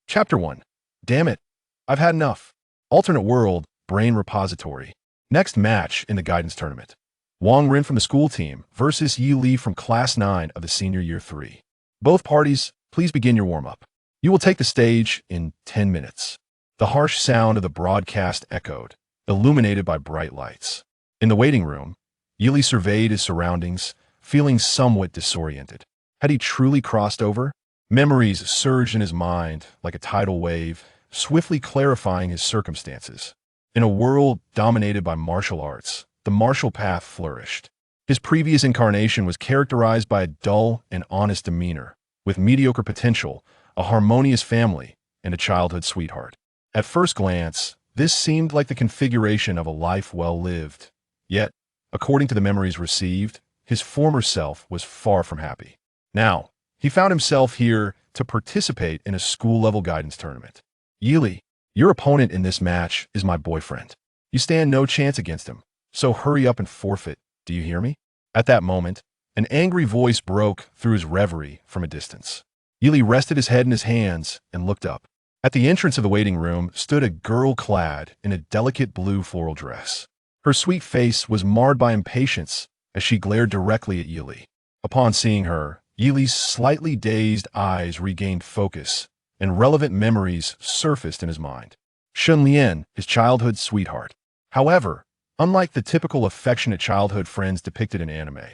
Chapter 1. Damn it. I've had enough. Alternate world, brain repository. Next match in the guidance tournament. Wang Rin from the school team versus Yi Li from Class 9 of the Senior Year 3. Both parties, please begin your warm-up. You will take the stage in 10 minutes. The harsh sound of the broadcast echoed, illuminated by bright lights. In the waiting room, Yi Li surveyed his surroundings, feeling somewhat disoriented. Had he truly crossed over? Memories surged in his mind like a tidal wave, swiftly clarifying his circumstances. In a world dominated by martial arts, the martial path flourished. His previous incarnation was characterized by a dull and honest demeanor, with mediocre potential, a harmonious family, and a childhood sweetheart. At first glance, this seemed like the configuration of a life well lived. Yet, according to the memories received, his former self was far from happy. Now, he found himself here to participate in a school-level guidance tournament. Yi Li, your opponent in this match is my boyfriend. You stand no chance against him, so hurry up and forfeit, do you hear me? At that moment, an angry voice broke through his reverie from a distance. Yi Li rested his head in his hands and looked up. At the entrance of the waiting room stood a girl clad in a delicate blue floral dress. Her sweet face was marred by impatience as she glared directly at Yi Li. Upon seeing her, Yi Li's slightly dazed eyes regained focus, and relevant memories surfaced in his mind. Shun Lian, his childhood sweetheart. However, unlike the typical affectionate childhood friends depicted in anime,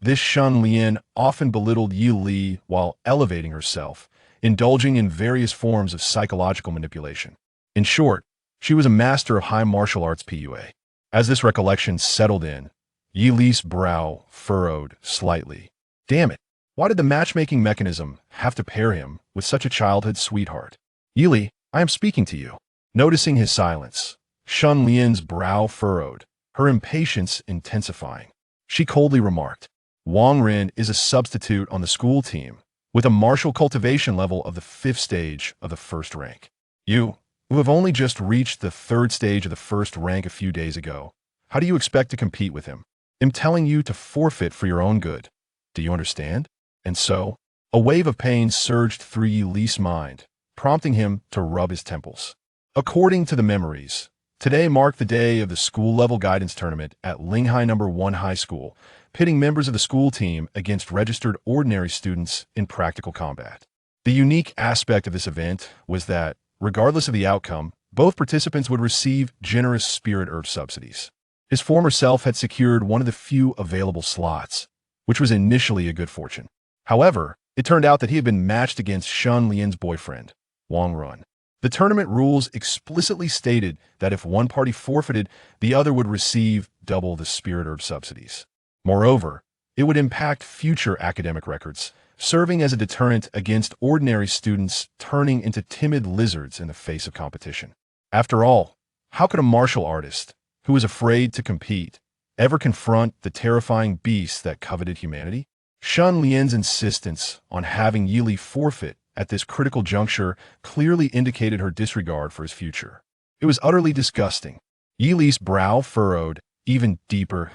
this Shun Lian often belittled Yi Li while elevating herself, indulging in various forms of psychological manipulation. In short, she was a master of high martial arts PUA. As this recollection settled in, Yi Li's brow furrowed slightly. Damn it. Why did the matchmaking mechanism have to pair him with such a childhood sweetheart? Yi Li, I am speaking to you. Noticing his silence, Shun Lian's brow furrowed, her impatience intensifying. She coldly remarked, Wang Rin is a substitute on the school team, with a martial cultivation level of the 5th stage of the 1st rank. You, who have only just reached the 3rd stage of the 1st rank a few days ago, how do you expect to compete with him? I'm telling you to forfeit for your own good. Do you understand? And so, a wave of pain surged through Yi Li's mind, prompting him to rub his temples. According to the memories, today marked the day of the school-level guidance tournament at Linghai No. 1 High School, pitting members of the school team against registered ordinary students in practical combat. The unique aspect of this event was that, regardless of the outcome, both participants would receive generous spirit herb subsidies. His former self had secured one of the few available slots, which was initially a good fortune. However, it turned out that he had been matched against Shun Lian's boyfriend, Wang Rin. The tournament rules explicitly stated that if one party forfeited, the other would receive double the spirit herb subsidies. Moreover, it would impact future academic records, serving as a deterrent against ordinary students turning into timid lizards in the face of competition. After all, how could a martial artist, who was afraid to compete, ever confront the terrifying beast that coveted humanity? Shun Lian's insistence on having Yi Li forfeit at this critical juncture clearly indicated her disregard for his future. It was utterly disgusting. Yi Li's brow furrowed even deeper.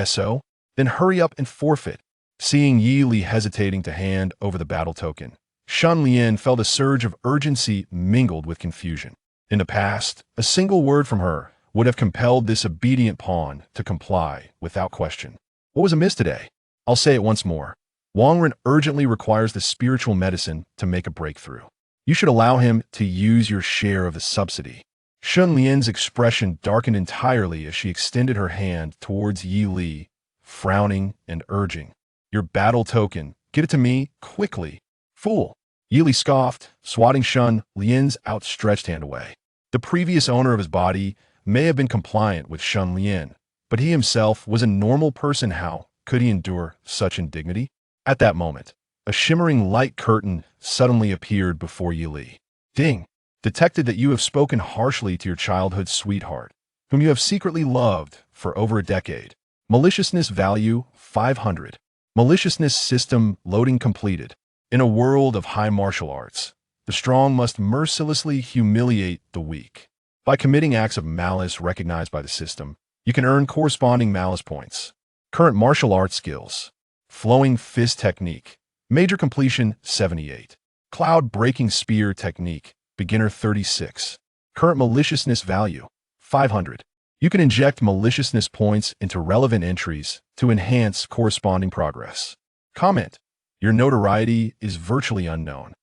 So, then hurry up and forfeit. Seeing Yi Li hesitating to hand over the battle token, Shun Lian felt a surge of urgency mingled with confusion. In the past, a single word from her would have compelled this obedient pawn to comply without question. What was amiss today? I'll say it once more. Wang Rin urgently requires the spiritual medicine to make a breakthrough. You should allow him to use your share of the subsidy. Shun Lian's expression darkened entirely as she extended her hand towards Yi Li, frowning and urging. Your battle token, get it to me, quickly. Fool. Yi Li scoffed, swatting Shun Lian's outstretched hand away. The previous owner of his body may have been compliant with Shun Lian, but he himself was a normal person. How could he endure such indignity? At that moment, a shimmering light curtain suddenly appeared before Yi Li. Ding! Detected that you have spoken harshly to your childhood sweetheart, whom you have secretly loved for over a decade. Maliciousness value 500. Maliciousness system loading completed. In a world of high martial arts, the strong must mercilessly humiliate the weak. By committing acts of malice recognized by the system, you can earn corresponding malice points. Current martial arts skills. Flowing fist technique. Major completion 78. Cloud-breaking spear technique, beginner 36. Current maliciousness value, 500. You can inject maliciousness points into relevant entries to enhance corresponding progress. Comment. Your notoriety is virtually unknown.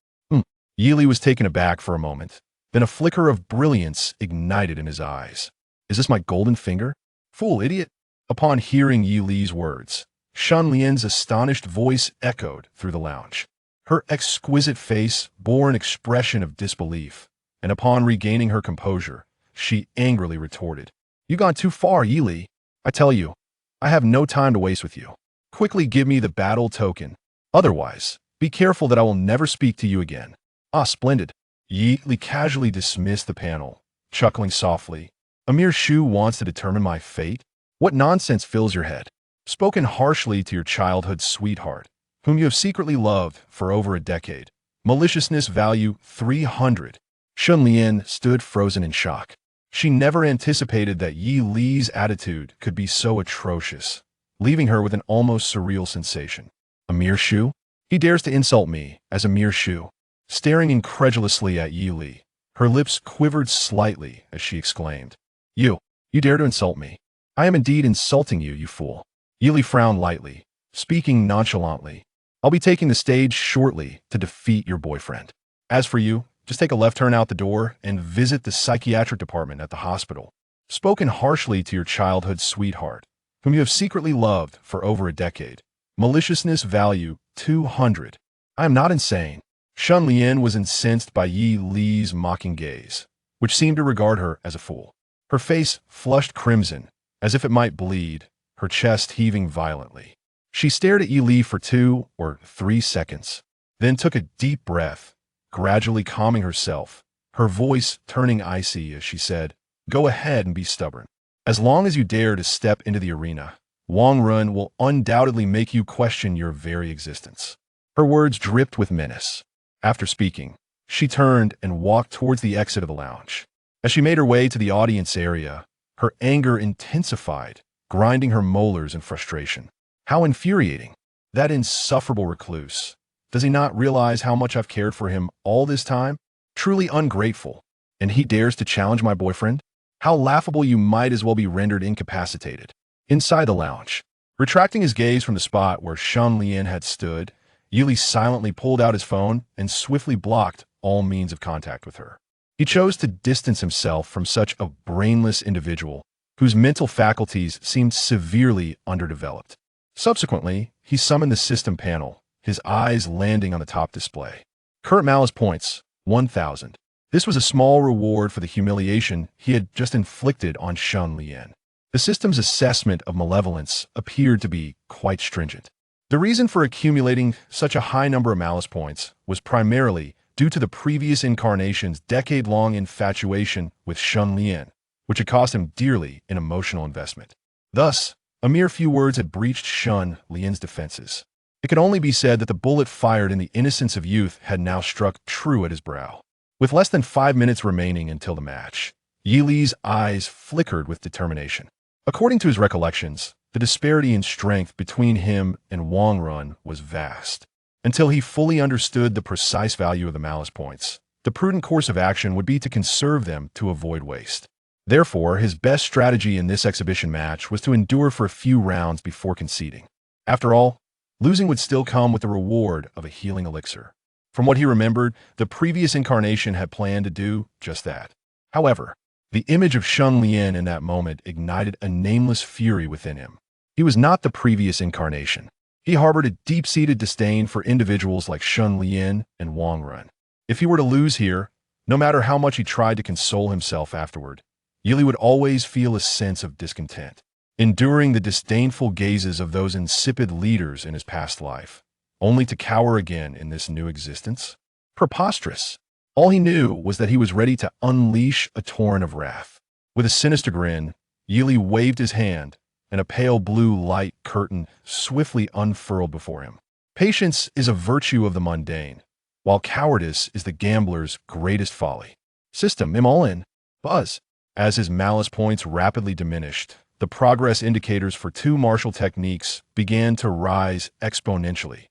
Yili was taken aback for a moment. Then a flicker of brilliance ignited in his eyes. Is this my golden finger? Fool, idiot! Upon hearing Yi Li's words, Shen Lian's astonished voice echoed through the lounge. Her exquisite face bore an expression of disbelief, and upon regaining her composure, she angrily retorted, "You've gone too far, Yi Li. I tell you, I have no time to waste with you. Quickly give me the battle token. Otherwise, be careful that I will never speak to you again." Ah, splendid. Yi Li casually dismissed the panel, chuckling softly. A mere Shu wants to determine my fate? What nonsense fills your head? Spoken harshly to your childhood sweetheart, whom you have secretly loved for over a decade. Maliciousness value 300. Shen Lian stood frozen in shock. She never anticipated that Yi Li's attitude could be so atrocious, leaving her with an almost surreal sensation. A mere Shu? He dares to insult me as a mere Shu. Staring incredulously at Yi Li, her lips quivered slightly as she exclaimed, You dare to insult me? I am indeed insulting you, you fool." Yi Li frowned lightly, speaking nonchalantly. "I'll be taking the stage shortly to defeat your boyfriend. As for you, just take a left turn out the door and visit the psychiatric department at the hospital." Spoken harshly to your childhood sweetheart, whom you have secretly loved for over a decade. Maliciousness value 200. I am not insane. Shen Lian was incensed by Yi Li's mocking gaze, which seemed to regard her as a fool. Her face flushed crimson, as if it might bleed, her chest heaving violently. She stared at Yi Li for 2 or 3 seconds, then took a deep breath, gradually calming herself, her voice turning icy as she said, "Go ahead and be stubborn. As long as you dare to step into the arena, Wang Run will undoubtedly make you question your very existence." Her words dripped with menace. After speaking, she turned and walked towards the exit of the lounge. As she made her way to the audience area, her anger intensified, grinding her molars in frustration. How infuriating. That insufferable recluse. Does he not realize how much I've cared for him all this time? Truly ungrateful. And he dares to challenge my boyfriend? How laughable. You might as well be rendered incapacitated. Inside the lounge, retracting his gaze from the spot where Shen Lian had stood, Yi Li silently pulled out his phone and swiftly blocked all means of contact with her. He chose to distance himself from such a brainless individual whose mental faculties seemed severely underdeveloped. Subsequently, he summoned the system panel, his eyes landing on the top display. Current malice points, 1,000. This was a small reward for the humiliation he had just inflicted on Shen Lian. The system's assessment of malevolence appeared to be quite stringent. The reason for accumulating such a high number of malice points was primarily due to the previous incarnation's decade-long infatuation with Shen Lian, which had cost him dearly in emotional investment. Thus, a mere few words had breached Shen Lian's defenses. It could only be said that the bullet fired in the innocence of youth had now struck true at his brow. With less than 5 minutes remaining until the match, Yi Li's eyes flickered with determination. According to his recollections, the disparity in strength between him and Wang Run was vast. Until he fully understood the precise value of the malice points, the prudent course of action would be to conserve them to avoid waste. Therefore, his best strategy in this exhibition match was to endure for a few rounds before conceding. After all, losing would still come with the reward of a healing elixir. From what he remembered, the previous incarnation had planned to do just that. However, the image of Shen Lian in that moment ignited a nameless fury within him. He was not the previous incarnation. He harbored a deep-seated disdain for individuals like Shen Lian and Wang Run. If he were to lose here, no matter how much he tried to console himself afterward, Yi Li would always feel a sense of discontent, enduring the disdainful gazes of those insipid leaders in his past life, only to cower again in this new existence. Preposterous. All he knew was that he was ready to unleash a torrent of wrath. With a sinister grin, Yi Li waved his hand, and a pale blue light curtain swiftly unfurled before him. Patience is a virtue of the mundane, while cowardice is the gambler's greatest folly. System, I'm all in. Buzz. As his malice points rapidly diminished, the progress indicators for 2 martial techniques began to rise exponentially.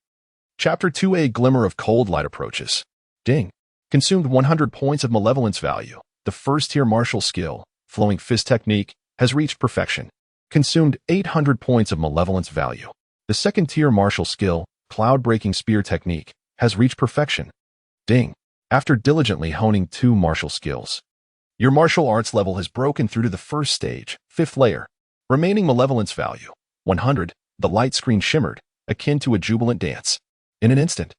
Chapter 2: A glimmer of cold light approaches. Ding. Consumed 100 points of malevolence value. The first-tier martial skill, flowing fist technique, has reached perfection. Consumed 800 points of malevolence value. The second-tier martial skill, cloud-breaking spear technique, has reached perfection. Ding. After diligently honing 2 martial skills, your martial arts level has broken through to the first stage, 5th layer. Remaining malevolence value, 100. The light screen shimmered, akin to a jubilant dance. In an instant,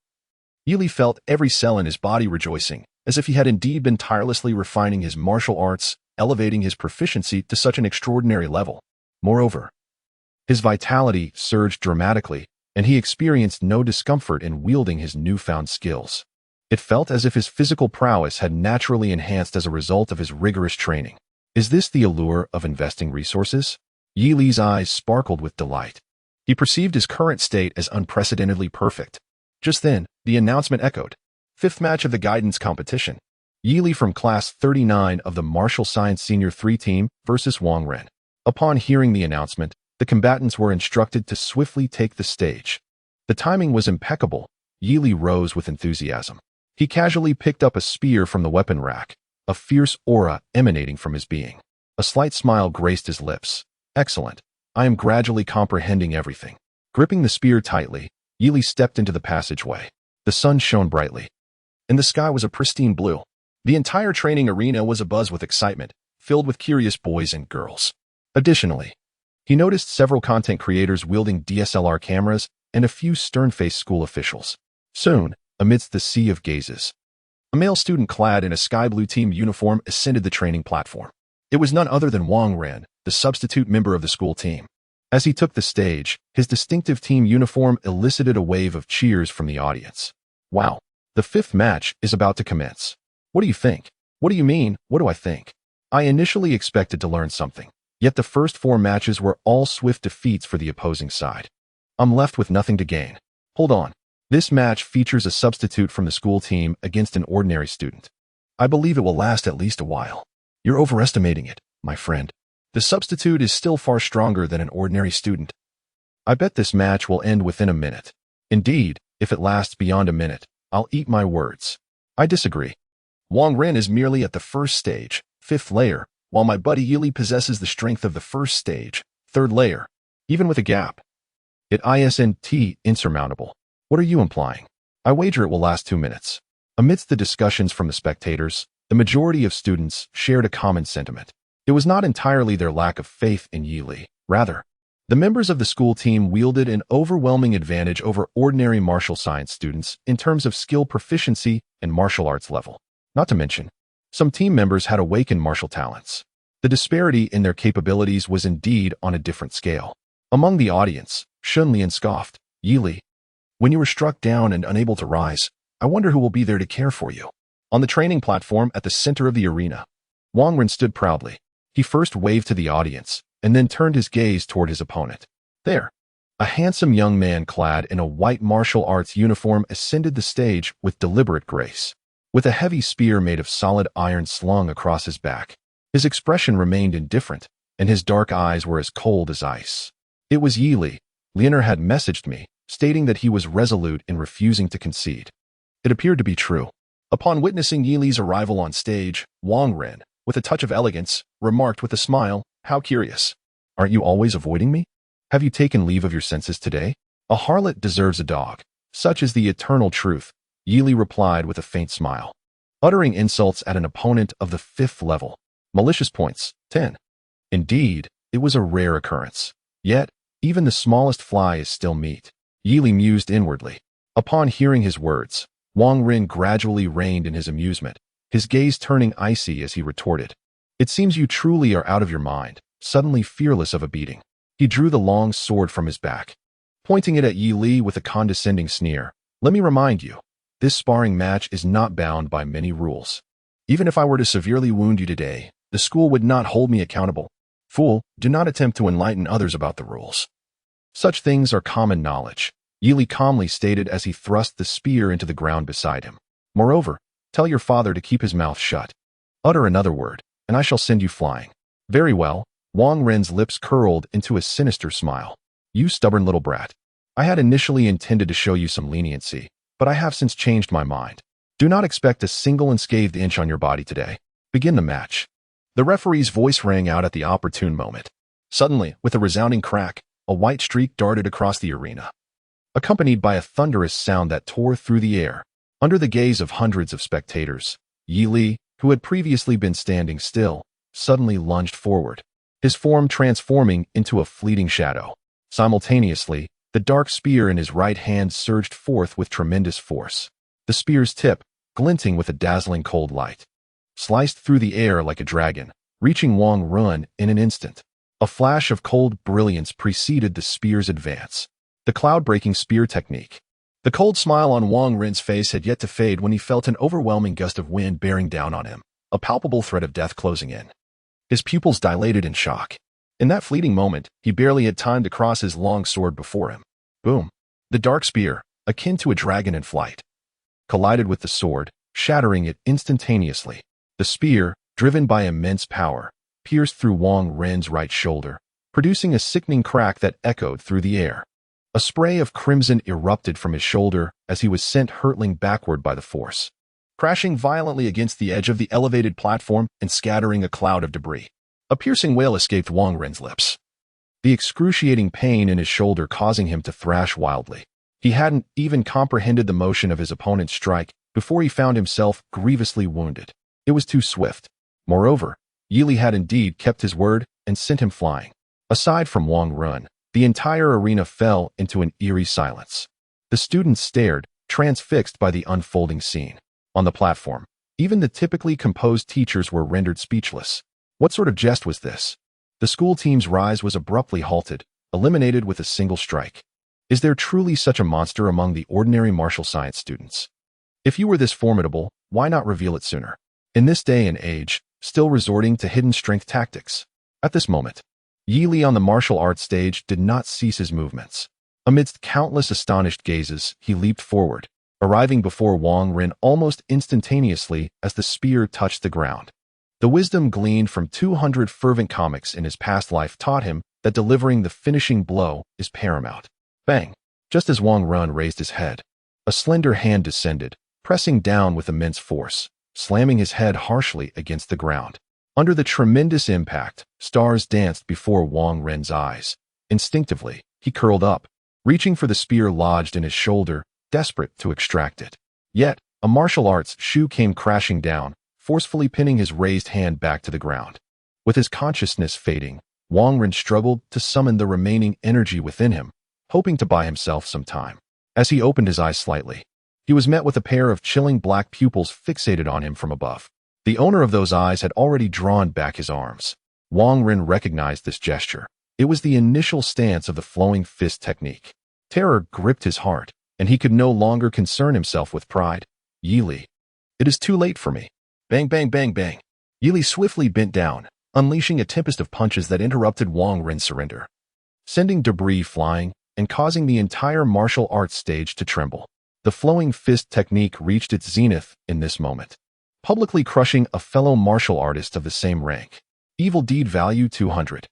Yili felt every cell in his body rejoicing, as if he had indeed been tirelessly refining his martial arts, elevating his proficiency to such an extraordinary level. Moreover, his vitality surged dramatically, and he experienced no discomfort in wielding his newfound skills. It felt as if his physical prowess had naturally enhanced as a result of his rigorous training. Is this the allure of investing resources? Yili's eyes sparkled with delight. He perceived his current state as unprecedentedly perfect. Just then, the announcement echoed. 5th match of the guidance competition. Yili from Class 39 of the Martial Science Senior 3 team versus Wang Ren. Upon hearing the announcement, the combatants were instructed to swiftly take the stage. The timing was impeccable. Yili rose with enthusiasm. He casually picked up a spear from the weapon rack, a fierce aura emanating from his being. A slight smile graced his lips. Excellent. I am gradually comprehending everything. Gripping the spear tightly, Yili stepped into the passageway. The sun shone brightly, and the sky was a pristine blue. The entire training arena was abuzz with excitement, filled with curious boys and girls. Additionally, he noticed several content creators wielding DSLR cameras and a few stern-faced school officials. Soon, amidst the sea of gazes, a male student clad in a sky blue team uniform ascended the training platform. It was none other than Wang Ren, the substitute member of the school team. As he took the stage, his distinctive team uniform elicited a wave of cheers from the audience. Wow, the 5th match is about to commence. What do you think? What do you mean, what do I think? I initially expected to learn something, yet the first 4 matches were all swift defeats for the opposing side. I'm left with nothing to gain. Hold on. This match features a substitute from the school team against an ordinary student. I believe it will last at least a while. You're overestimating it, my friend. The substitute is still far stronger than an ordinary student. I bet this match will end within a minute. Indeed, if it lasts beyond a minute, I'll eat my words. I disagree. Wang Ren is merely at the first stage, 5th layer, while my buddy Yili possesses the strength of the first stage, 3rd layer. Even with a gap, it isn't insurmountable. What are you implying? I wager it will last 2 minutes. Amidst the discussions from the spectators, the majority of students shared a common sentiment. It was not entirely their lack of faith in Yili. Rather, the members of the school team wielded an overwhelming advantage over ordinary martial science students in terms of skill proficiency and martial arts level. Not to mention, some team members had awakened martial talents. The disparity in their capabilities was indeed on a different scale. Among the audience, Shunlian scoffed, Yili, when you were struck down and unable to rise, I wonder who will be there to care for you. On the training platform at the center of the arena, Wang Ren stood proudly. He first waved to the audience, and then turned his gaze toward his opponent. There, a handsome young man clad in a white martial arts uniform ascended the stage with deliberate grace. With a heavy spear made of solid iron slung across his back, his expression remained indifferent, and his dark eyes were as cold as ice. It was Yili. Leonard had messaged me, stating that he was resolute in refusing to concede. It appeared to be true. Upon witnessing Yili's arrival on stage, Wang Ren, with a touch of elegance, remarked with a smile, "How curious. Aren't you always avoiding me? Have you taken leave of your senses today? A harlot deserves a dog. Such is the eternal truth," Yili replied with a faint smile. Uttering insults at an opponent of the 5th level. Malicious points, 10. Indeed, it was a rare occurrence. Yet, even the smallest fly is still meat. Yili mused inwardly. Upon hearing his words, Wang Ren gradually reined in his amusement, his gaze turning icy as he retorted, "It seems you truly are out of your mind," suddenly fearless of a beating. He drew the long sword from his back, pointing it at Yili with a condescending sneer. "Let me remind you, this sparring match is not bound by many rules. Even if I were to severely wound you today, the school would not hold me accountable. Fool, do not attempt to enlighten others about the rules. Such things are common knowledge," Yili calmly stated as he thrust the spear into the ground beside him. "Moreover, tell your father to keep his mouth shut. Utter another word, and I shall send you flying." "Very well." Wang Ren's lips curled into a sinister smile. "You stubborn little brat. I had initially intended to show you some leniency, but I have since changed my mind. Do not expect a single unscathed inch on your body today. Begin the match. The referee's voice rang out at the opportune moment. Suddenly, with a resounding crack, a white streak darted across the arena, accompanied by a thunderous sound that tore through the air. Under the gaze of hundreds of spectators, Yi Li, who had previously been standing still, suddenly lunged forward, his form transforming into a fleeting shadow. Simultaneously, the dark spear in his right hand surged forth with tremendous force. The spear's tip, glinting with a dazzling cold light, sliced through the air like a dragon, reaching Wang Run in an instant. A flash of cold brilliance preceded the spear's advance. The cloud-breaking spear technique. The cold smile on Wang Rin's face had yet to fade when he felt an overwhelming gust of wind bearing down on him, a palpable threat of death closing in. His pupils dilated in shock. In that fleeting moment, he barely had time to cross his long sword before him. Boom! The dark spear, akin to a dragon in flight, collided with the sword, shattering it instantaneously. The spear, driven by immense power, pierced through Wang Rin's right shoulder, producing a sickening crack that echoed through the air. A spray of crimson erupted from his shoulder as he was sent hurtling backward by the force, crashing violently against the edge of the elevated platform and scattering a cloud of debris. A piercing wail escaped Wang Rin's lips, the excruciating pain in his shoulder causing him to thrash wildly. He hadn't even comprehended the motion of his opponent's strike before he found himself grievously wounded. It was too swift. Moreover, Yi Li had indeed kept his word and sent him flying. Aside from Wang Run, the entire arena fell into an eerie silence. The students stared, transfixed by the unfolding scene. On the platform, even the typically composed teachers were rendered speechless. What sort of jest was this? The school team's rise was abruptly halted, eliminated with a single strike. Is there truly such a monster among the ordinary martial science students? If you were this formidable, why not reveal it sooner? In this day and age, still resorting to hidden strength tactics. At this moment, Yi Li on the martial arts stage did not cease his movements. Amidst countless astonished gazes, he leaped forward, arriving before Wang Rin almost instantaneously as the spear touched the ground. The wisdom gleaned from 200 fervent comics in his past life taught him that delivering the finishing blow is paramount. Bang! Just as Wang Run raised his head, a slender hand descended, pressing down with immense force, slamming his head harshly against the ground. Under the tremendous impact, stars danced before Wang Ren's eyes. Instinctively, he curled up, reaching for the spear lodged in his shoulder, desperate to extract it. Yet, a martial arts shoe came crashing down, forcefully pinning his raised hand back to the ground. With his consciousness fading, Wang Ren struggled to summon the remaining energy within him, hoping to buy himself some time. As he opened his eyes slightly, he was met with a pair of chilling black pupils fixated on him from above. The owner of those eyes had already drawn back his arms. Wang Ren recognized this gesture. It was the initial stance of the flowing fist technique. Terror gripped his heart, and he could no longer concern himself with pride. Yi Li. It is too late for me. Bang, bang, bang, bang. Yi Li swiftly bent down, unleashing a tempest of punches that interrupted Wang Ren's surrender, sending debris flying and causing the entire martial arts stage to tremble. The flowing fist technique reached its zenith in this moment, publicly crushing a fellow martial artist of the same rank. Evil deed value 200.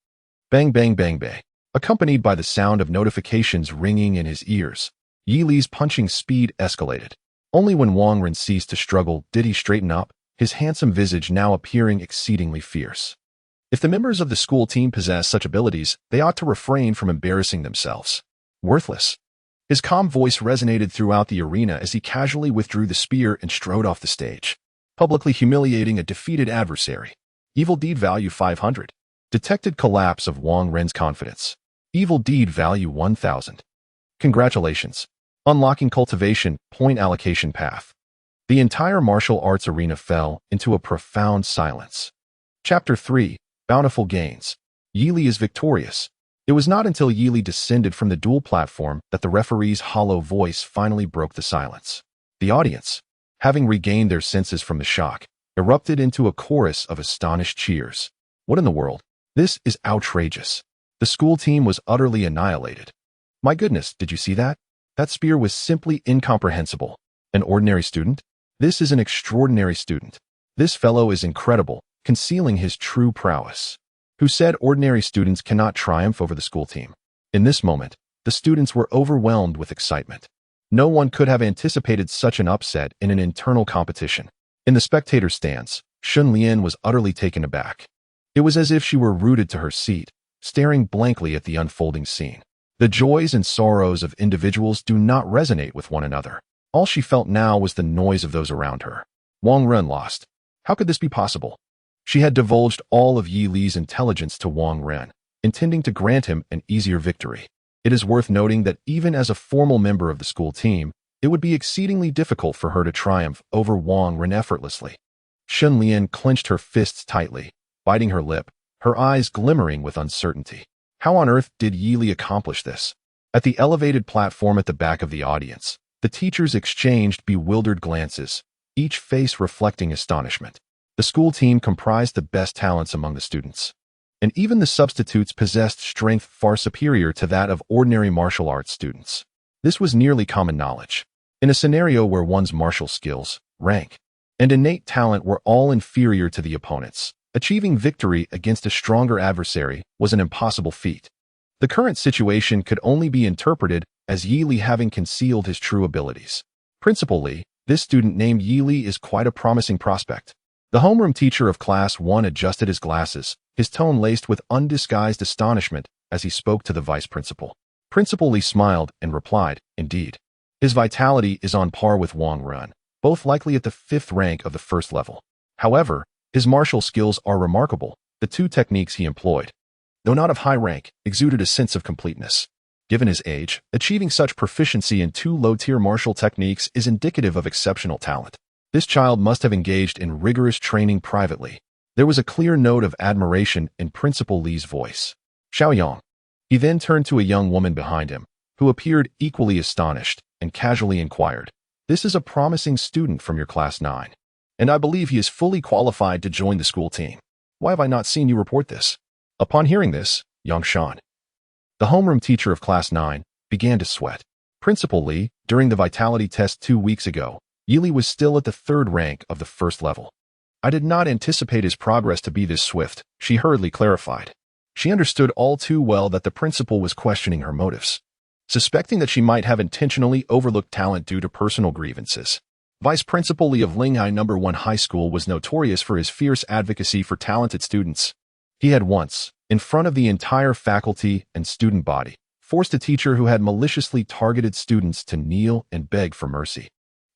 Bang, bang, bang, bang. Accompanied by the sound of notifications ringing in his ears, Yi Li's punching speed escalated. Only when Wang Ren ceased to struggle did he straighten up, his handsome visage now appearing exceedingly fierce. If the members of the school team possess such abilities, they ought to refrain from embarrassing themselves. Worthless. His calm voice resonated throughout the arena as he casually withdrew the spear and strode off the stage, publicly humiliating a defeated adversary. Evil deed value 500. Detected collapse of Wang Ren's confidence. Evil deed value 1000. Congratulations. Unlocking cultivation point allocation path. The entire martial arts arena fell into a profound silence. Chapter 3. Bountiful Gains. Yi Li is victorious. It was not until Yi Li descended from the duel platform that the referee's hollow voice finally broke the silence. The audience, having regained their senses from the shock, erupted into a chorus of astonished cheers. What in the world? This is outrageous. The school team was utterly annihilated. My goodness, did you see that? That spear was simply incomprehensible. An ordinary student? This is an extraordinary student. This fellow is incredible, concealing his true prowess. Who said ordinary students cannot triumph over the school team? In this moment, the students were overwhelmed with excitement. No one could have anticipated such an upset in an internal competition. In the spectator stands, Shun Lian was utterly taken aback. It was as if she were rooted to her seat, staring blankly at the unfolding scene. The joys and sorrows of individuals do not resonate with one another. All she felt now was the noise of those around her. Wang Ren lost. How could this be possible? She had divulged all of Yi Li's intelligence to Wang Ren, intending to grant him an easier victory. It is worth noting that even as a formal member of the school team, it would be exceedingly difficult for her to triumph over Wang Ren effortlessly. Shun Lian clenched her fists tightly, biting her lip, her eyes glimmering with uncertainty. How on earth did Yi Li accomplish this? At the elevated platform at the back of the audience, the teachers exchanged bewildered glances, each face reflecting astonishment. The school team comprised the best talents among the students, and even the substitutes possessed strength far superior to that of ordinary martial arts students. This was nearly common knowledge. In a scenario where one's martial skills, rank, and innate talent were all inferior to the opponents, achieving victory against a stronger adversary was an impossible feat. The current situation could only be interpreted as Yi Li having concealed his true abilities. Principal Li, this student named Yi Li is quite a promising prospect. The homeroom teacher of Class 1 adjusted his glasses, his tone laced with undisguised astonishment as he spoke to the vice principal. Principal Li smiled and replied, "Indeed. His vitality is on par with Wang Ren, both likely at the 5th rank of the first level. However, his martial skills are remarkable. The two techniques he employed, though not of high rank, exuded a sense of completeness. Given his age, achieving such proficiency in two low-tier martial techniques is indicative of exceptional talent. This child must have engaged in rigorous training privately." There was a clear note of admiration in Principal Li's voice. "Xiaoyang." He then turned to a young woman behind him, who appeared equally astonished, and casually inquired, "This is a promising student from your Class 9, and I believe he is fully qualified to join the school team. Why have I not seen you report this?" Upon hearing this, Yang Shan, the homeroom teacher of Class 9, began to sweat. Principal Li, during the vitality test 2 weeks ago, Yi Li was still at the 3rd rank of the first level. "I did not anticipate his progress to be this swift," she hurriedly clarified. She understood all too well that the principal was questioning her motives, suspecting that she might have intentionally overlooked talent due to personal grievances. Vice Principal Li of Linghai No. 1 High School was notorious for his fierce advocacy for talented students. He had once, in front of the entire faculty and student body, forced a teacher who had maliciously targeted students to kneel and beg for mercy.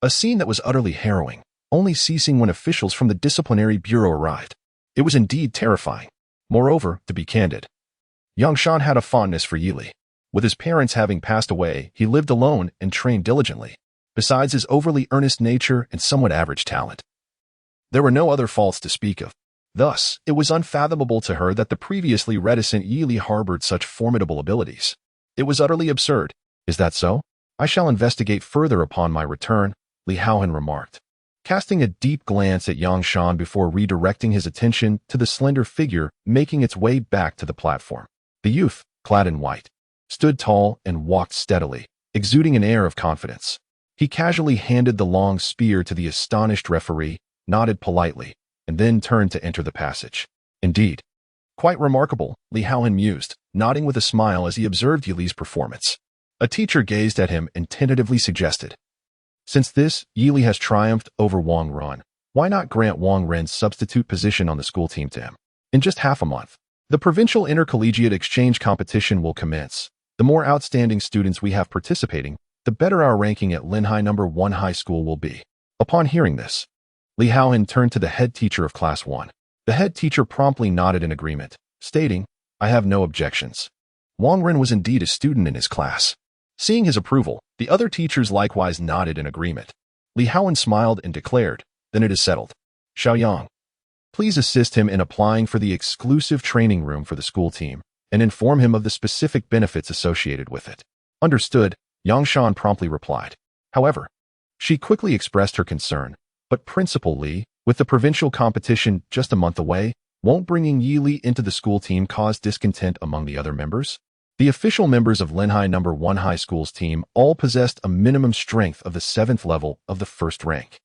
A scene that was utterly harrowing, only ceasing when officials from the disciplinary bureau arrived. It was indeed terrifying. Moreover, to be candid, Yang Shan had a fondness for Yi Li. With his parents having passed away, he lived alone and trained diligently. Besides his overly earnest nature and somewhat average talent, there were no other faults to speak of. Thus, it was unfathomable to her that the previously reticent Yi Li harbored such formidable abilities. It was utterly absurd. "Is that so? I shall investigate further upon my return," Li Haohan remarked, casting a deep glance at Yang Shan before redirecting his attention to the slender figure making its way back to the platform. The youth, clad in white, stood tall and walked steadily, exuding an air of confidence. He casually handed the long spear to the astonished referee, nodded politely, and then turned to enter the passage. "Indeed. Quite remarkable," Li Haohan mused, nodding with a smile as he observed Yi Li's performance. A teacher gazed at him and tentatively suggested, "Since Yi Li has triumphed over Wang Ren, why not grant Wang Ren's substitute position on the school team to him? In just half a month, the provincial intercollegiate exchange competition will commence. The more outstanding students we have participating, the better our ranking at Linhai No. 1 High School will be." Upon hearing this, Li Haohan turned to the head teacher of Class 1. The head teacher promptly nodded in agreement, stating, "I have no objections." Wang Ren was indeed a student in his class. Seeing his approval, the other teachers likewise nodded in agreement. Li Haohan smiled and declared, "Then it is settled. Xiaoyang, please assist him in applying for the exclusive training room for the school team and inform him of the specific benefits associated with it." "Understood," Yang Shan promptly replied. However, she quickly expressed her concern. "But Principal Li, with the provincial competition just a month away, won't bringing Yi Li into the school team cause discontent among the other members?" The official members of Linhai No. 1 High School's team all possessed a minimum strength of the 7th level of the 1st rank.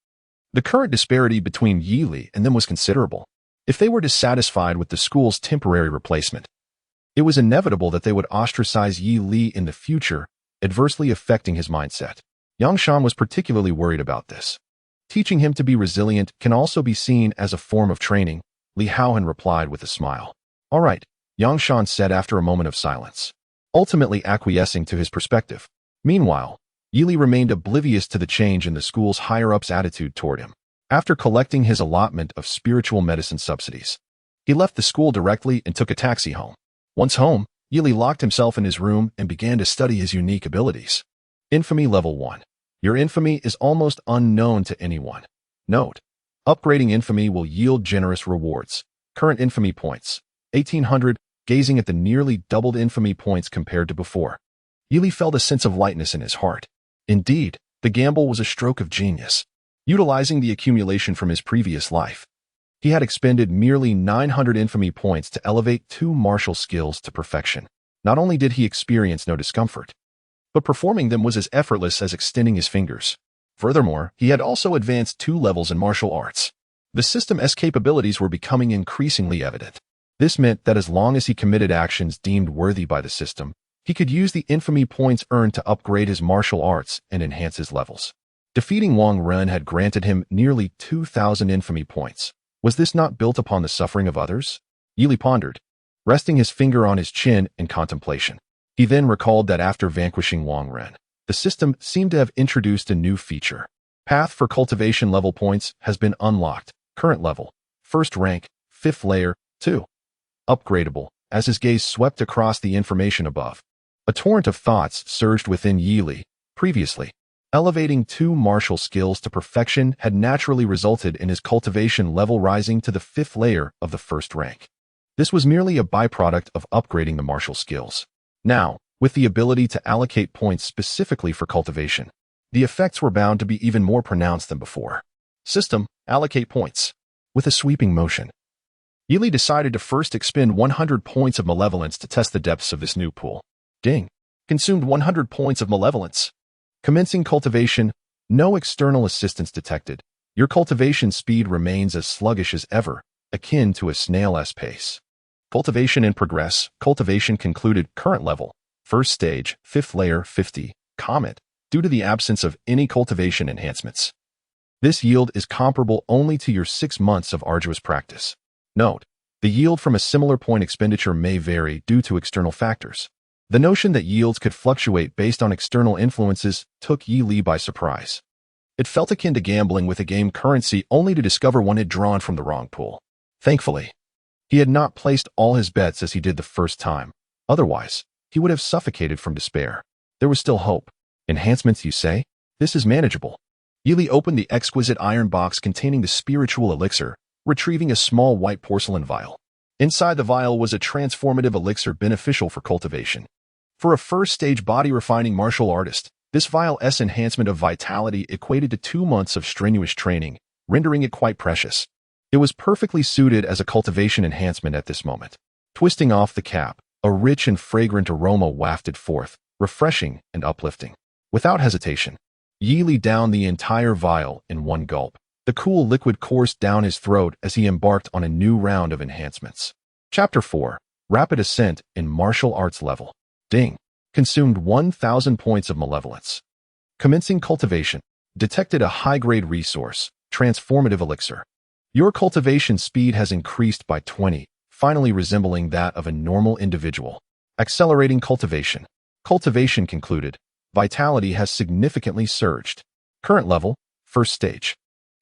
The current disparity between Yi Li and them was considerable. If they were dissatisfied with the school's temporary replacement, it was inevitable that they would ostracize Yi Li in the future, adversely affecting his mindset. Yangshan was particularly worried about this. Teaching him to be resilient can also be seen as a form of training, Li Haohan replied with a smile. All right, Yangshan said after a moment of silence, ultimately acquiescing to his perspective. Meanwhile, Yili remained oblivious to the change in the school's higher-ups' attitude toward him. After collecting his allotment of spiritual medicine subsidies, he left the school directly and took a taxi home. Once home, Yili locked himself in his room and began to study his unique abilities. Infamy Level 1. Your infamy is almost unknown to anyone. Note: upgrading infamy will yield generous rewards. Current infamy points: 1,800, gazing at the nearly doubled infamy points compared to before. Yili felt a sense of lightness in his heart. Indeed, the gamble was a stroke of genius. Utilizing the accumulation from his previous life, he had expended merely 900 infamy points to elevate 2 martial skills to perfection. Not only did he experience no discomfort, but performing them was as effortless as extending his fingers. Furthermore, he had also advanced 2 levels in martial arts. The system's capabilities were becoming increasingly evident. This meant that as long as he committed actions deemed worthy by the system, he could use the infamy points earned to upgrade his martial arts and enhance his levels. Defeating Wang Ren had granted him nearly 2,000 infamy points. Was this not built upon the suffering of others? Yili pondered, resting his finger on his chin in contemplation. He then recalled that after vanquishing Wang Ren, the system seemed to have introduced a new feature. Path for cultivation level points has been unlocked. Current level: first rank, 5th layer, 2. Upgradable. As his gaze swept across the information above, a torrent of thoughts surged within Yili. Previously, elevating 2 martial skills to perfection had naturally resulted in his cultivation level rising to the 5th layer of the 1st rank. This was merely a byproduct of upgrading the martial skills. Now, with the ability to allocate points specifically for cultivation, the effects were bound to be even more pronounced than before. System: allocate points. With a sweeping motion, Yili decided to first expend 100 points of malevolence to test the depths of this new pool. Ding. Consumed 100 points of malevolence. Commencing cultivation. No external assistance detected. Your cultivation speed remains as sluggish as ever, akin to a snail's pace. Cultivation in progress. Cultivation concluded. Current level: first stage, 5th layer, 50. Comment: due to the absence of any cultivation enhancements, this yield is comparable only to your 6 months of arduous practice. Note: the yield from a similar point expenditure may vary due to external factors. The notion that yields could fluctuate based on external influences took Yili by surprise. It felt akin to gambling with a game currency only to discover one had drawn from the wrong pool. Thankfully, he had not placed all his bets as he did the first time. Otherwise, he would have suffocated from despair. There was still hope. Enhancements, you say? This is manageable. Yili opened the exquisite iron box containing the spiritual elixir, retrieving a small white porcelain vial. Inside the vial was a transformative elixir beneficial for cultivation. For a first-stage body-refining martial artist, this vial's enhancement of vitality equated to 2 months of strenuous training, rendering it quite precious. It was perfectly suited as a cultivation enhancement at this moment. Twisting off the cap, a rich and fragrant aroma wafted forth, refreshing and uplifting. Without hesitation, Yili downed the entire vial in one gulp. The cool liquid coursed down his throat as he embarked on a new round of enhancements. Chapter 4. Rapid Ascent in Martial Arts Level. Ding. Consumed 1,000 points of malevolence. Commencing cultivation. Detected a high-grade resource, transformative elixir. Your cultivation speed has increased by 20, finally resembling that of a normal individual. Accelerating cultivation. Cultivation concluded. Vitality has significantly surged. Current level: first stage.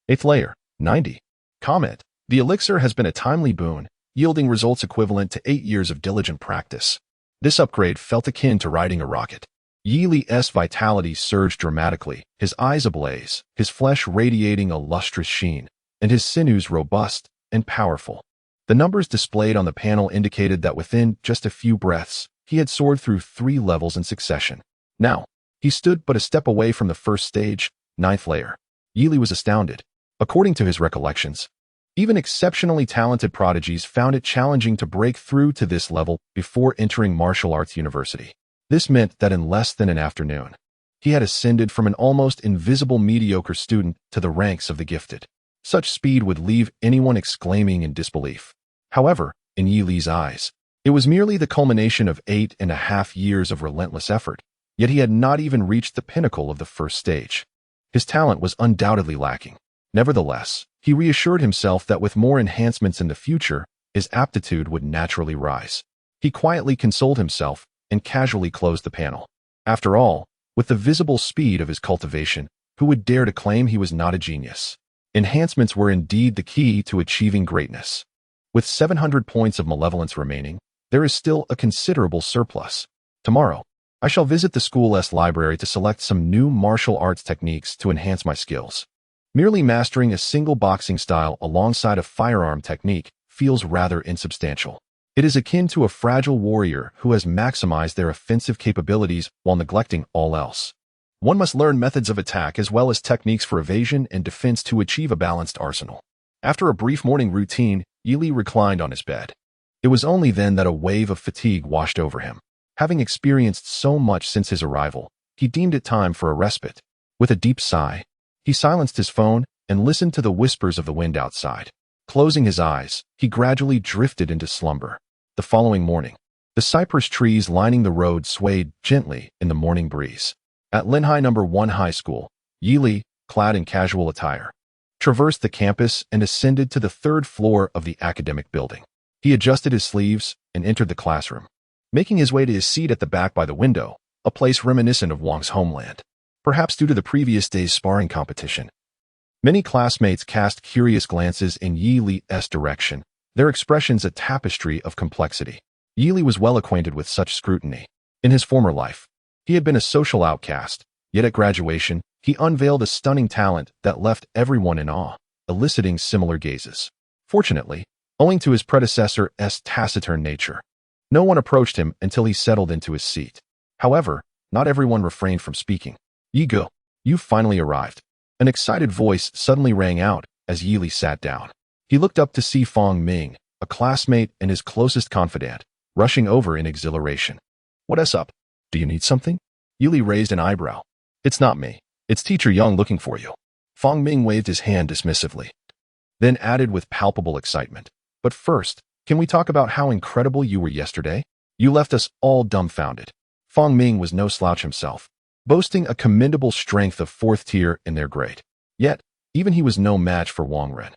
8th layer, 90. Comment: the elixir has been a timely boon, yielding results equivalent to 8 years of diligent practice. This upgrade felt akin to riding a rocket. Yili's vitality surged dramatically, his eyes ablaze, his flesh radiating a lustrous sheen, and his sinews robust and powerful. The numbers displayed on the panel indicated that within just a few breaths, he had soared through 3 levels in succession. Now, he stood but a step away from the first stage, 9th layer. Yili was astounded. According to his recollections, even exceptionally talented prodigies found it challenging to break through to this level before entering martial arts university. This meant that in less than an afternoon, he had ascended from an almost invisible mediocre student to the ranks of the gifted. Such speed would leave anyone exclaiming in disbelief. However, in Yili's eyes, it was merely the culmination of 8.5 years of relentless effort. Yet he had not even reached the pinnacle of the first stage. His talent was undoubtedly lacking. Nevertheless, he reassured himself that with more enhancements in the future, his aptitude would naturally rise. He quietly consoled himself and casually closed the panel. After all, with the visible speed of his cultivation, who would dare to claim he was not a genius? Enhancements were indeed the key to achieving greatness. With 700 points of malevolence remaining, there is still a considerable surplus. Tomorrow, I shall visit the school's library to select some new martial arts techniques to enhance my skills. Merely mastering a single boxing style alongside a firearm technique feels rather insubstantial. It is akin to a fragile warrior who has maximized their offensive capabilities while neglecting all else. One must learn methods of attack as well as techniques for evasion and defense to achieve a balanced arsenal. After a brief morning routine, Yili reclined on his bed. It was only then that a wave of fatigue washed over him. Having experienced so much since his arrival, he deemed it time for a respite. With a deep sigh, he silenced his phone and listened to the whispers of the wind outside. Closing his eyes, he gradually drifted into slumber. The following morning, the cypress trees lining the road swayed gently in the morning breeze. At Linhai No. 1 High School, Yili, clad in casual attire, traversed the campus and ascended to the third floor of the academic building. He adjusted his sleeves and entered the classroom, making his way to his seat at the back by the window, a place reminiscent of Wang's homeland. Perhaps due to the previous day's sparring competition, many classmates cast curious glances in Yili's direction, their expressions a tapestry of complexity. Yili was well acquainted with such scrutiny. In his former life, he had been a social outcast, yet at graduation, he unveiled a stunning talent that left everyone in awe, eliciting similar gazes. Fortunately, owing to his predecessor's taciturn nature, no one approached him until he settled into his seat. However, not everyone refrained from speaking. "Yigo, you've finally arrived." An excited voice suddenly rang out as Yili sat down. He looked up to see Fong Ming, a classmate and his closest confidant, rushing over in exhilaration. "What's up? Do you need something?" Yili raised an eyebrow. "It's not me. It's Teacher Yang looking for you." Fong Ming waved his hand dismissively, then added with palpable excitement, "But first, can we talk about how incredible you were yesterday? You left us all dumbfounded." Fong Ming was no slouch himself, boasting a commendable strength of fourth tier in their grade. Yet, even he was no match for Wang Ren.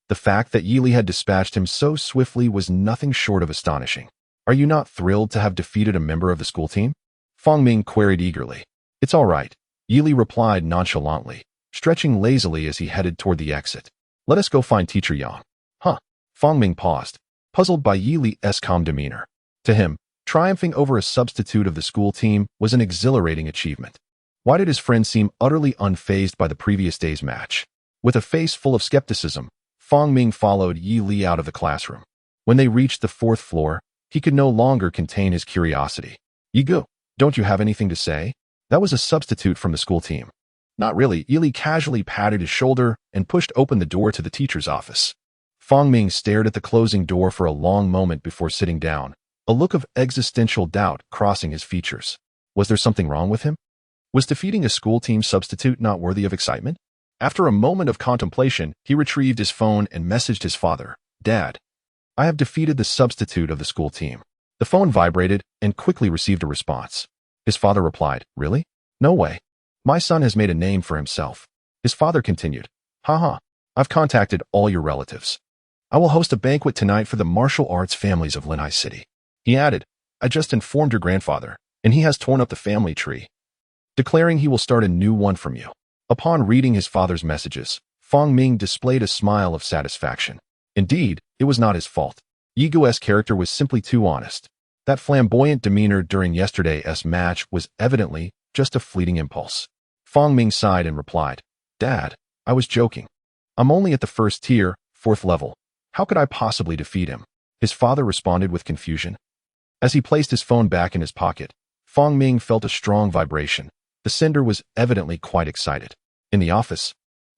The fact that Yili had dispatched him so swiftly was nothing short of astonishing. "Are you not thrilled to have defeated a member of the school team?" Fong Ming queried eagerly. "It's all right," Yili replied nonchalantly, stretching lazily as he headed toward the exit. "Let us go find Teacher Yang." "Huh?" Fong Ming paused, puzzled by Yili's calm demeanor. To him, triumphing over a substitute of the school team was an exhilarating achievement. Why did his friend seem utterly unfazed by the previous day's match? With a face full of skepticism, Fong Ming followed Yili out of the classroom. When they reached the fourth floor, he could no longer contain his curiosity. "Yigo, don't you have anything to say?" That was a substitute from the school team. "Not really." Yili casually patted his shoulder and pushed open the door to the teacher's office. Fong Ming stared at the closing door for a long moment before sitting down, a look of existential doubt crossing his features. Was there something wrong with him? Was defeating a school team substitute not worthy of excitement? After a moment of contemplation, he retrieved his phone and messaged his father. "Dad, I have defeated the substitute of the school team." The phone vibrated and quickly received a response. His father replied, "Really? No way. My son has made a name for himself." His father continued, "Haha, I've contacted all your relatives. I will host a banquet tonight for the martial arts families of Linhai City." He added, "I just informed your grandfather, and he has torn up the family tree, declaring he will start a new one from you." Upon reading his father's messages, Fong Ming displayed a smile of satisfaction. Indeed, it was not his fault. Yigo's character was simply too honest. That flamboyant demeanor during yesterday's match was evidently just a fleeting impulse. Fong Ming sighed and replied, "Dad, I was joking. I'm only at the first tier, fourth level. How could I possibly defeat him?" His father responded with confusion. As he placed his phone back in his pocket, Fong Ming felt a strong vibration. The sender was evidently quite excited. In the office,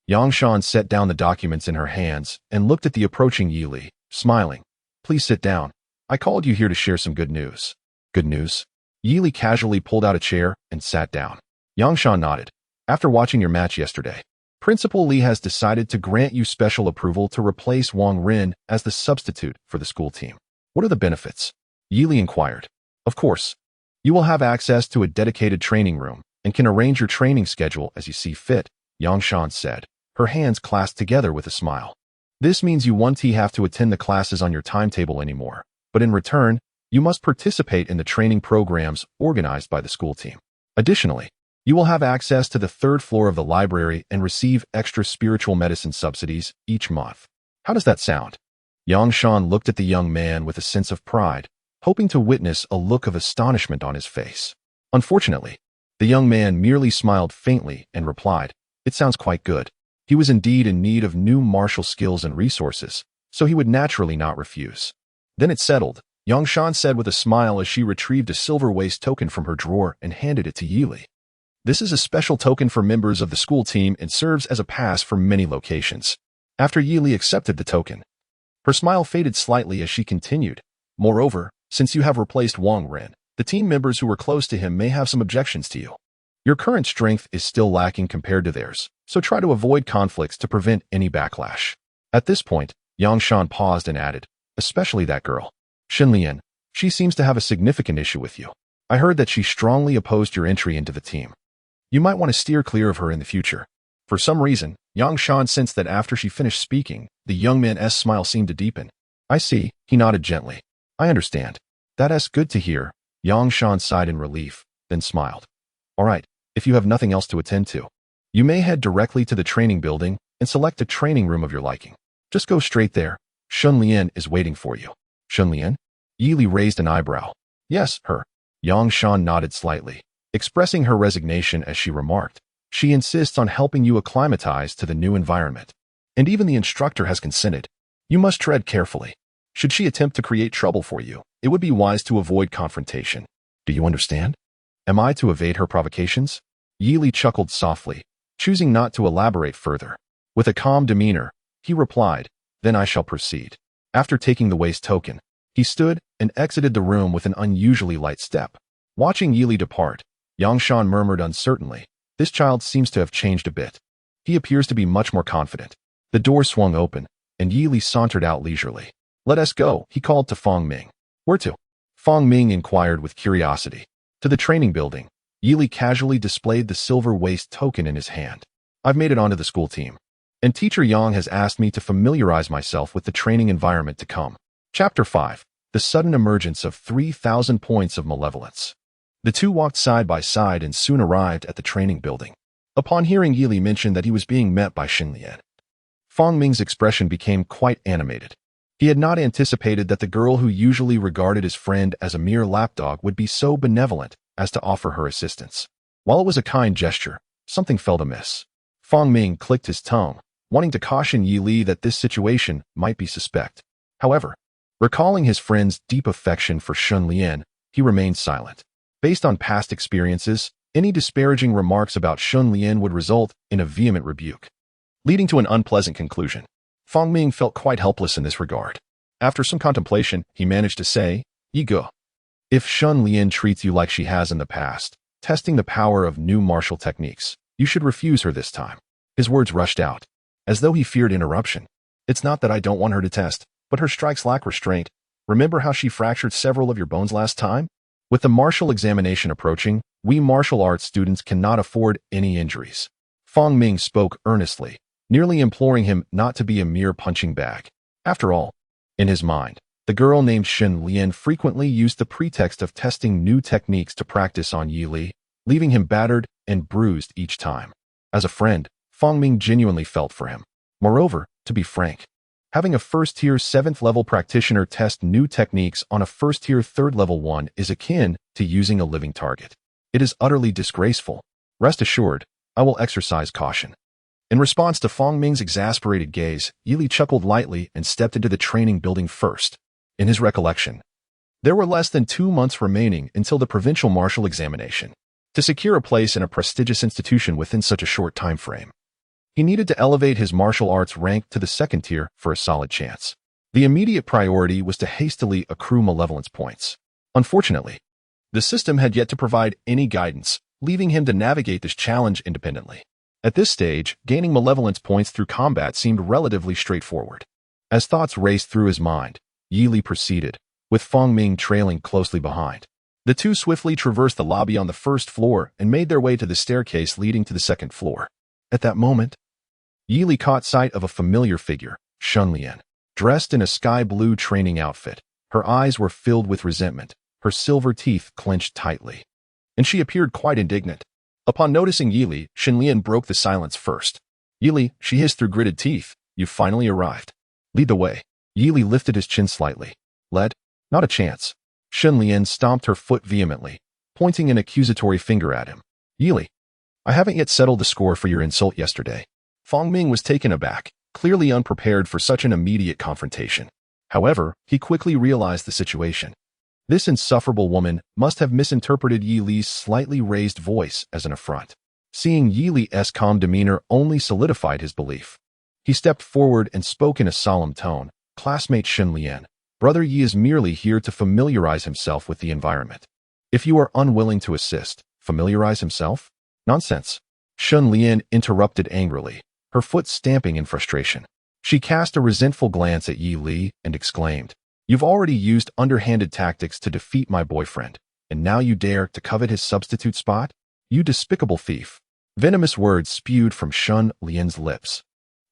Yang Shan set down the documents in her hands and looked at the approaching Yili, smiling. "Please sit down. I called you here to share some good news." "Good news?" Yili casually pulled out a chair and sat down. Yang Shan nodded. "After watching your match yesterday, Principal Li has decided to grant you special approval to replace Wang Ren as the substitute for the school team." "What are the benefits?" Yili inquired. "Of course, You will have access to a dedicated training room and can arrange your training schedule as you see fit, Yangshan said, her hands clasped together with a smile. This means you won't have to attend the classes on your timetable anymore, but in return, you must participate in the training programs organized by the school team. Additionally, you will have access to the third floor of the library and receive extra spiritual medicine subsidies each month. How does that sound? Yangshan looked at the young man with a sense of pride, hoping to witness a look of astonishment on his face. Unfortunately, the young man merely smiled faintly and replied, "It sounds quite good." He was indeed in need of new martial skills and resources, so he would naturally not refuse. Then it's settled, Yangshan said with a smile as she retrieved a silver waist token from her drawer and handed it to Yili. This is a special token for members of the school team and serves as a pass for many locations. After Yili accepted the token, her smile faded slightly as she continued. Moreover, since you have replaced Wang Ren, the team members who were close to him may have some objections to you. Your current strength is still lacking compared to theirs, so try to avoid conflicts to prevent any backlash. At this point, Yangshan paused and added, especially that girl, Shenlian. She seems to have a significant issue with you. I heard that she strongly opposed your entry into the team. You might want to steer clear of her in the future. For some reason, Yangshan sensed that after she finished speaking, the young man's smile seemed to deepen. I see, he nodded gently. I understand. That's good to hear. Yangshan sighed in relief, then smiled. All right, if you have nothing else to attend to, you may head directly to the training building and select a training room of your liking. Just go straight there. Shenlian is waiting for you. Shenlian? Yili raised an eyebrow. Yes, her. Yangshan nodded slightly, expressing her resignation as she remarked. She insists on helping you acclimatize to the new environment. And even the instructor has consented. You must tread carefully. Should she attempt to create trouble for you, it would be wise to avoid confrontation. Do you understand? Am I to evade her provocations? Yili chuckled softly, choosing not to elaborate further. With a calm demeanor, he replied, then I shall proceed. After taking the waist token, he stood and exited the room with an unusually light step. Watching Yili depart, Yangshan murmured uncertainly, this child seems to have changed a bit. He appears to be much more confident. The door swung open, and Yili sauntered out leisurely. Let us go, he called to Fong Ming. Where to? Fong Ming inquired with curiosity. To the training building. Yili casually displayed the silver waist token in his hand. I've made it onto the school team, and Teacher Yang has asked me to familiarize myself with the training environment to come. Chapter 5. The sudden emergence of 3,000 points of malevolence. The two walked side by side and soon arrived at the training building. Upon hearing Yili mention that he was being met by Shenlian, Fong Ming's expression became quite animated. He had not anticipated that the girl who usually regarded his friend as a mere lapdog would be so benevolent as to offer her assistance. While it was a kind gesture, something felt amiss. Fong Ming clicked his tongue, wanting to caution Yili that this situation might be suspect. However, recalling his friend's deep affection for Shenlian, he remained silent. Based on past experiences, any disparaging remarks about Shenlian would result in a vehement rebuke, leading to an unpleasant conclusion. Fong Ming felt quite helpless in this regard. After some contemplation, he managed to say, Yigo. If Shenlian treats you like she has in the past, testing the power of new martial techniques, you should refuse her this time. His words rushed out, as though he feared interruption. It's not that I don't want her to test, but her strikes lack restraint. Remember how she fractured several of your bones last time? With the martial examination approaching, we martial arts students cannot afford any injuries. Fong Ming spoke earnestly, nearly imploring him not to be a mere punching bag. After all, in his mind, the girl named Shenlian frequently used the pretext of testing new techniques to practice on Yili, leaving him battered and bruised each time. As a friend, Fong Ming genuinely felt for him. Moreover, to be frank, having a first-tier 7th-level practitioner test new techniques on a first-tier 3rd-level one is akin to using a living target. It is utterly disgraceful. Rest assured, I will exercise caution. In response to Fong Ming's exasperated gaze, Yili chuckled lightly and stepped into the training building first. In his recollection, there were less than 2 months remaining until the provincial martial examination. To secure a place in a prestigious institution within such a short time frame, he needed to elevate his martial arts rank to the 2nd tier for a solid chance. The immediate priority was to hastily accrue malevolence points. Unfortunately, the system had yet to provide any guidance, leaving him to navigate this challenge independently. At this stage, gaining malevolence points through combat seemed relatively straightforward. As thoughts raced through his mind, Yili proceeded, with Fong Ming trailing closely behind. The two swiftly traversed the lobby on the first floor and made their way to the staircase leading to the second floor. At that moment, Yili caught sight of a familiar figure, Shunlian, dressed in a sky-blue training outfit. Her eyes were filled with resentment, her silver teeth clenched tightly, and she appeared quite indignant. Upon noticing Yili, Shunlian broke the silence first. "Yili," she hissed through gritted teeth, "you've finally arrived. Lead the way." Yili lifted his chin slightly. "Lead? Not a chance." Shunlian stomped her foot vehemently, pointing an accusatory finger at him. "Yili, I haven't yet settled the score for your insult yesterday." Fang Ming was taken aback, clearly unprepared for such an immediate confrontation. However, he quickly realized the situation. This insufferable woman must have misinterpreted Yi Li's slightly raised voice as an affront. Seeing Yi Li's calm demeanor only solidified his belief. He stepped forward and spoke in a solemn tone. "Classmate Shunlian, Brother Yi is merely here to familiarize himself with the environment. If you are unwilling to assist, familiarize himself? Nonsense." Shunlian interrupted angrily, her foot stamping in frustration. She cast a resentful glance at Yi Li and exclaimed, "You've already used underhanded tactics to defeat my boyfriend, and now you dare to covet his substitute spot? You despicable thief." Venomous words spewed from Shun Lian's lips,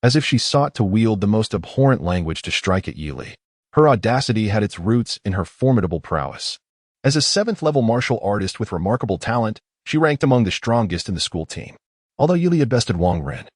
as if she sought to wield the most abhorrent language to strike at Yi Li. Her audacity had its roots in her formidable prowess. As a 7th-level martial artist with remarkable talent, she ranked among the strongest in the school team. Although Yi Li had bested Wang Ren,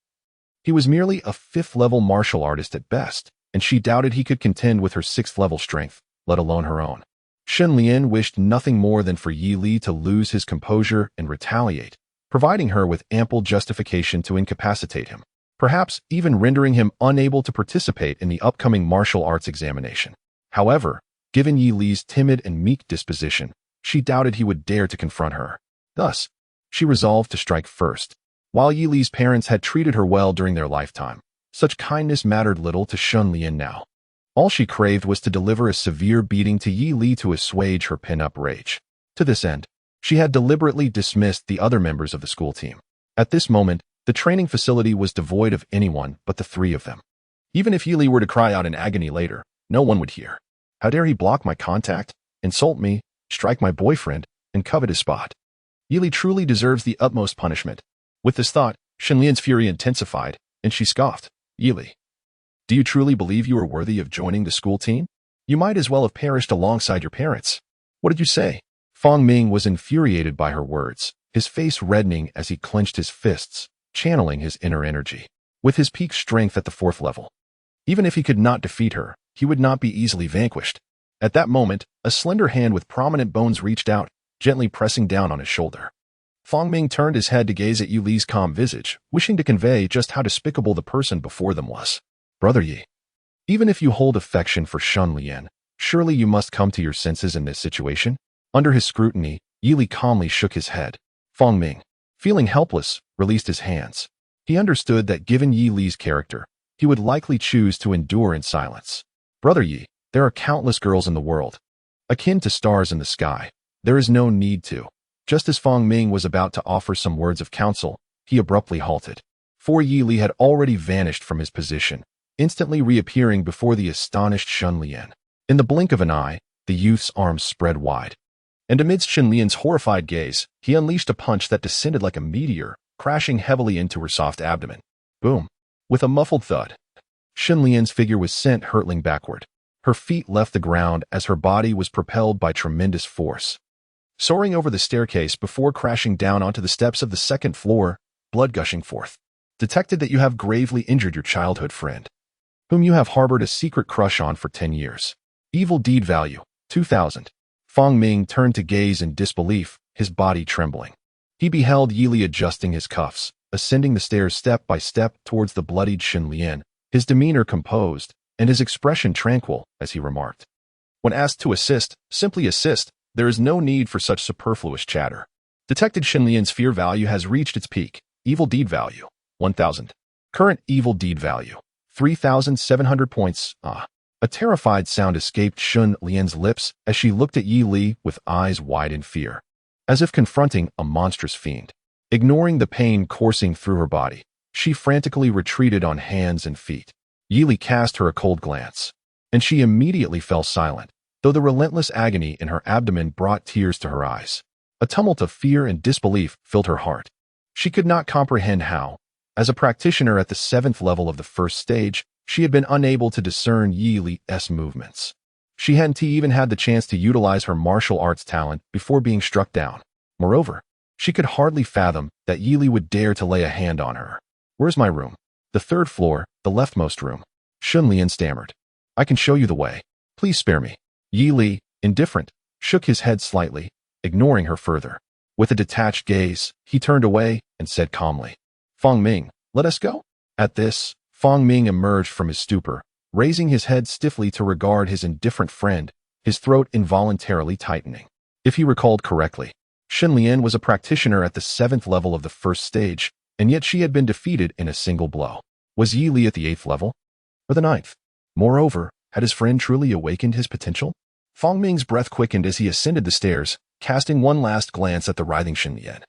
he was merely a 5th-level martial artist at best, and she doubted he could contend with her 6th-level strength, let alone her own. Shunlian wished nothing more than for Yi Li to lose his composure and retaliate, providing her with ample justification to incapacitate him, perhaps even rendering him unable to participate in the upcoming martial arts examination. However, given Yi Li's timid and meek disposition, she doubted he would dare to confront her. Thus, she resolved to strike first. While Yi Li's parents had treated her well during their lifetime, such kindness mattered little to Shunlian now. All she craved was to deliver a severe beating to Yi Li to assuage her pin-up rage. To this end, she had deliberately dismissed the other members of the school team. At this moment, the training facility was devoid of anyone but the three of them. Even if Yi Li were to cry out in agony later, no one would hear. How dare he block my contact, insult me, strike my boyfriend, and covet his spot? Yi Li truly deserves the utmost punishment. With this thought, Shunlian's fury intensified, and she scoffed. "Yi Li, do you truly believe you are worthy of joining the school team? You might as well have perished alongside your parents. What did you say?" Fang Ming was infuriated by her words, his face reddening as he clenched his fists, channeling his inner energy. With his peak strength at the 4th level, even if he could not defeat her, he would not be easily vanquished. At that moment, a slender hand with prominent bones reached out, gently pressing down on his shoulder. Fang Ming turned his head to gaze at Yi Li's calm visage, wishing to convey just how despicable the person before them was. "Brother Yi, even if you hold affection for Shunlian, surely you must come to your senses in this situation." Under his scrutiny, Yi Li calmly shook his head. Fang Ming, feeling helpless, released his hands. He understood that given Yi Li's character, he would likely choose to endure in silence. "Brother Yi, there are countless girls in the world, akin to stars in the sky. There is no need to." Just as Fang Ming was about to offer some words of counsel, he abruptly halted. For Yi Li had already vanished from his position, instantly reappearing before the astonished Shunlian. In the blink of an eye, the youth's arms spread wide. And amidst Shunlian's horrified gaze, he unleashed a punch that descended like a meteor, crashing heavily into her soft abdomen. Boom! With a muffled thud, Shunlian's figure was sent hurtling backward. Her feet left the ground as her body was propelled by tremendous force, soaring over the staircase before crashing down onto the steps of the 2nd floor, blood gushing forth. "Detected that you have gravely injured your childhood friend, whom you have harbored a secret crush on for 10 years. Evil deed value, 2,000. Fang Ming turned to gaze in disbelief, his body trembling. He beheld Yi Li adjusting his cuffs, ascending the stairs step by step towards the bloodied Shunlian, his demeanor composed, and his expression tranquil, as he remarked, "When asked to assist, simply assist. There is no need for such superfluous chatter." Detected Shunlian's fear value has reached its peak. Evil deed value, 1,000. Current evil deed value, 3,700 points. A terrified sound escaped Shunlian's lips as she looked at Yi Li with eyes wide in fear, as if confronting a monstrous fiend. Ignoring the pain coursing through her body, she frantically retreated on hands and feet. Yi Li cast her a cold glance, and she immediately fell silent, though the relentless agony in her abdomen brought tears to her eyes. A tumult of fear and disbelief filled her heart. She could not comprehend how, as a practitioner at the 7th level of the first stage, she had been unable to discern Yi Li's movements. She hadn't even had the chance to utilize her martial arts talent before being struck down. Moreover, she could hardly fathom that Yi Li would dare to lay a hand on her. "Where's my room?" "The 3rd floor, the leftmost room." Shun Lian stammered. "I can show you the way. Please spare me." Yi Li, indifferent, shook his head slightly, ignoring her further. With a detached gaze, he turned away and said calmly, "Fong Ming, let us go." At this, Fong Ming emerged from his stupor, raising his head stiffly to regard his indifferent friend, his throat involuntarily tightening. If he recalled correctly, Shun Lian was a practitioner at the 7th level of the first stage, and yet she had been defeated in a single blow. Was Yi Li at the 8th level? Or the 9th? Moreover, had his friend truly awakened his potential? Fong Ming's breath quickened as he ascended the stairs, casting one last glance at the writhing Shun Lian.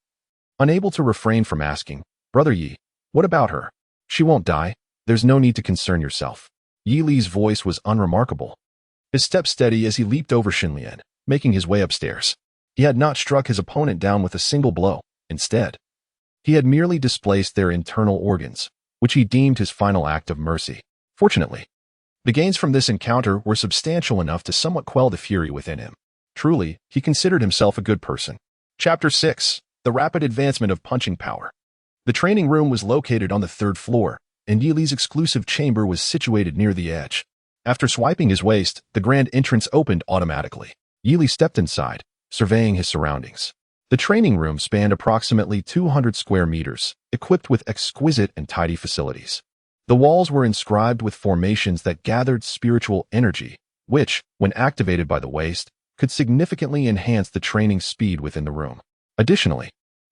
Unable to refrain from asking, "Brother Yi, what about her? She won't die. There's no need to concern yourself." Yi Li's voice was unremarkable, his step steady as he leaped over Shun Lian, making his way upstairs. He had not struck his opponent down with a single blow. Instead, he had merely displaced their internal organs, which he deemed his final act of mercy. Fortunately, the gains from this encounter were substantial enough to somewhat quell the fury within him. Truly, he considered himself a good person. Chapter 6. The Rapid Advancement of Punching Power. The training room was located on the 3rd floor, and Yi Li's exclusive chamber was situated near the edge. After swiping his waist, the grand entrance opened automatically. Yi Li stepped inside, surveying his surroundings. The training room spanned approximately 200 square meters, equipped with exquisite and tidy facilities. The walls were inscribed with formations that gathered spiritual energy, which, when activated by the waist, could significantly enhance the training speed within the room. Additionally,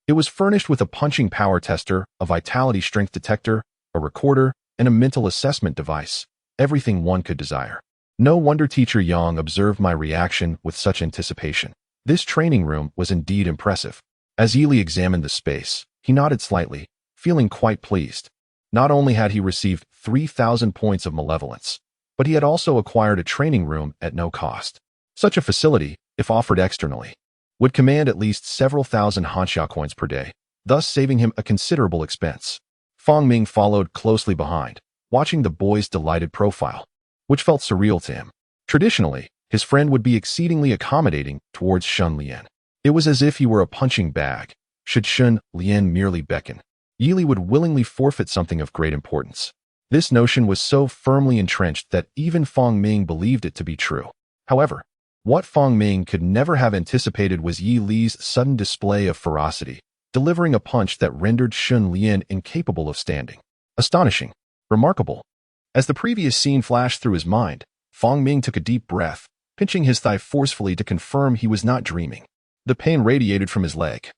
it was furnished with a punching power tester, a vitality strength detector, a recorder, and a mental assessment device, everything one could desire. No wonder Teacher Yang observed my reaction with such anticipation. This training room was indeed impressive. As Yi Li examined the space, he nodded slightly, feeling quite pleased. Not only had he received 3,000 points of malevolence, but he had also acquired a training room at no cost. Such a facility, if offered externally, would command at least several thousand hanxia coins per day, thus saving him a considerable expense. Fong Ming followed closely behind, watching the boy's delighted profile, which felt surreal to him. Traditionally, his friend would be exceedingly accommodating towards Shun Lian. It was as if he were a punching bag. Should Shun Lian merely beckon, Yi Li would willingly forfeit something of great importance. This notion was so firmly entrenched that even Fong Ming believed it to be true. However, what Fong Ming could never have anticipated was Yi Li's sudden display of ferocity, delivering a punch that rendered Shun Lian incapable of standing. Astonishing. Remarkable. As the previous scene flashed through his mind, Fong Ming took a deep breath, pinching his thigh forcefully to confirm he was not dreaming. The pain radiated from his leg,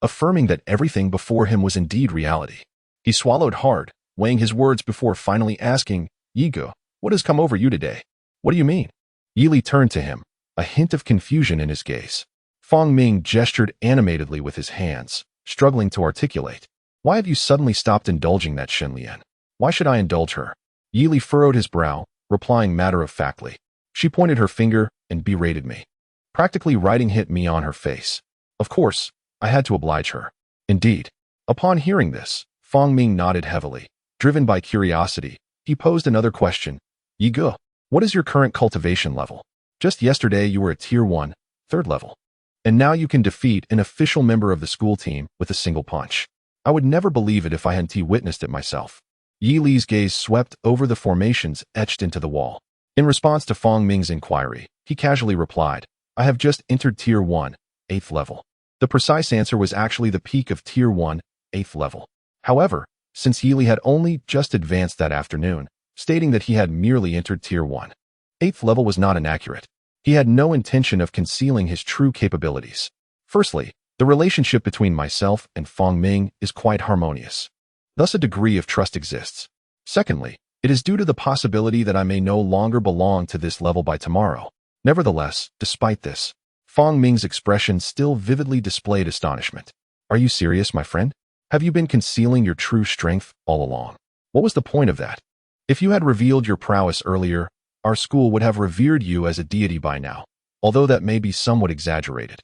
affirming that everything before him was indeed reality. He swallowed hard, weighing his words before finally asking, "Yi Ge, what has come over you today?" "What do you mean?" Yi Li turned to him, a hint of confusion in his gaze. Fong Ming gestured animatedly with his hands, struggling to articulate. "Why have you suddenly stopped indulging that Shun Lian? Why should I indulge her?" Yi Li furrowed his brow, replying matter-of-factly. "She pointed her finger and berated me, practically writing hit me on her face. Of course, I had to oblige her." Indeed. Upon hearing this, Fong Ming nodded heavily. Driven by curiosity, he posed another question. "Yi Ge, what is your current cultivation level? Just yesterday you were at Tier 1, 3rd level. And now you can defeat an official member of the school team with a single punch. I would never believe it if I hadn't witnessed it myself." Yi Li's gaze swept over the formations etched into the wall. In response to Fong Ming's inquiry, he casually replied, "I have just entered Tier 1, 8th level." The precise answer was actually the peak of Tier 1, 8th level. However, since Yi Li had only just advanced that afternoon, stating that he had merely entered Tier 1, 8th level was not inaccurate. He had no intention of concealing his true capabilities. Firstly, the relationship between myself and Fong Ming is quite harmonious. Thus a degree of trust exists. Secondly, it is due to the possibility that I may no longer belong to this level by tomorrow. Nevertheless, despite this, Fong Ming's expression still vividly displayed astonishment. "Are you serious, my friend? Have you been concealing your true strength all along? What was the point of that? If you had revealed your prowess earlier, our school would have revered you as a deity by now, although that may be somewhat exaggerated,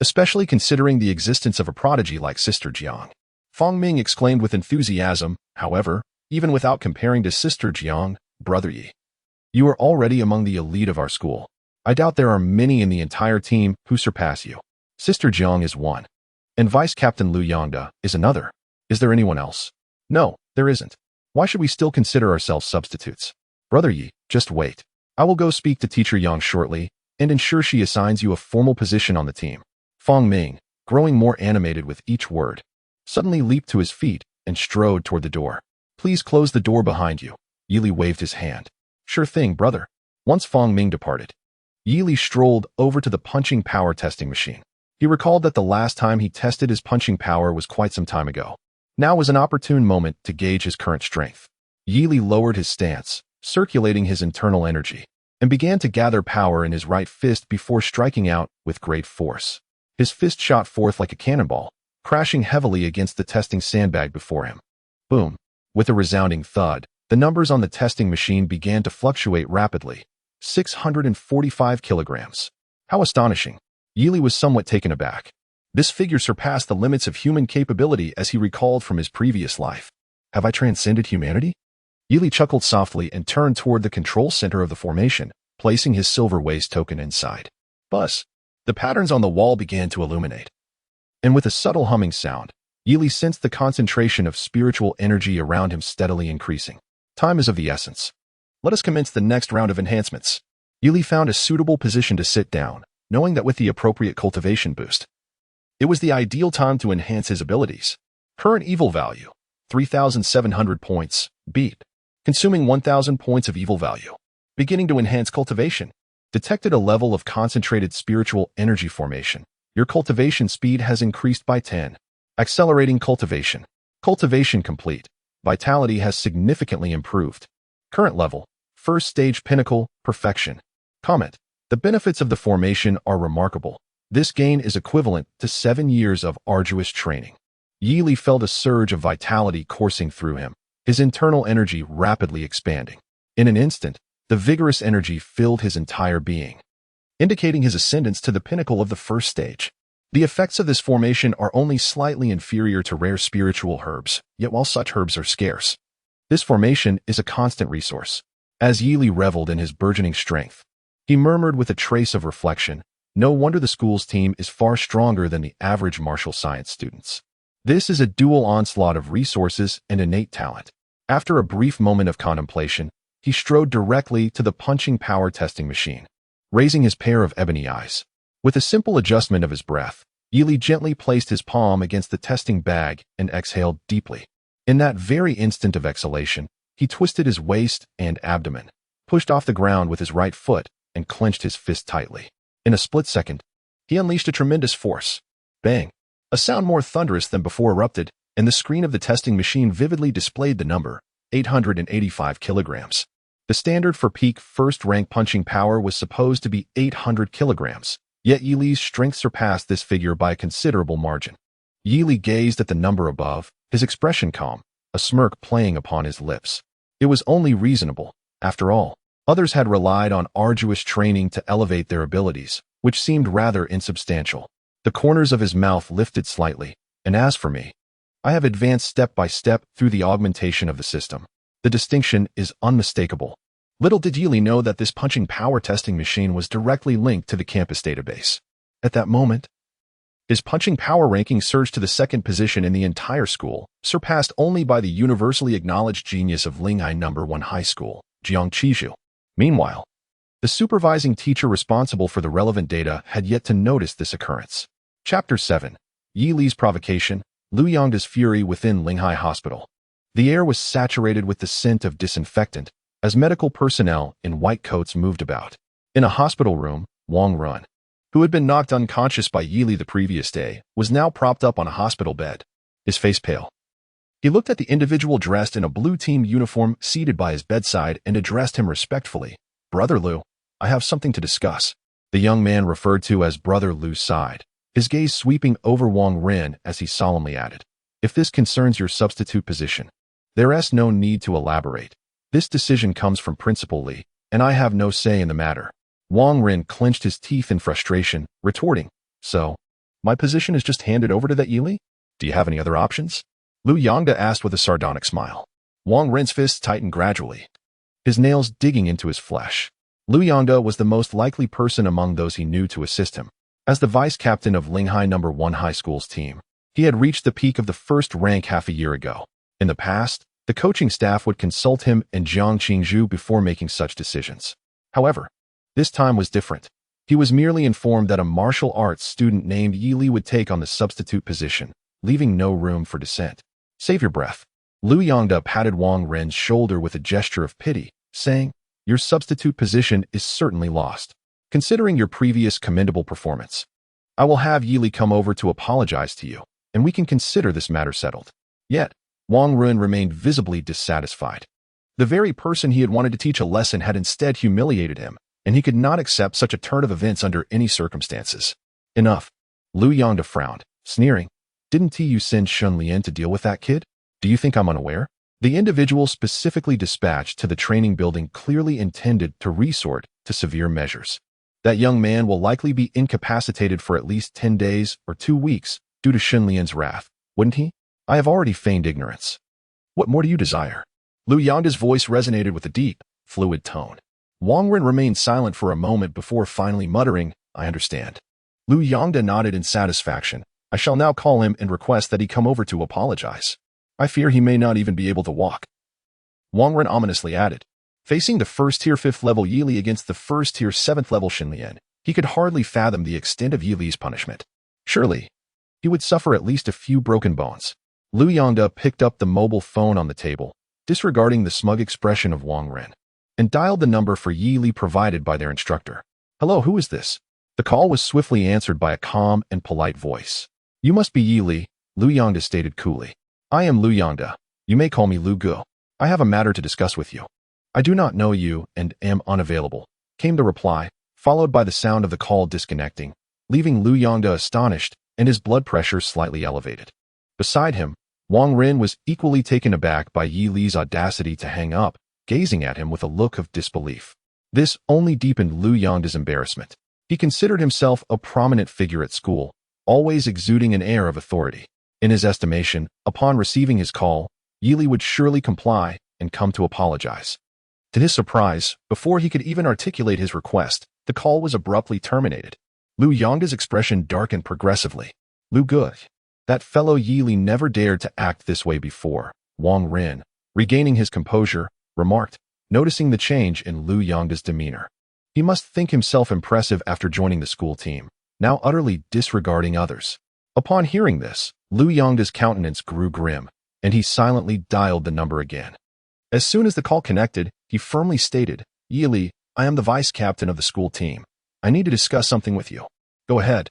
especially considering the existence of a prodigy like Sister Jiang. Fang Ming exclaimed with enthusiasm. However, even without comparing to Sister Jiang, Brother Yi, you are already among the elite of our school. I doubt there are many in the entire team who surpass you. Sister Jiang is one, and Vice Captain Liu Yangda is another. Is there anyone else? No, there isn't. Why should we still consider ourselves substitutes? Brother Yi, just wait. I will go speak to Teacher Yang shortly and ensure she assigns you a formal position on the team. Fang Ming, growing more animated with each word, suddenly leaped to his feet and strode toward the door. Please close the door behind you. Yili waved his hand. Sure thing, brother. Once Fang Ming departed, Yili strolled over to the punching power testing machine. He recalled that the last time he tested his punching power was quite some time ago. Now was an opportune moment to gauge his current strength. Yili lowered his stance, circulating his internal energy, and began to gather power in his right fist before striking out with great force. His fist shot forth like a cannonball, crashing heavily against the testing sandbag before him. Boom! With a resounding thud, the numbers on the testing machine began to fluctuate rapidly. 645 kilograms. How astonishing! Yili was somewhat taken aback. This figure surpassed the limits of human capability as he recalled from his previous life. Have I transcended humanity? Yili chuckled softly and turned toward the control center of the formation, placing his silver waist token inside. Buzz! The patterns on the wall began to illuminate. And with a subtle humming sound, Yili sensed the concentration of spiritual energy around him steadily increasing. Time is of the essence. Let us commence the next round of enhancements. Yili found a suitable position to sit down, knowing that with the appropriate cultivation boost, it was the ideal time to enhance his abilities. Current evil value, 3,700 points, beat. Consuming 1,000 points of evil value. Beginning to enhance cultivation. Detected a level of concentrated spiritual energy formation. Your cultivation speed has increased by 10. Accelerating cultivation. Cultivation complete. Vitality has significantly improved. Current level, first stage pinnacle, perfection. Comment. The benefits of the formation are remarkable. This gain is equivalent to 7 years of arduous training. Yili felt a surge of vitality coursing through him, his internal energy rapidly expanding. In an instant, the vigorous energy filled his entire being, indicating his ascendance to the pinnacle of the first stage. The effects of this formation are only slightly inferior to rare spiritual herbs, yet while such herbs are scarce, this formation is a constant resource. As Yili reveled in his burgeoning strength, he murmured with a trace of reflection, no wonder the school's team is far stronger than the average martial science students. This is a dual onslaught of resources and innate talent. After a brief moment of contemplation, he strode directly to the punching power testing machine, raising his pair of ebony eyes. With a simple adjustment of his breath, Yili gently placed his palm against the testing bag and exhaled deeply. In that very instant of exhalation, he twisted his waist and abdomen, pushed off the ground with his right foot, and clenched his fist tightly. In a split second, he unleashed a tremendous force. Bang! A sound more thunderous than before erupted, and the screen of the testing machine vividly displayed the number, 885 kilograms. The standard for peak first-rank punching power was supposed to be 800 kilograms, yet Yili's strength surpassed this figure by a considerable margin. Yili gazed at the number above, his expression calm, a smirk playing upon his lips. It was only reasonable, after all. Others had relied on arduous training to elevate their abilities, which seemed rather insubstantial. The corners of his mouth lifted slightly, and as for me, I have advanced step by step through the augmentation of the system. The distinction is unmistakable. Little did Yili know that this punching power testing machine was directly linked to the campus database. At that moment, his punching power ranking surged to the second position in the entire school, surpassed only by the universally acknowledged genius of Linghai No. 1 High School, Jiang Qizhu. Meanwhile, the supervising teacher responsible for the relevant data had yet to notice this occurrence. Chapter 7. Yili's provocation, Liu Yangda's fury within Linghai Hospital. The air was saturated with the scent of disinfectant as medical personnel in white coats moved about. In a hospital room, Wang Run, who had been knocked unconscious by Yili the previous day, was now propped up on a hospital bed, his face pale. He looked at the individual dressed in a blue team uniform seated by his bedside and addressed him respectfully. Brother Liu, I have something to discuss. The young man referred to as Brother Liu sighed, his gaze sweeping over Wang Ren as he solemnly added, if this concerns your substitute position, there is no need to elaborate. This decision comes from Principal Li, and I have no say in the matter. Wang Ren clenched his teeth in frustration, retorting, "So, my position is just handed over to that Yili? Do you have any other options?" Lu Yongda asked with a sardonic smile. Wang Ren's fists tightened gradually, his nails digging into his flesh. Lu Yongda was the most likely person among those he knew to assist him. As the vice captain of Linghai No. 1 High School's team, he had reached the peak of the first rank half a year ago. In the past, the coaching staff would consult him and Jiang Qingzhu before making such decisions. However, this time was different. He was merely informed that a martial arts student named Yi Li would take on the substitute position, leaving no room for dissent. "Save your breath." Lu Yongda patted Wang Ren's shoulder with a gesture of pity, saying, "Your substitute position is certainly lost, considering your previous commendable performance. I will have Yi Li come over to apologize to you, and we can consider this matter settled." Yet, Wang Ren remained visibly dissatisfied. The very person he had wanted to teach a lesson had instead humiliated him, and he could not accept such a turn of events under any circumstances. "Enough." Lu Yongda frowned, sneering. "Didn't you send Shun Lian to deal with that kid? Do you think I'm unaware?" The individual specifically dispatched to the training building clearly intended to resort to severe measures. That young man will likely be incapacitated for at least 10 days or 2 weeks due to Shun Lian's wrath, wouldn't he? I have already feigned ignorance. What more do you desire? Lu Yongda's voice resonated with a deep, fluid tone. Wang Ren remained silent for a moment before finally muttering, "I understand." Lu Yongda nodded in satisfaction. "I shall now call him and request that he come over to apologize. I fear he may not even be able to walk." Wang Ren ominously added, "Facing the first-tier 5th-level Yi Li against the first-tier 7th-level Shun Lian, he could hardly fathom the extent of Yi Li's punishment. Surely, he would suffer at least a few broken bones." Lu Yongda picked up the mobile phone on the table, disregarding the smug expression of Wang Ren, and dialed the number for Yi Li provided by their instructor. "Hello, who is this?" The call was swiftly answered by a calm and polite voice. "You must be Yi Li," Lu Yongda stated coolly. "I am Lu Yongda. You may call me Lu Gu. I have a matter to discuss with you." "I do not know you and am unavailable," came the reply, followed by the sound of the call disconnecting, leaving Lu Yongda astonished and his blood pressure slightly elevated. Beside him, Wang Ren was equally taken aback by Yi Li's audacity to hang up, gazing at him with a look of disbelief. This only deepened Lu Yongda's embarrassment. He considered himself a prominent figure at school, always exuding an air of authority. In his estimation, upon receiving his call, Yi Li would surely comply and come to apologize. To his surprise, before he could even articulate his request, the call was abruptly terminated. Lu Yongda's expression darkened progressively. "Lu Gu, that fellow Yi Li never dared to act this way before," Wang Ren, regaining his composure, remarked, noticing the change in Lu Yongda's demeanor. He must think himself impressive after joining the school team, now utterly disregarding others. Upon hearing this, Lu Yongda's countenance grew grim, and he silently dialed the number again. As soon as the call connected, he firmly stated, "Yi Li, I am the vice captain of the school team. I need to discuss something with you." "Go ahead,"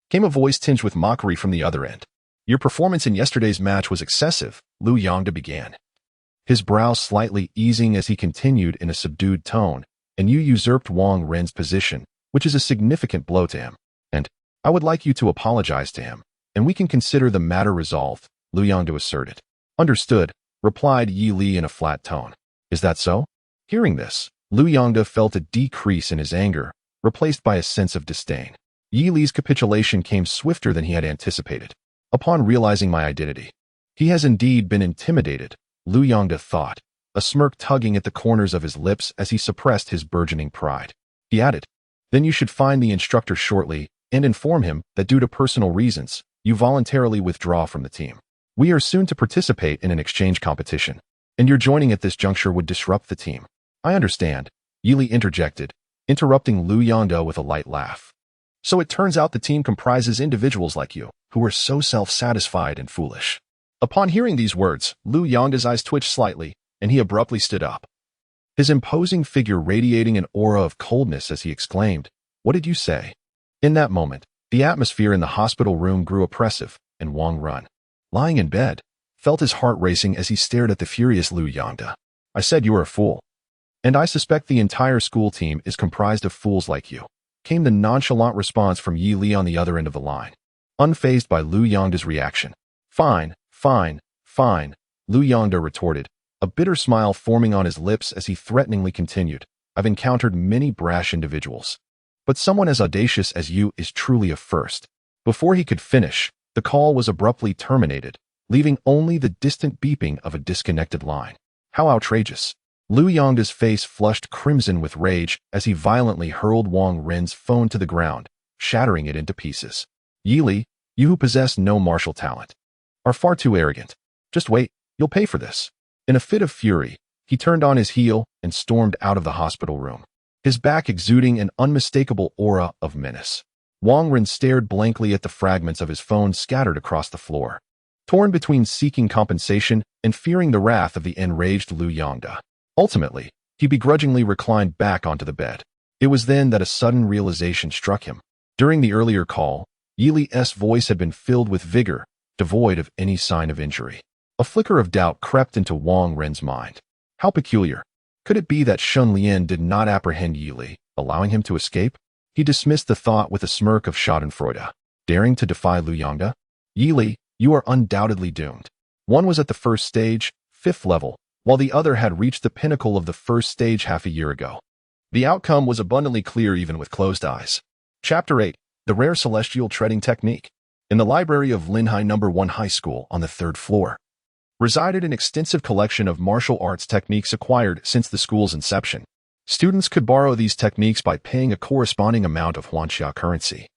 came a voice tinged with mockery from the other end. "Your performance in yesterday's match was excessive," Lu Yongda began, his brows slightly easing as he continued in a subdued tone, "and you usurped Wang Ren's position, which is a significant blow to him. And I would like you to apologize to him, and we can consider the matter resolved," Lu Yongda asserted. "Understood," replied Yi Li in a flat tone. "Is that so?" Hearing this, Lu Yongda felt a decrease in his anger, replaced by a sense of disdain. Yi Li's capitulation came swifter than he had anticipated. Upon realizing my identity, he has indeed been intimidated, Lu Yongda thought, a smirk tugging at the corners of his lips as he suppressed his burgeoning pride. He added, "Then you should find the instructor shortly and inform him that due to personal reasons, you voluntarily withdraw from the team. We are soon to participate in an exchange competition, and your joining at this juncture would disrupt the team." "I understand," Yi Li interjected, interrupting Lu Yongda with a light laugh. "So it turns out the team comprises individuals like you, who are so self-satisfied and foolish." Upon hearing these words, Lu Yongda's eyes twitched slightly, and he abruptly stood up, his imposing figure radiating an aura of coldness as he exclaimed, "What did you say?" In that moment, the atmosphere in the hospital room grew oppressive, and Wang Ren, lying in bed, felt his heart racing as he stared at the furious Lu Yongda. "I said you were a fool. And I suspect the entire school team is comprised of fools like you," came the nonchalant response from Yi Li on the other end of the line, unfazed by Lu Yongda's reaction. Fine, Lu Yongda retorted, a bitter smile forming on his lips as he threateningly continued. I've encountered many brash individuals. But someone as audacious as you is truly a first. Before he could finish, the call was abruptly terminated, leaving only the distant beeping of a disconnected line. How outrageous. Liu Yongda's face flushed crimson with rage as he violently hurled Wang Rin's phone to the ground, shattering it into pieces. Yili, you who possess no martial talent, are far too arrogant. Just wait, you'll pay for this. In a fit of fury, he turned on his heel and stormed out of the hospital room, his back exuding an unmistakable aura of menace. Wang Rin stared blankly at the fragments of his phone scattered across the floor, torn between seeking compensation and fearing the wrath of the enraged Liu Yongda. Ultimately, he begrudgingly reclined back onto the bed. It was then that a sudden realization struck him. During the earlier call, Yili's voice had been filled with vigor, devoid of any sign of injury. A flicker of doubt crept into Wang Rin's mind. How peculiar. Could it be that Shun Lian did not apprehend Yili, allowing him to escape? He dismissed the thought with a smirk of schadenfreude. Daring to defy Liu Yongda? Yili, you are undoubtedly doomed. One was at the first stage, 5th level, while the other had reached the pinnacle of the first stage half a year ago. The outcome was abundantly clear even with closed eyes. Chapter 8. The Rare Celestial Treading Technique. In the library of Linhai No. 1 High School on the 3rd floor resided an extensive collection of martial arts techniques acquired since the school's inception. Students could borrow these techniques by paying a corresponding amount of Huanxia currency.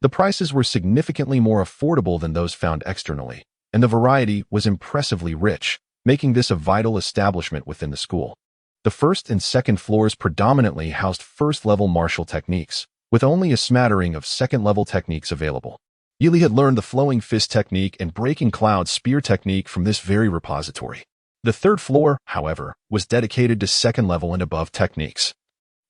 The prices were significantly more affordable than those found externally, and the variety was impressively rich, making this a vital establishment within the school. The 1st and 2nd floors predominantly housed first-level martial techniques, with only a smattering of second-level techniques available. Yili had learned the flowing fist technique and breaking cloud spear technique from this very repository. The 3rd floor, however, was dedicated to second-level and above techniques,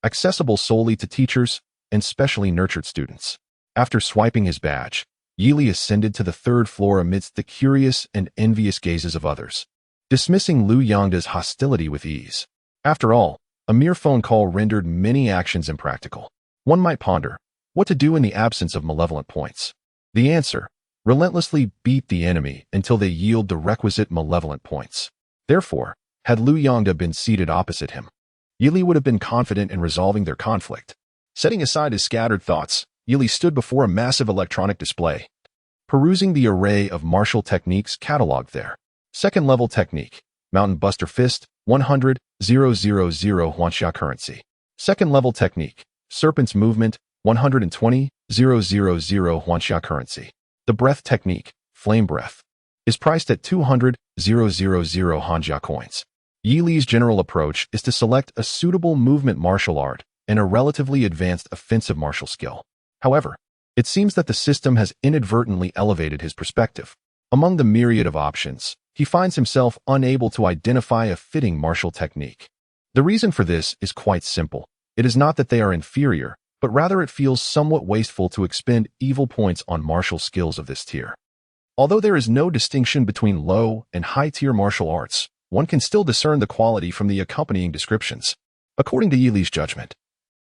accessible solely to teachers and specially nurtured students. After swiping his badge, Yili ascended to the 3rd floor amidst the curious and envious gazes of others, dismissing Liu Yongda's hostility with ease. After all, a mere phone call rendered many actions impractical. One might ponder, what to do in the absence of malevolent points? The answer: relentlessly beat the enemy until they yield the requisite malevolent points. Therefore, had Liu Yongda been seated opposite him, Yili would have been confident in resolving their conflict. Setting aside his scattered thoughts, Yili stood before a massive electronic display, perusing the array of martial techniques cataloged there. Second-level technique, Mountain Buster Fist, 100,000 Huanxia currency. Second-level technique, Serpent's Movement, 120,000 Huanxia currency. The breath technique, Flame Breath, is priced at 200,000 Huanxia coins. Yili's general approach is to select a suitable movement martial art and a relatively advanced offensive martial skill. However, it seems that the system has inadvertently elevated his perspective. Among the myriad of options, he finds himself unable to identify a fitting martial technique. The reason for this is quite simple. It is not that they are inferior, but rather it feels somewhat wasteful to expend evil points on martial skills of this tier. Although there is no distinction between low and high-tier martial arts, one can still discern the quality from the accompanying descriptions. According to Yili's judgment,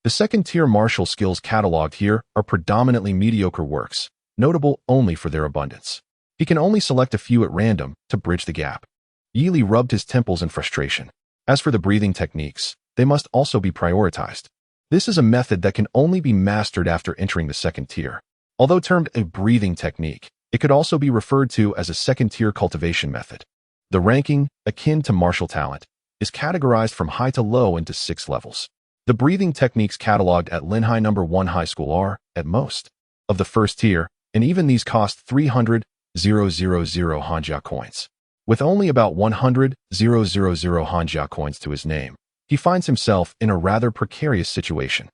the second-tier martial skills cataloged here are predominantly mediocre works, notable only for their abundance. He can only select a few at random to bridge the gap. Yili rubbed his temples in frustration. As for the breathing techniques, they must also be prioritized. This is a method that can only be mastered after entering the second tier. Although termed a breathing technique, it could also be referred to as a second-tier cultivation method. The ranking, akin to martial talent, is categorized from high to low into 6 levels. The breathing techniques cataloged at Linhai No. 1 High School are, at most, of the first tier, and even these cost 300,000 Huanxia coins. With only about 100,000 Huanxia coins to his name, he finds himself in a rather precarious situation.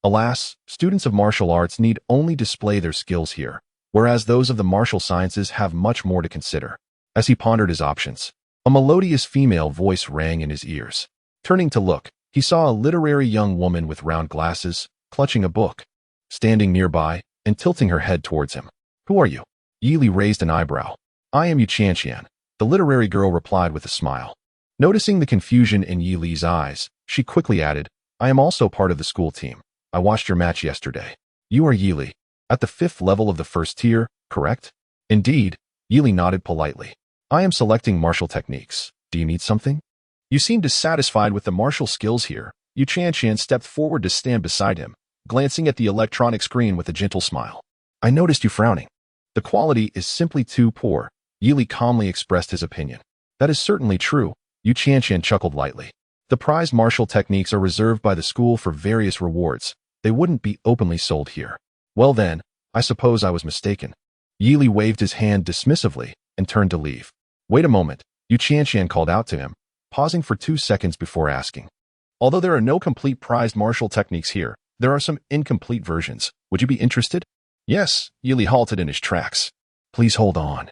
Alas, students of martial arts need only display their skills here, whereas those of the martial sciences have much more to consider. As he pondered his options, a melodious female voice rang in his ears. Turning to look, he saw a literary young woman with round glasses, clutching a book, standing nearby and tilting her head towards him. "Who are you?" Yili raised an eyebrow. "I am Yu Qianqian," the literary girl replied with a smile. Noticing the confusion in Yili's eyes, she quickly added, "I am also part of the school team. I watched your match yesterday. You are Yili, at the 5th level of the first tier, correct?" "Indeed," Yili nodded politely. "I am selecting martial techniques. Do you need something?" "You seem dissatisfied with the martial skills here," Yu Qianqian stepped forward to stand beside him, glancing at the electronic screen with a gentle smile. I noticed you frowning. The quality is simply too poor, Yili calmly expressed his opinion. That is certainly true, Yu Qianqian chuckled lightly. The prized martial techniques are reserved by the school for various rewards. They wouldn't be openly sold here. Well then, I suppose I was mistaken. Yili waved his hand dismissively and turned to leave. Wait a moment, Yu Qianqian called out to him, pausing for 2 seconds before asking. Although there are no complete prized martial techniques here, there are some incomplete versions. Would you be interested? Yes, Yili halted in his tracks. Please hold on.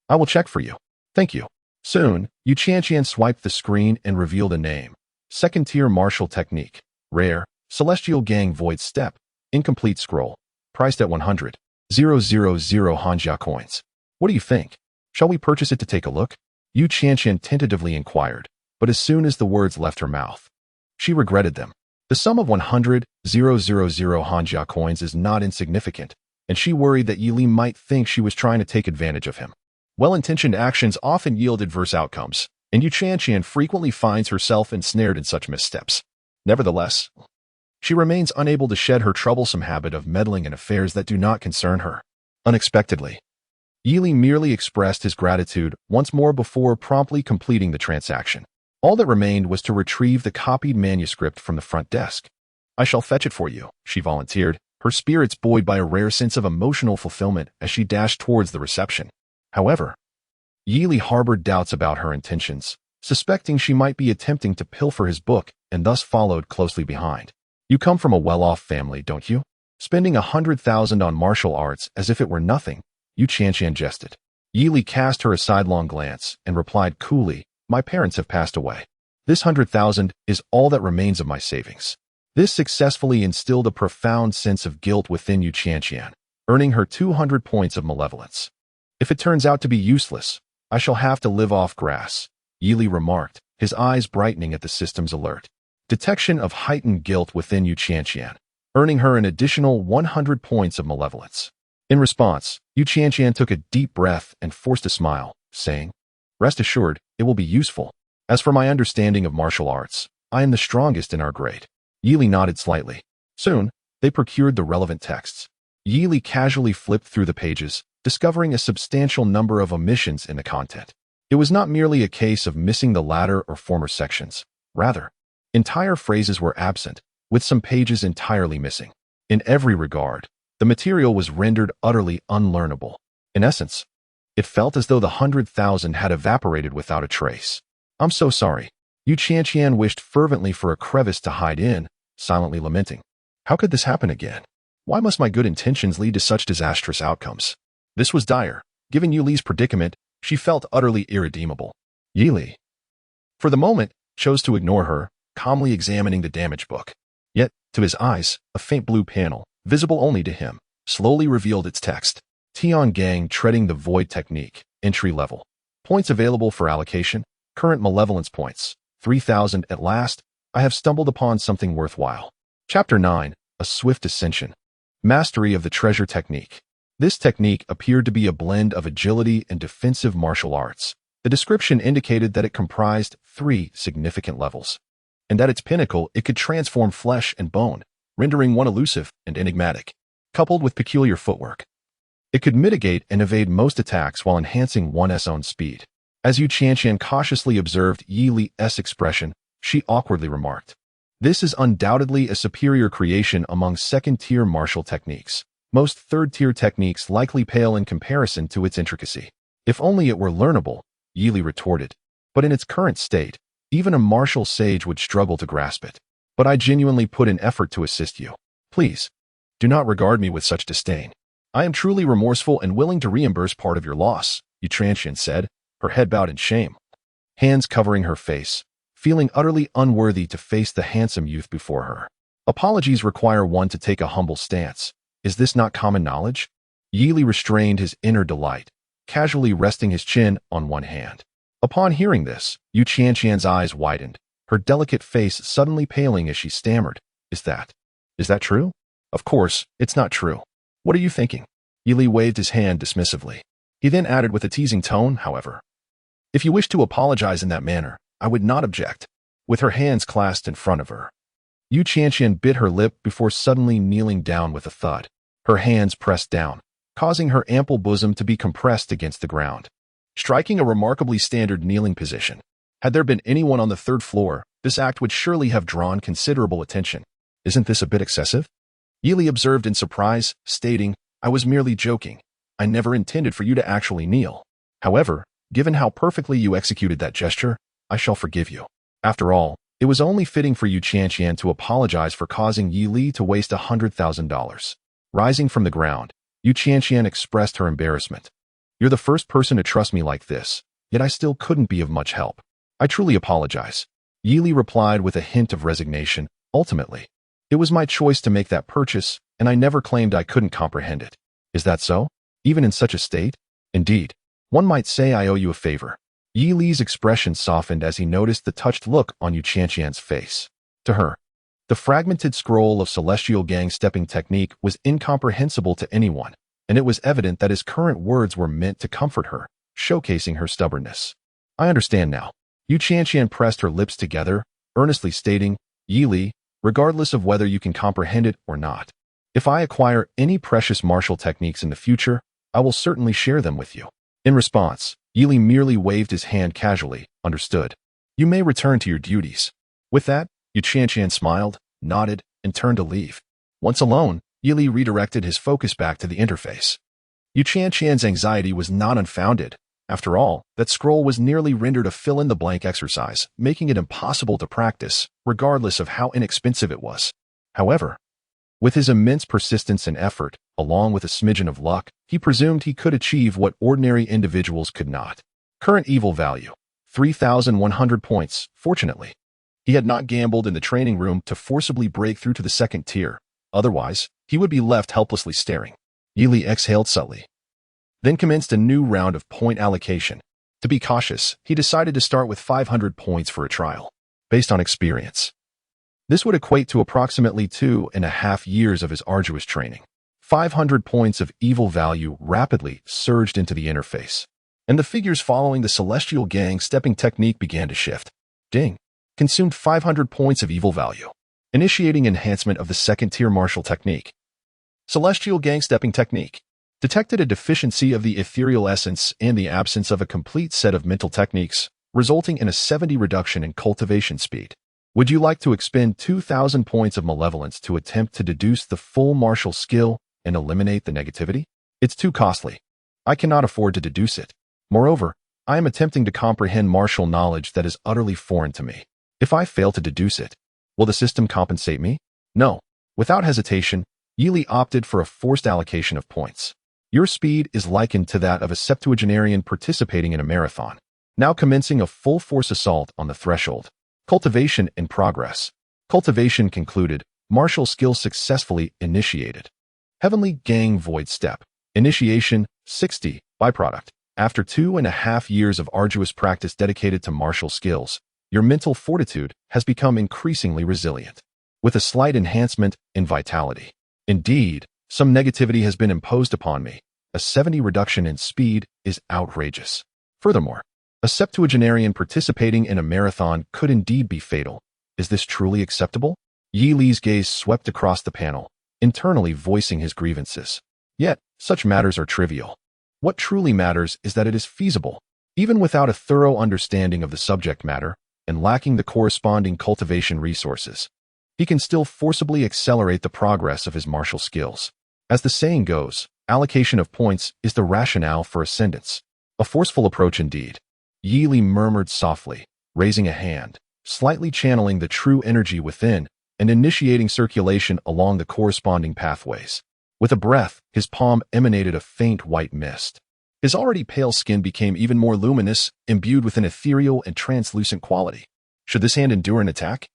I will check for you. Thank you. Soon, Yu Qianqian swiped the screen and revealed a name. Second-tier martial technique. Rare. Celestial Gang Void Step. Incomplete scroll. Priced at 100,000 Hanjia coins. What do you think? Shall we purchase it to take a look? Yu Qianqian tentatively inquired, but as soon as the words left her mouth, she regretted them. The sum of 100,000 Hanjia coins is not insignificant, and she worried that Yili might think she was trying to take advantage of him. Well-intentioned actions often yield adverse outcomes, and Yu Qianqian frequently finds herself ensnared in such missteps. Nevertheless, she remains unable to shed her troublesome habit of meddling in affairs that do not concern her. Unexpectedly, Yili merely expressed his gratitude once more before promptly completing the transaction. All that remained was to retrieve the copied manuscript from the front desk. I shall fetch it for you, she volunteered, her spirits buoyed by a rare sense of emotional fulfillment as she dashed towards the reception. However, Yili harbored doubts about her intentions, suspecting she might be attempting to pilfer his book and thus followed closely behind. You come from a well-off family, don't you? Spending 100,000 on martial arts as if it were nothing, Yu Qianqian jested. Yili cast her a sidelong glance and replied coolly, my parents have passed away. This 100,000 is all that remains of my savings. This successfully instilled a profound sense of guilt within Yu Qianqian, earning her 200 points of malevolence. If it turns out to be useless, I shall have to live off grass, Yili remarked, his eyes brightening at the system's alert. Detection of heightened guilt within Yu Qianqian, earning her an additional 100 points of malevolence. In response, Yu Qianqian took a deep breath and forced a smile, saying, Rest assured, it will be useful. As for my understanding of martial arts, I am the strongest in our grade. Yili nodded slightly. Soon, they procured the relevant texts. Yili casually flipped through the pages, discovering a substantial number of omissions in the content. It was not merely a case of missing the latter or former sections. Rather, entire phrases were absent, with some pages entirely missing. In every regard, the material was rendered utterly unlearnable. In essence, it felt as though the 100,000 had evaporated without a trace. I'm so sorry. Yu Qianqian wished fervently for a crevice to hide in, silently lamenting. How could this happen again? Why must my good intentions lead to such disastrous outcomes? This was dire. Given Yuli's predicament, she felt utterly irredeemable. Yili, for the moment, chose to ignore her, calmly examining the damaged book. Yet, to his eyes, a faint blue panel, visible only to him, slowly revealed its text. Tian Gang Treading the Void Technique, Entry Level. Points available for allocation. Current malevolence points, 3,000 at last. I have stumbled upon something worthwhile. Chapter 9, A Swift Ascension. Mastery of the Treasure Technique. This technique appeared to be a blend of agility and defensive martial arts. The description indicated that it comprised 3 significant levels, and at its pinnacle it could transform flesh and bone, rendering one elusive and enigmatic. Coupled with peculiar footwork, it could mitigate and evade most attacks while enhancing one's own speed. As Yu Qianqian cautiously observed Yili's expression, she awkwardly remarked, This is undoubtedly a superior creation among second-tier martial techniques. Most third-tier techniques likely pale in comparison to its intricacy. If only it were learnable, Yili retorted. But in its current state, even a martial sage would struggle to grasp it. But I genuinely put in effort to assist you. Please, do not regard me with such disdain. I am truly remorseful and willing to reimburse part of your loss, Yu Qianqian said, her head bowed in shame, hands covering her face, feeling utterly unworthy to face the handsome youth before her. Apologies require one to take a humble stance. Is this not common knowledge? Yili restrained his inner delight, casually resting his chin on one hand. Upon hearing this, Yu Qianqian's eyes widened, her delicate face suddenly paling as she stammered, Is that true? Of course, it's not true. What are you thinking? Yili waved his hand dismissively. He then added with a teasing tone, however, If you wish to apologize in that manner, I would not object. With her hands clasped in front of her, Yu Qianqian bit her lip before suddenly kneeling down with a thud. Her hands pressed down, causing her ample bosom to be compressed against the ground, striking a remarkably standard kneeling position. Had there been anyone on the third floor, this act would surely have drawn considerable attention. Isn't this a bit excessive? Yili observed in surprise, stating, I was merely joking. I never intended for you to actually kneel. However, given how perfectly you executed that gesture, I shall forgive you. After all, it was only fitting for Yu Qianqian to apologize for causing Yi Li to waste $100,000. Rising from the ground, Yu Qianqian expressed her embarrassment. You're the first person to trust me like this, yet I still couldn't be of much help. I truly apologize. Yi Li replied with a hint of resignation. Ultimately, it was my choice to make that purchase, and I never claimed I couldn't comprehend it. Is that so? Even in such a state? Indeed. One might say I owe you a favor. Yi Li's expression softened as he noticed the touched look on Yu Qianqian's face. To her, the fragmented scroll of celestial gang stepping technique was incomprehensible to anyone, and it was evident that his current words were meant to comfort her, showcasing her stubbornness. I understand now. Yu Qianqian pressed her lips together, earnestly stating, Yi Li, regardless of whether you can comprehend it or not, if I acquire any precious martial techniques in the future, I will certainly share them with you. In response, Yi Li merely waved his hand casually. Understood. You may return to your duties. With that, Yu Qianqian smiled, nodded, and turned to leave. Once alone, Yi Li redirected his focus back to the interface. Yu Qianqian's anxiety was not unfounded. After all, that scroll was nearly rendered a fill-in-the-blank exercise, making it impossible to practice, regardless of how inexpensive it was. However, with his immense persistence and effort, along with a smidgen of luck, he presumed he could achieve what ordinary individuals could not. Current evil value, 3,100 points, fortunately. He had not gambled in the training room to forcibly break through to the second tier. Otherwise, he would be left helplessly staring. Yi Li exhaled subtly, then commenced a new round of point allocation. To be cautious, he decided to start with 500 points for a trial, based on experience. This would equate to approximately 2.5 years of his arduous training. 500 points of evil value rapidly surged into the interface, and the figures following the celestial gang stepping technique began to shift. Ding. Consumed 500 points of evil value, initiating enhancement of the second-tier martial technique. Celestial gang stepping technique. Detected a deficiency of the ethereal essence and the absence of a complete set of mental techniques, resulting in a 70 reduction in cultivation speed. Would you like to expend 2,000 points of malevolence to attempt to deduce the full martial skill and eliminate the negativity? It's too costly. I cannot afford to deduce it. Moreover, I am attempting to comprehend martial knowledge that is utterly foreign to me. If I fail to deduce it, will the system compensate me? No. Without hesitation, Yi Li opted for a forced allocation of points. Your speed is likened to that of a septuagenarian participating in a marathon, now commencing a full-force assault on the threshold. Cultivation in progress. Cultivation concluded. Martial skill successfully initiated. Heavenly Gang Void Step. Initiation, 60. Byproduct. After 2.5 years of arduous practice dedicated to martial skills, your mental fortitude has become increasingly resilient, with a slight enhancement in vitality. Indeed, some negativity has been imposed upon me. A 70 reduction in speed is outrageous. Furthermore, a septuagenarian participating in a marathon could indeed be fatal. Is this truly acceptable? Yi Li's gaze swept across the panel, internally voicing his grievances. Yet, such matters are trivial. What truly matters is that it is feasible, even without a thorough understanding of the subject matter and lacking the corresponding cultivation resources. He can still forcibly accelerate the progress of his martial skills. As the saying goes, allocation of points is the rationale for ascendance. A forceful approach indeed. Yi Li murmured softly, raising a hand, slightly channeling the true energy within and initiating circulation along the corresponding pathways. With a breath, his palm emanated a faint white mist. His already pale skin became even more luminous, imbued with an ethereal and translucent quality. Should this hand endure an attack,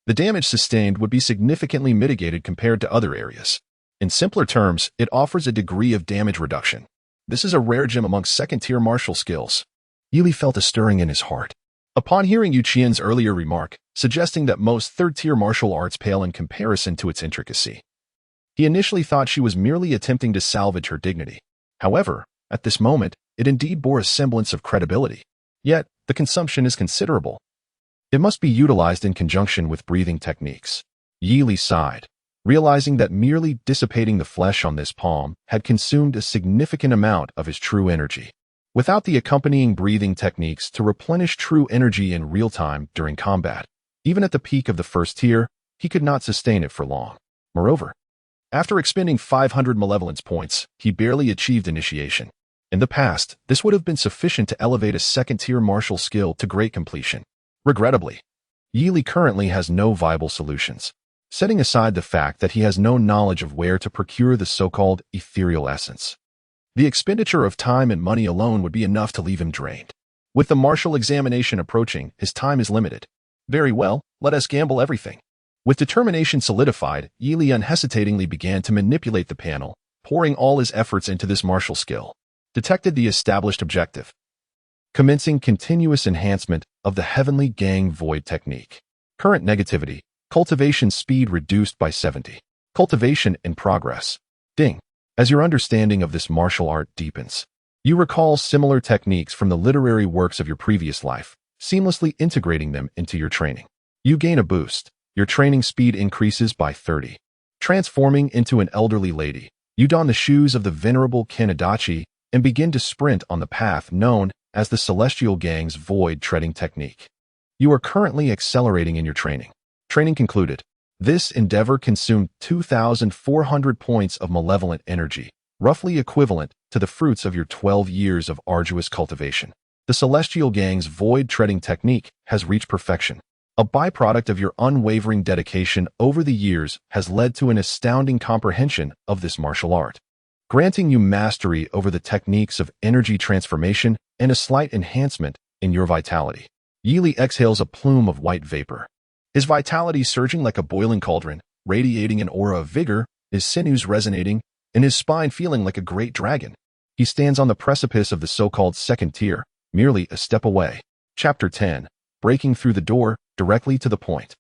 the damage sustained would be significantly mitigated compared to other areas. In simpler terms, it offers a degree of damage reduction. This is a rare gem amongst second-tier martial skills. Yi Li felt a stirring in his heart. Upon hearing Yu Qian's earlier remark, suggesting that most third-tier martial arts pale in comparison to its intricacy, he initially thought she was merely attempting to salvage her dignity. However, at this moment, it indeed bore a semblance of credibility. Yet, the consumption is considerable. It must be utilized in conjunction with breathing techniques. Yi sighed, realizing that merely dissipating the flesh on this palm had consumed a significant amount of his true energy. Without the accompanying breathing techniques to replenish true energy in real time during combat, even at the peak of the first tier, he could not sustain it for long. Moreover, after expending 500 malevolence points, he barely achieved initiation. In the past, this would have been sufficient to elevate a second-tier martial skill to great completion. Regrettably, Yi currently has no viable solutions, setting aside the fact that he has no knowledge of where to procure the so-called ethereal essence. The expenditure of time and money alone would be enough to leave him drained. With the martial examination approaching, his time is limited. Very well, let us gamble everything. With determination solidified, Yi unhesitatingly began to manipulate the panel, pouring all his efforts into this martial skill. Detected the established objective. Commencing continuous enhancement of the Heavenly Gang Void technique. Current negativity. Cultivation speed reduced by 70. Cultivation in progress. Ding. As your understanding of this martial art deepens, you recall similar techniques from the literary works of your previous life, seamlessly integrating them into your training. You gain a boost. Your training speed increases by 30. Transforming into an elderly lady, you don the shoes of the venerable Ken and begin to sprint on the path known as the Celestial Gang's Void Treading Technique. You are currently accelerating in your training. Training concluded. This endeavor consumed 2,400 points of malevolent energy, roughly equivalent to the fruits of your 12 years of arduous cultivation. The Celestial Gang's Void Treading Technique has reached perfection. A byproduct of your unwavering dedication over the years has led to an astounding comprehension of this martial art, granting you mastery over the techniques of energy transformation and a slight enhancement in your vitality. Yi exhales a plume of white vapor. His vitality surging like a boiling cauldron, radiating an aura of vigor, his sinews resonating, and his spine feeling like a great dragon. He stands on the precipice of the so-called second tier, merely a step away. Chapter 10. Breaking through the door, directly to the point.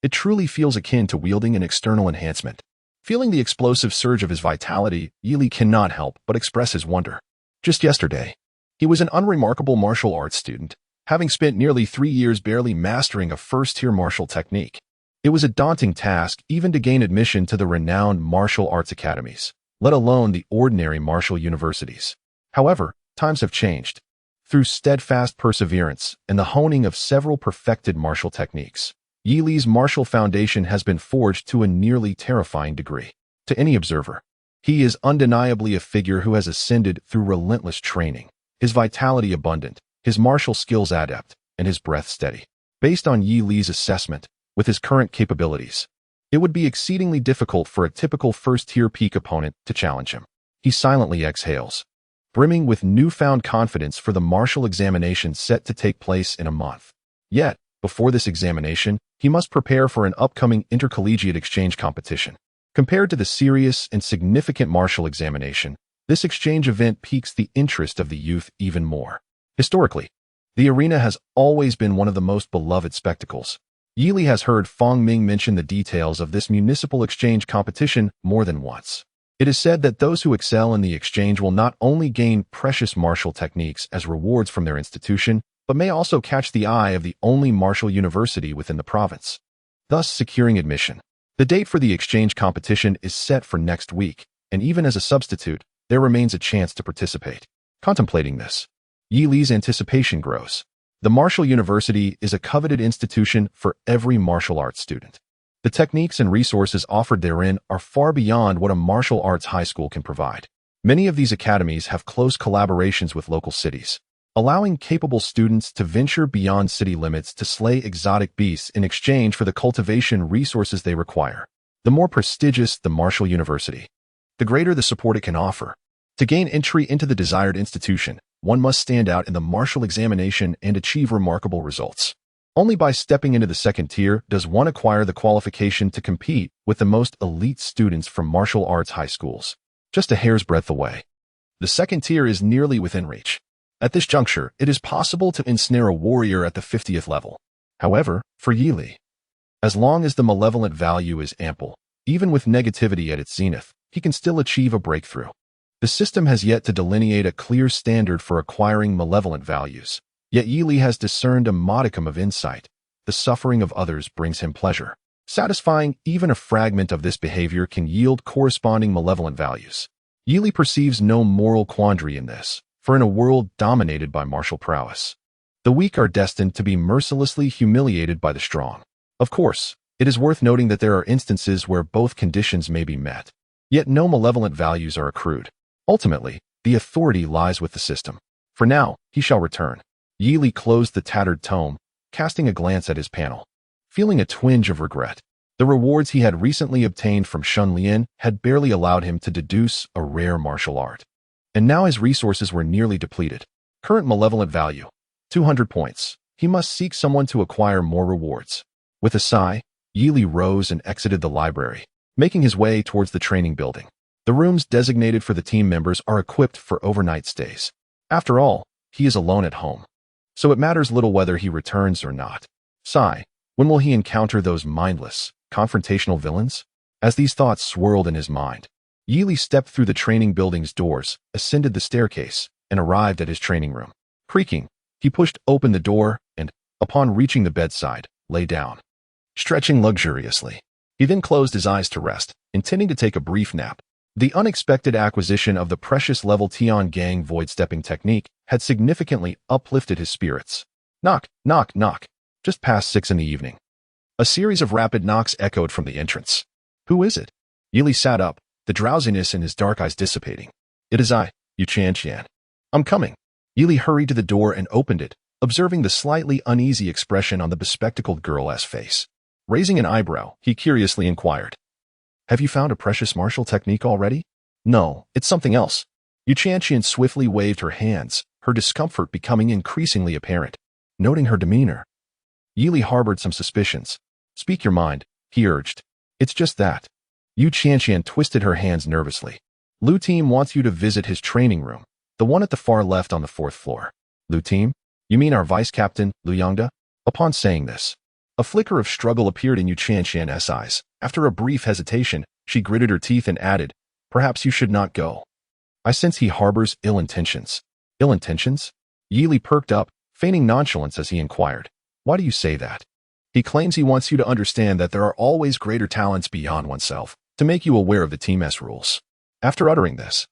It truly feels akin to wielding an external enhancement. Feeling the explosive surge of his vitality, Yi cannot help but express his wonder. Just yesterday, he was an unremarkable martial arts student, having spent nearly 3 years barely mastering a first-tier martial technique. It was a daunting task even to gain admission to the renowned martial arts academies, let alone the ordinary martial universities. However, times have changed. Through steadfast perseverance and the honing of several perfected martial techniques, Yi's martial foundation has been forged to a nearly terrifying degree. To any observer, he is undeniably a figure who has ascended through relentless training, his vitality abundant, his martial skills adept, and his breath steady. Based on Yi's assessment, with his current capabilities, it would be exceedingly difficult for a typical first-tier peak opponent to challenge him. He silently exhales, brimming with newfound confidence for the martial examination set to take place in a month. Yet, before this examination, he must prepare for an upcoming intercollegiate exchange competition. Compared to the serious and significant martial examination, this exchange event piques the interest of the youth even more. Historically, the arena has always been one of the most beloved spectacles. Yi has heard Fong Ming mention the details of this municipal exchange competition more than once. It is said that those who excel in the exchange will not only gain precious martial techniques as rewards from their institution, but may also catch the eye of the only martial university within the province, thus securing admission. The date for the exchange competition is set for next week, and even as a substitute, there remains a chance to participate. Contemplating this, Yi's anticipation grows. The martial university is a coveted institution for every martial arts student. The techniques and resources offered therein are far beyond what a martial arts high school can provide. Many of these academies have close collaborations with local cities, allowing capable students to venture beyond city limits to slay exotic beasts in exchange for the cultivation resources they require. The more prestigious the martial university, the greater the support it can offer. To gain entry into the desired institution, one must stand out in the martial examination and achieve remarkable results. Only by stepping into the second tier does one acquire the qualification to compete with the most elite students from martial arts high schools, just a hair's breadth away. The second tier is nearly within reach. At this juncture, it is possible to ensnare a warrior at the 50th level. However, for Yi, as long as the malevolent value is ample, even with negativity at its zenith, he can still achieve a breakthrough. The system has yet to delineate a clear standard for acquiring malevolent values, yet Yi has discerned a modicum of insight. The suffering of others brings him pleasure. Satisfying even a fragment of this behavior can yield corresponding malevolent values. Yili perceives no moral quandary in this, for in a world dominated by martial prowess, the weak are destined to be mercilessly humiliated by the strong. Of course, it is worth noting that there are instances where both conditions may be met, yet no malevolent values are accrued. Ultimately, the authority lies with the system. For now, he shall return. Yili closed the tattered tome, casting a glance at his panel. Feeling a twinge of regret, the rewards he had recently obtained from Shun Lian had barely allowed him to deduce a rare martial art. And now his resources were nearly depleted. Current malevolent value, 200 points. He must seek someone to acquire more rewards. With a sigh, Yili rose and exited the library, making his way towards the training building. The rooms designated for the team members are equipped for overnight stays. After all, he is alone at home, so it matters little whether he returns or not. Sigh, when will he encounter those mindless, confrontational villains? As these thoughts swirled in his mind, Yili stepped through the training building's doors, ascended the staircase, and arrived at his training room. Creaking, he pushed open the door and, upon reaching the bedside, lay down, stretching luxuriously. He then closed his eyes to rest, intending to take a brief nap. The unexpected acquisition of the precious level Tian Gang void-stepping technique had significantly uplifted his spirits. Knock, knock, knock. Just past 6 in the evening. A series of rapid knocks echoed from the entrance. Who is it? Yili sat up, the drowsiness in his dark eyes dissipating. It is I, Yu-Chan-Chan. I'm coming. Yili hurried to the door and opened it, observing the slightly uneasy expression on the bespectacled girl's face. Raising an eyebrow, he curiously inquired, "Have you found a precious martial technique already?" "No, it's something else." Yu-Chan-Chan swiftly waved her hands, her discomfort becoming increasingly apparent. Noting her demeanor, Yili harbored some suspicions. "Speak your mind," he urged. "It's just that." Yu-Chan-Chan twisted her hands nervously. "Lu Team wants you to visit his training room, the one at the far left on the 4th floor. "Lu Team? You mean our vice-captain, Lu Yongda?" Upon saying this, a flicker of struggle appeared in Yu-Chan-Chan's eyes. After a brief hesitation, she gritted her teeth and added, "Perhaps you should not go. I sense he harbors ill intentions." "Ill intentions?" Yili perked up, feigning nonchalance as he inquired, "Why do you say that?" "He claims he wants you to understand that there are always greater talents beyond oneself, to make you aware of the Team's rules." After uttering this,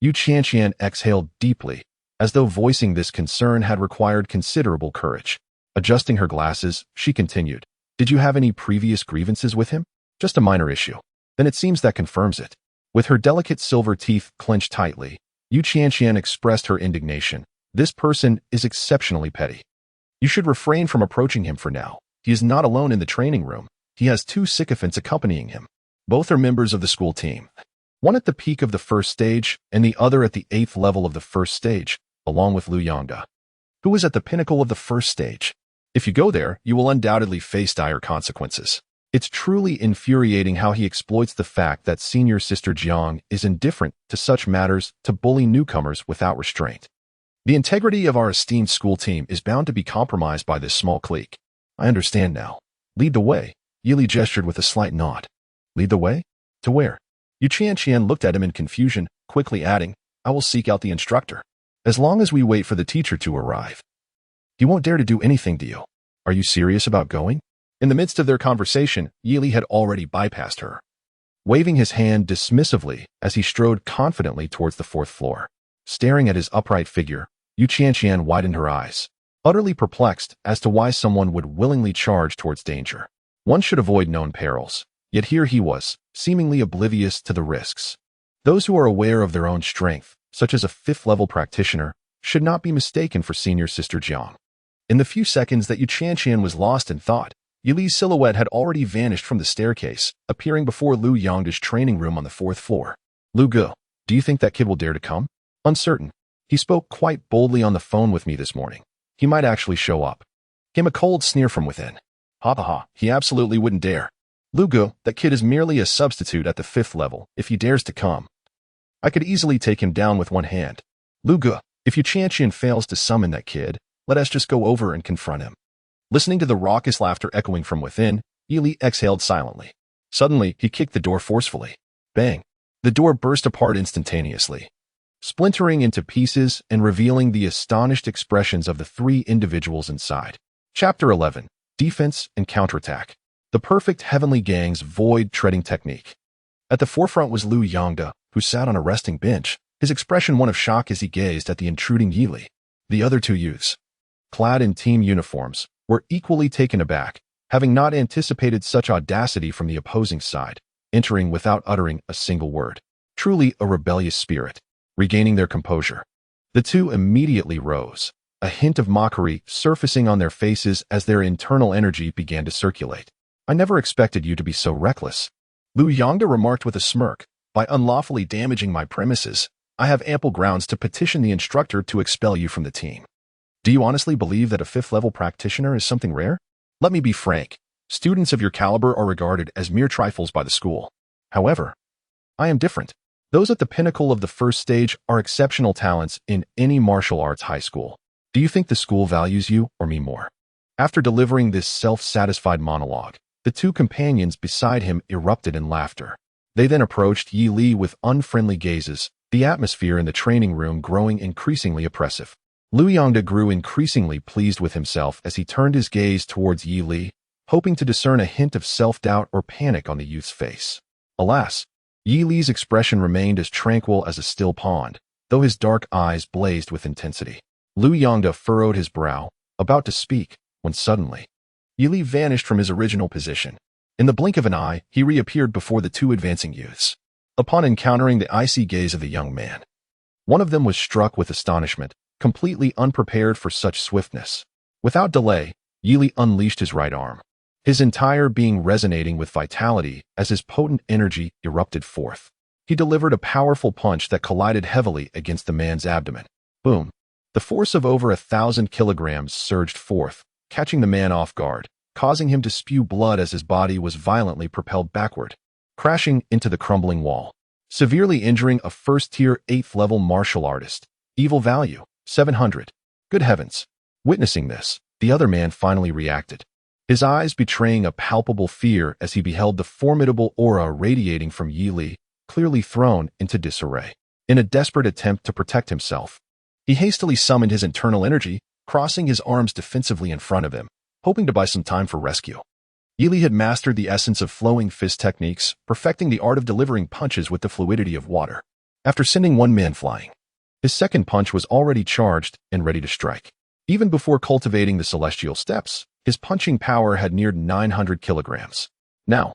Yu-Chan-Chan exhaled deeply, as though voicing this concern had required considerable courage. Adjusting her glasses, she continued, "Did you have any previous grievances with him?" "Just a minor issue." "Then it seems that confirms it." With her delicate silver teeth clenched tightly, Yu-Chan-Chan expressed her indignation. "This person is exceptionally petty. You should refrain from approaching him for now. He is not alone in the training room. He has 2 sycophants accompanying him. Both are members of the school team. One at the peak of the 1st stage, and the other at the 8th level of the 1st stage, along with Lu Yongda, who is at the pinnacle of the 1st stage. If you go there, you will undoubtedly face dire consequences." It's truly infuriating how he exploits the fact that senior sister Jiang is indifferent to such matters to bully newcomers without restraint. The integrity of our esteemed school team is bound to be compromised by this small clique. I understand now. Lead the way. Yili gestured with a slight nod. Lead the way? To where? Yu-Chan-Chan looked at him in confusion, quickly adding, "I will seek out the instructor. As long as we wait for the teacher to arrive. He won't dare to do anything to you. Are you serious about going?" In the midst of their conversation, Yili had already bypassed her, waving his hand dismissively as he strode confidently towards the 4th floor. Staring at his upright figure, Yu-Chan-Chan widened her eyes, utterly perplexed as to why someone would willingly charge towards danger. One should avoid known perils, yet here he was, seemingly oblivious to the risks. Those who are aware of their own strength, such as a 5th-level practitioner, should not be mistaken for senior sister Jiang. In the few seconds that Yu-Chan-Chan was lost in thought, Yili's silhouette had already vanished from the staircase, appearing before Lu Yongda's training room on the 4th floor. "Lu Gu, do you think that kid will dare to come?" "Uncertain. He spoke quite boldly on the phone with me this morning. He might actually show up." Came a cold sneer from within. "Ha ha ha, he absolutely wouldn't dare. Lu Gu, that kid is merely a substitute at the 5th level. If he dares to come, I could easily take him down with one hand. Lu Gu, if Yu-Chan-Chan fails to summon that kid, let us just go over and confront him." Listening to the raucous laughter echoing from within, Yili exhaled silently. Suddenly, he kicked the door forcefully. Bang! The door burst apart instantaneously, splintering into pieces and revealing the astonished expressions of the 3 individuals inside. Chapter 11. Defense and Counterattack. the perfect heavenly gang's void-treading technique. At the forefront was Liu Yangde, who sat on a resting bench, his expression one of shock as he gazed at the intruding Yi Li. The other two youths, clad in team uniforms, were equally taken aback, having not anticipated such audacity from the opposing side, entering without uttering a single word. Truly a rebellious spirit. Regaining their composure, the two immediately rose, a hint of mockery surfacing on their faces as their internal energy began to circulate. "I never expected you to be so reckless," Liu Yangde remarked with a smirk. "By unlawfully damaging my premises, I have ample grounds to petition the instructor to expel you from the team. Do you honestly believe that a fifth-level practitioner is something rare? Let me be frank. Students of your caliber are regarded as mere trifles by the school. However, I am different. Those at the pinnacle of the first stage are exceptional talents in any martial arts high school. Do you think the school values you or me more?" After delivering this self-satisfied monologue, the two companions beside him erupted in laughter. They then approached Yi Li with unfriendly gazes, the atmosphere in the training room growing increasingly oppressive. Liu Yangde grew increasingly pleased with himself as he turned his gaze towards Yi Li, hoping to discern a hint of self-doubt or panic on the youth's face. Alas, Yi Li's expression remained as tranquil as a still pond, though his dark eyes blazed with intensity. Liu Yangde furrowed his brow, about to speak, when suddenly, Yi Li vanished from his original position. In the blink of an eye, he reappeared before the two advancing youths. Upon encountering the icy gaze of the young man, one of them was struck with astonishment, completely unprepared for such swiftness. Without delay, Yi Li unleashed his right arm, his entire being resonating with vitality as his potent energy erupted forth. He delivered a powerful punch that collided heavily against the man's abdomen. Boom! The force of over 1,000 kilograms surged forth, catching the man off guard, causing him to spew blood as his body was violently propelled backward, crashing into the crumbling wall, severely injuring a first-tier 8th-level martial artist. Evil value, 700. Good heavens! Witnessing this, the other man finally reacted, his eyes betraying a palpable fear as he beheld the formidable aura radiating from Yi Li, clearly thrown into disarray. In a desperate attempt to protect himself, he hastily summoned his internal energy, crossing his arms defensively in front of him, hoping to buy some time for rescue. Yi Li had mastered the essence of flowing fist techniques, perfecting the art of delivering punches with the fluidity of water. After sending one man flying, his second punch was already charged and ready to strike. Even before cultivating the celestial steps, his punching power had neared 900 kilograms. Now,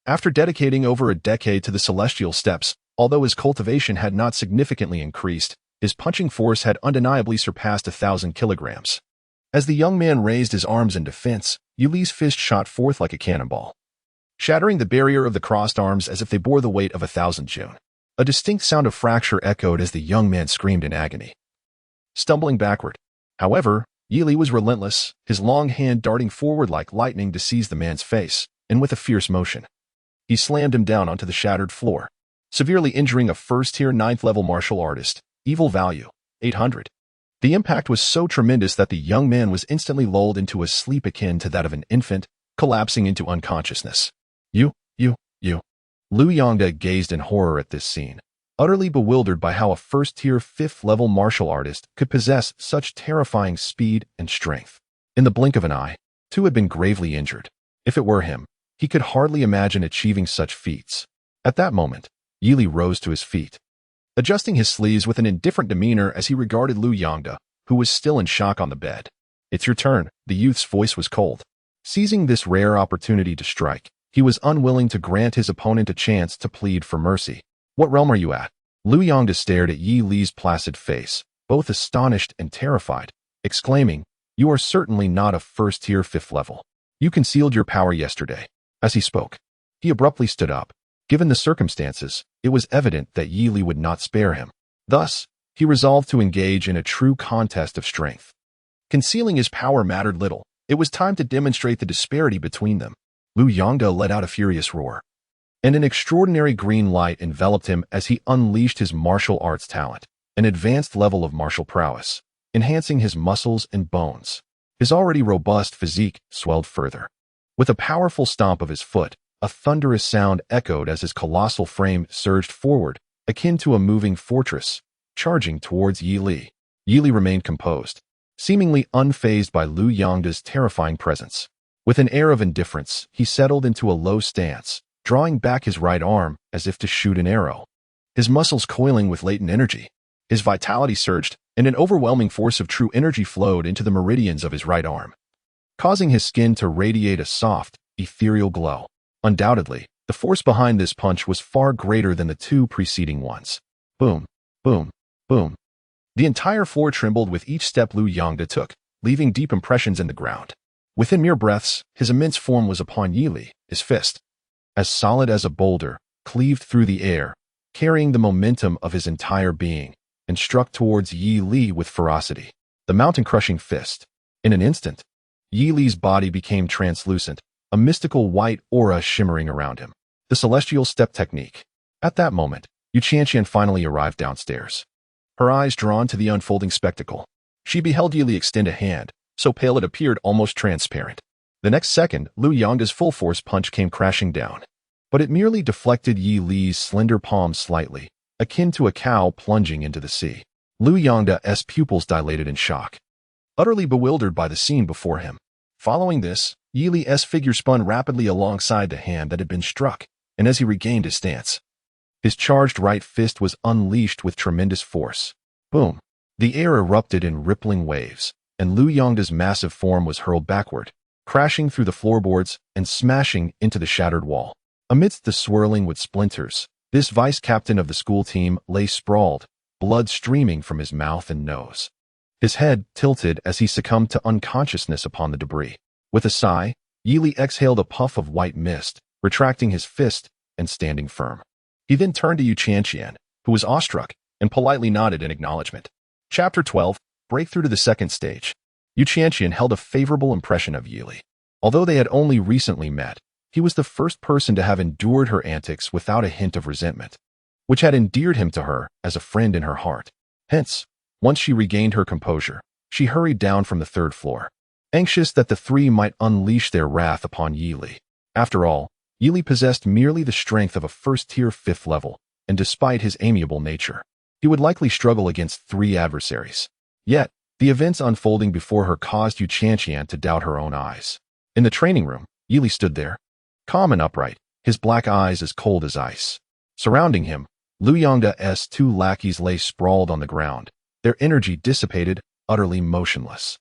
after dedicating over a decade to the celestial steps, although his cultivation had not significantly increased, his punching force had undeniably surpassed 1,000 kilograms. As the young man raised his arms in defense, Yi Li's fist shot forth like a cannonball, shattering the barrier of the crossed arms as if they bore the weight of 1,000 June. A distinct sound of fracture echoed as the young man screamed in agony, stumbling backward. However, Yi Li was relentless, his long hand darting forward like lightning to seize the man's face, and with a fierce motion, he slammed him down onto the shattered floor, severely injuring a first-tier 9th-level martial artist. Evil value, 800. The impact was so tremendous that the young man was instantly lulled into a sleep akin to that of an infant, collapsing into unconsciousness. You. Liu Yangde gazed in horror at this scene, utterly bewildered by how a first-tier 5th-level martial artist could possess such terrifying speed and strength. In the blink of an eye, two had been gravely injured. If it were him, he could hardly imagine achieving such feats. At that moment, Yi Li rose to his feet, adjusting his sleeves with an indifferent demeanor as he regarded Liu Yangde, who was still in shock on the bed. "It's your turn," the youth's voice was cold. Seizing this rare opportunity to strike, he was unwilling to grant his opponent a chance to plead for mercy. "What realm are you at?" Liu Yangde stared at Yi Li's placid face, both astonished and terrified, exclaiming, "You are certainly not a first-tier 5th level. You concealed your power yesterday." As he spoke, he abruptly stood up. Given the circumstances, it was evident that Yi Li would not spare him. Thus, he resolved to engage in a true contest of strength. Concealing his power mattered little. It was time to demonstrate the disparity between them. Liu Yangde let out a furious roar, and an extraordinary green light enveloped him as he unleashed his martial arts talent, an advanced level of martial prowess, enhancing his muscles and bones. His already robust physique swelled further. With a powerful stomp of his foot, a thunderous sound echoed as his colossal frame surged forward, akin to a moving fortress, charging towards Yi Li. Yi Li remained composed, seemingly unfazed by Liu Yangde's terrifying presence. With an air of indifference, he settled into a low stance, drawing back his right arm as if to shoot an arrow. His muscles coiling with latent energy. His vitality surged, and an overwhelming force of true energy flowed into the meridians of his right arm, causing his skin to radiate a soft, ethereal glow. Undoubtedly, the force behind this punch was far greater than the two preceding ones. Boom, boom, boom. The entire floor trembled with each step Liu Yangde took, leaving deep impressions in the ground. Within mere breaths, his immense form was upon Yi Li, his fist, as solid as a boulder, cleaved through the air, carrying the momentum of his entire being, and struck towards Yi Li with ferocity. The mountain-crushing fist. In an instant, Yi Li's body became translucent, a mystical white aura shimmering around him. The celestial step technique. At that moment, Yu Qianqian finally arrived downstairs. Her eyes drawn to the unfolding spectacle. She beheld Yi Li extend a hand, so pale it appeared almost transparent. The next second, Liu Yangde's full-force punch came crashing down. But it merely deflected Yi Li's slender palm slightly, akin to a cow plunging into the sea. Liu Yangde's pupils dilated in shock, utterly bewildered by the scene before him. Following this, Yi Li's figure spun rapidly alongside the hand that had been struck, and as he regained his stance, his charged right fist was unleashed with tremendous force. Boom! The air erupted in rippling waves, and Liu Yangde's massive form was hurled backward, crashing through the floorboards and smashing into the shattered wall. Amidst the swirling wood splinters, this vice-captain of the school team lay sprawled, blood streaming from his mouth and nose. His head tilted as he succumbed to unconsciousness upon the debris. With a sigh, Yi Li exhaled a puff of white mist, retracting his fist and standing firm. He then turned to Yu Qianqian, who was awestruck, and politely nodded in acknowledgement. Chapter 12, Breakthrough to the Second Stage. Yu Qianqian held a favorable impression of Yi Li. Although they had only recently met, he was the first person to have endured her antics without a hint of resentment, which had endeared him to her as a friend in her heart. Hence, once she regained her composure, she hurried down from the third floor, anxious that the three might unleash their wrath upon Yi Li. After all, Yi Li possessed merely the strength of a first-tier fifth level, and despite his amiable nature, he would likely struggle against three adversaries. Yet, the events unfolding before her caused Yu Qianqian to doubt her own eyes. In the training room, Yi Li stood there, calm and upright, his black eyes as cold as ice. Surrounding him, Liu Yangde's two lackeys lay sprawled on the ground, their energy dissipated, utterly motionless.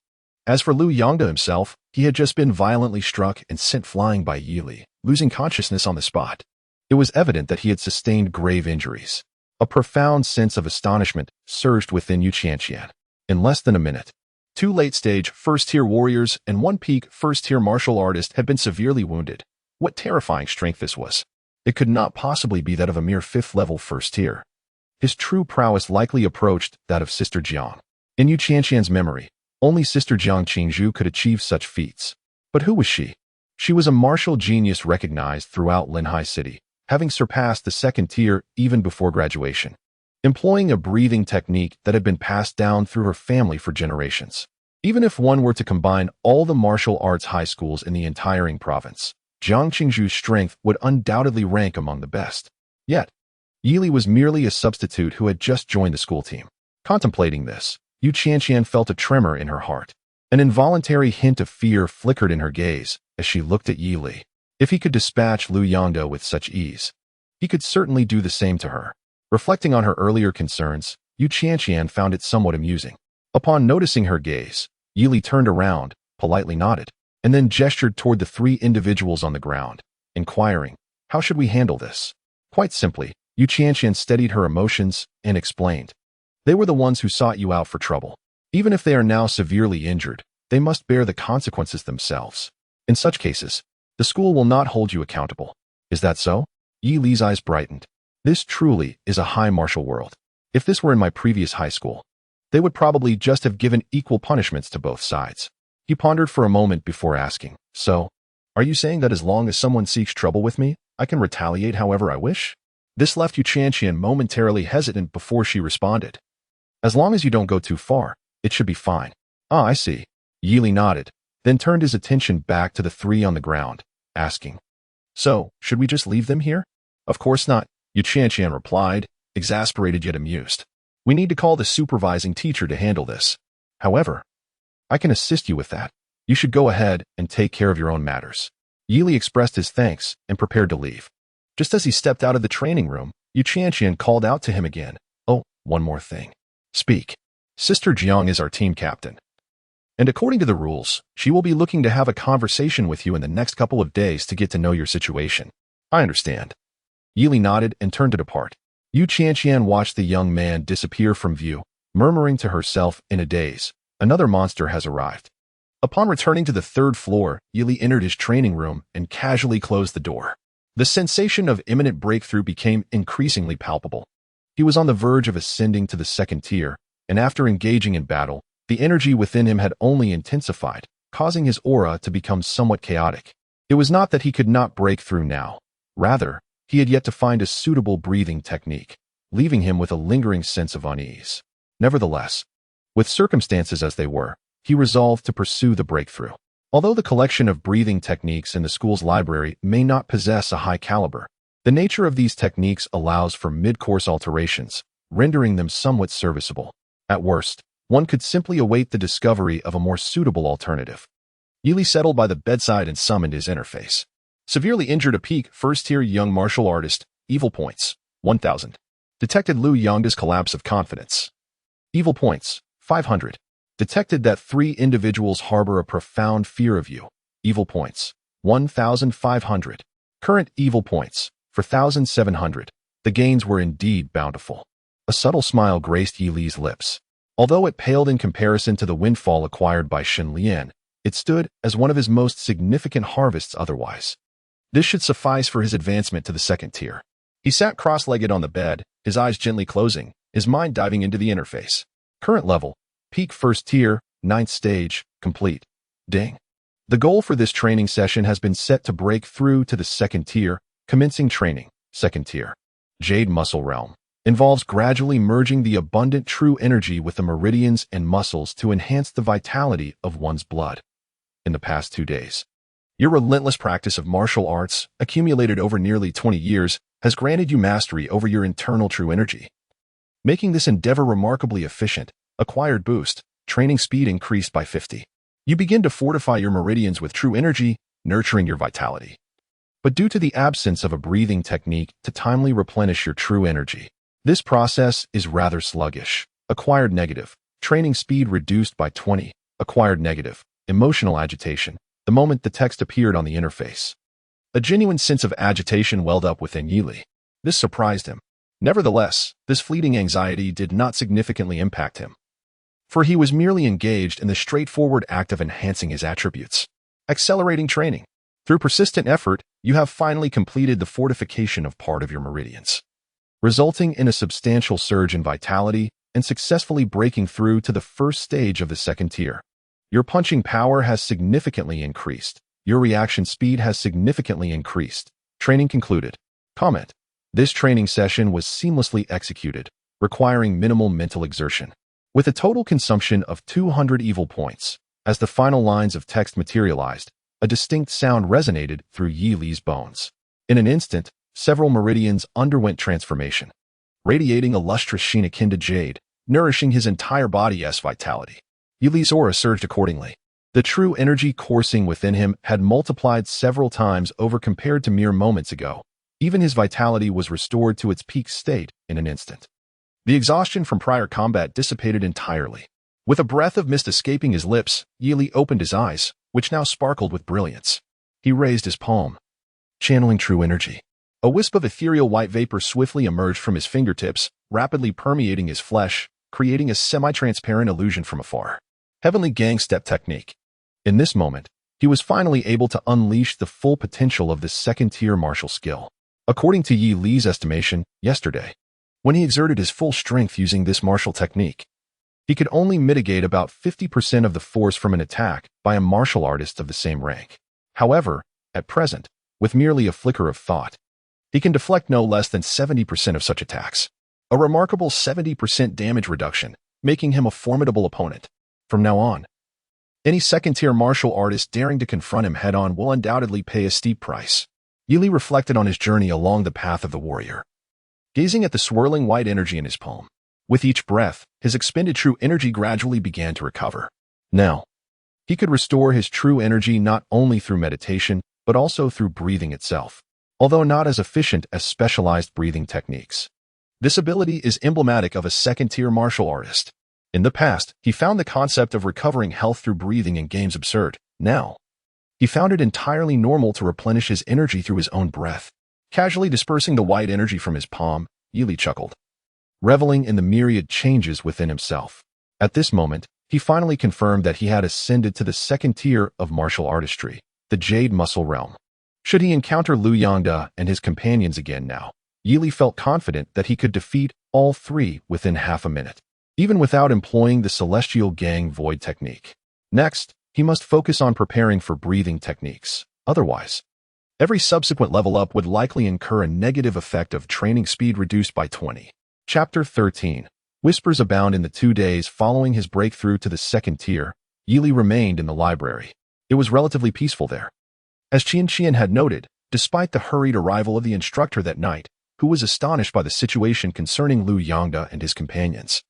As for Liu Yangde himself, he had just been violently struck and sent flying by Yi Li, losing consciousness on the spot. It was evident that he had sustained grave injuries. A profound sense of astonishment surged within Yu Qianqian. In less than a minute, two late-stage first-tier warriors and one peak first-tier martial artist had been severely wounded. What terrifying strength this was. It could not possibly be that of a mere fifth-level first-tier. His true prowess likely approached that of Sister Jiang. In Yu Qianqian's memory, only Sister Jiang Qingzhu could achieve such feats. But who was she? She was a martial genius recognized throughout Linhai City, having surpassed the second tier even before graduation, employing a breathing technique that had been passed down through her family for generations. Even if one were to combine all the martial arts high schools in the entire province, Jiang Qingzhu's strength would undoubtedly rank among the best. Yet, Yi Li was merely a substitute who had just joined the school team. Contemplating this, Yu Qianqian felt a tremor in her heart. An involuntary hint of fear flickered in her gaze as she looked at Yi Li. If he could dispatch Liu Yangde with such ease, he could certainly do the same to her. Reflecting on her earlier concerns, Yu Qianqian found it somewhat amusing. Upon noticing her gaze, Yi Li turned around, politely nodded, and then gestured toward the three individuals on the ground, inquiring, "How should we handle this?" Quite simply, Yu Qianqian steadied her emotions and explained. They were the ones who sought you out for trouble. Even if they are now severely injured, they must bear the consequences themselves. In such cases, the school will not hold you accountable. Is that so? Yi Li's eyes brightened. This truly is a high martial world. If this were in my previous high school, they would probably just have given equal punishments to both sides. He pondered for a moment before asking, "So, are you saying that as long as someone seeks trouble with me, I can retaliate however I wish?" This left Yu Qianqian momentarily hesitant before she responded. "As long as you don't go too far, it should be fine." "Ah, I see." Yi Li nodded, then turned his attention back to the three on the ground, asking, "So, should we just leave them here?" "Of course not," Yu Qianqian replied, exasperated yet amused. "We need to call the supervising teacher to handle this. However, I can assist you with that. You should go ahead and take care of your own matters. Yili expressed his thanks and prepared to leave. Just as he stepped out of the training room, Yu Qianqian called out to him again. Oh, one more thing. Speak. Sister Jiang is our team captain. And according to the rules, she will be looking to have a conversation with you in the next couple of days to get to know your situation. I understand. Yili nodded and turned to depart. Yu Qianqian watched the young man disappear from view, murmuring to herself in a daze, another monster has arrived. Upon returning to the third floor, Yili entered his training room and casually closed the door. The sensation of imminent breakthrough became increasingly palpable. He was on the verge of ascending to the second tier, and after engaging in battle, the energy within him had only intensified, causing his aura to become somewhat chaotic. It was not that he could not break through now. Rather, he had yet to find a suitable breathing technique, leaving him with a lingering sense of unease. Nevertheless, with circumstances as they were, he resolved to pursue the breakthrough. Although the collection of breathing techniques in the school's library may not possess a high caliber, the nature of these techniques allows for mid-course alterations, rendering them somewhat serviceable. At worst, one could simply await the discovery of a more suitable alternative. Yili settled by the bedside and summoned his interface. Severely injured a peak first-tier young martial artist, evil points, 1,000. Detected Liu Yangda's collapse of confidence. Evil points, 500. Detected that 3 individuals harbor a profound fear of you. Evil points, 1,500. Current evil points, 4,700. The gains were indeed bountiful. A subtle smile graced Yili's lips. Although it paled in comparison to the windfall acquired by Shen Lian, it stood as one of his most significant harvests otherwise. This should suffice for his advancement to the second tier. He sat cross-legged on the bed, his eyes gently closing, his mind diving into the interface. Current level, peak first tier, 9th stage, complete. Ding. The goal for this training session has been set to break through to the second tier, commencing training, second tier. Jade Muscle Realm. Involves gradually merging the abundant true energy with the meridians and muscles to enhance the vitality of one's blood. In the past 2 days, your relentless practice of martial arts, accumulated over nearly 20 years, has granted you mastery over your internal true energy. Making this endeavor remarkably efficient, acquired boost, training speed increased by 50. You begin to fortify your meridians with true energy, nurturing your vitality. But due to the absence of a breathing technique to timely replenish your true energy, this process is rather sluggish. Acquired negative, training speed reduced by 20. Acquired negative, emotional agitation, the moment the text appeared on the interface. A genuine sense of agitation welled up within Yili. This surprised him. Nevertheless, this fleeting anxiety did not significantly impact him, for he was merely engaged in the straightforward act of enhancing his attributes. Accelerating training. Through persistent effort, you have finally completed the fortification of part of your meridians, resulting in a substantial surge in vitality and successfully breaking through to the first stage of the second tier. Your punching power has significantly increased. Your reaction speed has significantly increased. Training concluded. Comment. This training session was seamlessly executed, requiring minimal mental exertion. With a total consumption of 200 evil points, as the final lines of text materialized, a distinct sound resonated through Yili's bones. In an instant, several meridians underwent transformation, radiating a lustrous sheen akin to jade, nourishing his entire body's vitality. Yili's aura surged accordingly. The true energy coursing within him had multiplied several times over compared to mere moments ago. Even his vitality was restored to its peak state in an instant. The exhaustion from prior combat dissipated entirely. With a breath of mist escaping his lips, Yili opened his eyes, which now sparkled with brilliance. He raised his palm, channeling true energy. A wisp of ethereal white vapor swiftly emerged from his fingertips, rapidly permeating his flesh, creating a semi-transparent illusion from afar. Heavenly Gang Step Technique. In this moment, he was finally able to unleash the full potential of this second-tier martial skill. According to Yi Li's estimation, yesterday, when he exerted his full strength using this martial technique, he could only mitigate about 50% of the force from an attack by a martial artist of the same rank. However, at present, with merely a flicker of thought, he can deflect no less than 70% of such attacks. A remarkable 70% damage reduction, making him a formidable opponent. From now on, any second-tier martial artist daring to confront him head-on will undoubtedly pay a steep price. Yili reflected on his journey along the path of the warrior, gazing at the swirling white energy in his palm. With each breath, his expended true energy gradually began to recover. Now, He could restore his true energy not only through meditation, but also through breathing itself, although not as efficient as specialized breathing techniques. This ability is emblematic of a second-tier martial artist. In the past, he found the concept of recovering health through breathing in games absurd. Now, he found it entirely normal to replenish his energy through his own breath. Casually dispersing the white energy from his palm, Yili chuckled, reveling in the myriad changes within himself. At this moment, he finally confirmed that he had ascended to the second tier of martial artistry, the Jade Muscle realm. Should he encounter Liu Yangda and his companions again now, Yili felt confident that he could defeat all three within half a minute, even without employing the Celestial Gang Void technique. Next, he must focus on preparing for breathing techniques. Otherwise, every subsequent level up would likely incur a negative effect of training speed reduced by 20. Chapter 13. Whispers abound. In the 2 days following his breakthrough to the second tier, Yili remained in the library. It was relatively peaceful there. As Qian had noted, despite the hurried arrival of the instructor that night, who was astonished by the situation concerning Liu Yangda and his companions,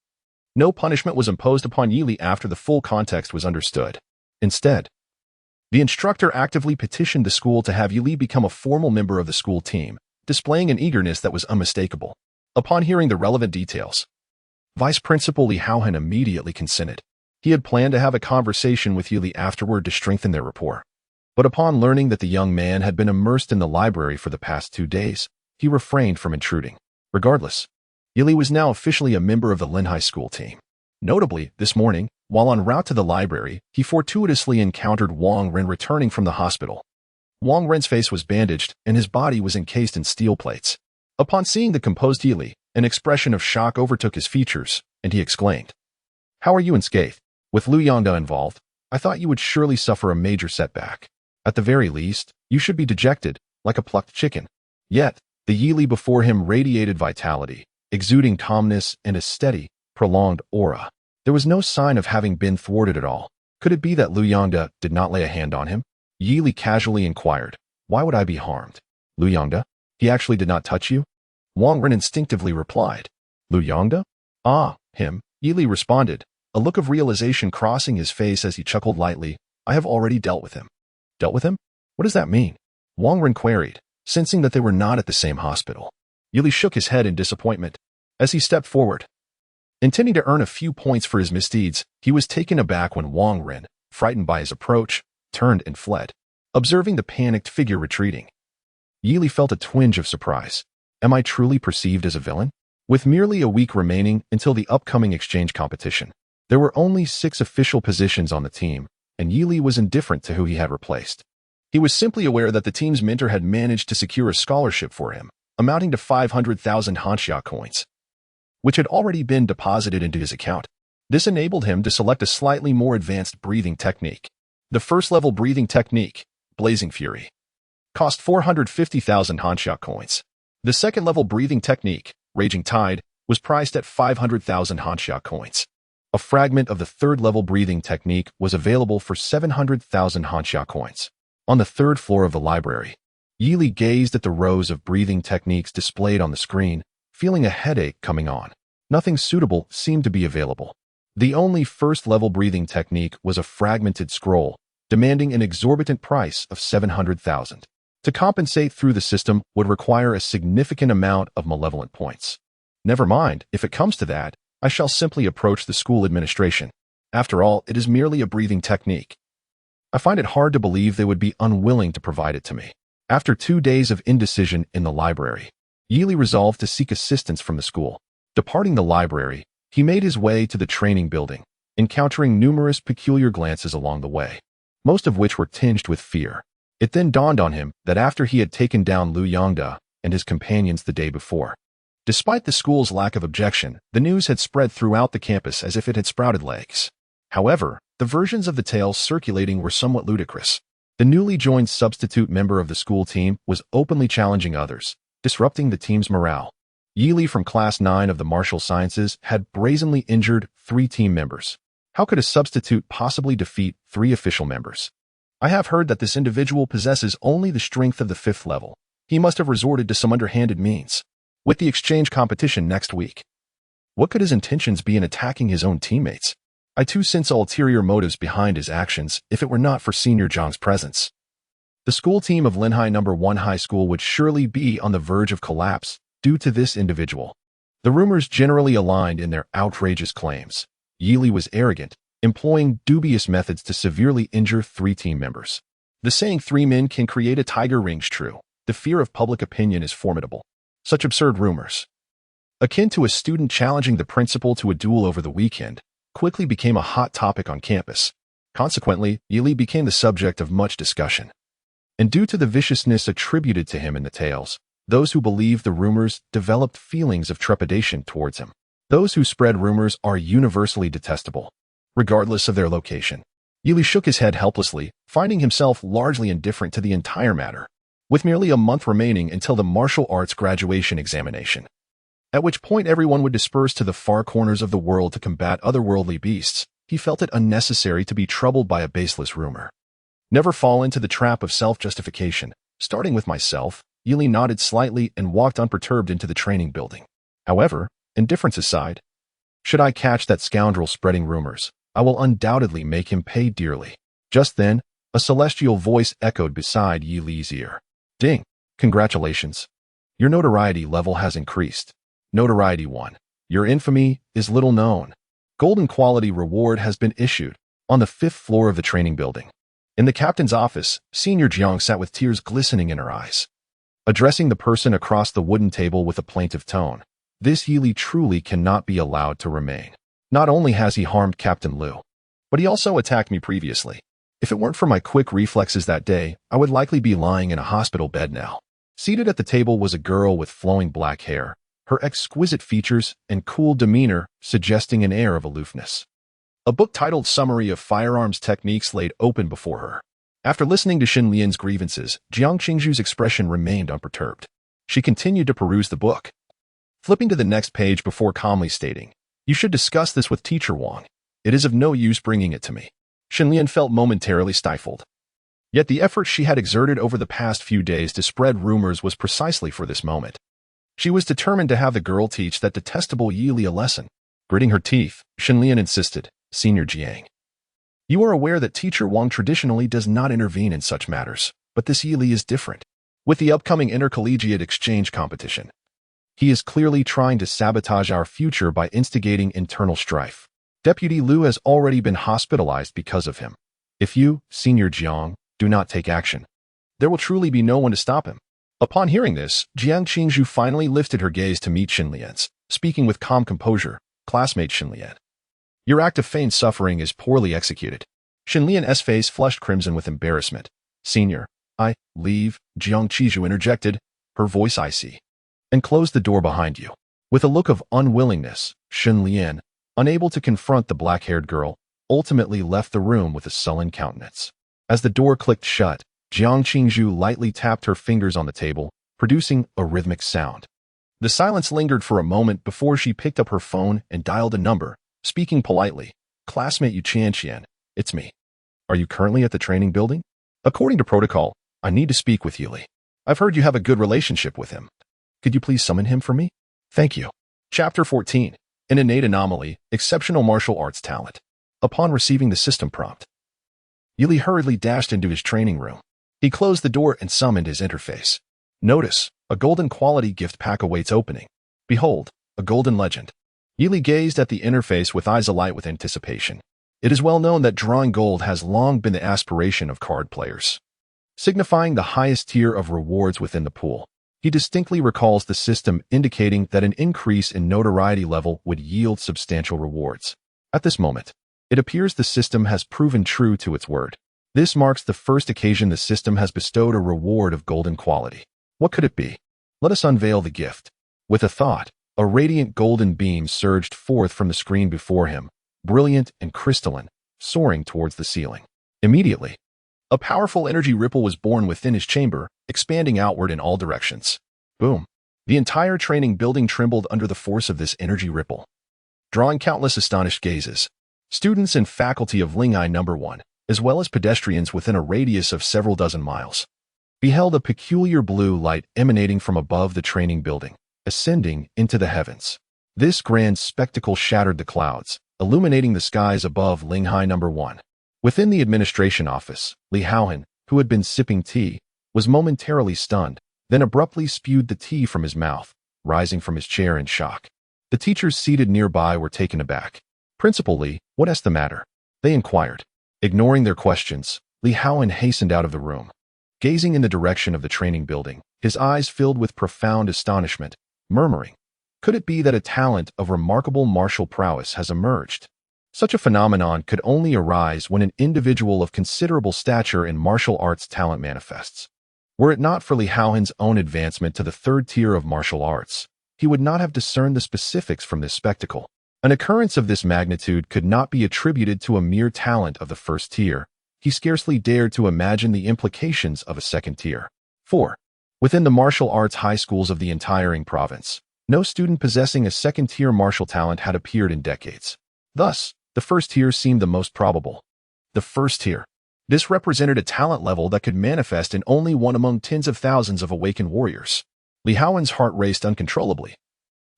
no punishment was imposed upon Yili after the full context was understood. Instead, the instructor actively petitioned the school to have Yili become a formal member of the school team, displaying an eagerness that was unmistakable. Upon hearing the relevant details, Vice Principal Li Haohan immediately consented. He had planned to have a conversation with Yili afterward to strengthen their rapport. But upon learning that the young man had been immersed in the library for the past 2 days, he refrained from intruding. Regardless, Yili was now officially a member of the Linhai school team. Notably, this morning, while en route to the library, he fortuitously encountered Wang Ren returning from the hospital. Wang Ren's face was bandaged, and his body was encased in steel plates. Upon seeing the composed Yili, an expression of shock overtook his features, and he exclaimed, "How are you unscathed? With Liu Yangda involved, I thought you would surely suffer a major setback. At the very least, you should be dejected, like a plucked chicken." Yet, the Yili before him radiated vitality, exuding calmness and a steady, prolonged aura. There was no sign of having been thwarted at all. Could it be that Liu Yangda did not lay a hand on him? Yili casually inquired, "Why would I be harmed? Liu Yangda? He actually did not touch you?" Wang Ren instinctively replied, "Liu Yangda? Ah, him," Yili responded, a look of realization crossing his face as he chuckled lightly. "I have already dealt with him." "Dealt with him? What does that mean?" Wang Ren queried, sensing that they were not at the same hospital. Yili shook his head in disappointment. As he stepped forward, intending to earn a few points for his misdeeds, he was taken aback when Wang Ren, frightened by his approach, turned and fled. Observing the panicked figure retreating, Yili felt a twinge of surprise. Am I truly perceived as a villain? With merely a week remaining until the upcoming exchange competition, there were only 6 official positions on the team, and Yili was indifferent to who he had replaced. He was simply aware that the team's mentor had managed to secure a scholarship for him, amounting to 500,000 Hanxia coins, which had already been deposited into his account. This enabled him to select a slightly more advanced breathing technique. The first-level breathing technique, Blazing Fury, cost 450,000 Hanxia coins. The second-level breathing technique, Raging Tide, was priced at 500,000 Hanxia coins. A fragment of the third-level breathing technique was available for 700,000 Hanxia coins. On the 3rd floor of the library, Yili gazed at the rows of breathing techniques displayed on the screen, feeling a headache coming on. Nothing suitable seemed to be available. The only first-level breathing technique was a fragmented scroll, demanding an exorbitant price of 700,000. To compensate through the system would require a significant amount of malevolent points. Never mind, if it comes to that, I shall simply approach the school administration. After all, it is merely a breathing technique. I find it hard to believe they would be unwilling to provide it to me. After 2 days of indecision in the library, Yili resolved to seek assistance from the school. Departing the library, he made his way to the training building, encountering numerous peculiar glances along the way, most of which were tinged with fear. It then dawned on him that after he had taken down Liu Yangda and his companions the day before, despite the school's lack of objection, the news had spread throughout the campus as if it had sprouted legs. However, the versions of the tale circulating were somewhat ludicrous. The newly joined substitute member of the school team was openly challenging others, disrupting the team's morale. Yili from Class 9 of the Martial Sciences had brazenly injured 3 team members. How could a substitute possibly defeat 3 official members? I have heard that this individual possesses only the strength of the 5th level. He must have resorted to some underhanded means. With the exchange competition next week, what could his intentions be in attacking his own teammates? I too sense ulterior motives behind his actions if it were not for Senior Jiang's presence. The school team of Linhai No. 1 High School would surely be on the verge of collapse due to this individual. The rumors generally aligned in their outrageous claims. Yili was arrogant, employing dubious methods to severely injure 3 team members. The saying 3 men can create a tiger rings true. The fear of public opinion is formidable. Such absurd rumors, akin to a student challenging the principal to a duel over the weekend, quickly became a hot topic on campus. Consequently, Yili became the subject of much discussion. And due to the viciousness attributed to him in the tales, those who believed the rumors developed feelings of trepidation towards him. Those who spread rumors are universally detestable, regardless of their location. Yili shook his head helplessly, finding himself largely indifferent to the entire matter, with merely a month remaining until the martial arts graduation examination, at which point everyone would disperse to the far corners of the world to combat otherworldly beasts. He felt it unnecessary to be troubled by a baseless rumor. Never fall into the trap of self-justification. Starting with myself, Yili nodded slightly and walked unperturbed into the training building. However, indifference aside, should I catch that scoundrel spreading rumors, I will undoubtedly make him pay dearly. Just then, a celestial voice echoed beside Yili's ear. Ding! Congratulations. Your notoriety level has increased. Notoriety 1. Your infamy is little known. Golden quality reward has been issued on the 5th floor of the training building. In the captain's office, Senior Jiang sat with tears glistening in her eyes, addressing the person across the wooden table with a plaintive tone. This Yili truly cannot be allowed to remain. Not only has he harmed Captain Liu, but he also attacked me previously. If it weren't for my quick reflexes that day, I would likely be lying in a hospital bed now. Seated at the table was a girl with flowing black hair, her exquisite features and cool demeanor suggesting an air of aloofness. A book titled Summary of Firearms Techniques laid open before her. After listening to Xin Lian's grievances, Jiang Qingzhu's expression remained unperturbed. She continued to peruse the book, flipping to the next page before calmly stating, "You should discuss this with Teacher Wang. It is of no use bringing it to me." Xin Lian felt momentarily stifled. Yet the effort she had exerted over the past few days to spread rumors was precisely for this moment. She was determined to have the girl teach that detestable Yili a lesson. Gritting her teeth, Xin Lian insisted, "Senior Jiang, you are aware that Teacher Wang traditionally does not intervene in such matters, but this Yili is different. With the upcoming intercollegiate exchange competition, he is clearly trying to sabotage our future by instigating internal strife. Deputy Liu has already been hospitalized because of him. If you, Senior Jiang, do not take action, there will truly be no one to stop him." Upon hearing this, Jiang Qingzhu finally lifted her gaze to meet Xin Lian's, speaking with calm composure. "Classmate Xin Lian, your act of feigned suffering is poorly executed." Xin Lian's face flushed crimson with embarrassment. "Senior, I leave," Jiang Qingzhu interjected, her voice icy, "and close the door behind you." With a look of unwillingness, Xin Lian, unable to confront the black-haired girl, ultimately left the room with a sullen countenance. As the door clicked shut, Jiang Qingzhu lightly tapped her fingers on the table, producing a rhythmic sound. The silence lingered for a moment before she picked up her phone and dialed a number, speaking politely. "Classmate Yu Qian, it's me. Are you currently at the training building? According to protocol, I need to speak with Yili. I've heard you have a good relationship with him. Could you please summon him for me? Thank you." Chapter 14. An innate anomaly, exceptional martial arts talent. Upon receiving the system prompt, Yili hurriedly dashed into his training room. He closed the door and summoned his interface. "Notice, a golden quality gift pack awaits opening. Behold, a golden legend." Yili gazed at the interface with eyes alight with anticipation. It is well known that drawing gold has long been the aspiration of card players, signifying the highest tier of rewards within the pool. He distinctly recalls the system indicating that an increase in notoriety level would yield substantial rewards. At this moment, it appears the system has proven true to its word. This marks the first occasion the system has bestowed a reward of golden quality. What could it be? Let us unveil the gift. With a thought, a radiant golden beam surged forth from the screen before him, brilliant and crystalline, soaring towards the ceiling. Immediately, a powerful energy ripple was born within his chamber, expanding outward in all directions. Boom! The entire training building trembled under the force of this energy ripple, drawing countless astonished gazes. Students and faculty of Linhai No. 1, as well as pedestrians within a radius of several dozen miles, beheld a peculiar blue light emanating from above the training building, ascending into the heavens. This grand spectacle shattered the clouds, illuminating the skies above Linghai No. 1. Within the administration office, Li Haohan, who had been sipping tea, was momentarily stunned, then abruptly spewed the tea from his mouth, rising from his chair in shock. The teachers seated nearby were taken aback. "Principal Li, what's the matter?" they inquired. Ignoring their questions, Li Haohan hastened out of the room. Gazing in the direction of the training building, his eyes filled with profound astonishment, murmuring, "Could it be that a talent of remarkable martial prowess has emerged?" Such a phenomenon could only arise when an individual of considerable stature in martial arts talent manifests. Were it not for Li Haohan's own advancement to the third tier of martial arts, he would not have discerned the specifics from this spectacle. An occurrence of this magnitude could not be attributed to a mere talent of the first tier. He scarcely dared to imagine the implications of a second tier. 4. Within the martial arts high schools of the entire province, no student possessing a second-tier martial talent had appeared in decades. Thus, the first tier seemed the most probable. The first tier. This represented a talent level that could manifest in only one among tens of thousands of awakened warriors. Li Haohan's heart raced uncontrollably,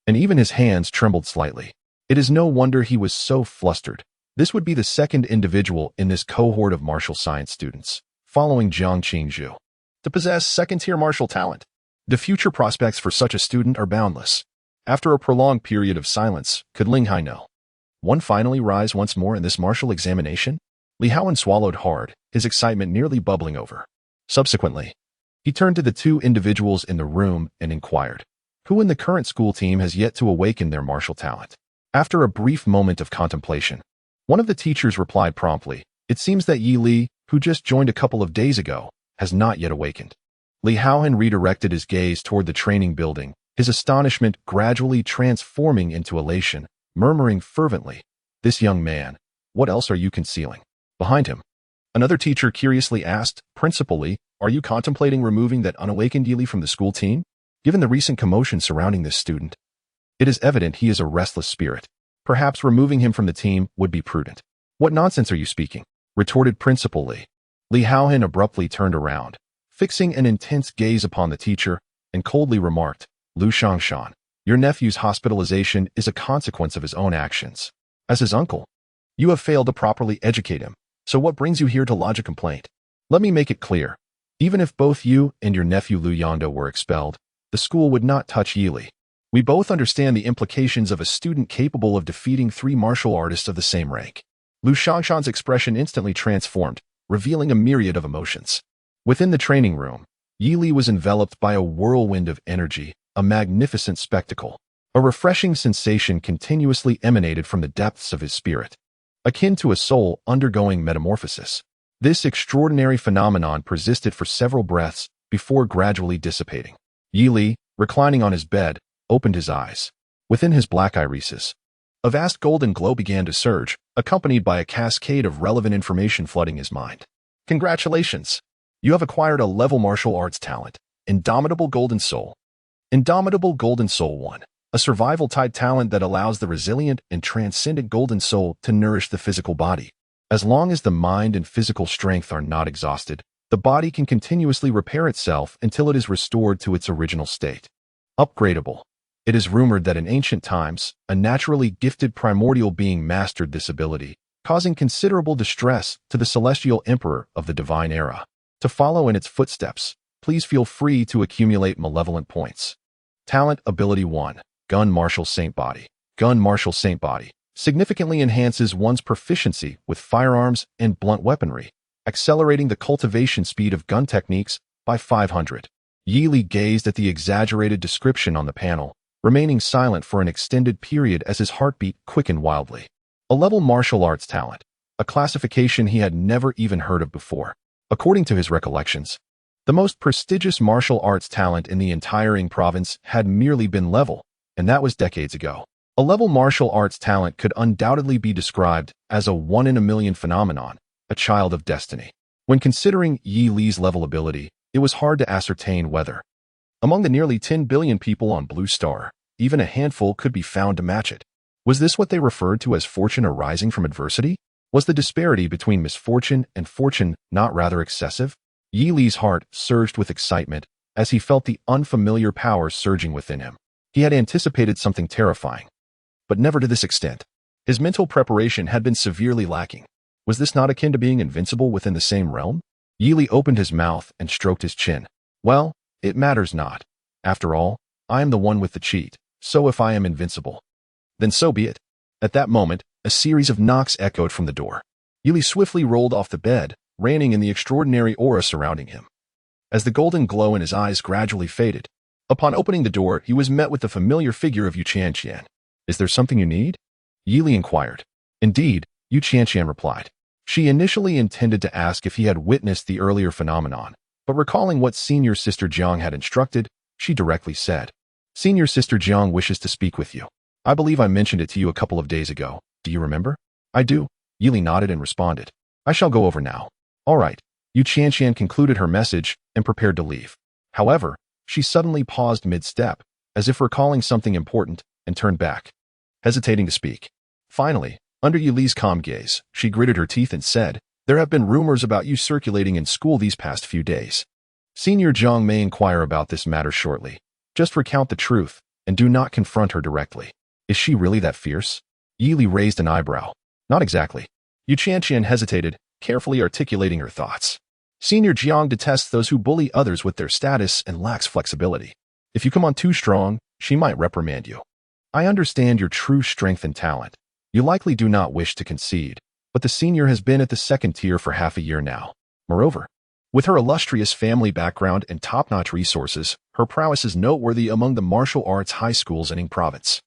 and even his hands trembled slightly. It is no wonder he was so flustered. This would be the second individual in this cohort of martial science students, following Jiang Qingzhu, to possess second-tier martial talent. The future prospects for such a student are boundless. After a prolonged period of silence, could Linghai No. 1 finally rise once more in this martial examination? Li Haohan swallowed hard, his excitement nearly bubbling over. Subsequently, he turned to the two individuals in the room and inquired, "Who in the current school team has yet to awaken their martial talent?" After a brief moment of contemplation, one of the teachers replied promptly, "It seems that Yi Li, who just joined a couple of days ago, has not yet awakened." Li Haohan redirected his gaze toward the training building, his astonishment gradually transforming into elation, murmuring fervently, "This young man, what else are you concealing?" Behind him, another teacher curiously asked, "Principal Li, are you contemplating removing that unawakened Yi Li from the school team? Given the recent commotion surrounding this student, it is evident he is a restless spirit. Perhaps removing him from the team would be prudent." "What nonsense are you speaking?" retorted Principal Li. Li Haohan abruptly turned around, fixing an intense gaze upon the teacher, and coldly remarked, "Lu Shangshan, your nephew's hospitalization is a consequence of his own actions. As his uncle, you have failed to properly educate him, so what brings you here to lodge a complaint? Let me make it clear. Even if both you and your nephew Lu Yando were expelled, the school would not touch Yi Li. We both understand the implications of a student capable of defeating 3 martial artists of the same rank." Lu Shangshan's expression instantly transformed, revealing a myriad of emotions. Within the training room, Yi Li was enveloped by a whirlwind of energy, a magnificent spectacle. A refreshing sensation continuously emanated from the depths of his spirit, akin to a soul undergoing metamorphosis. This extraordinary phenomenon persisted for several breaths before gradually dissipating. Yi Li, reclining on his bed, opened his eyes. Within his black irises, a vast golden glow began to surge, accompanied by a cascade of relevant information flooding his mind. "Congratulations! You have acquired a level martial arts talent, Indomitable Golden Soul. Indomitable Golden Soul 1. A survival-type talent that allows the resilient and transcendent Golden Soul to nourish the physical body. As long as the mind and physical strength are not exhausted, the body can continuously repair itself until it is restored to its original state. Upgradable. It is rumored that in ancient times, a naturally gifted primordial being mastered this ability, causing considerable distress to the celestial emperor of the divine era. To follow in its footsteps, please feel free to accumulate malevolent points. Talent Ability 1. Gun Martial Saint Body. Gun Martial Saint Body significantly enhances one's proficiency with firearms and blunt weaponry, accelerating the cultivation speed of gun techniques by 500. Yi Li gazed at the exaggerated description on the panel, remaining silent for an extended period as his heartbeat quickened wildly. A level martial arts talent, a classification he had never even heard of before. According to his recollections, the most prestigious martial arts talent in the entire province had merely been level, and that was decades ago. A level martial arts talent could undoubtedly be described as a one-in-a-million phenomenon, a child of destiny. When considering Yi Li's level ability, it was hard to ascertain whether, among the nearly 10 billion people on Blue Star, even a handful could be found to match it. Was this what they referred to as fortune arising from adversity? Was the disparity between misfortune and fortune not rather excessive? Yi Li's heart surged with excitement as he felt the unfamiliar power surging within him. He had anticipated something terrifying, but never to this extent. His mental preparation had been severely lacking. Was this not akin to being invincible within the same realm? Yili opened his mouth and stroked his chin. Well, it matters not. After all, I am the one with the cheat, so if I am invincible, then so be it. At that moment, a series of knocks echoed from the door. Yili swiftly rolled off the bed, reigning in the extraordinary aura surrounding him. As the golden glow in his eyes gradually faded, upon opening the door, he was met with the familiar figure of Yu Qianqian. Is there something you need? Yili inquired. Indeed, Yu Qianqian replied. She initially intended to ask if he had witnessed the earlier phenomenon, but recalling what Senior Sister Jiang had instructed, she directly said, Senior Sister Jiang wishes to speak with you. I believe I mentioned it to you a couple of days ago. Do you remember? I do. Yili nodded and responded. I shall go over now. All right. Yu Qianqian concluded her message and prepared to leave. However, she suddenly paused mid-step, as if recalling something important, and turned back, hesitating to speak. Finally, under Yili's calm gaze, she gritted her teeth and said, There have been rumors about you circulating in school these past few days. Senior Jiang may inquire about this matter shortly. Just recount the truth, and do not confront her directly. Is she really that fierce? Yili raised an eyebrow. Not exactly. Yu Qianqian hesitated, carefully articulating her thoughts. Senior Jiang detests those who bully others with their status and lacks flexibility. If you come on too strong, she might reprimand you. I understand your true strength and talent. You likely do not wish to concede, but the senior has been at the second tier for half a year now. Moreover, with her illustrious family background and top-notch resources, her prowess is noteworthy among the martial arts high schools in Ying Province.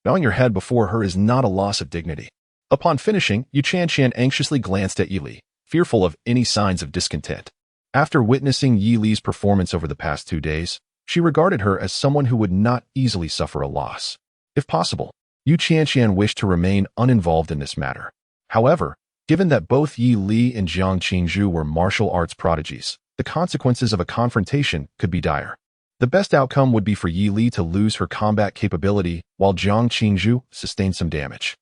Bowing your head before her is not a loss of dignity. Upon finishing, Yu Qianqian anxiously glanced at Yili, fearful of any signs of discontent. After witnessing Yili's performance over the past 2 days, she regarded her as someone who would not easily suffer a loss. If possible, Yu Qianqian wished to remain uninvolved in this matter. However, given that both Yi Li and Jiang Qingzhu were martial arts prodigies, the consequences of a confrontation could be dire. The best outcome would be for Yi Li to lose her combat capability while Jiang Qingzhu sustained some damage.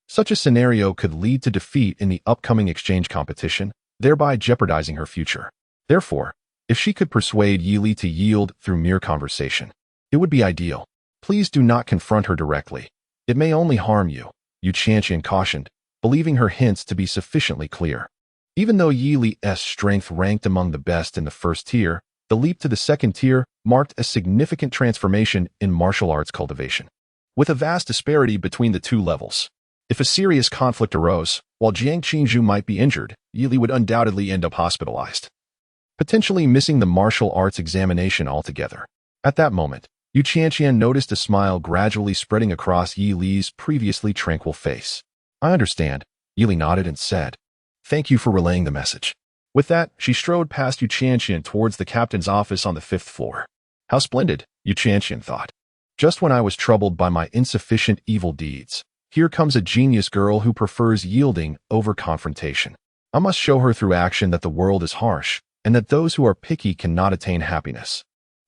Such a scenario could lead to defeat in the upcoming exchange competition, thereby jeopardizing her future. Therefore, if she could persuade Yi Li to yield through mere conversation, it would be ideal. Please do not confront her directly. It may only harm you, Yu Qianqian cautioned, believing her hints to be sufficiently clear. Even though Yi Li's strength ranked among the best in the first tier, the leap to the second tier marked a significant transformation in martial arts cultivation. With a vast disparity between the two levels, if a serious conflict arose, while Jiang Qingzhu might be injured, Yi Li would undoubtedly end up hospitalized, potentially missing the martial arts examination altogether. At that moment, Yu Qianqian noticed a smile gradually spreading across Yi Li's previously tranquil face. I understand, Yi Li nodded and said. Thank you for relaying the message. With that, she strode past Yu Qianqian towards the captain's office on the 5th floor. How splendid, Yu Qianqian thought. Just when I was troubled by my insufficient evil deeds, here comes a genius girl who prefers yielding over confrontation. I must show her through action that the world is harsh, and that those who are picky cannot attain happiness.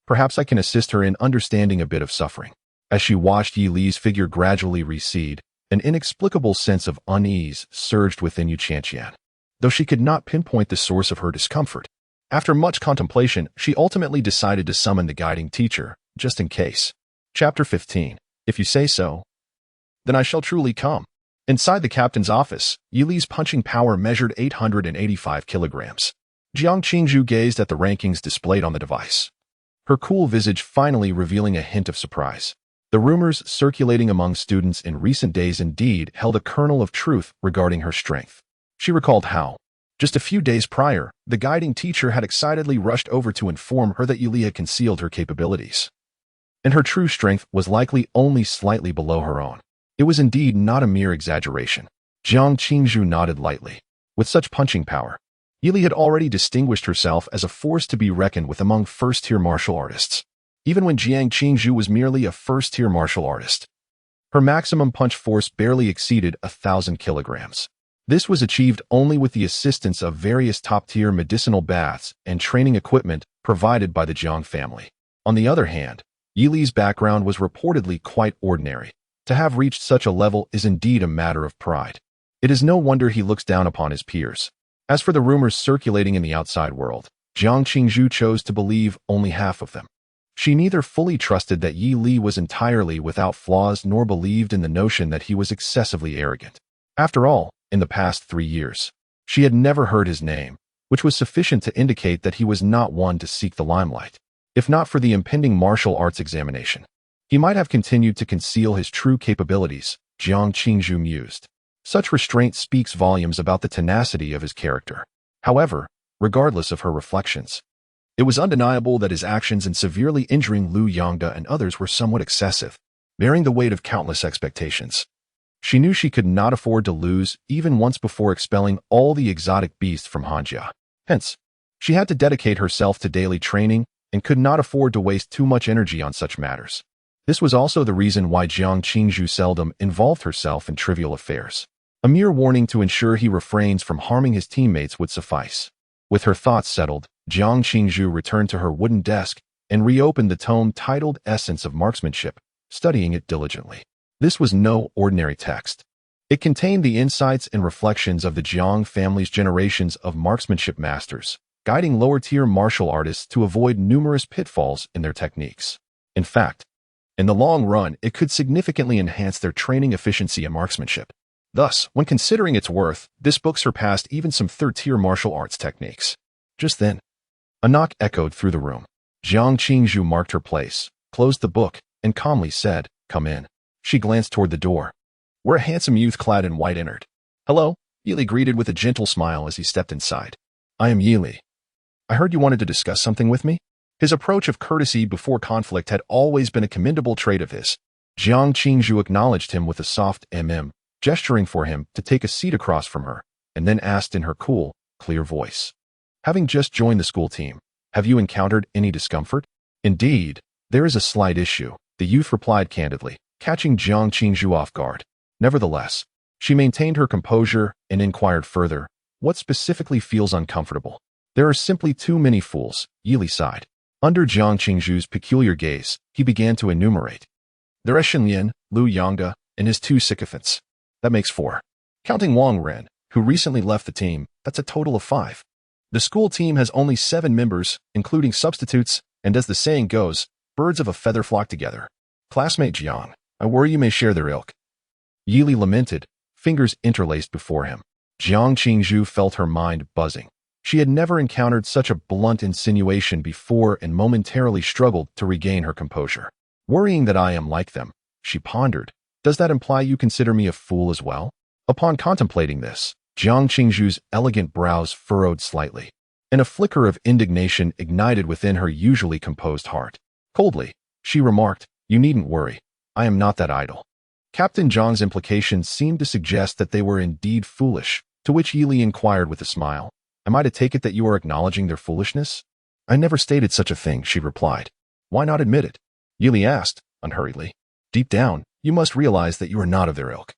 Perhaps I can assist her in understanding a bit of suffering. As she watched Yi Li's figure gradually recede, an inexplicable sense of unease surged within Yu Qianqian, though she could not pinpoint the source of her discomfort. After much contemplation, she ultimately decided to summon the guiding teacher, just in case. Chapter 15. If you say so, then I shall truly come. Inside the captain's office, Yi Li's punching power measured 885 kilograms. Jiang Qingzhu gazed at the rankings displayed on the device, her cool visage finally revealing a hint of surprise. The rumors circulating among students in recent days indeed held a kernel of truth regarding her strength. She recalled how, just a few days prior, the guiding teacher had excitedly rushed over to inform her that Yi Li had concealed her capabilities, and her true strength was likely only slightly below her own. It was indeed not a mere exaggeration. Jiang Qingzhu nodded lightly. With such punching power, Yi Li had already distinguished herself as a force to be reckoned with among first-tier martial artists. Even when Jiang Qingzhu was merely a first-tier martial artist, her maximum punch force barely exceeded 1,000 kilograms. This was achieved only with the assistance of various top-tier medicinal baths and training equipment provided by the Jiang family. On the other hand, Yi Li's background was reportedly quite ordinary. To have reached such a level is indeed a matter of pride. It is no wonder he looks down upon his peers. As for the rumors circulating in the outside world, Jiang Qingzhu chose to believe only half of them. She neither fully trusted that Yi Li was entirely without flaws nor believed in the notion that he was excessively arrogant. After all, in the past 3 years, she had never heard his name, which was sufficient to indicate that he was not one to seek the limelight. If not for the impending martial arts examination, he might have continued to conceal his true capabilities, Jiang Qingzhu mused. Such restraint speaks volumes about the tenacity of his character. However, regardless of her reflections, it was undeniable that his actions in severely injuring Lu Yangda and others were somewhat excessive, bearing the weight of countless expectations. She knew she could not afford to lose even once before expelling all the exotic beasts from Hanjia. Hence, she had to dedicate herself to daily training and could not afford to waste too much energy on such matters. This was also the reason why Jiang Qingzhu seldom involved herself in trivial affairs. A mere warning to ensure he refrains from harming his teammates would suffice. With her thoughts settled, Jiang Qingzhu returned to her wooden desk and reopened the tome titled Essence of Marksmanship, studying it diligently. This was no ordinary text. It contained the insights and reflections of the Jiang family's generations of marksmanship masters, guiding lower-tier martial artists to avoid numerous pitfalls in their techniques. In fact, in the long run, it could significantly enhance their training efficiency and marksmanship. Thus, when considering its worth, this book surpassed even some third-tier martial arts techniques. Just then, a knock echoed through the room. Jiang Qingzhu marked her place, closed the book, and calmly said, "Come in." She glanced toward the door, where a handsome youth clad in white entered. "Hello," Yi Li greeted with a gentle smile as he stepped inside. "I am Yi Li. I heard you wanted to discuss something with me?" His approach of courtesy before conflict had always been a commendable trait of his. Jiang Qingzhu acknowledged him with a soft gesturing for him to take a seat across from her, and then asked in her cool, clear voice, "Having just joined the school team, have you encountered any discomfort?" "Indeed, there is a slight issue," the youth replied candidly, catching Jiang Qingzhu off guard. Nevertheless, she maintained her composure and inquired further, "What specifically feels uncomfortable?" "There are simply too many fools," Yi Li sighed. Under Jiang Qingzhu's peculiar gaze, he began to enumerate. "There are Shenlian, Lu Yangda, and his 2 sycophants. That makes 4. Counting Wang Ren, who recently left the team, that's a total of 5. The school team has only 7 members, including substitutes, and as the saying goes, birds of a feather flock together. Classmate Jiang, I worry you may share their ilk." Yi Li lamented, fingers interlaced before him. Jiang Qingzhu felt her mind buzzing. She had never encountered such a blunt insinuation before and momentarily struggled to regain her composure. "Worrying that I am like them," she pondered. "Does that imply you consider me a fool as well?" Upon contemplating this, Jiang Qingzhu's elegant brows furrowed slightly, and a flicker of indignation ignited within her usually composed heart. Coldly, she remarked, "You needn't worry. I am not that idle." Captain Zhang's implications seemed to suggest that they were indeed foolish, to which Yi Li inquired with a smile, "Am I to take it that you are acknowledging their foolishness?" "I never stated such a thing," she replied. "Why not admit it?" Yi Li asked, unhurriedly. "Deep down, you must realize that you are not of their ilk."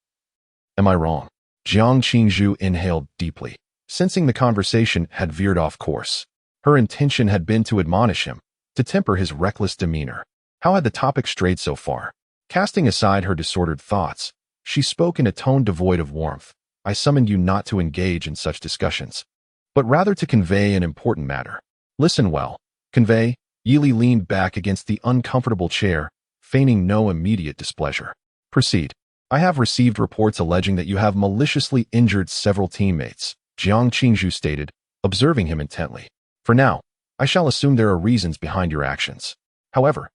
"Am I wrong?" Jiang Qingzhu inhaled deeply, sensing the conversation had veered off course. Her intention had been to admonish him, to temper his reckless demeanor. How had the topic strayed so far? Casting aside her disordered thoughts, she spoke in a tone devoid of warmth. "I summoned you not to engage in such discussions, but rather to convey an important matter." "Listen well." "Convey?" Yi Li leaned back against the uncomfortable chair, feigning no immediate displeasure. "Proceed." "I have received reports alleging that you have maliciously injured several teammates," Jiang Qingzhu stated, observing him intently. "For now, I shall assume there are reasons behind your actions. However,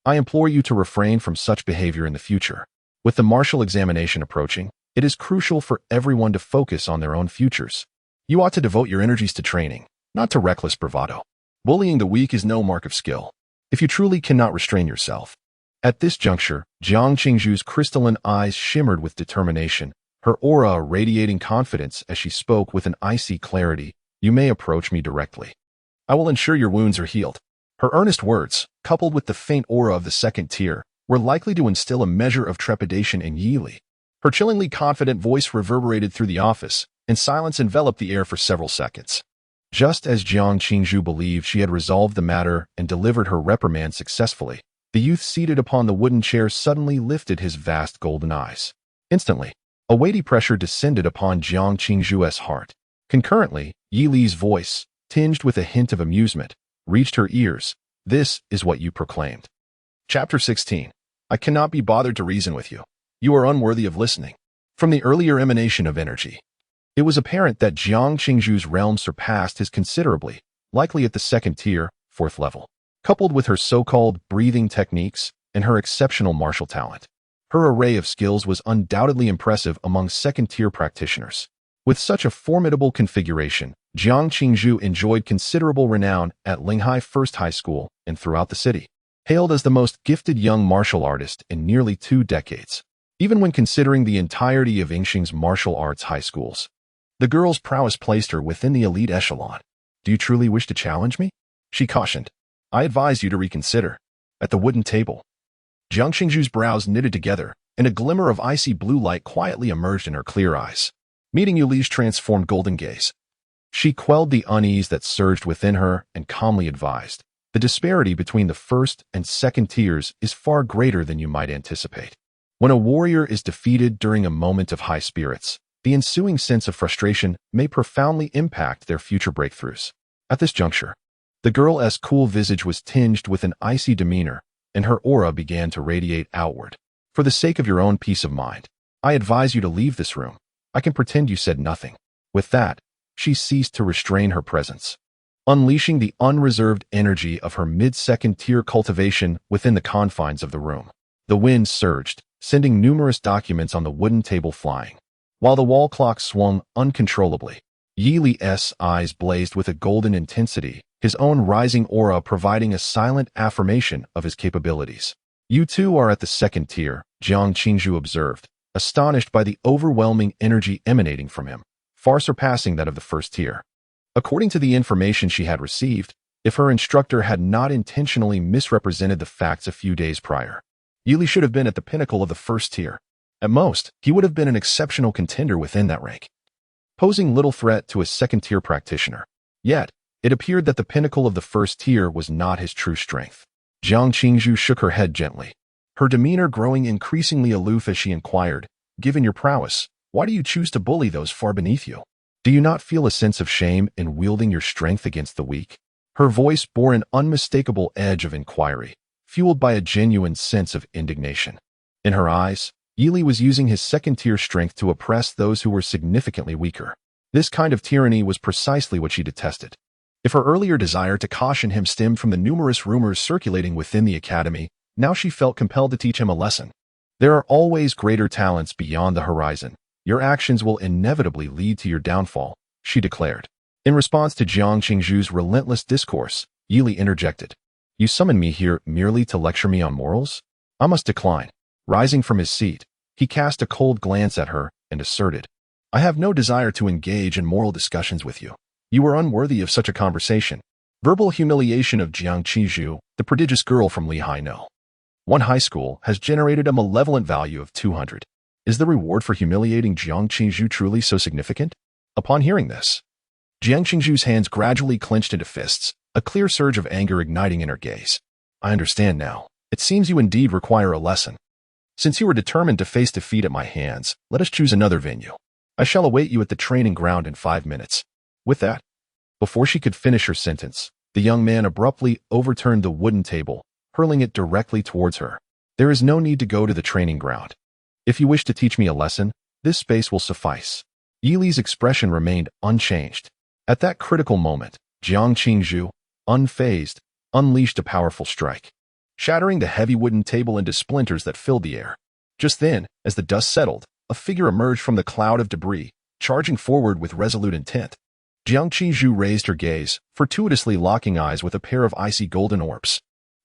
I implore you to refrain from such behavior in the future. With the martial examination approaching, it is crucial for everyone to focus on their own futures. You ought to devote your energies to training, not to reckless bravado. Bullying the weak is no mark of skill, if you truly cannot restrain yourself." At this juncture, Jiang Qingzhu's crystalline eyes shimmered with determination, her aura radiating confidence as she spoke with an icy clarity. "You may approach me directly. I will ensure your wounds are healed." Her earnest words, coupled with the faint aura of the second tier, were likely to instill a measure of trepidation in Yi Li. Her chillingly confident voice reverberated through the office, and silence enveloped the air for several seconds. Just as Jiang Qingzhu believed she had resolved the matter and delivered her reprimand successfully, the youth seated upon the wooden chair suddenly lifted his vast golden eyes. Instantly, a weighty pressure descended upon Jiang Qingzhu's heart. Concurrently, Yi Li's voice, tinged with a hint of amusement, reached her ears, This is what you proclaimed. Chapter 16. I cannot be bothered to reason with you. You are unworthy of listening. From the earlier emanation of energy, it was apparent that Jiang Qingzhu's realm surpassed his considerably, likely at the second tier, fourth level. Coupled with her so-called breathing techniques and her exceptional martial talent, her array of skills was undoubtedly impressive among second-tier practitioners. With such a formidable configuration, Jiang Qingzhu enjoyed considerable renown at Linghai First High School and throughout the city, hailed as the most gifted young martial artist in nearly 2 decades. Even when considering the entirety of Yingxing's martial arts high schools, the girl's prowess placed her within the elite echelon. Do you truly wish to challenge me? She cautioned. I advise you to reconsider. At the wooden table, Jiang Qingzhu's brows knitted together, and a glimmer of icy blue light quietly emerged in her clear eyes, meeting Yuli's transformed golden gaze. She quelled the unease that surged within her and calmly advised. The disparity between the first and second tiers is far greater than you might anticipate. When a warrior is defeated during a moment of high spirits, the ensuing sense of frustration may profoundly impact their future breakthroughs. At this juncture, the girl's cool visage was tinged with an icy demeanor, and her aura began to radiate outward. For the sake of your own peace of mind, I advise you to leave this room. I can pretend you said nothing. With that, she ceased to restrain her presence, unleashing the unreserved energy of her mid-second tier cultivation within the confines of the room. The wind surged, sending numerous documents on the wooden table flying, while the wall clock swung uncontrollably. Yi Li's eyes blazed with a golden intensity, his own rising aura providing a silent affirmation of his capabilities. You two are at the second tier, Jiang Qingzhu observed, astonished by the overwhelming energy emanating from him, far surpassing that of the first tier. According to the information she had received, if her instructor had not intentionally misrepresented the facts a few days prior, Yili should have been at the pinnacle of the first tier. At most, he would have been an exceptional contender within that rank, posing little threat to a second-tier practitioner. Yet, it appeared that the pinnacle of the first tier was not his true strength. Jiang Qingzhu shook her head gently, her demeanor growing increasingly aloof as she inquired, given your prowess, why do you choose to bully those far beneath you? Do you not feel a sense of shame in wielding your strength against the weak? Her voice bore an unmistakable edge of inquiry, fueled by a genuine sense of indignation. In her eyes, Yili was using his second-tier strength to oppress those who were significantly weaker. This kind of tyranny was precisely what she detested. If her earlier desire to caution him stemmed from the numerous rumors circulating within the academy, now she felt compelled to teach him a lesson. There are always greater talents beyond the horizon. Your actions will inevitably lead to your downfall, she declared. In response to Jiang Qingzhu's relentless discourse, Yili interjected. You summoned me here merely to lecture me on morals? I must decline. Rising from his seat, he cast a cold glance at her and asserted, I have no desire to engage in moral discussions with you. You are unworthy of such a conversation. Verbal humiliation of Jiang Qingzhu, the prodigious girl from Lehigh No. 1 high school, has generated a malevolent value of 200. Is the reward for humiliating Jiang Qingzhu truly so significant? Upon hearing this, Jiang Qingzhu's hands gradually clenched into fists, a clear surge of anger igniting in her gaze. I understand now. It seems you indeed require a lesson. Since you are determined to face defeat at my hands, let us choose another venue. I shall await you at the training ground in 5 minutes. With that, before she could finish her sentence, the young man abruptly overturned the wooden table, hurling it directly towards her. There is no need to go to the training ground. If you wish to teach me a lesson, this space will suffice. Yili's expression remained unchanged. At that critical moment, Jiang Qingzhu, unfazed, unleashed a powerful strike, shattering the heavy wooden table into splinters that filled the air. Just then, as the dust settled, a figure emerged from the cloud of debris, charging forward with resolute intent. Jiang Qingzhu raised her gaze, fortuitously locking eyes with a pair of icy golden orbs.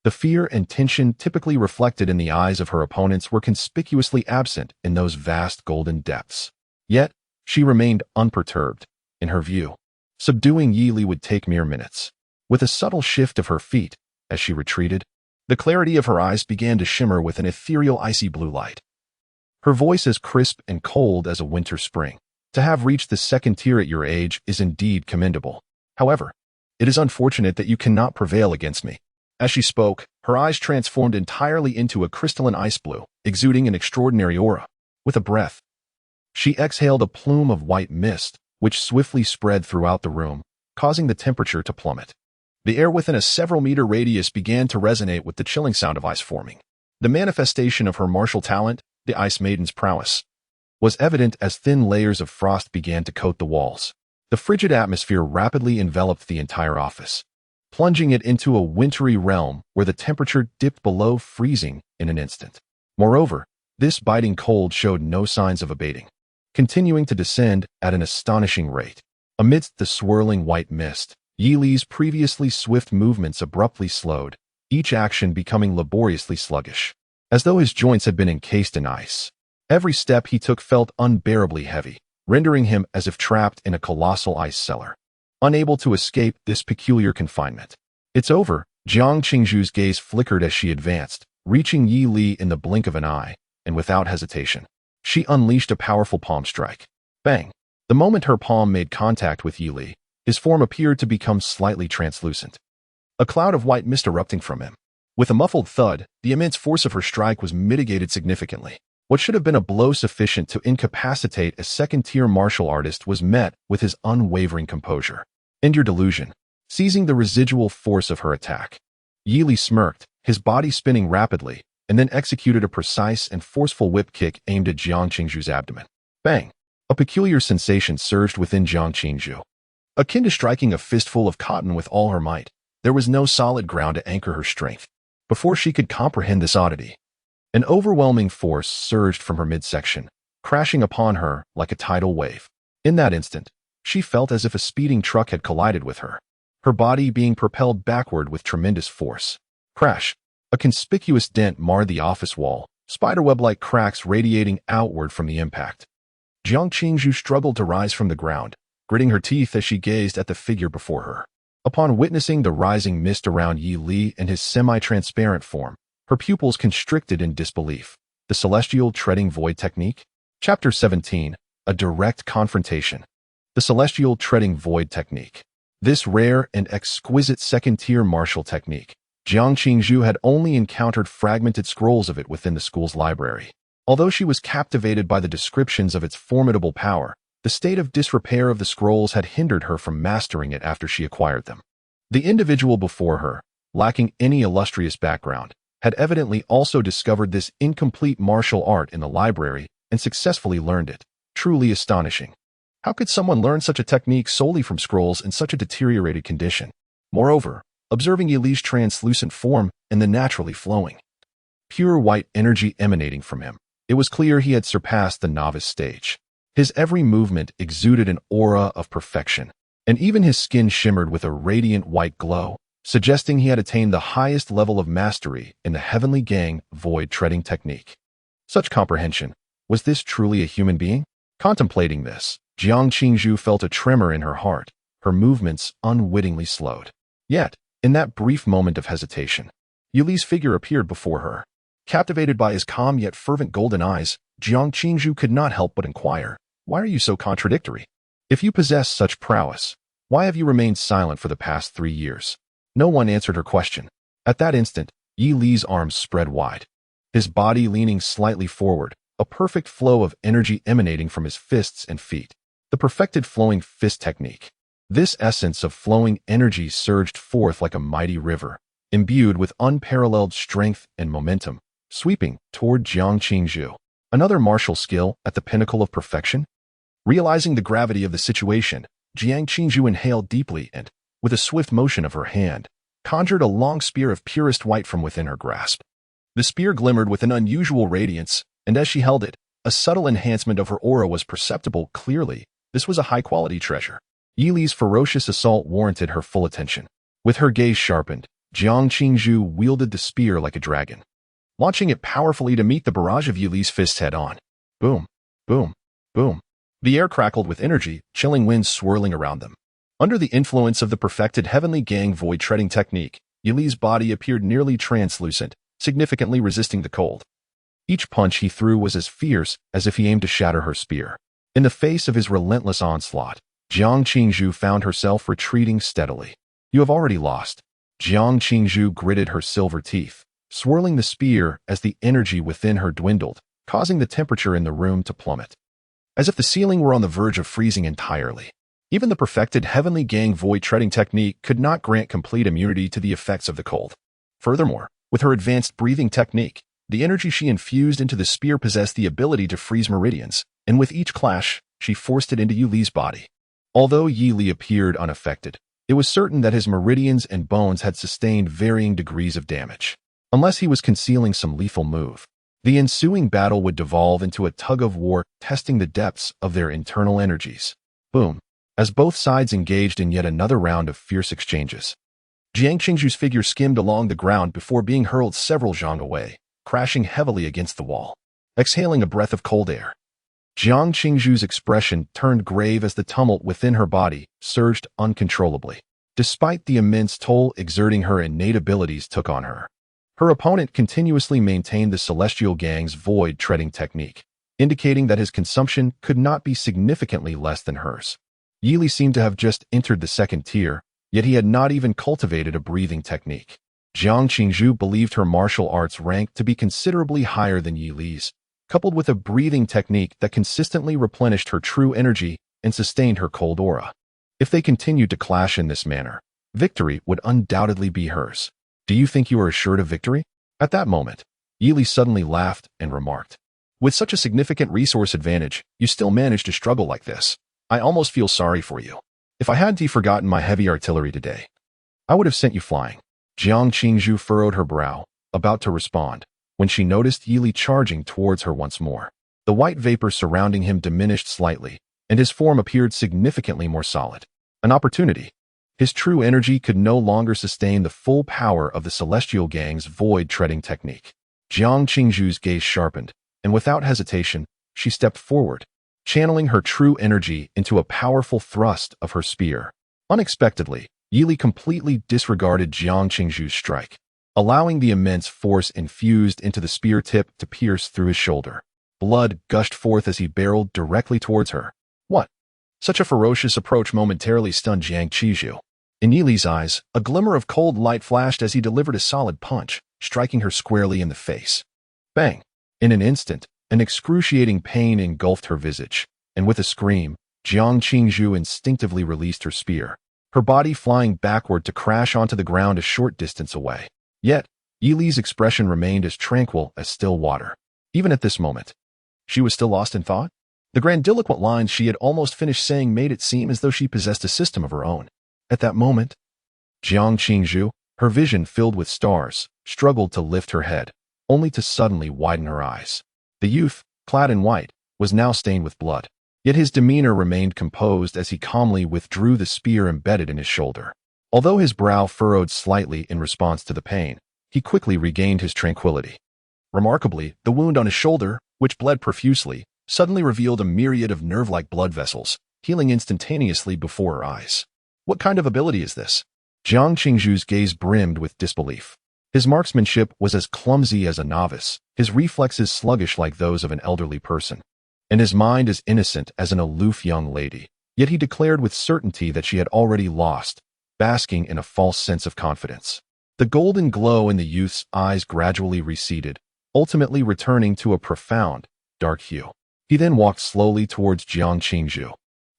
The fear and tension typically reflected in the eyes of her opponents were conspicuously absent in those vast golden depths. Yet, she remained unperturbed. In her view, subduing Yili would take mere minutes. With a subtle shift of her feet, as she retreated, the clarity of her eyes began to shimmer with an ethereal icy blue light. Her voice as crisp and cold as a winter spring. To have reached the second tier at your age is indeed commendable. However, it is unfortunate that you cannot prevail against me. As she spoke, her eyes transformed entirely into a crystalline ice blue, exuding an extraordinary aura. With a breath, she exhaled a plume of white mist, which swiftly spread throughout the room, causing the temperature to plummet. The air within a several-meter radius began to resonate with the chilling sound of ice forming. The manifestation of her martial talent, the Ice Maiden's prowess, was evident as thin layers of frost began to coat the walls. The frigid atmosphere rapidly enveloped the entire office, plunging it into a wintry realm where the temperature dipped below freezing in an instant. Moreover, this biting cold showed no signs of abating, continuing to descend at an astonishing rate. Amidst the swirling white mist, Yi Li's previously swift movements abruptly slowed, each action becoming laboriously sluggish, as though his joints had been encased in ice. Every step he took felt unbearably heavy, rendering him as if trapped in a colossal ice cellar, unable to escape this peculiar confinement. "It's over." Jiang Qingzhu's gaze flickered as she advanced, reaching Yi Li in the blink of an eye, and without hesitation, she unleashed a powerful palm strike. Bang! The moment her palm made contact with Yi Li, his form appeared to become slightly translucent, a cloud of white mist erupting from him. With a muffled thud, the immense force of her strike was mitigated significantly. What should have been a blow sufficient to incapacitate a second-tier martial artist was met with his unwavering composure. "End your delusion." Seizing the residual force of her attack, Yi Li smirked, his body spinning rapidly, and then executed a precise and forceful whip kick aimed at Jiang Qingzhu's abdomen. Bang! A peculiar sensation surged within Jiang Qingzhu. Akin to striking a fistful of cotton with all her might, there was no solid ground to anchor her strength. Before she could comprehend this oddity, an overwhelming force surged from her midsection, crashing upon her like a tidal wave. In that instant, she felt as if a speeding truck had collided with her, her body being propelled backward with tremendous force. Crash! A conspicuous dent marred the office wall, spiderweb-like cracks radiating outward from the impact. Jiang Qingzhu struggled to rise from the ground, gritting her teeth as she gazed at the figure before her. Upon witnessing the rising mist around Yi Li and his semi-transparent form, her pupils constricted in disbelief. The Celestial Treading Void Technique? Chapter 17. A Direct Confrontation. The Celestial Treading Void Technique. This rare and exquisite second-tier martial technique, Jiang Qingzhu had only encountered fragmented scrolls of it within the school's library. Although she was captivated by the descriptions of its formidable power, the state of disrepair of the scrolls had hindered her from mastering it after she acquired them. The individual before her, lacking any illustrious background, had evidently also discovered this incomplete martial art in the library and successfully learned it. Truly astonishing. How could someone learn such a technique solely from scrolls in such a deteriorated condition? Moreover, observing Yi Li's translucent form and the naturally flowing, pure white energy emanating from him, it was clear he had surpassed the novice stage. His every movement exuded an aura of perfection, and even his skin shimmered with a radiant white glow, suggesting he had attained the highest level of mastery in the Heavenly Gang Void Treading Technique. Such comprehension. Was this truly a human being? Contemplating this, Jiang Qingzhu felt a tremor in her heart, her movements unwittingly slowed. Yet, in that brief moment of hesitation, Yi Li's figure appeared before her. Captivated by his calm yet fervent golden eyes, Jiang Qingzhu could not help but inquire, "Why are you so contradictory? If you possess such prowess, why have you remained silent for the past 3 years?" No one answered her question. At that instant, Yi Li's arms spread wide, his body leaning slightly forward, a perfect flow of energy emanating from his fists and feet. The perfected flowing fist technique. This essence of flowing energy surged forth like a mighty river, imbued with unparalleled strength and momentum, sweeping toward Jiang Qingzhu. Another martial skill at the pinnacle of perfection? Realizing the gravity of the situation, Jiang Qingzhu inhaled deeply and, with a swift motion of her hand, conjured a long spear of purest white from within her grasp. The spear glimmered with an unusual radiance, and as she held it, a subtle enhancement of her aura was perceptible. Clearly, this was a high-quality treasure. Yi Li's ferocious assault warranted her full attention. With her gaze sharpened, Jiang Qingzhu wielded the spear like a dragon, launching it powerfully to meet the barrage of Yi Li's fists head-on. Boom, boom, boom. The air crackled with energy, chilling winds swirling around them. Under the influence of the perfected Heavenly Gang Void Treading Technique, Yi Li's body appeared nearly translucent, significantly resisting the cold. Each punch he threw was as fierce as if he aimed to shatter her spear. In the face of his relentless onslaught, Jiang Qingzhu found herself retreating steadily. "You have already lost." Jiang Qingzhu gritted her silver teeth, swirling the spear as the energy within her dwindled, causing the temperature in the room to plummet, as if the ceiling were on the verge of freezing entirely. Even the perfected Heavenly Gang void treading technique could not grant complete immunity to the effects of the cold. Furthermore, with her advanced breathing technique, the energy she infused into the spear possessed the ability to freeze meridians, and with each clash, she forced it into Yu Li's body. Although Yi Li appeared unaffected, it was certain that his meridians and bones had sustained varying degrees of damage. Unless he was concealing some lethal move, the ensuing battle would devolve into a tug-of-war, testing the depths of their internal energies. Boom. As both sides engaged in yet another round of fierce exchanges, Jiang Qingzhu's figure skimmed along the ground before being hurled several zhang away, crashing heavily against the wall. Exhaling a breath of cold air, Jiang Qingzhu's expression turned grave as the tumult within her body surged uncontrollably. Despite the immense toll exerting her innate abilities took on her, her opponent continuously maintained the Celestial Gang's void treading technique, indicating that his consumption could not be significantly less than hers. Yi Li seemed to have just entered the second tier, yet he had not even cultivated a breathing technique. Jiang Qingzhu believed her martial arts rank to be considerably higher than Yi Li's, coupled with a breathing technique that consistently replenished her true energy and sustained her cold aura. If they continued to clash in this manner, victory would undoubtedly be hers. Do you think you are assured of victory? At that moment, Yi Li suddenly laughed and remarked, with such a significant resource advantage, you still manage to struggle like this. I almost feel sorry for you. If I hadn't forgotten my heavy artillery today, I would have sent you flying. Jiang Qingzhu furrowed her brow, about to respond, when she noticed Yi Li charging towards her once more. The white vapor surrounding him diminished slightly, and his form appeared significantly more solid. An opportunity. His true energy could no longer sustain the full power of the Celestial Gang's void treading technique. Jiang Qingzhu's gaze sharpened, and without hesitation, she stepped forward, channeling her true energy into a powerful thrust of her spear. Unexpectedly, Yi Li completely disregarded Jiang Qingzhu's strike, allowing the immense force infused into the spear tip to pierce through his shoulder. Blood gushed forth as he barreled directly towards her. What? Such a ferocious approach momentarily stunned Jiang Qingzhu. In Yi Li's eyes, a glimmer of cold light flashed as he delivered a solid punch, striking her squarely in the face. Bang! In an instant, an excruciating pain engulfed her visage, and with a scream, Jiang Qingzhu instinctively released her spear, her body flying backward to crash onto the ground a short distance away. Yet, Yi Li's expression remained as tranquil as still water. Even at this moment, she was still lost in thought. The grandiloquent lines she had almost finished saying made it seem as though she possessed a system of her own. At that moment, Jiang Qingzhu, her vision filled with stars, struggled to lift her head, only to suddenly widen her eyes. The youth, clad in white, was now stained with blood, yet his demeanor remained composed as he calmly withdrew the spear embedded in his shoulder. Although his brow furrowed slightly in response to the pain, he quickly regained his tranquility. Remarkably, the wound on his shoulder, which bled profusely, suddenly revealed a myriad of nerve-like blood vessels, healing instantaneously before her eyes. What kind of ability is this? Jiang Qingzhu's gaze brimmed with disbelief. His marksmanship was as clumsy as a novice, his reflexes sluggish like those of an elderly person, and his mind as innocent as an aloof young lady. Yet he declared with certainty that she had already lost, basking in a false sense of confidence. The golden glow in the youth's eyes gradually receded, ultimately returning to a profound, dark hue. He then walked slowly towards Jiang Qingzhu,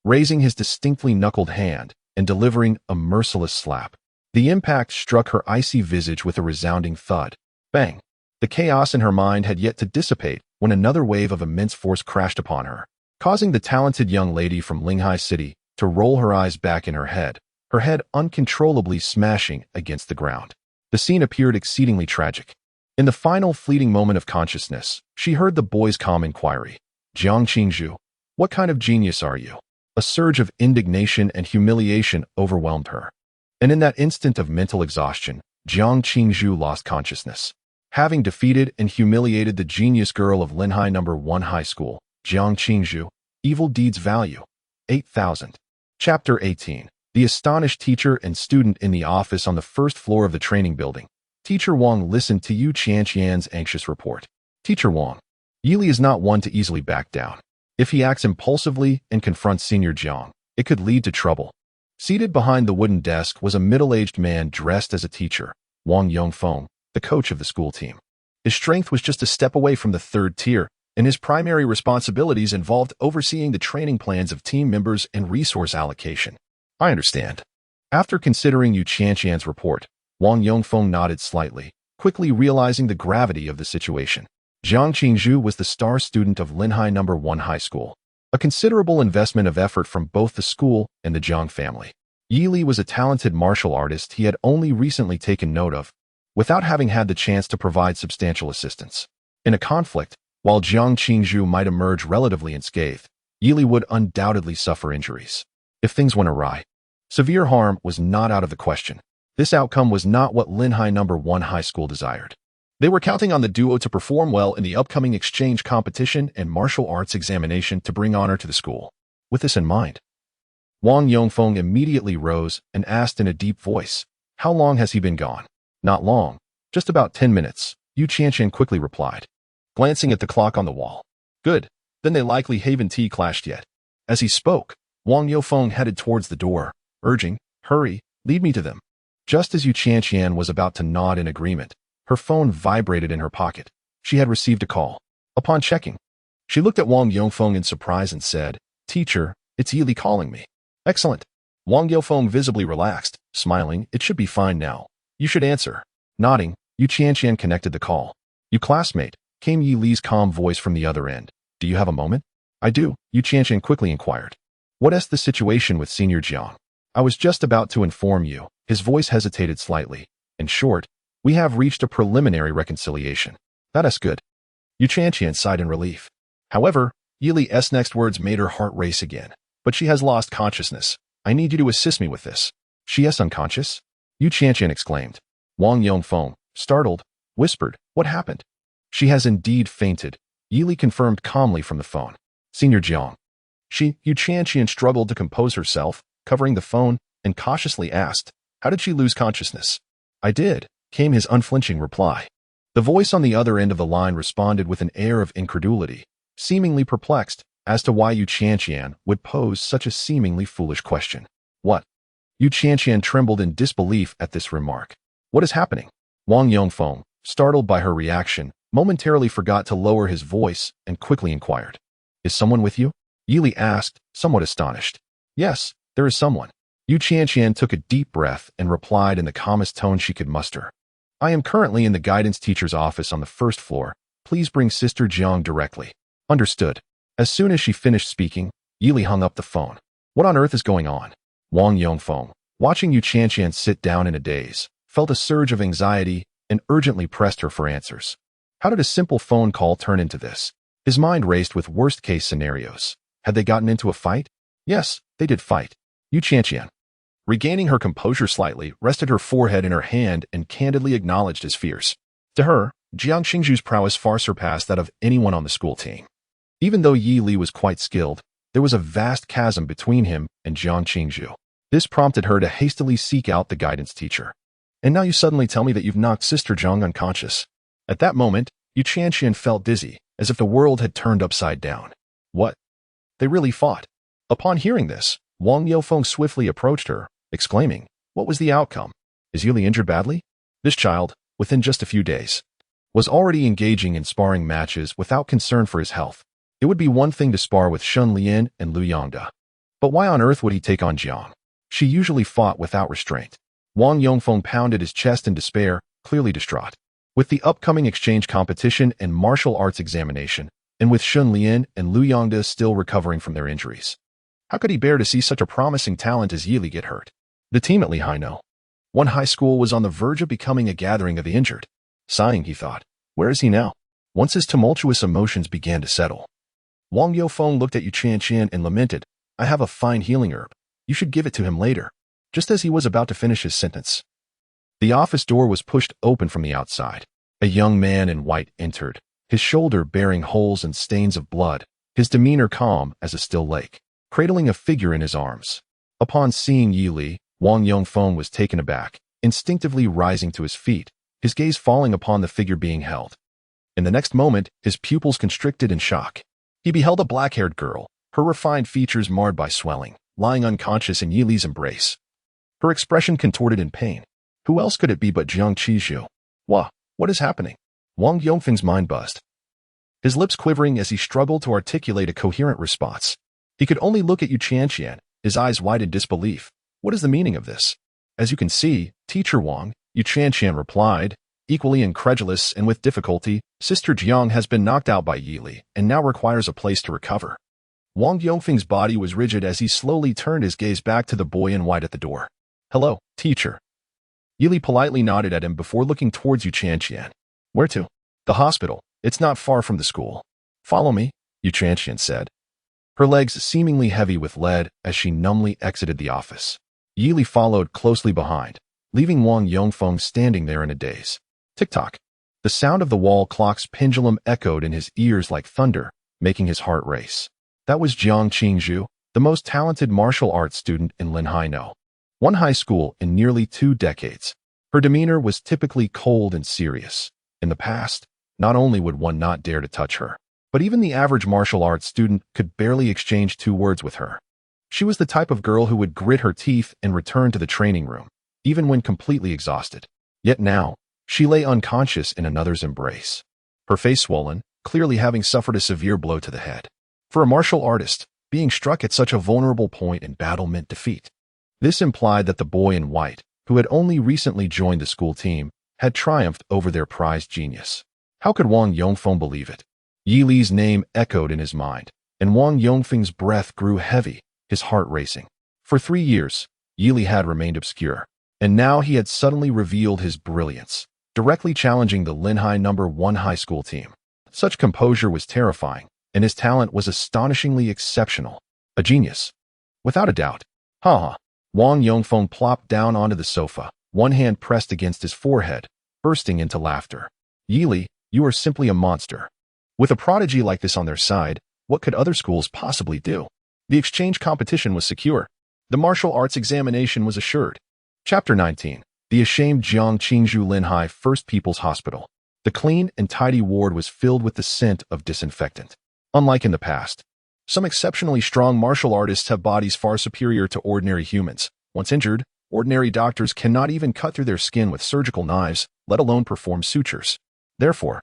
raising his distinctly knuckled hand and delivering a merciless slap. The impact struck her icy visage with a resounding thud. Bang! The chaos in her mind had yet to dissipate when another wave of immense force crashed upon her, causing the talented young lady from Linghai City to roll her eyes back in her head uncontrollably smashing against the ground. The scene appeared exceedingly tragic. In the final fleeting moment of consciousness, she heard the boy's calm inquiry. Jiang Qingzhu, what kind of genius are you? A surge of indignation and humiliation overwhelmed her. And in that instant of mental exhaustion, Jiang Qingzhu lost consciousness. Having defeated and humiliated the genius girl of Linhai No. 1 High School, Jiang Qingzhu, Evil Deeds Value, 8,000. Chapter 18. The astonished teacher and student in the office on the first floor of the training building. Teacher Wang listened to Yu Qianqian's anxious report. Teacher Wang, Yi Li is not one to easily back down. If he acts impulsively and confronts Senior Jiang, it could lead to trouble. Seated behind the wooden desk was a middle-aged man dressed as a teacher, Wang Yongfeng, the coach of the school team. His strength was just a step away from the third tier, and his primary responsibilities involved overseeing the training plans of team members and resource allocation. I understand. After considering Yu Qianqian's report, Wang Yongfeng nodded slightly, quickly realizing the gravity of the situation. Jiang Qingzhu was the star student of Linhai No. 1 High School, a considerable investment of effort from both the school and the Jiang family. Yi Li was a talented martial artist he had only recently taken note of, without having had the chance to provide substantial assistance. In a conflict, while Jiang Qingzhu might emerge relatively unscathed, Yi Li would undoubtedly suffer injuries. If things went awry, severe harm was not out of the question. This outcome was not what Linhai No. 1 High School desired. They were counting on the duo to perform well in the upcoming exchange competition and martial arts examination to bring honor to the school. With this in mind, Wang Yongfeng immediately rose and asked in a deep voice, "How long has he been gone?" "Not long. Just about 10 minutes, Yu Qianqian quickly replied, glancing at the clock on the wall. "Good. Then they likely haven't clashed yet." As he spoke, Wang Yongfeng headed towards the door, urging, "Hurry, lead me to them." Just as Yu Qianqian was about to nod in agreement, her phone vibrated in her pocket. She had received a call. Upon checking, she looked at Wang Yongfeng in surprise and said, "Teacher, it's Yi Li calling me." "Excellent." Wang Yongfeng visibly relaxed, smiling, "It should be fine now. You should answer." Nodding, Yu Qianqian connected the call. "You classmate," came Yi Li's calm voice from the other end. "Do you have a moment?" "I do," Yu Qianqian quickly inquired. "What is the situation with Senior Jiang?" "I was just about to inform you." His voice hesitated slightly. "In short, we have reached a preliminary reconciliation." "That is good." Yu Qianqian sighed in relief. However, Yi Li's next words made her heart race again. "But she has lost consciousness. I need you to assist me with this." "She is unconscious?" Yu Qianqian exclaimed. Wang Yongfeng, startled, whispered, "What happened?" "She has indeed fainted," Yi Li confirmed calmly from the phone. "Senior Jiang." Yu Qianqian struggled to compose herself, covering the phone, and cautiously asked, "How did she lose consciousness?" "I did," came his unflinching reply. The voice on the other end of the line responded with an air of incredulity, seemingly perplexed as to why Yu Qianqian would pose such a seemingly foolish question. "What?" Yu Qianqian trembled in disbelief at this remark. "What is happening?" Wang Yongfeng, startled by her reaction, momentarily forgot to lower his voice and quickly inquired, "Is someone with you?" Yi Li asked, somewhat astonished. "Yes, there is someone." Yu Qianqian took a deep breath and replied in the calmest tone she could muster. "I am currently in the guidance teacher's office on the first floor. Please bring Sister Jiang directly." "Understood." As soon as she finished speaking, Yi Li hung up the phone. What on earth is going on? Wang Yongfeng, watching Yu Qianqian sit down in a daze, felt a surge of anxiety and urgently pressed her for answers. How did a simple phone call turn into this? His mind raced with worst-case scenarios. Had they gotten into a fight? Yes, they did fight. Yu Qianqian, regaining her composure slightly, rested her forehead in her hand and candidly acknowledged his fears. To her, Jiang Qingzhu's prowess far surpassed that of anyone on the school team. Even though Yi Li was quite skilled, there was a vast chasm between him and Jiang Qingzhu. This prompted her to hastily seek out the guidance teacher. "And now you suddenly tell me that you've knocked Sister Jiang unconscious." At that moment, Yu Qianqian felt dizzy, as if the world had turned upside down. What? They really fought? Upon hearing this, Wang Yongfeng swiftly approached her, exclaiming, "What was the outcome? Is Yi Li injured badly?" This child, within just a few days, was already engaging in sparring matches without concern for his health. It would be one thing to spar with Shun Lian and Lu Yongda. But why on earth would he take on Jiang? She usually fought without restraint. Wang Yongfeng pounded his chest in despair, clearly distraught. With the upcoming exchange competition and martial arts examination, and with Shun Lian and Lu Yongda still recovering from their injuries, how could he bear to see such a promising talent as Yi Li get hurt? The team at Linhai No. 1 High School was on the verge of becoming a gathering of the injured. Sighing, he thought, where is he now? Once his tumultuous emotions began to settle, Wang Yongfeng looked at Yu Qianqian and lamented, "I have a fine healing herb. You should give it to him later." Just as he was about to finish his sentence, the office door was pushed open from the outside. A young man in white entered, his shoulder bearing holes and stains of blood, his demeanor calm as a still lake, cradling a figure in his arms. Upon seeing Yi Li, Wang Yongfeng was taken aback, instinctively rising to his feet, his gaze falling upon the figure being held. In the next moment, his pupils constricted in shock. He beheld a black-haired girl, her refined features marred by swelling, lying unconscious in Yi Li's embrace. Her expression contorted in pain. Who else could it be but Jiang Qingzhu? What is happening? Wang Yongfeng's mind buzzed. his lips quivering as he struggled to articulate a coherent response. He could only look at Yu Qianqian, his eyes wide in disbelief. What is the meaning of this? As you can see, Teacher Wang, Yu Qianqian replied, equally incredulous and with difficulty, Sister Jiang has been knocked out by Yili and now requires a place to recover. Wang Yongfeng's body was rigid as he slowly turned his gaze back to the boy in white at the door. Hello, teacher. Yili politely nodded at him before looking towards Yu Qianqian. Where to? The hospital. It's not far from the school. Follow me, Yu Qianqian said, her legs seemingly heavy with lead as she numbly exited the office. Yili followed closely behind, leaving Wang Yongfeng standing there in a daze. Tick-tock. The sound of the wall clock's pendulum echoed in his ears like thunder, making his heart race. That was Jiang Qingzhu, the most talented martial arts student in Linhai No. One high school in nearly 2 decades. Her demeanor was typically cold and serious. In the past, not only would one not dare to touch her, but even the average martial arts student could barely exchange 2 words with her. She was the type of girl who would grit her teeth and return to the training room, even when completely exhausted. Yet now, she lay unconscious in another's embrace. Her face swollen, clearly having suffered a severe blow to the head. For a martial artist, being struck at such a vulnerable point in battle meant defeat. This implied that the boy in white, who had only recently joined the school team, had triumphed over their prized genius. How could Wang Yongfeng believe it? Yi Li's name echoed in his mind, and Wang Yongfeng's breath grew heavy, his heart racing. For 3 years, Yi Li had remained obscure, and now he had suddenly revealed his brilliance, directly challenging the Linhai No. 1 high school team. Such composure was terrifying, and his talent was astonishingly exceptional. A genius. Without a doubt. Ha. Wang Yongfeng plopped down onto the sofa, one hand pressed against his forehead, bursting into laughter. Yi Li, you are simply a monster. With a prodigy like this on their side, what could other schools possibly do? The exchange competition was secure. The martial arts examination was assured. Chapter 19. The ashamed Jiang Qingzhu Linhai First People's Hospital. The clean and tidy ward was filled with the scent of disinfectant. Unlike in the past, some exceptionally strong martial artists have bodies far superior to ordinary humans. Once injured, ordinary doctors cannot even cut through their skin with surgical knives, let alone perform sutures. Therefore,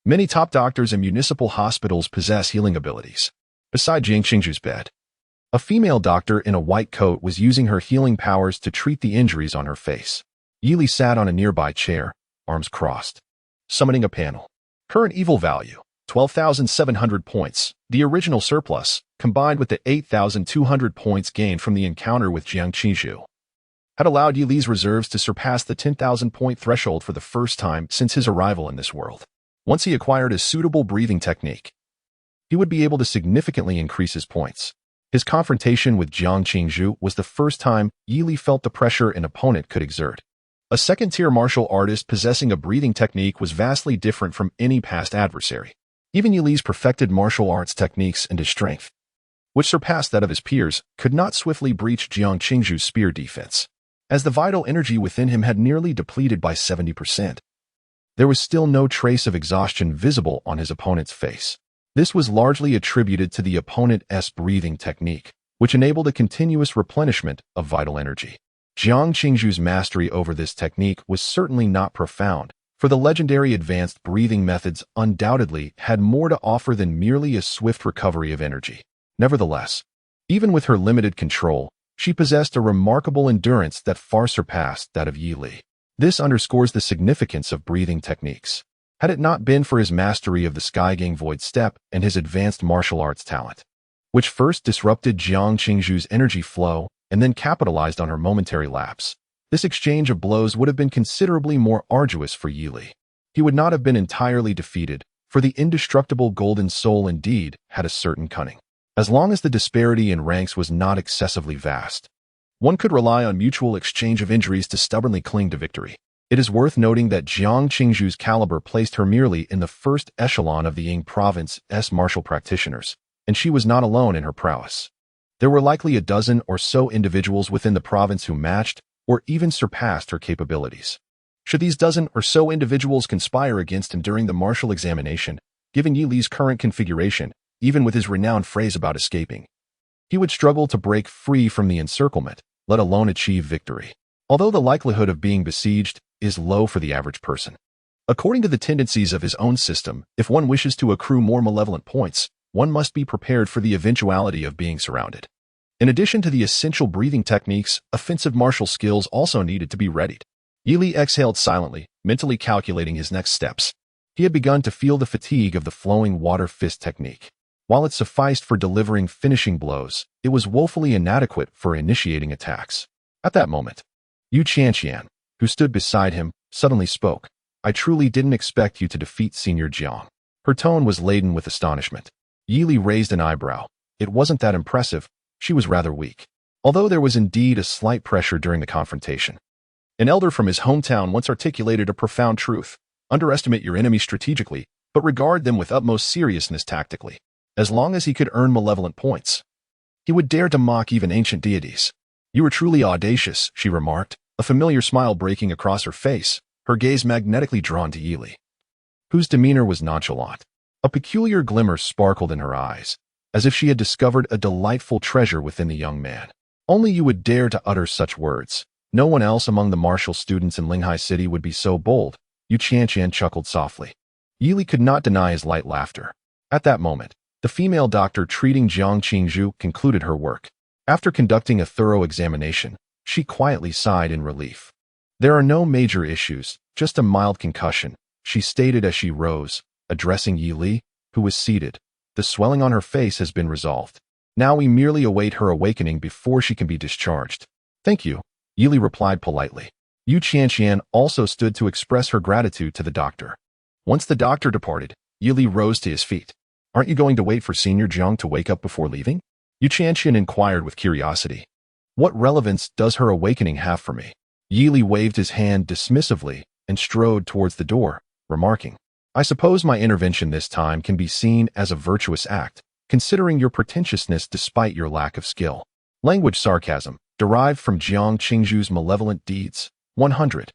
many top doctors in municipal hospitals possess healing abilities. Beside Jiang Qingzhu's bed, a female doctor in a white coat was using her healing powers to treat the injuries on her face. Yi Li sat on a nearby chair, arms crossed, summoning a panel. Current evil value, 12,700 points. The original surplus, combined with the 8,200 points gained from the encounter with Jiang Qingzhu, had allowed Yi Li's reserves to surpass the 10,000 point threshold for the first time since his arrival in this world. Once he acquired a suitable breathing technique, he would be able to significantly increase his points. His confrontation with Jiang Qingzhu was the first time Yi Li felt the pressure an opponent could exert. A second-tier martial artist possessing a breathing technique was vastly different from any past adversary. Even Yi Li's perfected martial arts techniques and his strength, which surpassed that of his peers, could not swiftly breach Jiang Qingzhu's spear defense, as the vital energy within him had nearly depleted by 70%. There was still no trace of exhaustion visible on his opponent's face. This was largely attributed to the opponent's breathing technique, which enabled a continuous replenishment of vital energy. Jiang Qingzhu's mastery over this technique was certainly not profound, for the legendary advanced breathing methods undoubtedly had more to offer than merely a swift recovery of energy. Nevertheless, even with her limited control, she possessed a remarkable endurance that far surpassed that of Yi Li. This underscores the significance of breathing techniques. Had it not been for his mastery of the Skygang Void Step and his advanced martial arts talent, which first disrupted Jiang Qingzhu's energy flow and then capitalized on her momentary lapse, this exchange of blows would have been considerably more arduous for Yi Li. He would not have been entirely defeated, for the indestructible golden soul indeed had a certain cunning. As long as the disparity in ranks was not excessively vast, one could rely on mutual exchange of injuries to stubbornly cling to victory. It is worth noting that Jiang Qingzhu's caliber placed her merely in the first echelon of the Ying province's martial practitioners, and she was not alone in her prowess. There were likely a dozen or so individuals within the province who matched or even surpassed her capabilities. Should these dozen or so individuals conspire against him during the martial examination, given Yi Li's current configuration, even with his renowned phrase about escaping, he would struggle to break free from the encirclement, let alone achieve victory. Although the likelihood of being besieged is low for the average person, According to the tendencies of his own system, if one wishes to accrue more malevolent points, one must be prepared for the eventuality of being surrounded. In addition to the essential breathing techniques, offensive martial skills also needed to be readied. Yili exhaled silently, mentally calculating his next steps. He had begun to feel the fatigue of the flowing water fist technique. While it sufficed for delivering finishing blows, it was woefully inadequate for initiating attacks. At that moment, Yu Qianqian, who stood beside him, suddenly spoke. I truly didn't expect you to defeat Senior Jiang. Her tone was laden with astonishment. Yili raised an eyebrow. It wasn't that impressive. She was rather weak. Although there was indeed a slight pressure during the confrontation. An elder from his hometown once articulated a profound truth. Underestimate your enemy strategically, but regard them with utmost seriousness tactically. As long as he could earn malevolent points, he would dare to mock even ancient deities. You were truly audacious, she remarked, a familiar smile breaking across her face, her gaze magnetically drawn to Yili, whose demeanor was nonchalant. A peculiar glimmer sparkled in her eyes, as if she had discovered a delightful treasure within the young man. Only you would dare to utter such words. No one else among the martial students in Linghai City would be so bold. Yu Qianqian chuckled softly. Yili could not deny his light laughter. At that moment, the female doctor treating Jiang Qingzhu concluded her work. After conducting a thorough examination, she quietly sighed in relief. There are no major issues, just a mild concussion, she stated as she rose, addressing Yili, who was seated. The swelling on her face has been resolved. Now we merely await her awakening before she can be discharged. Thank you, Yili replied politely. Yu Qianqian also stood to express her gratitude to the doctor. Once the doctor departed, Yili rose to his feet. Aren't you going to wait for Senior Jiang to wake up before leaving? Yu Qianqian inquired with curiosity. What relevance does her awakening have for me? Yili waved his hand dismissively and strode towards the door, remarking, I suppose my intervention this time can be seen as a virtuous act, considering your pretentiousness despite your lack of skill. Language sarcasm, derived from Jiang Qingzhu's malevolent deeds. 100.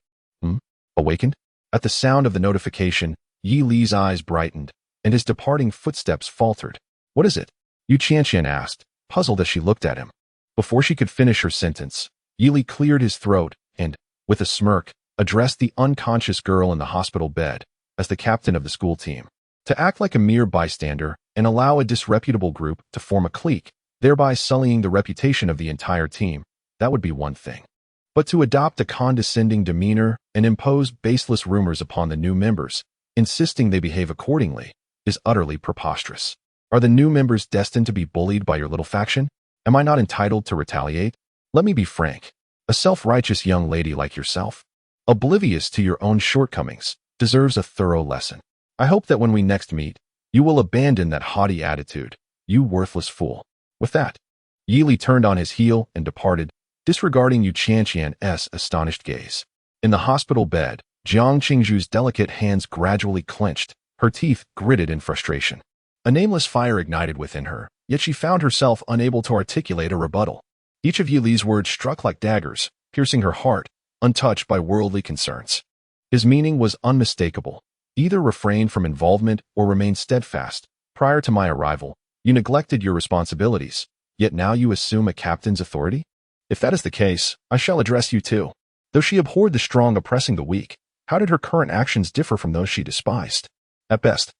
Awakened? At the sound of the notification, Yili's eyes brightened, and his departing footsteps faltered. What is it? Yu Qianqian asked, puzzled as she looked at him. Before she could finish her sentence, Yili cleared his throat and, with a smirk, addressed the unconscious girl in the hospital bed as the captain of the school team. To act like a mere bystander and allow a disreputable group to form a clique, thereby sullying the reputation of the entire team, that would be one thing. But to adopt a condescending demeanor and impose baseless rumors upon the new members, insisting they behave accordingly, is utterly preposterous. Are the new members destined to be bullied by your little faction? Am I not entitled to retaliate? Let me be frank. A self-righteous young lady like yourself, oblivious to your own shortcomings, deserves a thorough lesson. I hope that when we next meet, you will abandon that haughty attitude, you worthless fool. With that, Yili turned on his heel and departed, disregarding Yu Qianqian's astonished gaze. In the hospital bed, Jiang Qingzhu's delicate hands gradually clenched, her teeth gritted in frustration. A nameless fire ignited within her, yet she found herself unable to articulate a rebuttal. Each of Yili's words struck like daggers, piercing her heart, untouched by worldly concerns. His meaning was unmistakable. Either refrain from involvement or remain steadfast. Prior to my arrival, you neglected your responsibilities, yet now you assume a captain's authority? If that is the case, I shall address you too. Though she abhorred the strong oppressing the weak, how did her current actions differ from those she despised? At best,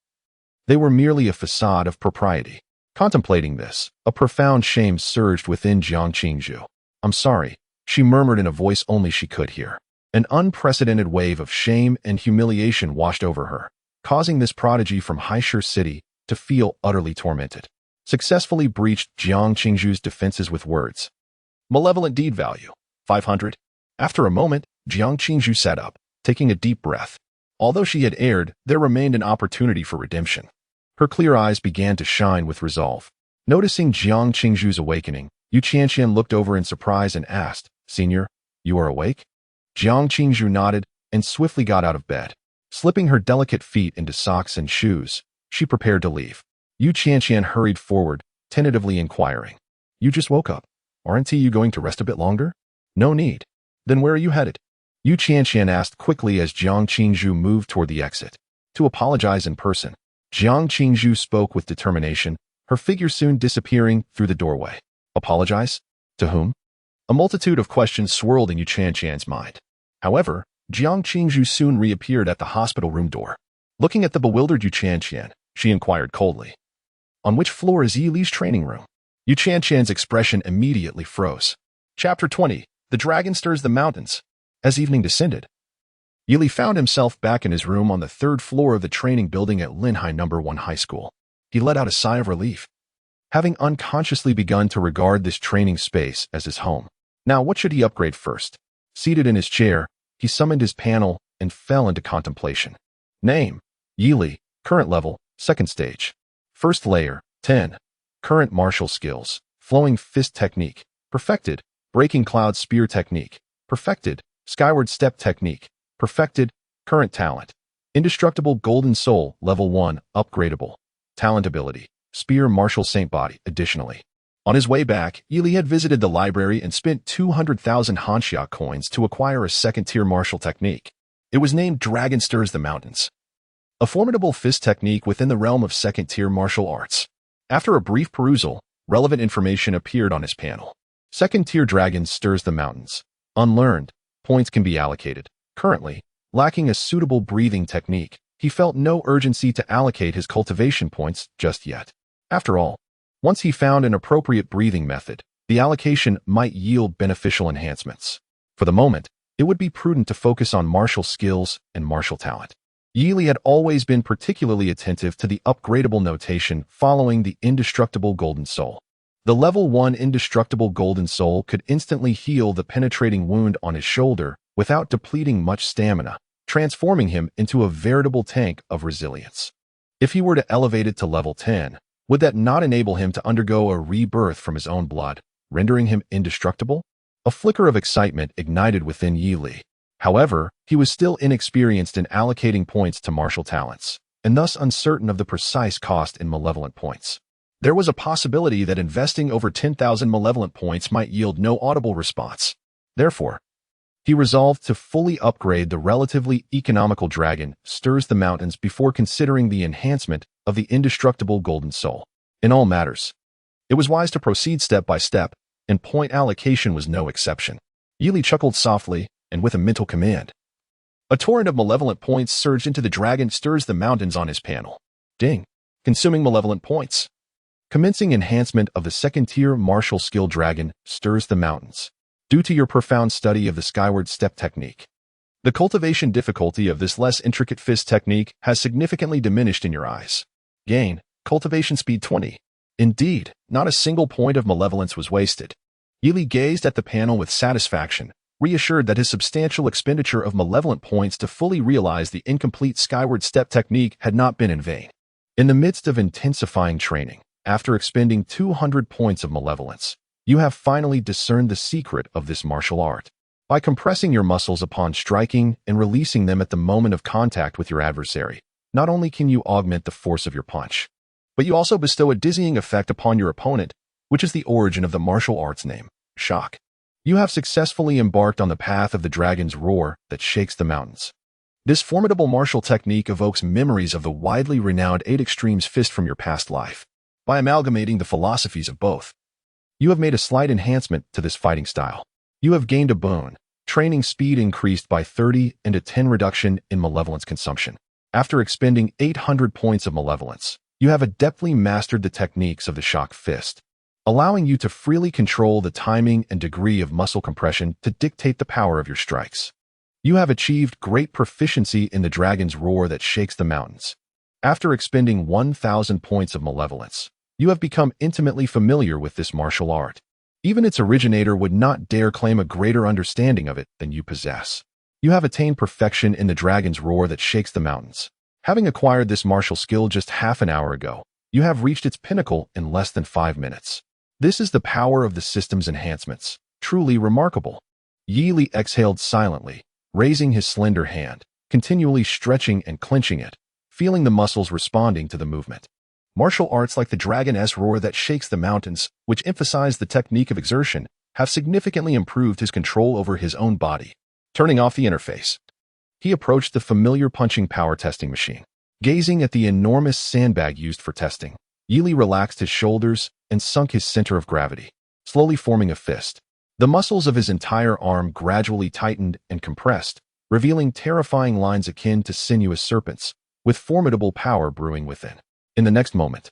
they were merely a facade of propriety. Contemplating this, a profound shame surged within Jiang Qingzhu. I'm sorry, she murmured in a voice only she could hear. An unprecedented wave of shame and humiliation washed over her, causing this prodigy from Haishur City to feel utterly tormented. Successfully breached Jiang Qingzhu's defenses with words. Malevolent deed value, 500. After a moment, Jiang Qingzhu sat up, taking a deep breath. Although she had erred, there remained an opportunity for redemption. Her clear eyes began to shine with resolve. Noticing Jiang Qingzhu's awakening, Yu Qianqian looked over in surprise and asked, Senior, you are awake? Jiang Qingzhu nodded and swiftly got out of bed. Slipping her delicate feet into socks and shoes, she prepared to leave. Yu Qianqian hurried forward, tentatively inquiring. You just woke up. Aren't you going to rest a bit longer? No need. Then where are you headed? Yu Qianqian asked quickly as Jiang Qingzhu moved toward the exit. To apologize in person. Jiang Qingzhu spoke with determination, her figure soon disappearing through the doorway. Apologize? To whom? A multitude of questions swirled in Yu Qianqian's mind. However, Jiang Qingzhu soon reappeared at the hospital room door. Looking at the bewildered Yu Chanqian, she inquired coldly, "On which floor is Yi Li's training room?" Yu Chanqian's expression immediately froze. Chapter 20. The Dragon Stirs the Mountains. As evening descended, Yi Li found himself back in his room on the third floor of the training building at Linhai No. 1 High School. He let out a sigh of relief, having unconsciously begun to regard this training space as his home. Now, what should he upgrade first? Seated in his chair, he summoned his panel and fell into contemplation. Name: Yi Li. Current level, 2nd stage. First layer, 10. Current martial skills: Flowing Fist Technique, perfected. Breaking Cloud Spear Technique, perfected. Skyward Step Technique, perfected. Current talent: Indestructible Golden Soul, level 1, upgradable. Talent ability: Spear Martial Saint Body. Additionally, on his way back, Yi Li had visited the library and spent 200,000 Hanxia coins to acquire a second-tier martial technique. It was named Dragon Stirs the Mountains, a formidable fist technique within the realm of second-tier martial arts. After a brief perusal, relevant information appeared on his panel. Second-tier Dragon Stirs the Mountains. Unlearned. Points can be allocated. Currently, lacking a suitable breathing technique, he felt no urgency to allocate his cultivation points just yet. After all, once he found an appropriate breathing method, the allocation might yield beneficial enhancements. For the moment, it would be prudent to focus on martial skills and martial talent. Yi Li had always been particularly attentive to the upgradable notation following the Indestructible Golden Soul. The level 1 Indestructible Golden Soul could instantly heal the penetrating wound on his shoulder without depleting much stamina, transforming him into a veritable tank of resilience. If he were to elevate it to level 10, would that not enable him to undergo a rebirth from his own blood, rendering him indestructible? A flicker of excitement ignited within Yi Li. However, he was still inexperienced in allocating points to martial talents, and thus uncertain of the precise cost in malevolent points. There was a possibility that investing over 10,000 malevolent points might yield no audible response. Therefore, he resolved to fully upgrade the relatively economical Dragon Stirs the Mountains before considering the enhancement of the Indestructible Golden Soul. In all matters, it was wise to proceed step by step, and point allocation was no exception. Yi Li chuckled softly, and with a mental command, a torrent of malevolent points surged into the Dragon Stirs the Mountains on his panel. Ding! Consuming malevolent points. Commencing enhancement of the second-tier martial skill Dragon Stirs the Mountains. Due to your profound study of the Skyward Step technique, the cultivation difficulty of this less intricate fist technique has significantly diminished in your eyes. Gain: Cultivation Speed 20. Indeed, not a single point of malevolence was wasted. Yi Li gazed at the panel with satisfaction, reassured that his substantial expenditure of malevolent points to fully realize the incomplete Skyward Step technique had not been in vain. In the midst of intensifying training, after expending 200 points of malevolence, you have finally discerned the secret of this martial art. By compressing your muscles upon striking and releasing them at the moment of contact with your adversary, not only can you augment the force of your punch, but you also bestow a dizzying effect upon your opponent, which is the origin of the martial art's name, shock. You have successfully embarked on the path of the dragon's roar that shakes the mountains. This formidable martial technique evokes memories of the widely renowned 8 Extremes fist from your past life. By amalgamating the philosophies of both, you have made a slight enhancement to this fighting style. You have gained a boon: training speed increased by 30 and a 10 reduction in malevolence consumption. After expending 800 points of malevolence, you have adeptly mastered the techniques of the shock fist, allowing you to freely control the timing and degree of muscle compression to dictate the power of your strikes. You have achieved great proficiency in the dragon's roar that shakes the mountains. After expending 1,000 points of malevolence, you have become intimately familiar with this martial art. Even its originator would not dare claim a greater understanding of it than you possess. You have attained perfection in the dragon's roar that shakes the mountains. Having acquired this martial skill just half an hour ago, you have reached its pinnacle in less than 5 minutes. This is the power of the system's enhancements. Truly remarkable. Yi Li exhaled silently, raising his slender hand, continually stretching and clenching it, feeling the muscles responding to the movement. Martial arts like the dragon's roar that shakes the mountains, which emphasize the technique of exertion, have significantly improved his control over his own body. Turning off the interface, he approached the familiar punching power testing machine. Gazing at the enormous sandbag used for testing, Yi Li relaxed his shoulders and sunk his center of gravity, slowly forming a fist. The muscles of his entire arm gradually tightened and compressed, revealing terrifying lines akin to sinuous serpents, with formidable power brewing within. In the next moment,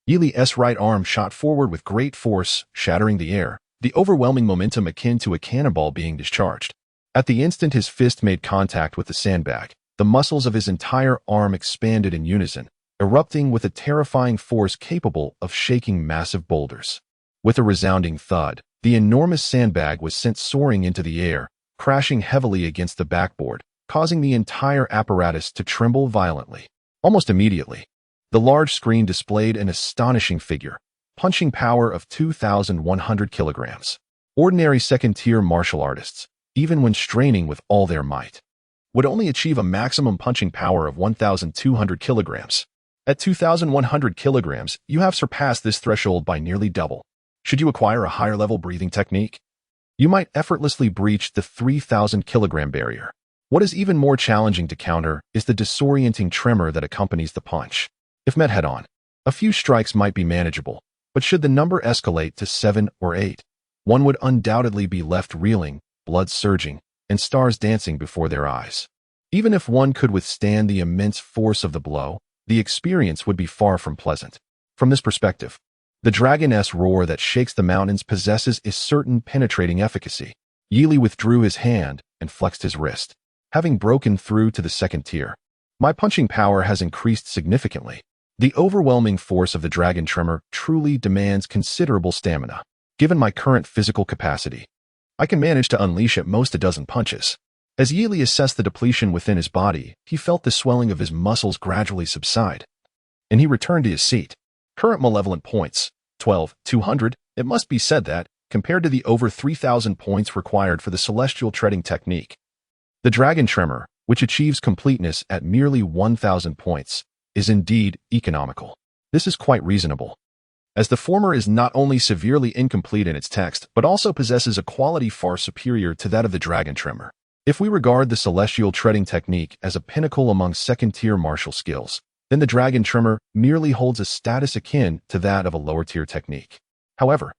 Yili's right arm shot forward with great force, shattering the air, the overwhelming momentum akin to a cannonball being discharged. At the instant his fist made contact with the sandbag, the muscles of his entire arm expanded in unison, erupting with a terrifying force capable of shaking massive boulders. With a resounding thud, the enormous sandbag was sent soaring into the air, crashing heavily against the backboard, causing the entire apparatus to tremble violently. Almost immediately, the large screen displayed an astonishing figure, punching power of 2,100 kilograms. Ordinary second-tier martial artists, even when straining with all their might, would only achieve a maximum punching power of 1,200 kilograms. At 2,100 kilograms, you have surpassed this threshold by nearly double. Should you acquire a higher-level breathing technique, you might effortlessly breach the 3,000-kilogram barrier. What is even more challenging to counter is the disorienting tremor that accompanies the punch. If met head-on, a few strikes might be manageable, but should the number escalate to 7 or 8, one would undoubtedly be left reeling, blood surging, and stars dancing before their eyes. Even if one could withstand the immense force of the blow, the experience would be far from pleasant. From this perspective, the dragon's roar that shakes the mountains possesses a certain penetrating efficacy. Yili withdrew his hand and flexed his wrist. Having broken through to the second tier, my punching power has increased significantly. The overwhelming force of the dragon tremor truly demands considerable stamina. Given my current physical capacity, I can manage to unleash at most a dozen punches. As Yili assessed the depletion within his body, he felt the swelling of his muscles gradually subside, and he returned to his seat. Current malevolent points, 12,200. It must be said that, compared to the over 3,000 points required for the celestial treading technique, the dragon tremor, which achieves completeness at merely 1,000 points, is indeed economical. This is quite reasonable, as the former is not only severely incomplete in its text, but also possesses a quality far superior to that of the dragon tremor. If we regard the celestial treading technique as a pinnacle among second-tier martial skills, then the dragon tremor merely holds a status akin to that of a lower-tier technique. However,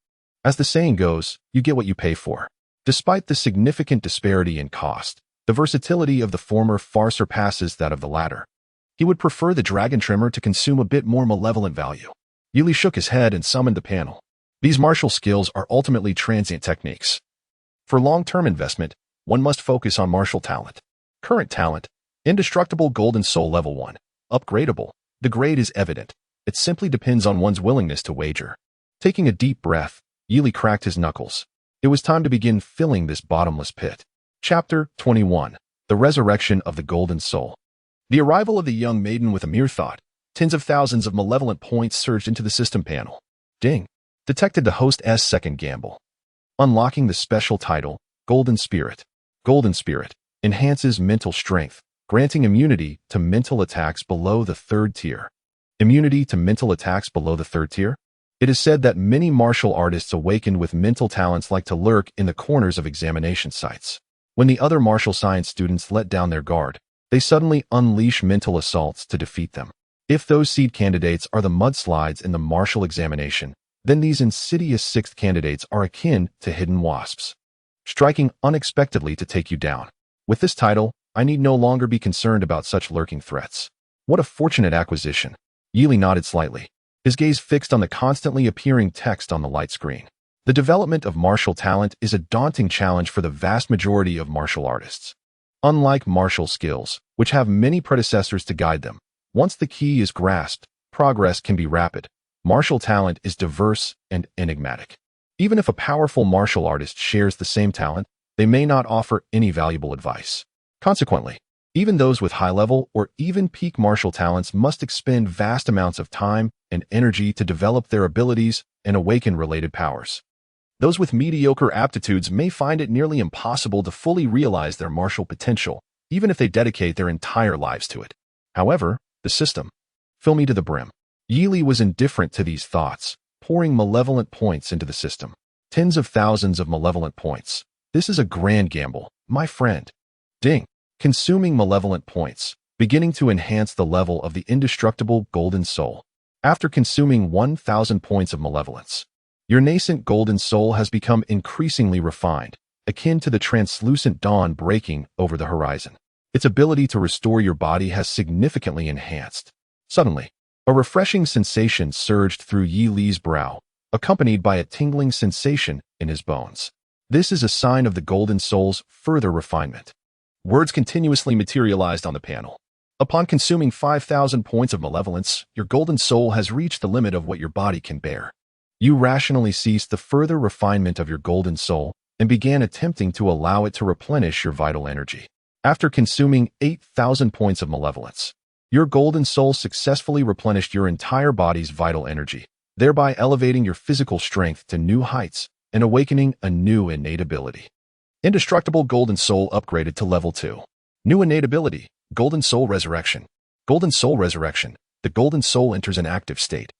as the saying goes, you get what you pay for. Despite the significant disparity in cost, the versatility of the former far surpasses that of the latter. He would prefer the dragon tremor to consume a bit more malevolent value. Yili shook his head and summoned the panel. These martial skills are ultimately transient techniques. For long-term investment, one must focus on martial talent. Current talent, indestructible golden soul level 1. Upgradable. The grade is evident. It simply depends on one's willingness to wager. Taking a deep breath, Yili cracked his knuckles. It was time to begin filling this bottomless pit. Chapter 21. The Resurrection of the Golden Soul. The arrival of the young maiden with a mere thought. Tens of thousands of malevolent points surged into the system panel. Ding. Detected the host's second gamble. Unlocking the special title, Golden Spirit. Golden Spirit enhances mental strength, granting immunity to mental attacks below the third tier. Immunity to mental attacks below the third tier? It is said that many martial artists awakened with mental talents like to lurk in the corners of examination sites. When the other martial science students let down their guard, they suddenly unleash mental assaults to defeat them. If those seed candidates are the mudslides in the martial examination, then these insidious sixth candidates are akin to hidden wasps, striking unexpectedly to take you down. With this title, I need no longer be concerned about such lurking threats. What a fortunate acquisition. Yili nodded slightly, his gaze fixed on the constantly appearing text on the light screen. The development of martial talent is a daunting challenge for the vast majority of martial artists. Unlike martial skills, which have many predecessors to guide them, once the key is grasped, progress can be rapid. Martial talent is diverse and enigmatic. Even if a powerful martial artist shares the same talent, they may not offer any valuable advice. Consequently, even those with high-level or even peak martial talents must expend vast amounts of time and energy to develop their abilities and awaken related powers. Those with mediocre aptitudes may find it nearly impossible to fully realize their martial potential, even if they dedicate their entire lives to it. However, the system. Fill me to the brim. Yili was indifferent to these thoughts, pouring malevolent points into the system. Tens of thousands of malevolent points. This is a grand gamble, my friend. Ding. Consuming malevolent points, beginning to enhance the level of the indestructible golden soul. After consuming 1,000 points of malevolence, your nascent golden soul has become increasingly refined, akin to the translucent dawn breaking over the horizon. Its ability to restore your body has significantly enhanced. Suddenly, a refreshing sensation surged through Yi Li's brow, accompanied by a tingling sensation in his bones. This is a sign of the Golden Soul's further refinement. Words continuously materialized on the panel. Upon consuming 5,000 points of malevolence, your Golden Soul has reached the limit of what your body can bear. You rationally ceased the further refinement of your Golden Soul and began attempting to allow it to replenish your vital energy. After consuming 8,000 points of malevolence, your Golden Soul successfully replenished your entire body's vital energy, thereby elevating your physical strength to new heights and awakening a new innate ability. Indestructible Golden Soul upgraded to level 2. New innate ability, Golden Soul Resurrection. Golden Soul Resurrection. The Golden Soul enters an active state,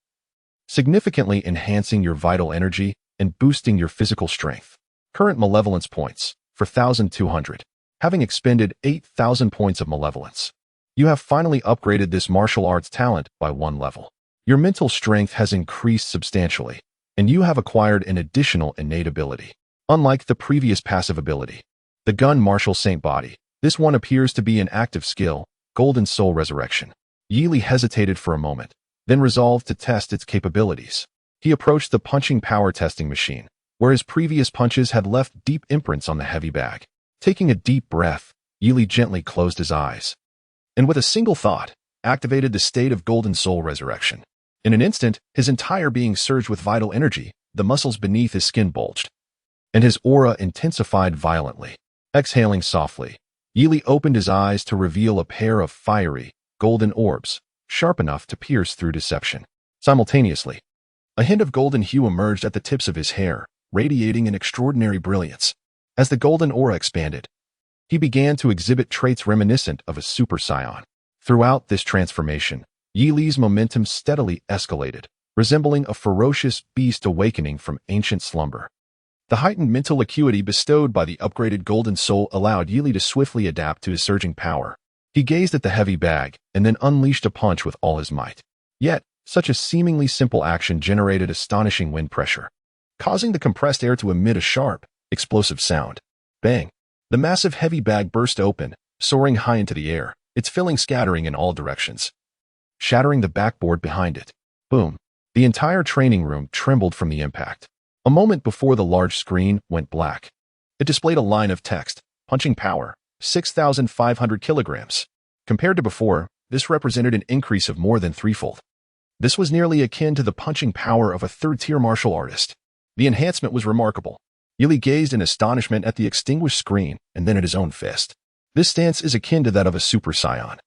significantly enhancing your vital energy and boosting your physical strength. Current malevolence points, 4,200. Having expended 8,000 points of malevolence, you have finally upgraded this martial arts talent by 1 level. Your mental strength has increased substantially, and you have acquired an additional innate ability. Unlike the previous passive ability, the Gun Martial Saint Body, this one appears to be an active skill, Golden Soul Resurrection. Yi Li hesitated for a moment, then resolved to test its capabilities. He approached the punching power testing machine, where his previous punches had left deep imprints on the heavy bag. Taking a deep breath, Yi Li gently closed his eyes, and with a single thought, activated the state of Golden Soul Resurrection. In an instant, his entire being surged with vital energy, the muscles beneath his skin bulged, and his aura intensified violently. Exhaling softly, Yi Li opened his eyes to reveal a pair of fiery, golden orbs, sharp enough to pierce through deception. Simultaneously, a hint of golden hue emerged at the tips of his hair, radiating an extraordinary brilliance. As the golden aura expanded, he began to exhibit traits reminiscent of a Super Saiyan. Throughout this transformation, Yi Li's momentum steadily escalated, resembling a ferocious beast awakening from ancient slumber. The heightened mental acuity bestowed by the upgraded Golden Soul allowed Yi Li to swiftly adapt to his surging power. He gazed at the heavy bag and then unleashed a punch with all his might. Yet, such a seemingly simple action generated astonishing wind pressure, causing the compressed air to emit a sharp, explosive sound. Bang! The massive heavy bag burst open, soaring high into the air, its filling scattering in all directions, shattering the backboard behind it. Boom! The entire training room trembled from the impact. A moment before the large screen went black, it displayed a line of text, punching power, 6,500 kilograms. Compared to before, this represented an increase of more than threefold. This was nearly akin to the punching power of a third-tier martial artist. The enhancement was remarkable. Yi Li gazed in astonishment at the extinguished screen and then at his own fist. This stance is akin to that of a Super Saiyan,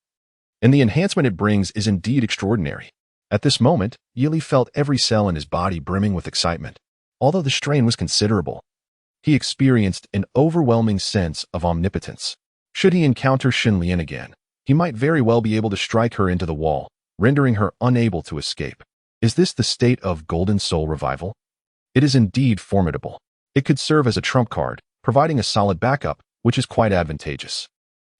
and the enhancement it brings is indeed extraordinary. At this moment, Yi Li felt every cell in his body brimming with excitement. Although the strain was considerable, he experienced an overwhelming sense of omnipotence. Should he encounter Shin Lian again, he might very well be able to strike her into the wall, rendering her unable to escape. Is this the state of Golden Soul Revival? It is indeed formidable. It could serve as a trump card, providing a solid backup, which is quite advantageous.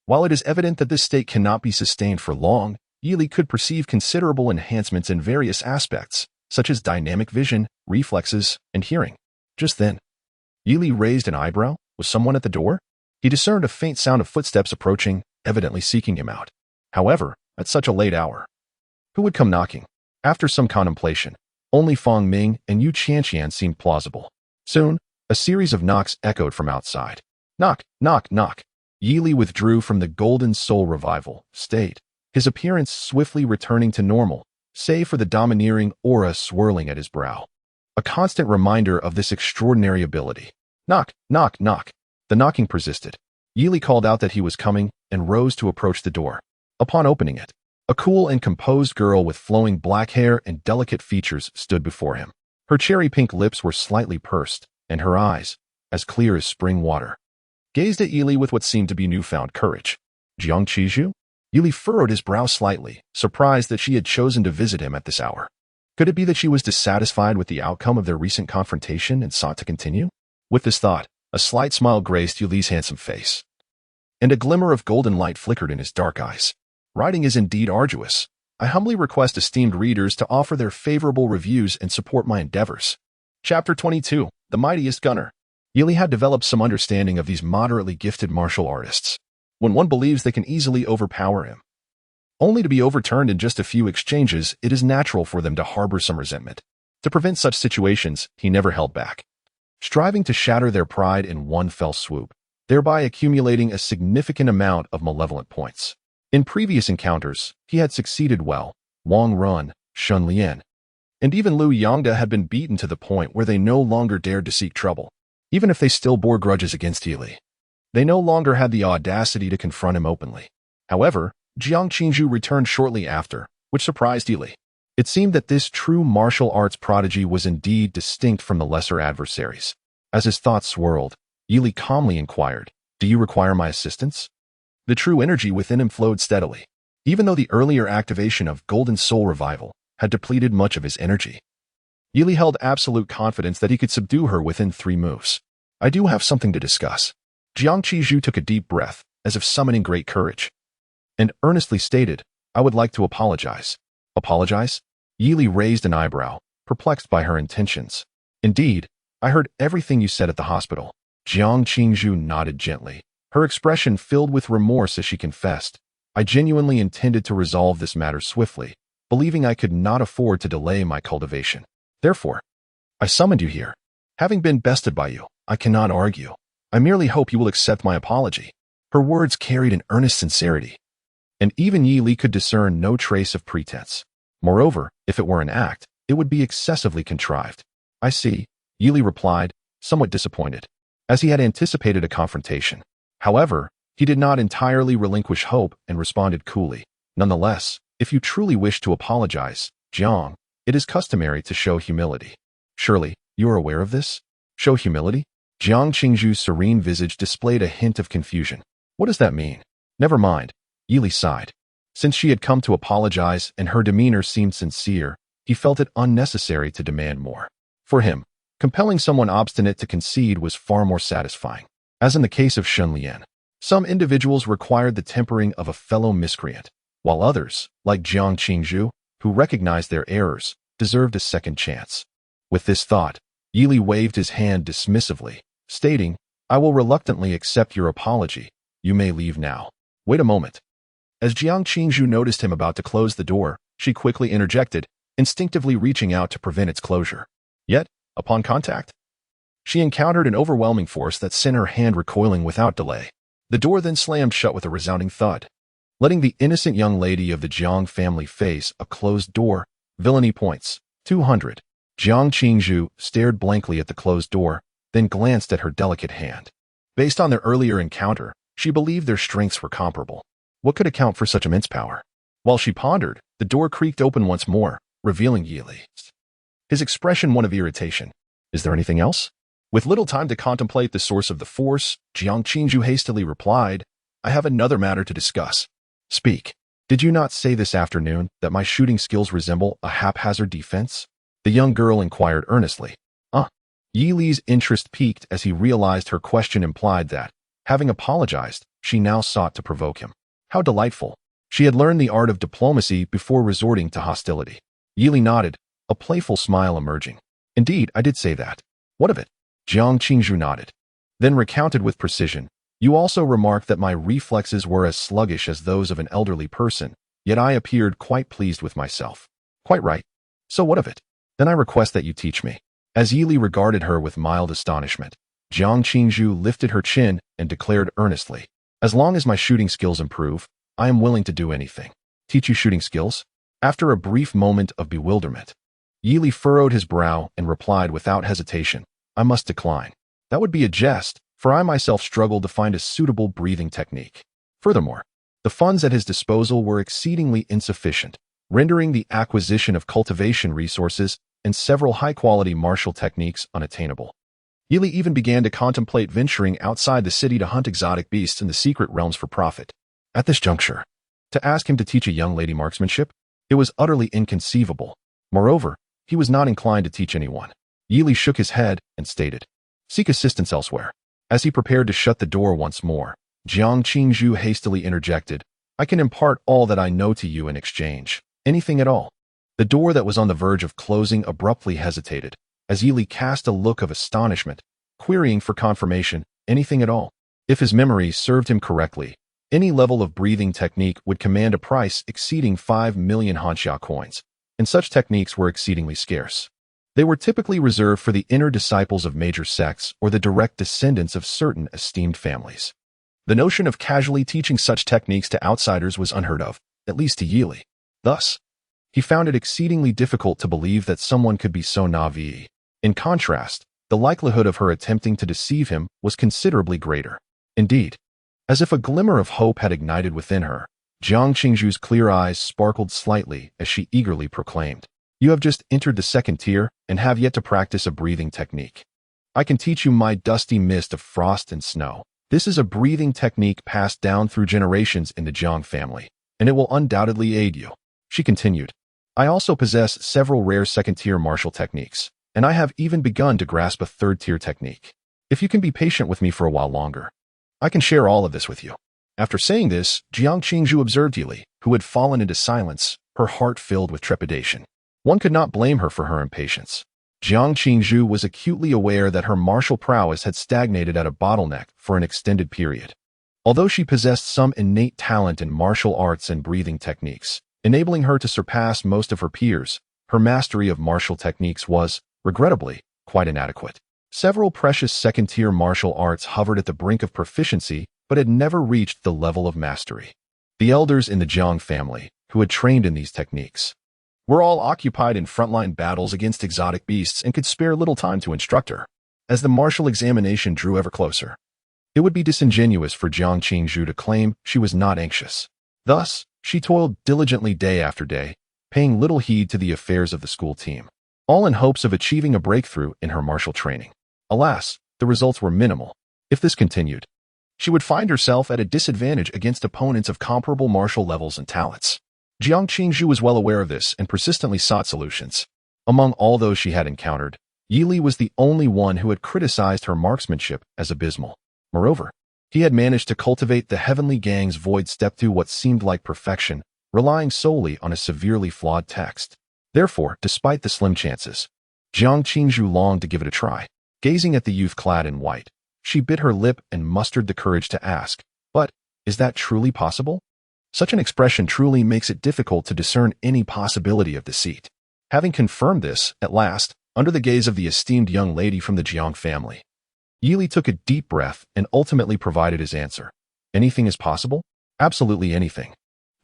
While it is evident that this state cannot be sustained for long, Yi Li could perceive considerable enhancements in various aspects, such as dynamic vision, reflexes, and hearing. Just then, Yi Li raised an eyebrow. Was someone at the door? He discerned a faint sound of footsteps approaching, evidently seeking him out. However, at such a late hour, who would come knocking? After some contemplation, only Fong Ming and Yu Qianqian seemed plausible. Soon, a series of knocks echoed from outside. Knock, knock, knock. Yi Li withdrew from the Golden Soul Revival state, his appearance swiftly returning to normal, save for the domineering aura swirling at his brow. A constant reminder of this extraordinary ability. Knock, knock, knock. The knocking persisted. Yi Li called out that he was coming and rose to approach the door. Upon opening it, a cool and composed girl with flowing black hair and delicate features stood before him. Her cherry-pink lips were slightly pursed, and her eyes, as clear as spring water, gazed at Yi Li with what seemed to be newfound courage. Jiang Qizhu? Yi Li furrowed his brow slightly, surprised that she had chosen to visit him at this hour. Could it be that she was dissatisfied with the outcome of their recent confrontation and sought to continue? With this thought, a slight smile graced Yi Li's handsome face, and a glimmer of golden light flickered in his dark eyes. Writing is indeed arduous. I humbly request esteemed readers to offer their favorable reviews and support my endeavors. Chapter 22, The Mightiest Gunner. Yi Li had developed some understanding of these moderately gifted martial artists. when one believes they can easily overpower him. Only to be overturned in just a few exchanges, it is natural for them to harbor some resentment. To prevent such situations, he never held back, striving to shatter their pride in one fell swoop, thereby accumulating a significant amount of malevolent points. In previous encounters, he had succeeded well. Wang Run, Shun Lian, and even Lu Yangda had been beaten to the point where they no longer dared to seek trouble, even if they still bore grudges against Yili. They no longer had the audacity to confront him openly. However, Jiang Qingzhu returned shortly after, which surprised Yili. It seemed that this true martial arts prodigy was indeed distinct from the lesser adversaries. As his thoughts swirled, Yili calmly inquired, "Do you require my assistance?" The true energy within him flowed steadily, even though the earlier activation of Golden Soul Revival had depleted much of his energy. Yili held absolute confidence that he could subdue her within 3 moves. "I do have something to discuss." Jiang Qizhu took a deep breath, as if summoning great courage, and earnestly stated, "I would like to apologize." "Apologize?" Yili raised an eyebrow, perplexed by her intentions. "Indeed, I heard everything you said at the hospital." Jiang Qingzhu nodded gently, her expression filled with remorse as she confessed, "I genuinely intended to resolve this matter swiftly, believing I could not afford to delay my cultivation. Therefore, I summoned you here. Having been bested by you, I cannot argue. I merely hope you will accept my apology." Her words carried an earnest sincerity, and even Yi Li could discern no trace of pretense. Moreover, if it were an act, it would be excessively contrived. "I see," Yi Li replied, somewhat disappointed, as he had anticipated a confrontation. However, he did not entirely relinquish hope and responded coolly, "Nonetheless, if you truly wish to apologize, Jiang, it is customary to show humility. Surely, you are aware of this?" "Show humility?" Jiang Qingzhu's serene visage displayed a hint of confusion. "What does that mean?" "Never mind," Yili sighed. Since she had come to apologize and her demeanor seemed sincere, he felt it unnecessary to demand more. For him, compelling someone obstinate to concede was far more satisfying. As in the case of Shun Lian, some individuals required the tempering of a fellow miscreant, while others, like Jiang Qingzhu, who recognized their errors, deserved a second chance. With this thought, Yili waved his hand dismissively, stating, "I will reluctantly accept your apology. You may leave now." "Wait a moment." As Jiang Qingzhu noticed him about to close the door, she quickly interjected, instinctively reaching out to prevent its closure. Yet, upon contact, she encountered an overwhelming force that sent her hand recoiling without delay. The door then slammed shut with a resounding thud, letting the innocent young lady of the Jiang family face a closed door. Villainy points, 200. Jiang Qingzhu stared blankly at the closed door, then glanced at her delicate hand. Based on their earlier encounter, she believed their strengths were comparable. What could account for such immense power? While she pondered, the door creaked open once more, revealing Yili. His expression one of irritation. "Is there anything else?" With little time to contemplate the source of the force, Jiang Qingzhu hastily replied, "I have another matter to discuss." "Speak." "Did you not say this afternoon that my shooting skills resemble a haphazard defense?" The young girl inquired earnestly. Yi Li's interest piqued as he realized her question implied that, having apologized, she now sought to provoke him. How delightful. She had learned the art of diplomacy before resorting to hostility. Yi Li nodded, a playful smile emerging. "Indeed, I did say that." "What of it?" Jiang Qingzhu nodded, then recounted with precision. "You also remarked that my reflexes were as sluggish as those of an elderly person, yet I appeared quite pleased with myself." "Quite right. So what of it?" "Then I request that you teach me." As Yi Li regarded her with mild astonishment, Jiang Qingzhu lifted her chin and declared earnestly, "As long as my shooting skills improve, I am willing to do anything." "Teach you shooting skills?" After a brief moment of bewilderment, Yi Li furrowed his brow and replied without hesitation, "I must decline. That would be a jest, for I myself struggled to find a suitable breathing technique. Furthermore, the funds at his disposal were exceedingly insufficient, rendering the acquisition of cultivation resources and several high-quality martial techniques unattainable." Yi Li even began to contemplate venturing outside the city to hunt exotic beasts in the secret realms for profit. At this juncture, to ask him to teach a young lady marksmanship, it was utterly inconceivable. Moreover, he was not inclined to teach anyone. Yi Li shook his head and stated, "Seek assistance elsewhere." As he prepared to shut the door once more, Jiang Qingzhu hastily interjected, "I can impart all that I know to you in exchange. Anything at all." The door that was on the verge of closing abruptly hesitated, as Yi Li cast a look of astonishment, querying for confirmation, anything at all. If his memory served him correctly, Any level of breathing technique would command a price exceeding 5 million Hanxia coins, and such techniques were exceedingly scarce. They were typically reserved for the inner disciples of major sects or the direct descendants of certain esteemed families. The notion of casually teaching such techniques to outsiders was unheard of, at least to Yili. Thus, he found it exceedingly difficult to believe that someone could be so naive. In contrast, the likelihood of her attempting to deceive him was considerably greater. Indeed, as if a glimmer of hope had ignited within her, Jiang Qingzhu's clear eyes sparkled slightly as she eagerly proclaimed, "You have just entered the second tier and have yet to practice a breathing technique. I can teach you my dusty mist of frost and snow. This is a breathing technique passed down through generations in the Jiang family, and it will undoubtedly aid you." She continued, "I also possess several rare second-tier martial techniques, and I have even begun to grasp a third-tier technique. If you can be patient with me for a while longer, I can share all of this with you." After saying this, Jiang Qingzhu observed Yili, who had fallen into silence, her heart filled with trepidation. One could not blame her for her impatience. Jiang Qingzhu was acutely aware that her martial prowess had stagnated at a bottleneck for an extended period. Although she possessed some innate talent in martial arts and breathing techniques, enabling her to surpass most of her peers, her mastery of martial techniques was, regrettably, quite inadequate. Several precious second-tier martial arts hovered at the brink of proficiency but had never reached the level of mastery. The elders in the Jiang family, who had trained in these techniques, were all occupied in frontline battles against exotic beasts and could spare little time to instruct her. As the martial examination drew ever closer, it would be disingenuous for Jiang Qingzhu to claim she was not anxious. Thus, she toiled diligently day after day, paying little heed to the affairs of the school team, all in hopes of achieving a breakthrough in her martial training. Alas, the results were minimal. If this continued, she would find herself at a disadvantage against opponents of comparable martial levels and talents. Jiang Qingzhu was well aware of this and persistently sought solutions. Among all those she had encountered, Yili was the only one who had criticized her marksmanship as abysmal. Moreover, he had managed to cultivate the Heavenly Gang's void step to what seemed like perfection, relying solely on a severely flawed text. Therefore, despite the slim chances, Jiang Qingzhu longed to give it a try. Gazing at the youth clad in white, she bit her lip and mustered the courage to ask, "But, is that truly possible?" Such an expression truly makes it difficult to discern any possibility of deceit. Having confirmed this, at last, under the gaze of the esteemed young lady from the Jiang family, Yili took a deep breath and ultimately provided his answer. "Anything is possible? Absolutely anything.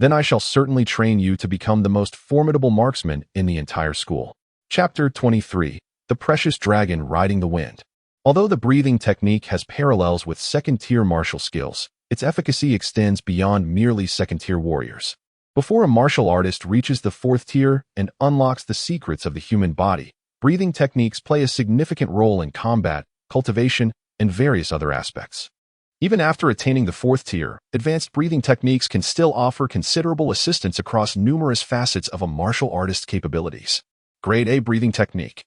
Then I shall certainly train you to become the most formidable marksman in the entire school." Chapter 23. The Precious Dragon Riding the Wind. Although the breathing technique has parallels with second-tier martial skills, its efficacy extends beyond merely second-tier warriors. Before a martial artist reaches the fourth tier and unlocks the secrets of the human body, breathing techniques play a significant role in combat, cultivation, and various other aspects. Even after attaining the fourth tier, advanced breathing techniques can still offer considerable assistance across numerous facets of a martial artist's capabilities. Grade A breathing technique.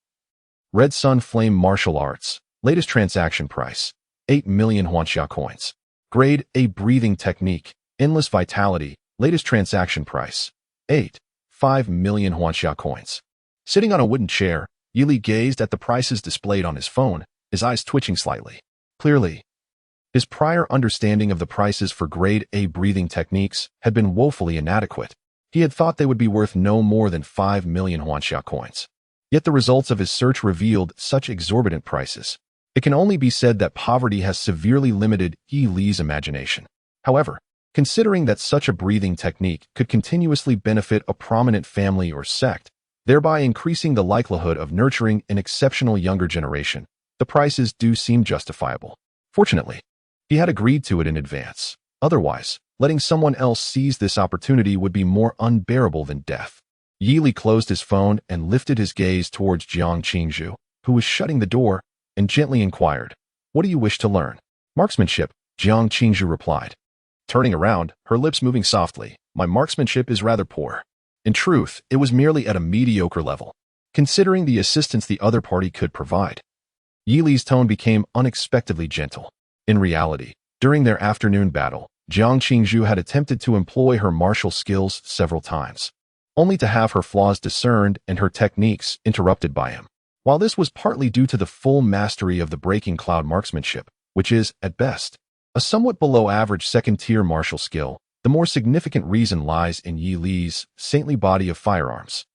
Red Sun Flame Martial Arts. Latest transaction price, 8 million Hanxia coins. Grade A breathing technique. Endless Vitality. Latest transaction price, 5 million Hanxia coins. Sitting on a wooden chair, Yili gazed at the prices displayed on his phone, his eyes twitching slightly. Clearly, his prior understanding of the prices for Grade A breathing techniques had been woefully inadequate. He had thought they would be worth no more than 5 million Hanxia coins. Yet the results of his search revealed such exorbitant prices. It can only be said that poverty has severely limited Yili's imagination. However, considering that such a breathing technique could continuously benefit a prominent family or sect, thereby increasing the likelihood of nurturing an exceptional younger generation, the prices do seem justifiable. Fortunately, he had agreed to it in advance. Otherwise, letting someone else seize this opportunity would be more unbearable than death. Yili closed his phone and lifted his gaze towards Jiang Qingzhu, who was shutting the door, and gently inquired, "What do you wish to learn?" "Marksmanship," Jiang Qingzhu replied. Turning around, her lips moving softly, "My marksmanship is rather poor." In truth, it was merely at a mediocre level, considering the assistance the other party could provide. Yili's tone became unexpectedly gentle. In reality, during their afternoon battle, Jiang Qingzhu had attempted to employ her martial skills several times, only to have her flaws discerned and her techniques interrupted by him. While this was partly due to the full mastery of the breaking cloud marksmanship, which is, at best, A somewhat below-average second-tier martial skill, the more significant reason lies in Yi Li's saintly body of firearms,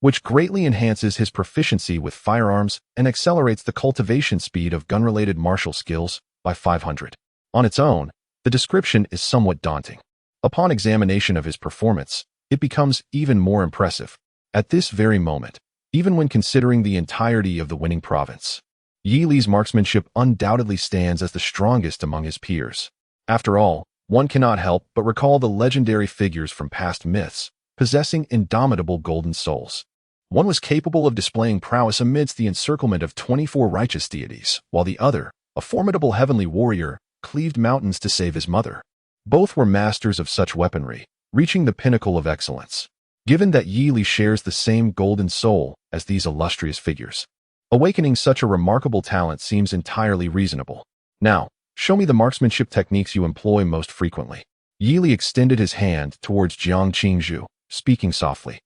which greatly enhances his proficiency with firearms and accelerates the cultivation speed of gun-related martial skills by 500. On its own, the description is somewhat daunting. Upon examination of his performance, it becomes even more impressive. At this very moment, even when considering the entirety of the winning province, Yi Li's marksmanship undoubtedly stands as the strongest among his peers. After all, one cannot help but recall the legendary figures from past myths, possessing indomitable golden souls. One was capable of displaying prowess amidst the encirclement of 24 righteous deities, while the other, a formidable heavenly warrior, cleaved mountains to save his mother. Both were masters of such weaponry, reaching the pinnacle of excellence. Given that Yi Li shares the same golden soul as these illustrious figures, awakening such a remarkable talent seems entirely reasonable. Now, show me the marksmanship techniques you employ most frequently. Yi Li extended his hand towards Jiang Qingzhu, speaking softly.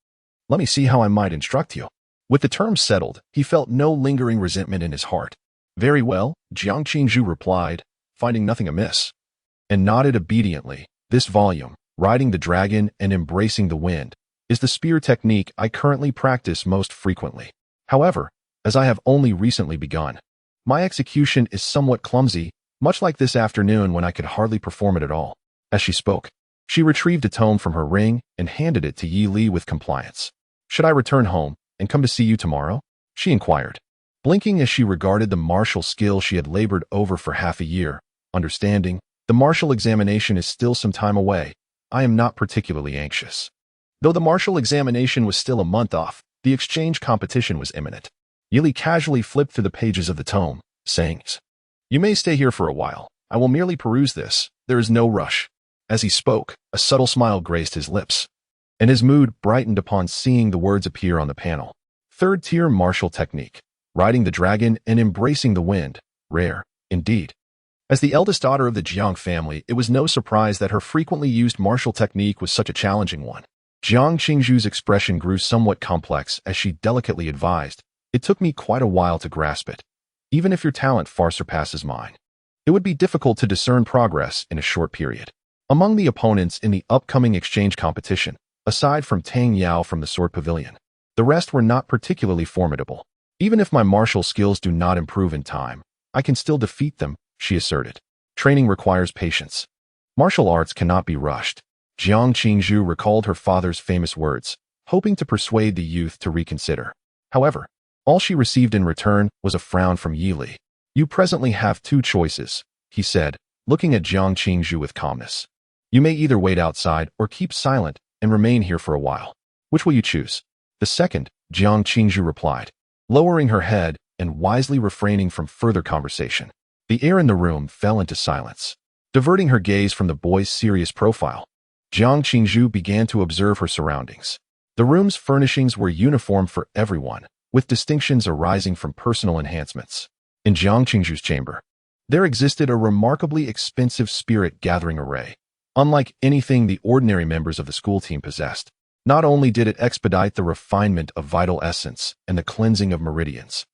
Let me see how I might instruct you. With the terms settled, he felt no lingering resentment in his heart. Very well, Jiang Qingzhu replied, finding nothing amiss, and nodded obediently. This volume, riding the dragon and embracing the wind, is the spear technique I currently practice most frequently. However, as I have only recently begun, my execution is somewhat clumsy, much like this afternoon when I could hardly perform it at all. As she spoke, she retrieved a tome from her ring and handed it to Yi Li with compliance. Should I return home and come to see you tomorrow? She inquired, blinking as she regarded the martial skill she had labored over for half a year. Understanding, the martial examination is still some time away. I am not particularly anxious. Though the martial examination was still a month off, the exchange competition was imminent. Yi Li casually flipped through the pages of the tome, saying, You may stay here for a while. I will merely peruse this. There is no rush. As he spoke, a subtle smile graced his lips, and his mood brightened upon seeing the words appear on the panel. Third-tier martial technique, riding the dragon and embracing the wind, rare, indeed. As the eldest daughter of the Jiang family, it was no surprise that her frequently used martial technique was such a challenging one. Jiang Qingzhu's expression grew somewhat complex as she delicately advised, It took me quite a while to grasp it. Even if your talent far surpasses mine, it would be difficult to discern progress in a short period. Among the opponents in the upcoming exchange competition, aside from Tang Yao from the Sword Pavilion, the rest were not particularly formidable. Even if my martial skills do not improve in time, I can still defeat them, she asserted. Training requires patience. Martial arts cannot be rushed. Jiang Qingzhu recalled her father's famous words, hoping to persuade the youth to reconsider. However, all she received in return was a frown from Yi Li. You presently have two choices, he said, looking at Jiang Qingzhu with calmness. You may either wait outside or keep silent and remain here for a while. Which will you choose? The second, Jiang Qingzhu replied, lowering her head and wisely refraining from further conversation. The air in the room fell into silence. Diverting her gaze from the boy's serious profile, Jiang Qingzhu began to observe her surroundings. The room's furnishings were uniform for everyone, with distinctions arising from personal enhancements. In Jiang Qingzhu's chamber, there existed a remarkably expensive spirit-gathering array, unlike anything the ordinary members of the school team possessed. Not only did it expedite the refinement of vital essence and the cleansing of meridians,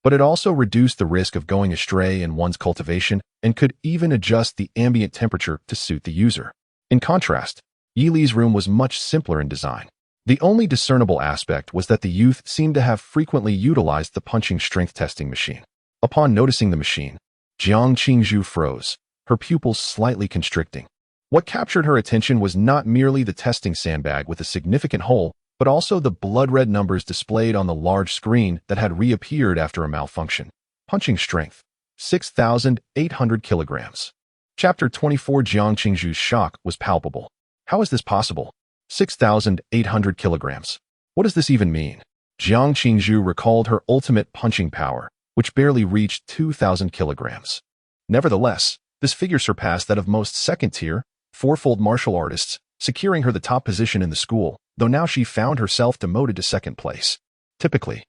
but it also reduced the risk of going astray in one's cultivation and could even adjust the ambient temperature to suit the user. In contrast, Yi Li's room was much simpler in design. The only discernible aspect was that the youth seemed to have frequently utilized the punching strength testing machine. Upon noticing the machine, Jiang Qingzhu froze, her pupils slightly constricting. What captured her attention was not merely the testing sandbag with a significant hole, but also the blood-red numbers displayed on the large screen that had reappeared after a malfunction. Punching strength, 6,800 kilograms. Chapter 24. Jiang Qingzhu's shock was palpable. How is this possible? 6,800 kilograms. What does this even mean? Jiang Qingzhu recalled her ultimate punching power, which barely reached 2,000 kilograms. Nevertheless, this figure surpassed that of most second-tier, fourfold martial artists, securing her the top position in the school, though now she found herself demoted to second place. Typically,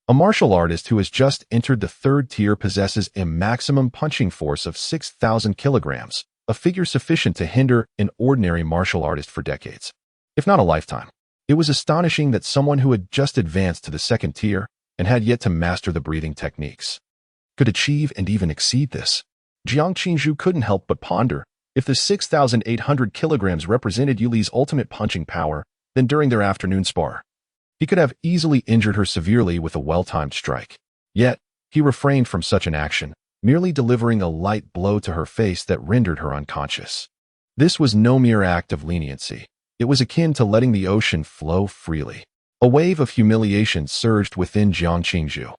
a martial artist who has just entered the third tier possesses a maximum punching force of 6,000 kilograms, a figure sufficient to hinder an ordinary martial artist for decades, if not a lifetime. It was astonishing that someone who had just advanced to the second tier and had yet to master the breathing techniques could achieve and even exceed this. Jiang Qingzhu couldn't help but ponder. If the 6,800 kilograms represented Yuli's ultimate punching power, then during their afternoon spar, he could have easily injured her severely with a well-timed strike. Yet, he refrained from such an action, merely delivering a light blow to her face that rendered her unconscious. This was no mere act of leniency. It was akin to letting the ocean flow freely. A wave of humiliation surged within Jiang Qingzhu.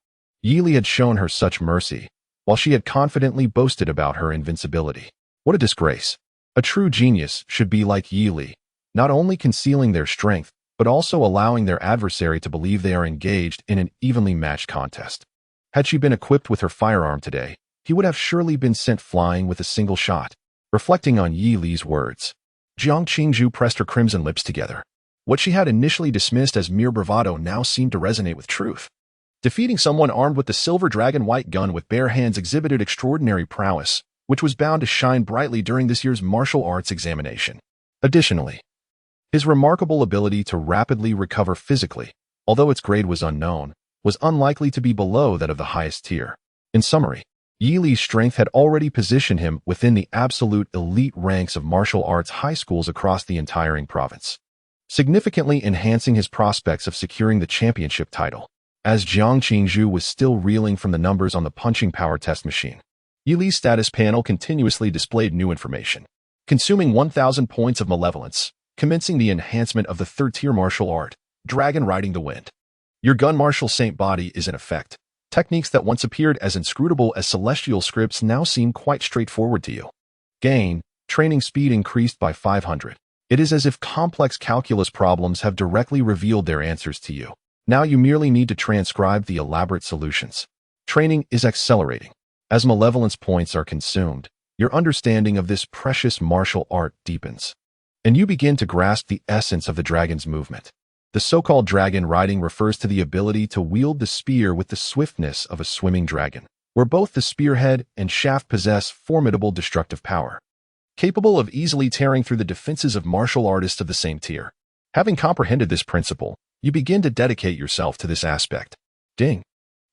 Yili had shown her such mercy, while she had confidently boasted about her invincibility. What a disgrace. A true genius should be like Yili, not only concealing their strength, but also allowing their adversary to believe they are engaged in an evenly matched contest. Had she been equipped with her firearm today, he would have surely been sent flying with a single shot. Reflecting on Yili's words, Jiang Qingzhu pressed her crimson lips together. What she had initially dismissed as mere bravado now seemed to resonate with truth. Defeating someone armed with the silver dragon white gun with bare hands exhibited extraordinary prowess, which was bound to shine brightly during this year's martial arts examination. Additionally, his remarkable ability to rapidly recover physically, although its grade was unknown, was unlikely to be below that of the highest tier. In summary, Yili's strength had already positioned him within the absolute elite ranks of martial arts high schools across the entire province, significantly enhancing his prospects of securing the championship title. As Jiang Qingzhu was still reeling from the numbers on the punching power test machine, Yili's status panel continuously displayed new information. Consuming 1,000 points of malevolence, commencing the enhancement of the third-tier martial art, Dragon Riding the Wind. Your gun martial saint body is in effect. Techniques that once appeared as inscrutable as celestial scripts now seem quite straightforward to you. Gain, training speed increased by 500. It is as if complex calculus problems have directly revealed their answers to you. Now you merely need to transcribe the elaborate solutions. Training is accelerating. As malevolence points are consumed, your understanding of this precious martial art deepens, and you begin to grasp the essence of the dragon's movement. The so-called dragon riding refers to the ability to wield the spear with the swiftness of a swimming dragon, where both the spearhead and shaft possess formidable destructive power, capable of easily tearing through the defenses of martial artists of the same tier. Having comprehended this principle, you begin to dedicate yourself to this aspect. Ding.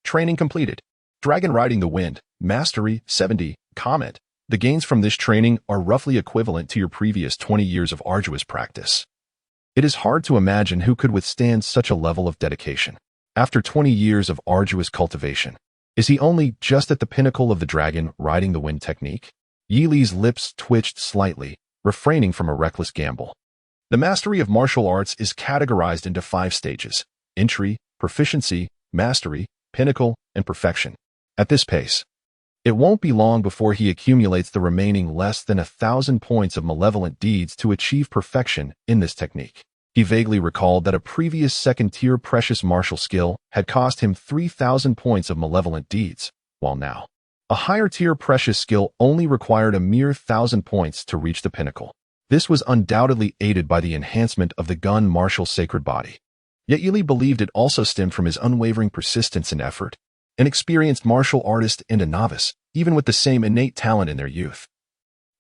Training completed. Dragon Riding the Wind, Mastery 70, Comment. The gains from this training are roughly equivalent to your previous 20 years of arduous practice. It is hard to imagine who could withstand such a level of dedication. After 20 years of arduous cultivation, is he only just at the pinnacle of the Dragon Riding the Wind technique? Yili's lips twitched slightly, refraining from a reckless gamble. The mastery of martial arts is categorized into 5 stages: entry, proficiency, mastery, pinnacle, and perfection. At this pace, it won't be long before he accumulates the remaining less than 1,000 points of malevolent deeds to achieve perfection in this technique. He vaguely recalled that a previous second-tier precious martial skill had cost him 3,000 points of malevolent deeds, while now, a higher-tier precious skill only required a mere 1,000 points to reach the pinnacle. This was undoubtedly aided by the enhancement of the gun martial sacred body. Yet Yili believed it also stemmed from his unwavering persistence and effort. An experienced martial artist and a novice, even with the same innate talent in their youth,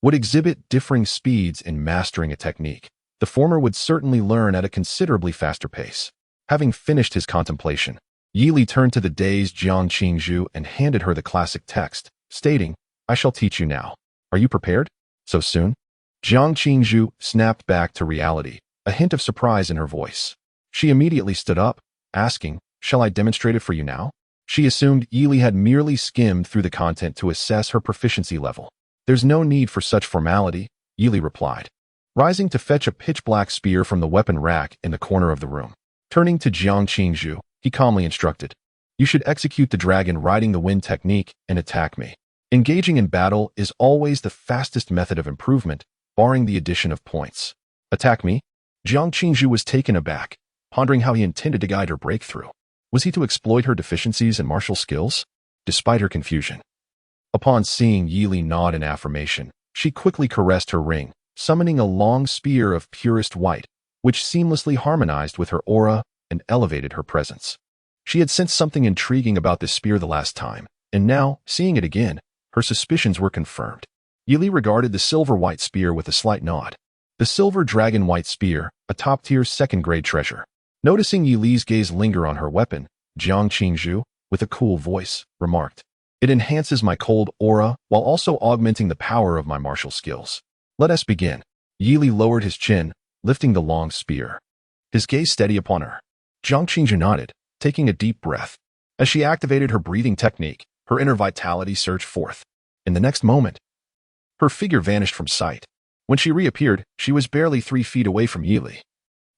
would exhibit differing speeds in mastering a technique. The former would certainly learn at a considerably faster pace. Having finished his contemplation, Yili turned to the dazed Jiang Qingzhu and handed her the classic text, stating, "I shall teach you now. Are you prepared? So soon?" Jiang Qingzhu snapped back to reality, a hint of surprise in her voice. She immediately stood up, asking, "Shall I demonstrate it for you now?" She assumed Yili had merely skimmed through the content to assess her proficiency level. "There's no need for such formality," Yili replied, rising to fetch a pitch-black spear from the weapon rack in the corner of the room. Turning to Jiang Qingzhu, he calmly instructed, "You should execute the Dragon Riding the Wind technique and attack me. Engaging in battle is always the fastest method of improvement, barring the addition of points." "Attack me?" Jiang Qingzhu was taken aback, pondering how he intended to guide her breakthrough. Was he to exploit her deficiencies in martial skills? Despite her confusion, upon seeing Yili nod in affirmation, she quickly caressed her ring, summoning a long spear of purest white, which seamlessly harmonized with her aura and elevated her presence. She had sensed something intriguing about this spear the last time, and now, seeing it again, her suspicions were confirmed. Yili regarded the silver white spear with a slight nod. The silver dragon white spear, a top-tier second-grade treasure. Noticing Yili's gaze linger on her weapon, Jiang Qingzhu, with a cool voice, remarked, It enhances my cold aura while also augmenting the power of my martial skills. Let us begin. Yili lowered his chin, lifting the long spear. His gaze steady upon her. Jiang Qingzhu nodded, taking a deep breath. As she activated her breathing technique, her inner vitality surged forth. In the next moment, her figure vanished from sight. When she reappeared, she was barely 3 feet away from Yili.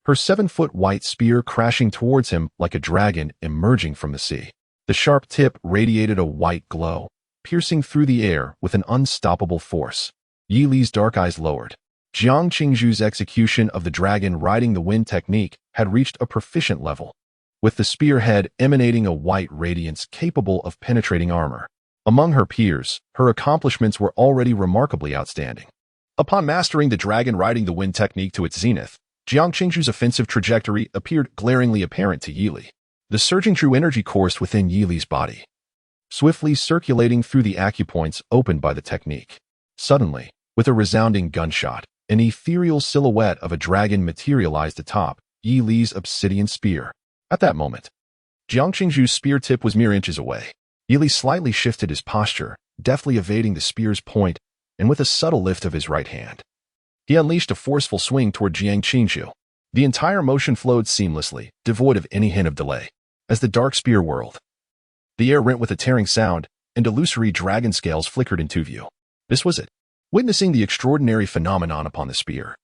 Her 7-foot white spear crashing towards him like a dragon emerging from the sea. The sharp tip radiated a white glow, piercing through the air with an unstoppable force. Yili's dark eyes lowered. Jiang Qingzhu's execution of the dragon riding the wind technique had reached a proficient level, with the spearhead emanating a white radiance capable of penetrating armor. Among her peers, her accomplishments were already remarkably outstanding. Upon mastering the dragon riding the wind technique to its zenith, Jiang Qingzhu's offensive trajectory appeared glaringly apparent to Yili. The surging true energy coursed within Yili's body, swiftly circulating through the acupoints opened by the technique. Suddenly, with a resounding gunshot, an ethereal silhouette of a dragon materialized atop Yili's obsidian spear. At that moment, Jiang Qingzhu's spear tip was mere inches away. Yili slightly shifted his posture, deftly evading the spear's point, and with a subtle lift of his right hand, he unleashed a forceful swing toward Jiang Qingzhu. The entire motion flowed seamlessly, devoid of any hint of delay. As the dark spear whirled, the air rent with a tearing sound, and illusory dragon scales flickered into view. This was it. Witnessing the extraordinary phenomenon upon the spear,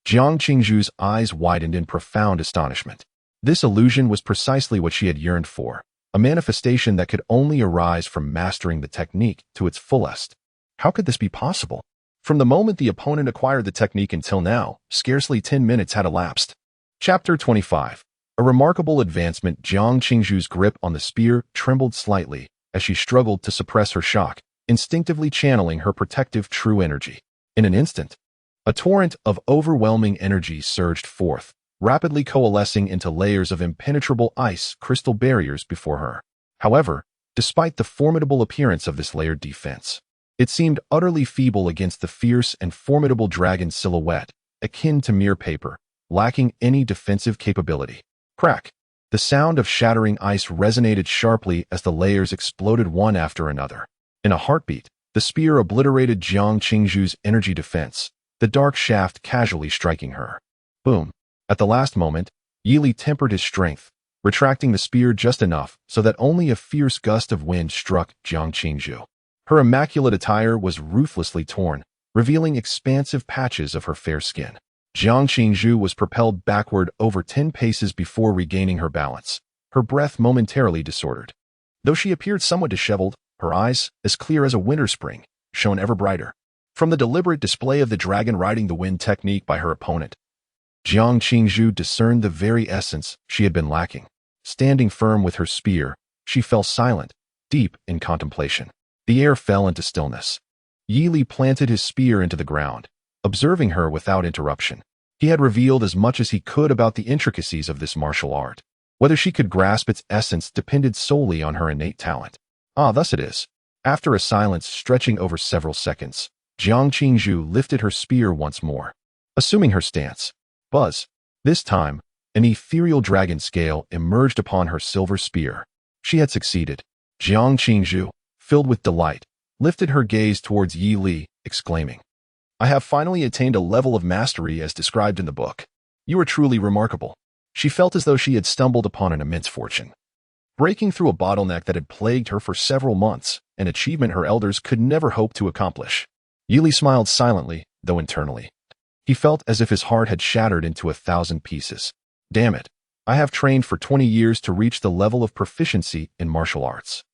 Jiang Qingzhu's eyes widened in profound astonishment. This illusion was precisely what she had yearned for, a manifestation that could only arise from mastering the technique to its fullest. How could this be possible? From the moment the opponent acquired the technique until now, scarcely 10 minutes had elapsed. Chapter 25. A remarkable advancement. Jiang Qingzhu's grip on the spear trembled slightly as she struggled to suppress her shock, instinctively channeling her protective true energy. In an instant, a torrent of overwhelming energy surged forth, rapidly coalescing into layers of impenetrable ice crystal barriers before her. However, despite the formidable appearance of this layered defense, it seemed utterly feeble against the fierce and formidable dragon silhouette, akin to mere paper, lacking any defensive capability. Crack! The sound of shattering ice resonated sharply as the layers exploded one after another. In a heartbeat, the spear obliterated Jiang Qingzhu's energy defense, the dark shaft casually striking her. Boom! At the last moment, Yili tempered his strength, retracting the spear just enough so that only a fierce gust of wind struck Jiang Qingzhu. Her immaculate attire was ruthlessly torn, revealing expansive patches of her fair skin. Jiang Qingzhu was propelled backward over 10 paces before regaining her balance, her breath momentarily disordered. Though she appeared somewhat disheveled, her eyes, as clear as a winter spring, shone ever brighter. From the deliberate display of the dragon riding the wind technique by her opponent, Jiang Qingzhu discerned the very essence she had been lacking. Standing firm with her spear, she fell silent, deep in contemplation. The air fell into stillness. Yili planted his spear into the ground, observing her without interruption. He had revealed as much as he could about the intricacies of this martial art. Whether she could grasp its essence depended solely on her innate talent. Ah, thus it is. After a silence stretching over several seconds, Jiang Qingzhu lifted her spear once more. Assuming her stance, buzz. This time, an ethereal dragon scale emerged upon her silver spear. She had succeeded. Jiang Qingzhu, filled with delight, lifted her gaze towards Yili, exclaiming, "I have finally attained a level of mastery as described in the book. You are truly remarkable." She felt as though she had stumbled upon an immense fortune, breaking through a bottleneck that had plagued her for several months, an achievement her elders could never hope to accomplish. Yili smiled silently, though internally. He felt as if his heart had shattered into 1,000 pieces. Damn it, I have trained for 20 years to reach the level of proficiency in martial arts.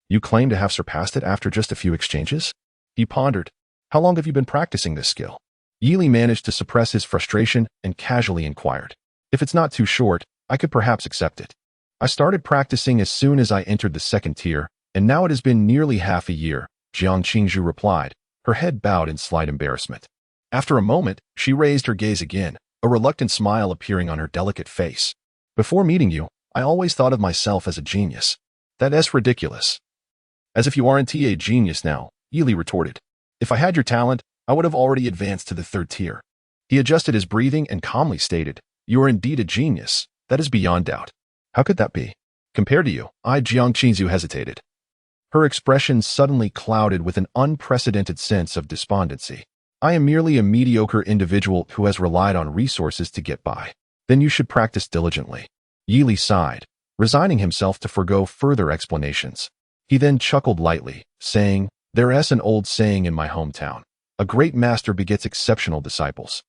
You claim to have surpassed it after just a few exchanges? He pondered. How long have you been practicing this skill? Yili managed to suppress his frustration and casually inquired. If it's not too short, I could perhaps accept it. I started practicing as soon as I entered the second tier, and now it has been nearly half a year, Jiang Qingzhu replied, her head bowed in slight embarrassment. After a moment, she raised her gaze again, a reluctant smile appearing on her delicate face. Before meeting you, I always thought of myself as a genius. That's ridiculous. As if you aren't a genius now, Yili retorted. If I had your talent, I would have already advanced to the third tier. He adjusted his breathing and calmly stated, You are indeed a genius. That is beyond doubt. How could that be? Compared to you, Jiang Qingzhu hesitated. Her expression suddenly clouded with an unprecedented sense of despondency. I am merely a mediocre individual who has relied on resources to get by. Then you should practice diligently. Yili sighed, resigning himself to forgo further explanations. He then chuckled lightly, saying, "There's an old saying in my hometown. A great master begets exceptional disciples.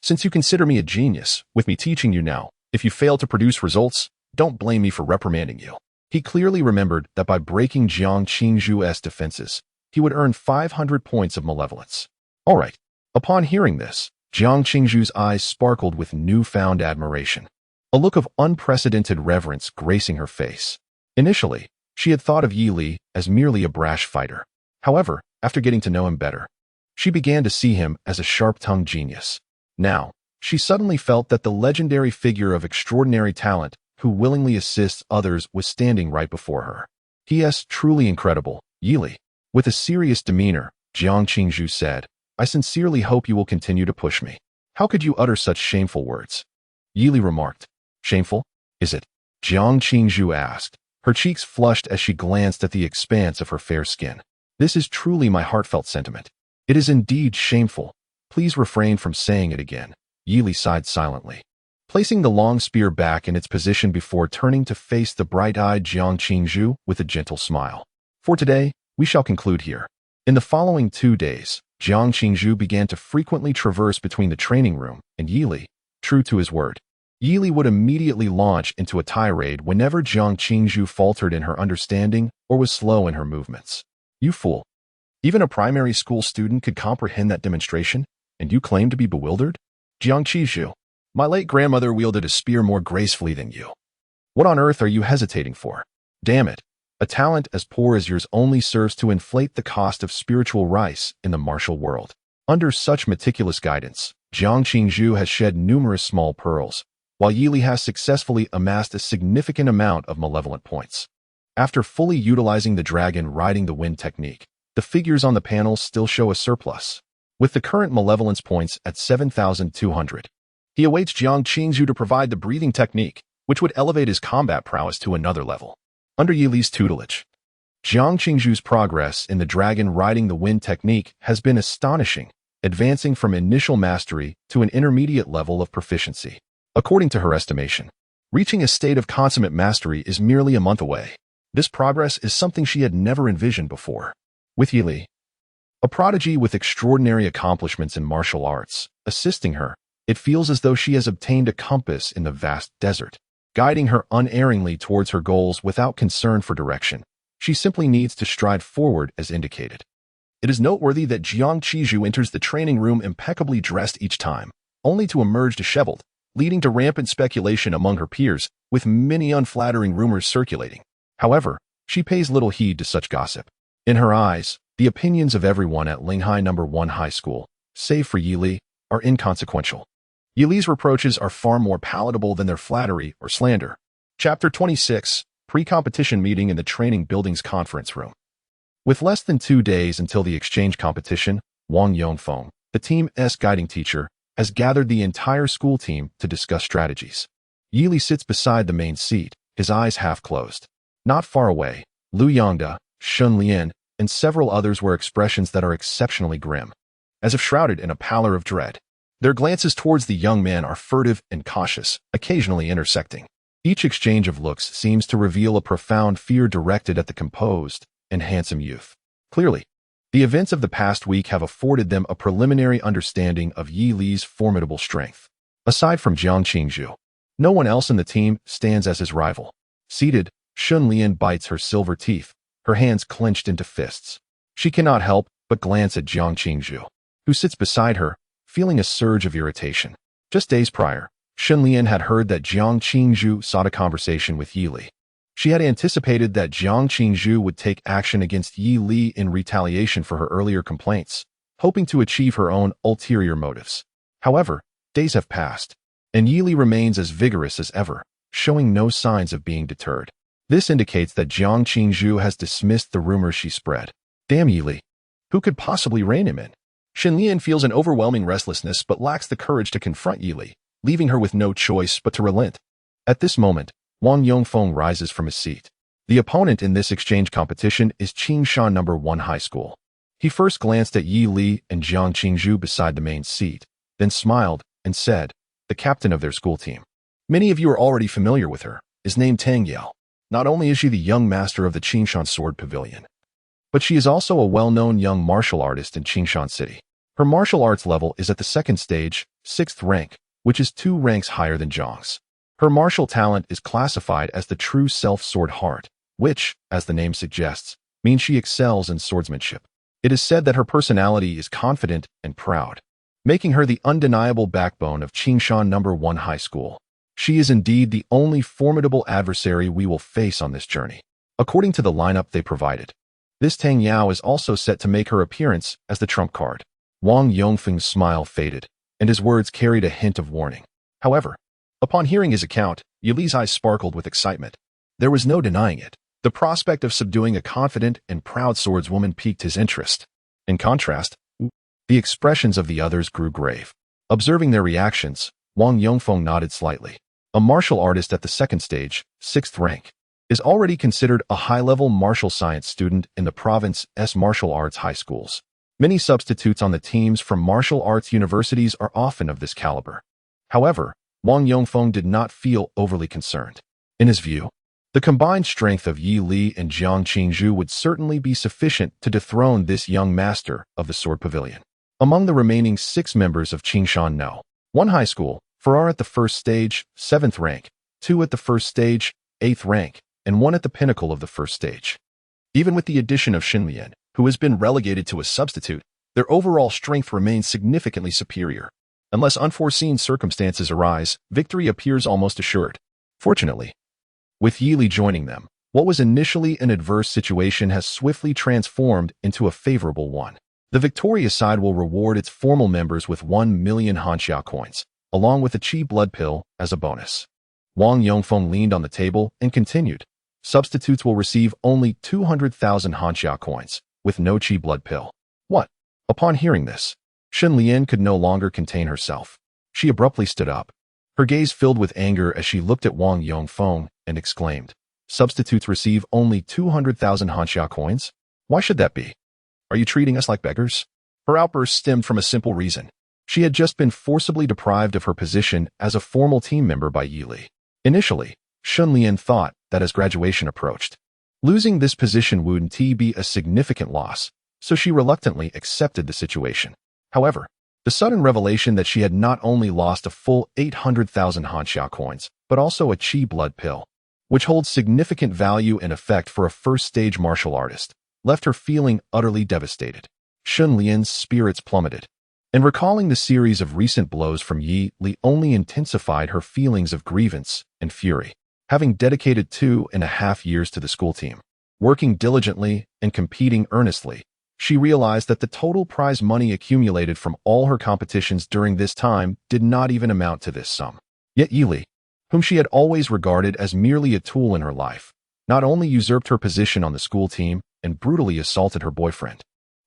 Since you consider me a genius, with me teaching you now, if you fail to produce results, don't blame me for reprimanding you." He clearly remembered that by breaking Jiang Qingzhu's defenses, he would earn 500 points of malevolence. All right. Upon hearing this, Jiang Qingzhu's eyes sparkled with newfound admiration, a look of unprecedented reverence gracing her face. Initially, she had thought of Yi Li as merely a brash fighter. However, after getting to know him better, she began to see him as a sharp-tongued genius. Now, she suddenly felt that the legendary figure of extraordinary talent who willingly assists others was standing right before her. "He is truly incredible, Yi Li." With a serious demeanor, Jiang Qingzhu said, "I sincerely hope you will continue to push me." "How could you utter such shameful words?" Yi Li remarked. "Shameful? Is it?" Jiang Qingzhu asked. Her cheeks flushed as she glanced at the expanse of her fair skin. "This is truly my heartfelt sentiment." "It is indeed shameful. Please refrain from saying it again." Yi Li sighed silently, placing the long spear back in its position before turning to face the bright-eyed Jiang Qingzhu with a gentle smile. "For today, we shall conclude here." In the following 2 days, Jiang Qingzhu began to frequently traverse between the training room and Yi Li, true to his word. Yi Li would immediately launch into a tirade whenever Jiang Qingzhu faltered in her understanding or was slow in her movements. "You fool. Even a primary school student could comprehend that demonstration, and you claim to be bewildered? Jiang Qingzhu, my late grandmother wielded a spear more gracefully than you. What on earth are you hesitating for? Damn it. A talent as poor as yours only serves to inflate the cost of spiritual rice in the martial world." Under such meticulous guidance, Jiang Qingzhu has shed numerous small pearls, while Yi Li has successfully amassed a significant amount of malevolent points. After fully utilizing the dragon riding the wind technique, the figures on the panels still show a surplus, with the current malevolence points at 7,200. He awaits Jiang Qingzhu to provide the breathing technique, which would elevate his combat prowess to another level. Under Yi Li's tutelage, Jiang Qingzhu's progress in the dragon riding the wind technique has been astonishing, advancing from initial mastery to an intermediate level of proficiency. According to her estimation, reaching a state of consummate mastery is merely a month away. This progress is something she had never envisioned before. With Yi Li, a prodigy with extraordinary accomplishments in martial arts, assisting her, it feels as though she has obtained a compass in the vast desert, guiding her unerringly towards her goals without concern for direction. She simply needs to stride forward as indicated. It is noteworthy that Jiang Qingzhu enters the training room impeccably dressed each time, only to emerge disheveled, leading to rampant speculation among her peers, with many unflattering rumors circulating. However, she pays little heed to such gossip. In her eyes, the opinions of everyone at Linghai No. 1 High School, save for Yi Li, are inconsequential. Yi Li's reproaches are far more palatable than their flattery or slander. Chapter 26, Pre-Competition Meeting in the Training Building's Conference Room. With less than 2 days until the exchange competition, Wang Yongfeng, the team's guiding teacher, has gathered the entire school team to discuss strategies. Yi Li sits beside the main seat, his eyes half closed. Not far away, Lu Yongda, Shun Lian, and several others wear expressions that are exceptionally grim, as if shrouded in a pallor of dread. Their glances towards the young man are furtive and cautious, occasionally intersecting. Each exchange of looks seems to reveal a profound fear directed at the composed and handsome youth. Clearly, the events of the past week have afforded them a preliminary understanding of Yi Li's formidable strength. Aside from Jiang Qingzhu, no one else in the team stands as his rival. Seated, Shun Lian bites her silver teeth, her hands clenched into fists. She cannot help but glance at Jiang Qingzhu, who sits beside her, feeling a surge of irritation. Just days prior, Shun Lian had heard that Jiang Qingzhu sought a conversation with Yi Li. She had anticipated that Jiang Qingzhu would take action against Yi Li in retaliation for her earlier complaints, hoping to achieve her own ulterior motives. However, days have passed, and Yi Li remains as vigorous as ever, showing no signs of being deterred. This indicates that Jiang Qingzhu has dismissed the rumors she spread. Damn Yi Li. Who could possibly rein him in? Shun Lian feels an overwhelming restlessness but lacks the courage to confront Yi Li, leaving her with no choice but to relent. At this moment, Wang Yongfeng rises from his seat. The opponent in this exchange competition is Qingshan No. 1 High School. He first glanced at Yi Li and Jiang Qingzhu beside the main seat, then smiled and said, the captain of their school team. Many of you are already familiar with her, is named Tang Yao. Not only is she the young master of the Qingshan Sword Pavilion, but she is also a well-known young martial artist in Qingshan City. Her martial arts level is at the second stage, 6th rank, which is 2 ranks higher than Zhang's. Her martial talent is classified as the true self-sword heart, which, as the name suggests, means she excels in swordsmanship. It is said that her personality is confident and proud, making her the undeniable backbone of Qingshan No. 1 High School. She is indeed the only formidable adversary we will face on this journey. According to the lineup they provided, this Tang Yao is also set to make her appearance as the trump card. Wang Yongfeng's smile faded, and his words carried a hint of warning. However, upon hearing his account, Yi Li's eyes sparkled with excitement. There was no denying it. The prospect of subduing a confident and proud swordswoman piqued his interest. In contrast, the expressions of the others grew grave. Observing their reactions, Wang Yongfeng nodded slightly. A martial artist at the second stage, 6th rank, is already considered a high-level martial science student in the province's martial arts high schools. Many substitutes on the teams from martial arts universities are often of this caliber. However, Wang Yongfeng did not feel overly concerned. In his view, the combined strength of Yi Li and Jiang Qingzhu would certainly be sufficient to dethrone this young master of the Sword Pavilion. Among the remaining 6 members of Qingshan No. 1 High School, 4 are at the first stage, 7th rank, 2 at the first stage, 8th rank, and 1 at the pinnacle of the first stage. Even with the addition of Xinlian, who has been relegated to a substitute, their overall strength remains significantly superior. Unless unforeseen circumstances arise, victory appears almost assured. Fortunately, with Yi Li joining them, what was initially an adverse situation has swiftly transformed into a favorable one. The victorious side will reward its formal members with 1 million Hanxia coins, along with a Qi blood pill as a bonus. Wang Yongfeng leaned on the table and continued. Substitutes will receive only 200,000 Hanxia coins, with no Qi blood pill. What? Upon hearing this, Xinlian could no longer contain herself. She abruptly stood up. Her gaze filled with anger as she looked at Wang Yongfeng and exclaimed, substitutes receive only 200,000 Hanxia coins? Why should that be? Are you treating us like beggars? Her outburst stemmed from a simple reason. She had just been forcibly deprived of her position as a formal team member by Yi Li. Initially, Xinlian thought that as graduation approached, losing this position would be a significant loss, so she reluctantly accepted the situation. However, the sudden revelation that she had not only lost a full 800,000 Hanxia coins, but also a Qi blood pill, which holds significant value and effect for a first-stage martial artist, left her feeling utterly devastated. Xinlian's spirits plummeted, and recalling the series of recent blows from Yi Li only intensified her feelings of grievance and fury. Having dedicated 2.5 years to the school team, working diligently and competing earnestly, she realized that the total prize money accumulated from all her competitions during this time did not even amount to this sum. Yet Yi Li, whom she had always regarded as merely a tool in her life, not only usurped her position on the school team and brutally assaulted her boyfriend,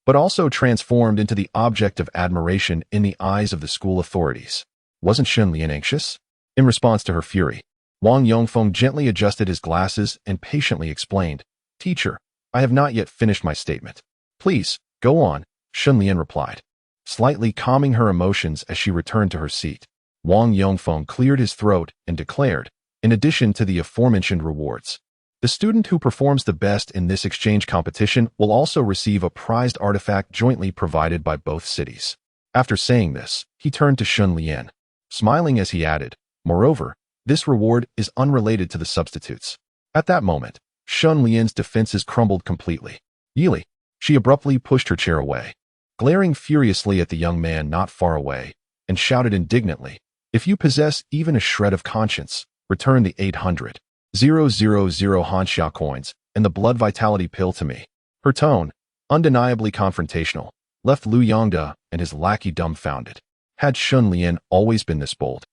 but also transformed into the object of admiration in the eyes of the school authorities. Wasn't Xinlian anxious? In response to her fury, Wang Yongfeng gently adjusted his glasses and patiently explained, "Teacher, I have not yet finished my statement. Please, go on," Xinlian replied, slightly calming her emotions as she returned to her seat. Wang Yongfeng cleared his throat and declared, in addition to the aforementioned rewards, the student who performs the best in this exchange competition will also receive a prized artifact jointly provided by both cities. After saying this, he turned to Xinlian, smiling as he added, "Moreover, this reward is unrelated to the substitutes." At that moment, Xinlian's defenses crumbled completely. Yi Li, she abruptly pushed her chair away, glaring furiously at the young man not far away, and shouted indignantly, "If you possess even a shred of conscience, return the 800,000 Hanxia coins and the blood vitality pill to me." Her tone, undeniably confrontational, left Lu Yongda and his lackey dumbfounded. Had Xinlian always been this bold?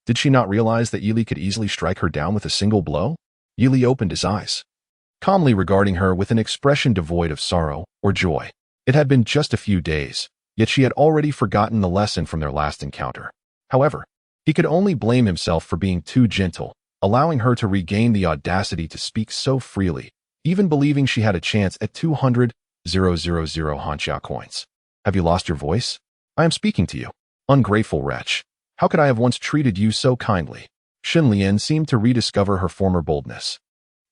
Did she not realize that Yi Li could easily strike her down with a single blow? Yi Li opened his eyes, calmly regarding her with an expression devoid of sorrow or joy. It had been just a few days, yet she had already forgotten the lesson from their last encounter. However, he could only blame himself for being too gentle, allowing her to regain the audacity to speak so freely, even believing she had a chance at 200,000 Hanxia coins. Have you lost your voice? I am speaking to you. Ungrateful wretch. How could I have once treated you so kindly? Shen Lian seemed to rediscover her former boldness,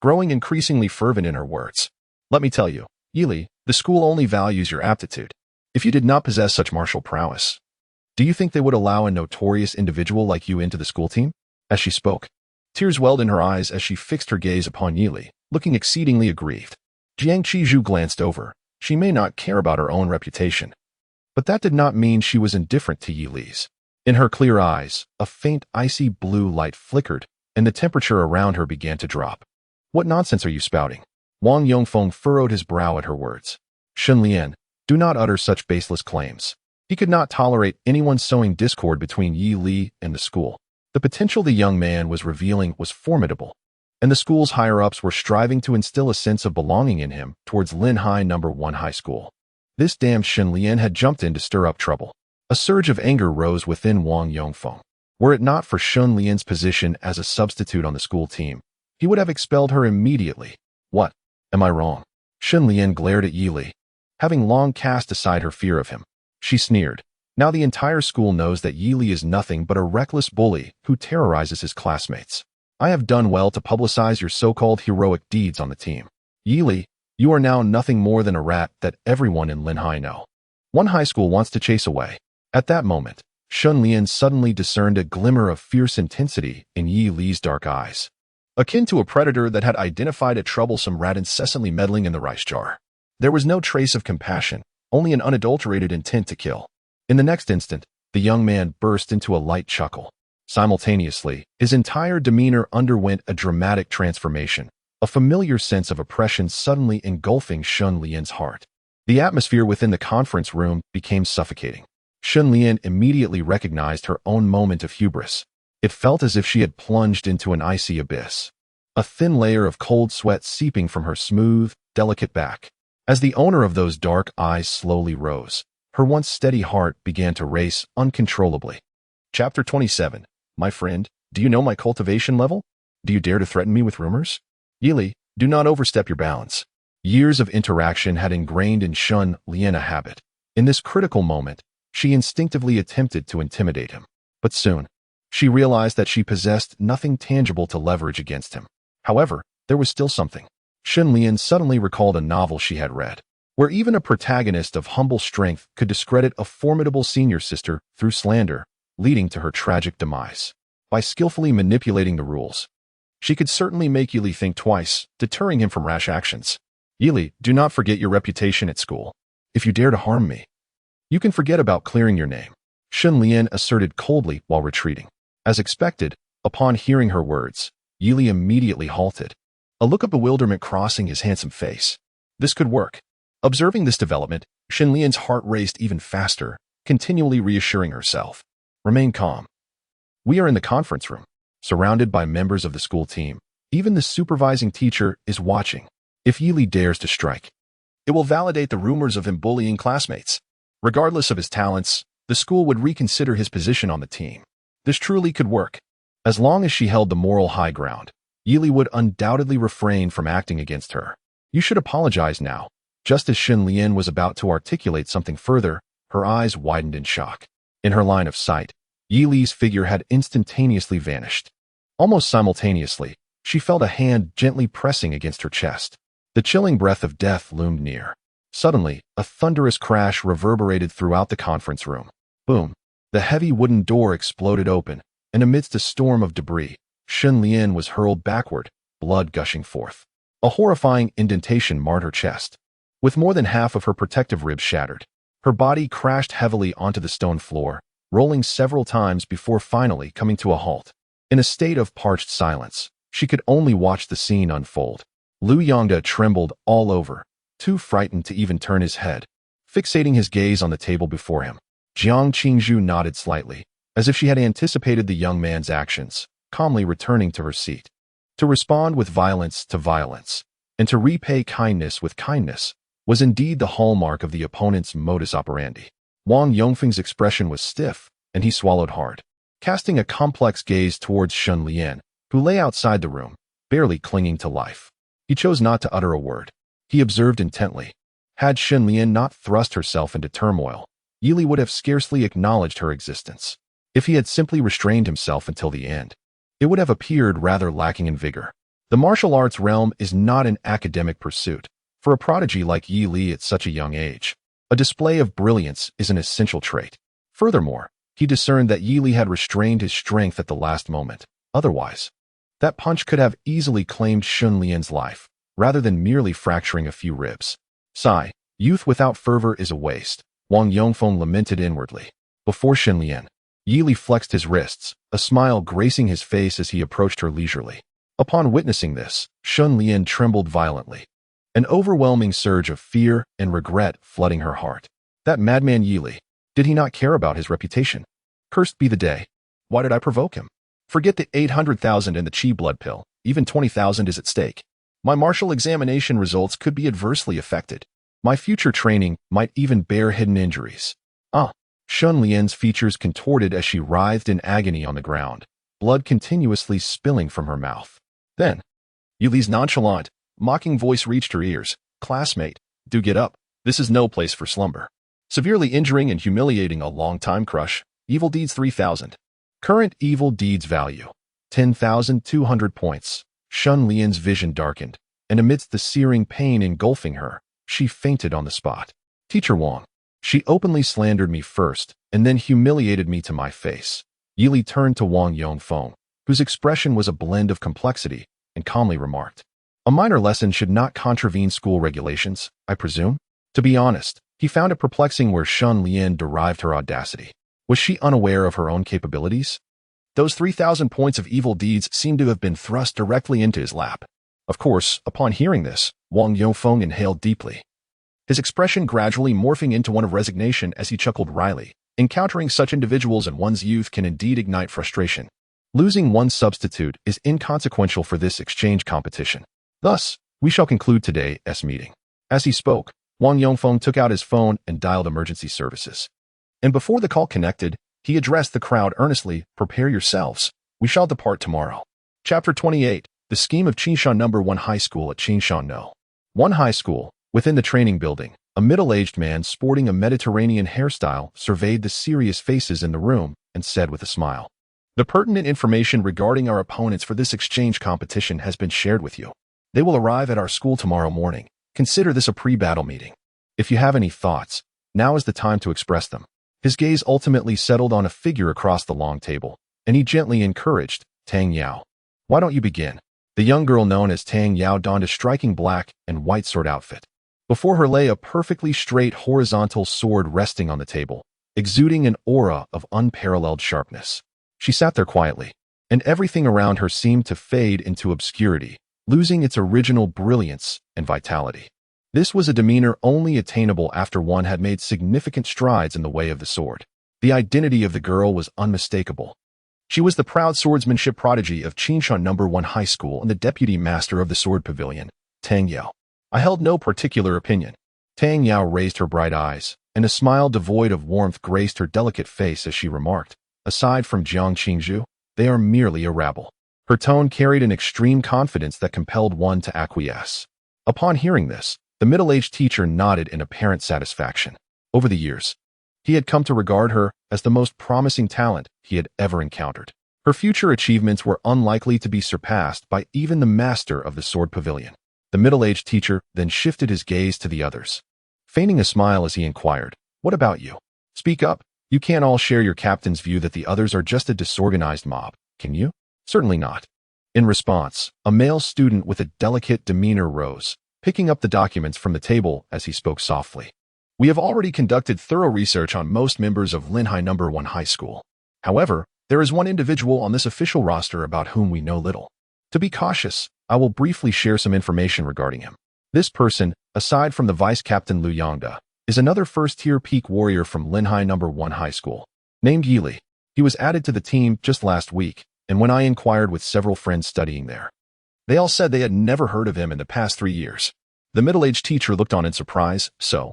growing increasingly fervent in her words. Let me tell you, Yili, the school only values your aptitude. If you did not possess such martial prowess, do you think they would allow a notorious individual like you into the school team? As she spoke, tears welled in her eyes as she fixed her gaze upon Yili, looking exceedingly aggrieved. Jiang Qizhu glanced over. She may not care about her own reputation, but that did not mean she was indifferent to Yili's. In her clear eyes, a faint icy blue light flickered, and the temperature around her began to drop. What nonsense are you spouting? Wang Yongfeng furrowed his brow at her words. Shen Lian, do not utter such baseless claims. He could not tolerate anyone sowing discord between Yi Li and the school. The potential the young man was revealing was formidable, and the school's higher-ups were striving to instill a sense of belonging in him towards Linhai No. 1 High School. This damned Shen Lian had jumped in to stir up trouble. A surge of anger rose within Wang Yongfeng. Were it not for Shen Lian's position as a substitute on the school team, he would have expelled her immediately. What? Am I wrong? Shen Lian glared at Yi Li. Having long cast aside her fear of him, she sneered. Now the entire school knows that Yi Li is nothing but a reckless bully who terrorizes his classmates. I have done well to publicize your so-called heroic deeds on the team. Yi Li, you are now nothing more than a rat that everyone in Linhai know. One high school wants to chase away. At that moment, Shen Lian suddenly discerned a glimmer of fierce intensity in Yi Li's dark eyes, akin to a predator that had identified a troublesome rat incessantly meddling in the rice jar. There was no trace of compassion, only an unadulterated intent to kill. In the next instant, the young man burst into a light chuckle. Simultaneously, his entire demeanor underwent a dramatic transformation, a familiar sense of oppression suddenly engulfing Shen Lian's heart. The atmosphere within the conference room became suffocating. Shen Lian immediately recognized her own moment of hubris. It felt as if she had plunged into an icy abyss, a thin layer of cold sweat seeping from her smooth, delicate back. As the owner of those dark eyes slowly rose, her once steady heart began to race uncontrollably. Chapter 27. My friend, do you know my cultivation level? Do you dare to threaten me with rumors? Yili, do not overstep your bounds. Years of interaction had ingrained in Shen Lian a habit. In this critical moment, she instinctively attempted to intimidate him. But soon, she realized that she possessed nothing tangible to leverage against him. However, there was still something. Shen Lian suddenly recalled a novel she had read, where even a protagonist of humble strength could discredit a formidable senior sister through slander, leading to her tragic demise. By skillfully manipulating the rules, she could certainly make Yili think twice, deterring him from rash actions. Yili, do not forget your reputation at school. If you dare to harm me, you can forget about clearing your name, Shen Lian asserted coldly while retreating. As expected, upon hearing her words, Yili immediately halted, a look of bewilderment crossing his handsome face. This could work. Observing this development, Shen Lian's heart raced even faster, continually reassuring herself. Remain calm. We are in the conference room, surrounded by members of the school team. Even the supervising teacher is watching. If Yili dares to strike, it will validate the rumors of him bullying classmates. Regardless of his talents, the school would reconsider his position on the team. This truly could work. As long as she held the moral high ground, Yili would undoubtedly refrain from acting against her. You should apologize now. Just as Shen Lian was about to articulate something further, her eyes widened in shock. In her line of sight, Yi Li's figure had instantaneously vanished. Almost simultaneously, she felt a hand gently pressing against her chest. The chilling breath of death loomed near. Suddenly, a thunderous crash reverberated throughout the conference room. Boom! The heavy wooden door exploded open, and amidst a storm of debris, Shen Lian was hurled backward, blood gushing forth. A horrifying indentation marred her chest, with more than half of her protective ribs shattered. Her body crashed heavily onto the stone floor, rolling several times before finally coming to a halt. In a state of parched silence, she could only watch the scene unfold. Lu Yongda trembled all over, too frightened to even turn his head, fixating his gaze on the table before him. Jiang Qingzhu nodded slightly, as if she had anticipated the young man's actions, calmly returning to her seat. To respond with violence to violence, and to repay kindness with kindness, was indeed the hallmark of the opponent's modus operandi. Wang Yongfeng's expression was stiff, and he swallowed hard. Casting a complex gaze towards Shen Lian, who lay outside the room, barely clinging to life. He chose not to utter a word. He observed intently. Had Shunlian not thrust herself into turmoil, Yili would have scarcely acknowledged her existence. If he had simply restrained himself until the end, it would have appeared rather lacking in vigor. The martial arts realm is not an academic pursuit. For a prodigy like Yili at such a young age, a display of brilliance is an essential trait. Furthermore, he discerned that Yili had restrained his strength at the last moment. Otherwise, that punch could have easily claimed Shunlian's life, rather than merely fracturing a few ribs. Sigh, youth without fervor is a waste, Wang Yongfeng lamented inwardly. Before Shunlian, Yili flexed his wrists, a smile gracing his face as he approached her leisurely. Upon witnessing this, Shunlian trembled violently, an overwhelming surge of fear and regret flooding her heart. That madman Yili, did he not care about his reputation? Cursed be the day. Why did I provoke him? Forget the 800,000 and the chi blood pill, even 20,000 is at stake. My martial examination results could be adversely affected. My future training might even bear hidden injuries. Shunlian's features contorted as she writhed in agony on the ground, blood continuously spilling from her mouth. Then, Yili's nonchalant, mocking voice reached her ears. Classmate, do get up. This is no place for slumber. Severely injuring and humiliating a long-time crush. Evil Deeds 3000. Current Evil Deeds value. 10,200 points. Shunlian's vision darkened, and amidst the searing pain engulfing her, she fainted on the spot. Teacher Wang. She openly slandered me first, and then humiliated me to my face. Yili turned to Wang Yongfeng, whose expression was a blend of complexity, and calmly remarked, a minor lesson should not contravene school regulations, I presume? To be honest, he found it perplexing where Shunlian derived her audacity. Was she unaware of her own capabilities? Those 3,000 points of evil deeds seemed to have been thrust directly into his lap. Of course, upon hearing this, Wang Yongfeng inhaled deeply, his expression gradually morphing into one of resignation as he chuckled wryly. Encountering such individuals in one's youth can indeed ignite frustration. Losing one's substitute is inconsequential for this exchange competition. Thus, we shall conclude today's meeting. As he spoke, Wang Yongfeng took out his phone and dialed emergency services. And before the call connected, he addressed the crowd earnestly, prepare yourselves. We shall depart tomorrow. Chapter 28, The Scheme of Qingshan No. 1 High School at Qingshan No. 1 High School. Within the training building, a middle-aged man sporting a Mediterranean hairstyle surveyed the serious faces in the room and said with a smile, the pertinent information regarding our opponents for this exchange competition has been shared with you. They will arrive at our school tomorrow morning. Consider this a pre-battle meeting. If you have any thoughts, now is the time to express them. His gaze ultimately settled on a figure across the long table, and he gently encouraged, Tang Yao. Why don't you begin? The young girl known as Tang Yao donned a striking black and white sword outfit. Before her lay a perfectly straight horizontal sword resting on the table, exuding an aura of unparalleled sharpness. She sat there quietly, and everything around her seemed to fade into obscurity, losing its original brilliance and vitality. This was a demeanor only attainable after one had made significant strides in the way of the sword. The identity of the girl was unmistakable. She was the proud swordsmanship prodigy of Qingshan No. 1 High School and the deputy master of the sword pavilion, Tang Yao. I held no particular opinion. Tang Yao raised her bright eyes, and a smile devoid of warmth graced her delicate face as she remarked, aside from Jiang Qingzhu, they are merely a rabble. Her tone carried an extreme confidence that compelled one to acquiesce. Upon hearing this, the middle-aged teacher nodded in apparent satisfaction. Over the years, he had come to regard her as the most promising talent he had ever encountered. Her future achievements were unlikely to be surpassed by even the master of the sword pavilion. The middle-aged teacher then shifted his gaze to the others, feigning a smile as he inquired, what about you? Speak up. You can't all share your captain's view that the others are just a disorganized mob, can you? Certainly not. In response, a male student with a delicate demeanor rose, picking up the documents from the table as he spoke softly. We have already conducted thorough research on most members of Linhai No. 1 High School. However, there is one individual on this official roster about whom we know little. To be cautious, I will briefly share some information regarding him. This person, aside from the Vice Captain Liu Yangda, is another first-tier peak warrior from Linhai No. 1 High School, named Yili. He was added to the team just last week, and when I inquired with several friends studying there, they all said they had never heard of him in the past 3 years. The middle-aged teacher looked on in surprise, so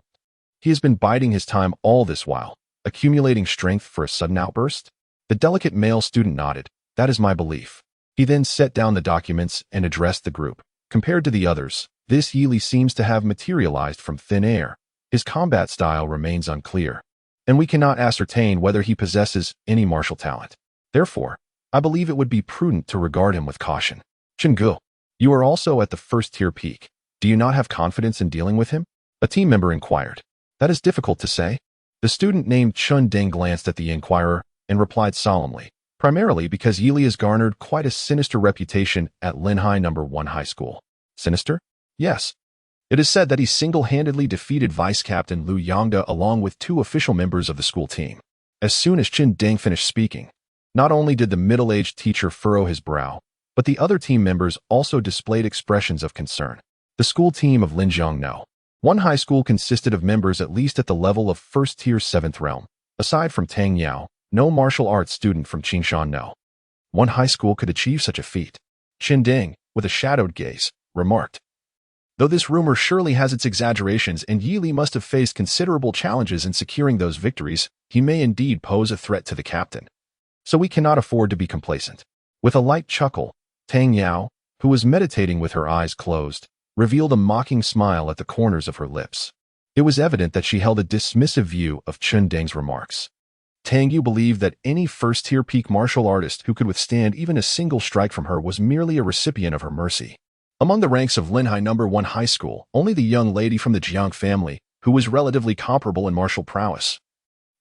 he has been biding his time all this while, accumulating strength for a sudden outburst? The delicate male student nodded. That is my belief. He then set down the documents and addressed the group. Compared to the others, this Yili seems to have materialized from thin air. His combat style remains unclear, and we cannot ascertain whether he possesses any martial talent. Therefore, I believe it would be prudent to regard him with caution. Chingu, you are also at the first-tier peak. Do you not have confidence in dealing with him? A team member inquired. That is difficult to say. The student named Tsundere glanced at the inquirer and replied solemnly, primarily because Yili has garnered quite a sinister reputation at Linhai No. 1 High School. Sinister? Yes. It is said that he single-handedly defeated Vice Captain Liu Yangda along with 2 official members of the school team. As soon as Tsundere finished speaking, not only did the middle-aged teacher furrow his brow, but the other team members also displayed expressions of concern. The school team of Linjiang No. 1 High School consisted of members at least at the level of first-tier 7th realm. Aside from Tang Yao, no martial arts student from Qingshan No. 1 High School could achieve such a feat. Tsundere, with a shadowed gaze, remarked. Though this rumor surely has its exaggerations and Yili must have faced considerable challenges in securing those victories, he may indeed pose a threat to the captain. So we cannot afford to be complacent. With a light chuckle, Tang Yao, who was meditating with her eyes closed, revealed a mocking smile at the corners of her lips. It was evident that she held a dismissive view of Tsundere's remarks. Tang Yu believed that any first-tier peak martial artist who could withstand even a single strike from her was merely a recipient of her mercy. Among the ranks of Linhai No. 1 High School, only the young lady from the Jiang family, who was relatively comparable in martial prowess,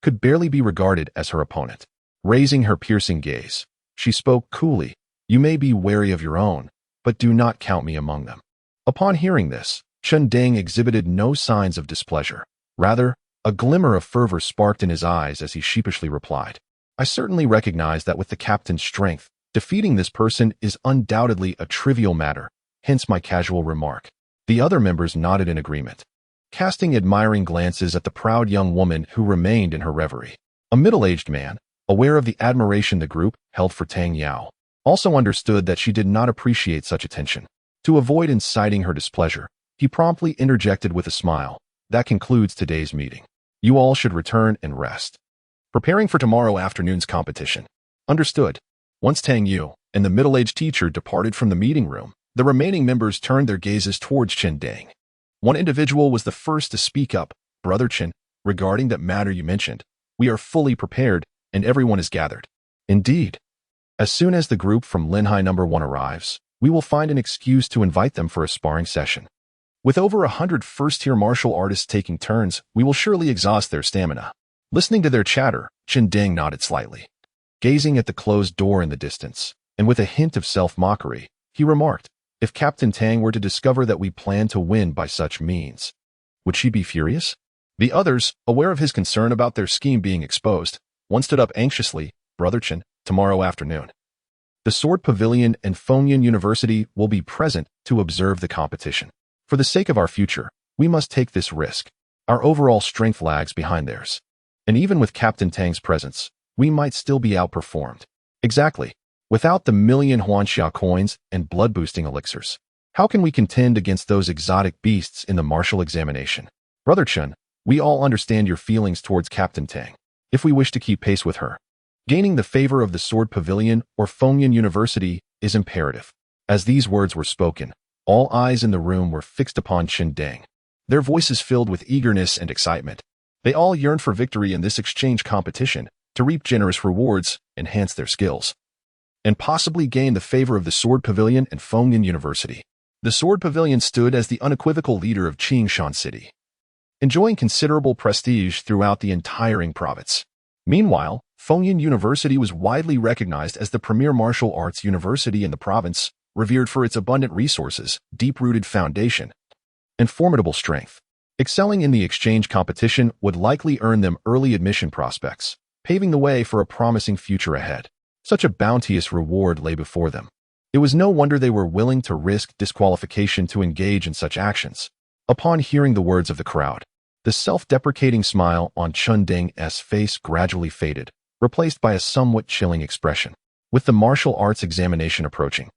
could barely be regarded as her opponent. Raising her piercing gaze, she spoke coolly, "You may be wary of your own, but do not count me among them." Upon hearing this, Tsundere exhibited no signs of displeasure. Rather, a glimmer of fervor sparked in his eyes as he sheepishly replied, "I certainly recognize that with the captain's strength, defeating this person is undoubtedly a trivial matter, hence my casual remark." The other members nodded in agreement, casting admiring glances at the proud young woman who remained in her reverie. A middle-aged man, aware of the admiration the group held for Tang Yao, also understood that she did not appreciate such attention. To avoid inciting her displeasure, he promptly interjected with a smile, "That concludes today's meeting. You all should return and rest, preparing for tomorrow afternoon's competition." Understood. Once Tang Yu and the middle-aged teacher departed from the meeting room, the remaining members turned their gazes towards Tsundere. One individual was the first to speak up. "Brother Chen, regarding that matter you mentioned, we are fully prepared and everyone is gathered." Indeed. As soon as the group from Linhai No. 1 arrives, we will find an excuse to invite them for a sparring session. With over 100 first-tier martial artists taking turns, we will surely exhaust their stamina. Listening to their chatter, Tsundere nodded slightly. Gazing at the closed door in the distance, and with a hint of self-mockery, he remarked, "If Captain Tang were to discover that we plan to win by such means, would she be furious?" The others, aware of his concern about their scheme being exposed, one stood up anxiously, "Brother Chen, tomorrow afternoon, the Sword Pavilion and Fengyun University will be present to observe the competition. For the sake of our future, we must take this risk. Our overall strength lags behind theirs. And even with Captain Tang's presence, we might still be outperformed." Exactly. Without the million Huanxia coins and blood-boosting elixirs, how can we contend against those exotic beasts in the martial examination? Brother Chen, we all understand your feelings towards Captain Tang. If we wish to keep pace with her, gaining the favor of the Sword Pavilion or Fengyun University is imperative. As these words were spoken, all eyes in the room were fixed upon Tsundere. Their voices filled with eagerness and excitement. They all yearned for victory in this exchange competition, to reap generous rewards, enhance their skills, and possibly gain the favor of the Sword Pavilion and Fengyun University. The Sword Pavilion stood as the unequivocal leader of Qingshan City, enjoying considerable prestige throughout the entire province. Meanwhile, Fengyun University was widely recognized as the premier martial arts university in the province, revered for its abundant resources, deep-rooted foundation, and formidable strength. Excelling in the exchange competition would likely earn them early admission prospects, paving the way for a promising future ahead. Such a bounteous reward lay before them. It was no wonder they were willing to risk disqualification to engage in such actions. Upon hearing the words of the crowd, the self-deprecating smile on Tsundere's face gradually faded, replaced by a somewhat chilling expression. With the martial arts examination approaching,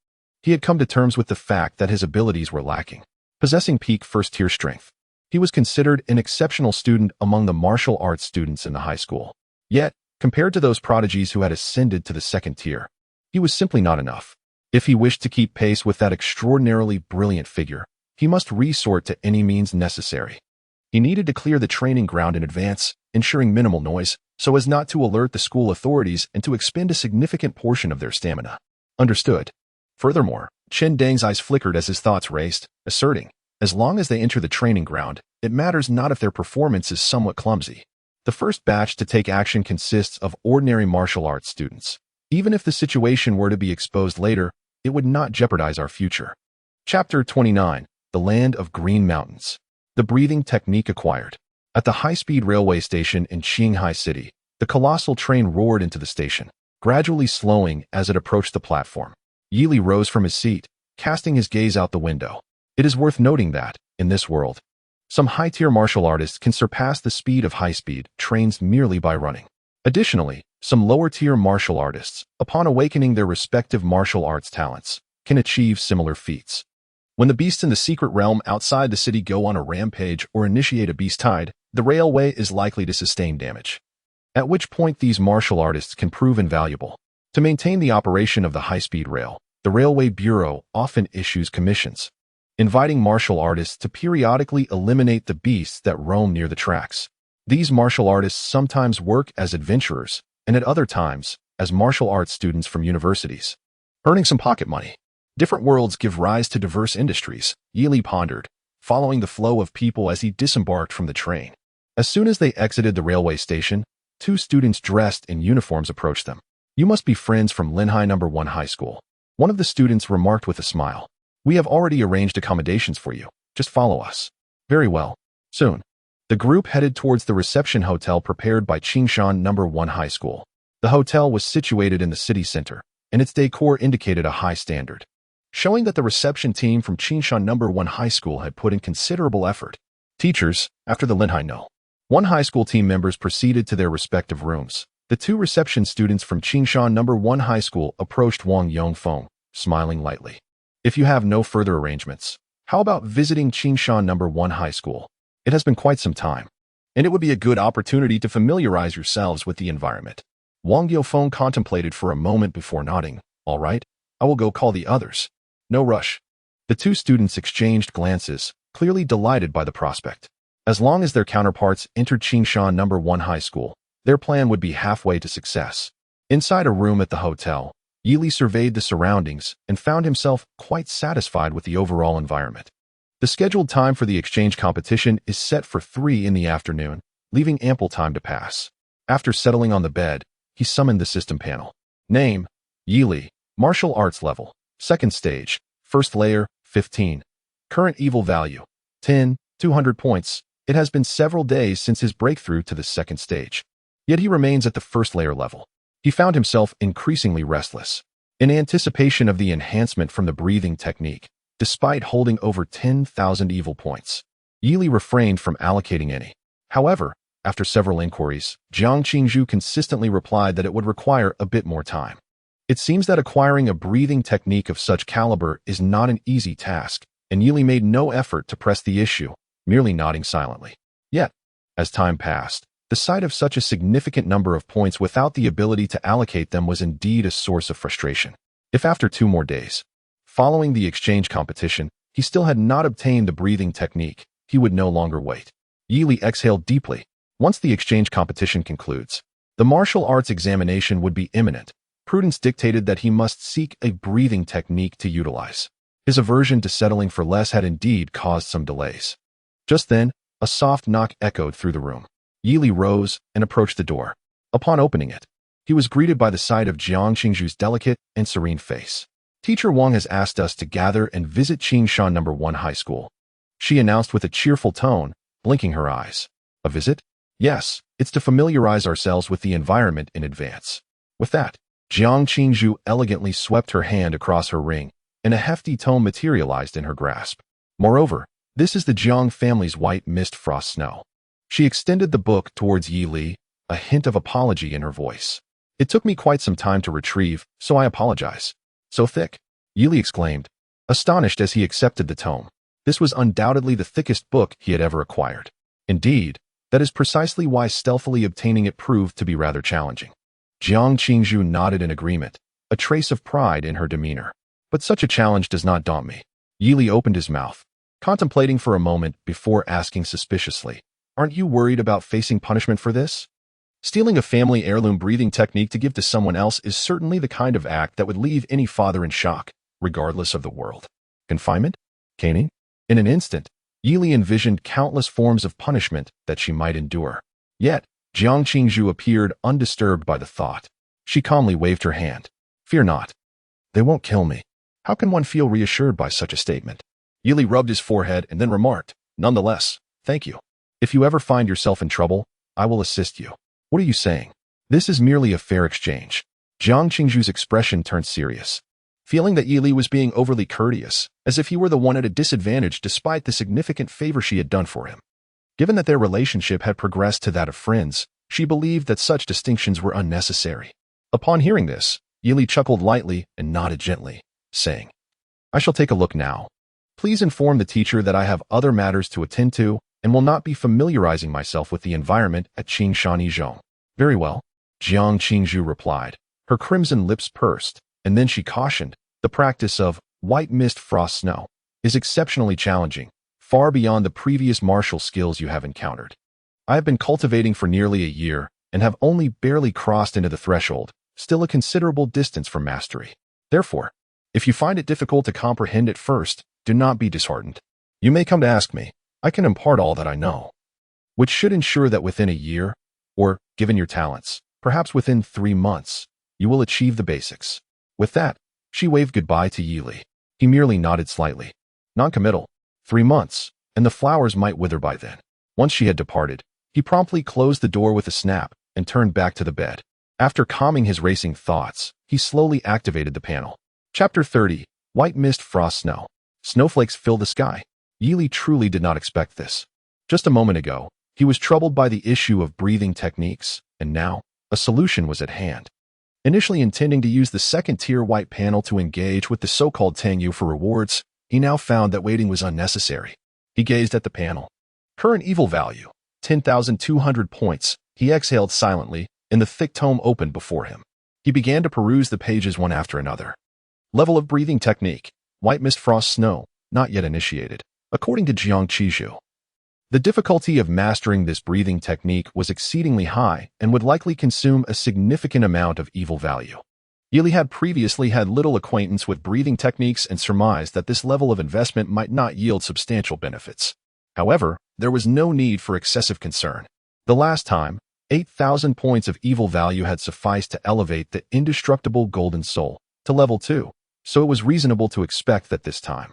he had come to terms with the fact that his abilities were lacking. Possessing peak first-tier strength, he was considered an exceptional student among the martial arts students in the high school. Yet, compared to those prodigies who had ascended to the second tier, he was simply not enough. If he wished to keep pace with that extraordinarily brilliant figure, he must resort to any means necessary. He needed to clear the training ground in advance, ensuring minimal noise, so as not to alert the school authorities and to expend a significant portion of their stamina. Understood. Furthermore, Chen Dang's eyes flickered as his thoughts raced, asserting, as long as they enter the training ground, it matters not if their performance is somewhat clumsy. The first batch to take action consists of ordinary martial arts students. Even if the situation were to be exposed later, it would not jeopardize our future. Chapter 29. The Land of Green Mountains. The breathing technique acquired. At the high-speed railway station in Qinghai City, the colossal train roared into the station, gradually slowing as it approached the platform. Yili rose from his seat, casting his gaze out the window. It is worth noting that, in this world, some high-tier martial artists can surpass the speed of high-speed trains merely by running. Additionally, some lower-tier martial artists, upon awakening their respective martial arts talents, can achieve similar feats. When the beasts in the secret realm outside the city go on a rampage or initiate a beast tide, the railway is likely to sustain damage, at which point these martial artists can prove invaluable. To maintain the operation of the high-speed rail, the Railway Bureau often issues commissions, inviting martial artists to periodically eliminate the beasts that roam near the tracks. These martial artists sometimes work as adventurers, and at other times, as martial arts students from universities, earning some pocket money. Different worlds give rise to diverse industries, Yili pondered, following the flow of people as he disembarked from the train. As soon as they exited the railway station, two students dressed in uniforms approached them. "You must be friends from Linhai No. 1 High School," one of the students remarked with a smile. "We have already arranged accommodations for you. Just follow us." "Very well." Soon, the group headed towards the reception hotel prepared by Qingshan No. 1 High School. The hotel was situated in the city center, and its decor indicated a high standard, showing that the reception team from Qingshan No. 1 High School had put in considerable effort. Teachers, after the Linhai No. 1 High School team members proceeded to their respective rooms. The two reception students from Qingshan No. 1 High School approached Wang Yongfeng, smiling lightly. "If you have no further arrangements, how about visiting Qingshan No. 1 High School? It has been quite some time, and it would be a good opportunity to familiarize yourselves with the environment." Wang Yongfeng contemplated for a moment before nodding. "All right, I will go call the others." "No rush." The two students exchanged glances, clearly delighted by the prospect. As long as their counterparts entered Qingshan No. 1 High School, their plan would be halfway to success. Inside a room at the hotel, Yili surveyed the surroundings and found himself quite satisfied with the overall environment. The scheduled time for the exchange competition is set for 3 in the afternoon, leaving ample time to pass. After settling on the bed, he summoned the system panel. Name: Yili. Martial arts level: second stage. First layer: 15. Current evil value: 10, 200 points. It has been several days since his breakthrough to the second stage, yet he remains at the first layer level. He found himself increasingly restless. In anticipation of the enhancement from the breathing technique, despite holding over 10,000 evil points, Yili refrained from allocating any. However, after several inquiries, Jiang Qingzhu consistently replied that it would require a bit more time. It seems that acquiring a breathing technique of such caliber is not an easy task, and Yili made no effort to press the issue, merely nodding silently. Yet, as time passed, the sight of such a significant number of points without the ability to allocate them was indeed a source of frustration. If after 2 more days, following the exchange competition, he still had not obtained the breathing technique, he would no longer wait. Yili exhaled deeply. Once the exchange competition concludes, the martial arts examination would be imminent. Prudence dictated that he must seek a breathing technique to utilize. His aversion to settling for less had indeed caused some delays. Just then, a soft knock echoed through the room. Yili rose and approached the door. Upon opening it, he was greeted by the sight of Jiang Qingzhu's delicate and serene face. "Teacher Wang has asked us to gather and visit Qingshan No. 1 High School," she announced with a cheerful tone, blinking her eyes. "A visit?" "Yes, it's to familiarize ourselves with the environment in advance." With that, Jiang Qingzhu elegantly swept her hand across her ring, and a hefty tome materialized in her grasp. "Moreover, this is the Jiang family's white mist frost snow." She extended the book towards Yili, a hint of apology in her voice. "It took me quite some time to retrieve, so I apologize." "So thick?" Yili exclaimed, astonished as he accepted the tome. This was undoubtedly the thickest book he had ever acquired. Indeed, that is precisely why stealthily obtaining it proved to be rather challenging. Jiang Qingzhu nodded in agreement, a trace of pride in her demeanor. But such a challenge does not daunt me. Yili opened his mouth, contemplating for a moment before asking suspiciously, "Aren't you worried about facing punishment for this?" Stealing a family heirloom breathing technique to give to someone else is certainly the kind of act that would leave any father in shock, regardless of the world. Confinement? Caning? In an instant, Yili envisioned countless forms of punishment that she might endure. Yet, Jiang Qingzhu appeared undisturbed by the thought. She calmly waved her hand. "Fear not. They won't kill me." How can one feel reassured by such a statement? Yili rubbed his forehead and then remarked, "Nonetheless, thank you. If you ever find yourself in trouble, I will assist you." "What are you saying? This is merely a fair exchange." Jiang Qingzhu's expression turned serious, feeling that Yili was being overly courteous, as if he were the one at a disadvantage despite the significant favor she had done for him. Given that their relationship had progressed to that of friends, she believed that such distinctions were unnecessary. Upon hearing this, Yili chuckled lightly and nodded gently, saying, "I shall take a look now. Please inform the teacher that I have other matters to attend to and will not be familiarizing myself with the environment at Qingshanizhong." "Very well," Jiang Qingzhu replied. Her crimson lips pursed, and then she cautioned, "The practice of white mist frost snow is exceptionally challenging, far beyond the previous martial skills you have encountered. I have been cultivating for nearly a year and have only barely crossed into the threshold, still a considerable distance from mastery. Therefore, if you find it difficult to comprehend at first, do not be disheartened. You may come to ask me. I can impart all that I know, which should ensure that within a year, or, given your talents, perhaps within 3 months, you will achieve the basics." With that, she waved goodbye to Yili. He merely nodded slightly. Non-committal. 3 months, and the flowers might wither by then. Once she had departed, he promptly closed the door with a snap and turned back to the bed. After calming his racing thoughts, he slowly activated the panel. Chapter 30. White Mist Frost Snow. Snowflakes fill the sky. Yili truly did not expect this. Just a moment ago, he was troubled by the issue of breathing techniques, and now, a solution was at hand. Initially intending to use the second-tier white panel to engage with the so-called Tangyu for rewards, he now found that waiting was unnecessary. He gazed at the panel. Current evil value, 10,200 points. He exhaled silently, and the thick tome opened before him. He began to peruse the pages one after another. Level of breathing technique, white mist frost snow, not yet initiated. According to Jiang Qingzhu, the difficulty of mastering this breathing technique was exceedingly high and would likely consume a significant amount of evil value. Yili had previously had little acquaintance with breathing techniques and surmised that this level of investment might not yield substantial benefits. However, there was no need for excessive concern. The last time, 8,000 points of evil value had sufficed to elevate the indestructible golden soul to level 2, so it was reasonable to expect that this time,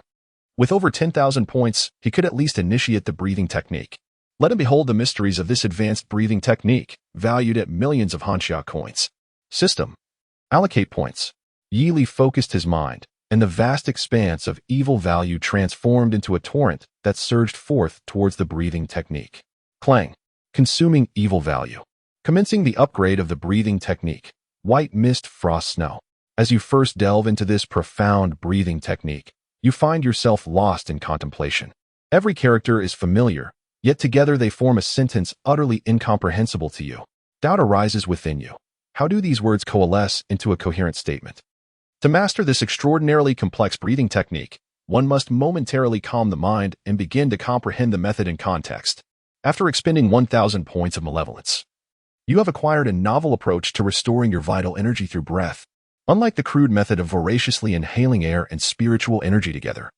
with over 10,000 points, he could at least initiate the breathing technique. Let him behold the mysteries of this advanced breathing technique, valued at millions of Hanxia coins. System. Allocate points. Yili focused his mind, and the vast expanse of evil value transformed into a torrent that surged forth towards the breathing technique. Clang. Consuming evil value. Commencing the upgrade of the breathing technique. White mist frost snow. As you first delve into this profound breathing technique, you find yourself lost in contemplation. Every character is familiar, yet together they form a sentence utterly incomprehensible to you. Doubt arises within you. How do these words coalesce into a coherent statement? To master this extraordinarily complex breathing technique, one must momentarily calm the mind and begin to comprehend the method and context. After expending 1,000 points of malevolence, you have acquired a novel approach to restoring your vital energy through breath. Unlike the crude method of voraciously inhaling air and spiritual energy together,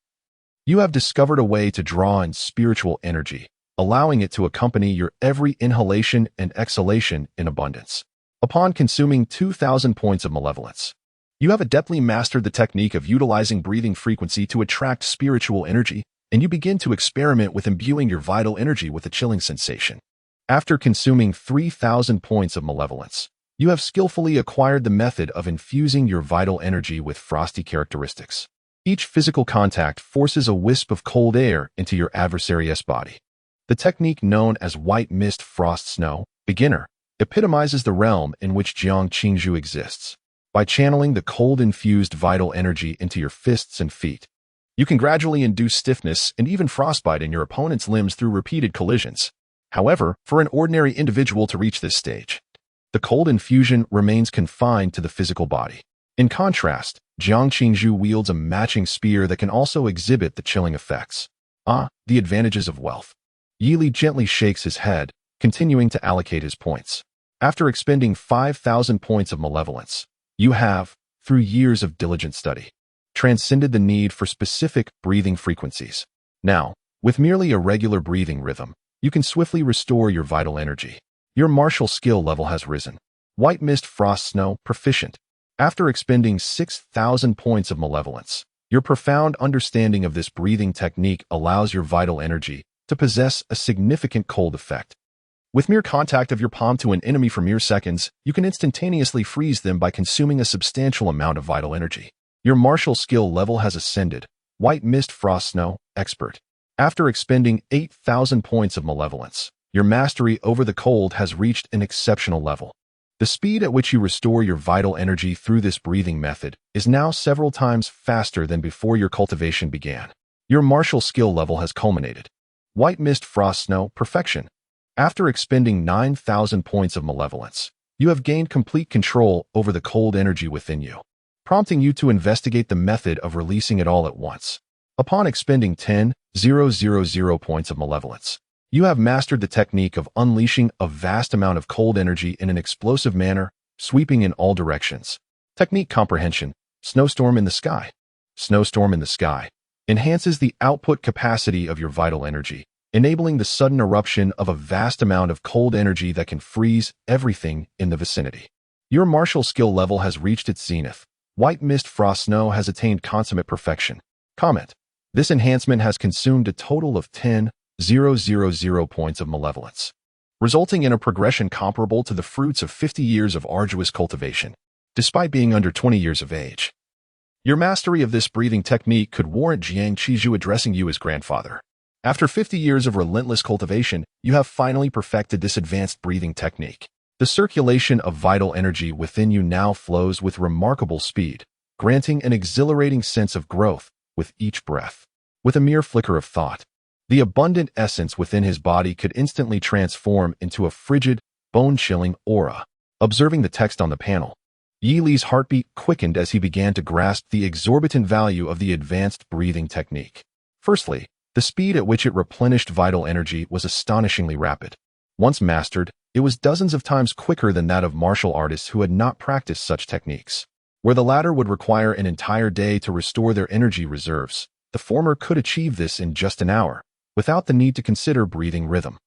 you have discovered a way to draw in spiritual energy, allowing it to accompany your every inhalation and exhalation in abundance. Upon consuming 2,000 points of malevolence, you have adeptly mastered the technique of utilizing breathing frequency to attract spiritual energy, and you begin to experiment with imbuing your vital energy with a chilling sensation. After consuming 3,000 points of malevolence, you have skillfully acquired the method of infusing your vital energy with frosty characteristics. Each physical contact forces a wisp of cold air into your adversary's body. The technique known as white mist frost snow, beginner, epitomizes the realm in which Jiang Qingzhu exists. By channeling the cold-infused vital energy into your fists and feet, you can gradually induce stiffness and even frostbite in your opponent's limbs through repeated collisions. However, for an ordinary individual to reach this stage, the cold infusion remains confined to the physical body. In contrast, Jiang Qingzhu wields a matching spear that can also exhibit the chilling effects. The advantages of wealth. Yili gently shakes his head, continuing to allocate his points. After expending 5,000 points of malevolence, you have, through years of diligent study, transcended the need for specific breathing frequencies. Now, with merely a regular breathing rhythm, you can swiftly restore your vital energy. Your martial skill level has risen. White Mist Frost Snow Proficient. After expending 6,000 points of malevolence, your profound understanding of this breathing technique allows your vital energy to possess a significant cold effect. With mere contact of your palm to an enemy for mere seconds, you can instantaneously freeze them by consuming a substantial amount of vital energy. Your martial skill level has ascended. White Mist Frost Snow Expert. After expending 8,000 points of malevolence, your mastery over the cold has reached an exceptional level. The speed at which you restore your vital energy through this breathing method is now several times faster than before your cultivation began. Your martial skill level has culminated. White Mist Frost Snow Perfection. After expending 9,000 points of malevolence, you have gained complete control over the cold energy within you, prompting you to investigate the method of releasing it all at once. Upon expending 10,000 points of malevolence, you have mastered the technique of unleashing a vast amount of cold energy in an explosive manner, sweeping in all directions. Technique Comprehension. Snowstorm in the Sky. Snowstorm in the Sky enhances the output capacity of your vital energy, enabling the sudden eruption of a vast amount of cold energy that can freeze everything in the vicinity. Your martial skill level has reached its zenith. White Mist Frost Snow has attained consummate perfection. Comment. This enhancement has consumed a total of 10,000 points of malevolence, resulting in a progression comparable to the fruits of 50 years of arduous cultivation, despite being under 20 years of age. Your mastery of this breathing technique could warrant Jiang Qizhu addressing you as grandfather. After 50 years of relentless cultivation, you have finally perfected this advanced breathing technique. The circulation of vital energy within you now flows with remarkable speed, granting an exhilarating sense of growth with each breath. With a mere flicker of thought, the abundant essence within his body could instantly transform into a frigid, bone-chilling aura. Observing the text on the panel, Yi Li's heartbeat quickened as he began to grasp the exorbitant value of the advanced breathing technique. Firstly, the speed at which it replenished vital energy was astonishingly rapid. Once mastered, it was dozens of times quicker than that of martial artists who had not practiced such techniques. Where the latter would require an entire day to restore their energy reserves, the former could achieve this in just an hour, without the need to consider breathing rhythm,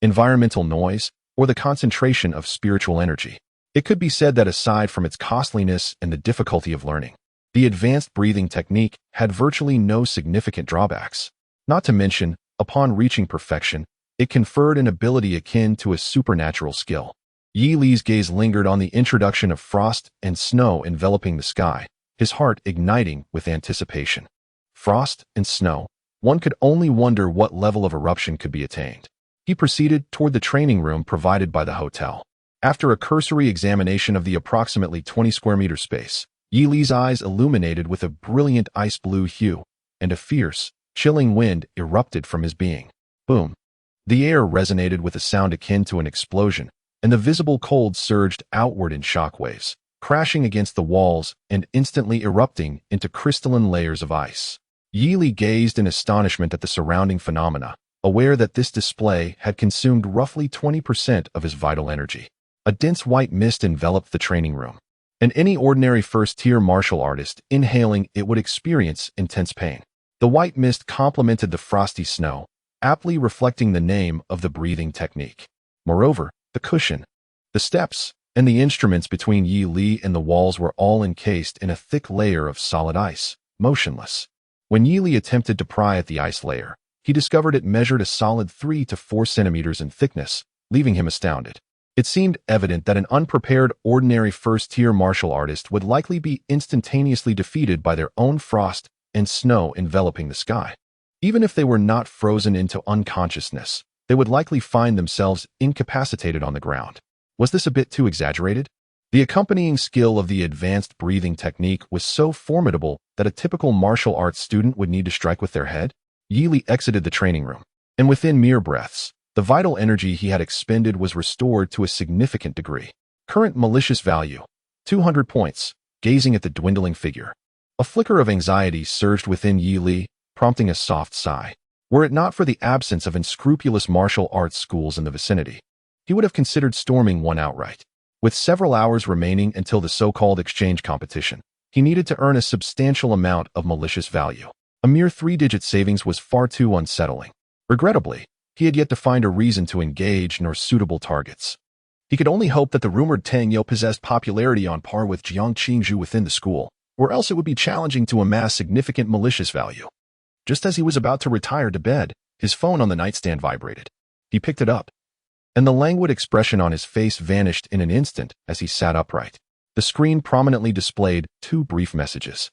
environmental noise, or the concentration of spiritual energy. It could be said that aside from its costliness and the difficulty of learning, the advanced breathing technique had virtually no significant drawbacks. Not to mention, upon reaching perfection, it conferred an ability akin to a supernatural skill. Yi Li's gaze lingered on the introduction of frost and snow enveloping the sky, his heart igniting with anticipation. Frost and snow. One could only wonder what level of eruption could be attained. He proceeded toward the training room provided by the hotel. After a cursory examination of the approximately 20 square meter space, Yi Li's eyes illuminated with a brilliant ice blue hue, and a fierce, chilling wind erupted from his being. Boom! The air resonated with a sound akin to an explosion, and the visible cold surged outward in shockwaves, crashing against the walls and instantly erupting into crystalline layers of ice. Yi Li gazed in astonishment at the surrounding phenomena, aware that this display had consumed roughly 20% of his vital energy. A dense white mist enveloped the training room, and any ordinary first-tier martial artist inhaling it would experience intense pain. The white mist complemented the frosty snow, aptly reflecting the name of the breathing technique. Moreover, the cushion, the steps, and the instruments between Yi Li and the walls were all encased in a thick layer of solid ice, motionless. When Yi Li attempted to pry at the ice layer, he discovered it measured a solid 3 to 4 centimeters in thickness, leaving him astounded. It seemed evident that an unprepared ordinary first-tier martial artist would likely be instantaneously defeated by their own frost and snow enveloping the sky. Even if they were not frozen into unconsciousness, they would likely find themselves incapacitated on the ground. Was this a bit too exaggerated? The accompanying skill of the advanced breathing technique was so formidable that a typical martial arts student would need to strike with their head. Yi Li exited the training room, and within mere breaths, the vital energy he had expended was restored to a significant degree. Current malicious value, 200 points. Gazing at the dwindling figure, A flicker of anxiety surged within Yi Li, prompting a soft sigh. Were it not for the absence of unscrupulous martial arts schools in the vicinity, he would have considered storming one outright. With several hours remaining until the so-called exchange competition, he needed to earn a substantial amount of malicious value. A mere 3-digit savings was far too unsettling. Regrettably, he had yet to find a reason to engage nor suitable targets. He could only hope that the rumored Tang Yo possessed popularity on par with Jiang Qingzhu within the school, or else it would be challenging to amass significant malicious value. Just as he was about to retire to bed, his phone on the nightstand vibrated. He picked it up, and the languid expression on his face vanished in an instant as he sat upright. The screen prominently displayed 2 brief messages.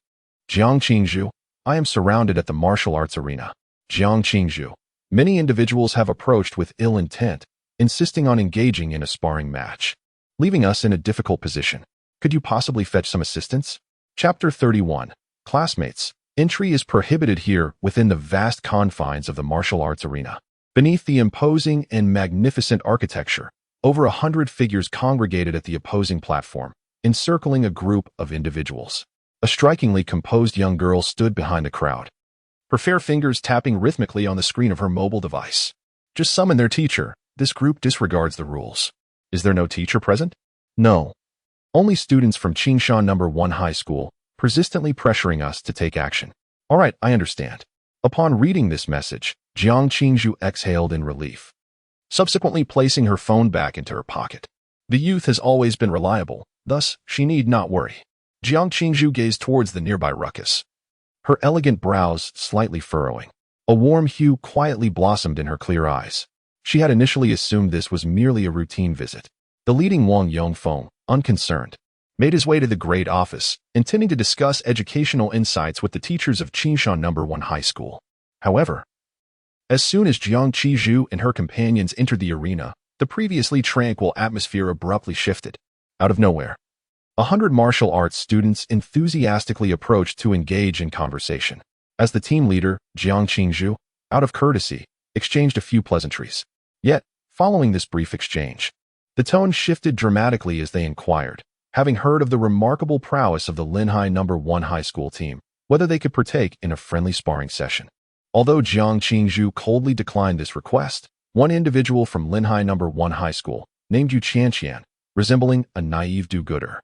Jiang Qingzhu, I am surrounded at the martial arts arena. Jiang Qingzhu, many individuals have approached with ill intent, insisting on engaging in a sparring match, leaving us in a difficult position. Could you possibly fetch some assistance? Chapter 31. Classmates. Entry is prohibited here within the vast confines of the martial arts arena. Beneath the imposing and magnificent architecture, over 100 figures congregated at the opposing platform, encircling a group of individuals. A strikingly composed young girl stood behind the crowd, her fair fingers tapping rhythmically on the screen of her mobile device. Just summon their teacher. This group disregards the rules. Is there no teacher present? No. Only students from Qingshan No. 1 High School, persistently pressuring us to take action. All right, I understand. Upon reading this message, Jiang Qingzhu exhaled in relief, subsequently placing her phone back into her pocket. The youth has always been reliable, thus she need not worry. Jiang Qingzhu gazed towards the nearby ruckus, her elegant brows slightly furrowing. A warm hue quietly blossomed in her clear eyes. She had initially assumed this was merely a routine visit. The leading Wang Yongfeng, unconcerned, made his way to the grade office, intending to discuss educational insights with the teachers of Qingshan No. 1 High School. However, as soon as Jiang Qingzhu and her companions entered the arena, the previously tranquil atmosphere abruptly shifted. Out of nowhere, 100 martial arts students enthusiastically approached to engage in conversation. As the team leader, Jiang Qingzhu, out of courtesy, exchanged a few pleasantries. Yet, following this brief exchange, the tone shifted dramatically as they inquired, having heard of the remarkable prowess of the Linhai No. 1 High School team, whether they could partake in a friendly sparring session. Although Jiang Qingzhu coldly declined this request, one individual from Linhai No. 1 High School, named Yu Qianqian, resembling a naive do-gooder,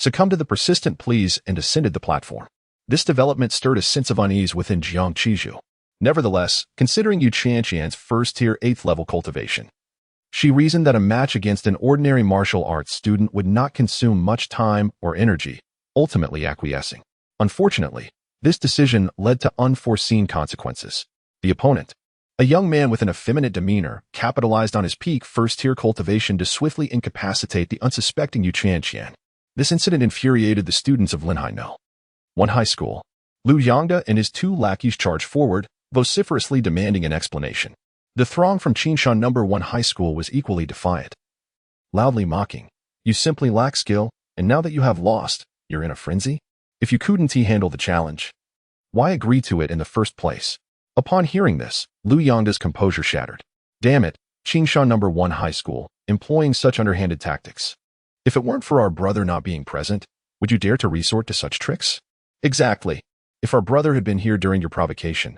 succumbed to the persistent pleas and ascended the platform. This development stirred a sense of unease within Jiang Qingzhu. Nevertheless, considering Yu Qianqian's first-tier 8th-level cultivation, she reasoned that a match against an ordinary martial arts student would not consume much time or energy, ultimately acquiescing. Unfortunately, this decision led to unforeseen consequences. The opponent, a young man with an effeminate demeanor, capitalized on his peak first-tier cultivation to swiftly incapacitate the unsuspecting Yu Qianqian. This incident infuriated the students of Linhai No. 1 High School. Lu Yangda and his 2 lackeys charged forward, vociferously demanding an explanation. The throng from Qingshan No. 1 High School was equally defiant, loudly mocking. You simply lack skill, and now that you have lost, you're in a frenzy? If you couldn't handle the challenge, why agree to it in the first place? Upon hearing this, Lu Yangda's composure shattered. Damn it, Qingshan No. 1 High School, employing such underhanded tactics. If it weren't for our brother not being present, would you dare to resort to such tricks? Exactly. If our brother had been here during your provocation,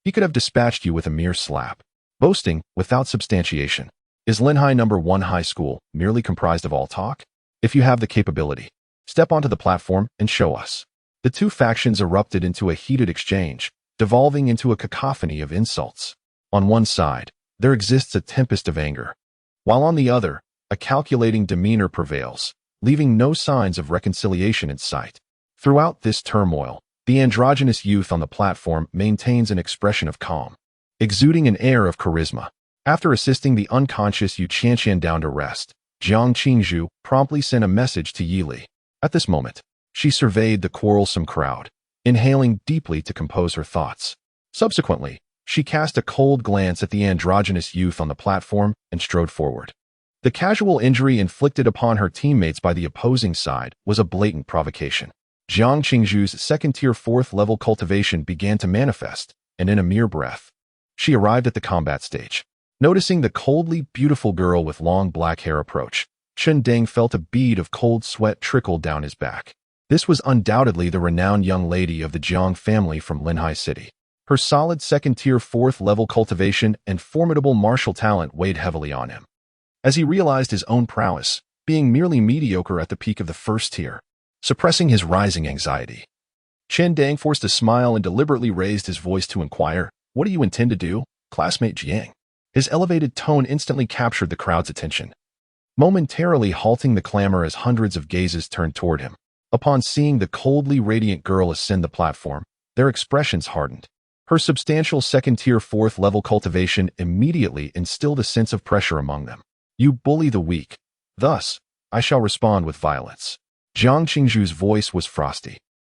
he could have dispatched you with a mere slap. Boasting, without substantiation. Is Linhai No. 1 High School merely comprised of all talk? If you have the capability, step onto the platform and show us. The 2 factions erupted into a heated exchange, devolving into a cacophony of insults. On one side, there exists a tempest of anger, while on the other, a calculating demeanor prevails, leaving no signs of reconciliation in sight. Throughout this turmoil, the androgynous youth on the platform maintains an expression of calm, exuding an air of charisma. After assisting the unconscious Yu Qianqian down to rest, Jiang Qingzhu promptly sent a message to Yi Li. At this moment, she surveyed the quarrelsome crowd, inhaling deeply to compose her thoughts. Subsequently, she cast a cold glance at the androgynous youth on the platform and strode forward. The casual injury inflicted upon her teammates by the opposing side was a blatant provocation. Jiang Qingzhu's second-tier 4th-level cultivation began to manifest, and in a mere breath, she arrived at the combat stage. Noticing the coldly beautiful girl with long black hair approach, Chen Deng felt a bead of cold sweat trickle down his back. This was undoubtedly the renowned young lady of the Jiang family from Linhai City. Her solid second-tier 4th-level cultivation and formidable martial talent weighed heavily on him. As he realized his own prowess, being merely mediocre at the peak of the 1st tier, suppressing his rising anxiety, Tsundere forced a smile and deliberately raised his voice to inquire, "What do you intend to do, classmate Jiang?" His elevated tone instantly captured the crowd's attention, momentarily halting the clamor as hundreds of gazes turned toward him. Upon seeing the coldly radiant girl ascend the platform, their expressions hardened. Her substantial second-tier 4th-level cultivation immediately instilled a sense of pressure among them. "You bully the weak. Thus, I shall respond with violence." Jiang Qingzhu's voice was frosty,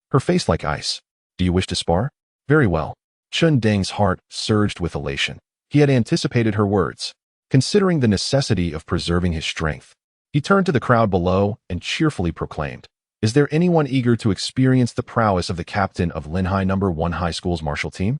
her face like ice. "Do you wish to spar? Very well." Tsundeng's heart surged with elation. He had anticipated her words, considering the necessity of preserving his strength. He turned to the crowd below and cheerfully proclaimed, "Is there anyone eager to experience the prowess of the captain of Linhai No. 1 High School's martial team?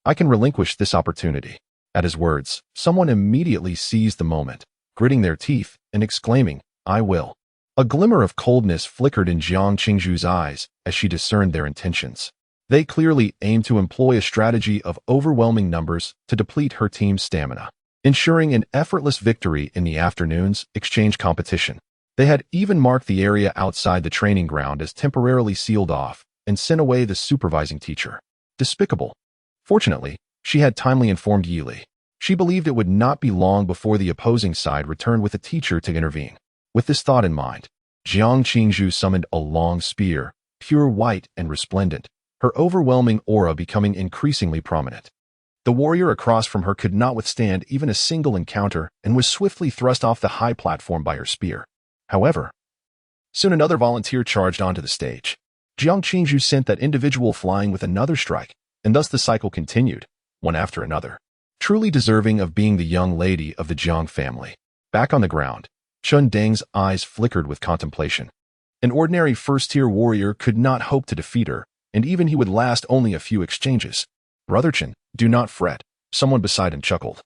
I can relinquish this opportunity." At his words, someone immediately seized the moment, gritting their teeth and exclaiming, "I will." A glimmer of coldness flickered in Jiang Qingzhu's eyes as she discerned their intentions. They clearly aimed to employ a strategy of overwhelming numbers to deplete her team's stamina, ensuring an effortless victory in the afternoon's exchange competition. They had even marked the area outside the training ground as temporarily sealed off and sent away the supervising teacher. Despicable. Fortunately, she had timely informed Yili. She believed it would not be long before the opposing side returned with a teacher to intervene. With this thought in mind, Jiang Qingzhu summoned a long spear, pure white and resplendent, her overwhelming aura becoming increasingly prominent. The warrior across from her could not withstand even a single encounter and was swiftly thrust off the high platform by her spear. However, soon another volunteer charged onto the stage. Jiang Qingzhu sent that individual flying with another strike, and thus the cycle continued, one after another. Truly deserving of being the young lady of the Jiang family. Back on the ground, Tsundeng's eyes flickered with contemplation. An ordinary 1st-tier warrior could not hope to defeat her, and even he would last only a few exchanges. "Brother Chen, do not fret," someone beside him chuckled.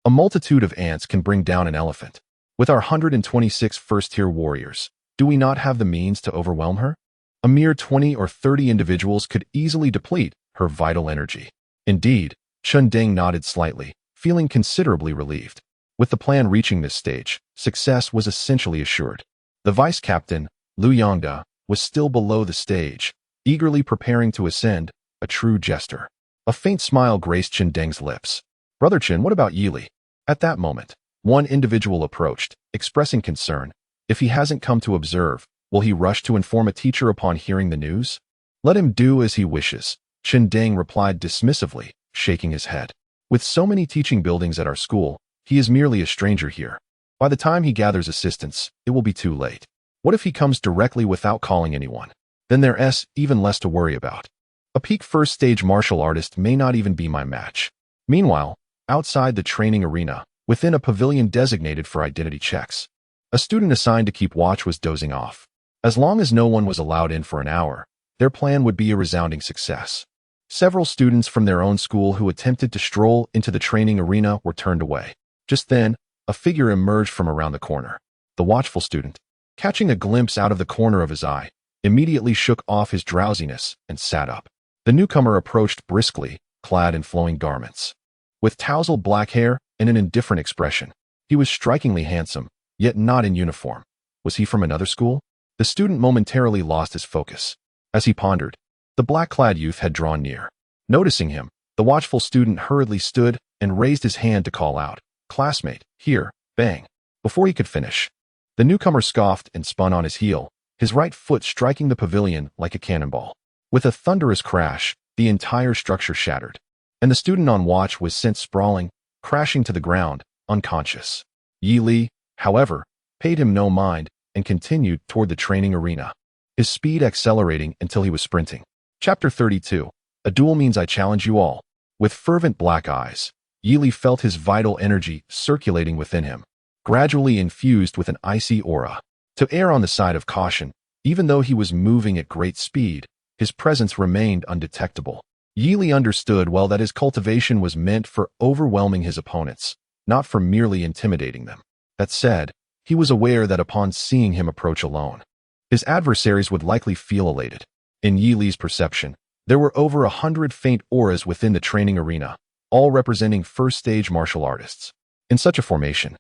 "A multitude of ants can bring down an elephant. With our 126 1st-tier warriors, do we not have the means to overwhelm her? A mere 20 or 30 individuals could easily deplete her vital energy." Indeed, Tsundere nodded slightly, feeling considerably relieved. With the plan reaching this stage, success was essentially assured. The vice-captain, Liu Yongda, was still below the stage, eagerly preparing to ascend, a true jester. A faint smile graced Tsundeng's lips. "Brother Chen, what about Yili?" At that moment, one individual approached, expressing concern. "If he hasn't come to observe, will he rush to inform a teacher upon hearing the news?" "Let him do as he wishes," Tsundere replied dismissively, shaking his head. "With so many teaching buildings at our school, he is merely a stranger here. By the time he gathers assistance, it will be too late. What if he comes directly without calling anyone? Then there's even less to worry about. A peak 1st-stage martial artist may not even be my match." Meanwhile, outside the training arena, within a pavilion designated for identity checks, a student assigned to keep watch was dozing off. As long as no one was allowed in for an hour, their plan would be a resounding success. Several students from their own school who attempted to stroll into the training arena were turned away. Just then, a figure emerged from around the corner. The watchful student, catching a glimpse out of the corner of his eye, immediately shook off his drowsiness and sat up. The newcomer approached briskly, clad in flowing garments. With tousled black hair and an indifferent expression, he was strikingly handsome, yet not in uniform. Was he from another school? The student momentarily lost his focus. As he pondered, the black-clad youth had drawn near. Noticing him, the watchful student hurriedly stood and raised his hand to call out, "Classmate, here," bang. Before he could finish, the newcomer scoffed and spun on his heel, his right foot striking the pavilion like a cannonball. With a thunderous crash, the entire structure shattered, and the student on watch was sent sprawling, crashing to the ground, unconscious. Yi Li, however, paid him no mind and continued toward the training arena, his speed accelerating until he was sprinting. Chapter 32. A duel means I challenge you all. With fervent black eyes, Yi Li felt his vital energy circulating within him, gradually infused with an icy aura. To err on the side of caution, even though he was moving at great speed, his presence remained undetectable. Yi Li understood well that his cultivation was meant for overwhelming his opponents, not for merely intimidating them. That said, he was aware that upon seeing him approach alone, his adversaries would likely feel elated. In Yi Li's perception, there were over 100 faint auras within the training arena, all representing first-stage martial artists. In such a formation,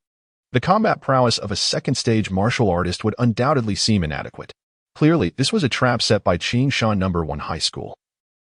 the combat prowess of a second-stage martial artist would undoubtedly seem inadequate. Clearly, this was a trap set by Qingshan No. 1 High School,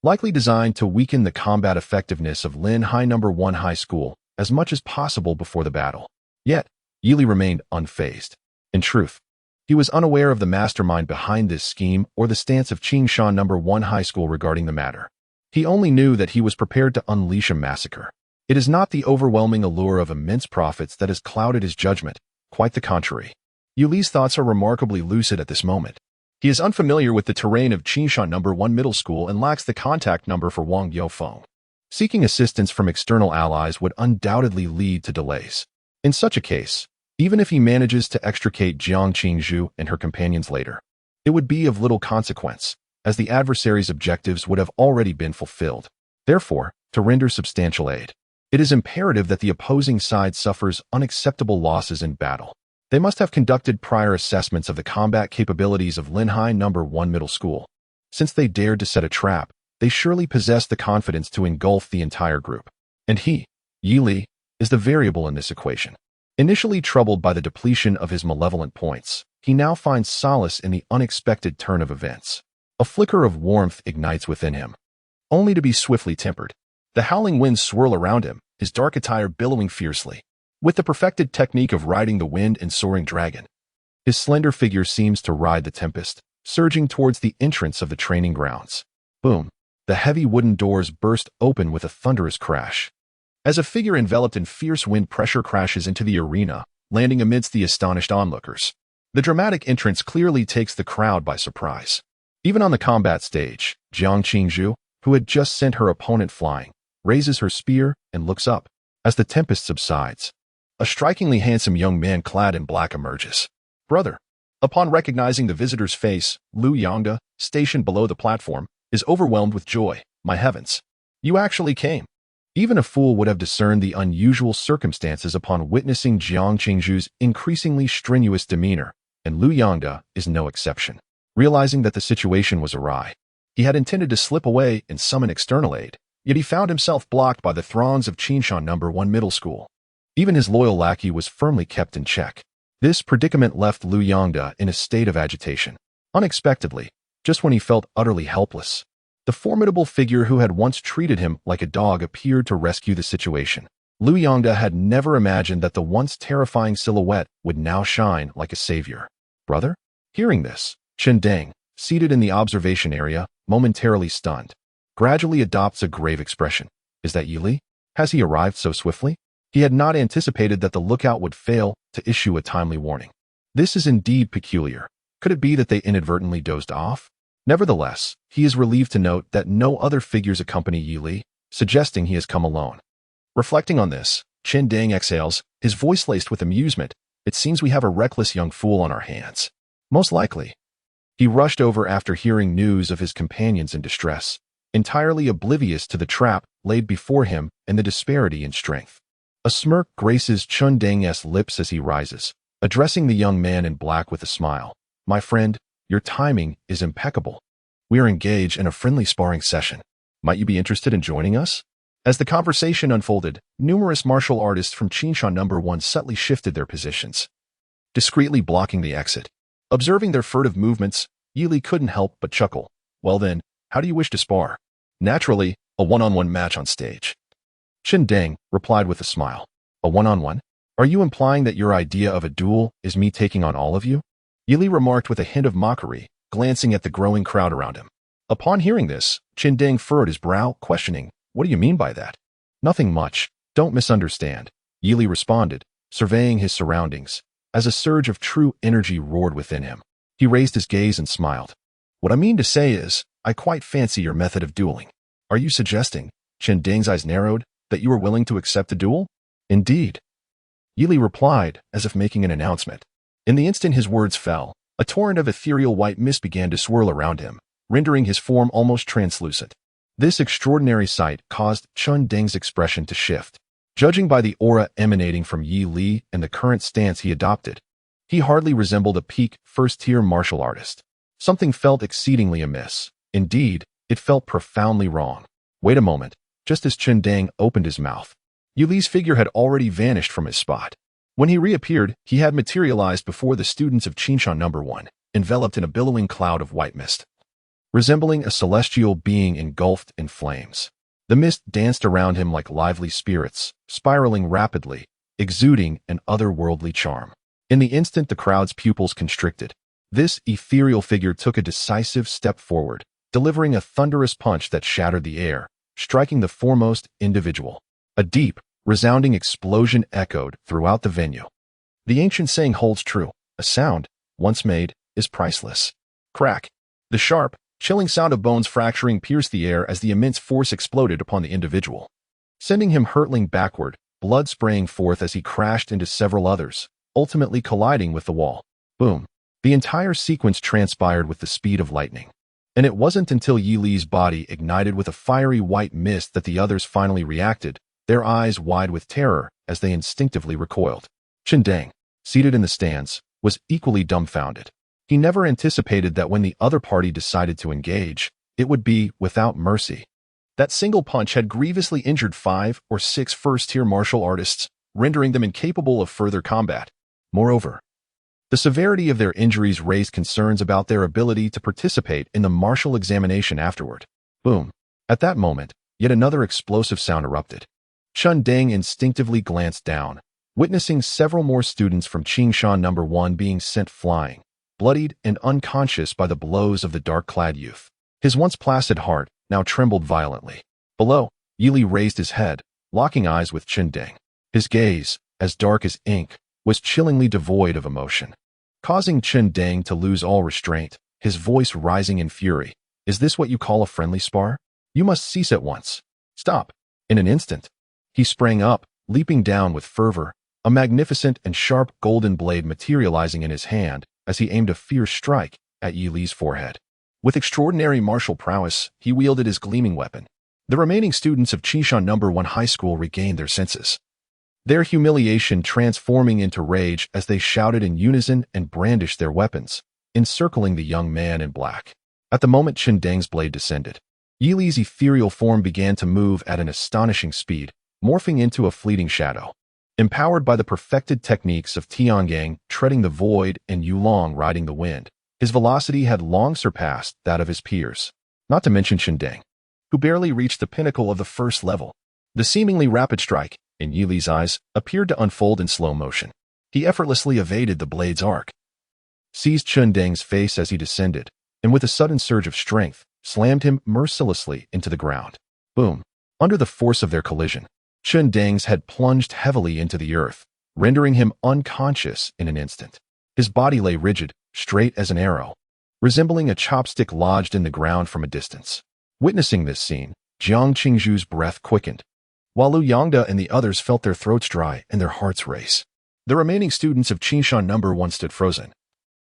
likely designed to weaken the combat effectiveness of Lin Hai No. 1 High School as much as possible before the battle. Yet, Yi Li remained unfazed. In truth, he was unaware of the mastermind behind this scheme or the stance of Qingshan No. 1 High School regarding the matter. He only knew that he was prepared to unleash a massacre. It is not the overwhelming allure of immense profits that has clouded his judgment, quite the contrary. Yi Li's thoughts are remarkably lucid at this moment. He is unfamiliar with the terrain of Qingshan No. 1 Middle School and lacks the contact number for Wang Yifan. Seeking assistance from external allies would undoubtedly lead to delays. In such a case, even if he manages to extricate Jiang Qingzhu and her companions later, it would be of little consequence, as the adversary's objectives would have already been fulfilled. Therefore, to render substantial aid, it is imperative that the opposing side suffers unacceptable losses in battle. They must have conducted prior assessments of the combat capabilities of Lin Hai No. 1 Middle School. Since they dared to set a trap, they surely possessed the confidence to engulf the entire group. And he, Yi Li, is the variable in this equation. Initially troubled by the depletion of his malevolent points, he now finds solace in the unexpected turn of events. A flicker of warmth ignites within him, only to be swiftly tempered. The howling winds swirl around him, his dark attire billowing fiercely. With the perfected technique of riding the wind and soaring dragon, his slender figure seems to ride the tempest, surging towards the entrance of the training grounds. Boom! The heavy wooden doors burst open with a thunderous crash. As a figure enveloped in fierce wind pressure crashes into the arena, landing amidst the astonished onlookers. The dramatic entrance clearly takes the crowd by surprise. Even on the combat stage, Jiang Qingzhu, who had just sent her opponent flying, raises her spear and looks up. As the tempest subsides, a strikingly handsome young man clad in black emerges. Brother. Upon recognizing the visitor's face, Lu Yangda, stationed below the platform, is overwhelmed with joy. My heavens! You actually came. Even a fool would have discerned the unusual circumstances upon witnessing Jiang Qingzhu's increasingly strenuous demeanor, and Lu Yangda is no exception. Realizing that the situation was awry, he had intended to slip away and summon external aid, yet he found himself blocked by the throngs of Qingshan No. 1 Middle School. Even his loyal lackey was firmly kept in check. This predicament left Lu Yangda in a state of agitation. Unexpectedly, just when he felt utterly helpless, the formidable figure who had once treated him like a dog appeared to rescue the situation. Lu Yangda had never imagined that the once terrifying silhouette would now shine like a savior. Brother? Hearing this, Tsundere, seated in the observation area, momentarily stunned, gradually adopts a grave expression. Is that Yi Li? Has he arrived so swiftly? He had not anticipated that the lookout would fail to issue a timely warning. This is indeed peculiar. Could it be that they inadvertently dozed off? Nevertheless, he is relieved to note that no other figures accompany Yi Li, suggesting he has come alone. Reflecting on this, Tsundere exhales, his voice laced with amusement. It seems we have a reckless young fool on our hands. Most likely. He rushed over after hearing news of his companions in distress, entirely oblivious to the trap laid before him and the disparity in strength. A smirk graces Tsundere's lips as he rises, addressing the young man in black with a smile. My friend, your timing is impeccable. We are engaged in a friendly sparring session. Might you be interested in joining us? As the conversation unfolded, numerous martial artists from Qingshan No. 1 subtly shifted their positions, discreetly blocking the exit. Observing their furtive movements, Yi Li couldn't help but chuckle. Well then, how do you wish to spar? Naturally, a one-on-one match on stage. Tsundere replied with a smile. A one-on-one? Are you implying that your idea of a duel is me taking on all of you? Yi Li remarked with a hint of mockery, glancing at the growing crowd around him. Upon hearing this, Tsundere furrowed his brow, questioning, what do you mean by that? Nothing much. Don't misunderstand. Yi Li responded, surveying his surroundings, as a surge of true energy roared within him. He raised his gaze and smiled. What I mean to say is, I quite fancy your method of dueling. Are you suggesting, Tsundere's eyes narrowed, that you are willing to accept a duel? Indeed. Yi Li replied, as if making an announcement. In the instant his words fell, a torrent of ethereal white mist began to swirl around him, rendering his form almost translucent. This extraordinary sight caused Tsundere's expression to shift. Judging by the aura emanating from Yi Li and the current stance he adopted, he hardly resembled a peak, first-tier martial artist. Something felt exceedingly amiss. Indeed, it felt profoundly wrong. Wait a moment. Just as Tsundere opened his mouth, Yuli's figure had already vanished from his spot. When he reappeared, he had materialized before the students of Qingshan No. 1, enveloped in a billowing cloud of white mist, resembling a celestial being engulfed in flames. The mist danced around him like lively spirits, spiraling rapidly, exuding an otherworldly charm. In the instant the crowd's pupils constricted, this ethereal figure took a decisive step forward, delivering a thunderous punch that shattered the air, striking the foremost individual. A deep, resounding explosion echoed throughout the venue. The ancient saying holds true: a sound, once made, is priceless. Crack! The sharp, chilling sound of bones fracturing pierced the air as the immense force exploded upon the individual, sending him hurtling backward, blood spraying forth as he crashed into several others, ultimately colliding with the wall. Boom! The entire sequence transpired with the speed of lightning. And it wasn't until Yili's body ignited with a fiery white mist that the others finally reacted, their eyes wide with terror as they instinctively recoiled. Tsundere, seated in the stands, was equally dumbfounded. He never anticipated that when the other party decided to engage, it would be without mercy. That single punch had grievously injured 5 or 6 first-tier martial artists, rendering them incapable of further combat. Moreover, the severity of their injuries raised concerns about their ability to participate in the martial examination afterward. Boom! At that moment, yet another explosive sound erupted. Tsundere instinctively glanced down, witnessing several more students from Qingshan No. 1 being sent flying, bloodied and unconscious by the blows of the dark-clad youth. His once placid heart now trembled violently. Below, Yili raised his head, locking eyes with Tsundere. His gaze, as dark as ink, was chillingly devoid of emotion, causing Tsundere to lose all restraint, his voice rising in fury. Is this what you call a friendly spar? You must cease at once. Stop. In an instant, he sprang up, leaping down with fervor, a magnificent and sharp golden blade materializing in his hand as he aimed a fierce strike at Yili's forehead. With extraordinary martial prowess, he wielded his gleaming weapon. The remaining students of Qingshan No. 1 High School regained their senses, their humiliation transforming into rage as they shouted in unison and brandished their weapons, encircling the young man in black. At the moment Tsundere's blade descended, Yili's ethereal form began to move at an astonishing speed, morphing into a fleeting shadow. Empowered by the perfected techniques of Tiangang treading the void and Yulong riding the wind, his velocity had long surpassed that of his peers, not to mention Tsundere, who barely reached the pinnacle of the first level. The seemingly rapid strike, in Yili's eyes, appeared to unfold in slow motion. He effortlessly evaded the blade's arc, seized Tsundere's face as he descended, and with a sudden surge of strength, slammed him mercilessly into the ground. Boom! Under the force of their collision, Tsundere's had plunged heavily into the earth, rendering him unconscious in an instant. His body lay rigid, straight as an arrow, resembling a chopstick lodged in the ground from a distance. Witnessing this scene, Jiang Qingzhu's breath quickened, while Lu Yongda and the others felt their throats dry and their hearts race. The remaining students of Qingshan No. 1 stood frozen,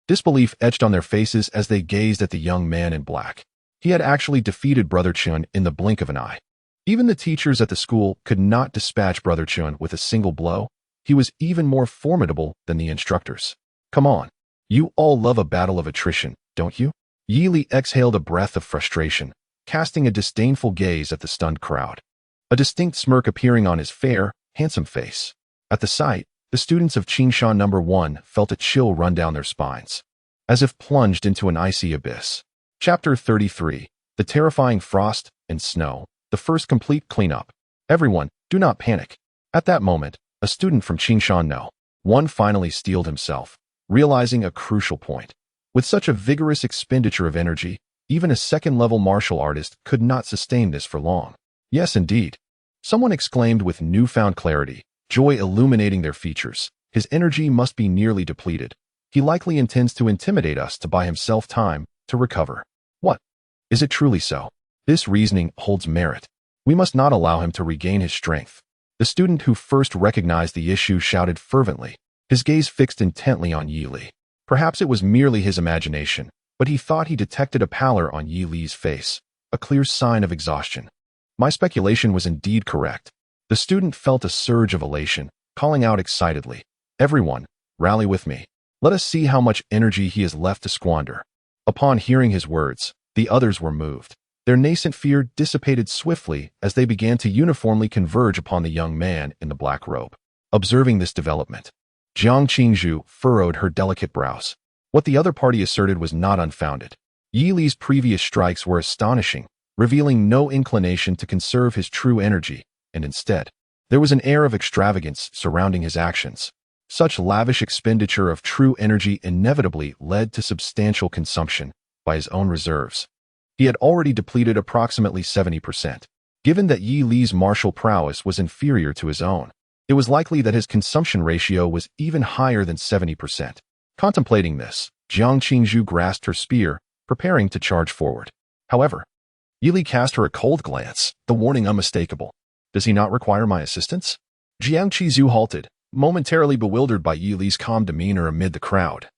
disbelief etched on their faces as they gazed at the young man in black. He had actually defeated Brother Chun in the blink of an eye. Even the teachers at the school could not dispatch Brother Chun with a single blow. He was even more formidable than the instructors. Come on. You all love a battle of attrition, don't you? Yili exhaled a breath of frustration, casting a disdainful gaze at the stunned crowd, a distinct smirk appearing on his fair, handsome face. At the sight, the students of Qingshan No. 1 felt a chill run down their spines, as if plunged into an icy abyss. Chapter 33, The Terrifying Frost and Snow, the first complete cleanup. Everyone, do not panic. At that moment, a student from Qingshan No. 1 finally steeled himself, realizing a crucial point. With such a vigorous expenditure of energy, even a second-level martial artist could not sustain this for long. Yes, indeed. Someone exclaimed with newfound clarity, joy illuminating their features. His energy must be nearly depleted. He likely intends to intimidate us to buy himself time to recover. What? Is it truly so? This reasoning holds merit. We must not allow him to regain his strength. The student who first recognized the issue shouted fervently, his gaze fixed intently on Yili. Perhaps it was merely his imagination, but he thought he detected a pallor on Yili's face, a clear sign of exhaustion. My speculation was indeed correct. The student felt a surge of elation, calling out excitedly, "Everyone, rally with me. Let us see how much energy he has left to squander." Upon hearing his words, the others were moved. Their nascent fear dissipated swiftly as they began to uniformly converge upon the young man in the black robe. Observing this development, Jiang Qingzhu furrowed her delicate brows. What the other party asserted was not unfounded. Yi Li's previous strikes were astonishing, revealing no inclination to conserve his true energy, and instead, there was an air of extravagance surrounding his actions. Such lavish expenditure of true energy inevitably led to substantial consumption by his own reserves. He had already depleted approximately 70%. Given that Yi Li's martial prowess was inferior to his own, it was likely that his consumption ratio was even higher than 70%. Contemplating this, Jiang Qingzhu grasped her spear, preparing to charge forward. However, Yi Li cast her a cold glance, the warning unmistakable. Does he not require my assistance? Jiang Qingzhu halted, momentarily bewildered by Yi Li's calm demeanor amid the crowd,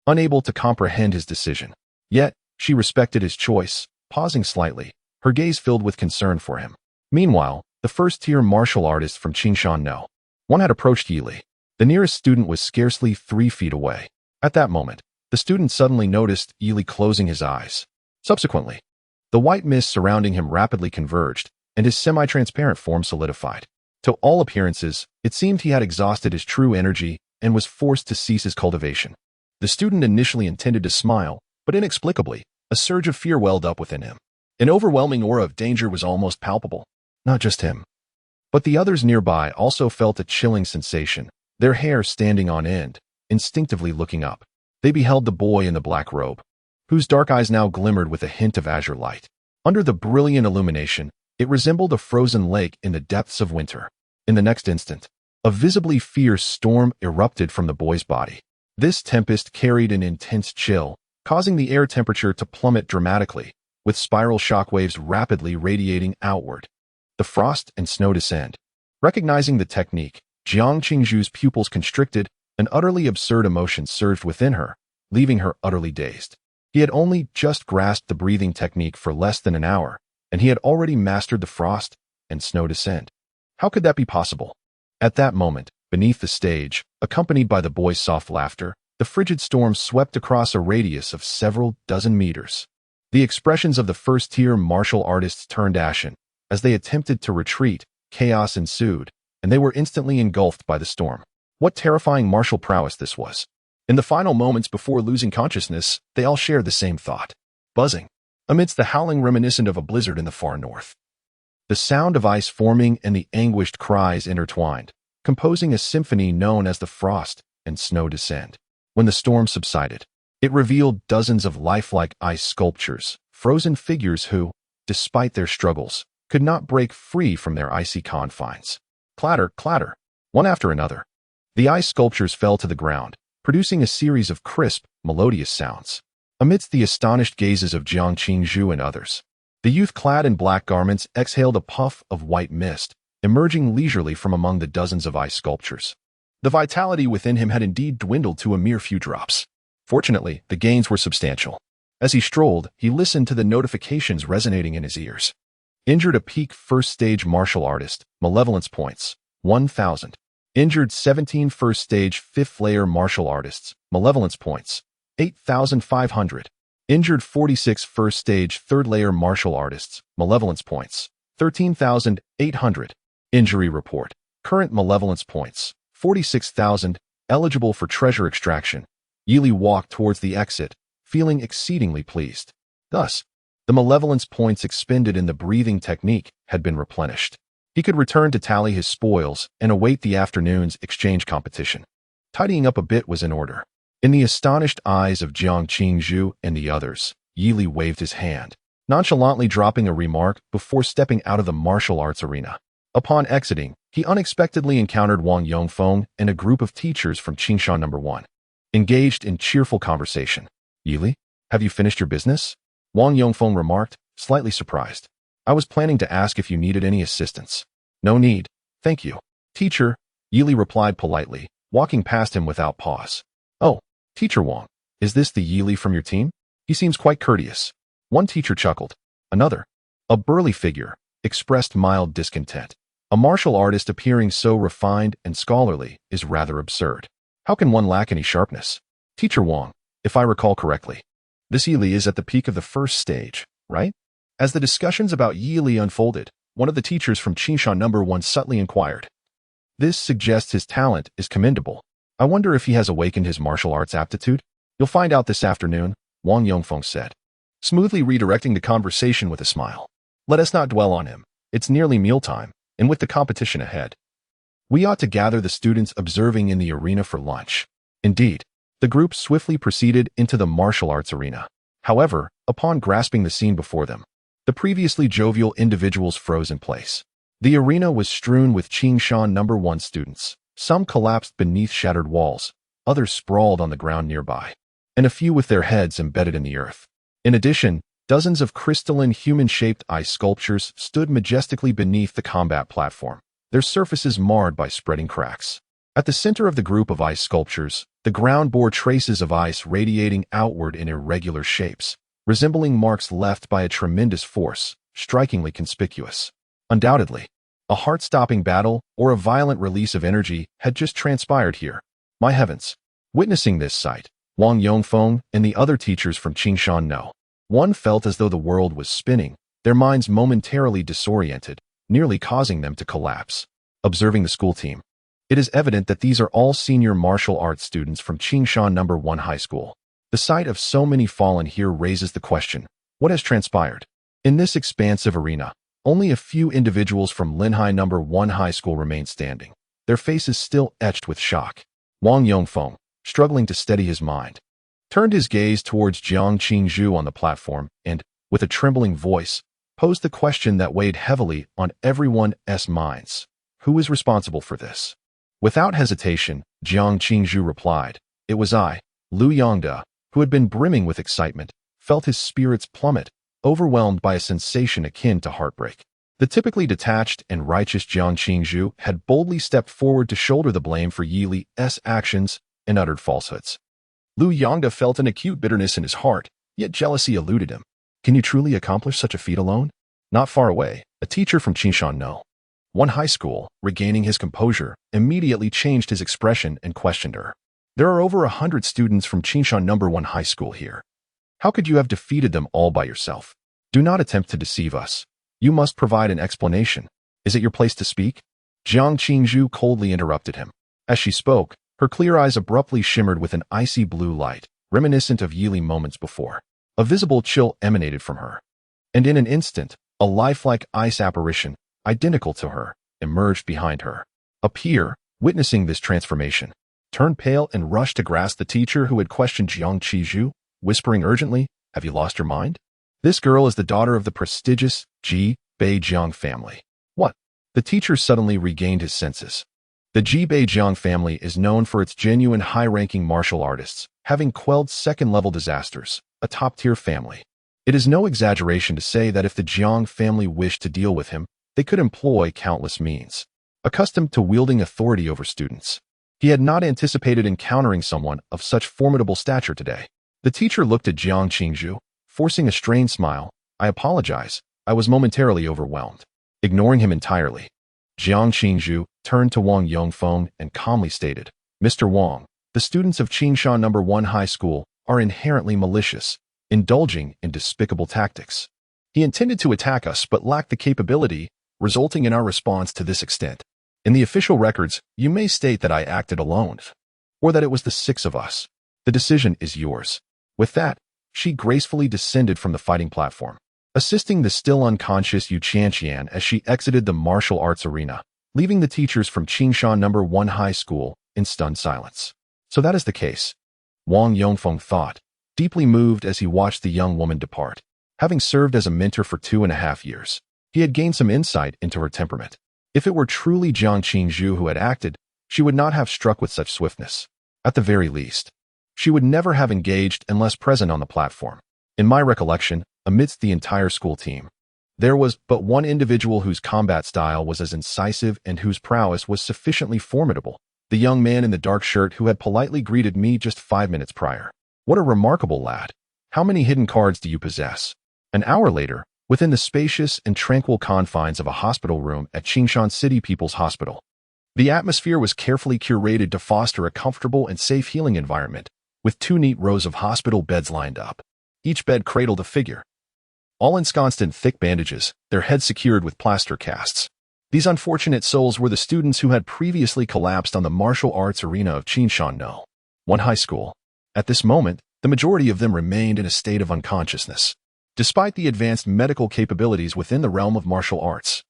unable to comprehend his decision. Yet, she respected his choice, pausing slightly, her gaze filled with concern for him. Meanwhile, the first-tier martial artist from Qingshan No. 1 had approached Yi Li. The nearest student was scarcely 3 feet away. At that moment, the student suddenly noticed Yi Li closing his eyes. Subsequently, the white mist surrounding him rapidly converged, and his semi-transparent form solidified. To all appearances, it seemed he had exhausted his true energy and was forced to cease his cultivation. The student initially intended to smile, but inexplicably, a surge of fear welled up within him. An overwhelming aura of danger was almost palpable. Not just him, but the others nearby also felt a chilling sensation, their hair standing on end, instinctively looking up. They beheld the boy in the black robe, whose dark eyes now glimmered with a hint of azure light. Under the brilliant illumination, it resembled a frozen lake in the depths of winter. In the next instant, a visibly fierce storm erupted from the boy's body. This tempest carried an intense chill, causing the air temperature to plummet dramatically, with spiral shockwaves rapidly radiating outward. The frost and snow descend. Recognizing the technique, Jiang Qingzhu's pupils constricted, an utterly absurd emotion surged within her, leaving her utterly dazed. He had only just grasped the breathing technique for less than an hour, and he had already mastered the frost and snow descent. How could that be possible? At that moment, beneath the stage, accompanied by the boy's soft laughter, the frigid storm swept across a radius of several dozen meters. The expressions of the first-tier martial artists turned ashen. As they attempted to retreat, chaos ensued, and they were instantly engulfed by the storm. What terrifying martial prowess this was. In the final moments before losing consciousness, they all shared the same thought. Buzzing, amidst the howling reminiscent of a blizzard in the far north. The sound of ice forming and the anguished cries intertwined, composing a symphony known as the frost and snow descent. When the storm subsided, it revealed dozens of lifelike ice sculptures, frozen figures who, despite their struggles, could not break free from their icy confines. Clatter, clatter, one after another. The ice sculptures fell to the ground, producing a series of crisp, melodious sounds. Amidst the astonished gazes of Jiang Qingzhu and others, the youth clad in black garments exhaled a puff of white mist, emerging leisurely from among the dozens of ice sculptures. The vitality within him had indeed dwindled to a mere few drops. Fortunately, the gains were substantial. As he strolled, he listened to the notifications resonating in his ears. Injured a peak first-stage martial artist, malevolence points, 1,000. Injured 17 first-stage fifth-layer martial artists, malevolence points, 8,500. Injured 46 first-stage third-layer martial artists, malevolence points, 13,800. Injury report. Current malevolence points, 46,000. Eligible for treasure extraction. Yi Li walked towards the exit, feeling exceedingly pleased. Thus, the malevolence points expended in the breathing technique had been replenished. He could return to tally his spoils and await the afternoon's exchange competition. Tidying up a bit was in order. In the astonished eyes of Jiang Qingzhu and the others, Yi Li waved his hand, nonchalantly dropping a remark before stepping out of the martial arts arena. Upon exiting, he unexpectedly encountered Wang Yongfeng and a group of teachers from Qingshan No. 1, engaged in cheerful conversation. Yi Li, have you finished your business? Wang Yongfeng remarked, slightly surprised. I was planning to ask if you needed any assistance. No need, thank you. Teacher, Yi Li replied politely, walking past him without pause. Oh, Teacher Wang, is this the Yi Li from your team? He seems quite courteous. One teacher chuckled. Another, a burly figure, expressed mild discontent. A martial artist appearing so refined and scholarly is rather absurd. How can one lack any sharpness? Teacher Wang, if I recall correctly, This Yi Li is at the peak of the first stage, right? As the discussions about Yi Li unfolded, one of the teachers from Qingshan number 1 subtly inquired. This suggests his talent is commendable. I wonder if he has awakened his martial arts aptitude? You'll find out this afternoon, Wang Yongfeng said, smoothly redirecting the conversation with a smile. Let us not dwell on him. It's nearly mealtime, and with the competition ahead, we ought to gather the students observing in the arena for lunch. Indeed, the group swiftly proceeded into the martial arts arena. However, upon grasping the scene before them, the previously jovial individuals froze in place. The arena was strewn with Qingshan number 1 students. Some collapsed beneath shattered walls, others sprawled on the ground nearby, and a few with their heads embedded in the earth. In addition, dozens of crystalline human-shaped ice sculptures stood majestically beneath the combat platform, their surfaces marred by spreading cracks. At the center of the group of ice sculptures, the ground bore traces of ice radiating outward in irregular shapes, resembling marks left by a tremendous force, strikingly conspicuous. Undoubtedly, a heart-stopping battle or a violent release of energy had just transpired here. My heavens! Witnessing this sight, Wang Yongfeng and the other teachers from Qingshan No. 1 felt as though the world was spinning, their minds momentarily disoriented, nearly causing them to collapse. Observing the school team, it is evident that these are all senior martial arts students from Qingshan number 1 high school. The sight of so many fallen here raises the question, what has transpired? In this expansive arena, only a few individuals from Linhai number 1 high school remain standing, their faces still etched with shock. Wang Yongfeng, struggling to steady his mind, turned his gaze towards Jiang Qingzhu on the platform and, with a trembling voice, posed the question that weighed heavily on everyone's minds. Who is responsible for this? Without hesitation, Jiang Qingzhu replied, "It was I." Lu Yongda, who had been brimming with excitement, felt his spirits plummet, overwhelmed by a sensation akin to heartbreak. The typically detached and righteous Jiang Qingzhu had boldly stepped forward to shoulder the blame for Yi Li's actions and uttered falsehoods. Lu Yongda felt an acute bitterness in his heart, yet jealousy eluded him. Can you truly accomplish such a feat alone? Not far away, a teacher from Qingshan No. 1 high school, regaining his composure, immediately changed his expression and questioned her. There are over 100 students from Qingshan number 1 high school here. How could you have defeated them all by yourself? Do not attempt to deceive us. You must provide an explanation. Is it your place to speak? Jiang Qingzhu coldly interrupted him. As she spoke, her clear eyes abruptly shimmered with an icy blue light, reminiscent of Yi Li moments before. A visible chill emanated from her. And in an instant, a lifelike ice apparition, identical to her, emerged behind her. A peer, witnessing this transformation, turned pale and rushed to grasp the teacher who had questioned Jiang Qingzhu, whispering urgently, "Have you lost your mind? This girl is the daughter of the prestigious Ji Beijiang family." What? The teacher suddenly regained his senses. The Ji Beijiang family is known for its genuine high-ranking martial artists, having quelled second-level disasters, a top-tier family. It is no exaggeration to say that if the Jiang family wished to deal with him, they could employ countless means. Accustomed to wielding authority over students, he had not anticipated encountering someone of such formidable stature today. The teacher looked at Jiang Qingzhu, forcing a strained smile. "I apologize. I was momentarily overwhelmed." Ignoring him entirely, Jiang Qingzhu turned to Wang Yongfeng and calmly stated, "Mr. Wang, the students of Qingshan number 1 high school are inherently malicious, indulging in despicable tactics. He intended to attack us but lacked the capability, resulting in our response to this extent. In the official records, you may state that I acted alone, or that it was the 6 of us. The decision is yours." With that, she gracefully descended from the fighting platform, assisting the still unconscious Yu Qianqian as she exited the martial arts arena, leaving the teachers from Qingshan number 1 high school in stunned silence. So that is the case, Wang Yongfeng thought, deeply moved as he watched the young woman depart. Having served as a mentor for 2.5 years, he had gained some insight into her temperament. If it were truly Jiang Qingzhu who had acted, she would not have struck with such swiftness. At the very least, she would never have engaged unless present on the platform. In my recollection, amidst the entire school team, there was but one individual whose combat style was as incisive and whose prowess was sufficiently formidable, the young man in the dark shirt who had politely greeted me just 5 minutes prior. What a remarkable lad. How many hidden cards do you possess? An hour later, within the spacious and tranquil confines of a hospital room at Qingshan City People's Hospital, the atmosphere was carefully curated to foster a comfortable and safe healing environment, with 2 neat rows of hospital beds lined up. each bed cradled a figure, all ensconced in thick bandages, their heads secured with plaster casts. These unfortunate souls were the students who had previously collapsed on the martial arts arena of Qinshan One High School. At this moment, the majority of them remained in a state of unconsciousness. Despite the advanced medical capabilities within the realm of martial arts,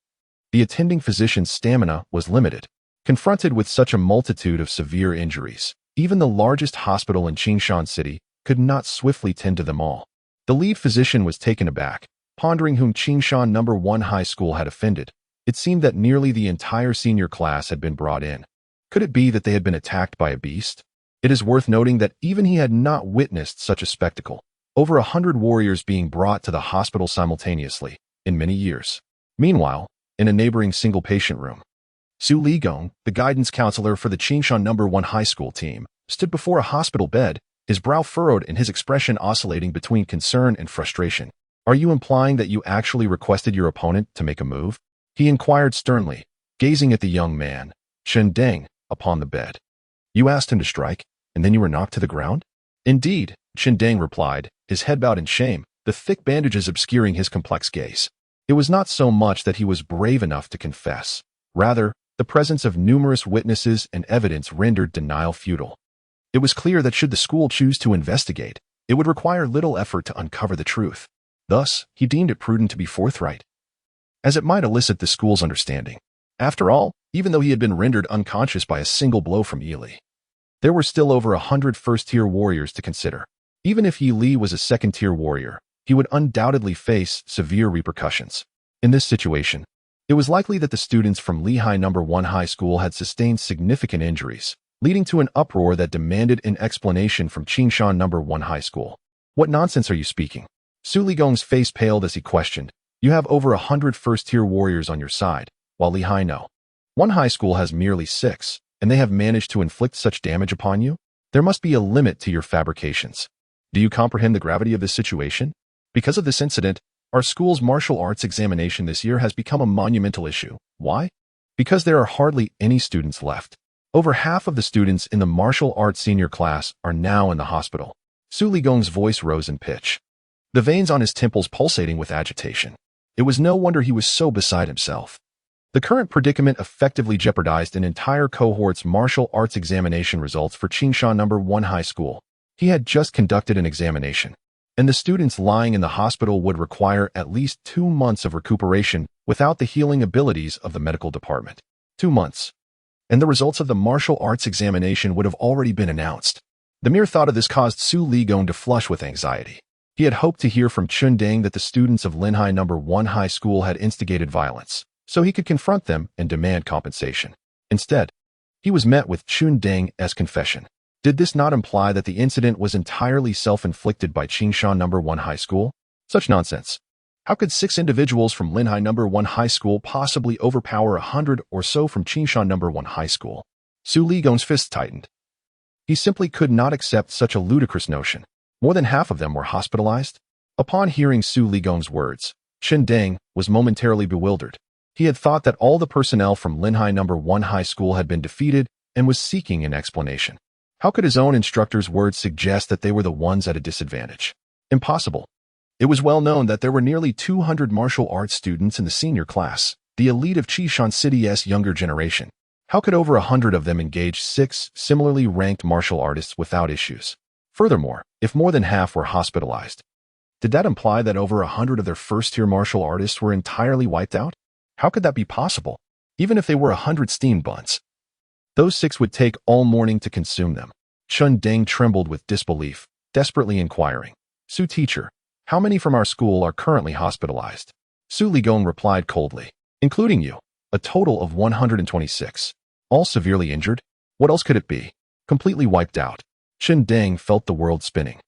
the attending physician's stamina was limited. Confronted with such a multitude of severe injuries, even the largest hospital in Qinshan City could not swiftly tend to them all. The lead physician was taken aback, pondering whom Qinshan One High School had offended. It seemed that nearly the entire senior class had been brought in. Could it be that they had been attacked by a beast? It is worth noting that even he had not witnessed such a spectacle, over 100 warriors being brought to the hospital simultaneously, in many years. Meanwhile, in a neighboring single-patient room, Su Ligong, the guidance counselor for the Qinshan One High School team, stood before a hospital bed, his brow furrowed and his expression oscillating between concern and frustration. "Are you implying that you actually requested your opponent to make a move?" he inquired sternly, gazing at the young man, Tsundere, upon the bed. "You asked him to strike, and then you were knocked to the ground?" "Indeed," Tsundere replied, his head bowed in shame, the thick bandages obscuring his complex gaze. It was not so much that he was brave enough to confess. Rather, the presence of numerous witnesses and evidence rendered denial futile. It was clear that should the school choose to investigate, it would require little effort to uncover the truth. Thus, he deemed it prudent to be forthright, as it might elicit the school's understanding. After all, even though he had been rendered unconscious by a single blow from Yi Li, there were still over 100 first-tier warriors to consider. Even if Yi Li was a second-tier warrior, he would undoubtedly face severe repercussions. In this situation, it was likely that the students from Lehigh One High School had sustained significant injuries, leading to an uproar that demanded an explanation from Qinshan One High School. "What nonsense are you speaking?" Su Ligong's face paled as he questioned. "You have over 100 first-tier warriors on your side, while Lehigh One High School has merely 6, and they have managed to inflict such damage upon you? There must be a limit to your fabrications. Do you comprehend the gravity of this situation? Because of this incident, our school's martial arts examination this year has become a monumental issue. Why? Because there are hardly any students left. Over half of the students in the martial arts senior class are now in the hospital." Su Ligong's voice rose in pitch, the veins on his temples pulsating with agitation. It was no wonder he was so beside himself. The current predicament effectively jeopardized an entire cohort's martial arts examination results for Qinshan One High School. He had just conducted an examination, and the students lying in the hospital would require at least 2 months of recuperation without the healing abilities of the medical department. 2 months. And the results of the martial arts examination would have already been announced. The mere thought of this caused Su Ligong to flush with anxiety. He had hoped to hear from Tsundere that the students of Lehigh One High School had instigated violence, so he could confront them and demand compensation. Instead, he was met with Tsundere's confession. Did this not imply that the incident was entirely self-inflicted by Qinshan One High School? Such nonsense. How could 6 individuals from Lehigh One High School possibly overpower 100 or so from Qinshan One High School? Su Ligong's fist tightened. He simply could not accept such a ludicrous notion. More than half of them were hospitalized. Upon hearing Su Ligong's words, Tsundere was momentarily bewildered. He had thought that all the personnel from Lehigh One High School had been defeated and was seeking an explanation. How could his own instructor's words suggest that they were the ones at a disadvantage? Impossible. It was well known that there were nearly 200 martial arts students in the senior class, the elite of Qinshan City's younger generation. How could over 100 of them engage 6 similarly ranked martial artists without issues? Furthermore, if more than half were hospitalized, did that imply that over 100 of their first-tier martial artists were entirely wiped out? How could that be possible? Even if they were 100 steam buns, those 6 would take all morning to consume them. Tsundere trembled with disbelief, desperately inquiring, "Su teacher, how many from our school are currently hospitalized?" Su Ligong replied coldly, "Including you, a total of 126. All severely injured? What else could it be? Completely wiped out." Tsundere felt the world spinning.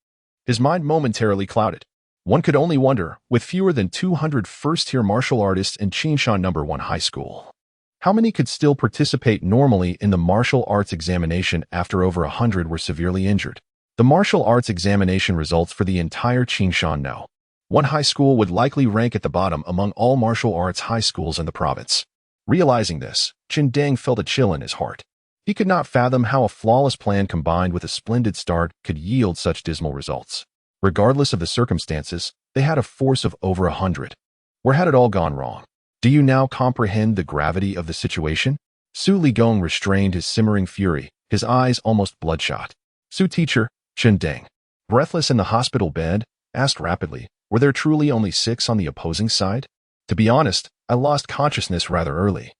His mind momentarily clouded. One could only wonder, with fewer than 200 first-tier martial artists in Qinshan One High School, how many could still participate normally in the martial arts examination after over 100 were severely injured? The martial arts examination results for the entire Qinshan One High School would likely rank at the bottom among all martial arts high schools in the province. Realizing this, Tsundere felt a chill in his heart. He could not fathom how a flawless plan combined with a splendid start could yield such dismal results. Regardless of the circumstances, they had a force of over 100. Where had it all gone wrong? Do you now comprehend the gravity of the situation? Su Ligong restrained his simmering fury, his eyes almost bloodshot. Su teacher, Tsundere, breathless in the hospital bed, asked rapidly, were there truly only 6 on the opposing side? To be honest, I lost consciousness rather early,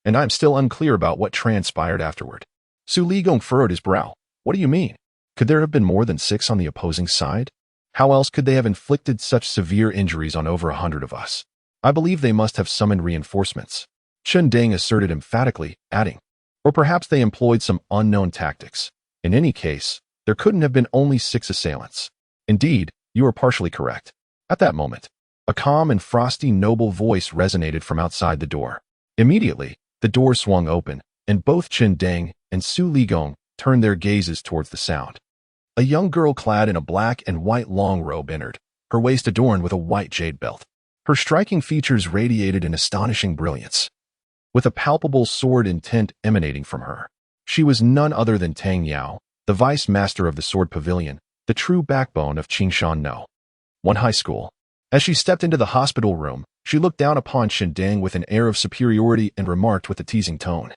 and I'm still unclear about what transpired afterward. Su Ligong furrowed his brow. What do you mean? Could there have been more than 6 on the opposing side? How else could they have inflicted such severe injuries on over 100 of us? I believe they must have summoned reinforcements, Tsundere asserted emphatically, adding, or perhaps they employed some unknown tactics. In any case, there couldn't have been only 6 assailants. Indeed, you are partially correct. At that moment, a calm and frosty noble voice resonated from outside the door. Immediately, the door swung open, and both Tsundere and Su Ligong turned their gazes towards the sound. A young girl clad in a black and white long robe entered, her waist adorned with a white jade belt. Her striking features radiated an astonishing brilliance, with a palpable sword intent emanating from her. She was none other than Tang Yao, the vice master of the Sword Pavilion, the true backbone of Qingshan No. 1 High School. As she stepped into the hospital room, she looked down upon Tsundere with an air of superiority and remarked with a teasing tone,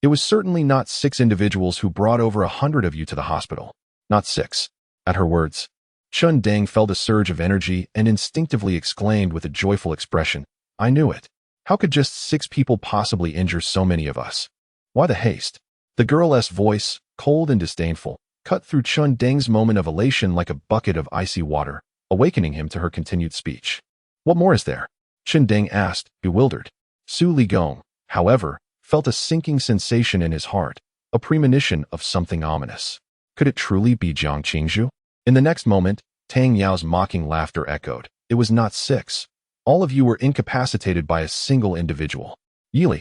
it was certainly not 6 individuals who brought over 100 of you to the hospital. Not 6. At her words, Tsundere felt a surge of energy and instinctively exclaimed with a joyful expression, I knew it. How could just 6 people possibly injure so many of us? Why the haste? The girl's voice, cold and disdainful, cut through Tsundere's moment of elation like a bucket of icy water, awakening him to her continued speech. What more is there? Tsundere asked, bewildered. Su Ligong, however, felt a sinking sensation in his heart, a premonition of something ominous. Could it truly be Jiang Qingzhu? In the next moment, Tang Yao's mocking laughter echoed. It was not 6. All of you were incapacitated by a single individual. Yili.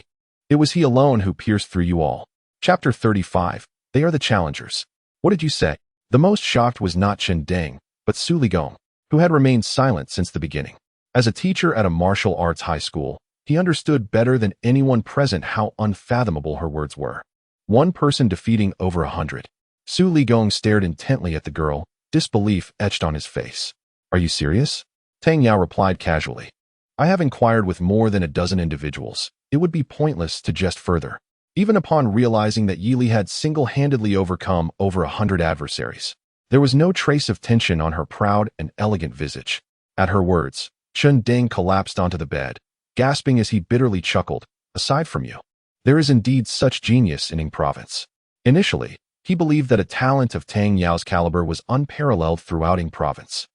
It was he alone who pierced through you all. Chapter 35. They are the challengers. What did you say? The most shocked was not Tsundere, but Su Ligong, who had remained silent since the beginning. As a teacher at a martial arts high school, he understood better than anyone present how unfathomable her words were. 1 person defeating over 100. Su Ligong stared intently at the girl, disbelief etched on his face. Are you serious? Tang Yao replied casually. I have inquired with more than a dozen individuals. It would be pointless to jest further. Even upon realizing that Yili had single-handedly overcome over 100 adversaries, there was no trace of tension on her proud and elegant visage. At her words, Tsundere collapsed onto the bed, gasping as he bitterly chuckled, aside from you, there is indeed such genius in Ying province. Initially, he believed that a talent of Tang Yao's caliber was unparalleled throughout Ying province.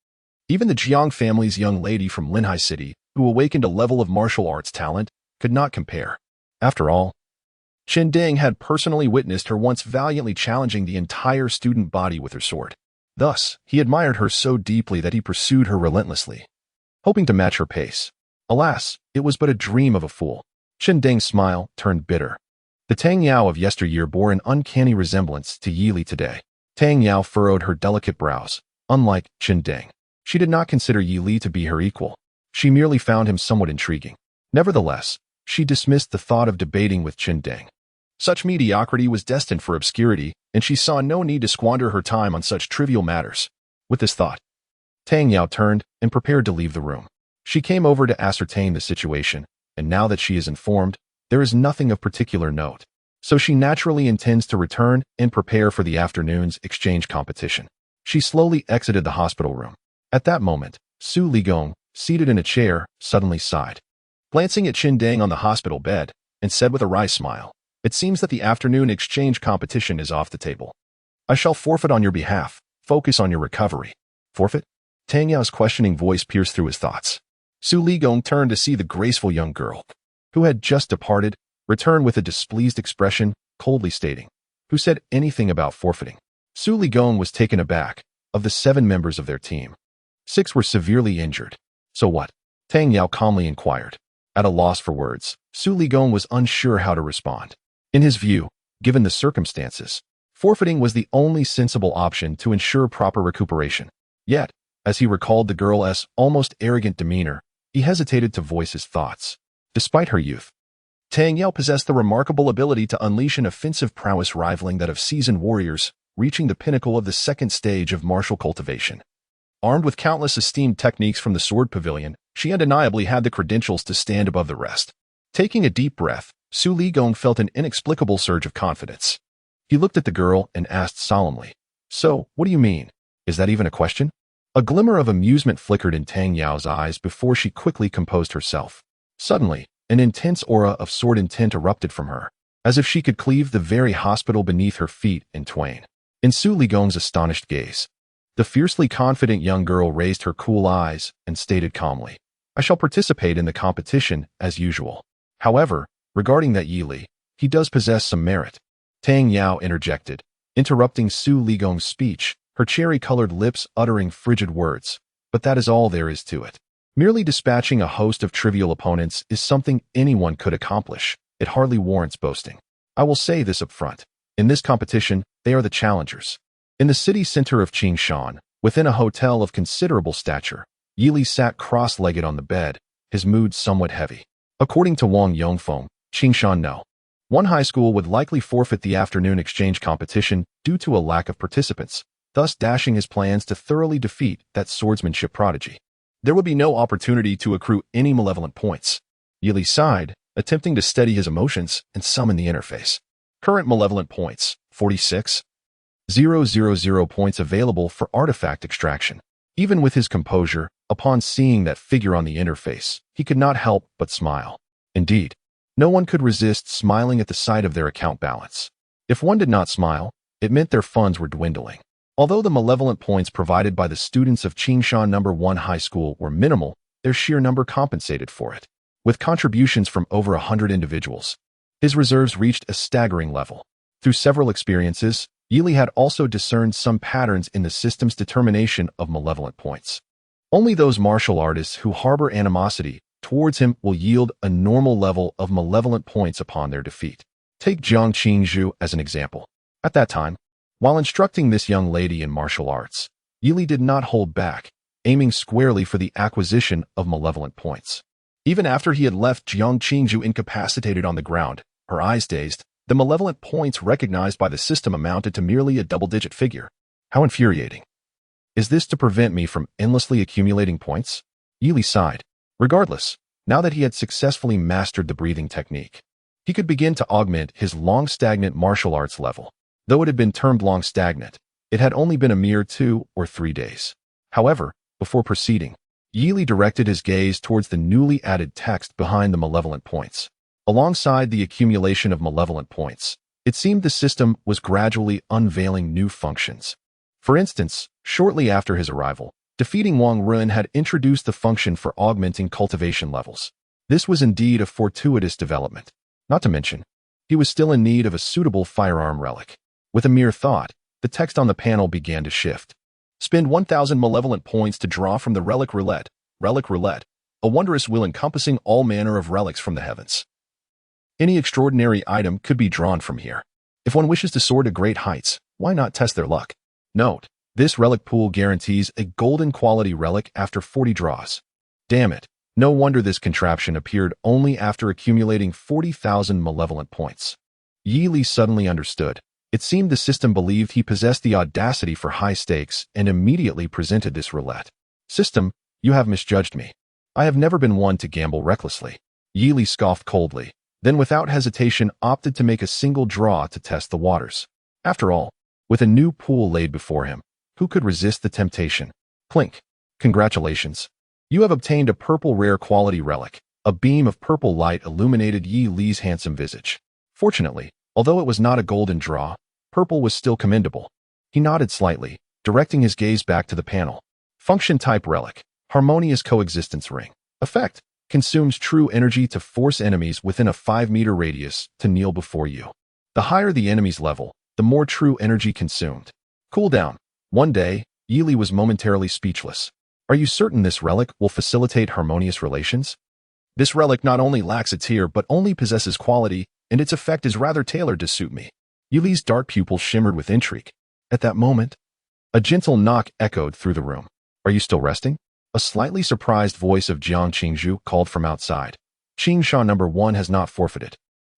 Even the Jiang family's young lady from Linhai City, who awakened a level of martial arts talent, could not compare. After all, Tsundere had personally witnessed her once valiantly challenging the entire student body with her sword. Thus, he admired her so deeply that he pursued her relentlessly, hoping to match her pace. Alas, it was but a dream of a fool. Tsundere's smile turned bitter. The Tang Yao of yesteryear bore an uncanny resemblance to Yili today. Tang Yao furrowed her delicate brows. Unlike Tsundere, she did not consider Yili to be her equal. She merely found him somewhat intriguing. Nevertheless, she dismissed the thought of debating with Tsundere. Such mediocrity was destined for obscurity, and she saw no need to squander her time on such trivial matters. With this thought, Tang Yao turned and prepared to leave the room. She came over to ascertain the situation, and now that she is informed, there is nothing of particular note. So she naturally intends to return and prepare for the afternoon's exchange competition. She slowly exited the hospital room. At that moment, Su Ligong, seated in a chair, suddenly sighed, glancing at Tsundere on the hospital bed, and said with a wry smile, it seems that the afternoon exchange competition is off the table. I shall forfeit on your behalf. Focus on your recovery. Forfeit? Tang Yao's questioning voice pierced through his thoughts. Su Ligong turned to see the graceful young girl, who had just departed, return with a displeased expression, coldly stating, who said anything about forfeiting? Su Ligong was taken aback. Of the 7 members of their team, 6 were severely injured. So what? Tang Yao calmly inquired. At a loss for words, Su Ligong was unsure how to respond. In his view, given the circumstances, forfeiting was the only sensible option to ensure proper recuperation. Yet, as he recalled the girl's almost arrogant demeanor, he hesitated to voice his thoughts. Despite her youth, Tang Yao possessed the remarkable ability to unleash an offensive prowess rivaling that of seasoned warriors, reaching the pinnacle of the 2nd stage of martial cultivation. Armed with countless esteemed techniques from the sword pavilion, she undeniably had the credentials to stand above the rest. Taking a deep breath, Su Ligong felt an inexplicable surge of confidence. He looked at the girl and asked solemnly, "So, what do you mean? Is that even a question?" A glimmer of amusement flickered in Tang Yao's eyes before she quickly composed herself. Suddenly, an intense aura of sword intent erupted from her, as if she could cleave the very hospital beneath her feet in twain. In Su Ligong's astonished gaze, the fiercely confident young girl raised her cool eyes and stated calmly, "I shall participate in the competition as usual. However, regarding that Yi Li, he does possess some merit." Tang Yao interjected, interrupting Su Ligong's speech, her cherry-colored lips uttering frigid words. "But that is all there is to it. Merely dispatching a host of trivial opponents is something anyone could accomplish. It hardly warrants boasting. I will say this up front. In this competition, they are the challengers." In the city center of Qingshan, within a hotel of considerable stature, Yi Li sat cross-legged on the bed, his mood somewhat heavy. According to Wang Yongfeng, Qingshan No. 1 high school would likely forfeit the afternoon exchange competition due to a lack of participants, thus dashing his plans to thoroughly defeat that swordsmanship prodigy. There would be no opportunity to accrue any malevolent points. Yi Li sighed, attempting to steady his emotions and summon the interface. Current malevolent points, 46,000 points available for artifact extraction. Even with his composure, upon seeing that figure on the interface, he could not help but smile. Indeed, no one could resist smiling at the sight of their account balance. If one did not smile, it meant their funds were dwindling. Although the malevolent points provided by the students of Qingshan No. 1 High School were minimal, their sheer number compensated for it. With contributions from over 100 individuals, his reserves reached a staggering level. Through several experiences, Yi Li had also discerned some patterns in the system's determination of malevolent points. Only those martial artists who harbor animosity towards him will yield a normal level of malevolent points upon their defeat. Take Jiang Qingzhu as an example. At that time, while instructing this young lady in martial arts, Yi Li did not hold back, aiming squarely for the acquisition of malevolent points. Even after he had left Jiang Qingzhu incapacitated on the ground, her eyes dazed, the malevolent points recognized by the system amounted to merely a double-digit figure. How infuriating. Is this to prevent me from endlessly accumulating points? Yi Li sighed. Regardless, now that he had successfully mastered the breathing technique, he could begin to augment his long-stagnant martial arts level. Though it had been termed long-stagnant, it had only been a mere 2 or 3 days. However, before proceeding, Yi Li directed his gaze towards the newly added text behind the malevolent points. Alongside the accumulation of malevolent points, it seemed the system was gradually unveiling new functions. For instance, shortly after his arrival, defeating Wang Run had introduced the function for augmenting cultivation levels. This was indeed a fortuitous development. Not to mention, he was still in need of a suitable firearm relic. With a mere thought, the text on the panel began to shift. Spend 1,000 malevolent points to draw from the relic roulette. Relic roulette, a wondrous wheel encompassing all manner of relics from the heavens. Any extraordinary item could be drawn from here. If one wishes to soar to great heights, why not test their luck? Note, this relic pool guarantees a golden quality relic after 40 draws. Damn it, no wonder this contraption appeared only after accumulating 40,000 malevolent points. Yi Li suddenly understood. It seemed the system believed he possessed the audacity for high stakes and immediately presented this roulette. System, you have misjudged me. I have never been one to gamble recklessly. Yi Li scoffed coldly, then without hesitation opted to make a single draw to test the waters. After all, with a new pool laid before him, who could resist the temptation? Clink. Congratulations. You have obtained a purple rare quality relic. A beam of purple light illuminated Yi Li's handsome visage. Fortunately, although it was not a golden draw, purple was still commendable. He nodded slightly, directing his gaze back to the panel. Function type relic. Harmonious coexistence ring. Effect. Consumes true energy to force enemies within a 5-meter radius to kneel before you. The higher the enemy's level, the more true energy consumed. Cooldown. 1 day, Yi Li was momentarily speechless. Are you certain this relic will facilitate harmonious relations? This relic not only lacks a tier but only possesses quality, and its effect is rather tailored to suit me. Yi Li's dark pupils shimmered with intrigue. At that moment, a gentle knock echoed through the room. Are you still resting? A slightly surprised voice of Jiang Qingzhu called from outside. Qingshan No. 1 has not forfeited.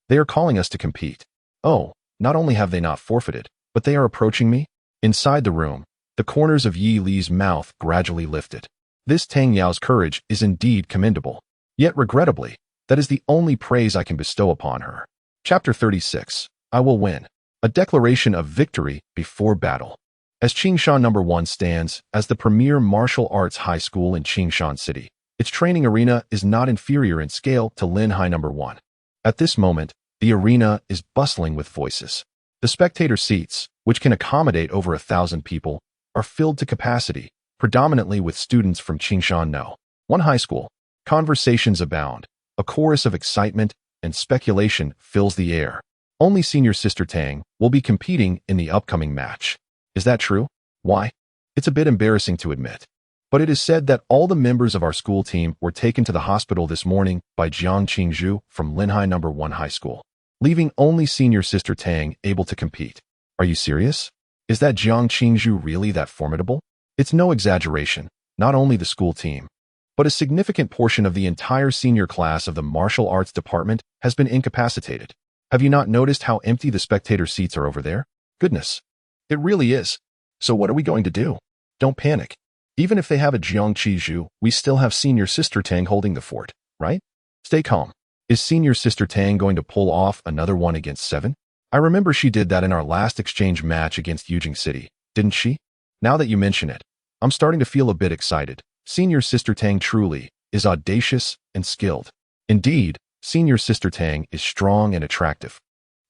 They are calling us to compete. Oh, not only have they not forfeited, but they are approaching me? Inside the room, The corners of Yi Li's mouth gradually lifted. This Tang Yao's courage is indeed commendable. Yet regrettably, that is the only praise I can bestow upon her. Chapter 36. I will win. A declaration of victory before battle. As Qingshan No. 1 stands as the premier martial arts high school in Qingshan City, its training arena is not inferior in scale to Lin High No. 1. At this moment, the arena is bustling with voices. The spectator seats, which can accommodate over 1,000 people, are filled to capacity, predominantly with students from Qingshan No. 1 High School. Conversations abound. A chorus of excitement and speculation fills the air. Only senior sister Tang will be competing in the upcoming match. Is that true? Why? It's a bit embarrassing to admit. But it is said that all the members of our school team were taken to the hospital this morning by Jiang Qingzhu from Lin High No. 1 High School, leaving only senior sister Tang able to compete. Are you serious? Is that Jiang Qingzhu really that formidable? It's no exaggeration, not only the school team, but a significant portion of the entire senior class of the martial arts department has been incapacitated. Have you not noticed how empty the spectator seats are over there? Goodness. It really is. So what are we going to do? Don't panic. Even if they have a Jiang Qizhu, we still have senior sister Tang holding the fort, right? Stay calm. Is senior sister Tang going to pull off another 1-against-7? I remember she did that in our last exchange match against Yujing City, didn't she? Now that you mention it, I'm starting to feel a bit excited. Senior sister Tang truly is audacious and skilled. Indeed, senior sister Tang is strong and attractive.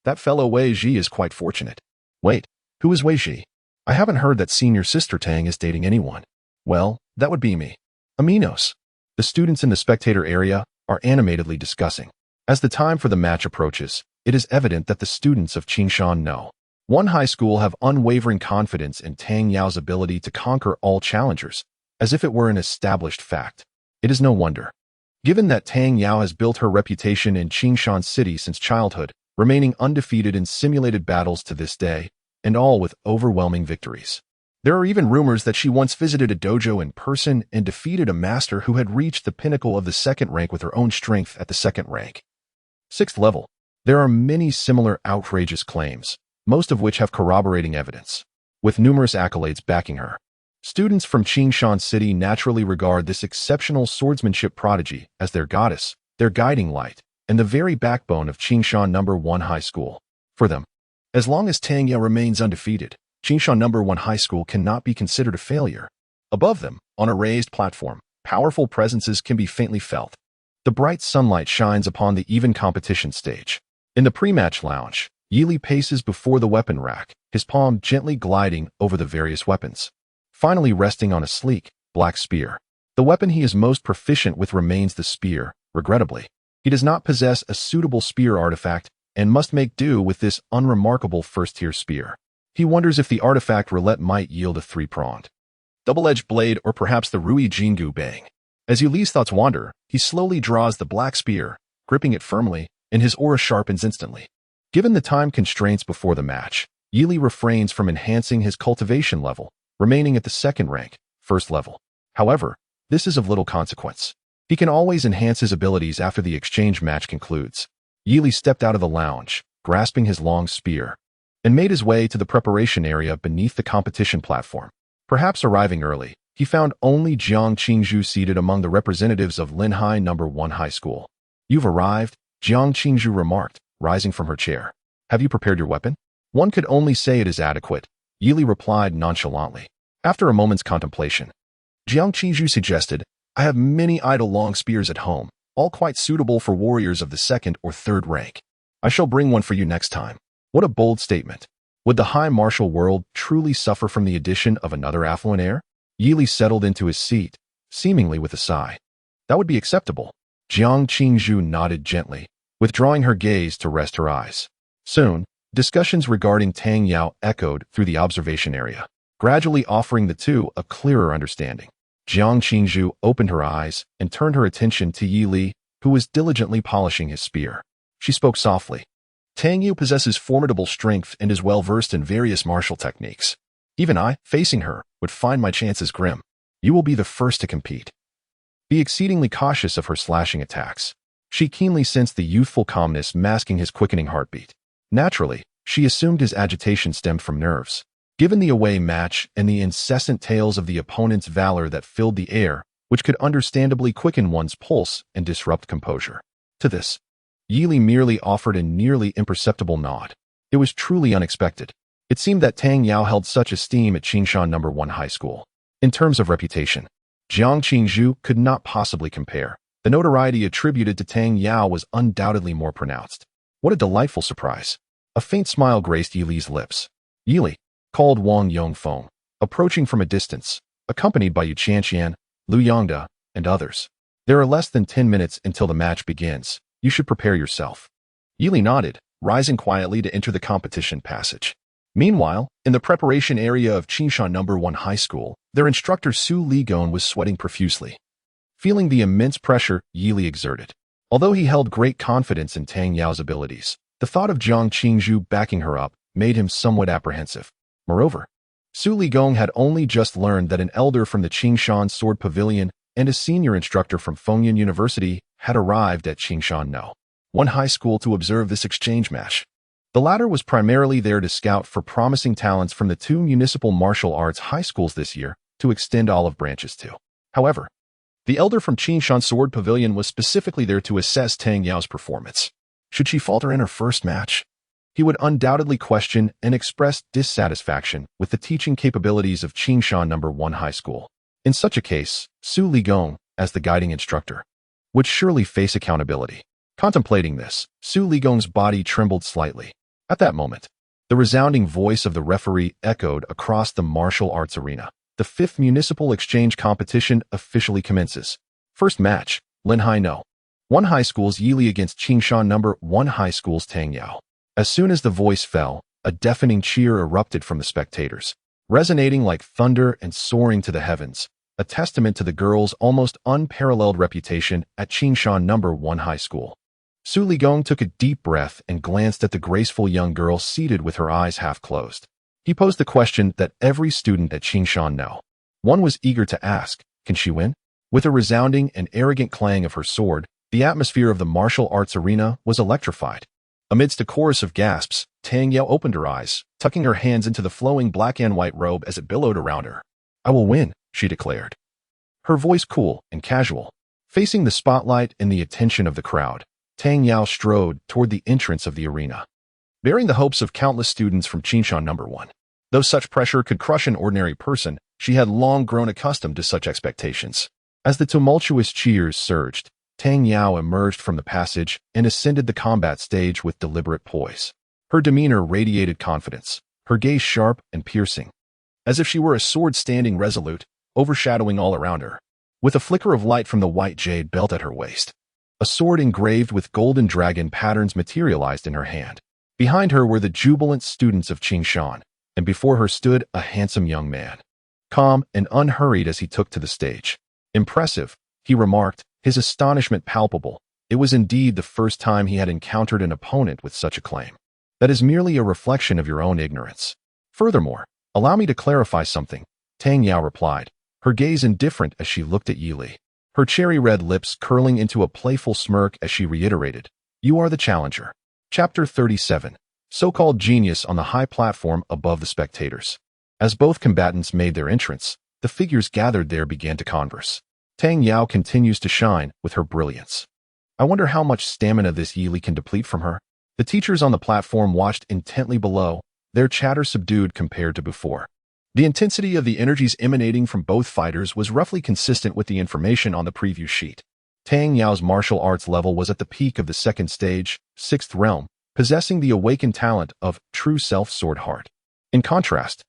That fellow Wei Ji is quite fortunate. Wait, who is Wei Ji? I haven't heard that senior sister Tang is dating anyone. Well, that would be me. Aminos. The students in the spectator area are animatedly discussing. As the time for the match approaches, it is evident that the students of Qingshan No. 1 High School have unwavering confidence in Tang Yao's ability to conquer all challengers, as if it were an established fact. It is no wonder. Given that Tang Yao has built her reputation in Qingshan City since childhood, remaining undefeated in simulated battles to this day, and all with overwhelming victories. There are even rumors that she once visited a dojo in person and defeated a master who had reached the pinnacle of the 2nd rank with her own strength at the 2nd rank. 6th level. There are many similar outrageous claims, most of which have corroborating evidence, with numerous accolades backing her. Students from Qingshan City naturally regard this exceptional swordsmanship prodigy as their goddess, their guiding light, and the very backbone of Qingshan No. 1 High School. For them, as long as Tang Yao remains undefeated, Qingshan No. 1 High School cannot be considered a failure. Above them, on a raised platform, powerful presences can be faintly felt. The bright sunlight shines upon the even competition stage. In the pre-match lounge, Yili paces before the weapon rack, his palm gently gliding over the various weapons, finally resting on a sleek, black spear. The weapon he is most proficient with remains the spear, regrettably. He does not possess a suitable spear artifact and must make do with this unremarkable first-tier spear. He wonders if the artifact roulette might yield a 3-pronged, double-edged blade or perhaps the Rui Jingu Bang. As Yuli's thoughts wander, he slowly draws the black spear, gripping it firmly, and his aura sharpens instantly. Given the time constraints before the match, Yili refrains from enhancing his cultivation level, remaining at the 2nd rank, 1st level. However, this is of little consequence. He can always enhance his abilities after the exchange match concludes. Yili stepped out of the lounge, grasping his long spear, and made his way to the preparation area beneath the competition platform. Perhaps arriving early, he found only Jiang Qingzhu seated among the representatives of Lin High No. 1 High School. You've arrived, Jiang Qingzhu remarked, rising from her chair. Have you prepared your weapon? One could only say it is adequate, Yili replied nonchalantly. After a moment's contemplation, Jiang Qingzhu suggested, I have many idle long spears at home, all quite suitable for warriors of the 2nd or 3rd rank. I shall bring one for you next time. What a bold statement. Would the high martial world truly suffer from the addition of another affluent heir? Yili settled into his seat, seemingly with a sigh. That would be acceptable. Jiang Qingzhu nodded gently, withdrawing her gaze to rest her eyes. Soon, discussions regarding Tang Yao echoed through the observation area, gradually offering the two a clearer understanding. Jiang Qingzhu opened her eyes and turned her attention to Yili, who was diligently polishing his spear. She spoke softly. Tang Yao possesses formidable strength and is well versed in various martial techniques. Even I, facing her, would find my chances grim. You will be the first to compete. Be exceedingly cautious of her slashing attacks. She keenly sensed the youthful calmness masking his quickening heartbeat. Naturally, she assumed his agitation stemmed from nerves. Given the away match and the incessant tales of the opponent's valor that filled the air, which could understandably quicken one's pulse and disrupt composure. To this, Yili merely offered a nearly imperceptible nod. It was truly unexpected. It seemed that Tang Yao held such esteem at Qingshan No. 1 High School. In terms of reputation, Jiang Qingzhu could not possibly compare. The notoriety attributed to Tang Yao was undoubtedly more pronounced. What a delightful surprise. A faint smile graced Yili's lips. Yili, called Wang Yongfeng, approaching from a distance, accompanied by Yu Qianqian, Lu Yongda, and others. There are less than 10 minutes until the match begins. You should prepare yourself. Yili nodded, rising quietly to enter the competition passage. Meanwhile, in the preparation area of Qingshan No. 1 High School, their instructor Su Ligong was sweating profusely. Feeling the immense pressure Yili exerted. Although he held great confidence in Tang Yao's abilities, the thought of Jiang Qingzhu backing her up made him somewhat apprehensive. Moreover, Su Ligong had only just learned that an elder from the Qingshan Sword Pavilion and a senior instructor from Fengyan University had arrived at Qingshan No. 1 High School to observe this exchange match. The latter was primarily there to scout for promising talents from the 2 municipal martial arts high schools this year to extend olive branches to. However, the elder from Qingshan Sword Pavilion was specifically there to assess Tang Yao's performance. Should she falter in her first match? He would undoubtedly question and express dissatisfaction with the teaching capabilities of Qingshan No. 1 High School. In such a case, Su Ligong, as the guiding instructor, would surely face accountability. Contemplating this, Su Ligong's body trembled slightly. At that moment, the resounding voice of the referee echoed across the martial arts arena. The 5th municipal exchange competition officially commences. First match, Linhai No. 1 High School's Yili against Qingshan No. 1 High School's Tang Yao. As soon as the voice fell, a deafening cheer erupted from the spectators, resonating like thunder and soaring to the heavens, a testament to the girl's almost unparalleled reputation at Qingshan No. 1 High School. Su Ligong took a deep breath and glanced at the graceful young girl seated with her eyes half closed. He posed the question that every student at Qingshan No. 1 was eager to ask, can she win? With a resounding and arrogant clang of her sword, the atmosphere of the martial arts arena was electrified. Amidst a chorus of gasps, Tang Yao opened her eyes, tucking her hands into the flowing black and white robe as it billowed around her. I will win, she declared. Her voice cool and casual. Facing the spotlight and the attention of the crowd, Tang Yao strode toward the entrance of the arena, bearing the hopes of countless students from Qingshan No. 1. Though such pressure could crush an ordinary person, she had long grown accustomed to such expectations. As the tumultuous cheers surged, Tang Yao emerged from the passage and ascended the combat stage with deliberate poise. Her demeanor radiated confidence, her gaze sharp and piercing, as if she were a sword standing resolute, overshadowing all around her. With a flicker of light from the white jade belt at her waist, a sword engraved with golden dragon patterns materialized in her hand. Behind her were the jubilant students of Qingshan, and before her stood a handsome young man, calm and unhurried as he took to the stage. Impressive, he remarked, his astonishment palpable. It was indeed the first time he had encountered an opponent with such acclaim. That is merely a reflection of your own ignorance. Furthermore, allow me to clarify something, Tang Yao replied, her gaze indifferent as she looked at Yili, her cherry-red lips curling into a playful smirk as she reiterated, you are the challenger. Chapter 37. So-called genius on the high platform above the spectators. As both combatants made their entrance, the figures gathered there began to converse. Tang Yao continues to shine with her brilliance. I wonder how much stamina this Yili can deplete from her. The teachers on the platform watched intently below, their chatter subdued compared to before. The intensity of the energies emanating from both fighters was roughly consistent with the information on the preview sheet. Tang Yao's martial arts level was at the peak of the second stage, 6th realm, possessing the awakened talent of true self-sword heart. In contrast,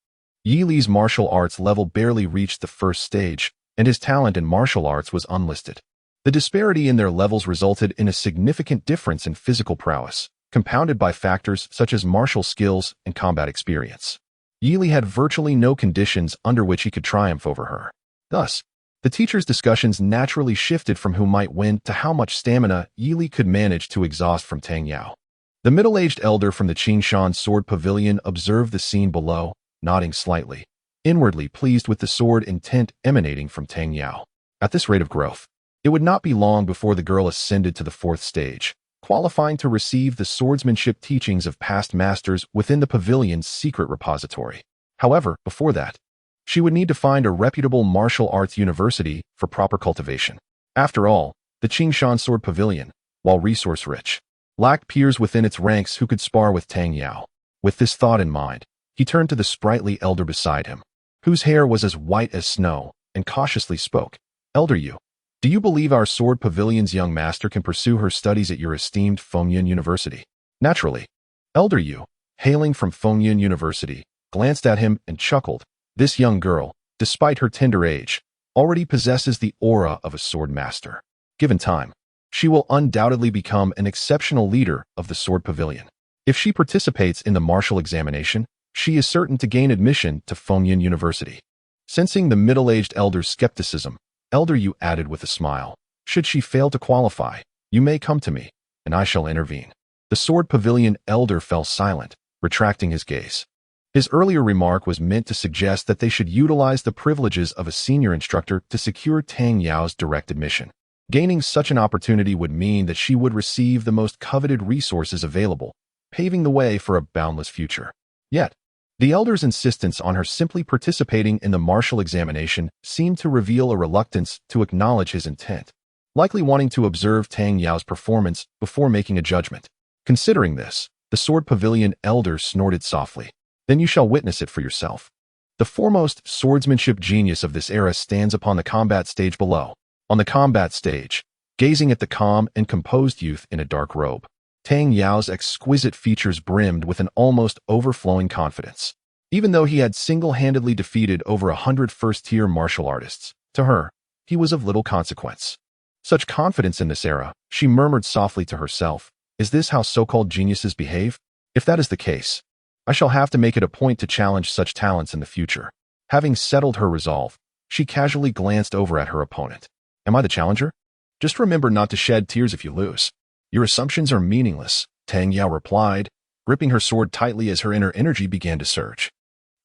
Yili's martial arts level barely reached the first stage, and his talent in martial arts was unlisted. The disparity in their levels resulted in a significant difference in physical prowess, compounded by factors such as martial skills and combat experience. Yili had virtually no conditions under which he could triumph over her. Thus, the teachers' discussions naturally shifted from who might win to how much stamina Yili could manage to exhaust from Tang Yao. The middle-aged elder from the Qingshan Sword Pavilion observed the scene below, nodding slightly, inwardly pleased with the sword intent emanating from Tang Yao. At this rate of growth, it would not be long before the girl ascended to the 4th stage, qualifying to receive the swordsmanship teachings of past masters within the pavilion's secret repository. However, before that, she would need to find a reputable martial arts university for proper cultivation. After all, the Qingshan Sword Pavilion, while resource-rich, lacked peers within its ranks who could spar with Tang Yao. With this thought in mind, he turned to the sprightly elder beside him, whose hair was as white as snow, and cautiously spoke. Elder Yu, do you believe our Sword Pavilion's young master can pursue her studies at your esteemed Fengyun University? Naturally. Elder Yu, hailing from Fengyun University, glanced at him and chuckled. This young girl, despite her tender age, already possesses the aura of a sword master. Given time, she will undoubtedly become an exceptional leader of the Sword Pavilion. If she participates in the martial examination, she is certain to gain admission to Fengyun University. Sensing the middle-aged elder's skepticism, Elder Yu added with a smile, should she fail to qualify, you may come to me, and I shall intervene. The Sword Pavilion elder fell silent, retracting his gaze. His earlier remark was meant to suggest that they should utilize the privileges of a senior instructor to secure Tang Yao's direct admission. Gaining such an opportunity would mean that she would receive the most coveted resources available, paving the way for a boundless future. Yet, the elder's insistence on her simply participating in the martial examination seemed to reveal a reluctance to acknowledge his intent, likely wanting to observe Tang Yao's performance before making a judgment. Considering this, the Sword Pavilion elder snorted softly. Then you shall witness it for yourself. The foremost swordsmanship genius of this era stands upon the combat stage below. On the combat stage, gazing at the calm and composed youth in a dark robe, Tang Yao's exquisite features brimmed with an almost overflowing confidence. Even though he had single-handedly defeated over 100 first-tier martial artists, to her, he was of little consequence. Such confidence in this era, she murmured softly to herself, is this how so-called geniuses behave? If that is the case, I shall have to make it a point to challenge such talents in the future. Having settled her resolve, she casually glanced over at her opponent. Am I the challenger? Just remember not to shed tears if you lose. Your assumptions are meaningless, Tang Yao replied, gripping her sword tightly as her inner energy began to surge.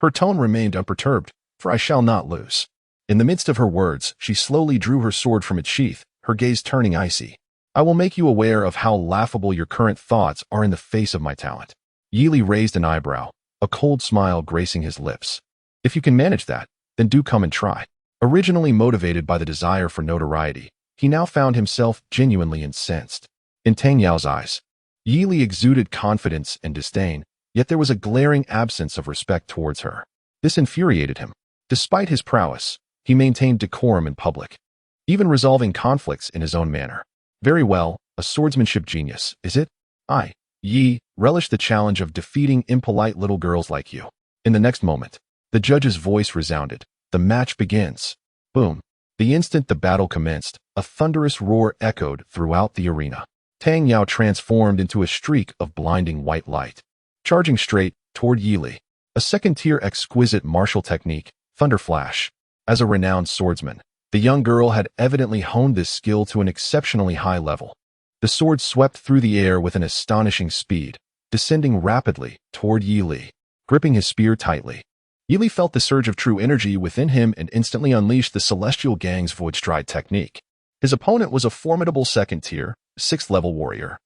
Her tone remained unperturbed, for I shall not lose. In the midst of her words, she slowly drew her sword from its sheath, her gaze turning icy. I will make you aware of how laughable your current thoughts are in the face of my talent. Yili raised an eyebrow, a cold smile gracing his lips. If you can manage that, then do come and try. Originally motivated by the desire for notoriety, he now found himself genuinely incensed. In Tang Yao's eyes, Yili exuded confidence and disdain, yet there was a glaring absence of respect towards her. This infuriated him. Despite his prowess, he maintained decorum in public, even resolving conflicts in his own manner. Very well, a swordsmanship genius, is it? I, Yi, relish the challenge of defeating impolite little girls like you. In the next moment, the judge's voice resounded. The match begins. Boom. The instant the battle commenced, a thunderous roar echoed throughout the arena. Tang Yao transformed into a streak of blinding white light, charging straight toward Yili. A second-tier exquisite martial technique, Thunder Flash. As a renowned swordsman, the young girl had evidently honed this skill to an exceptionally high level. The sword swept through the air with an astonishing speed, descending rapidly toward Yili, gripping his spear tightly. Yili felt the surge of true energy within him and instantly unleashed the Celestial Gang's Void Stride technique. His opponent was a formidable second-tier, 6th-level warrior.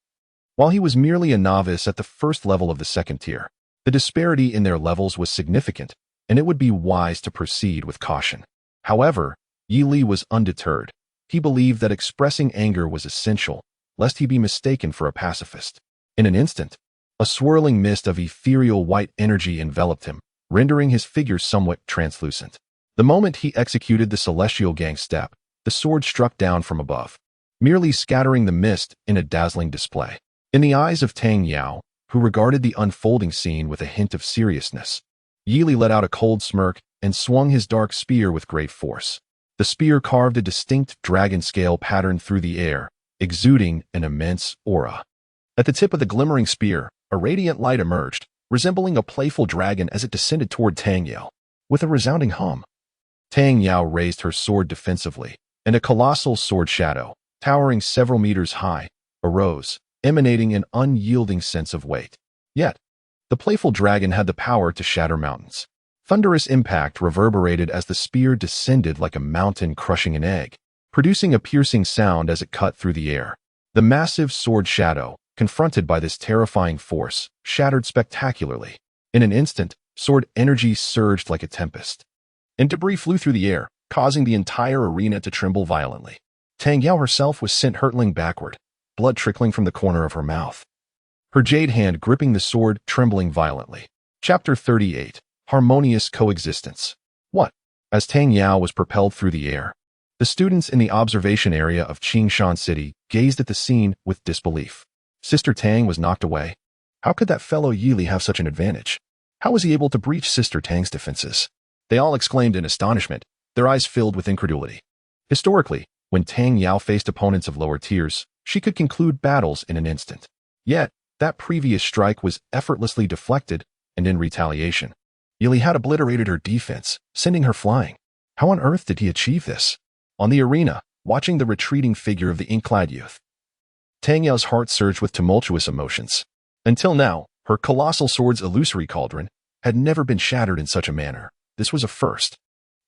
While he was merely a novice at the first level of the second tier, the disparity in their levels was significant, and it would be wise to proceed with caution. However, Yili was undeterred. He believed that expressing anger was essential, lest he be mistaken for a pacifist. In an instant, a swirling mist of ethereal white energy enveloped him, rendering his figure somewhat translucent. The moment he executed the Celestial Gang step, the sword struck down from above, merely scattering the mist in a dazzling display. In the eyes of Tang Yao, who regarded the unfolding scene with a hint of seriousness, Yili let out a cold smirk and swung his dark spear with great force. The spear carved a distinct dragon scale pattern through the air, exuding an immense aura. At the tip of the glimmering spear, a radiant light emerged, resembling a playful dragon as it descended toward Tang Yao. With a resounding hum, Tang Yao raised her sword defensively, and a colossal sword shadow, towering several meters high, arose, emanating an unyielding sense of weight. Yet, the playful dragon had the power to shatter mountains. Thunderous impact reverberated as the spear descended like a mountain crushing an egg, producing a piercing sound as it cut through the air. The massive sword shadow, confronted by this terrifying force, shattered spectacularly. In an instant, sword energy surged like a tempest, and debris flew through the air, causing the entire arena to tremble violently. Tang Yao herself was sent hurtling backward, blood trickling from the corner of her mouth. Her jade hand gripping the sword, trembling violently. Chapter 38. Harmonious Coexistence. What? As Tang Yao was propelled through the air, the students in the observation area of Qingshan City gazed at the scene with disbelief. Sister Tang was knocked away. How could that fellow Yili have such an advantage? How was he able to breach Sister Tang's defenses? They all exclaimed in astonishment, their eyes filled with incredulity. Historically, when Tang Yao faced opponents of lower tiers, she could conclude battles in an instant. Yet, that previous strike was effortlessly deflected, and in retaliation, Yili had obliterated her defense, sending her flying. How on earth did he achieve this? On the arena, watching the retreating figure of the ink-clad youth, Tang Yao's heart surged with tumultuous emotions. Until now, her colossal sword's illusory cauldron had never been shattered in such a manner. This was a first.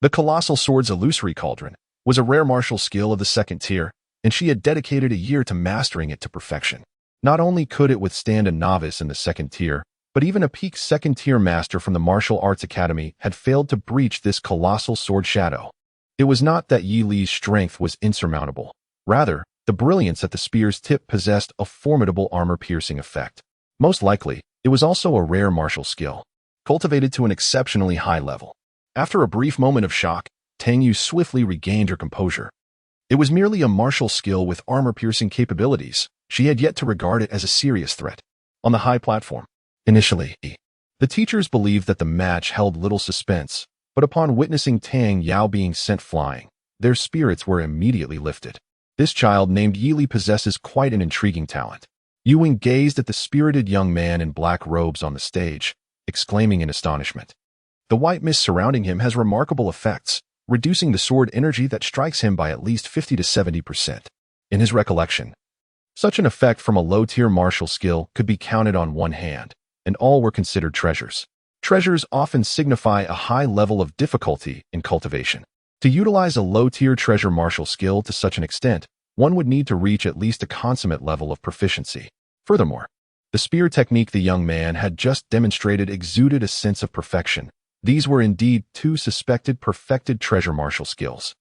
The colossal sword's illusory cauldron was a rare martial skill of the second tier, and she had dedicated a year to mastering it to perfection. Not only could it withstand a novice in the second tier, but even a peak second-tier master from the Martial Arts Academy had failed to breach this colossal sword shadow. It was not that Yi Li's strength was insurmountable. Rather, the brilliance at the spear's tip possessed a formidable armor-piercing effect. Most likely, it was also a rare martial skill, cultivated to an exceptionally high level. After a brief moment of shock, Tang Yu swiftly regained her composure. It was merely a martial skill with armor-piercing capabilities. She had yet to regard it as a serious threat. On the high platform, initially, the teachers believed that the match held little suspense, but upon witnessing Tang Yao being sent flying, their spirits were immediately lifted. This child named Yili possesses quite an intriguing talent. Yuing gazed at the spirited young man in black robes on the stage, exclaiming in astonishment. The white mist surrounding him has remarkable effects, reducing the sword energy that strikes him by at least 50 to 70%. In his recollection, such an effect from a low-tier martial skill could be counted on one hand, and all were considered treasures. Treasures often signify a high level of difficulty in cultivation. To utilize a low-tier treasure martial skill to such an extent, one would need to reach at least a consummate level of proficiency. Furthermore, the spear technique the young man had just demonstrated exuded a sense of perfection. These were indeed two suspected perfected treasure martial skills.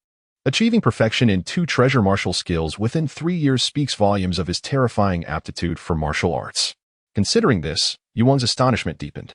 Achieving perfection in two treasure martial skills within 3 years speaks volumes of his terrifying aptitude for martial arts. Considering this, Yuan's astonishment deepened.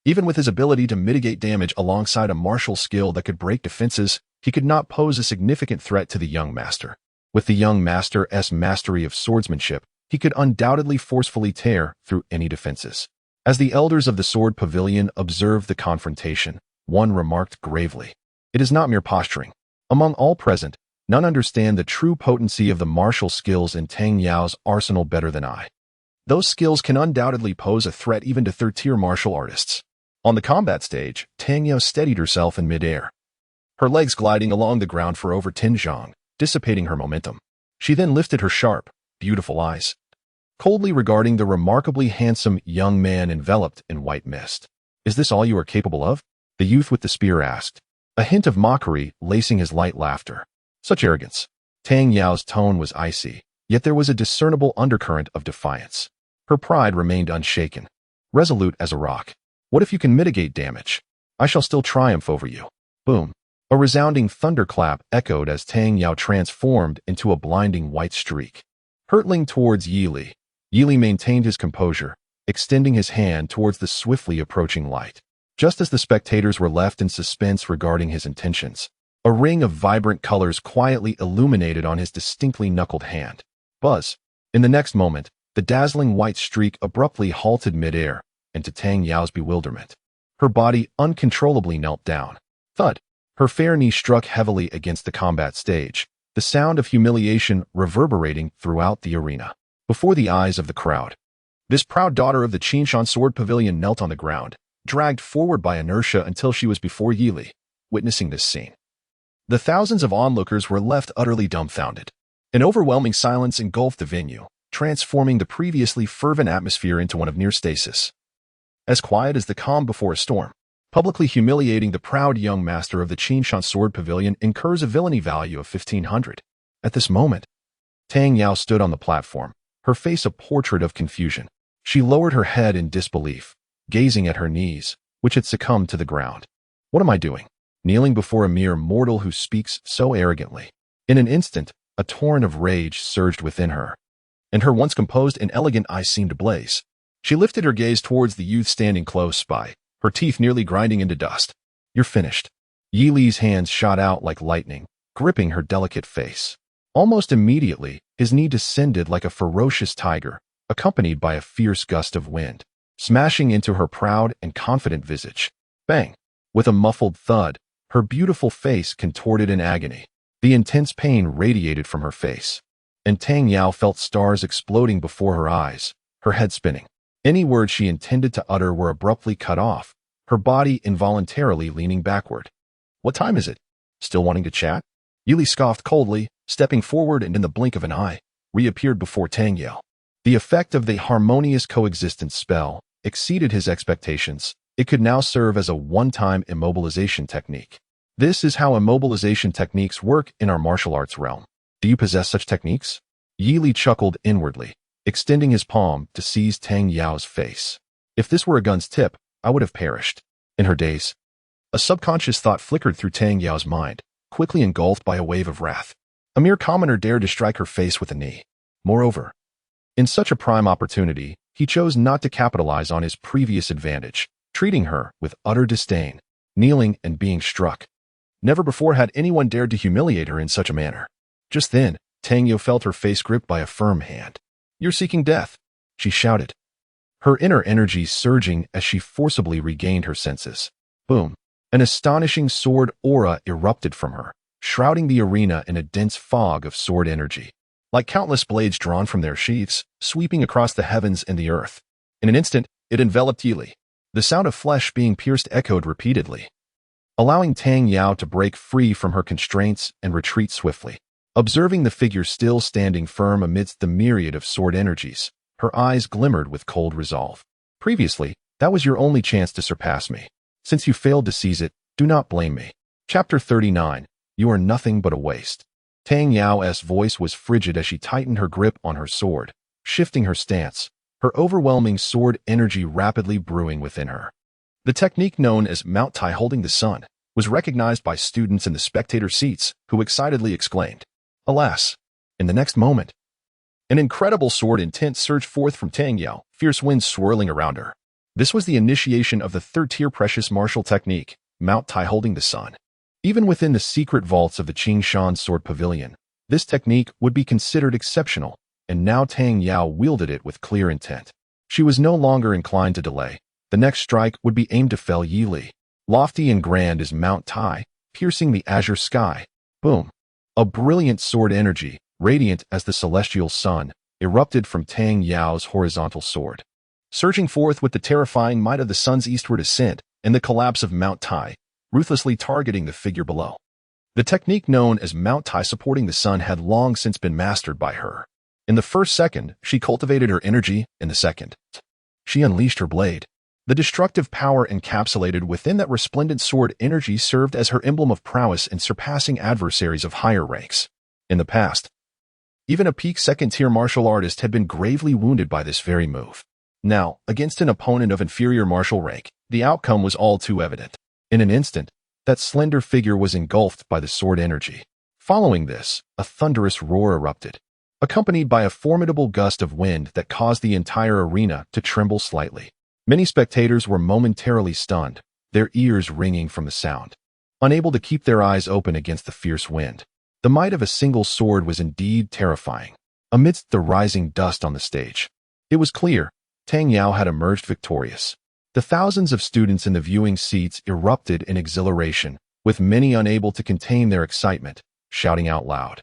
Even with his ability to mitigate damage alongside a martial skill that could break defenses, he could not pose a significant threat to the young master. With the young master's mastery of swordsmanship, he could undoubtedly forcefully tear through any defenses. As the elders of the Sword Pavilion observed the confrontation, one remarked gravely, "It is not mere posturing. Among all present, none understand the true potency of the martial skills in Tang Yao's arsenal better than I. Those skills can undoubtedly pose a threat even to third-tier martial artists." On the combat stage, Tang Yao steadied herself in midair, her legs gliding along the ground for over 10 zhang, dissipating her momentum. She then lifted her sharp, beautiful eyes, coldly regarding the remarkably handsome young man enveloped in white mist. "Is this all you are capable of?" the youth with the spear asked, a hint of mockery lacing his light laughter. Such arrogance. Tang Yao's tone was icy, yet there was a discernible undercurrent of defiance. Her pride remained unshaken, resolute as a rock. "What if you can mitigate damage? I shall still triumph over you." Boom. A resounding thunderclap echoed as Tang Yao transformed into a blinding white streak. Hurtling towards Yili, Yili maintained his composure, extending his hand towards the swiftly approaching light. Just as the spectators were left in suspense regarding his intentions, a ring of vibrant colors quietly illuminated on his distinctly knuckled hand. Buzz. In the next moment, the dazzling white streak abruptly halted midair, and to Tang Yao's bewilderment, her body uncontrollably knelt down. Thud. Her fair knee struck heavily against the combat stage, the sound of humiliation reverberating throughout the arena. Before the eyes of the crowd, this proud daughter of the Qingshan Sword Pavilion knelt on the ground, dragged forward by inertia until she was before Yili. Witnessing this scene, the thousands of onlookers were left utterly dumbfounded. An overwhelming silence engulfed the venue, transforming the previously fervent atmosphere into one of near stasis. As quiet as the calm before a storm. Publicly humiliating the proud young master of the Qingshan Sword Pavilion incurs a villainy value of 1,500. At this moment, Tang Yao stood on the platform, her face a portrait of confusion. She lowered her head in disbelief, gazing at her knees, which had succumbed to the ground. What am I doing? Kneeling before a mere mortal who speaks so arrogantly. In an instant, a torrent of rage surged within her, and her once composed and elegant eyes seemed to blaze. She lifted her gaze towards the youth standing close by, her teeth nearly grinding into dust. You're finished. Yi Li's hands shot out like lightning, gripping her delicate face. Almost immediately, his knee descended like a ferocious tiger, accompanied by a fierce gust of wind, smashing into her proud and confident visage. Bang! With a muffled thud, her beautiful face contorted in agony. The intense pain radiated from her face, and Tang Yao felt stars exploding before her eyes, her head spinning. Any words she intended to utter were abruptly cut off, her body involuntarily leaning backward. What time is it? Still wanting to chat? Yi Li scoffed coldly, stepping forward and in the blink of an eye, reappeared before Tang Yao. The effect of the harmonious coexistence spell exceeded his expectations. It could now serve as a one-time immobilization technique. This is how immobilization techniques work in our martial arts realm. Do you possess such techniques? Yi Li chuckled inwardly, extending his palm to seize Tang Yao's face. If this were a gun's tip, I would have perished. In her daze, a subconscious thought flickered through Tang Yao's mind, quickly engulfed by a wave of wrath. A mere commoner dared to strike her face with a knee. Moreover, in such a prime opportunity, he chose not to capitalize on his previous advantage, treating her with utter disdain, kneeling and being struck. Never before had anyone dared to humiliate her in such a manner. Just then, Tang Yao felt her face gripped by a firm hand. You're seeking death, she shouted, her inner energy surging as she forcibly regained her senses. Boom! An astonishing sword aura erupted from her, shrouding the arena in a dense fog of sword energy. Like countless blades drawn from their sheaths, sweeping across the heavens and the earth. In an instant, it enveloped Yi Li. The sound of flesh being pierced echoed repeatedly, allowing Tang Yao to break free from her constraints and retreat swiftly. Observing the figure still standing firm amidst the myriad of sword energies, her eyes glimmered with cold resolve. Previously, that was your only chance to surpass me. Since you failed to seize it, do not blame me. Chapter 39. You are nothing but a waste. Tang Yao's voice was frigid as she tightened her grip on her sword, shifting her stance, her overwhelming sword energy rapidly brewing within her. The technique known as Mount Tai holding the sun was recognized by students in the spectator seats, who excitedly exclaimed, Alas! In the next moment, an incredible sword intent surged forth from Tang Yao, fierce winds swirling around her. This was the initiation of the third-tier precious martial technique, Mount Tai holding the sun. Even within the secret vaults of the Qingshan Sword Pavilion, this technique would be considered exceptional, and now Tang Yao wielded it with clear intent. She was no longer inclined to delay. The next strike would be aimed to fell Yi Li. Lofty and grand as Mount Tai, piercing the azure sky. Boom! A brilliant sword energy, radiant as the celestial sun, erupted from Tang Yao's horizontal sword. Surging forth with the terrifying might of the sun's eastward ascent and the collapse of Mount Tai, ruthlessly targeting the figure below. The technique known as Mount Tai supporting the sun had long since been mastered by her. In the first second, she cultivated her energy. In the second, she unleashed her blade. The destructive power encapsulated within that resplendent sword energy served as her emblem of prowess in surpassing adversaries of higher ranks. In the past, even a peak second-tier martial artist had been gravely wounded by this very move. Now, against an opponent of inferior martial rank, the outcome was all too evident. In an instant, that slender figure was engulfed by the sword energy. Following this, a thunderous roar erupted, accompanied by a formidable gust of wind that caused the entire arena to tremble slightly. Many spectators were momentarily stunned, their ears ringing from the sound, unable to keep their eyes open against the fierce wind. The might of a single sword was indeed terrifying. Amidst the rising dust on the stage, it was clear Tang Yao had emerged victorious. The thousands of students in the viewing seats erupted in exhilaration, with many unable to contain their excitement, shouting out loud.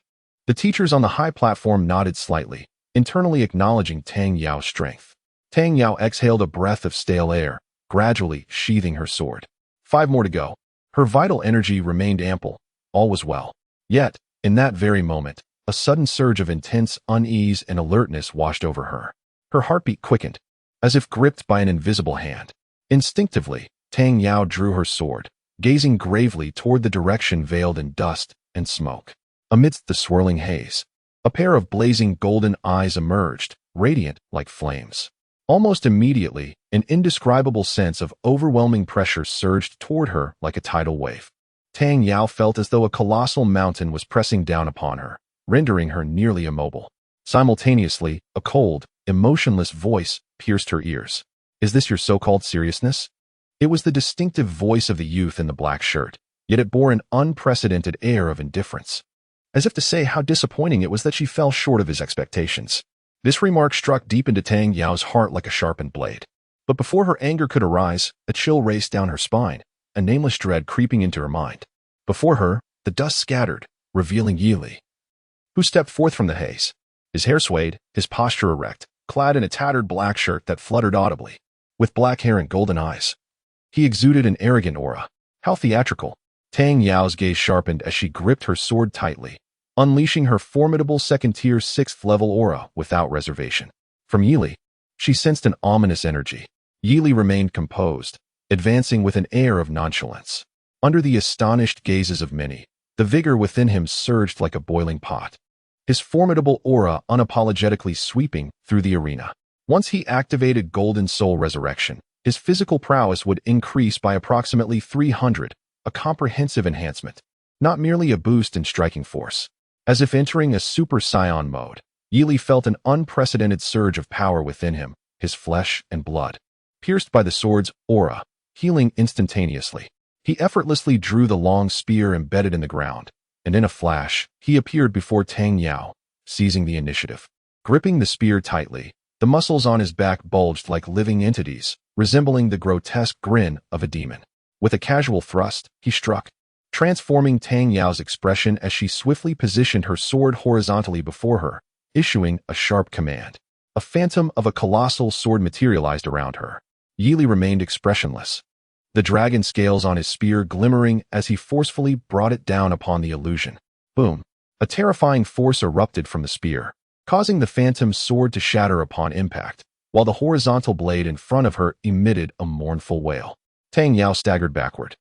The teachers on the high platform nodded slightly, internally acknowledging Tang Yao's strength. Tang Yao exhaled a breath of stale air, gradually sheathing her sword. 5 more to go. Her vital energy remained ample. All was well. Yet, in that very moment, a sudden surge of intense unease and alertness washed over her. Her heartbeat quickened, as if gripped by an invisible hand. Instinctively, Tang Yao drew her sword, gazing gravely toward the direction veiled in dust and smoke. Amidst the swirling haze, a pair of blazing golden eyes emerged, radiant like flames. Almost immediately, An indescribable sense of overwhelming pressure surged toward her like a tidal wave. Tang Yao felt as though a colossal mountain was pressing down upon her, rendering her nearly immobile. Simultaneously, a cold, emotionless voice pierced her ears. "Is this your so-called seriousness?" It was the distinctive voice of the youth in the black shirt, yet it bore an unprecedented air of indifference, as if to say how disappointing it was that she fell short of his expectations. This remark struck deep into Tang Yao's heart like a sharpened blade. But before her anger could arise, a chill raced down her spine, a nameless dread creeping into her mind. Before her, the dust scattered, revealing Yili, who stepped forth from the haze. His hair swayed, his posture erect, clad in a tattered black shirt that fluttered audibly. With black hair and golden eyes, he exuded an arrogant aura. How theatrical! Tang Yao's gaze sharpened as she gripped her sword tightly, unleashing her formidable second-tier 6th-level aura without reservation. From Yili, she sensed an ominous energy. Yili remained composed, advancing with an air of nonchalance. Under the astonished gazes of many, the vigor within him surged like a boiling pot, his formidable aura unapologetically sweeping through the arena. Once he activated Golden Soul Resurrection, his physical prowess would increase by approximately 300, a comprehensive enhancement, not merely a boost in striking force. As if entering a Super Saiyan mode, Yili felt an unprecedented surge of power within him, his flesh and blood pierced by the sword's aura, healing instantaneously. He effortlessly drew the long spear embedded in the ground, and in a flash, he appeared before Tang Yao, seizing the initiative. Gripping the spear tightly, the muscles on his back bulged like living entities, resembling the grotesque grin of a demon. With a casual thrust, he struck, transforming Tang Yao's expression as she swiftly positioned her sword horizontally before her, issuing a sharp command. A phantom of a colossal sword materialized around her. Yili remained expressionless, the dragon scales on his spear glimmering as he forcefully brought it down upon the illusion. Boom! A terrifying force erupted from the spear, causing the phantom's sword to shatter upon impact, while the horizontal blade in front of her emitted a mournful wail. Tang Yao staggered backward,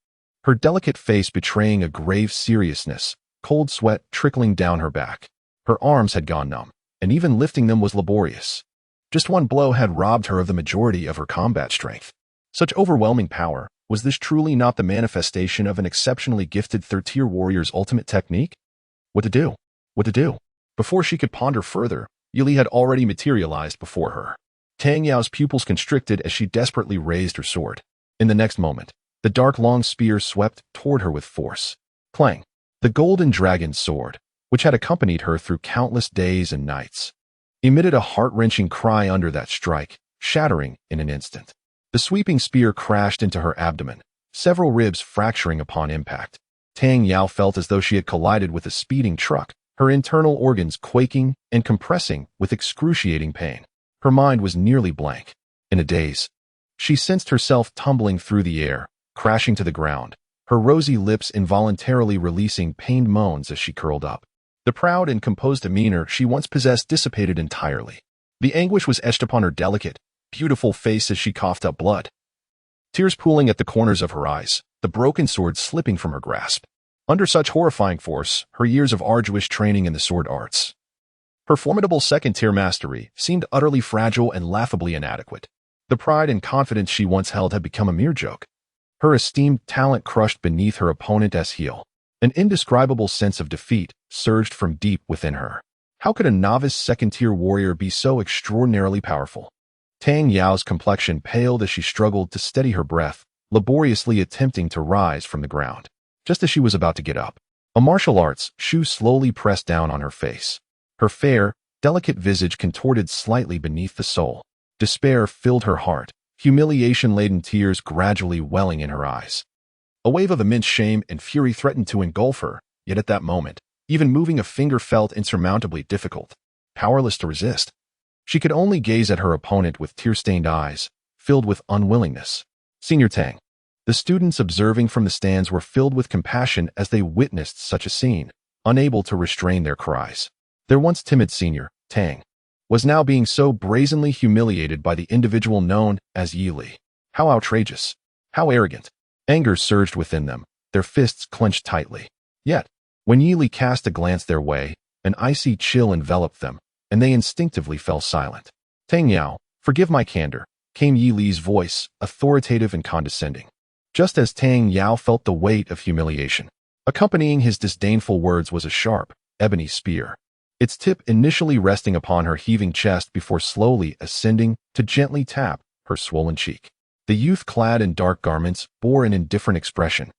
her delicate face betraying a grave seriousness, cold sweat trickling down her back. Her arms had gone numb, and even lifting them was laborious. Just one blow had robbed her of the majority of her combat strength. Such overwhelming power, was this truly not the manifestation of an exceptionally gifted third-tier warrior's ultimate technique? What to do? What to do? Before she could ponder further, Yili had already materialized before her. Tang Yao's pupils constricted as she desperately raised her sword. In the next moment, the dark long spear swept toward her with force. Clang! The golden dragon sword, which had accompanied her through countless days and nights, emitted a heart-wrenching cry under that strike, shattering in an instant. The sweeping spear crashed into her abdomen, several ribs fracturing upon impact. Tang Yao felt as though she had collided with a speeding truck, her internal organs quaking and compressing with excruciating pain. Her mind was nearly blank. In a daze, she sensed herself tumbling through the air, crashing to the ground, her rosy lips involuntarily releasing pained moans as she curled up. The proud and composed demeanor she once possessed dissipated entirely. The anguish was etched upon her delicate, beautiful face as she coughed up blood, tears pooling at the corners of her eyes, the broken sword slipping from her grasp. Under such horrifying force, her years of arduous training in the sword arts, her formidable second-tier mastery seemed utterly fragile and laughably inadequate. The pride and confidence she once held had become a mere joke. Her esteemed talent crushed beneath her opponent's heel. An indescribable sense of defeat surged from deep within her. How could a novice second-tier warrior be so extraordinarily powerful? Tang Yao's complexion paled as she struggled to steady her breath, laboriously attempting to rise from the ground. Just as she was about to get up, a martial arts shoe slowly pressed down on her face. Her fair, delicate visage contorted slightly beneath the sole. Despair filled her heart, humiliation-laden tears gradually welling in her eyes. A wave of immense shame and fury threatened to engulf her, yet at that moment, even moving a finger felt insurmountably difficult. Powerless to resist, she could only gaze at her opponent with tear-stained eyes, filled with unwillingness. Senior Tang. The students observing from the stands were filled with compassion as they witnessed such a scene, unable to restrain their cries. Their once timid senior, Tang, was now being so brazenly humiliated by the individual known as Yili. How outrageous! How arrogant! Anger surged within them, their fists clenched tightly. Yet, when Yili cast a glance their way, an icy chill enveloped them, and they instinctively fell silent. Tang Yao, forgive my candor, came Yi Li's voice, authoritative and condescending. Just as Tang Yao felt the weight of humiliation. Accompanying his disdainful words was a sharp, ebony spear, its tip initially resting upon her heaving chest before slowly ascending to gently tap her swollen cheek. The youth, clad in dark garments, bore an indifferent expression,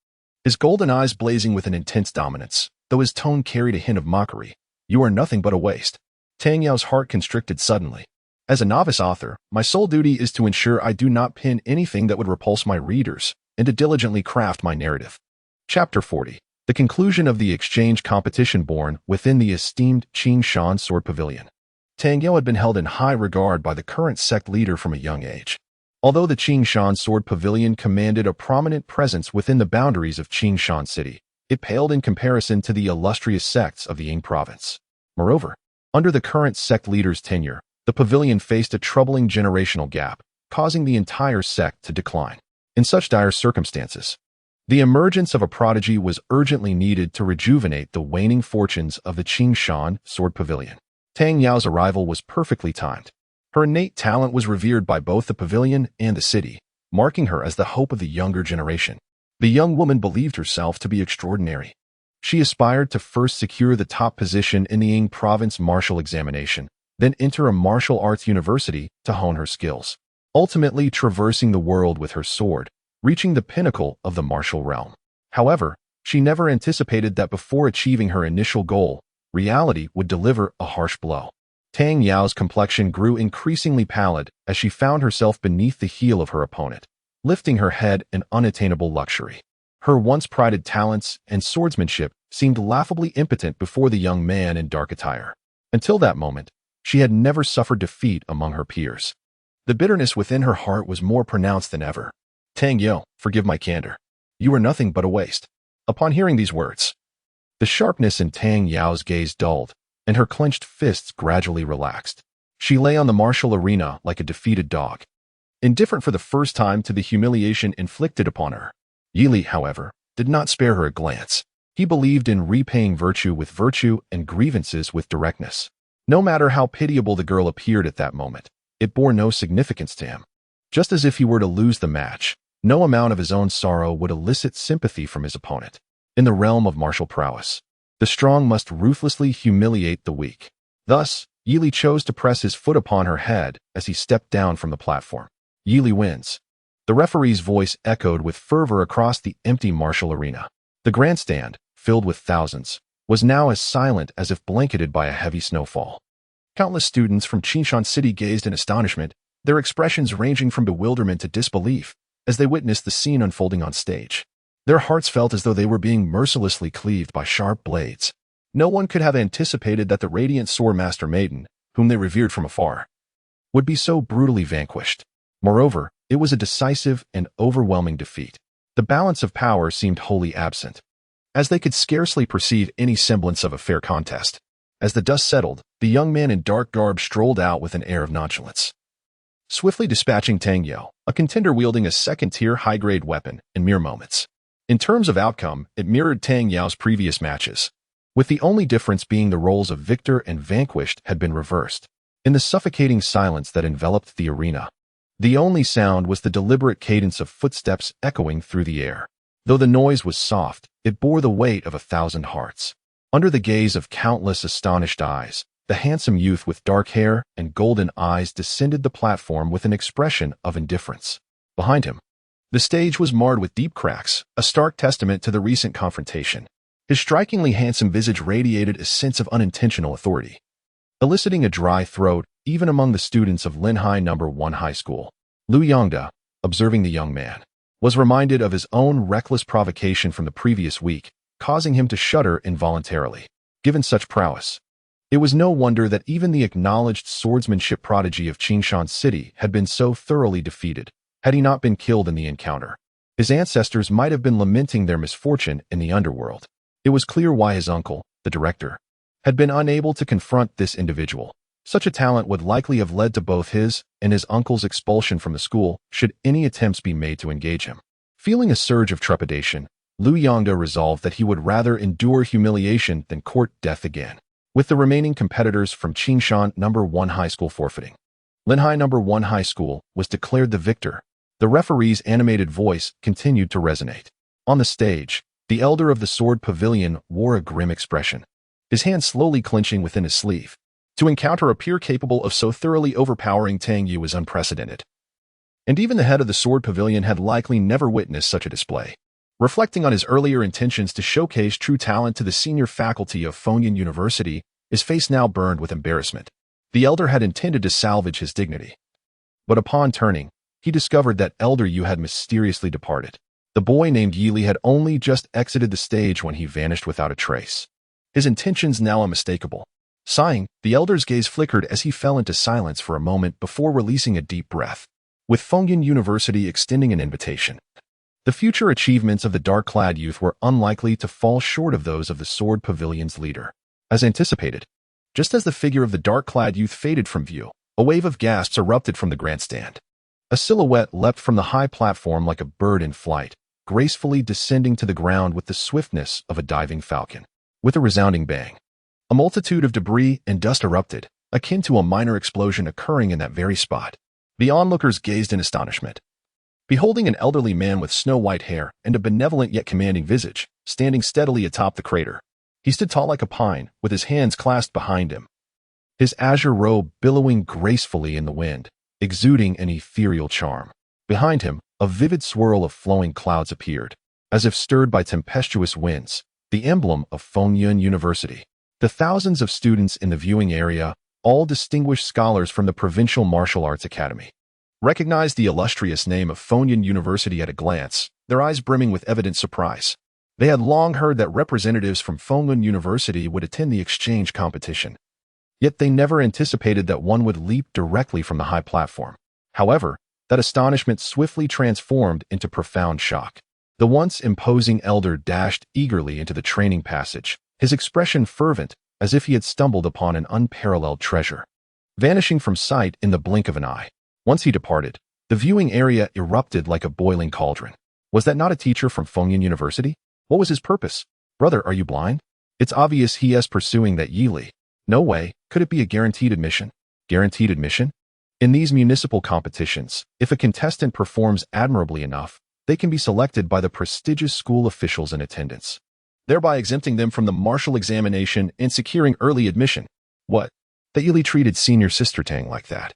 his golden eyes blazing with an intense dominance, though his tone carried a hint of mockery. "You are nothing but a waste." Tang Yao's heart constricted suddenly. As a novice author, my sole duty is to ensure I do not pen anything that would repulse my readers, and to diligently craft my narrative. Chapter 40. The conclusion of the exchange competition born within the esteemed Qingshan Sword Pavilion. Tang Yao had been held in high regard by the current sect leader from a young age. Although the Qingshan Sword Pavilion commanded a prominent presence within the boundaries of Qingshan City, it paled in comparison to the illustrious sects of the Ying province. Moreover, under the current sect leader's tenure, the pavilion faced a troubling generational gap, causing the entire sect to decline. In such dire circumstances, the emergence of a prodigy was urgently needed to rejuvenate the waning fortunes of the Qingshan Sword Pavilion. Tang Yao's arrival was perfectly timed. Her innate talent was revered by both the pavilion and the city, marking her as the hope of the younger generation. The young woman believed herself to be extraordinary. She aspired to first secure the top position in the Ying province martial examination, then enter a martial arts university to hone her skills, ultimately traversing the world with her sword, reaching the pinnacle of the martial realm. However, she never anticipated that before achieving her initial goal, reality would deliver a harsh blow. Tang Yao's complexion grew increasingly pallid as she found herself beneath the heel of her opponent, lifting her head in unattainable luxury. Her once prided talents and swordsmanship seemed laughably impotent before the young man in dark attire. Until that moment, she had never suffered defeat among her peers. The bitterness within her heart was more pronounced than ever. "Tang Yao, forgive my candor. You are nothing but a waste." Upon hearing these words, the sharpness in Tang Yao's gaze dulled, and her clenched fists gradually relaxed. She lay on the martial arena like a defeated dog, indifferent for the first time to the humiliation inflicted upon her. Yi Li, however, did not spare her a glance. He believed in repaying virtue with virtue and grievances with directness. No matter how pitiable the girl appeared at that moment, it bore no significance to him. Just as if he were to lose the match, no amount of his own sorrow would elicit sympathy from his opponent. In the realm of martial prowess, the strong must ruthlessly humiliate the weak. Thus, Yi Li chose to press his foot upon her head as he stepped down from the platform. Yi Li wins. The referee's voice echoed with fervor across the empty martial arena. The grandstand, filled with thousands, was now as silent as if blanketed by a heavy snowfall. Countless students from Qingshan City gazed in astonishment, their expressions ranging from bewilderment to disbelief as they witnessed the scene unfolding on stage. Their hearts felt as though they were being mercilessly cleaved by sharp blades. No one could have anticipated that the radiant swordmaster maiden, whom they revered from afar, would be so brutally vanquished. Moreover, it was a decisive and overwhelming defeat. The balance of power seemed wholly absent, as they could scarcely perceive any semblance of a fair contest. As the dust settled, the young man in dark garb strolled out with an air of nonchalance, swiftly dispatching Tang Yao, a contender wielding a second-tier high-grade weapon, in mere moments. In terms of outcome, it mirrored Tang Yao's previous matches, with the only difference being the roles of victor and vanquished had been reversed. In the suffocating silence that enveloped the arena, the only sound was the deliberate cadence of footsteps echoing through the air. Though the noise was soft, it bore the weight of 1,000 hearts. Under the gaze of countless astonished eyes, the handsome youth with dark hair and golden eyes descended the platform with an expression of indifference. Behind him, the stage was marred with deep cracks, a stark testament to the recent confrontation. His strikingly handsome visage radiated a sense of unintentional authority, eliciting a dry throat even among the students of Linhai No. 1 High School. Lu Yongda, observing the young man, was reminded of his own reckless provocation from the previous week, causing him to shudder involuntarily. Given such prowess, it was no wonder that even the acknowledged swordsmanship prodigy of Qingshan City had been so thoroughly defeated, had he not been killed in the encounter. His ancestors might have been lamenting their misfortune in the underworld. It was clear why his uncle, the director, had been unable to confront this individual. Such a talent would likely have led to both his and his uncle's expulsion from the school should any attempts be made to engage him. Feeling a surge of trepidation, Lu Yongda resolved that he would rather endure humiliation than court death again, with the remaining competitors from Qingshan No. 1 High School forfeiting. Linhai No. 1 High School was declared the victor. The referee's animated voice continued to resonate. On the stage, the elder of the Sword Pavilion wore a grim expression, his hand slowly clenching within his sleeve. To encounter a peer capable of so thoroughly overpowering Tang Yu was unprecedented. And even the head of the Sword Pavilion had likely never witnessed such a display. Reflecting on his earlier intentions to showcase true talent to the senior faculty of Fengyun University, his face now burned with embarrassment. The elder had intended to salvage his dignity. But upon turning, he discovered that Elder Yu had mysteriously departed. The boy named Yili had only just exited the stage when he vanished without a trace. His intentions now unmistakable. Sighing, the elder's gaze flickered as he fell into silence for a moment before releasing a deep breath. With Fengyun University extending an invitation, the future achievements of the dark-clad youth were unlikely to fall short of those of the Sword Pavilion's leader. As anticipated, just as the figure of the dark-clad youth faded from view, a wave of gasps erupted from the grandstand. A silhouette leapt from the high platform like a bird in flight, gracefully descending to the ground with the swiftness of a diving falcon. With a resounding bang, a multitude of debris and dust erupted, akin to a minor explosion occurring in that very spot. The onlookers gazed in astonishment, beholding an elderly man with snow-white hair and a benevolent yet commanding visage, standing steadily atop the crater. He stood tall like a pine, with his hands clasped behind him, his azure robe billowing gracefully in the wind, exuding an ethereal charm. Behind him, a vivid swirl of flowing clouds appeared, as if stirred by tempestuous winds, the emblem of Fengyun University. The thousands of students in the viewing area, all distinguished scholars from the Provincial Martial Arts Academy, recognized the illustrious name of Fengyun University at a glance, their eyes brimming with evident surprise. They had long heard that representatives from Fengyun University would attend the exchange competition. Yet they never anticipated that one would leap directly from the high platform. However, that astonishment swiftly transformed into profound shock. The once imposing elder dashed eagerly into the training passage, his expression fervent, as if he had stumbled upon an unparalleled treasure, vanishing from sight in the blink of an eye. Once he departed, the viewing area erupted like a boiling cauldron. Was that not a teacher from Fengyun University? What was his purpose? Brother, are you blind? It's obvious he is pursuing that Yili. No way. Could it be a guaranteed admission? Guaranteed admission? In these municipal competitions, if a contestant performs admirably enough, they can be selected by the prestigious school officials in attendance, thereby exempting them from the martial examination and securing early admission. What? That Yili treated senior sister Tang like that,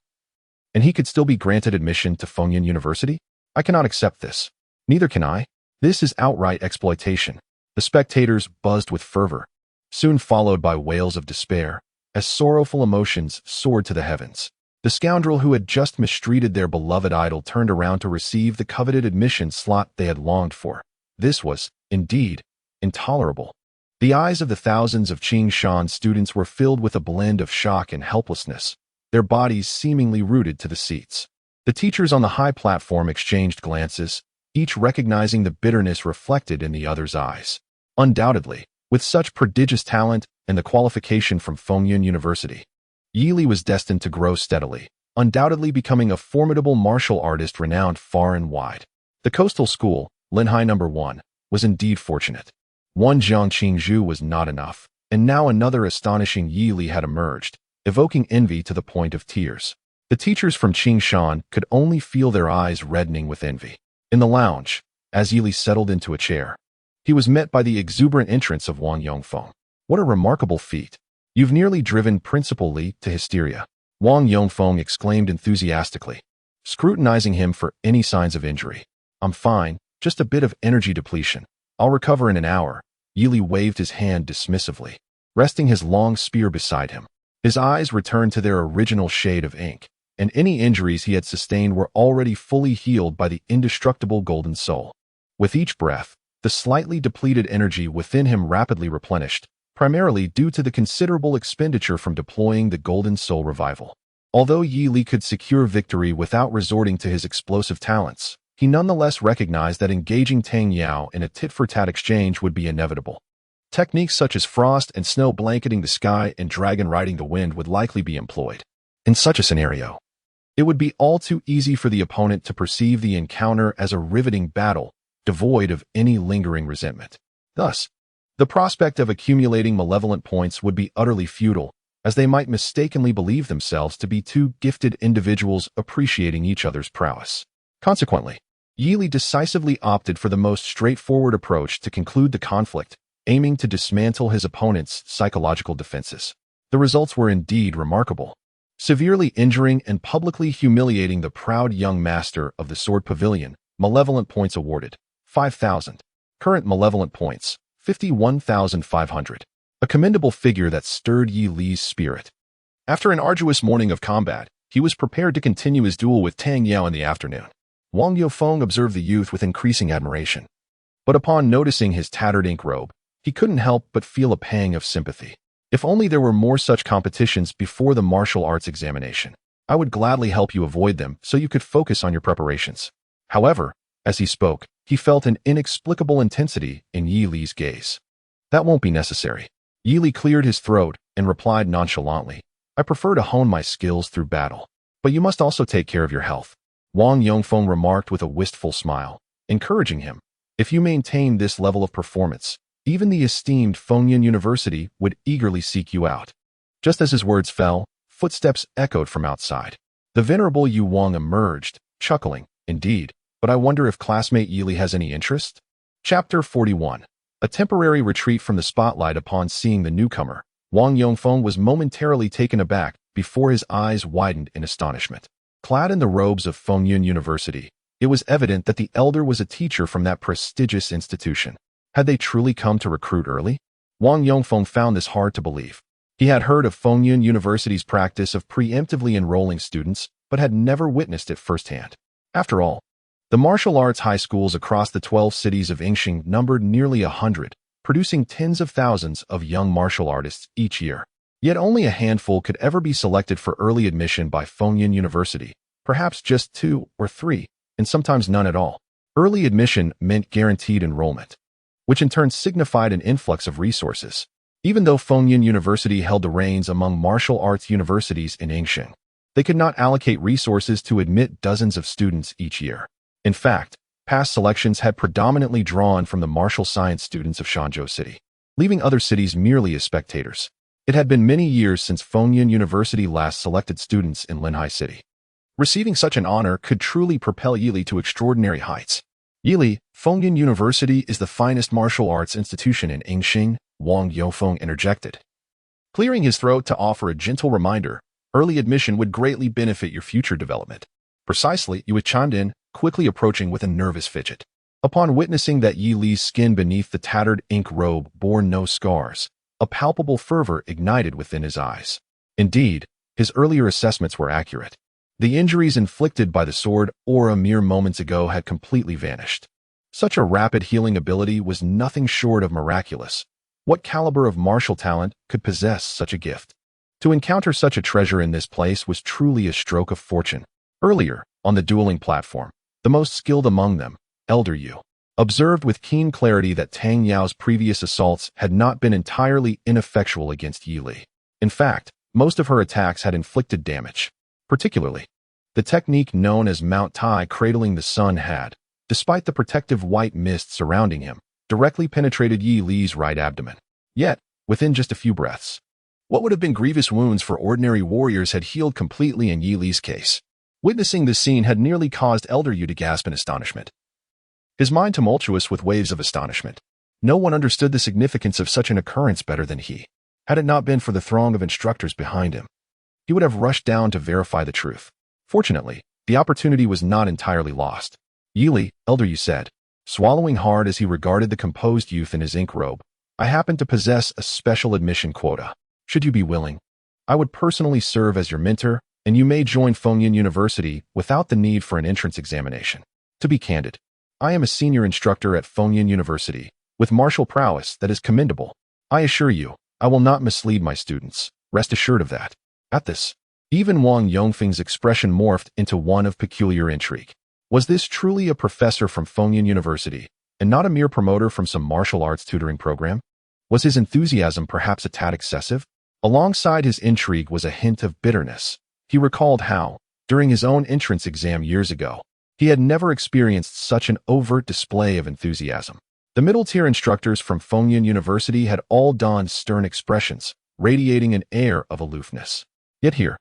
and he could still be granted admission to Fengyun University? I cannot accept this. Neither can I. This is outright exploitation. The spectators buzzed with fervor, soon followed by wails of despair, as sorrowful emotions soared to the heavens. The scoundrel who had just mistreated their beloved idol turned around to receive the coveted admission slot they had longed for. This was, indeed, intolerable. The eyes of the thousands of Qingshan students were filled with a blend of shock and helplessness, their bodies seemingly rooted to the seats. The teachers on the high platform exchanged glances, each recognizing the bitterness reflected in the other's eyes. Undoubtedly, with such prodigious talent and the qualification from Fengyun University, Yili was destined to grow steadily, undoubtedly becoming a formidable martial artist renowned far and wide. The coastal school, Linhai No. 1, was indeed fortunate. One Jiang Qingzhu was not enough, and now another astonishing Yili had emerged, evoking envy to the point of tears. The teachers from Qingshan could only feel their eyes reddening with envy. In the lounge, as Yili settled into a chair, he was met by the exuberant entrance of Wang Yongfeng. What a remarkable feat! You've nearly driven Principal Li to hysteria, Wang Yongfeng exclaimed enthusiastically, scrutinizing him for any signs of injury. I'm fine, just a bit of energy depletion. I'll recover in an hour. Yili waved his hand dismissively, resting his long spear beside him. His eyes returned to their original shade of ink, and any injuries he had sustained were already fully healed by the indestructible golden soul. With each breath, the slightly depleted energy within him rapidly replenished, primarily due to the considerable expenditure from deploying the Golden Soul Revival. Although Yi Li could secure victory without resorting to his explosive talents, he nonetheless recognized that engaging Tang Yao in a tit-for-tat exchange would be inevitable. Techniques such as frost and snow blanketing the sky and dragon riding the wind would likely be employed. In such a scenario, it would be all too easy for the opponent to perceive the encounter as a riveting battle, devoid of any lingering resentment. Thus, the prospect of accumulating malevolent points would be utterly futile, as they might mistakenly believe themselves to be two gifted individuals appreciating each other's prowess. Consequently, Yili decisively opted for the most straightforward approach to conclude the conflict, aiming to dismantle his opponent's psychological defenses. The results were indeed remarkable, severely injuring and publicly humiliating the proud young master of the Sword Pavilion. Malevolent points awarded, 5,000. Current malevolent points, 51,500. A commendable figure that stirred Yi Li's spirit. After an arduous morning of combat, he was prepared to continue his duel with Tang Yao in the afternoon. Wang Yifan observed the youth with increasing admiration. But upon noticing his tattered ink robe, he couldn't help but feel a pang of sympathy. If only there were more such competitions before the martial arts examination. I would gladly help you avoid them so you could focus on your preparations. However, as he spoke, he felt an inexplicable intensity in Yi Li's gaze. That won't be necessary. Yi Li cleared his throat and replied nonchalantly, I prefer to hone my skills through battle. But you must also take care of your health. Wang Yongfeng remarked with a wistful smile, encouraging him. If you maintain this level of performance, even the esteemed Fengyun University would eagerly seek you out. Just as his words fell, footsteps echoed from outside. The venerable Yu Wang emerged, chuckling, indeed, but I wonder if classmate Yili has any interest? Chapter 41. A temporary retreat from the spotlight. Upon seeing the newcomer, Wang Yongfeng was momentarily taken aback before his eyes widened in astonishment. Clad in the robes of Fengyun University, it was evident that the elder was a teacher from that prestigious institution. Had they truly come to recruit early? Wang Yongfeng found this hard to believe. He had heard of Fengyun University's practice of preemptively enrolling students, but had never witnessed it firsthand. After all, the martial arts high schools across the 12 cities of Yingxing numbered nearly 100, producing tens of thousands of young martial artists each year. Yet only a handful could ever be selected for early admission by Fengyun University, perhaps just 2 or 3, and sometimes none at all. Early admission meant guaranteed enrollment, which in turn signified an influx of resources. Even though Fengyun University held the reins among martial arts universities in Yingxing, they could not allocate resources to admit dozens of students each year. In fact, past selections had predominantly drawn from the martial science students of Shanzhou City, leaving other cities merely as spectators. It had been many years since Fengyun University last selected students in Linhai City. Receiving such an honor could truly propel Yili to extraordinary heights. Yili, Fengyun University is the finest martial arts institution in Yingxing, Wang Yongfeng interjected, clearing his throat to offer a gentle reminder. Early admission would greatly benefit your future development. Precisely, Yue chimed in, quickly approaching with a nervous fidget. Upon witnessing that Yi Li's skin beneath the tattered ink robe bore no scars, a palpable fervor ignited within his eyes. Indeed, his earlier assessments were accurate. The injuries inflicted by the sword aura mere moments ago had completely vanished. Such a rapid healing ability was nothing short of miraculous. What caliber of martial talent could possess such a gift? To encounter such a treasure in this place was truly a stroke of fortune. Earlier, on the dueling platform, the most skilled among them, Elder Yu, observed with keen clarity that Tang Yao's previous assaults had not been entirely ineffectual against Yi Li. In fact, most of her attacks had inflicted damage. Particularly, the technique known as Mount Tai cradling the sun had, despite the protective white mist surrounding him, directly penetrated Yi Li's right abdomen. Yet, within just a few breaths, what would have been grievous wounds for ordinary warriors had healed completely in Yi Li's case. Witnessing this scene had nearly caused Elder Yu to gasp in astonishment. His mind tumultuous with waves of astonishment. No one understood the significance of such an occurrence better than he. Had it not been for the throng of instructors behind him, he would have rushed down to verify the truth. Fortunately, the opportunity was not entirely lost. Yi Li, Elder Yu said, swallowing hard as he regarded the composed youth in his ink robe, I happen to possess a special admission quota. Should you be willing, I would personally serve as your mentor, and you may join Fengyun University without the need for an entrance examination. To be candid, I am a senior instructor at Fengyun University, with martial prowess that is commendable. I assure you, I will not mislead my students. Rest assured of that. At this, even Wang Yongfeng's expression morphed into one of peculiar intrigue. Was this truly a professor from Fengyun University, and not a mere promoter from some martial arts tutoring program? Was his enthusiasm perhaps a tad excessive? Alongside his intrigue was a hint of bitterness. He recalled how, during his own entrance exam years ago, he had never experienced such an overt display of enthusiasm. The middle-tier instructors from Fengyun University had all donned stern expressions, radiating an air of aloofness. Yet here,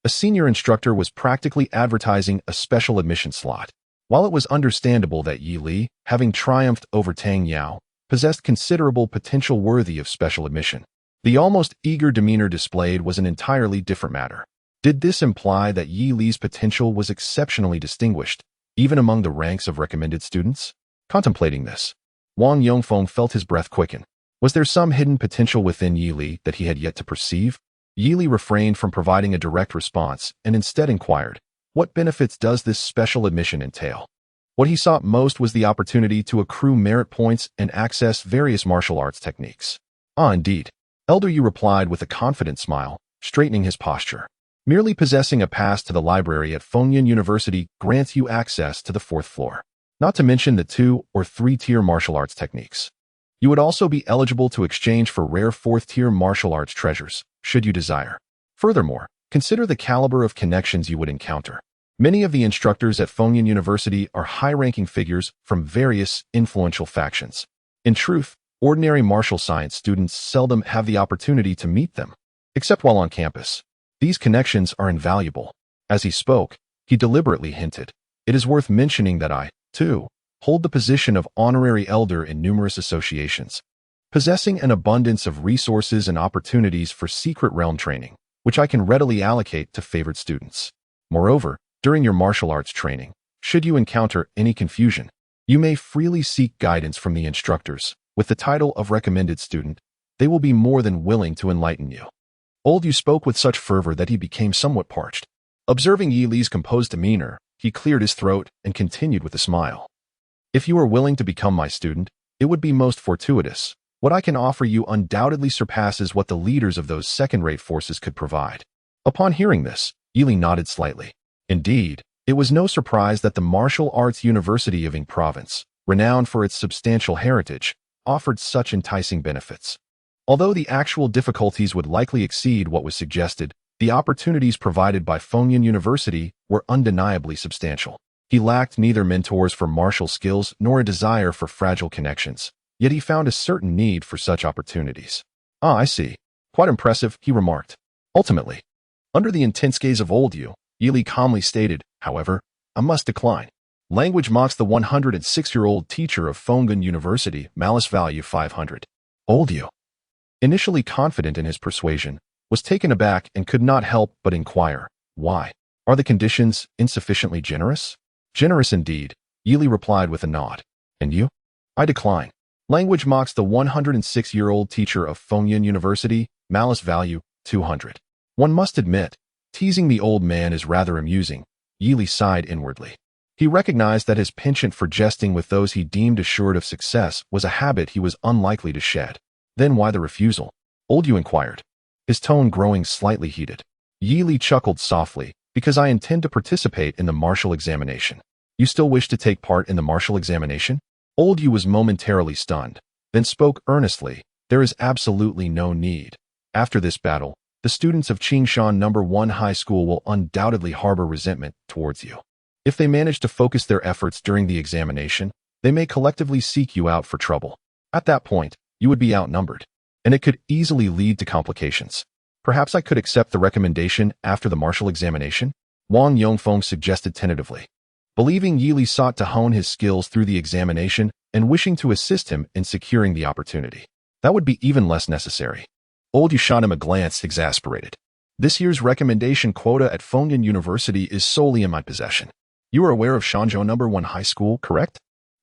a senior instructor was practically advertising a special admission slot. While it was understandable that Yi Li, having triumphed over Tang Yao, possessed considerable potential worthy of special admission, the almost eager demeanor displayed was an entirely different matter. Did this imply that Yi Li's potential was exceptionally distinguished, even among the ranks of recommended students? Contemplating this, Wang Yongfeng felt his breath quicken. Was there some hidden potential within Yi Li that he had yet to perceive? Yi Li refrained from providing a direct response and instead inquired, what benefits does this special admission entail? What he sought most was the opportunity to accrue merit points and access various martial arts techniques. Ah, indeed. Elder Yu replied with a confident smile, straightening his posture. Merely possessing a pass to the library at Fengyun University grants you access to the 4th floor, not to mention the 2- or 3-tier martial arts techniques. You would also be eligible to exchange for rare 4th-tier martial arts treasures, should you desire. Furthermore, consider the caliber of connections you would encounter. Many of the instructors at Fengyun University are high-ranking figures from various influential factions. In truth, ordinary martial science students seldom have the opportunity to meet them, except while on campus. These connections are invaluable. As he spoke, he deliberately hinted, it is worth mentioning that I, too, hold the position of honorary elder in numerous associations, possessing an abundance of resources and opportunities for secret realm training, which I can readily allocate to favored students. Moreover, during your martial arts training, should you encounter any confusion, you may freely seek guidance from the instructors. With the title of recommended student, they will be more than willing to enlighten you. Old Yu spoke with such fervor that he became somewhat parched. Observing Yi Li's composed demeanor, he cleared his throat and continued with a smile. If you are willing to become my student, it would be most fortuitous. What I can offer you undoubtedly surpasses what the leaders of those second-rate forces could provide. Upon hearing this, Yi Li nodded slightly. Indeed, it was no surprise that the Martial Arts University of Ying Province, renowned for its substantial heritage, offered such enticing benefits. Although the actual difficulties would likely exceed what was suggested, the opportunities provided by Fengyun University were undeniably substantial. He lacked neither mentors for martial skills nor a desire for fragile connections, yet he found a certain need for such opportunities. Ah, I see. Quite impressive, he remarked. Ultimately, under the intense gaze of old Yu, Yi Li calmly stated, however, I must decline. Language mocks the 106-year-old teacher of Fengyun University, malice value 500. Old Yu, initially confident in his persuasion, was taken aback and could not help but inquire, why? Are the conditions insufficiently generous? Generous indeed, Yi Li replied with a nod. And you? I decline. Language mocks the 106-year-old teacher of Fengyun University, malice value 200. One must admit, teasing the old man is rather amusing. Yi Li sighed inwardly. He recognized that his penchant for jesting with those he deemed assured of success was a habit he was unlikely to shed. Then why the refusal? Old Yu inquired, his tone growing slightly heated. Yi Li chuckled softly, because I intend to participate in the martial examination. You still wish to take part in the martial examination? Old Yu was momentarily stunned, then spoke earnestly, there is absolutely no need. After this battle, the students of Qingshan No. 1 High School will undoubtedly harbor resentment towards you. If they manage to focus their efforts during the examination, they may collectively seek you out for trouble. At that point, you would be outnumbered, and it could easily lead to complications. Perhaps I could accept the recommendation after the martial examination? Wang Yongfeng suggested tentatively. Believing Yi Li sought to hone his skills through the examination and wishing to assist him in securing the opportunity, that would be even less necessary. Old Yu shot him a glance, exasperated. This year's recommendation quota at Fengyun University is solely in my possession. You are aware of Shanzhou No. 1 High School, correct?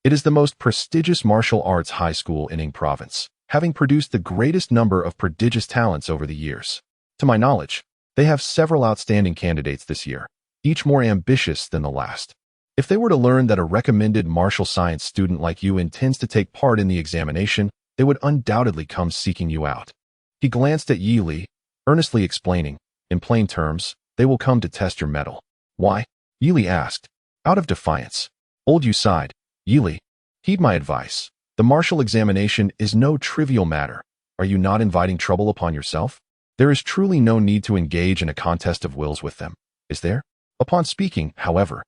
It is the most prestigious martial arts high school in Ying Province, having produced the greatest number of prodigious talents over the years. To my knowledge, they have several outstanding candidates this year, each more ambitious than the last. If they were to learn that a recommended martial science student like you intends to take part in the examination, they would undoubtedly come seeking you out. He glanced at Yi Li, earnestly explaining, in plain terms, they will come to test your mettle. Why? Yi Li asked, out of defiance. Old Yu sighed. Yi Li, heed my advice. The martial examination is no trivial matter. Are you not inviting trouble upon yourself? There is truly no need to engage in a contest of wills with them, is there? Upon speaking, however,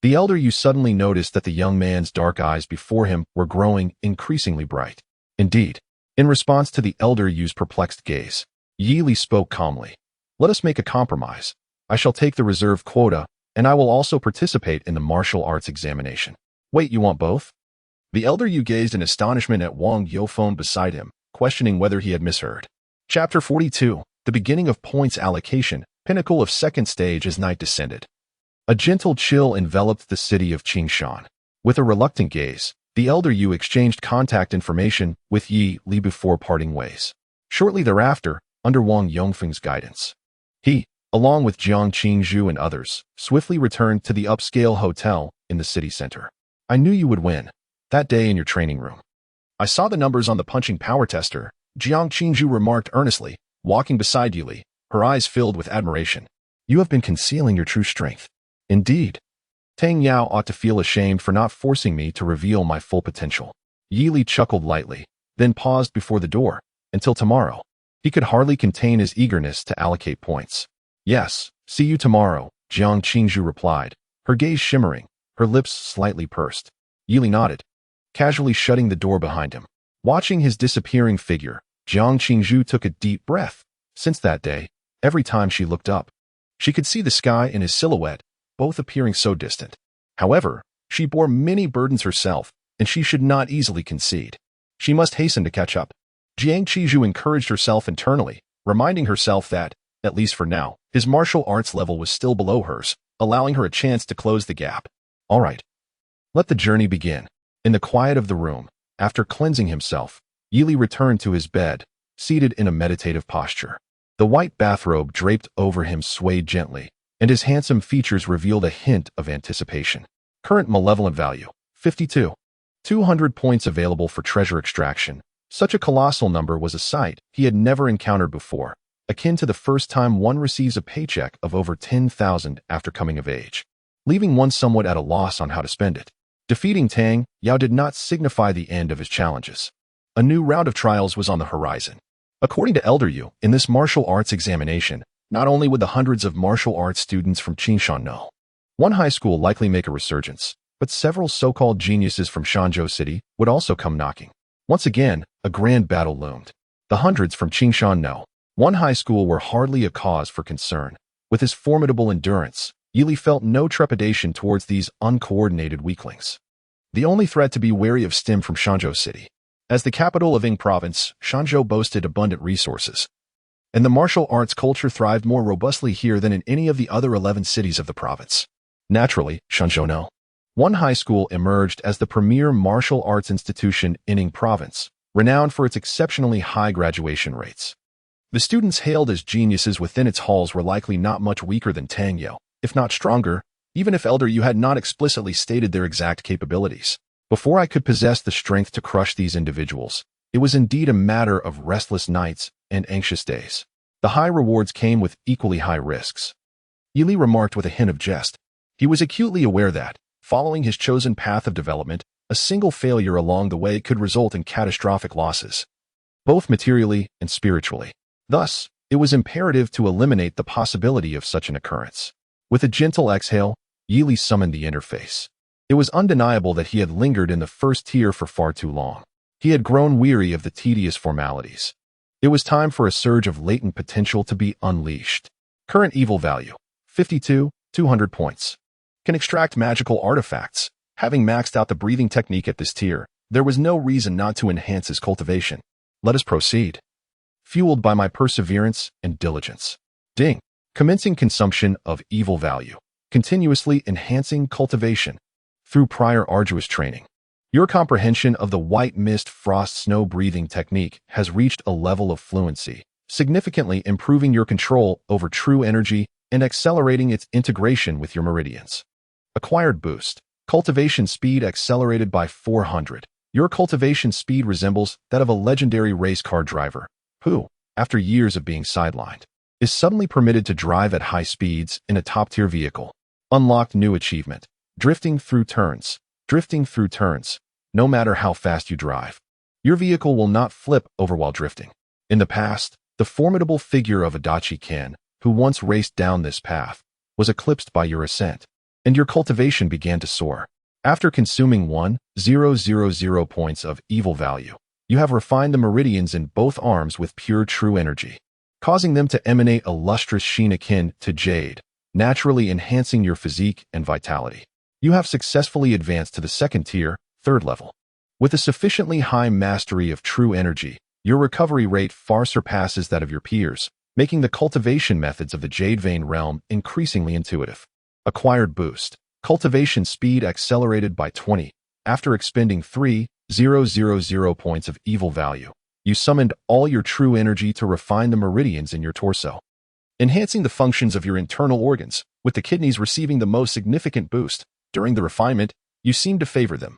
the elder Yu suddenly noticed that the young man's dark eyes before him were growing increasingly bright. Indeed, in response to the elder Yu's perplexed gaze, Yi Li spoke calmly. Let us make a compromise. I shall take the reserve quota, and I will also participate in the martial arts examination. Wait, you want both? The elder Yu gazed in astonishment at Wang Yifan beside him, questioning whether he had misheard. Chapter 42. The beginning of points allocation, pinnacle of second stage as night descended. A gentle chill enveloped the city of Qingshan. With a reluctant gaze, the elder Yu exchanged contact information with Yi Li before parting ways. Shortly thereafter, under Wang Yongfeng's guidance, he, along with Jiang Qingzhu and others, swiftly returned to the upscale hotel in the city center. I knew you would win. That day in your training room. I saw the numbers on the punching power tester, Jiang Qingzhu remarked earnestly, walking beside Yi Li, her eyes filled with admiration. You have been concealing your true strength. Indeed. Tang Yao ought to feel ashamed for not forcing me to reveal my full potential. Yi Li chuckled lightly, then paused before the door. Until tomorrow. He could hardly contain his eagerness to allocate points. Yes, see you tomorrow, Jiang Qingzhu replied, her gaze shimmering, her lips slightly pursed. Yi Li nodded, casually shutting the door behind him. Watching his disappearing figure, Jiang Qingzhu took a deep breath. Since that day, every time she looked up, she could see the sky and his silhouette, both appearing so distant. However, she bore many burdens herself, and she should not easily concede. She must hasten to catch up. Jiang Qingzhu encouraged herself internally, reminding herself that, at least for now, his martial arts level was still below hers, allowing her a chance to close the gap. All right. Let the journey begin. In the quiet of the room, after cleansing himself, Yi Li returned to his bed, seated in a meditative posture. The white bathrobe draped over him swayed gently, and his handsome features revealed a hint of anticipation. Current malevolent value, 52. 200 points available for treasure extraction. Such a colossal number was a sight he had never encountered before, akin to the first time one receives a paycheck of over 10,000 after coming of age, leaving one somewhat at a loss on how to spend it. Defeating Tang Yao did not signify the end of his challenges. A new round of trials was on the horizon. According to Elder Yu, in this martial arts examination, not only would the hundreds of martial arts students from Qingshan know one high school likely make a resurgence, but several so-called geniuses from Shanzhou City would also come knocking. Once again, a grand battle loomed. The hundreds from Qingshan know one high school were hardly a cause for concern. With his formidable endurance, Yi Li felt no trepidation towards these uncoordinated weaklings. The only threat to be wary of stemmed from Shanzhou City. As the capital of Ying Province, Shanzhou boasted abundant resources, and the martial arts culture thrived more robustly here than in any of the other 11 cities of the province. Naturally, Shanzhou No. One high school emerged as the premier martial arts institution in Ying Province, renowned for its exceptionally high graduation rates. The students hailed as geniuses within its halls were likely not much weaker than Tang Yao, if not stronger, even if Elder Yu had not explicitly stated their exact capabilities. Before I could possess the strength to crush these individuals, it was indeed a matter of restless nights and anxious days. The high rewards came with equally high risks. Yi Li remarked with a hint of jest. He was acutely aware that, following his chosen path of development, a single failure along the way could result in catastrophic losses, both materially and spiritually. Thus, it was imperative to eliminate the possibility of such an occurrence. With a gentle exhale, Yi Li summoned the interface. It was undeniable that he had lingered in the first tier for far too long. He had grown weary of the tedious formalities. It was time for a surge of latent potential to be unleashed. Current evil value, 52, 200 points. Can extract magical artifacts. Having maxed out the breathing technique at this tier, there was no reason not to enhance his cultivation. Let us proceed. Fueled by my perseverance and diligence. Ding. Commencing consumption of evil value. Continuously enhancing cultivation. Through prior arduous training. Your comprehension of the white mist frost snow breathing technique has reached a level of fluency, significantly improving your control over true energy and accelerating its integration with your meridians. Acquired boost. Cultivation speed accelerated by 400. Your cultivation speed resembles that of a legendary race car driver, who, after years of being sidelined, is suddenly permitted to drive at high speeds in a top-tier vehicle. Unlocked new achievement. Drifting through turns. Drifting through turns. No matter how fast you drive, your vehicle will not flip over while drifting. In the past, the formidable figure of Adachi Ken, who once raced down this path, was eclipsed by your ascent, and your cultivation began to soar. After consuming 1,000 points of evil value, you have refined the meridians in both arms with pure true energy. causing them to emanate a lustrous sheen akin to jade, naturally enhancing your physique and vitality. You have successfully advanced to the second tier, third level. With a sufficiently high mastery of true energy, your recovery rate far surpasses that of your peers, making the cultivation methods of the Jade Vein realm increasingly intuitive. Acquired boost. Cultivation speed accelerated by 20. After expending 3,000 points of evil value, you summoned all your true energy to refine the meridians in your torso, enhancing the functions of your internal organs, with the kidneys receiving the most significant boost. During the refinement, you seem to favor them,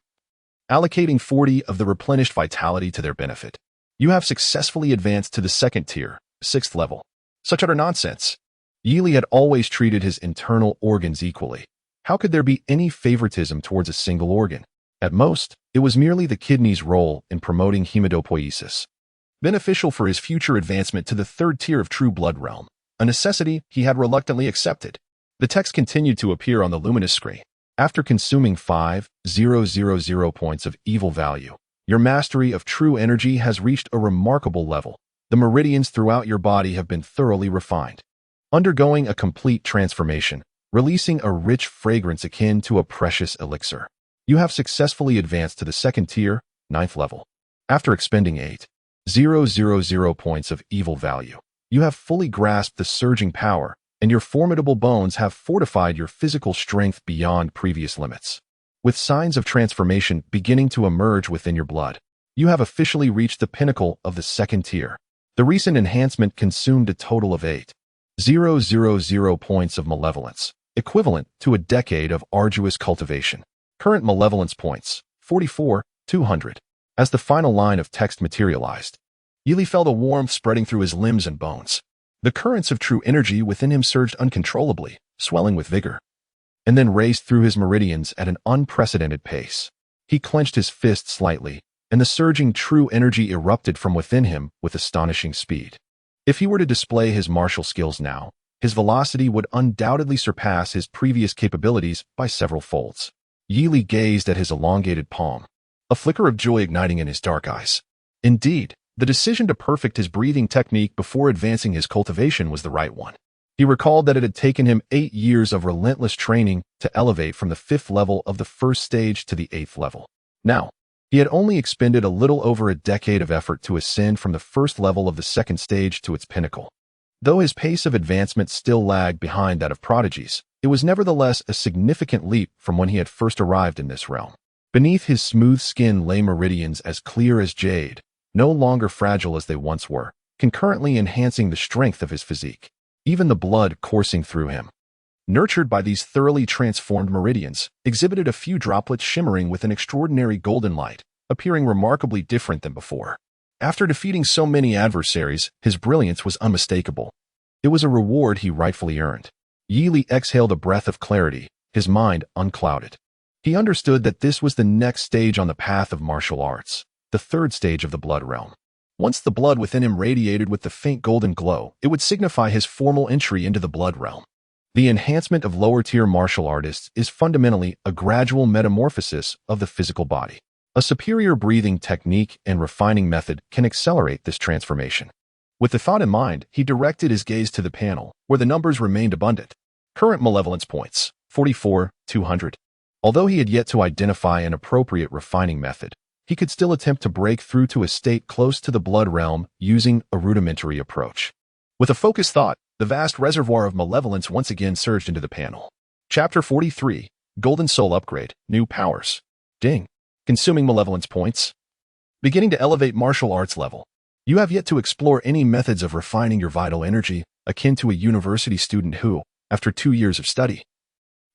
allocating 40 of the replenished vitality to their benefit. You have successfully advanced to the second tier, sixth level. Such utter nonsense. Yili had always treated his internal organs equally. How could there be any favoritism towards a single organ? At most, it was merely the kidney's role in promoting hematopoiesis, beneficial for his future advancement to the third tier of true blood realm, a necessity he had reluctantly accepted. The text continued to appear on the luminous screen. After consuming 5,000 points of evil value, your mastery of true energy has reached a remarkable level. The meridians throughout your body have been thoroughly refined, undergoing a complete transformation, releasing a rich fragrance akin to a precious elixir. You have successfully advanced to the second tier, ninth level. After expending 8,000 points of evil value, you have fully grasped the surging power, and your formidable bones have fortified your physical strength beyond previous limits. With signs of transformation beginning to emerge within your blood, you have officially reached the pinnacle of the second tier. The recent enhancement consumed a total of 8,000 points of malevolence, equivalent to a decade of arduous cultivation. Current malevolence points, 44,200. As the final line of text materialized, Yili felt a warmth spreading through his limbs and bones. The currents of true energy within him surged uncontrollably, swelling with vigor, and then raced through his meridians at an unprecedented pace. He clenched his fist slightly, and the surging true energy erupted from within him with astonishing speed. If he were to display his martial skills now, his velocity would undoubtedly surpass his previous capabilities by several folds. Yili gazed at his elongated palm, a flicker of joy igniting in his dark eyes. Indeed, the decision to perfect his breathing technique before advancing his cultivation was the right one. He recalled that it had taken him 8 years of relentless training to elevate from the 5th level of the first stage to the 8th level. Now, he had only expended a little over a decade of effort to ascend from the first level of the second stage to its pinnacle. Though his pace of advancement still lagged behind that of prodigies, it was nevertheless a significant leap from when he had first arrived in this realm. Beneath his smooth skin lay meridians as clear as jade, no longer fragile as they once were, concurrently enhancing the strength of his physique. Even the blood coursing through him, nurtured by these thoroughly transformed meridians, exhibited a few droplets shimmering with an extraordinary golden light, appearing remarkably different than before. After defeating so many adversaries, his brilliance was unmistakable. It was a reward he rightfully earned. Yili exhaled a breath of clarity, his mind unclouded. He understood that this was the next stage on the path of martial arts, the third stage of the blood realm. Once the blood within him radiated with the faint golden glow, it would signify his formal entry into the blood realm. The enhancement of lower-tier martial artists is fundamentally a gradual metamorphosis of the physical body. A superior breathing technique and refining method can accelerate this transformation. With the thought in mind, he directed his gaze to the panel, where the numbers remained abundant. Current malevolence points, 44,200. Although he had yet to identify an appropriate refining method, he could still attempt to break through to a state close to the blood realm using a rudimentary approach. With a focused thought, the vast reservoir of malevolence once again surged into the panel. Chapter 43, Golden Soul Upgrade, New Powers. Ding. Consuming malevolence points. Beginning to elevate martial arts level. You have yet to explore any methods of refining your vital energy, akin to a university student who, after 2 years of study,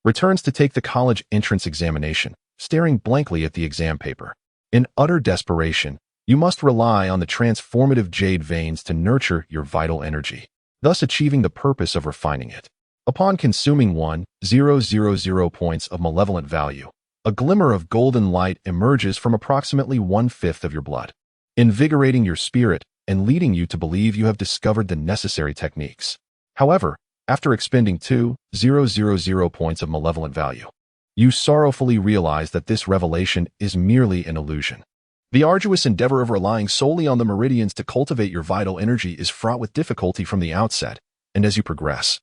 returns to take the college entrance examination, staring blankly at the exam paper. In utter desperation, you must rely on the transformative jade veins to nurture your vital energy, thus achieving the purpose of refining it. Upon consuming 1,000 points of malevolent value, a glimmer of golden light emerges from approximately 1/5 of your blood, invigorating your spirit and leading you to believe you have discovered the necessary techniques. However, after expending 2,000 points of malevolent value, you sorrowfully realize that this revelation is merely an illusion. The arduous endeavor of relying solely on the meridians to cultivate your vital energy is fraught with difficulty from the outset, and as you progress,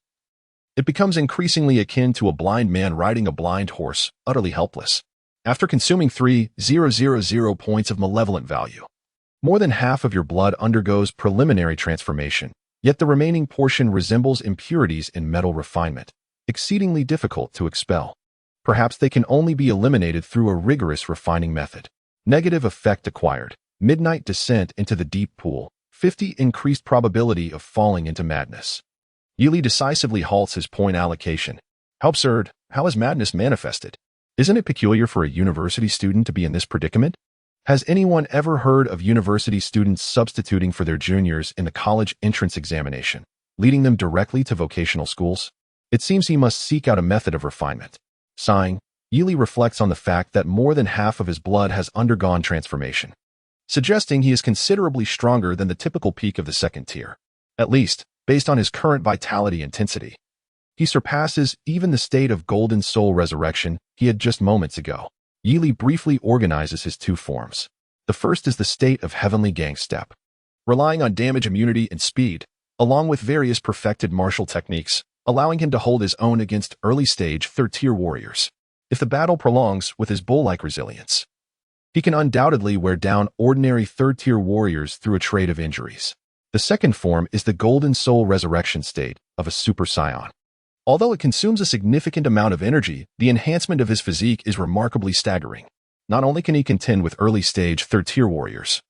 it becomes increasingly akin to a blind man riding a blind horse, utterly helpless. After consuming 3,000 points of malevolent value, more than half of your blood undergoes preliminary transformation, yet the remaining portion resembles impurities in metal refinement, exceedingly difficult to expel. Perhaps they can only be eliminated through a rigorous refining method. Negative effect acquired. Midnight descent into the deep pool. 50 increased probability of falling into madness. Yili decisively halts his point allocation. How absurd. How is madness manifested? Isn't it peculiar for a university student to be in this predicament? Has anyone ever heard of university students substituting for their juniors in the college entrance examination, leading them directly to vocational schools? It seems he must seek out a method of refinement. Sighing, Yili reflects on the fact that more than half of his blood has undergone transformation, suggesting he is considerably stronger than the typical peak of the second tier. At least, based on his current vitality intensity, he surpasses even the state of golden soul resurrection he had just moments ago. Yili briefly organizes his two forms. The first is the state of heavenly gang step, relying on damage immunity and speed, along with various perfected martial techniques, allowing him to hold his own against early-stage third-tier warriors. If the battle prolongs with his bull-like resilience, he can undoubtedly wear down ordinary third-tier warriors through a trade of injuries. The second form is the golden soul resurrection state of a super scion. Although it consumes a significant amount of energy, the enhancement of his physique is remarkably staggering. Not only can he contend with early-stage third-tier warriors,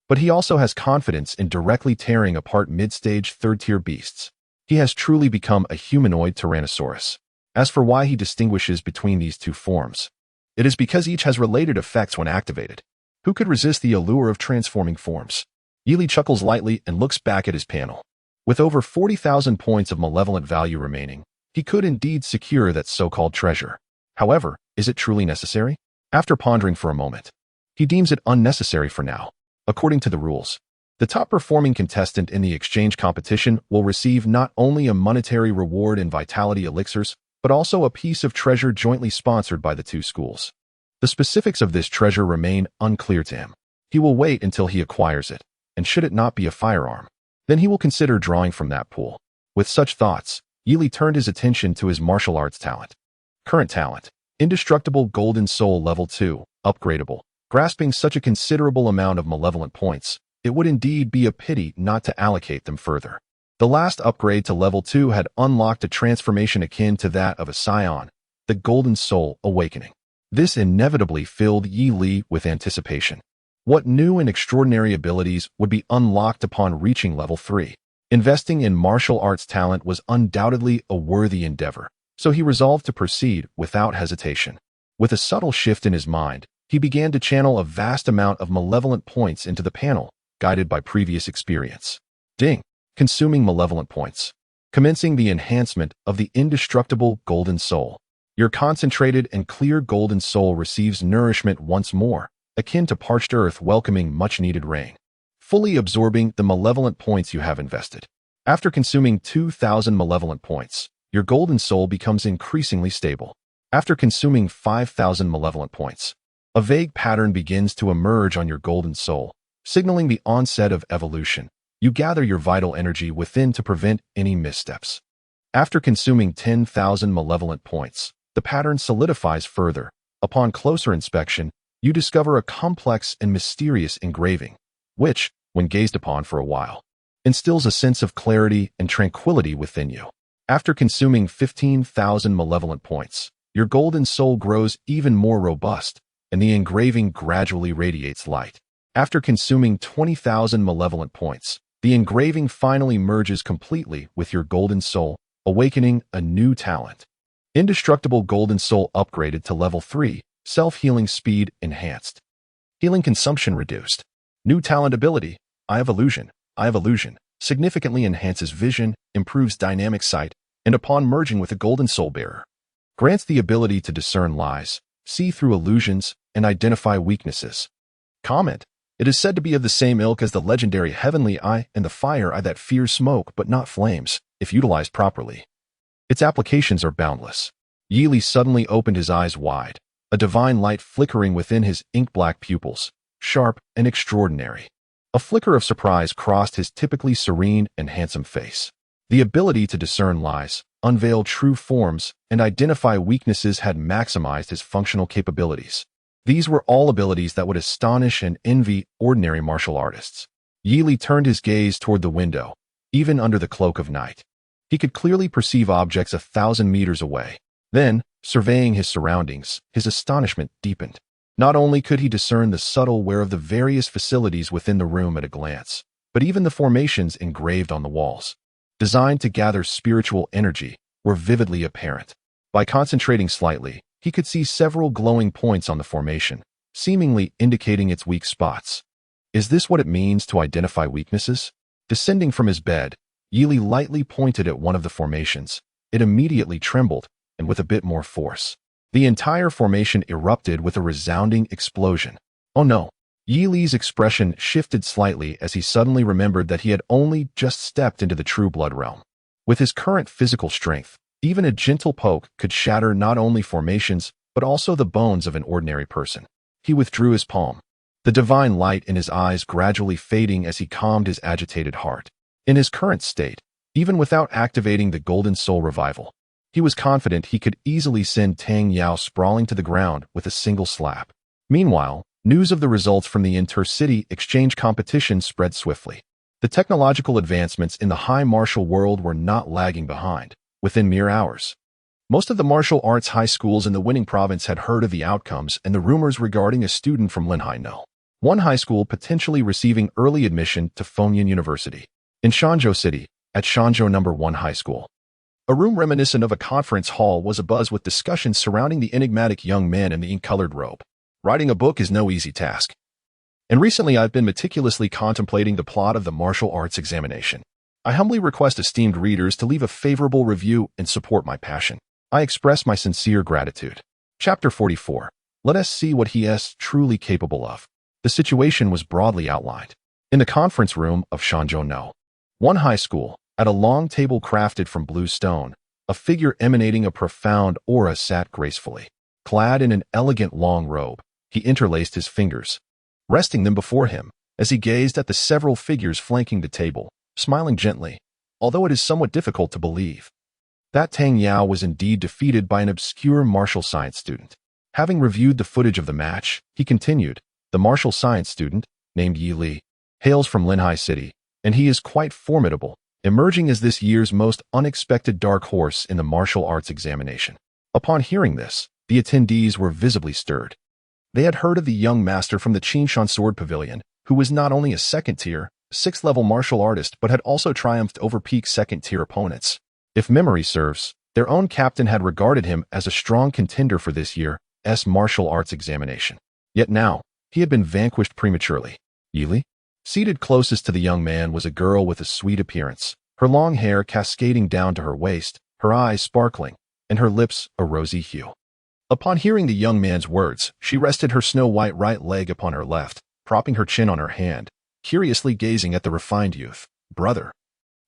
but he also has confidence in directly tearing apart mid-stage third-tier beasts. He has truly become a humanoid Tyrannosaurus. As for why he distinguishes between these two forms, it is because each has related effects when activated. Who could resist the allure of transforming forms? Yili chuckles lightly and looks back at his panel. With over 40,000 points of malevolent value remaining, he could indeed secure that so-called treasure. However, is it truly necessary? After pondering for a moment, he deems it unnecessary for now. According to the rules, the top-performing contestant in the exchange competition will receive not only a monetary reward in vitality elixirs, but also a piece of treasure jointly sponsored by the two schools. The specifics of this treasure remain unclear to him. He will wait until he acquires it, and should it not be a firearm, then he will consider drawing from that pool. With such thoughts, Yili turned his attention to his martial arts talent. Current talent: Indestructible Golden Soul Level 2, upgradable. Grasping such a considerable amount of malevolent points, it would indeed be a pity not to allocate them further. The last upgrade to Level 2 had unlocked a transformation akin to that of a scion, the Golden Soul Awakening. This inevitably filled Yili with anticipation. What new and extraordinary abilities would be unlocked upon reaching Level 3? Investing in martial arts talent was undoubtedly a worthy endeavor, so he resolved to proceed without hesitation. With a subtle shift in his mind, he began to channel a vast amount of malevolent points into the panel, guided by previous experience. Ding! Consuming malevolent points. Commencing the enhancement of the indestructible golden soul. Your concentrated and clear golden soul receives nourishment once more, akin to parched earth welcoming much-needed rain, fully absorbing the malevolent points you have invested. After consuming 2,000 malevolent points, your golden soul becomes increasingly stable. After consuming 5,000 malevolent points, a vague pattern begins to emerge on your golden soul, signaling the onset of evolution. You gather your vital energy within to prevent any missteps. After consuming 10,000 malevolent points, the pattern solidifies further. Upon closer inspection, you discover a complex and mysterious engraving, which, when gazed upon for a while, instills a sense of clarity and tranquility within you. After consuming 15,000 malevolent points, your golden soul grows even more robust, and the engraving gradually radiates light. After consuming 20,000 malevolent points, the engraving finally merges completely with your golden soul, awakening a new talent. Indestructible Golden Soul upgraded to Level 3, self-healing speed enhanced. Healing consumption reduced. New talent ability, Eye of Illusion. Eye of Illusion significantly enhances vision, improves dynamic sight, and upon merging with a Golden Soul Bearer, grants the ability to discern lies, see through illusions, and identify weaknesses. Comment: it is said to be of the same ilk as the legendary Heavenly Eye and the Fire Eye that fears smoke but not flames, if utilized properly. Its applications are boundless. Yili suddenly opened his eyes wide, a divine light flickering within his ink-black pupils, sharp, and extraordinary. A flicker of surprise crossed his typically serene and handsome face. The ability to discern lies, unveil true forms, and identify weaknesses had maximized his functional capabilities. These were all abilities that would astonish and envy ordinary martial artists. Yili turned his gaze toward the window, even under the cloak of night. He could clearly perceive objects 1,000 meters away. Then, surveying his surroundings, his astonishment deepened. Not only could he discern the subtle wear of the various facilities within the room at a glance, but even the formations engraved on the walls, designed to gather spiritual energy, were vividly apparent. By concentrating slightly, he could see several glowing points on the formation, seemingly indicating its weak spots. Is this what it means to identify weaknesses? Descending from his bed, Yili lightly pointed at one of the formations. It immediately trembled, and with a bit more force. The entire formation erupted with a resounding explosion. Oh no! Yili's expression shifted slightly as he suddenly remembered that he had only just stepped into the true blood realm. With his current physical strength, even a gentle poke could shatter not only formations, but also the bones of an ordinary person. He withdrew his palm, the divine light in his eyes gradually fading as he calmed his agitated heart. In his current state, even without activating the Golden Soul Revival, he was confident he could easily send Tang Yao sprawling to the ground with a single slap. Meanwhile, news of the results from the inter-city exchange competition spread swiftly. The technological advancements in the high martial world were not lagging behind. Within mere hours, most of the martial arts high schools in the winning province had heard of the outcomes and the rumors regarding a student from Linhai No. One high school potentially receiving early admission to Fengyan University. In Shanzhou City, at Shanzhou No. 1 High School, a room reminiscent of a conference hall was abuzz with discussions surrounding the enigmatic young man in the ink-colored robe. Writing a book is no easy task. And recently I've been meticulously contemplating the plot of the martial arts examination. I humbly request esteemed readers to leave a favorable review and support my passion. I express my sincere gratitude. Chapter 44. Let us see what he is truly capable of. The situation was broadly outlined. In the conference room of Shanzhou No. 1 High School, at a long table crafted from blue stone, a figure emanating a profound aura sat gracefully. Clad in an elegant long robe, he interlaced his fingers, resting them before him, as he gazed at the several figures flanking the table, smiling gently, although it is somewhat difficult to believe that Tang Yao was indeed defeated by an obscure martial science student. Having reviewed the footage of the match, he continued, the martial science student, named Yi Li, hails from Linhai City, and he is quite formidable, emerging as this year's most unexpected dark horse in the martial arts examination. Upon hearing this, the attendees were visibly stirred. They had heard of the young master from the Qinshan Sword Pavilion, who was not only a second-tier, sixth-level martial artist but had also triumphed over peak second-tier opponents. If memory serves, their own captain had regarded him as a strong contender for this year's martial arts examination. Yet now, he had been vanquished prematurely. Yi Li? Seated closest to the young man was a girl with a sweet appearance, her long hair cascading down to her waist, her eyes sparkling, and her lips a rosy hue. Upon hearing the young man's words, she rested her snow-white right leg upon her left, propping her chin on her hand, curiously gazing at the refined youth. Brother,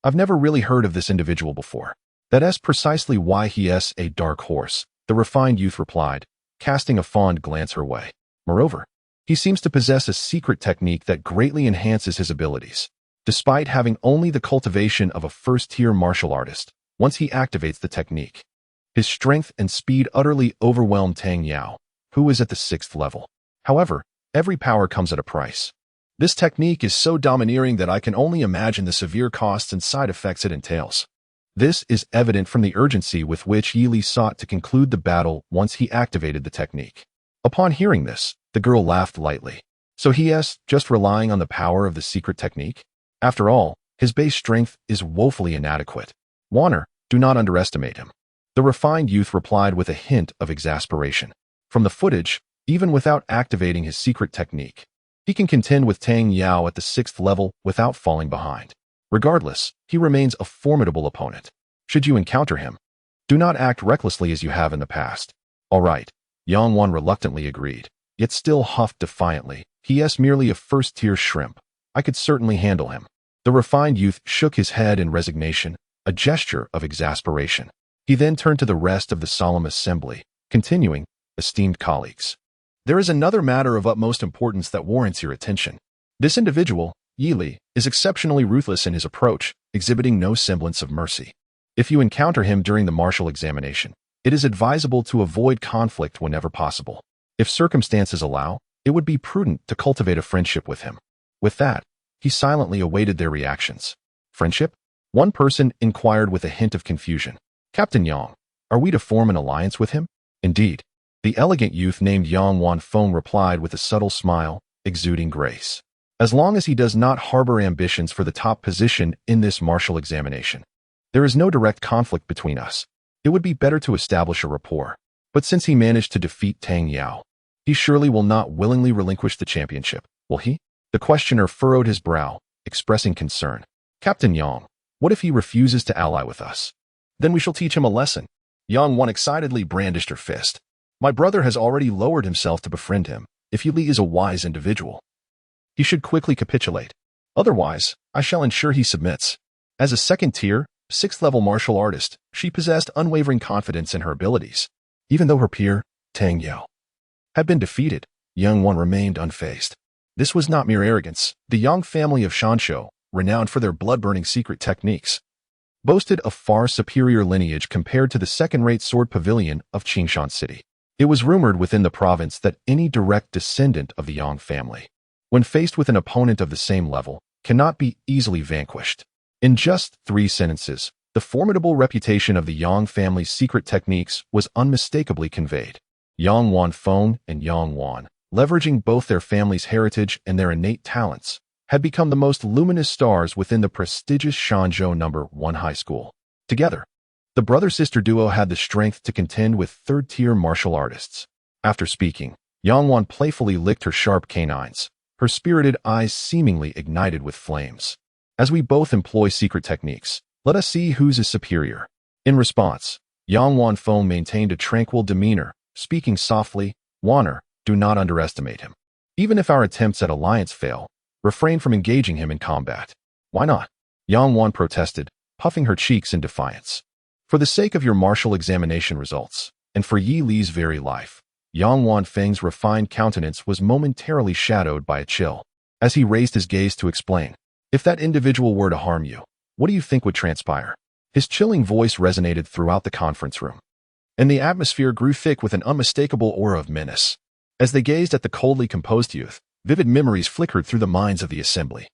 I've never really heard of this individual before. That's precisely why he is a dark horse, the refined youth replied, casting a fond glance her way. Moreover, he seems to possess a secret technique that greatly enhances his abilities. Despite having only the cultivation of a first-tier martial artist, once he activates the technique, his strength and speed utterly overwhelm Tang Yao, who is at the 6th level. However, every power comes at a price. This technique is so domineering that I can only imagine the severe costs and side effects it entails. This is evident from the urgency with which Yi Li sought to conclude the battle once he activated the technique. Upon hearing this, the girl laughed lightly. So he is just relying on the power of the secret technique? After all, his base strength is woefully inadequate. Warner, do not underestimate him. The refined youth replied with a hint of exasperation. From the footage, even without activating his secret technique, he can contend with Tang Yao at the 6th level without falling behind. Regardless, he remains a formidable opponent. Should you encounter him, do not act recklessly as you have in the past. All right, Yang Wan reluctantly agreed, yet still huffed defiantly. He is merely a first-tier shrimp. I could certainly handle him. The refined youth shook his head in resignation, a gesture of exasperation. He then turned to the rest of the solemn assembly, continuing, esteemed colleagues, There is another matter of utmost importance that warrants your attention. This individual, Yili, is exceptionally ruthless in his approach, exhibiting no semblance of mercy. If you encounter him during the martial examination, it is advisable to avoid conflict whenever possible. If circumstances allow, it would be prudent to cultivate a friendship with him. With that, he silently awaited their reactions. Friendship? One person inquired with a hint of confusion. Captain Yang, are we to form an alliance with him? Indeed. The elegant youth named Yang Wanfeng replied with a subtle smile, exuding grace. As long as he does not harbor ambitions for the top position in this martial examination, there is no direct conflict between us. It would be better to establish a rapport. But since he managed to defeat Tang Yao, he surely will not willingly relinquish the championship, will he? The questioner furrowed his brow, expressing concern. Captain Yang, what if he refuses to ally with us? Then we shall teach him a lesson. Yang Wan excitedly brandished her fist. My brother has already lowered himself to befriend him. If Yili is a wise individual, he should quickly capitulate. Otherwise, I shall ensure he submits. As a second-tier, sixth-level martial artist, she possessed unwavering confidence in her abilities. Even though her peer, Tang Yao, had been defeated, Yang Wan remained unfazed. This was not mere arrogance. The Yang family of Shanshou, renowned for their blood-burning secret techniques, boasted a far superior lineage compared to the second-rate sword pavilion of Qingshan City. It was rumored within the province that any direct descendant of the Yang family, when faced with an opponent of the same level, cannot be easily vanquished. In just 3 sentences, the formidable reputation of the Yang family's secret techniques was unmistakably conveyed. Yang Wanfeng and Yang Wan, leveraging both their family's heritage and their innate talents, had become the most luminous stars within the prestigious Shanzhou No. 1 high school. Together, the brother-sister duo had the strength to contend with third-tier martial artists. After speaking, Yang Wan playfully licked her sharp canines, her spirited eyes seemingly ignited with flames. As we both employ secret techniques, let us see whose is superior. In response, Yang Wanfeng maintained a tranquil demeanor, speaking softly. Wanner, do not underestimate him. Even if our attempts at alliance fail, refrain from engaging him in combat. Why not? Yang Wan protested, puffing her cheeks in defiance. For the sake of your martial examination results, and for Yi Li's very life, Yang Wanfeng's refined countenance was momentarily shadowed by a chill, as he raised his gaze to explain. If that individual were to harm you, what do you think would transpire? His chilling voice resonated throughout the conference room, and the atmosphere grew thick with an unmistakable aura of menace. As they gazed at the coldly composed youth, vivid memories flickered through the minds of the assembly,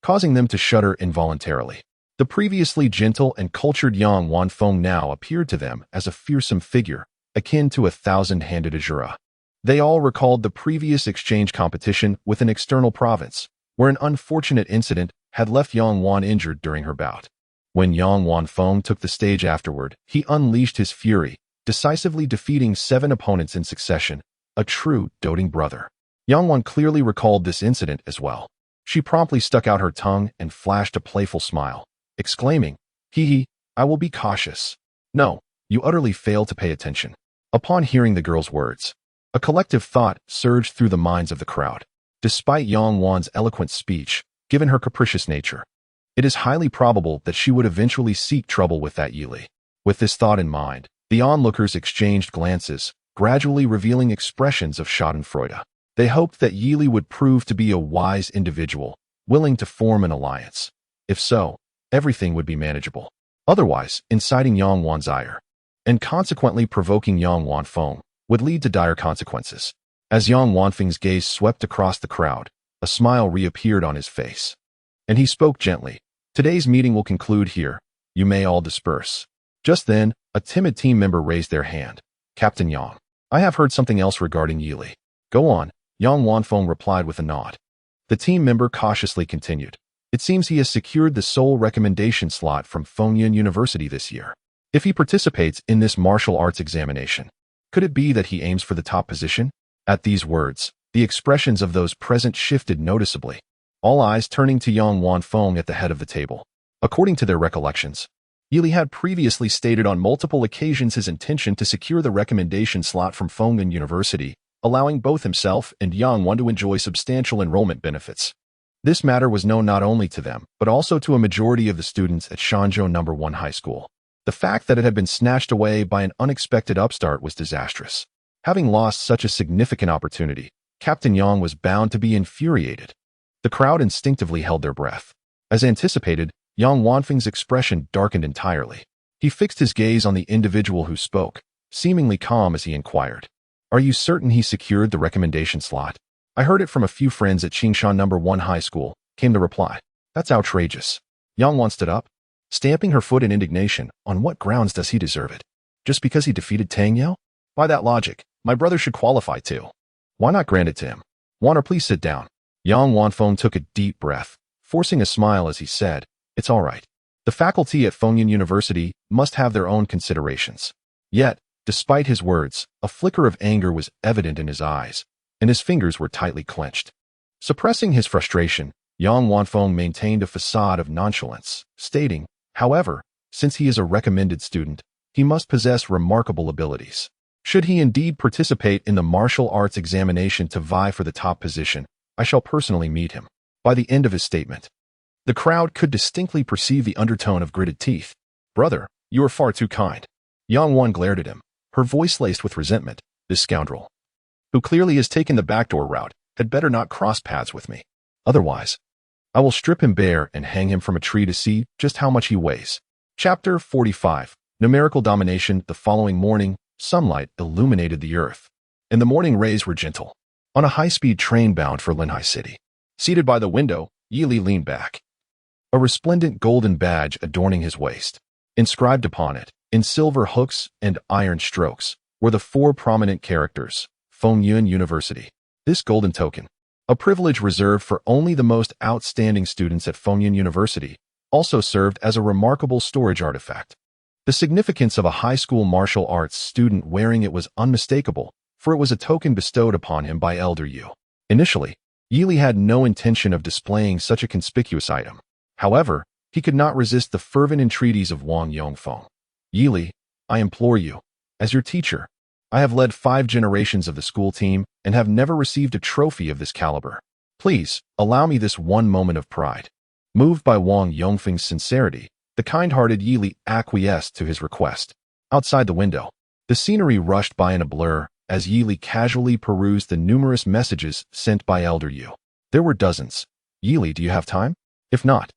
causing them to shudder involuntarily. The previously gentle and cultured Yang Wanfeng now appeared to them as a fearsome figure, akin to a thousand-handed Azura. They all recalled the previous exchange competition with an external province, where an unfortunate incident had left Yang Wan injured during her bout. When Yang Wanfeng took the stage afterward, he unleashed his fury, decisively defeating 7 opponents in succession, a true doting brother. Yang Wan clearly recalled this incident as well. She promptly stuck out her tongue and flashed a playful smile, exclaiming, "Hee hee, I will be cautious." No, you utterly fail to pay attention. Upon hearing the girl's words, a collective thought surged through the minds of the crowd. Despite Yang Wan's eloquent speech, given her capricious nature, it is highly probable that she would eventually seek trouble with that Yili. With this thought in mind, the onlookers exchanged glances, gradually revealing expressions of schadenfreude. They hoped that Yili would prove to be a wise individual, willing to form an alliance. If so, everything would be manageable. Otherwise, inciting Yang Wan's ire, and consequently provoking Yang Wanfeng, would lead to dire consequences. As Yang Wanfeng's gaze swept across the crowd, a smile reappeared on his face, and he spoke gently. Today's meeting will conclude here. You may all disperse. Just then, a timid team member raised their hand. Captain Yang, I have heard something else regarding Yili. Go on, Yang Wanfeng replied with a nod. The team member cautiously continued. It seems he has secured the sole recommendation slot from Fengyun University this year. If he participates in this martial arts examination, could it be that he aims for the top position? At these words, the expressions of those present shifted noticeably, all eyes turning to Yang Wanfeng at the head of the table. According to their recollections, Yili had previously stated on multiple occasions his intention to secure the recommendation slot from Fengyun University, allowing both himself and Yang Wan to enjoy substantial enrollment benefits. This matter was known not only to them, but also to a majority of the students at Shanzhou No. 1 high school. The fact that it had been snatched away by an unexpected upstart was disastrous. Having lost such a significant opportunity, Captain Yang was bound to be infuriated. The crowd instinctively held their breath. As anticipated, Yang Wanfeng's expression darkened entirely. He fixed his gaze on the individual who spoke, seemingly calm as he inquired, "Are you certain he secured the recommendation slot?" "I heard it from a few friends at Qingshan No. 1 High School," came the reply. "That's outrageous." Yang Wan stood up, stamping her foot in indignation. "On what grounds does he deserve it? Just because he defeated Tang Yao? By that logic, my brother should qualify too. Why not grant it to him? Waner, please sit down." Yang Wanfeng took a deep breath, forcing a smile as he said, "It's all right. The faculty at Fengyun University must have their own considerations." Yet, despite his words, a flicker of anger was evident in his eyes, and his fingers were tightly clenched. Suppressing his frustration, Yang Wanfeng maintained a facade of nonchalance, stating, "However, since he is a recommended student, he must possess remarkable abilities. Should he indeed participate in the martial arts examination to vie for the top position, I shall personally meet him." By the end of his statement, the crowd could distinctly perceive the undertone of gritted teeth. "Brother, you are far too kind." Yang Wan glared at him, her voice laced with resentment. "This scoundrel, who clearly has taken the backdoor route, had better not cross paths with me. Otherwise, I will strip him bare and hang him from a tree to see just how much he weighs." Chapter 45. Numerical Domination. The following morning, sunlight illuminated the earth, and the morning rays were gentle. On a high-speed train bound for Linhai City, seated by the window, Yili leaned back, a resplendent golden badge adorning his waist. Inscribed upon it, in silver hooks and iron strokes, were the four prominent characters, Fengyun University. This golden token, a privilege reserved for only the most outstanding students at Fengyun University, also served as a remarkable storage artifact. The significance of a high school martial arts student wearing it was unmistakable, for it was a token bestowed upon him by Elder Yu. Initially, Yili had no intention of displaying such a conspicuous item. However, he could not resist the fervent entreaties of Wang Yongfeng. "Yili, I implore you, as your teacher, I have led 5 generations of the school team and have never received a trophy of this caliber. Please, allow me this one moment of pride." Moved by Wang Yongfeng's sincerity, the kind-hearted Yili acquiesced to his request. Outside the window, the scenery rushed by in a blur as Yili casually perused the numerous messages sent by Elder Yu. There were dozens. "Yili, do you have time? If not,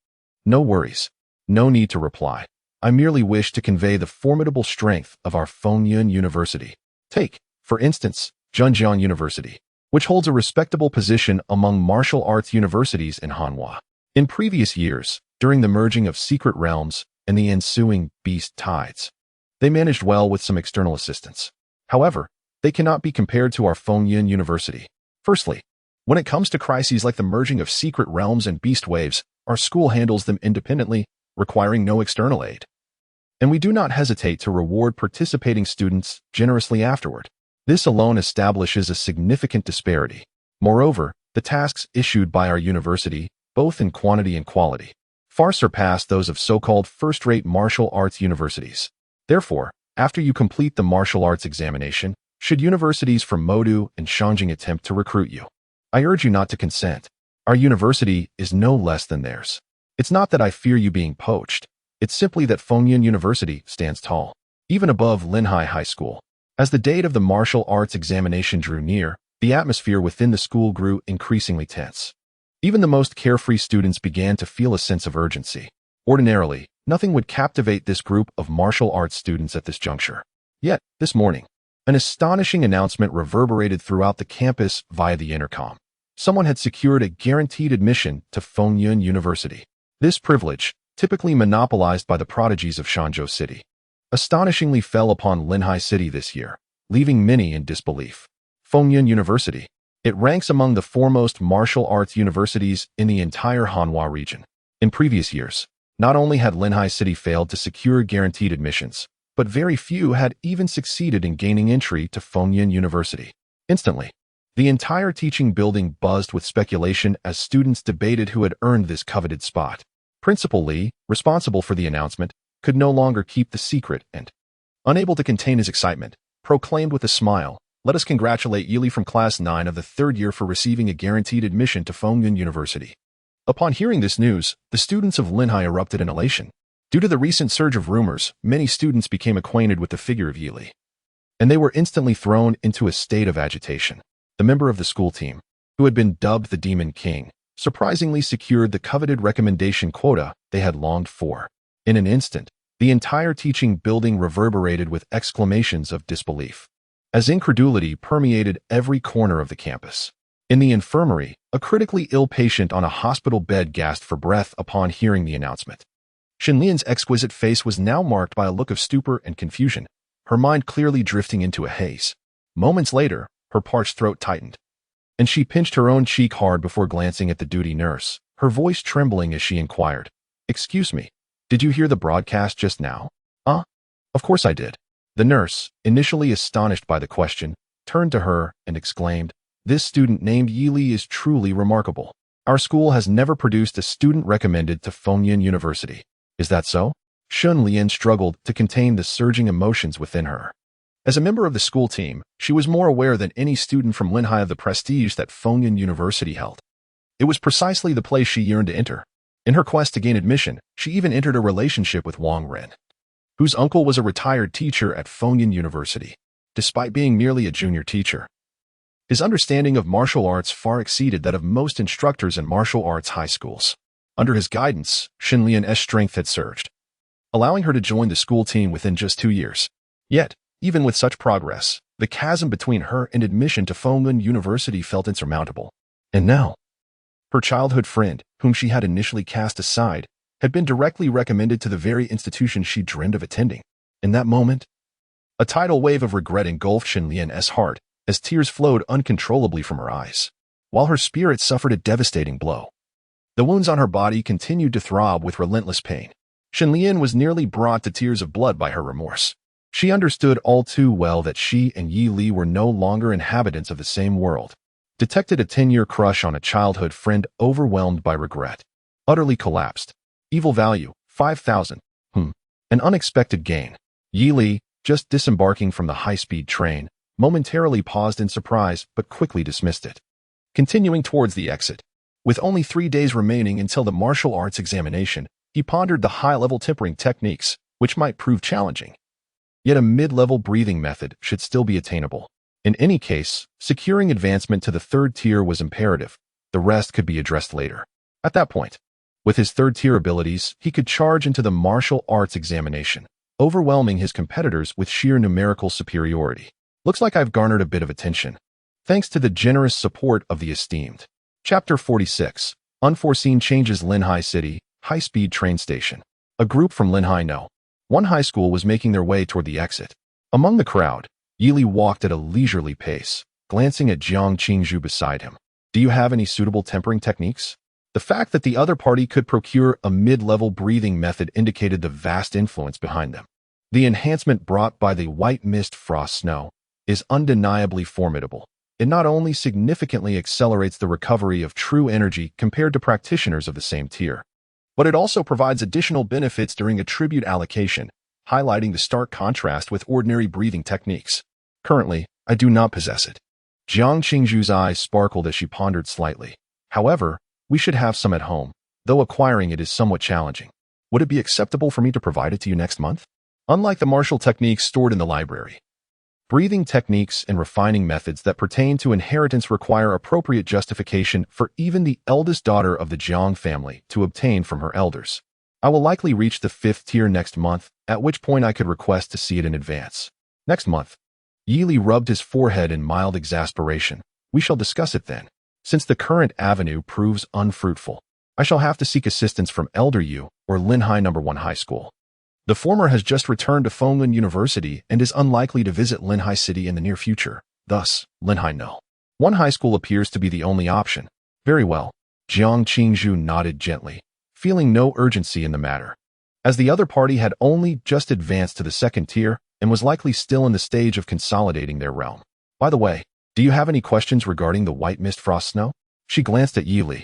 no worries. No need to reply. I merely wish to convey the formidable strength of our Fengyun University. Take, for instance, Zhenjiang University, which holds a respectable position among martial arts universities in Hanwha. In previous years, during the merging of secret realms and the ensuing beast tides, they managed well with some external assistance. However, they cannot be compared to our Fengyun University. Firstly, when it comes to crises like the merging of secret realms and beast waves, our school handles them independently, requiring no external aid. And we do not hesitate to reward participating students generously afterward. This alone establishes a significant disparity. Moreover, the tasks issued by our university, both in quantity and quality, far surpass those of so-called first-rate martial arts universities. Therefore, after you complete the martial arts examination, should universities from Modu and Shangjing attempt to recruit you, I urge you not to consent. Our university is no less than theirs. It's not that I fear you being poached. It's simply that Fengyun University stands tall, even above Linhai High School. As the date of the martial arts examination drew near, the atmosphere within the school grew increasingly tense. Even the most carefree students began to feel a sense of urgency. Ordinarily, nothing would captivate this group of martial arts students at this juncture. Yet, this morning, an astonishing announcement reverberated throughout the campus via the intercom. Someone had secured a guaranteed admission to Fengyun University. This privilege, typically monopolized by the prodigies of Shanzhou City, astonishingly fell upon Linhai City this year, leaving many in disbelief. Fengyun University. It ranks among the foremost martial arts universities in the entire Hanwha region. In previous years, not only had Linhai City failed to secure guaranteed admissions, but very few had even succeeded in gaining entry to Fengyun University. Instantly, the entire teaching building buzzed with speculation as students debated who had earned this coveted spot. Principal Li, responsible for the announcement, could no longer keep the secret and, unable to contain his excitement, proclaimed with a smile, "Let us congratulate Yili from Class 9 of the 3rd year for receiving a guaranteed admission to Fengyun University." Upon hearing this news, the students of Linhai erupted in elation. Due to the recent surge of rumors, many students became acquainted with the figure of Yili. and they were instantly thrown into a state of agitation. The member of the school team, who had been dubbed the Demon King, surprisingly secured the coveted recommendation quota they had longed for. In an instant, the entire teaching building reverberated with exclamations of disbelief, as incredulity permeated every corner of the campus. In the infirmary, a critically ill patient on a hospital bed gasped for breath upon hearing the announcement. Shenlian's exquisite face was now marked by a look of stupor and confusion, her mind clearly drifting into a haze. Moments later, her parched throat tightened, and she pinched her own cheek hard before glancing at the duty nurse, her voice trembling as she inquired, "Excuse me, did you hear the broadcast just now?" Of course I did." The nurse, initially astonished by the question, turned to her and exclaimed, "This student named Yili is truly remarkable. Our school has never produced a student recommended to Fengyan University. Is that so?" Shenlian struggled to contain the surging emotions within her. As a member of the school team, she was more aware than any student from Linhai of the prestige that Fengyan University held. It was precisely the place she yearned to enter. In her quest to gain admission, she even entered a relationship with Wang Ren, whose uncle was a retired teacher at Fengyan University, despite being merely a junior teacher. His understanding of martial arts far exceeded that of most instructors in martial arts high schools. Under his guidance, Shenlian's strength had surged, allowing her to join the school team within just 2 years. Yet, even with such progress, the chasm between her and admission to Fengyan University felt insurmountable. And now, her childhood friend, whom she had initially cast aside, had been directly recommended to the very institution she dreamed of attending. In that moment, a tidal wave of regret engulfed Shenlian's heart, as tears flowed uncontrollably from her eyes, while her spirit suffered a devastating blow. The wounds on her body continued to throb with relentless pain. Shenlian was nearly brought to tears of blood by her remorse. She understood all too well that she and Yi Li were no longer inhabitants of the same world. Detected a 10-year crush on a childhood friend overwhelmed by regret. Utterly collapsed. Evil value, 5,000. An unexpected gain. Yi Li, just disembarking from the high-speed train, momentarily paused in surprise but quickly dismissed it. Continuing towards the exit, with only 3 days remaining until the martial arts examination, he pondered the high-level tempering techniques, which might prove challenging. Yet a mid-level breathing method should still be attainable. In any case, securing advancement to the 3rd tier was imperative. The rest could be addressed later. At that point, with his 3rd-tier abilities, he could charge into the martial arts examination, overwhelming his competitors with sheer numerical superiority. Looks like I've garnered a bit of attention, thanks to the generous support of the esteemed. Chapter 46. Unforeseen Changes. Linhai City, high-speed train station. A group from Linhai No. 1 high school was making their way toward the exit. Among the crowd, Yili walked at a leisurely pace, glancing at Jiang Qingzhu beside him. "Do you have any suitable tempering techniques?" The fact that the other party could procure a mid-level breathing method indicated the vast influence behind them. The enhancement brought by the white mist frost snow is undeniably formidable. It not only significantly accelerates the recovery of true energy compared to practitioners of the same tier, but it also provides additional benefits during attribute allocation, highlighting the stark contrast with ordinary breathing techniques. Currently, I do not possess it. Jiang Qingzhu's eyes sparkled as she pondered slightly. However, we should have some at home, though acquiring it is somewhat challenging. Would it be acceptable for me to provide it to you next month? Unlike the martial techniques stored in the library, breathing techniques and refining methods that pertain to inheritance require appropriate justification for even the eldest daughter of the Jiang family to obtain from her elders. I will likely reach the 5th tier next month, at which point I could request to see it in advance. Next month. Yili rubbed his forehead in mild exasperation. We shall discuss it then. Since the current avenue proves unfruitful, I shall have to seek assistance from Elder Yu or Linhai No. 1 High School. The former has just returned to Fengyan University and is unlikely to visit Linhai City in the near future. Thus, Linhai No. 1 High School appears to be the only option. Very well. Jiang Qingzhu nodded gently, feeling no urgency in the matter, as the other party had only just advanced to the 2nd tier and was likely still in the stage of consolidating their realm. By the way, do you have any questions regarding the white mist frost snow? She glanced at Yili,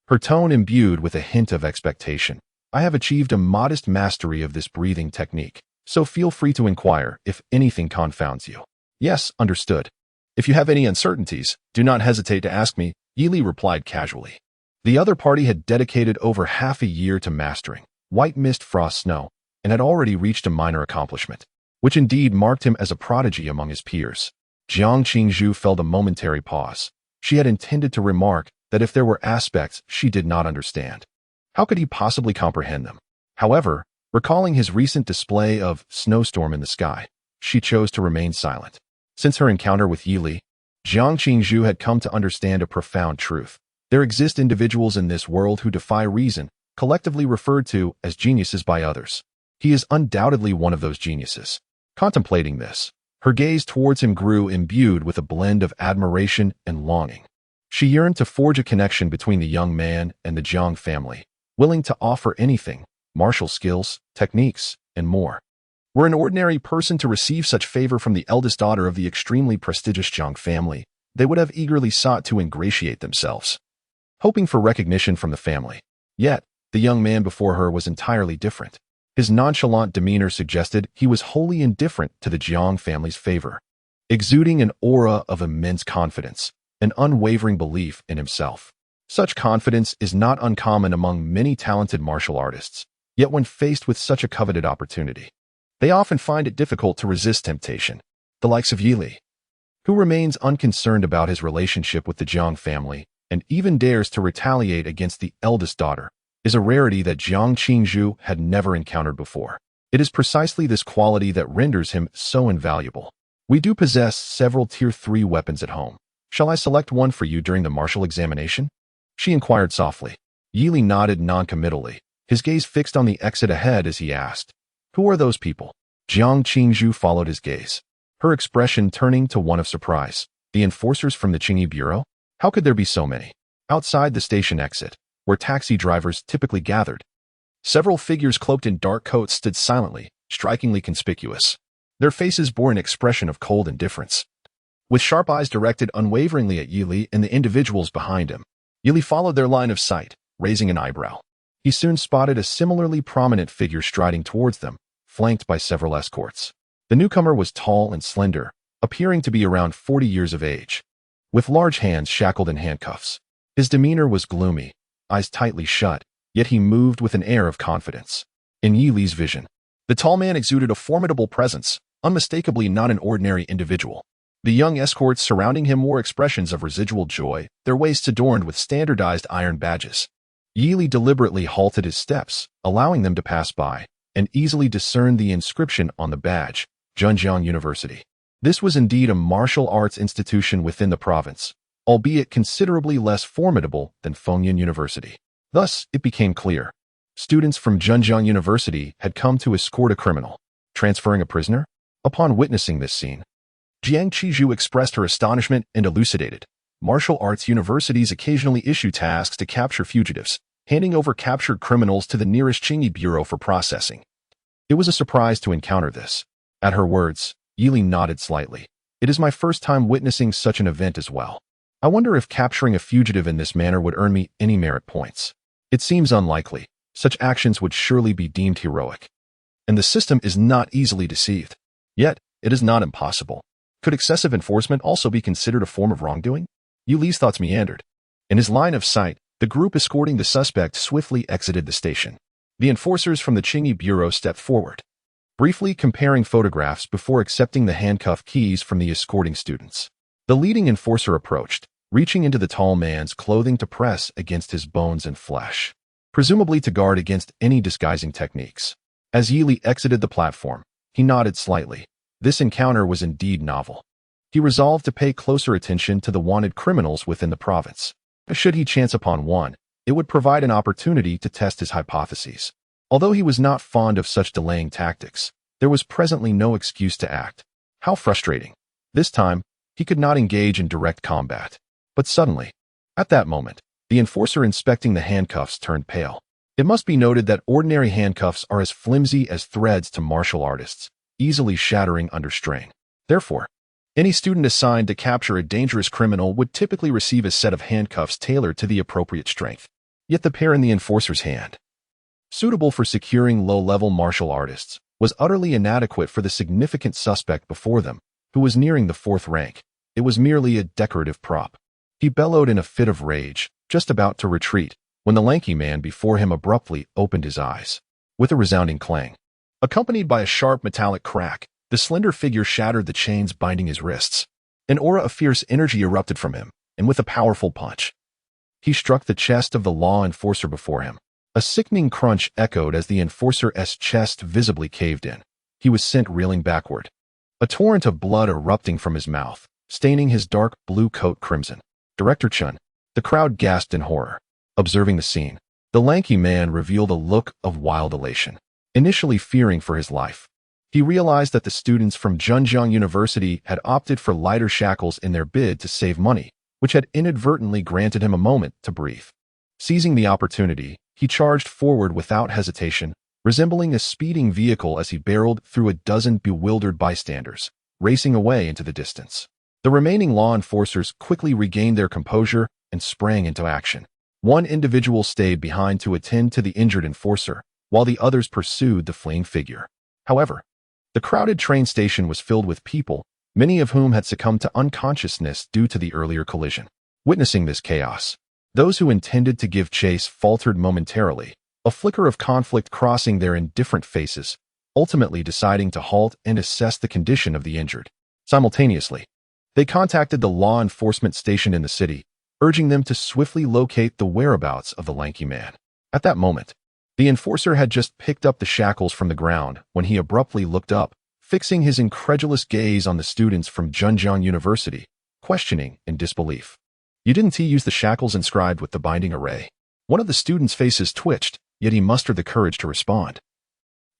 her tone imbued with a hint of expectation. I have achieved a modest mastery of this breathing technique, so feel free to inquire if anything confounds you. Yes, understood. If you have any uncertainties, do not hesitate to ask me, Yili replied casually. The other party had dedicated over half a year to mastering white mist frost snow and had already reached a minor accomplishment. which indeed marked him as a prodigy among his peers. Jiang Qingzhu felt a momentary pause. She had intended to remark that if there were aspects she did not understand, how could he possibly comprehend them? However, recalling his recent display of snowstorm in the sky, she chose to remain silent. Since her encounter with Yi Li, Jiang Qingzhu had come to understand a profound truth. There exist individuals in this world who defy reason, collectively referred to as geniuses by others. He is undoubtedly one of those geniuses. Contemplating this, her gaze towards him grew imbued with a blend of admiration and longing. She yearned to forge a connection between the young man and the Jiang family, willing to offer anything, martial skills, techniques, and more. Were an ordinary person to receive such favor from the eldest daughter of the extremely prestigious Jiang family, they would have eagerly sought to ingratiate themselves, hoping for recognition from the family. Yet, the young man before her was entirely different. His nonchalant demeanor suggested he was wholly indifferent to the Jiang family's favor, exuding an aura of immense confidence, an unwavering belief in himself. Such confidence is not uncommon among many talented martial artists, yet when faced with such a coveted opportunity, they often find it difficult to resist temptation. The likes of Yi Li, who remains unconcerned about his relationship with the Jiang family and even dares to retaliate against the eldest daughter, is a rarity that Jiang Qingzhu had never encountered before. It is precisely this quality that renders him so invaluable. We do possess several Tier 3 weapons at home. Shall I select one for you during the martial examination? She inquired softly. Yi Li nodded noncommittally, his gaze fixed on the exit ahead as he asked, "Who are those people?" Jiang Qingzhu followed his gaze, her expression turning to one of surprise. The enforcers from the Qingyi Bureau? How could there be so many? Outside the station exit, where taxi drivers typically gathered, several figures cloaked in dark coats stood silently, strikingly conspicuous. Their faces bore an expression of cold indifference, with sharp eyes directed unwaveringly at Yi Li and the individuals behind him. Yi Li followed their line of sight, raising an eyebrow. He soon spotted a similarly prominent figure striding towards them, flanked by several escorts. The newcomer was tall and slender, appearing to be around 40 years of age, with large hands shackled in handcuffs. His demeanor was gloomy, eyes tightly shut, yet he moved with an air of confidence. In Yi Li's vision, the tall man exuded a formidable presence, unmistakably not an ordinary individual. The young escorts surrounding him wore expressions of residual joy, their waists adorned with standardized iron badges. Yi Li deliberately halted his steps, allowing them to pass by, and easily discerned the inscription on the badge, Zhenjiang University. This was indeed a martial arts institution within the province, albeit considerably less formidable than Fengyan University. Thus, it became clear. Students from Zhenjiang University had come to escort a criminal, transferring a prisoner. Upon witnessing this scene, Jiang Qingzhu expressed her astonishment and elucidated. Martial arts universities occasionally issue tasks to capture fugitives, handing over captured criminals to the nearest Qingyi Bureau for processing. It was a surprise to encounter this. At her words, Yi Li nodded slightly. It is my first time witnessing such an event as well. I wonder if capturing a fugitive in this manner would earn me any merit points. It seems unlikely. Such actions would surely be deemed heroic. And the system is not easily deceived. Yet, it is not impossible. Could excessive enforcement also be considered a form of wrongdoing? Yi Li's thoughts meandered. In his line of sight, the group escorting the suspect swiftly exited the station. The enforcers from the Qingyi Bureau stepped forward, briefly comparing photographs before accepting the handcuff keys from the escorting students. The leading enforcer approached, reaching into the tall man's clothing to press against his bones and flesh, presumably to guard against any disguising techniques. As Yi Li exited the platform, he nodded slightly. This encounter was indeed novel. He resolved to pay closer attention to the wanted criminals within the province. Should he chance upon one, it would provide an opportunity to test his hypotheses. Although he was not fond of such delaying tactics, there was presently no excuse to act. How frustrating. This time, he could not engage in direct combat. But suddenly, at that moment, the enforcer inspecting the handcuffs turned pale. It must be noted that ordinary handcuffs are as flimsy as threads to martial artists, easily shattering under strain. Therefore, any student assigned to capture a dangerous criminal would typically receive a set of handcuffs tailored to the appropriate strength. Yet the pair in the enforcer's hand, suitable for securing low-level martial artists, was utterly inadequate for the significant suspect before them, who was nearing the 4th rank. It was merely a decorative prop. He bellowed in a fit of rage, just about to retreat, when the lanky man before him abruptly opened his eyes. With a resounding clang, accompanied by a sharp metallic crack, The slender figure shattered the chains binding his wrists. An aura of fierce energy erupted from him, and with a powerful punch, he struck the chest of the law enforcer before him. A sickening crunch echoed as the enforcer's chest visibly caved in. He was sent reeling backward, a torrent of blood erupting from his mouth, staining his dark blue coat crimson. Director Chun. The crowd gasped in horror. Observing the scene, the lanky man revealed a look of wild elation. Initially fearing for his life, he realized that the students from Zhejiang University had opted for lighter shackles in their bid to save money, which had inadvertently granted him a moment to breathe. Seizing the opportunity, he charged forward without hesitation, resembling a speeding vehicle as he barreled through a dozen bewildered bystanders, racing away into the distance. The remaining law enforcers quickly regained their composure and sprang into action. One individual stayed behind to attend to the injured enforcer, while the others pursued the fleeing figure. However, the crowded train station was filled with people, many of whom had succumbed to unconsciousness due to the earlier collision. Witnessing this chaos, those who intended to give chase faltered momentarily, a flicker of conflict crossing their indifferent faces, ultimately deciding to halt and assess the condition of the injured. Simultaneously, they contacted the law enforcement station in the city, urging them to swiftly locate the whereabouts of the lanky man. At that moment, the enforcer had just picked up the shackles from the ground when he abruptly looked up, fixing his incredulous gaze on the students from Zhejiang University, questioning in disbelief. "You didn't use the shackles inscribed with the binding array?" One of the students' faces twitched, yet he mustered the courage to respond.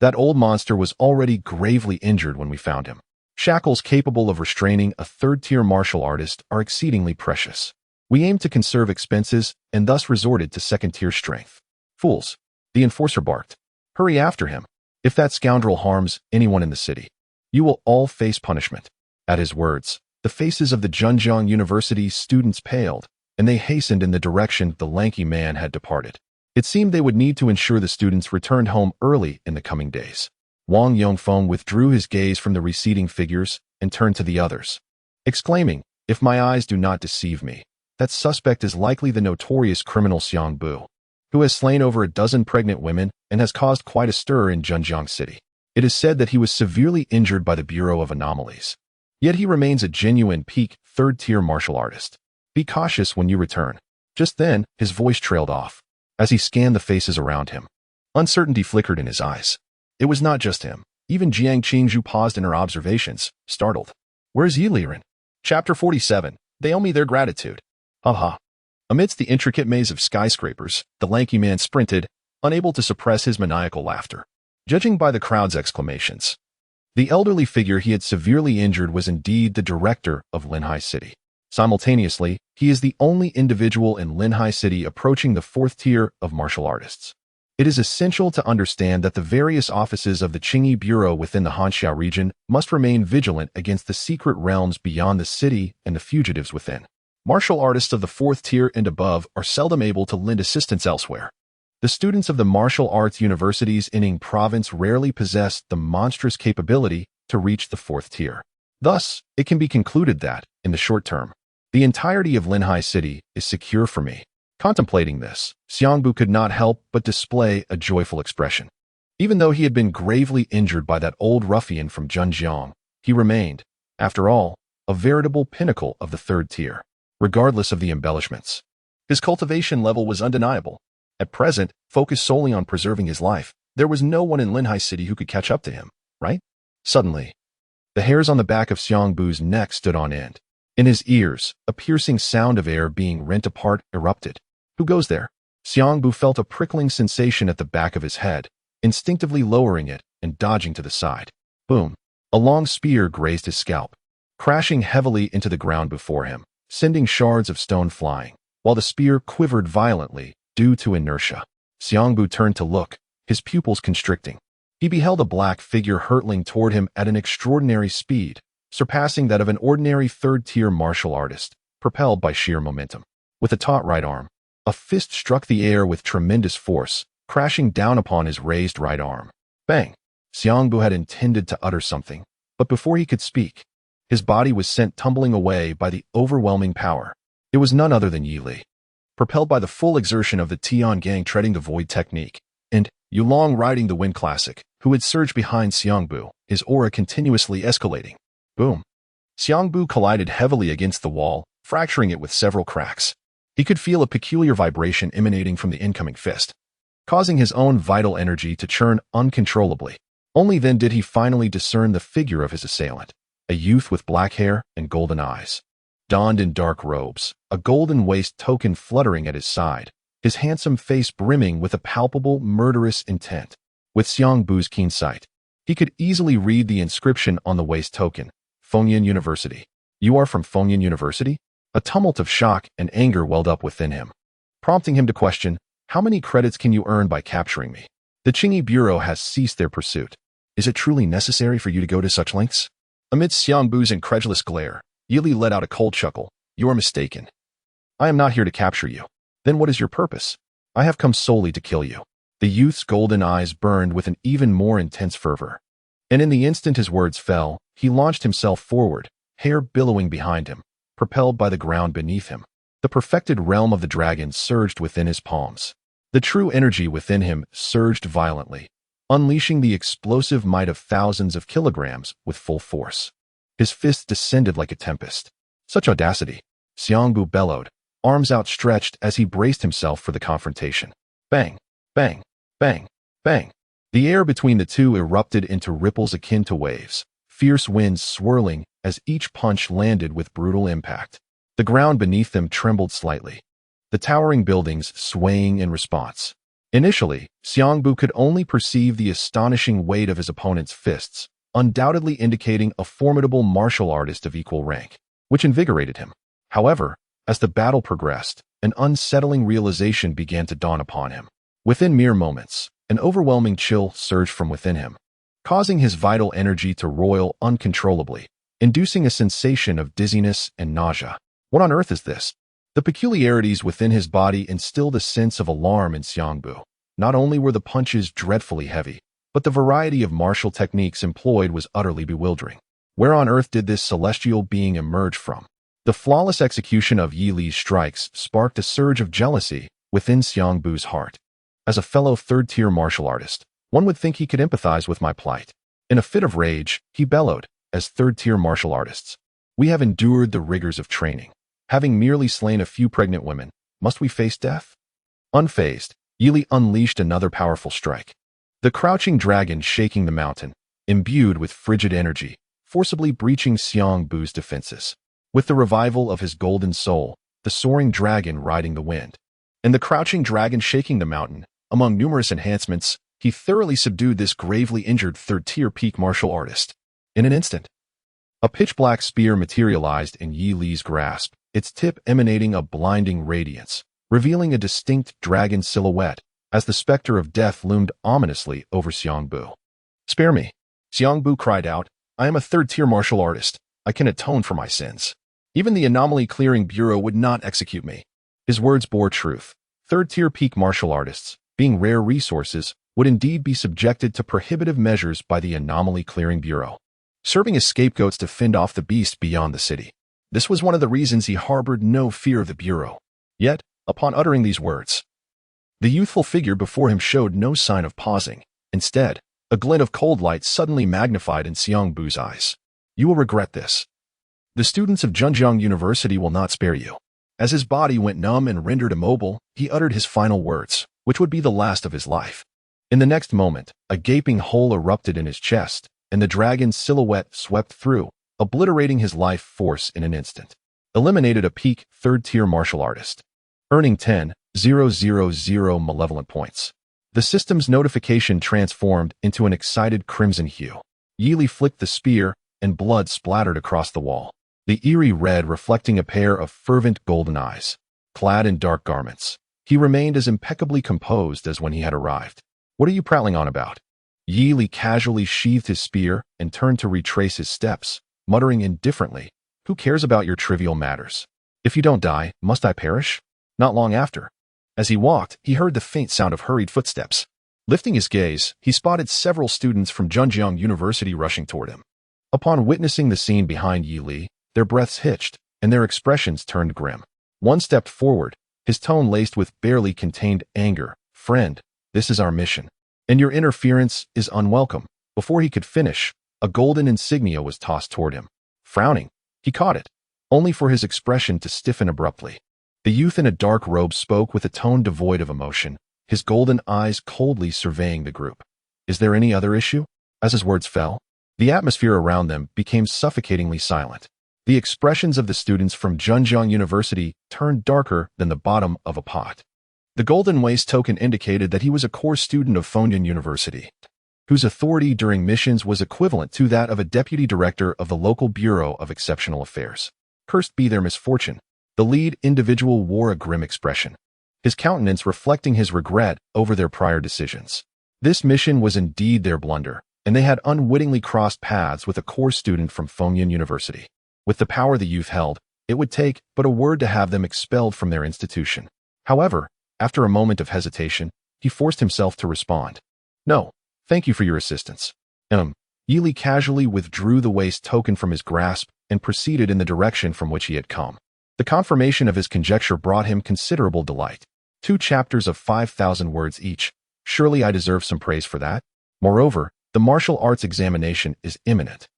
"That old monster was already gravely injured when we found him. Shackles capable of restraining a third-tier martial artist are exceedingly precious. We aimed to conserve expenses and thus resorted to second-tier strength." "Fools," the enforcer barked. "Hurry after him. If that scoundrel harms anyone in the city, you will all face punishment." At his words, the faces of the Zhejiang University students paled, and they hastened in the direction the lanky man had departed. It seemed they would need to ensure the students returned home early in the coming days. Wang Yongfeng withdrew his gaze from the receding figures and turned to the others, exclaiming, "If my eyes do not deceive me, that suspect is likely the notorious criminal Xiang Bu, who has slain over a dozen pregnant women and has caused quite a stir in Zhenjiang City. It is said that he was severely injured by the Bureau of Anomalies. Yet he remains a genuine peak third-tier martial artist. Be cautious when you return." Just then, his voice trailed off. As he scanned the faces around him, uncertainty flickered in his eyes. It was not just him. Even Jiang Qingzhu paused in her observations, startled. "Where's Yi Liren?" Chapter 47. They owe me their gratitude. Haha. Amidst the intricate maze of skyscrapers, the lanky man sprinted, unable to suppress his maniacal laughter. Judging by the crowd's exclamations, the elderly figure he had severely injured was indeed the director of Linhai City. Simultaneously, he is the only individual in Linhai City approaching the fourth tier of martial artists. It is essential to understand that the various offices of the Qingyi Bureau within the Hanxia region must remain vigilant against the secret realms beyond the city and the fugitives within. Martial artists of the fourth tier and above are seldom able to lend assistance elsewhere. The students of the martial arts universities in Ying province rarely possess the monstrous capability to reach the fourth tier. Thus, it can be concluded that, in the short term, the entirety of Linhai City is secure for me. Contemplating this, Xiangbu could not help but display a joyful expression. Even though he had been gravely injured by that old ruffian from Zhenjiang, he remained, after all, a veritable pinnacle of the third tier, regardless of the embellishments. His cultivation level was undeniable. At present, focused solely on preserving his life, there was no one in Linhai City who could catch up to him, right? Suddenly, the hairs on the back of Xiangbu's neck stood on end. In his ears, a piercing sound of air being rent apart erupted. "Who goes there?" Xiangbu felt a prickling sensation at the back of his head, instinctively lowering it and dodging to the side. Boom! A long spear grazed his scalp, crashing heavily into the ground before him, sending shards of stone flying, while the spear quivered violently due to inertia. Xiangbu turned to look, his pupils constricting. He beheld a black figure hurtling toward him at an extraordinary speed, surpassing that of an ordinary third-tier martial artist, propelled by sheer momentum. With a taut right arm, a fist struck the air with tremendous force, crashing down upon his raised right arm. Bang! Xiangbu had intended to utter something, but before he could speak, his body was sent tumbling away by the overwhelming power. It was none other than Yi Li. Propelled by the full exertion of the Tian Gang treading the void technique, and Yulong riding the wind classic, who had surged behind Xiangbu, his aura continuously escalating. Boom. Xiangbu collided heavily against the wall, fracturing it with several cracks. He could feel a peculiar vibration emanating from the incoming fist, causing his own vital energy to churn uncontrollably. Only then did he finally discern the figure of his assailant, a youth with black hair and golden eyes. Donned in dark robes, a golden waist token fluttering at his side, his handsome face brimming with a palpable, murderous intent. With Xiangbu's keen sight, he could easily read the inscription on the waist token, Fengyan University. You are from Fengyan University? A tumult of shock and anger welled up within him, prompting him to question, how many credits can you earn by capturing me? The Qingyi Bureau has ceased their pursuit. Is it truly necessary for you to go to such lengths? Amidst Xiangbu's incredulous glare, Yili let out a cold chuckle. You are mistaken. I am not here to capture you. Then what is your purpose? I have come solely to kill you. The youth's golden eyes burned with an even more intense fervor. And in the instant his words fell, he launched himself forward, hair billowing behind him, propelled by the ground beneath him. The perfected realm of the dragon surged within his palms. The true energy within him surged violently, unleashing the explosive might of thousands of kilograms with full force. His fists descended like a tempest. Such audacity! Xiangbu bellowed, arms outstretched as he braced himself for the confrontation. Bang! Bang! Bang! Bang! The air between the two erupted into ripples akin to waves, fierce winds swirling as each punch landed with brutal impact. The ground beneath them trembled slightly, the towering buildings swaying in response. Initially, Xiangbu could only perceive the astonishing weight of his opponent's fists, undoubtedly indicating a formidable martial artist of equal rank, which invigorated him. However, as the battle progressed, an unsettling realization began to dawn upon him. Within mere moments, an overwhelming chill surged from within him, causing his vital energy to roil uncontrollably, inducing a sensation of dizziness and nausea. What on earth is this? The peculiarities within his body instilled a sense of alarm in Xiangbu. Not only were the punches dreadfully heavy, but the variety of martial techniques employed was utterly bewildering. Where on earth did this celestial being emerge from? The flawless execution of Yi Li's strikes sparked a surge of jealousy within Xiangbu's heart. As a fellow third-tier martial artist, one would think he could empathize with my plight. In a fit of rage, he bellowed, as third-tier martial artists, we have endured the rigors of training. Having merely slain a few pregnant women, must we face death? Unfazed, Yi Li unleashed another powerful strike. The crouching dragon shaking the mountain, imbued with frigid energy, forcibly breaching Xiangbu's defenses. With the revival of his golden soul, the soaring dragon riding the wind, and the crouching dragon shaking the mountain, among numerous enhancements, he thoroughly subdued this gravely injured third-tier peak martial artist. In an instant, a pitch-black spear materialized in Yi Li's grasp, its tip emanating a blinding radiance, revealing a distinct dragon silhouette as the specter of death loomed ominously over Xiangbu. Spare me, Xiangbu cried out. I am a third-tier martial artist. I can atone for my sins. Even the Anomaly Clearing Bureau would not execute me. His words bore truth. Third-tier peak martial artists, being rare resources, would indeed be subjected to prohibitive measures by the Anomaly Clearing Bureau, serving as scapegoats to fend off the beast beyond the city. This was one of the reasons he harbored no fear of the Bureau. Yet, upon uttering these words, the youthful figure before him showed no sign of pausing. Instead, a glint of cold light suddenly magnified in Xiangbu's eyes. You will regret this. The students of Zhenjiang University will not spare you. As his body went numb and rendered immobile, he uttered his final words, which would be the last of his life. In the next moment, a gaping hole erupted in his chest, and the dragon's silhouette swept through, obliterating his life force in an instant. Eliminated a peak third-tier martial artist, earning 10,000 malevolent points. The system's notification transformed into an excited crimson hue. Yi Li flicked the spear, and blood splattered across the wall, the eerie red reflecting a pair of fervent golden eyes. Clad in dark garments, he remained as impeccably composed as when he had arrived. What are you prattling on about? Yi Li casually sheathed his spear and turned to retrace his steps, muttering indifferently, who cares about your trivial matters? If you don't die, must I perish? Not long after, as he walked, he heard the faint sound of hurried footsteps. Lifting his gaze, he spotted several students from Zhenjiang University rushing toward him. Upon witnessing the scene behind Yi Li, their breaths hitched, and their expressions turned grim. One stepped forward, his tone laced with barely contained anger. Friend, this is our mission. and your interference is unwelcome. Before he could finish, a golden insignia was tossed toward him. Frowning, he caught it, only for his expression to stiffen abruptly. The youth in a dark robe spoke with a tone devoid of emotion, his golden eyes coldly surveying the group. Is there any other issue? As his words fell, the atmosphere around them became suffocatingly silent. The expressions of the students from Zhejiang University turned darker than the bottom of a pot. The golden waist token indicated that he was a core student of Fengyun University, whose authority during missions was equivalent to that of a deputy director of the local Bureau of Exceptional Affairs. Cursed be their misfortune. The lead individual wore a grim expression, his countenance reflecting his regret over their prior decisions. This mission was indeed their blunder, and they had unwittingly crossed paths with a core student from Fengyun University. With the power the youth held, it would take but a word to have them expelled from their institution. However, after a moment of hesitation, he forced himself to respond. No, thank you for your assistance. Yili casually withdrew the waist token from his grasp and proceeded in the direction from which he had come. The confirmation of his conjecture brought him considerable delight. 2 chapters of 5,000 words each. Surely I deserve some praise for that. Moreover, the martial arts examination is imminent,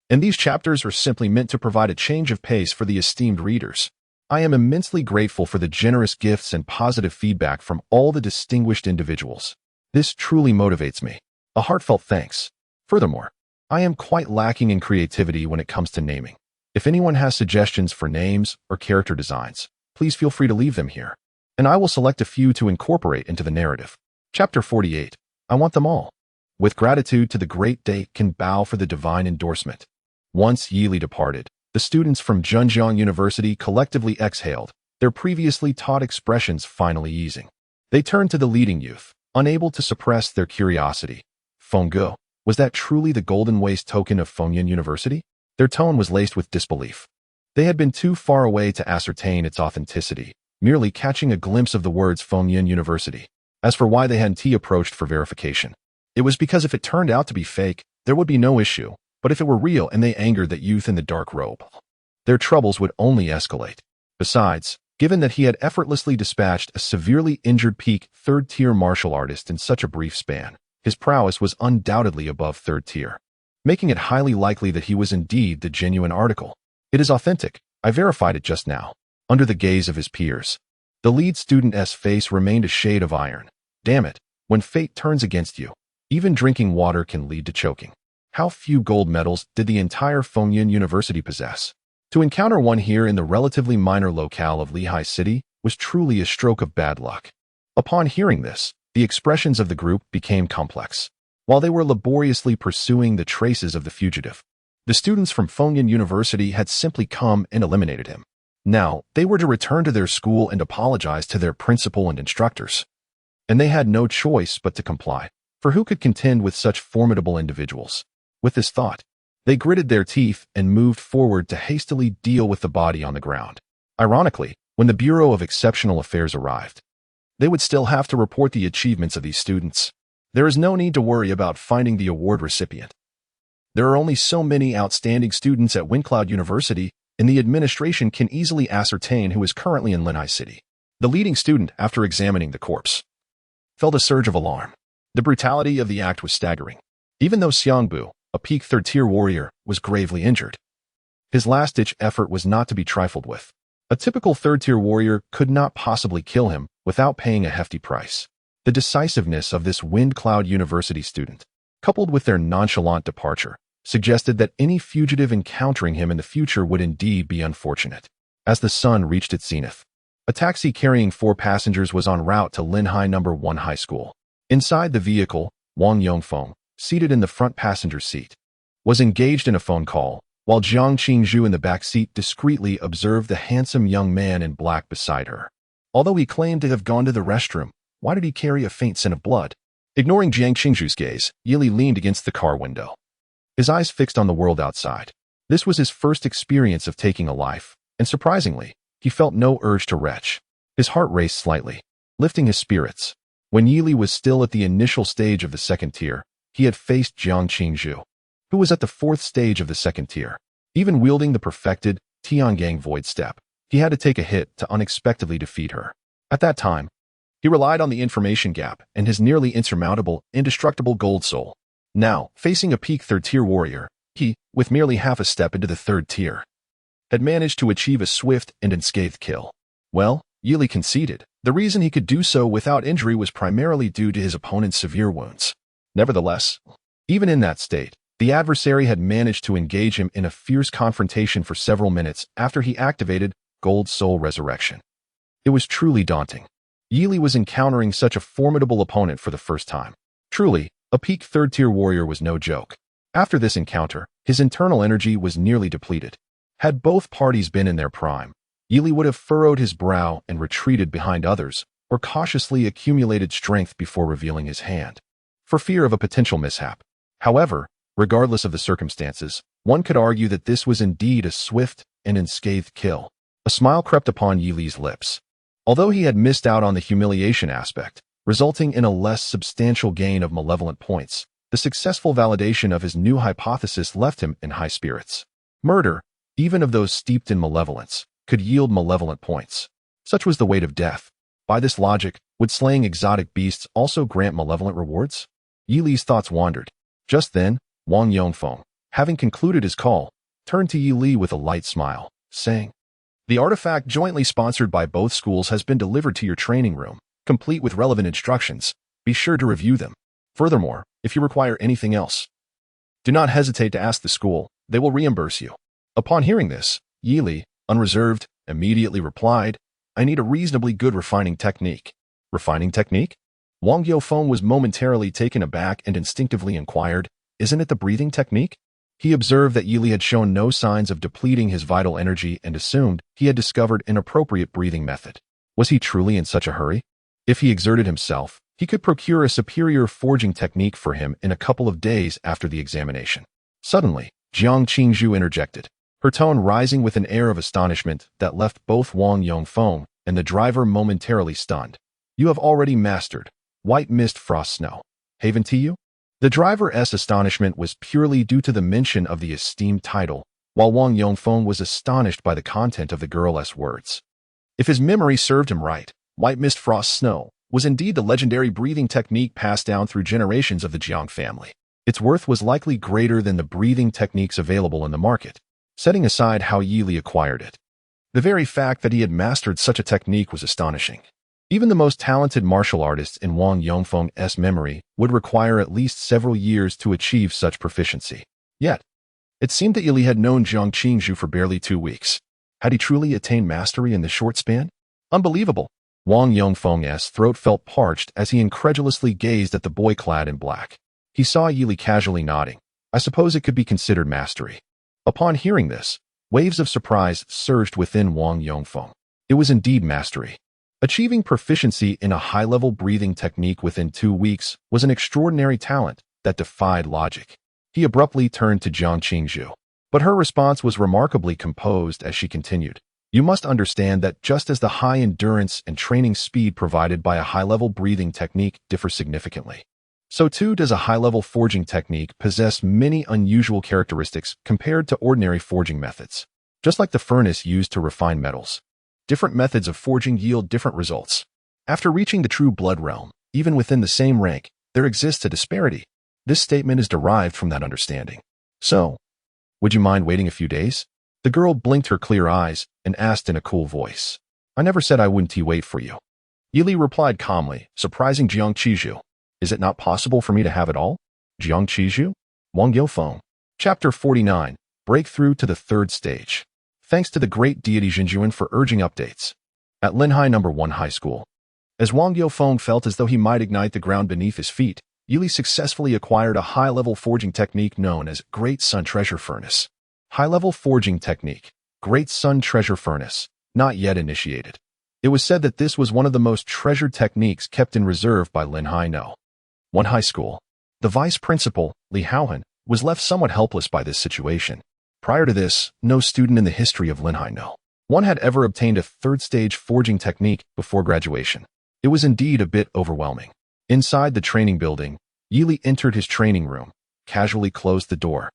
and these chapters are simply meant to provide a change of pace for the esteemed readers. I am immensely grateful for the generous gifts and positive feedback from all the distinguished individuals. This truly motivates me. A heartfelt thanks. Furthermore, I am quite lacking in creativity when it comes to naming. If anyone has suggestions for names or character designs, please feel free to leave them here, and I will select a few to incorporate into the narrative. Chapter 48. I want them all. With gratitude to the great Date can bow for the divine endorsement. Once Yili departed, the students from Zhejiang University collectively exhaled, their previously taught expressions finally easing. They turned to the leading youth, unable to suppress their curiosity. Fengge, was that truly the golden waist token of Fengyun University? Their tone was laced with disbelief. They had been too far away to ascertain its authenticity, merely catching a glimpse of the words Fengyun University. As for why they hadn't approached for verification, it was because if it turned out to be fake, there would be no issue, but if it were real and they angered that youth in the dark robe, their troubles would only escalate. Besides, given that he had effortlessly dispatched a severely injured peak 3rd-tier martial artist in such a brief span, his prowess was undoubtedly above 3rd tier, making it highly likely that he was indeed the genuine article. It is authentic. I verified it just now. Under the gaze of his peers, the lead student's face remained a shade of iron. Damn it, when fate turns against you, even drinking water can lead to choking. How few gold medals did the entire Fengyun University possess? To encounter one here in the relatively minor locale of Lehigh City was truly a stroke of bad luck. Upon hearing this, the expressions of the group became complex. While they were laboriously pursuing the traces of the fugitive, the students from Fengyun University had simply come and eliminated him. Now, they were to return to their school and apologize to their principal and instructors. And they had no choice but to comply, for who could contend with such formidable individuals? With this thought, they gritted their teeth and moved forward to hastily deal with the body on the ground. Ironically, when the Bureau of Exceptional Affairs arrived, they would still have to report the achievements of these students. There is no need to worry about finding the award recipient. There are only so many outstanding students at Windcloud University, and the administration can easily ascertain who is currently in Lehigh City. The leading student, after examining the corpse, felt a surge of alarm. The brutality of the act was staggering. Even though Xiangbu, a peak 3rd-tier warrior, was gravely injured, his last-ditch effort was not to be trifled with. A typical 3rd-tier warrior could not possibly kill him without paying a hefty price. The decisiveness of this Windcloud University student, coupled with their nonchalant departure, suggested that any fugitive encountering him in the future would indeed be unfortunate. As the sun reached its zenith, a taxi carrying 4 passengers was en route to Linhai No. 1 High School. Inside the vehicle, Wang Yongfeng, seated in the front passenger seat, was engaged in a phone call, while Jiang Qingzhu in the back seat discreetly observed the handsome young man in black beside her. Although he claimed to have gone to the restroom, why did he carry a faint scent of blood? Ignoring Jiang Qingzhu's gaze, Yili leaned against the car window, his eyes fixed on the world outside. This was his first experience of taking a life, and surprisingly, he felt no urge to retch. His heart raced slightly, lifting his spirits. When Yili was still at the initial stage of the 2nd tier, he had faced Jiang Qingzhu, who was at the 4th stage of the 2nd tier. Even wielding the perfected Tiangang Void Step, he had to take a hit to unexpectedly defeat her. At that time, He relied on the information gap and his nearly insurmountable, indestructible gold soul. Now, facing a peak third-tier warrior, he, with merely half a step into the third tier, had managed to achieve a swift and unscathed kill. Well, Yili conceded. The reason he could do so without injury was primarily due to his opponent's severe wounds. Nevertheless, even in that state, the adversary had managed to engage him in a fierce confrontation for several minutes after he activated Gold Soul Resurrection. It was truly daunting. Yili was encountering such a formidable opponent for the first time. Truly, a peak third-tier warrior was no joke. After this encounter, his internal energy was nearly depleted. Had both parties been in their prime, Yili would have furrowed his brow and retreated behind others, or cautiously accumulated strength before revealing his hand, for fear of a potential mishap. However, regardless of the circumstances, one could argue that this was indeed a swift and unscathed kill. A smile crept upon Yili's lips. Although he had missed out on the humiliation aspect, resulting in a less substantial gain of malevolent points, the successful validation of his new hypothesis left him in high spirits. Murder, even of those steeped in malevolence, could yield malevolent points. Such was the weight of death. By this logic, would slaying exotic beasts also grant malevolent rewards? Yili's thoughts wandered. Just then, Wang Yongfeng, having concluded his call, turned to Yili with a light smile, saying, "The artifact jointly sponsored by both schools has been delivered to your training room, complete with relevant instructions. Be sure to review them. Furthermore, if you require anything else, do not hesitate to ask the school. They will reimburse you." Upon hearing this, Yili, unreserved, immediately replied, "I need a reasonably good refining technique." Refining technique? Wang Yongfeng was momentarily taken aback and instinctively inquired, "Isn't it the breathing technique?" He observed that Yili had shown no signs of depleting his vital energy and assumed he had discovered an appropriate breathing method. Was he truly in such a hurry? If he exerted himself, he could procure a superior forging technique for him in a couple of days after the examination. Suddenly, Jiang Qingzhu interjected, her tone rising with an air of astonishment that left both Wang Yongfeng and the driver momentarily stunned. "You have already mastered White Mist Frost Snow. Haven to you?" The driver's astonishment was purely due to the mention of the esteemed title, while Wang Yongfeng was astonished by the content of the girl's words. If his memory served him right, White Mist Frost Snow was indeed the legendary breathing technique passed down through generations of the Jiang family. Its worth was likely greater than the breathing techniques available in the market, setting aside how Yili acquired it. The very fact that he had mastered such a technique was astonishing. Even the most talented martial artists in Wang Yongfeng's memory would require at least several years to achieve such proficiency. Yet, it seemed that Yili had known Jiang Qingzhu for barely 2 weeks. Had he truly attained mastery in this short span? Unbelievable! Wang Yongfeng's throat felt parched as he incredulously gazed at the boy clad in black. He saw Yili casually nodding. I suppose it could be considered mastery. Upon hearing this, waves of surprise surged within Wang Yongfeng. It was indeed mastery. Achieving proficiency in a high-level breathing technique within 2 weeks was an extraordinary talent that defied logic. He abruptly turned to Jiang Qingzhu, but her response was remarkably composed as she continued. You must understand that just as the high endurance and training speed provided by a high-level breathing technique differ significantly, so too does a high-level forging technique possess many unusual characteristics compared to ordinary forging methods. Just like the furnace used to refine metals, different methods of forging yield different results. After reaching the true blood realm, even within the same rank, there exists a disparity. This statement is derived from that understanding. So, would you mind waiting a few days? The girl blinked her clear eyes and asked in a cool voice. I never said I wouldn't wait for you. Yili replied calmly, surprising Jiang Qingzhu. Is it not possible for me to have it all? Jiang Qingzhu? Wang Yongfeng. Chapter 49. Breakthrough to the third stage. Thanks to the great deity Jinjuan for urging updates. At Linhai No. 1 High School. As Wang Yongfeng felt as though he might ignite the ground beneath his feet, Yili successfully acquired a high-level forging technique known as Great Sun Treasure Furnace. High-level forging technique, Great Sun Treasure Furnace, not yet initiated. It was said that this was one of the most treasured techniques kept in reserve by Linhai No. 1 High School. The vice principal, Li Haohan, was left somewhat helpless by this situation. Prior to this, no student in the history of Linhai No. 1 had ever obtained a third-stage forging technique before graduation. It was indeed a bit overwhelming. Inside the training building, Yili entered his training room, casually closed the door,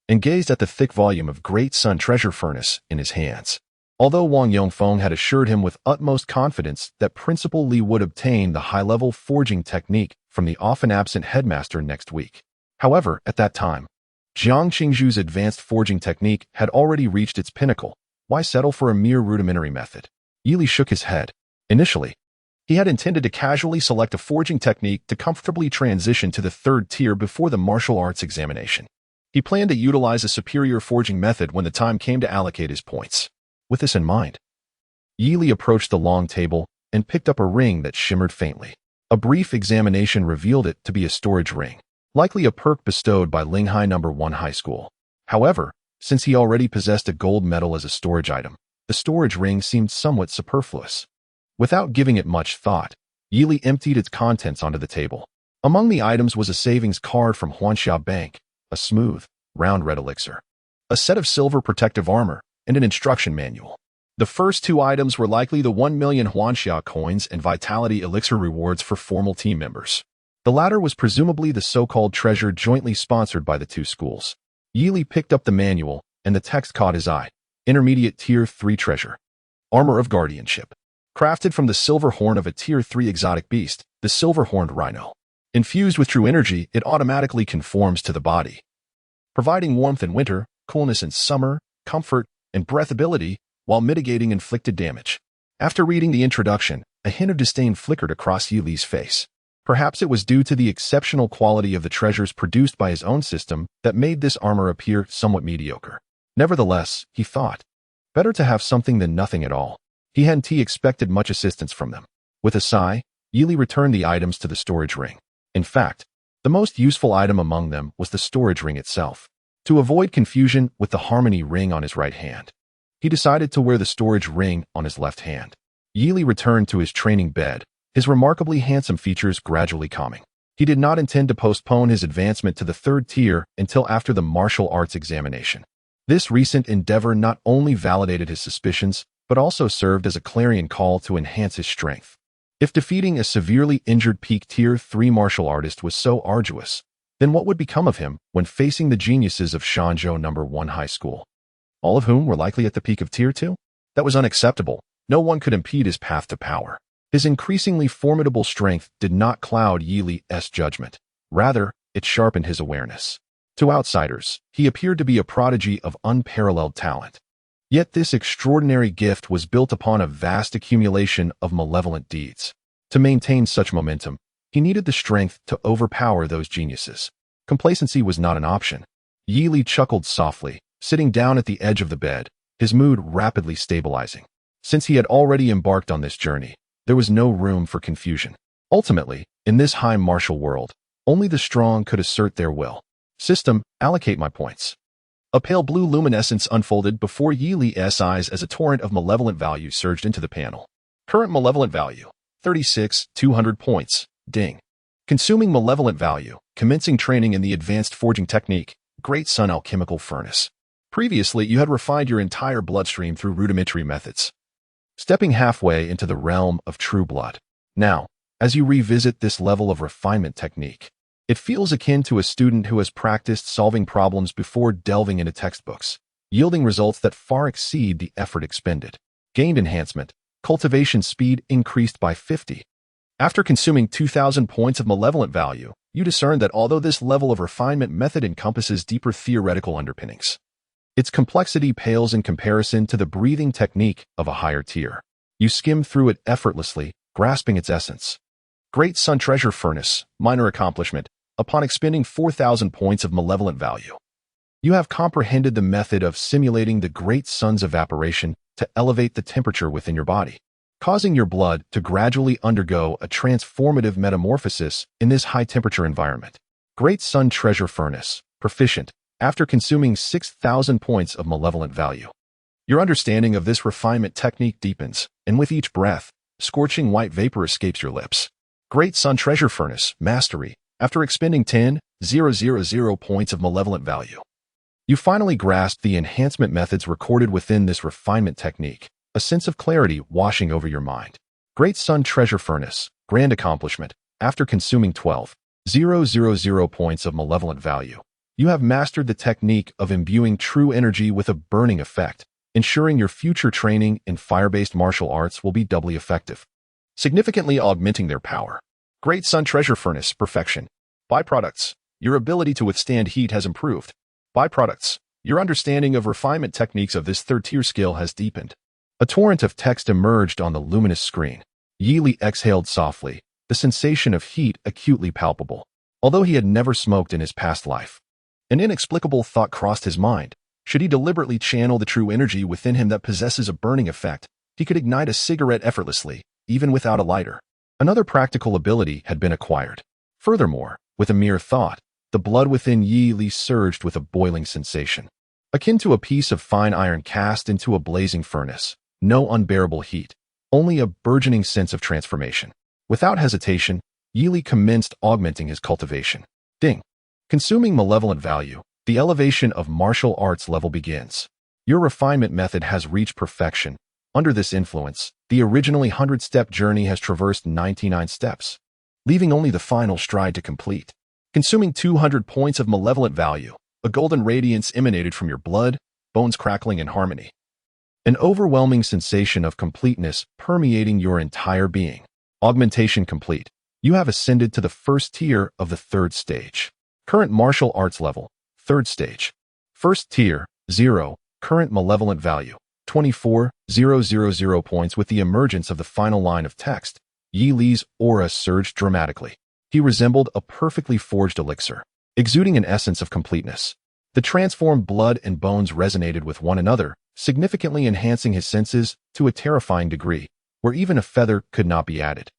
and gazed at the thick volume of Great Sun Treasure Furnace in his hands. Although Wang Yongfeng had assured him with utmost confidence that Principal Li would obtain the high-level forging technique from the often-absent headmaster next week. However, at that time, Jiang Qingzhu's advanced forging technique had already reached its pinnacle. Why settle for a mere rudimentary method? Yili shook his head. Initially, he had intended to casually select a forging technique to comfortably transition to the third tier before the martial arts examination. He planned to utilize a superior forging method when the time came to allocate his points. With this in mind, Yili approached the long table and picked up a ring that shimmered faintly. A brief examination revealed it to be a storage ring, likely a perk bestowed by Linghai No. 1 High School. However, since he already possessed a gold medal as a storage item, the storage ring seemed somewhat superfluous. Without giving it much thought, Yili emptied its contents onto the table. Among the items was a savings card from Huanxia Bank, a smooth, round red elixir, a set of silver protective armor, and an instruction manual. The first two items were likely the 1 million Huanxia coins and vitality elixir rewards for formal team members. The latter was presumably the so-called treasure jointly sponsored by the two schools. Yili picked up the manual, and the text caught his eye. Intermediate Tier 3 Treasure. Armor of Guardianship. Crafted from the silver horn of a Tier 3 exotic beast, the silver-horned rhino. Infused with true energy, it automatically conforms to the body, providing warmth in winter, coolness in summer, comfort, and breathability, while mitigating inflicted damage. After reading the introduction, a hint of disdain flickered across Yili's face. Perhaps it was due to the exceptional quality of the treasures produced by his own system that made this armor appear somewhat mediocre. Nevertheless, he thought, better to have something than nothing at all. He hadn't expected much assistance from them. With a sigh, Yili returned the items to the storage ring. In fact, the most useful item among them was the storage ring itself. To avoid confusion with the harmony ring on his right hand, he decided to wear the storage ring on his left hand. Yili returned to his training bed, his remarkably handsome features gradually calming. He did not intend to postpone his advancement to the third tier until after the martial arts examination. This recent endeavor not only validated his suspicions, but also served as a clarion call to enhance his strength. If defeating a severely injured peak Tier 3 martial artist was so arduous, then what would become of him when facing the geniuses of Shanzhou No. 1 High School, all of whom were likely at the peak of Tier 2? That was unacceptable. No one could impede his path to power. His increasingly formidable strength did not cloud Yili's judgment. Rather, it sharpened his awareness. To outsiders, he appeared to be a prodigy of unparalleled talent. Yet this extraordinary gift was built upon a vast accumulation of malevolent deeds. To maintain such momentum, he needed the strength to overpower those geniuses. Complacency was not an option. Yili chuckled softly, sitting down at the edge of the bed, his mood rapidly stabilizing. Since he had already embarked on this journey, there was no room for confusion. Ultimately, in this high martial world, only the strong could assert their will. System, allocate my points. A pale blue luminescence unfolded before Yili's eyes as a torrent of malevolent value surged into the panel. Current malevolent value, 36,200 points. Ding. Consuming malevolent value, commencing training in the advanced forging technique, Great Sun Alchemical Furnace. Previously, you had refined your entire bloodstream through rudimentary methods, stepping halfway into the realm of true blood. Now, as you revisit this level of refinement technique, it feels akin to a student who has practiced solving problems before delving into textbooks, yielding results that far exceed the effort expended. Gained enhancement, cultivation speed increased by 50. After consuming 2,000 points of malevolent value, you discern that although this level of refinement method encompasses deeper theoretical underpinnings, its complexity pales in comparison to the breathing technique of a higher tier. You skim through it effortlessly, grasping its essence. Great Sun Treasure Furnace, minor accomplishment. Upon expending 4,000 points of malevolent value, you have comprehended the method of simulating the Great Sun's evaporation to elevate the temperature within your body, causing your blood to gradually undergo a transformative metamorphosis in this high-temperature environment. Great Sun Treasure Furnace, proficient, after consuming 6,000 points of malevolent value. Your understanding of this refinement technique deepens, and with each breath, scorching white vapor escapes your lips. Great Sun Treasure Furnace, mastery, after expending 10,000 points of malevolent value. You finally grasp the enhancement methods recorded within this refinement technique, a sense of clarity washing over your mind. Great Sun Treasure Furnace, grand accomplishment, after consuming 12,000 points of malevolent value. You have mastered the technique of imbuing true energy with a burning effect, ensuring your future training in fire-based martial arts will be doubly effective, significantly augmenting their power. Great Sun Treasure Furnace Perfection. Byproducts. Your ability to withstand heat has improved. Byproducts. Your understanding of refinement techniques of this third-tier skill has deepened. A torrent of text emerged on the luminous screen. Yi Li exhaled softly, the sensation of heat acutely palpable. Although he had never smoked in his past life, an inexplicable thought crossed his mind. Should he deliberately channel the true energy within him that possesses a burning effect, he could ignite a cigarette effortlessly, even without a lighter. Another practical ability had been acquired. Furthermore, with a mere thought, the blood within Yi Li surged with a boiling sensation, akin to a piece of fine iron cast into a blazing furnace. No unbearable heat, only a burgeoning sense of transformation. Without hesitation, Yi Li commenced augmenting his cultivation. Ding. Consuming malevolent value, the elevation of martial arts level begins. Your refinement method has reached perfection. Under this influence, the originally 100-step journey has traversed 99 steps, leaving only the final stride to complete. Consuming 200 points of malevolent value, a golden radiance emanated from your blood, bones crackling in harmony. An overwhelming sensation of completeness permeating your entire being. Augmentation complete. You have ascended to the first tier of the third stage. Current martial arts level, third stage. First tier, 0, current malevolent value, 24,000 points. With the emergence of the final line of text, Yi Li's aura surged dramatically. He resembled a perfectly forged elixir, exuding an essence of completeness. The transformed blood and bones resonated with one another, significantly enhancing his senses to a terrifying degree, where even a feather could not be added,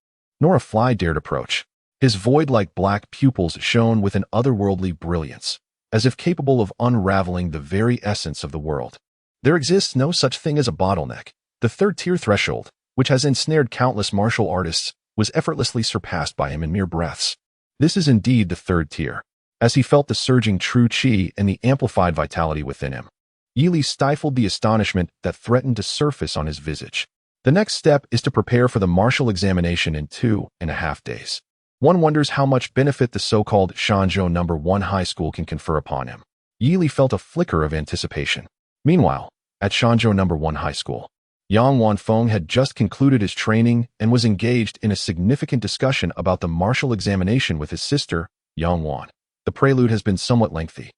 nor a fly dared approach. His void-like black pupils shone with an otherworldly brilliance, as if capable of unraveling the very essence of the world. There exists no such thing as a bottleneck. The third-tier threshold, which has ensnared countless martial artists, was effortlessly surpassed by him in mere breaths. This is indeed the third tier. As he felt the surging true chi and the amplified vitality within him, Yi Li stifled the astonishment that threatened to surface on his visage. The next step is to prepare for the martial examination in 2.5 days. One wonders how much benefit the so-called Shanzhou No. 1 high school can confer upon him. Yi Li felt a flicker of anticipation. Meanwhile, at Shanzhou No. 1 high school, Yang Wanfeng had just concluded his training and was engaged in a significant discussion about the martial examination with his sister, Yang Wan. The prelude has been somewhat lengthy,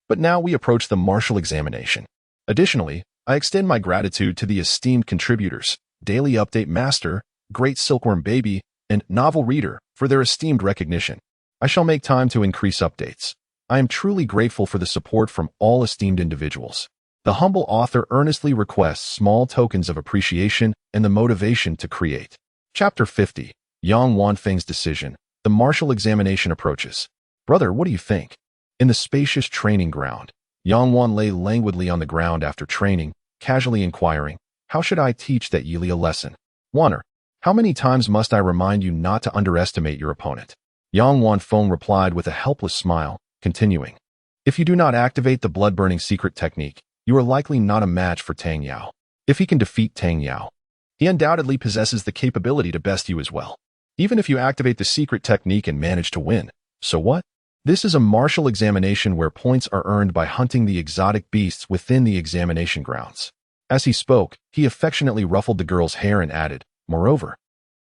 but now we approach the martial examination. Additionally, I extend my gratitude to the esteemed contributors, Daily Update Master, Great Silkworm Baby, and Novel Reader, for their esteemed recognition. I shall make time to increase updates. I am truly grateful for the support from all esteemed individuals. The humble author earnestly requests small tokens of appreciation and the motivation to create. Chapter 50. Yang Wanfeng's Decision. The martial examination approaches. Brother, what do you think? In the spacious training ground, Yang Wan lay languidly on the ground after training, casually inquiring, how should I teach that Yi Li a lesson? Wanner, how many times must I remind you not to underestimate your opponent? Yang Wanfeng replied with a helpless smile, continuing, if you do not activate the blood-burning secret technique, you are likely not a match for Tang Yao. If he can defeat Tang Yao, he undoubtedly possesses the capability to best you as well. Even if you activate the secret technique and manage to win, so what? This is a martial examination where points are earned by hunting the exotic beasts within the examination grounds. As he spoke, he affectionately ruffled the girl's hair and added, moreover,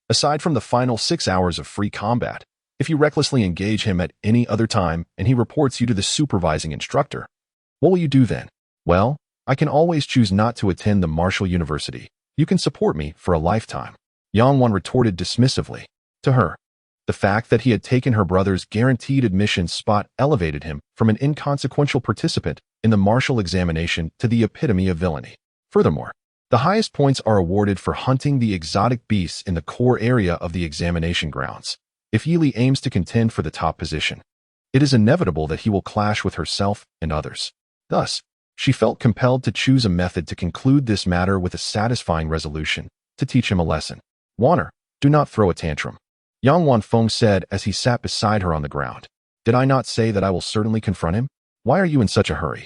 aside from the final 6 hours of free combat, if you recklessly engage him at any other time and he reports you to the supervising instructor, what will you do then? Well, I can always choose not to attend the martial university. You can support me for a lifetime. Yang Wan retorted dismissively. To her, the fact that he had taken her brother's guaranteed admission spot elevated him from an inconsequential participant in the martial examination to the epitome of villainy. Furthermore, the highest points are awarded for hunting the exotic beasts in the core area of the examination grounds. If Yi Li aims to contend for the top position, it is inevitable that he will clash with herself and others. Thus, she felt compelled to choose a method to conclude this matter with a satisfying resolution, to teach him a lesson. Wanner, do not throw a tantrum, Yang Wanfeng said as he sat beside her on the ground. Did I not say that I will certainly confront him? Why are you in such a hurry?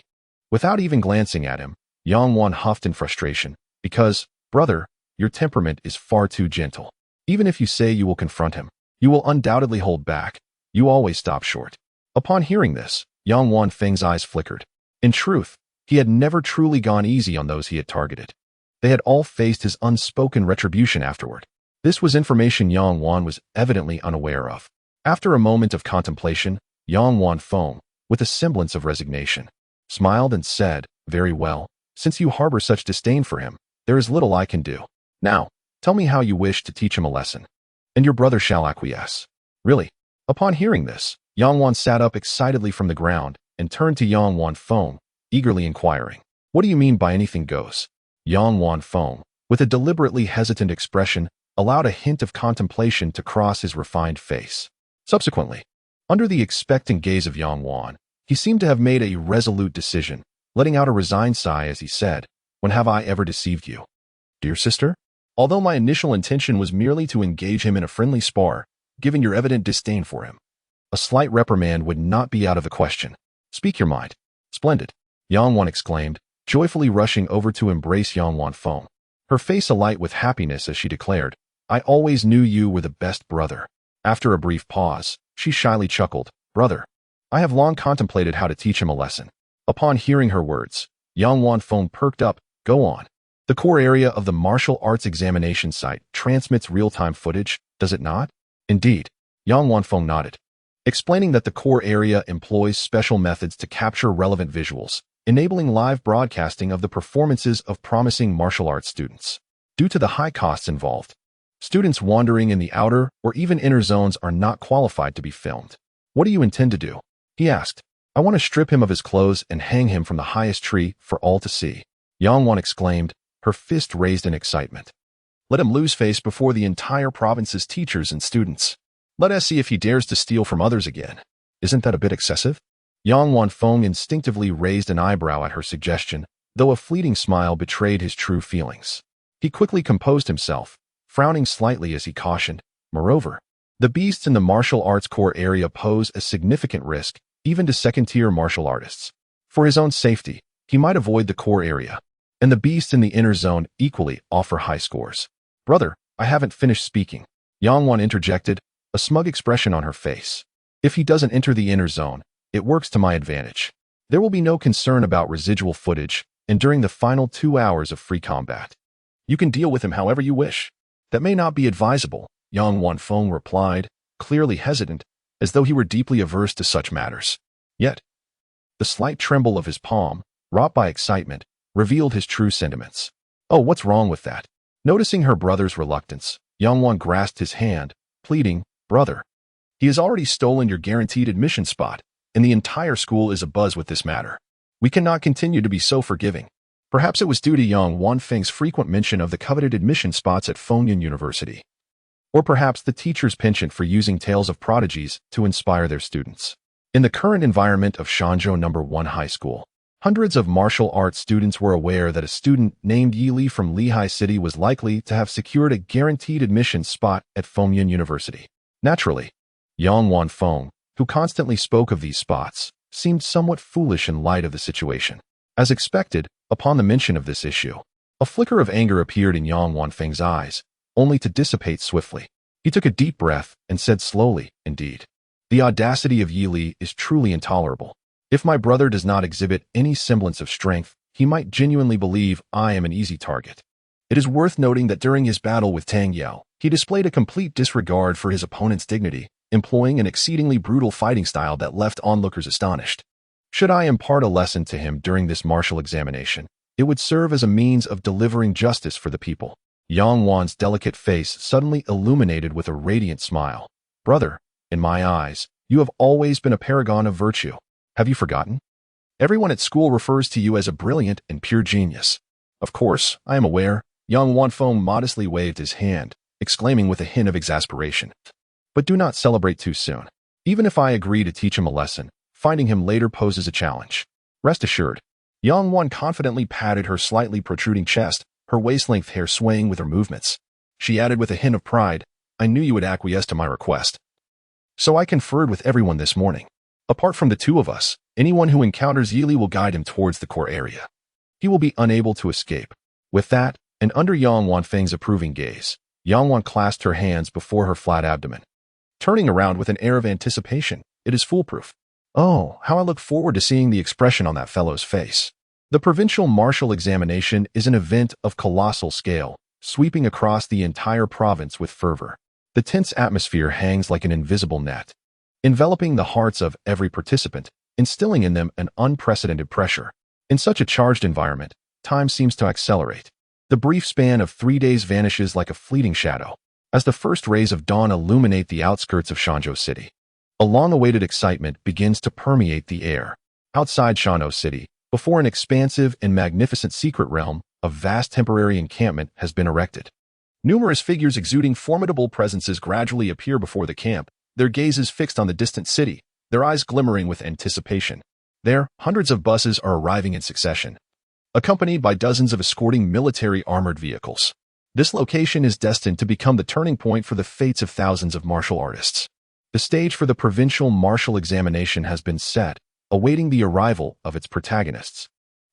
Without even glancing at him, Yang Wan huffed in frustration, because, brother, your temperament is far too gentle. Even if you say you will confront him, you will undoubtedly hold back. You always stop short. Upon hearing this, Yang Wanfeng's eyes flickered. In truth, He had never truly gone easy on those he had targeted. They had all faced his unspoken retribution afterward. This was information Yang Wan was evidently unaware of. After a moment of contemplation, Yang Wan Feng, with a semblance of resignation, smiled and said, "Very well, since you harbor such disdain for him, there is little I can do. Now, tell me how you wish to teach him a lesson, and your brother shall acquiesce." Really? Upon hearing this, Yang Wan sat up excitedly from the ground and turned to Yang Wan Feng, eagerly inquiring, "What do you mean by anything goes?" Yang Wan Feng, with a deliberately hesitant expression, allowed a hint of contemplation to cross his refined face. Subsequently, under the expectant gaze of Yang Wan, he seemed to have made a resolute decision, letting out a resigned sigh as he said, "When have I ever deceived you, dear sister? Although my initial intention was merely to engage him in a friendly spar, given your evident disdain for him, a slight reprimand would not be out of the question. Speak your mind." "Splendid," Yang Wan exclaimed, joyfully rushing over to embrace Yang Wan Feng, her face alight with happiness as she declared, "I always knew you were the best brother." After a brief pause, she shyly chuckled, "Brother, I have long contemplated how to teach him a lesson." Upon hearing her words, Yang Wan Feng perked up. "Go on. The core area of the martial arts examination site transmits real-time footage, does it not?" "Indeed." Yang Wan Feng nodded, explaining that the core area employs special methods to capture relevant visuals, enabling live broadcasting of the performances of promising martial arts students. Due to the high costs involved, students wandering in the outer or even inner zones are not qualified to be filmed. "What do you intend to do?" he asked. "I want to strip him of his clothes and hang him from the highest tree for all to see," Yang Wan exclaimed, her fist raised in excitement. "Let him lose face before the entire province's teachers and students. Let us see if he dares to steal from others again. Isn't that a bit excessive?" Yang Wan Feng instinctively raised an eyebrow at her suggestion, though a fleeting smile betrayed his true feelings. He quickly composed himself, frowning slightly as he cautioned, "Moreover, the beasts in the martial arts core area pose a significant risk, even to second-tier martial artists. For his own safety, he might avoid the core area, and the beasts in the inner zone equally offer high scores." "Brother, I haven't finished speaking," Yang Wan interjected, a smug expression on her face. "If he doesn't enter the inner zone, it works to my advantage. There will be no concern about residual footage, and during the final 2 hours of free combat, you can deal with him however you wish." "That may not be advisable," Yang Wan Feng replied, clearly hesitant, as though he were deeply averse to such matters. Yet, the slight tremble of his palm, wrought by excitement, revealed his true sentiments. "Oh, what's wrong with that?" Noticing her brother's reluctance, Yang Wan grasped his hand, pleading, "Brother, he has already stolen your guaranteed admission spot, and the entire school is abuzz with this matter. We cannot continue to be so forgiving." Perhaps it was due to Yang Wan Feng's frequent mention of the coveted admission spots at Fengyun University. Or perhaps the teacher's penchant for using tales of prodigies to inspire their students. In the current environment of Shanzhou No. 1 High School, hundreds of martial arts students were aware that a student named Yi Li from Lehigh City was likely to have secured a guaranteed admission spot at Fengyun University. Naturally, Yang Wan Feng, who constantly spoke of these spots, seemed somewhat foolish in light of the situation. As expected, upon the mention of this issue, a flicker of anger appeared in Yang Wan Feng's eyes, only to dissipate swiftly. He took a deep breath and said slowly, "Indeed, the audacity of Yi Li is truly intolerable. If my brother does not exhibit any semblance of strength, he might genuinely believe I am an easy target." It is worth noting that during his battle with Tang Yao, he displayed a complete disregard for his opponent's dignity, employing an exceedingly brutal fighting style that left onlookers astonished. Should I impart a lesson to him during this martial examination, it would serve as a means of delivering justice for the people. Yang Wan's delicate face suddenly illuminated with a radiant smile. "Brother, in my eyes, you have always been a paragon of virtue. Have you forgotten? Everyone at school refers to you as a brilliant and pure genius." "Of course, I am aware." Yang Wan Feng modestly waved his hand, exclaiming with a hint of exasperation, "But do not celebrate too soon. Even if I agree to teach him a lesson, finding him later poses a challenge. Rest assured." Yang Wan confidently patted her slightly protruding chest, her waist-length hair swaying with her movements. She added with a hint of pride, "I knew you would acquiesce to my request. So I conferred with everyone this morning. Apart from the two of us, anyone who encounters Yi Li will guide him towards the core area. He will be unable to escape." With that, and under Yang Wan Feng's approving gaze, Yang Wan clasped her hands before her flat abdomen, turning around with an air of anticipation. "It is foolproof. Oh, how I look forward to seeing the expression on that fellow's face." The provincial martial examination is an event of colossal scale, sweeping across the entire province with fervor. The tense atmosphere hangs like an invisible net, enveloping the hearts of every participant, instilling in them an unprecedented pressure. In such a charged environment, time seems to accelerate. The brief span of 3 days vanishes like a fleeting shadow, as the first rays of dawn illuminate the outskirts of Shanzhou City. A long-awaited excitement begins to permeate the air. Outside Shanzhou City, before an expansive and magnificent secret realm, a vast temporary encampment has been erected. Numerous figures exuding formidable presences gradually appear before the camp, their gazes fixed on the distant city, their eyes glimmering with anticipation. There, hundreds of buses are arriving in succession, accompanied by dozens of escorting military armored vehicles. This location is destined to become the turning point for the fates of thousands of martial artists. The stage for the provincial martial examination has been set, awaiting the arrival of its protagonists.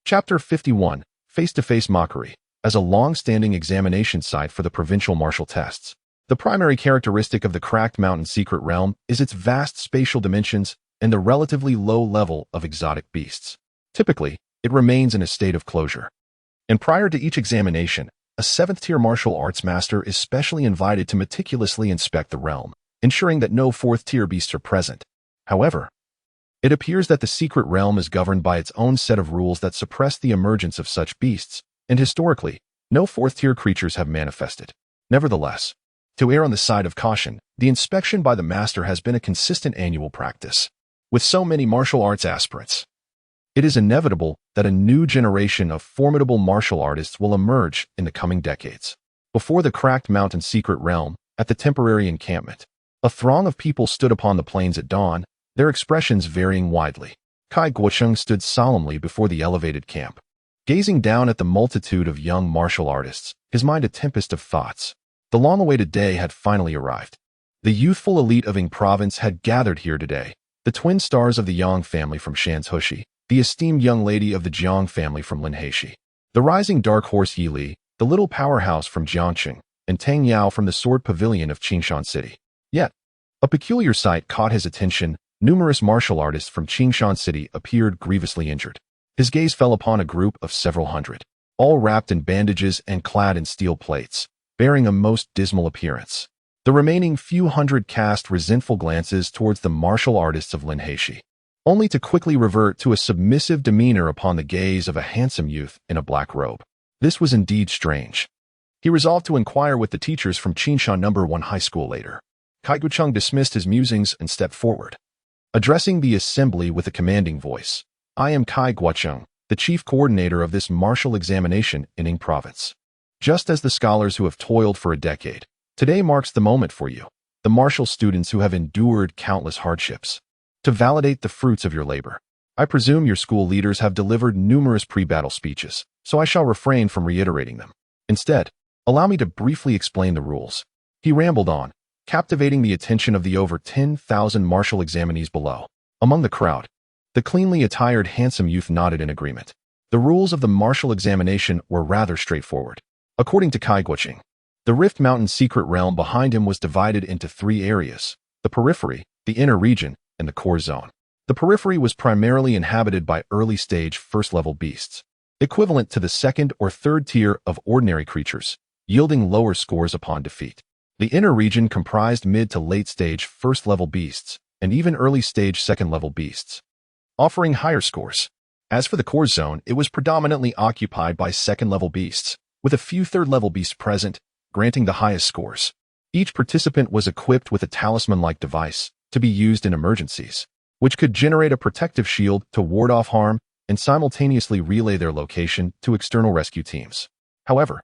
Chapter 51, Face-to-Face Mockery. As a long-standing examination site for the provincial martial tests, the primary characteristic of the Cracked Mountain Secret Realm is its vast spatial dimensions and the relatively low level of exotic beasts. Typically, it remains in a state of closure. And prior to each examination, a 7th-tier martial arts master is specially invited to meticulously inspect the realm, ensuring that no 4th-tier beasts are present. However, it appears that the secret realm is governed by its own set of rules that suppress the emergence of such beasts, and historically, no 4th-tier creatures have manifested. Nevertheless, to err on the side of caution, the inspection by the master has been a consistent annual practice. With so many martial arts aspirants, it is inevitable that a new generation of formidable martial artists will emerge in the coming decades. Before the Cracked Mountain Secret Realm, at the temporary encampment, a throng of people stood upon the plains at dawn, their expressions varying widely. Kai Guocheng stood solemnly before the elevated camp, gazing down at the multitude of young martial artists, his mind a tempest of thoughts. The long-awaited day had finally arrived. The youthful elite of Ying Province had gathered here today, the twin stars of the Yang family from Shanzhushi, the esteemed young lady of the Jiang family from Linheishi, the rising dark horse Yi Li, the little powerhouse from Jiangqing, and Tang Yao from the Sword Pavilion of Qingshan City. Yet, a peculiar sight caught his attention. Numerous martial artists from Qingshan City appeared grievously injured. His gaze fell upon a group of several hundred, all wrapped in bandages and clad in steel plates, bearing a most dismal appearance. The remaining few hundred cast resentful glances towards the martial artists of Linheishi, only to quickly revert to a submissive demeanor upon the gaze of a handsome youth in a black robe. This was indeed strange. He resolved to inquire with the teachers from Qingshan No. 1 High School later. Kai Guocheng dismissed his musings and stepped forward, addressing the assembly with a commanding voice. I am Kai Guocheng, the chief coordinator of this martial examination in Ying Province. Just as the scholars who have toiled for a decade, today marks the moment for you, the martial students who have endured countless hardships, to validate the fruits of your labor. I presume your school leaders have delivered numerous pre-battle speeches, so I shall refrain from reiterating them. Instead, allow me to briefly explain the rules. He rambled on, captivating the attention of the over 10,000 martial examinees below. Among the crowd, the cleanly attired handsome youth nodded in agreement. The rules of the martial examination were rather straightforward. According to Kai Guocheng, the Rift Mountain secret realm behind him was divided into 3 areas: the periphery, the inner region, and the core zone. The periphery was primarily inhabited by early-stage first-level beasts, equivalent to the 2nd or 3rd tier of ordinary creatures, yielding lower scores upon defeat. The inner region comprised mid to late-stage first-level beasts, and even early-stage second-level beasts, offering higher scores. As for the core zone, it was predominantly occupied by second-level beasts, with a few third-level beasts present, granting the highest scores. Each participant was equipped with a talisman-like device to be used in emergencies, which could generate a protective shield to ward off harm and simultaneously relay their location to external rescue teams. However,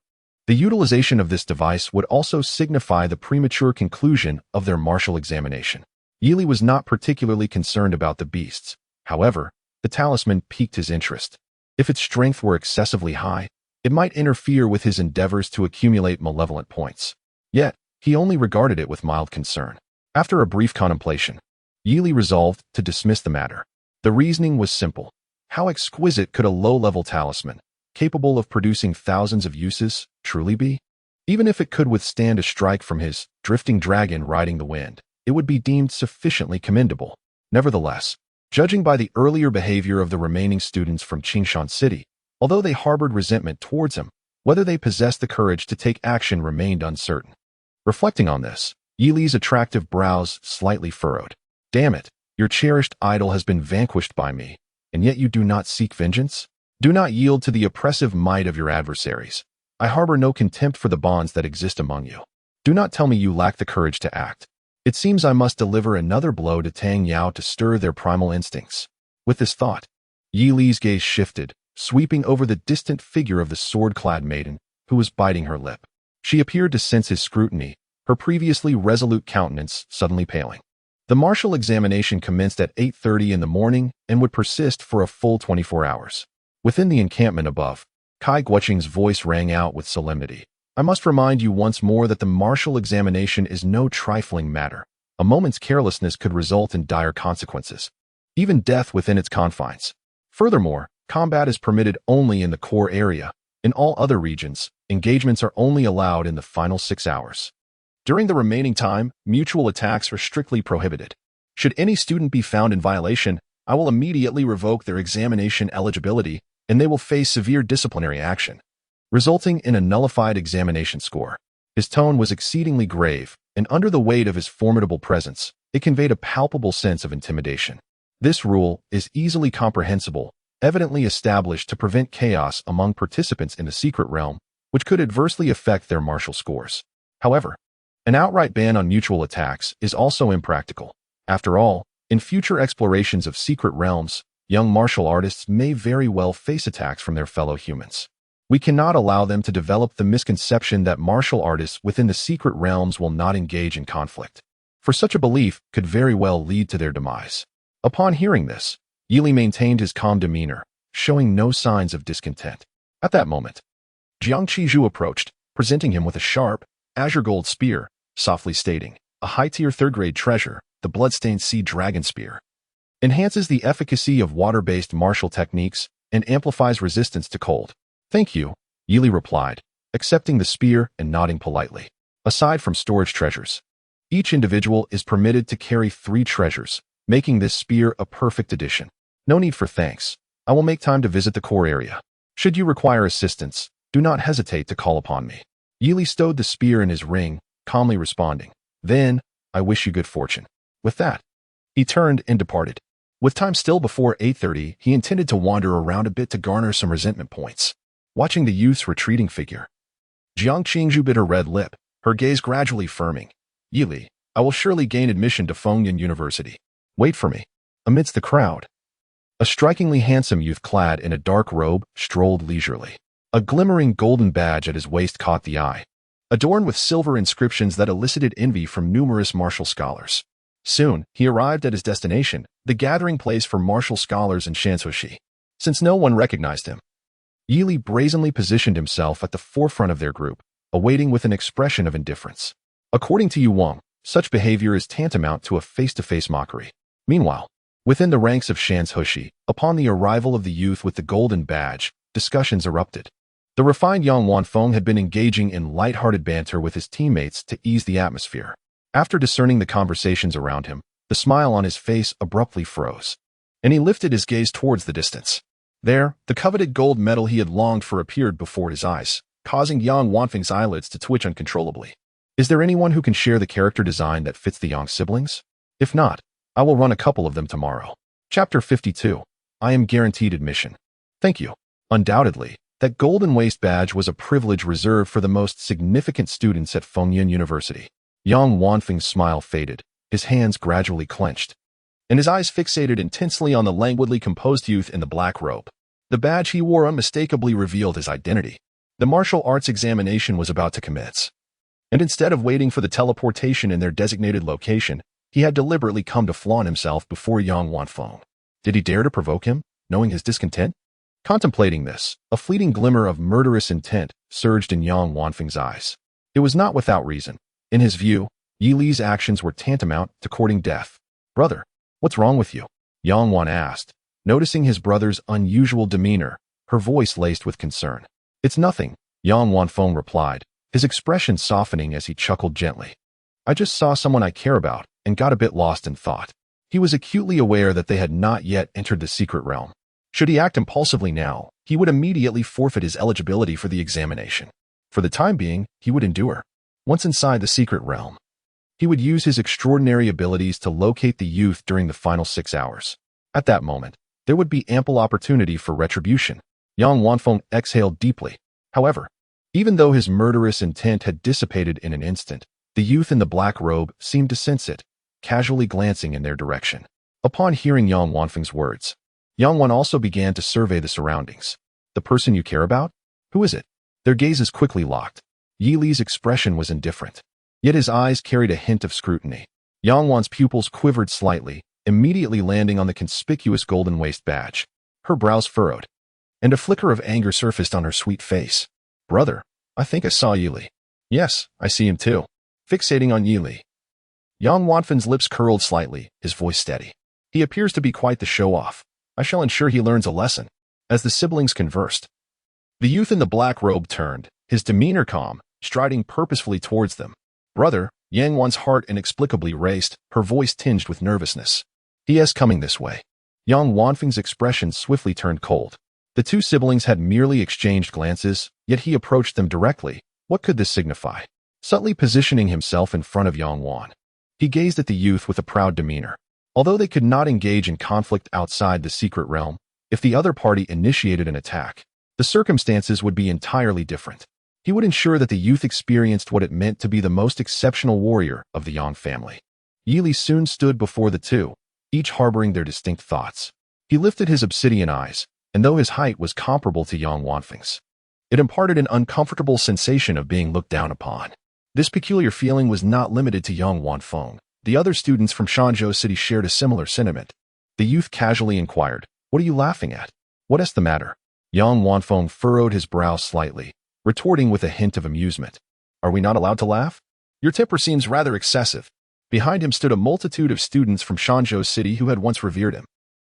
the utilization of this device would also signify the premature conclusion of their martial examination. Yi Li was not particularly concerned about the beasts. However, the talisman piqued his interest. If its strength were excessively high, it might interfere with his endeavors to accumulate malevolent points. Yet, he only regarded it with mild concern. After a brief contemplation, Yi Li resolved to dismiss the matter. The reasoning was simple. How exquisite could a low-level talisman, capable of producing thousands of uses, truly be? Even if it could withstand a strike from his drifting dragon riding the wind, it would be deemed sufficiently commendable. Nevertheless, judging by the earlier behavior of the remaining students from Qingshan City, Although they harbored resentment towards him, whether they possessed the courage to take action remained uncertain. Reflecting on this, Yili's attractive brows slightly furrowed. Damn it, your cherished idol has been vanquished by me, and yet you do not seek vengeance? Do not yield to the oppressive might of your adversaries. I harbor no contempt for the bonds that exist among you. Do not tell me you lack the courage to act. It seems I must deliver another blow to Tang Yao to stir their primal instincts. With this thought, Yi Li's gaze shifted, sweeping over the distant figure of the sword-clad maiden, who was biting her lip. She appeared to sense his scrutiny, her previously resolute countenance suddenly paling. The martial examination commenced at 8:30 in the morning and would persist for a full 24 hours. Within the encampment above, Kai Guoqing's voice rang out with solemnity. I must remind you once more that the martial examination is no trifling matter. A moment's carelessness could result in dire consequences, even death within its confines. Furthermore, combat is permitted only in the core area. In all other regions, engagements are only allowed in the final 6 hours. During the remaining time, mutual attacks are strictly prohibited. Should any student be found in violation, I will immediately revoke their examination eligibility, and they will face severe disciplinary action, resulting in a nullified examination score. His tone was exceedingly grave, and under the weight of his formidable presence, it conveyed a palpable sense of intimidation. This rule is easily comprehensible, evidently established to prevent chaos among participants in the secret realm, which could adversely affect their martial scores. However, an outright ban on mutual attacks is also impractical. After all, in future explorations of secret realms, young martial artists may very well face attacks from their fellow humans. We cannot allow them to develop the misconception that martial artists within the secret realms will not engage in conflict, for such a belief could very well lead to their demise. Upon hearing this, Yili maintained his calm demeanor, showing no signs of discontent. At that moment, Jiang Qizhu approached, presenting him with a sharp, azure gold spear, softly stating, a high-tier third-grade treasure, the bloodstained sea dragon spear. Enhances the efficacy of water-based martial techniques and amplifies resistance to cold. Thank you, Yili replied, accepting the spear and nodding politely. Aside from storage treasures, each individual is permitted to carry 3 treasures, making this spear a perfect addition. No need for thanks. I will make time to visit the core area. Should you require assistance, do not hesitate to call upon me. Yili stowed the spear in his ring, calmly responding, Then, I wish you good fortune. With that, he turned and departed. With time still before 8:30, he intended to wander around a bit to garner some resentment points. Watching the youth's retreating figure, Jiang Qingzhu bit her red lip, her gaze gradually firming. Yili, I will surely gain admission to Fengyun University. Wait for me. Amidst the crowd, a strikingly handsome youth clad in a dark robe strolled leisurely. A glimmering golden badge at his waist caught the eye, adorned with silver inscriptions that elicited envy from numerous martial scholars. Soon, he arrived at his destination, the gathering place for martial scholars in Shanzhushi. Since no one recognized him, Yili brazenly positioned himself at the forefront of their group, awaiting with an expression of indifference. According to Yu Wang, such behavior is tantamount to a face-to-face mockery. Meanwhile, within the ranks of Shanzhushi, upon the arrival of the youth with the golden badge, discussions erupted. The refined young Wanfeng had been engaging in light-hearted banter with his teammates to ease the atmosphere. After discerning the conversations around him, the smile on his face abruptly froze, and he lifted his gaze towards the distance. There, the coveted gold medal he had longed for appeared before his eyes, causing Yang Wanfeng's eyelids to twitch uncontrollably. Is there anyone who can share the character design that fits the Yang siblings? If not, I will run a couple of them tomorrow. Chapter 52. I am guaranteed admission. Thank you. Undoubtedly, that golden waist badge was a privilege reserved for the most significant students at Fengyun University. Yang Wanfeng's smile faded, his hands gradually clenched, and his eyes fixated intensely on the languidly composed youth in the black robe. The badge he wore unmistakably revealed his identity. The martial arts examination was about to commence, and instead of waiting for the teleportation in their designated location, he had deliberately come to flaunt himself before Yang Wanfeng. Did he dare to provoke him, knowing his discontent? Contemplating this, a fleeting glimmer of murderous intent surged in Yang Wanfeng's eyes. It was not without reason. In his view, Yili's actions were tantamount to courting death. Brother, what's wrong with you? Yang Wan asked, noticing his brother's unusual demeanor, her voice laced with concern. It's nothing, Yang Wanfeng replied, his expression softening as he chuckled gently. I just saw someone I care about and got a bit lost in thought. He was acutely aware that they had not yet entered the secret realm. Should he act impulsively now, he would immediately forfeit his eligibility for the examination. For the time being, he would endure. Once inside the secret realm, he would use his extraordinary abilities to locate the youth during the final 6 hours. At that moment, there would be ample opportunity for retribution. Yang Wanfeng exhaled deeply. However, even though his murderous intent had dissipated in an instant, the youth in the black robe seemed to sense it, casually glancing in their direction. Upon hearing Yang Wanfeng's words, Yang Wan also began to survey the surroundings. The person you care about? Who is it? Their gazes quickly locked. Yi Li's expression was indifferent, yet his eyes carried a hint of scrutiny. Yang Wan's pupils quivered slightly, immediately landing on the conspicuous golden waist badge. Her brows furrowed, and a flicker of anger surfaced on her sweet face. Brother, I think I saw Yi Li. Yes, I see him too. Fixating on Yi Li. Yang Wanfen's lips curled slightly, his voice steady. He appears to be quite the show-off. I shall ensure he learns a lesson. As the siblings conversed, the youth in the black robe turned, his demeanor calm, striding purposefully towards them. Brother, Yang Wan's heart inexplicably raced, her voice tinged with nervousness. He is coming this way. Yang Wanfeng's expression swiftly turned cold. The two siblings had merely exchanged glances, yet he approached them directly. What could this signify? Subtly positioning himself in front of Yang Wan, he gazed at the youth with a proud demeanor. Although they could not engage in conflict outside the secret realm, if the other party initiated an attack, the circumstances would be entirely different. He would ensure that the youth experienced what it meant to be the most exceptional warrior of the Yang family. Yi Li soon stood before the two, each harboring their distinct thoughts. He lifted his obsidian eyes, and though his height was comparable to Yang Wanfeng's, it imparted an uncomfortable sensation of being looked down upon. This peculiar feeling was not limited to Yang Wanfeng. The other students from Shanzhou City shared a similar sentiment. The youth casually inquired, "What are you laughing at? What is the matter?" Yang Wanfeng furrowed his brow slightly, retorting with a hint of amusement. "Are we not allowed to laugh? Your temper seems rather excessive." Behind him stood a multitude of students from Shanzhou City who had once revered him.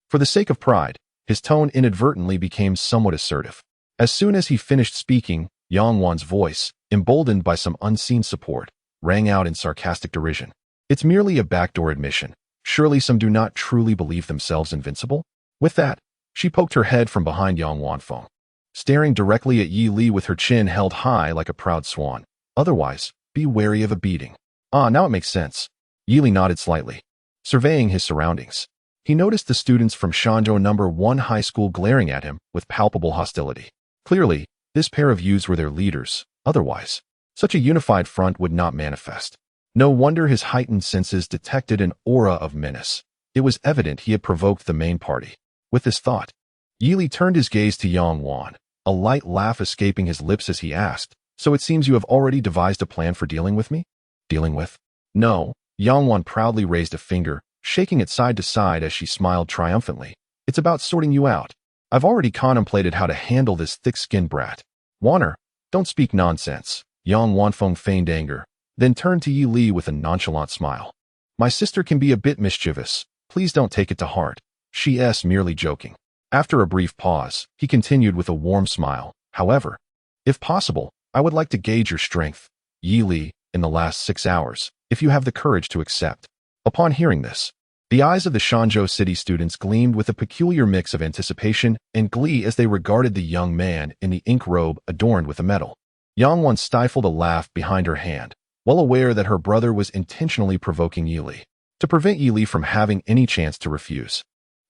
For the sake of pride, his tone inadvertently became somewhat assertive. As soon as he finished speaking, Yang Wan's voice, emboldened by some unseen support, rang out in sarcastic derision. "It's merely a backdoor admission. Surely some do not truly believe themselves invincible?" With that, she poked her head from behind Yang Wanfeng, staring directly at Yi Li with her chin held high like a proud swan. "Otherwise, be wary of a beating." "Ah, now it makes sense." Yi Li nodded slightly, surveying his surroundings. He noticed the students from Shanzhou No. 1 High School glaring at him with palpable hostility. Clearly, this pair of youths were their leaders. Otherwise, such a unified front would not manifest. No wonder his heightened senses detected an aura of menace. It was evident he had provoked the main party. With this thought, Yi Li turned his gaze to Yang Wan, a light laugh escaping his lips as he asked, "So it seems you have already devised a plan for dealing with me?" "Dealing with?" "No." Yang Wan proudly raised a finger, shaking it side to side as she smiled triumphantly. "It's about sorting you out. I've already contemplated how to handle this thick-skinned brat." "Wanner, don't speak nonsense." Yang Wanfeng feigned anger, then turned to Yi Li with a nonchalant smile. "My sister can be a bit mischievous. Please don't take it to heart. She's merely joking." After a brief pause, he continued with a warm smile. "However, if possible, I would like to gauge your strength, Yi Li, in the last 6 hours, if you have the courage to accept." Upon hearing this, the eyes of the Shanzhou City students gleamed with a peculiar mix of anticipation and glee as they regarded the young man in the ink robe adorned with a medal. Yang Wan stifled a laugh behind her hand, well aware that her brother was intentionally provoking Yi Li, to prevent Yi Li from having any chance to refuse.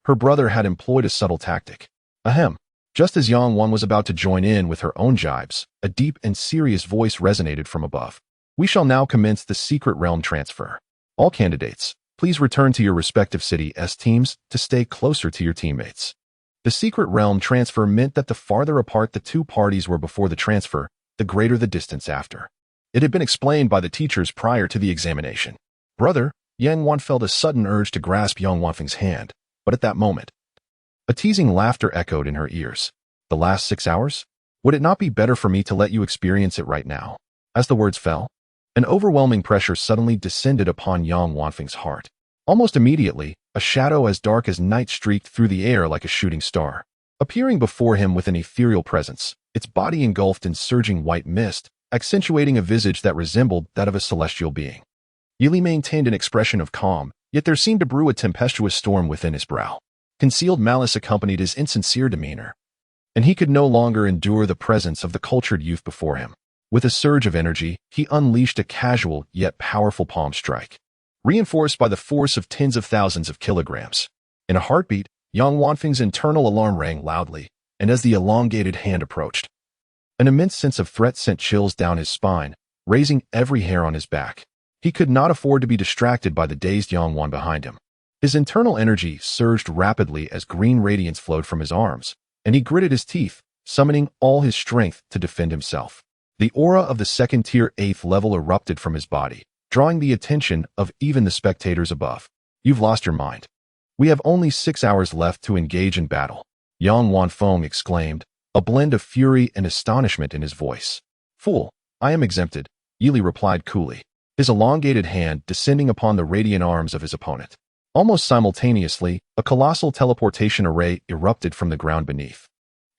Her brother had employed a subtle tactic. Ahem. Just as Yang Wan was about to join in with her own jibes, a deep and serious voice resonated from above. "We shall now commence the secret realm transfer. All candidates, please return to your respective city's teams to stay closer to your teammates." The secret realm transfer meant that the farther apart the two parties were before the transfer, the greater the distance after. It had been explained by the teachers prior to the examination. "Brother," Yang Wan felt a sudden urge to grasp Yang Wanfeng's hand, but at that moment, a teasing laughter echoed in her ears. "The last 6 hours? Would it not be better for me to let you experience it right now?" As the words fell, an overwhelming pressure suddenly descended upon Yang Wanfeng's heart. Almost immediately, a shadow as dark as night streaked through the air like a shooting star, appearing before him with an ethereal presence, its body engulfed in surging white mist, accentuating a visage that resembled that of a celestial being. Yi Li maintained an expression of calm, yet there seemed to brew a tempestuous storm within his brow. Concealed malice accompanied his insincere demeanor, and he could no longer endure the presence of the cultured youth before him. With a surge of energy, he unleashed a casual yet powerful palm strike, reinforced by the force of tens of thousands of kilograms. In a heartbeat, Yang Wanfeng's internal alarm rang loudly, and as the elongated hand approached, an immense sense of threat sent chills down his spine, raising every hair on his back. He could not afford to be distracted by the dazed Yang Wan behind him. His internal energy surged rapidly as green radiance flowed from his arms, and he gritted his teeth, summoning all his strength to defend himself. The aura of the second-tier 8th level erupted from his body, drawing the attention of even the spectators above. You've lost your mind. We have only 6 hours left to engage in battle, Yang Wanfeng exclaimed, a blend of fury and astonishment in his voice. Fool, I am exempted, Yili replied coolly, his elongated hand descending upon the radiant arms of his opponent. Almost simultaneously, a colossal teleportation array erupted from the ground beneath,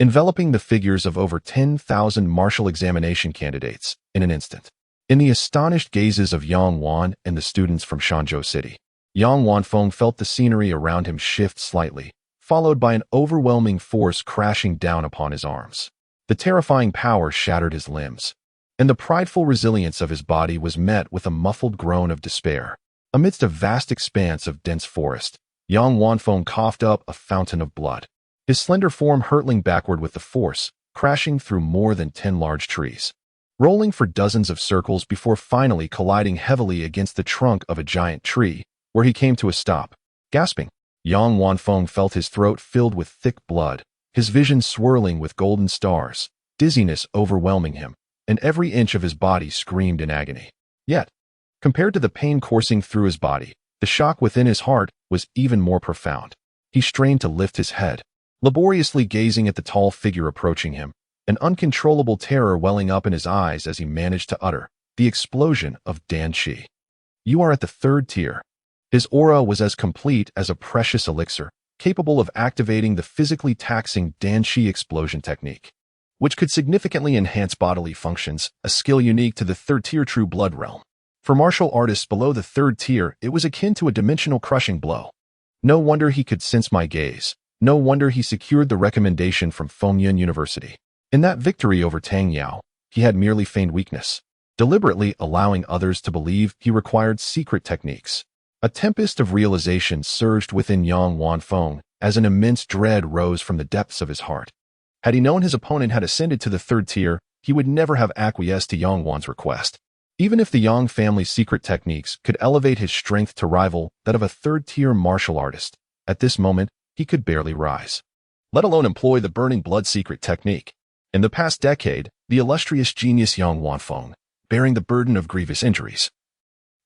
enveloping the figures of over 10,000 martial examination candidates in an instant. In the astonished gazes of Yang Wan and the students from Shanzhou City, Yang Wanfeng felt the scenery around him shift slightly, followed by an overwhelming force crashing down upon his arms. The terrifying power shattered his limbs, and the prideful resilience of his body was met with a muffled groan of despair. Amidst a vast expanse of dense forest, Yang Wanfeng coughed up a fountain of blood, his slender form hurtling backward with the force, crashing through more than 10 large trees, rolling for dozens of circles before finally colliding heavily against the trunk of a giant tree, where he came to a stop. Gasping, Yang Wanfeng felt his throat filled with thick blood, his vision swirling with golden stars, dizziness overwhelming him, and every inch of his body screamed in agony. Yet, compared to the pain coursing through his body, the shock within his heart was even more profound. He strained to lift his head, laboriously gazing at the tall figure approaching him, an uncontrollable terror welling up in his eyes as he managed to utter the explosion of Dan Qi. You are at the 3rd tier. His aura was as complete as a precious elixir, capable of activating the physically taxing Dan Qi explosion technique, which could significantly enhance bodily functions, a skill unique to the 3rd tier true blood realm. For martial artists below the 3rd tier, it was akin to a dimensional crushing blow. No wonder he could sense my gaze. No wonder he secured the recommendation from Fengyun University. In that victory over Tang Yao, he had merely feigned weakness, deliberately allowing others to believe he required secret techniques. A tempest of realization surged within Yang Wanfeng as an immense dread rose from the depths of his heart. Had he known his opponent had ascended to the 3rd tier, he would never have acquiesced to Yang Wan's request. Even if the Yang family's secret techniques could elevate his strength to rival that of a 3rd tier martial artist, at this moment, he could barely rise, let alone employ the burning blood secret technique. In the past decade, the illustrious genius Yang Wanfeng, bearing the burden of grievous injuries,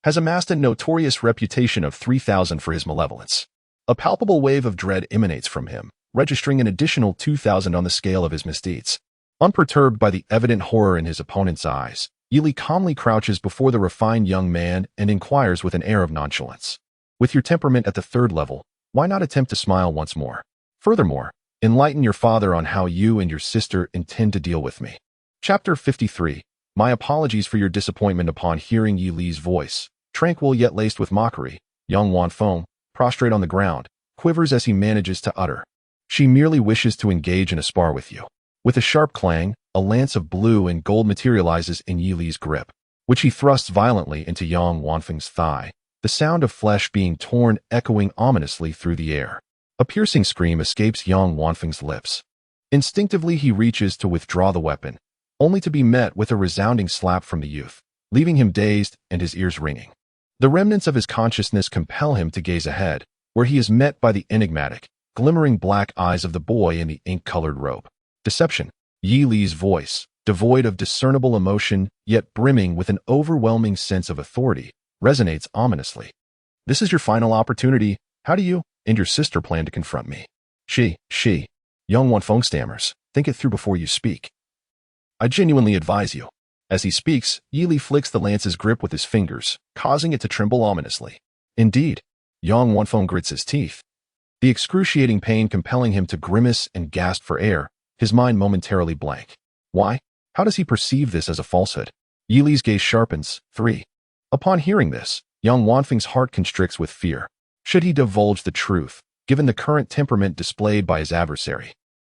has amassed a notorious reputation of 3,000 for his malevolence. A palpable wave of dread emanates from him, registering an additional 2,000 on the scale of his misdeeds. Unperturbed by the evident horror in his opponent's eyes, Yili calmly crouches before the refined young man and inquires with an air of nonchalance. With your temperament at the 3rd level, why not attempt to smile once more? Furthermore, enlighten your father on how you and your sister intend to deal with me. Chapter 53. My apologies for your disappointment. Upon hearing Yi Li's voice, tranquil yet laced with mockery, Yang Wanfeng, prostrate on the ground, quivers as he manages to utter. She merely wishes to engage in a spar with you. With a sharp clang, a lance of blue and gold materializes in Yi Li's grip, which he thrusts violently into Yang Wanfeng's thigh, the sound of flesh being torn echoing ominously through the air. A piercing scream escapes Yang Wanfeng's lips. Instinctively he reaches to withdraw the weapon, only to be met with a resounding slap from the youth, leaving him dazed and his ears ringing. The remnants of his consciousness compel him to gaze ahead, where he is met by the enigmatic, glimmering black eyes of the boy in the ink-colored robe. Deception. Yi Li's voice, devoid of discernible emotion, yet brimming with an overwhelming sense of authority, resonates ominously. This is your final opportunity. How do you and your sister plan to confront me? She, Yang Wanfeng stammers, think it through before you speak. I genuinely advise you. As he speaks, Yi Li flicks the lance's grip with his fingers, causing it to tremble ominously. Indeed, Yang Wanfeng grits his teeth, the excruciating pain compelling him to grimace and gasp for air, his mind momentarily blank. Why? How does he perceive this as a falsehood? Yi Li's gaze sharpens. 3. Upon hearing this, Yang Wanfeng's heart constricts with fear. Should he divulge the truth, given the current temperament displayed by his adversary.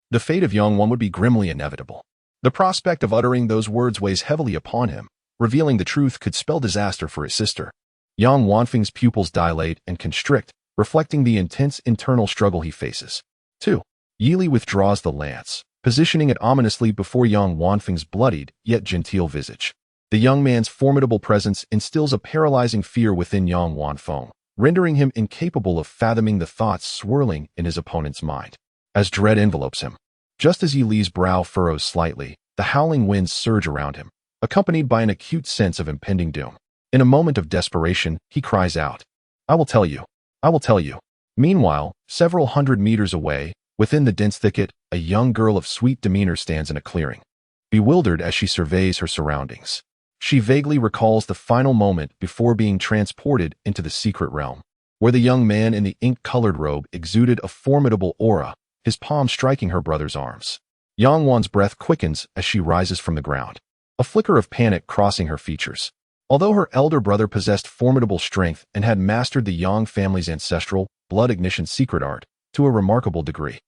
The fate of Yang Wan would be grimly inevitable. The prospect of uttering those words weighs heavily upon him. Revealing the truth could spell disaster for his sister. Yang Wanfeng's pupils dilate and constrict, reflecting the intense internal struggle he faces. 2. Yili withdraws the lance, positioning it ominously before Yang Wanfeng's bloodied, yet genteel visage. The young man's formidable presence instills a paralyzing fear within Yang Wanfeng, rendering him incapable of fathoming the thoughts swirling in his opponent's mind. As dread envelopes him, just as Yili's brow furrows slightly, the howling winds surge around him, accompanied by an acute sense of impending doom. In a moment of desperation, he cries out, "I will tell you. I will tell you." Meanwhile, several hundred meters away, within the dense thicket, a young girl of sweet demeanor stands in a clearing. Bewildered as she surveys her surroundings, she vaguely recalls the final moment before being transported into the secret realm, where the young man in the ink-colored robe exuded a formidable aura, his palm striking her brother's arms. Yang Wan's breath quickens as she rises from the ground, a flicker of panic crossing her features. Although her elder brother possessed formidable strength and had mastered the Yang family's ancestral, blood-ignition secret art to a remarkable degree,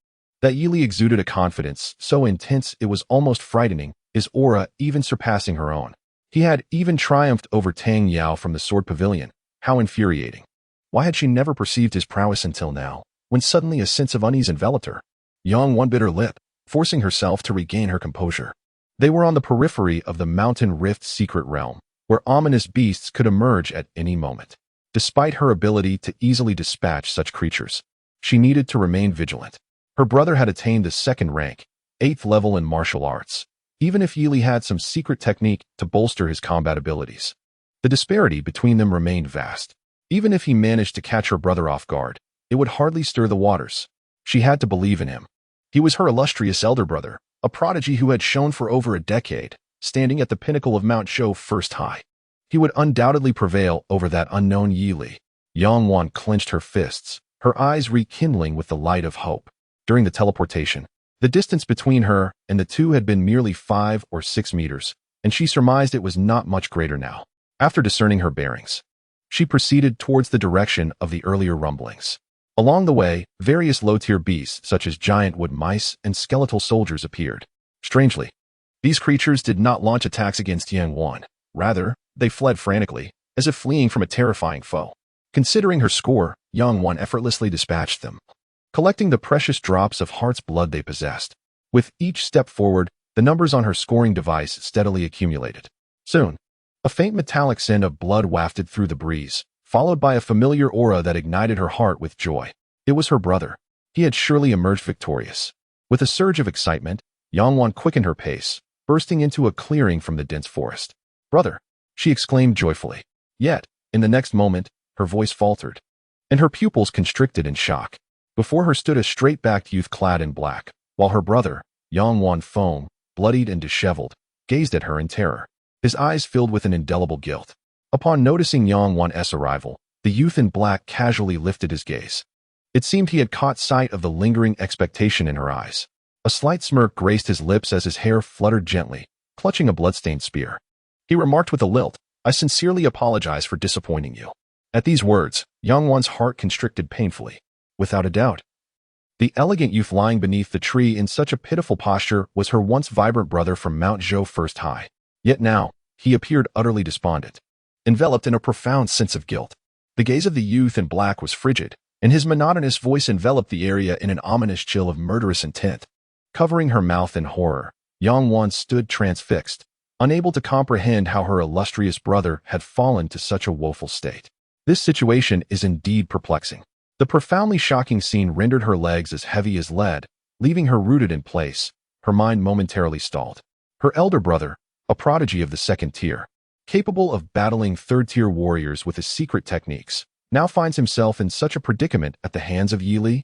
that Yili exuded a confidence so intense it was almost frightening, his aura even surpassing her own. He had even triumphed over Tang Yao from the Sword Pavilion. How infuriating. Why had she never perceived his prowess until now, when suddenly a sense of unease enveloped her? Yang Wan bit her lip, forcing herself to regain her composure. They were on the periphery of the Mountain Rift secret realm, where ominous beasts could emerge at any moment. Despite her ability to easily dispatch such creatures, she needed to remain vigilant. Her brother had attained the second rank, 8th level in martial arts, even if Yili had some secret technique to bolster his combat abilities. The disparity between them remained vast. Even if he managed to catch her brother off guard, it would hardly stir the waters. She had to believe in him. He was her illustrious elder brother, a prodigy who had shone for over a decade, standing at the pinnacle of Mount Shou first high. He would undoubtedly prevail over that unknown Yili. Yang Wan clenched her fists, her eyes rekindling with the light of hope. During the teleportation, the distance between her and the two had been merely 5 or 6 meters, and she surmised it was not much greater now. After discerning her bearings, she proceeded towards the direction of the earlier rumblings. Along the way, various low-tier beasts such as giant wood mice and skeletal soldiers appeared. Strangely, these creatures did not launch attacks against Yang Wan. Rather, they fled frantically, as if fleeing from a terrifying foe. Considering her score, Yang Wan effortlessly dispatched them, collecting the precious drops of heart's blood they possessed. With each step forward, the numbers on her scoring device steadily accumulated. Soon, a faint metallic scent of blood wafted through the breeze, followed by a familiar aura that ignited her heart with joy. It was her brother. He had surely emerged victorious. With a surge of excitement, Yang Wan quickened her pace, bursting into a clearing from the dense forest. "Brother!" she exclaimed joyfully. Yet, in the next moment, her voice faltered, and her pupils constricted in shock. Before her stood a straight-backed youth clad in black, while her brother, Yang Wanfeng, bloodied and disheveled, gazed at her in terror, his eyes filled with an indelible guilt. Upon noticing Yang Wan's arrival, the youth in black casually lifted his gaze. It seemed he had caught sight of the lingering expectation in her eyes. A slight smirk graced his lips as his hair fluttered gently, clutching a blood-stained spear. He remarked with a lilt, "I sincerely apologize for disappointing you." At these words, Yang Wan's heart constricted painfully. Without a doubt, the elegant youth lying beneath the tree in such a pitiful posture was her once vibrant brother from Mount Shou first high. Yet now, he appeared utterly despondent, enveloped in a profound sense of guilt. The gaze of the youth in black was frigid, and his monotonous voice enveloped the area in an ominous chill of murderous intent. Covering her mouth in horror, Yang Wan stood transfixed, unable to comprehend how her illustrious brother had fallen to such a woeful state. This situation is indeed perplexing. The profoundly shocking scene rendered her legs as heavy as lead, leaving her rooted in place, her mind momentarily stalled. Her elder brother, a prodigy of the second tier, capable of battling third-tier warriors with his secret techniques, now finds himself in such a predicament at the hands of Yili.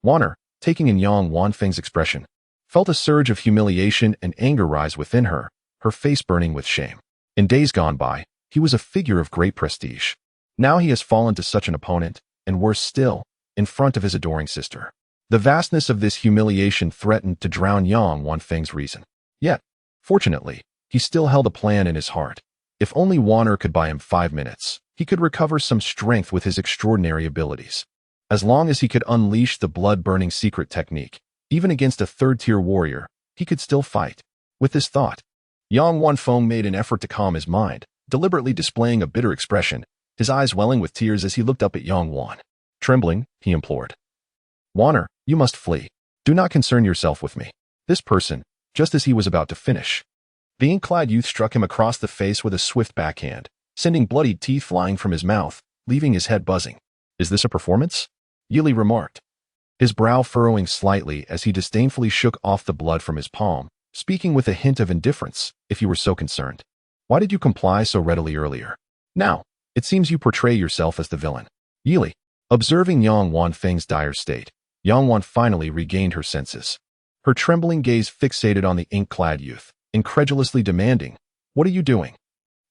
Wanner, taking in Yang Wanfeng's expression, felt a surge of humiliation and anger rise within her, her face burning with shame. In days gone by, he was a figure of great prestige. Now he has fallen to such an opponent, and worse still, in front of his adoring sister. The vastness of this humiliation threatened to drown Yang Wanfeng's reason. Yet, fortunately, he still held a plan in his heart. If only Wanner could buy him 5 minutes, he could recover some strength with his extraordinary abilities. As long as he could unleash the blood-burning secret technique, even against a third-tier warrior, he could still fight. With this thought, Yang Wanfeng made an effort to calm his mind, deliberately displaying a bitter expression, his eyes welling with tears as he looked up at Yang Wan. Trembling, he implored. "Waner, you must flee. Do not concern yourself with me." This person, just as he was about to finish, the ink-clad youth struck him across the face with a swift backhand, sending bloodied teeth flying from his mouth, leaving his head buzzing. "Is this a performance?" Yili remarked, his brow furrowing slightly as he disdainfully shook off the blood from his palm, speaking with a hint of indifference. "If you were so concerned, why did you comply so readily earlier? Now, it seems you portray yourself as the villain." Yili, observing Yang Wanfeng's dire state, Yang Wan finally regained her senses. Her trembling gaze fixated on the ink-clad youth, incredulously demanding, "What are you doing?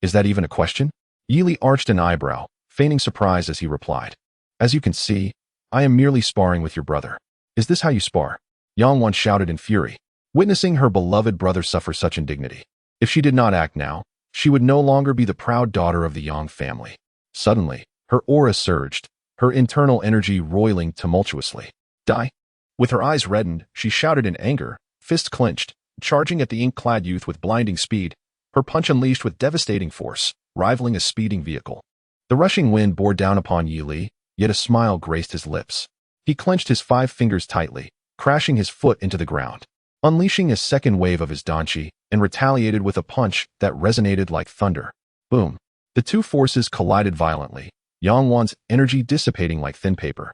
Is that even a question?" Yili arched an eyebrow, feigning surprise as he replied, "As you can see, I am merely sparring with your brother." "Is this how you spar?" Yang Wan shouted in fury, witnessing her beloved brother suffer such indignity. If she did not act now, she would no longer be the proud daughter of the Yang family. Suddenly, her aura surged, her internal energy roiling tumultuously. "Die!" With her eyes reddened, she shouted in anger, fists clenched, charging at the ink-clad youth with blinding speed, her punch unleashed with devastating force, rivaling a speeding vehicle. The rushing wind bore down upon Yili, yet a smile graced his lips. He clenched his 5 fingers tightly, crashing his foot into the ground, unleashing a second wave of his danchi, and retaliated with a punch that resonated like thunder. Boom! The two forces collided violently, Yang Wan's energy dissipating like thin paper.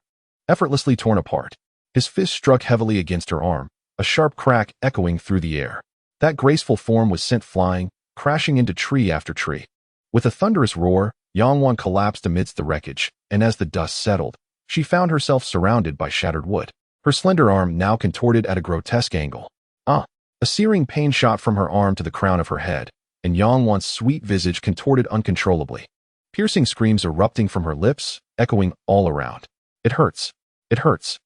Effortlessly torn apart, his fist struck heavily against her arm, a sharp crack echoing through the air. That graceful form was sent flying, crashing into tree after tree. With a thunderous roar, Yang Wan collapsed amidst the wreckage, and as the dust settled, she found herself surrounded by shattered wood. Her slender arm now contorted at a grotesque angle. A searing pain shot from her arm to the crown of her head, and Yang Wan's sweet visage contorted uncontrollably. Piercing screams erupting from her lips, echoing all around. "It hurts. It hurts."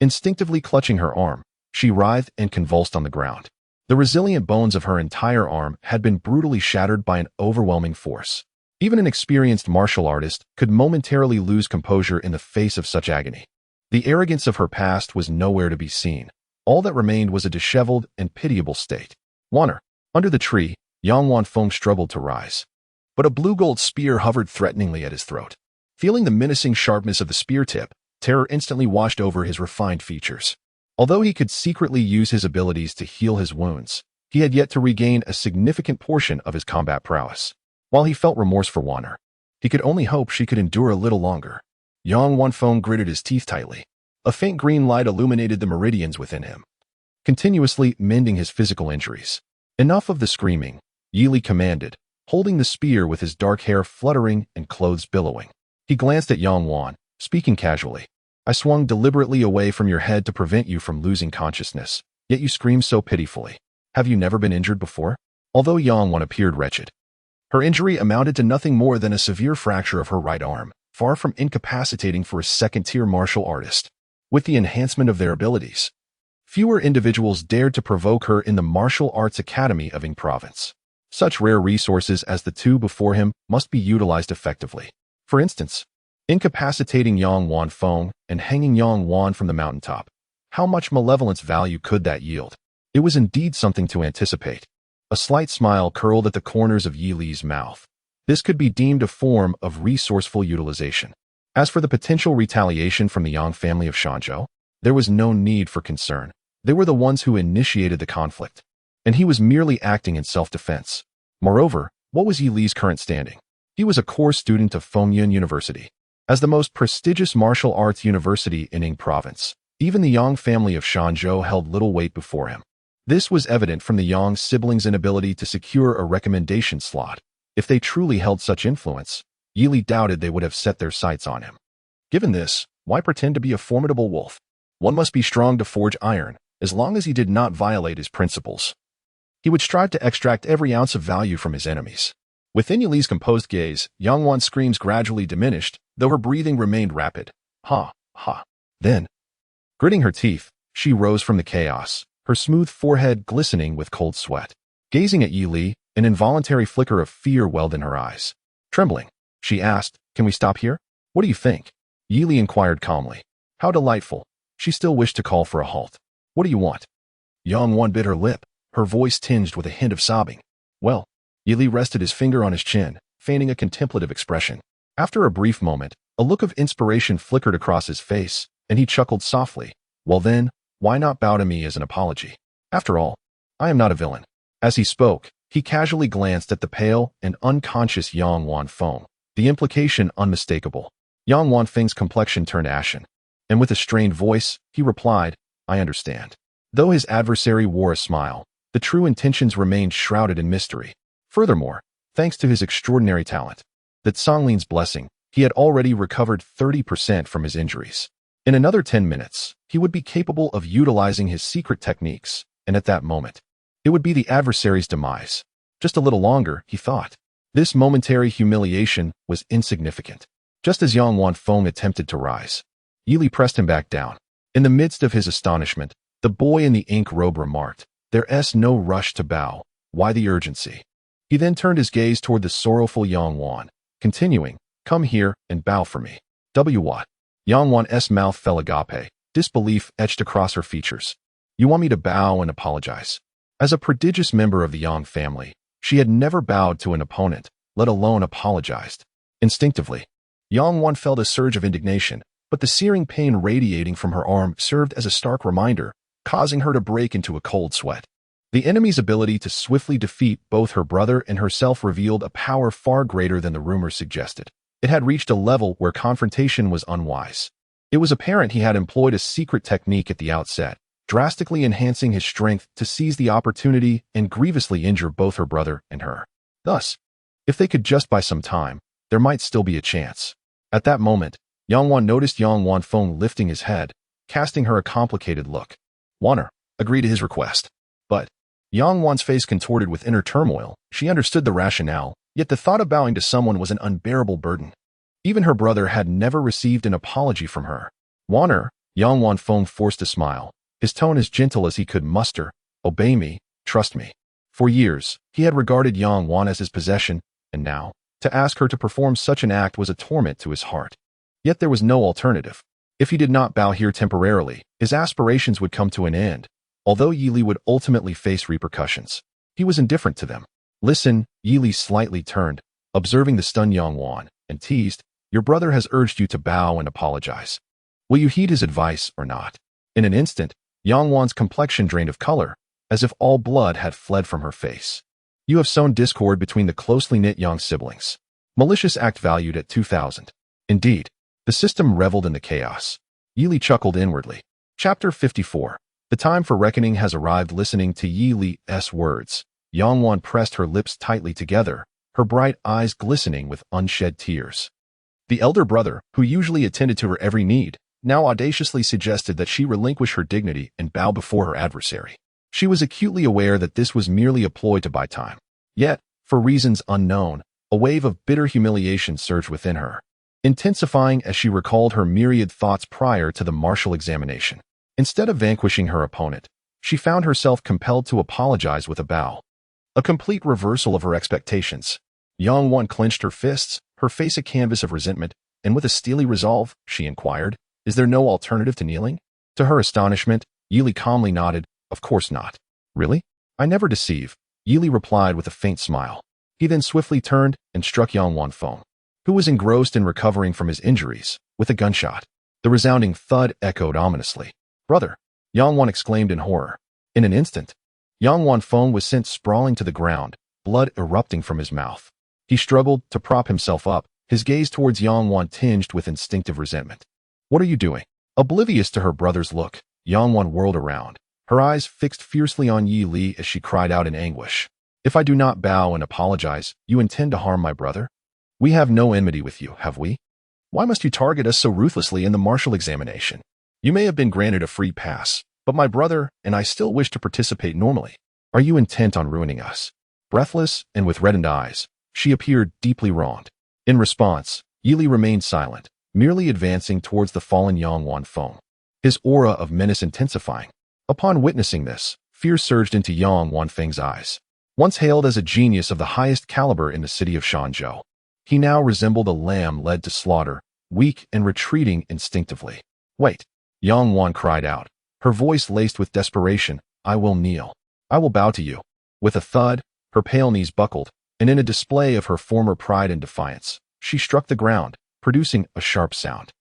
Instinctively clutching her arm, she writhed and convulsed on the ground. The resilient bones of her entire arm had been brutally shattered by an overwhelming force. Even an experienced martial artist could momentarily lose composure in the face of such agony. The arrogance of her past was nowhere to be seen. All that remained was a disheveled and pitiable state. Waner. Under the tree, Yang Wanfeng struggled to rise, but a blue-gold spear hovered threateningly at his throat. Feeling the menacing sharpness of the spear tip, terror instantly washed over his refined features. Although he could secretly use his abilities to heal his wounds, he had yet to regain a significant portion of his combat prowess. While he felt remorse for Waner, he could only hope she could endure a little longer. Yang Wanfeng gritted his teeth tightly. A faint green light illuminated the meridians within him, continuously mending his physical injuries. "Enough of the screaming," Yili commanded, holding the spear with his dark hair fluttering and clothes billowing. He glanced at Yang Wan, speaking casually. "I swung deliberately away from your head to prevent you from losing consciousness, yet you scream so pitifully. Have you never been injured before?" Although Yang Wan appeared wretched, her injury amounted to nothing more than a severe fracture of her right arm, far from incapacitating for a second-tier martial artist. With the enhancement of their abilities, fewer individuals dared to provoke her in the Martial Arts Academy of Ing Province. Such rare resources as the two before him must be utilized effectively. For instance, incapacitating Yang Wanfeng and hanging Yang Wan from the mountaintop. How much malevolence value could that yield? It was indeed something to anticipate. A slight smile curled at the corners of Yili's mouth. This could be deemed a form of resourceful utilization. As for the potential retaliation from the Yang family of Shanzhou, there was no need for concern. They were the ones who initiated the conflict, and he was merely acting in self-defense. Moreover, what was Yili's current standing? He was a core student of Fengyun University. As the most prestigious martial arts university in Ing Province, even the Yang family of Shanzhou held little weight before him. This was evident from the Yang siblings' inability to secure a recommendation slot. If they truly held such influence, Yili doubted they would have set their sights on him. Given this, why pretend to be a formidable wolf? One must be strong to forge iron, as long as he did not violate his principles. He would strive to extract every ounce of value from his enemies. Within Yili's composed gaze, Yang Wan's screams gradually diminished, though her breathing remained rapid. Ha, ha. Then, gritting her teeth, she rose from the chaos, her smooth forehead glistening with cold sweat. Gazing at Yili, an involuntary flicker of fear welled in her eyes. Trembling, she asked, "Can we stop here? What do you think?" Yili inquired calmly. How delightful. She still wished to call for a halt. What do you want? Yang Wan bit her lip, her voice tinged with a hint of sobbing. Well, Yili rested his finger on his chin, feigning a contemplative expression. After a brief moment, a look of inspiration flickered across his face, and he chuckled softly. Well then, why not bow to me as an apology? After all, I am not a villain. As he spoke, he casually glanced at the pale and unconscious Yang Wanfeng, the implication unmistakable. Yang Wanfeng's complexion turned ashen, and with a strained voice, he replied, I understand. Though his adversary wore a smile, the true intentions remained shrouded in mystery. Furthermore, thanks to his extraordinary talent, the Songlin's blessing, he had already recovered 30% from his injuries. In another 10 minutes, he would be capable of utilizing his secret techniques, and at that moment, it would be the adversary's demise. Just a little longer, he thought. This momentary humiliation was insignificant. Just as Yang Wanfeng attempted to rise, Yili pressed him back down. In the midst of his astonishment, the boy in the ink robe remarked, There's no rush to bow. Why the urgency? He then turned his gaze toward the sorrowful Yang Wan, continuing, Come here and bow for me. What? Yang Wan's mouth fell agape, disbelief etched across her features. You want me to bow and apologize? As a prodigious member of the Yang family, she had never bowed to an opponent, let alone apologized. Instinctively, Yang Wan felt a surge of indignation, but the searing pain radiating from her arm served as a stark reminder, causing her to break into a cold sweat. The enemy's ability to swiftly defeat both her brother and herself revealed a power far greater than the rumors suggested. It had reached a level where confrontation was unwise. It was apparent he had employed a secret technique at the outset, drastically enhancing his strength to seize the opportunity and grievously injure both her brother and her. Thus, if they could just buy some time, there might still be a chance. At that moment, Yang Wan noticed Yang Wanfeng lifting his head, casting her a complicated look. Wanner agreed to his request. But Yang Wan's face contorted with inner turmoil. She understood the rationale, yet the thought of bowing to someone was an unbearable burden. Even her brother had never received an apology from her. Wanner, Yang Wanfeng forced a smile, his tone as gentle as he could muster. Obey me, trust me. For years, he had regarded Yang Wan as his possession, and now, to ask her to perform such an act was a torment to his heart. Yet there was no alternative. If he did not bow here temporarily, his aspirations would come to an end, although Yili would ultimately face repercussions. He was indifferent to them. Listen, Yili slightly turned, observing the stunned Yang Wan, and teased, Your brother has urged you to bow and apologize. Will you heed his advice or not? In an instant, Yang Wan's complexion drained of color, as if all blood had fled from her face. You have sown discord between the closely knit Yang siblings. Malicious act valued at 2,000. Indeed, the system reveled in the chaos. Yili chuckled inwardly. Chapter 54. The time for reckoning has arrived. Listening to Yili's words, Yang Wan pressed her lips tightly together, her bright eyes glistening with unshed tears. The elder brother, who usually attended to her every need, now audaciously suggested that she relinquish her dignity and bow before her adversary. She was acutely aware that this was merely a ploy to buy time. Yet, for reasons unknown, a wave of bitter humiliation surged within her, intensifying as she recalled her myriad thoughts prior to the martial examination. Instead of vanquishing her opponent, she found herself compelled to apologize with a bow. A complete reversal of her expectations. Yang Wan clenched her fists, her face a canvas of resentment, and with a steely resolve, she inquired, Is there no alternative to kneeling? To her astonishment, Yili calmly nodded, Of course not. Really? I never deceive, Yili replied with a faint smile. He then swiftly turned and struck Yang Wanfeng, who was engrossed in recovering from his injuries, with a gunshot. The resounding thud echoed ominously. Brother! Yang Wan exclaimed in horror. In an instant, Yang Wanfeng was sent sprawling to the ground, blood erupting from his mouth. He struggled to prop himself up, his gaze towards Yang Wan tinged with instinctive resentment. What are you doing? Oblivious to her brother's look, Yang Wan whirled around, her eyes fixed fiercely on Yili as she cried out in anguish. If I do not bow and apologize, you intend to harm my brother? We have no enmity with you, have we? Why must you target us so ruthlessly in the martial examination? You may have been granted a free pass, but my brother and I still wish to participate normally. Are you intent on ruining us? Breathless and with reddened eyes, she appeared deeply wronged. In response, Yili remained silent, merely advancing towards the fallen Yang Wanfeng, his aura of menace intensifying. Upon witnessing this, fear surged into Yang Wanfeng's eyes. Once hailed as a genius of the highest caliber in the city of Shanzhou, he now resembled a lamb led to slaughter, weak and retreating instinctively. "Wait!" Yang Wan cried out, her voice laced with desperation. "I will kneel. I will bow to you." With a thud, her pale knees buckled, and in a display of her former pride and defiance, she struck the ground, producing a sharp sound.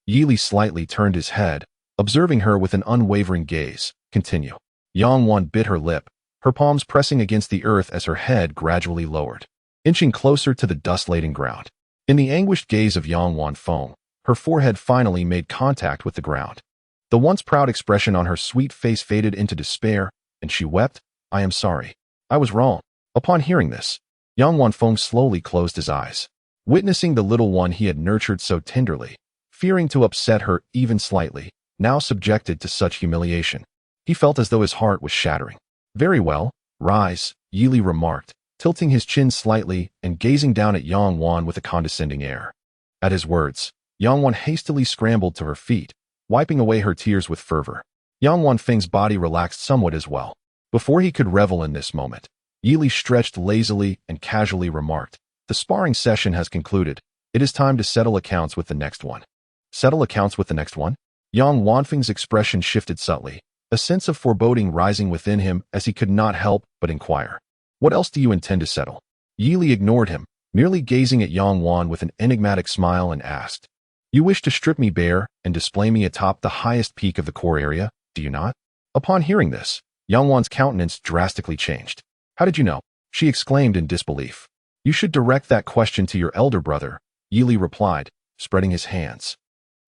Yili slightly turned his head, observing her with an unwavering gaze. "Continue." Yang Wan bit her lip, her palms pressing against the earth as her head gradually lowered, inching closer to the dust-laden ground. In the anguished gaze of Yang Wan Feng, her forehead finally made contact with the ground. The once proud expression on her sweet face faded into despair, and she wept. "I am sorry. I was wrong." Upon hearing this, Yang Wan Feng slowly closed his eyes, witnessing the little one he had nurtured so tenderly, fearing to upset her even slightly, now subjected to such humiliation. He felt as though his heart was shattering. "Very well, rise," Yili remarked, tilting his chin slightly and gazing down at Yang Wan with a condescending air. At his words, Yang Wan hastily scrambled to her feet, wiping away her tears with fervor. Yang Wan Feng's body relaxed somewhat as well. Before he could revel in this moment, Yili stretched lazily and casually remarked, "The sparring session has concluded. It is time to settle accounts with the next one." "Settle accounts with the next one?" Yang Wanfeng's expression shifted subtly, a sense of foreboding rising within him as he could not help but inquire. "What else do you intend to settle?" Yili ignored him, merely gazing at Yang Wan with an enigmatic smile and asked, "You wish to strip me bare and display me atop the highest peak of the core area, do you not?" Upon hearing this, Yang Wan's countenance drastically changed. "How did you know?" she exclaimed in disbelief. "You should direct that question to your elder brother," Yili replied, spreading his hands.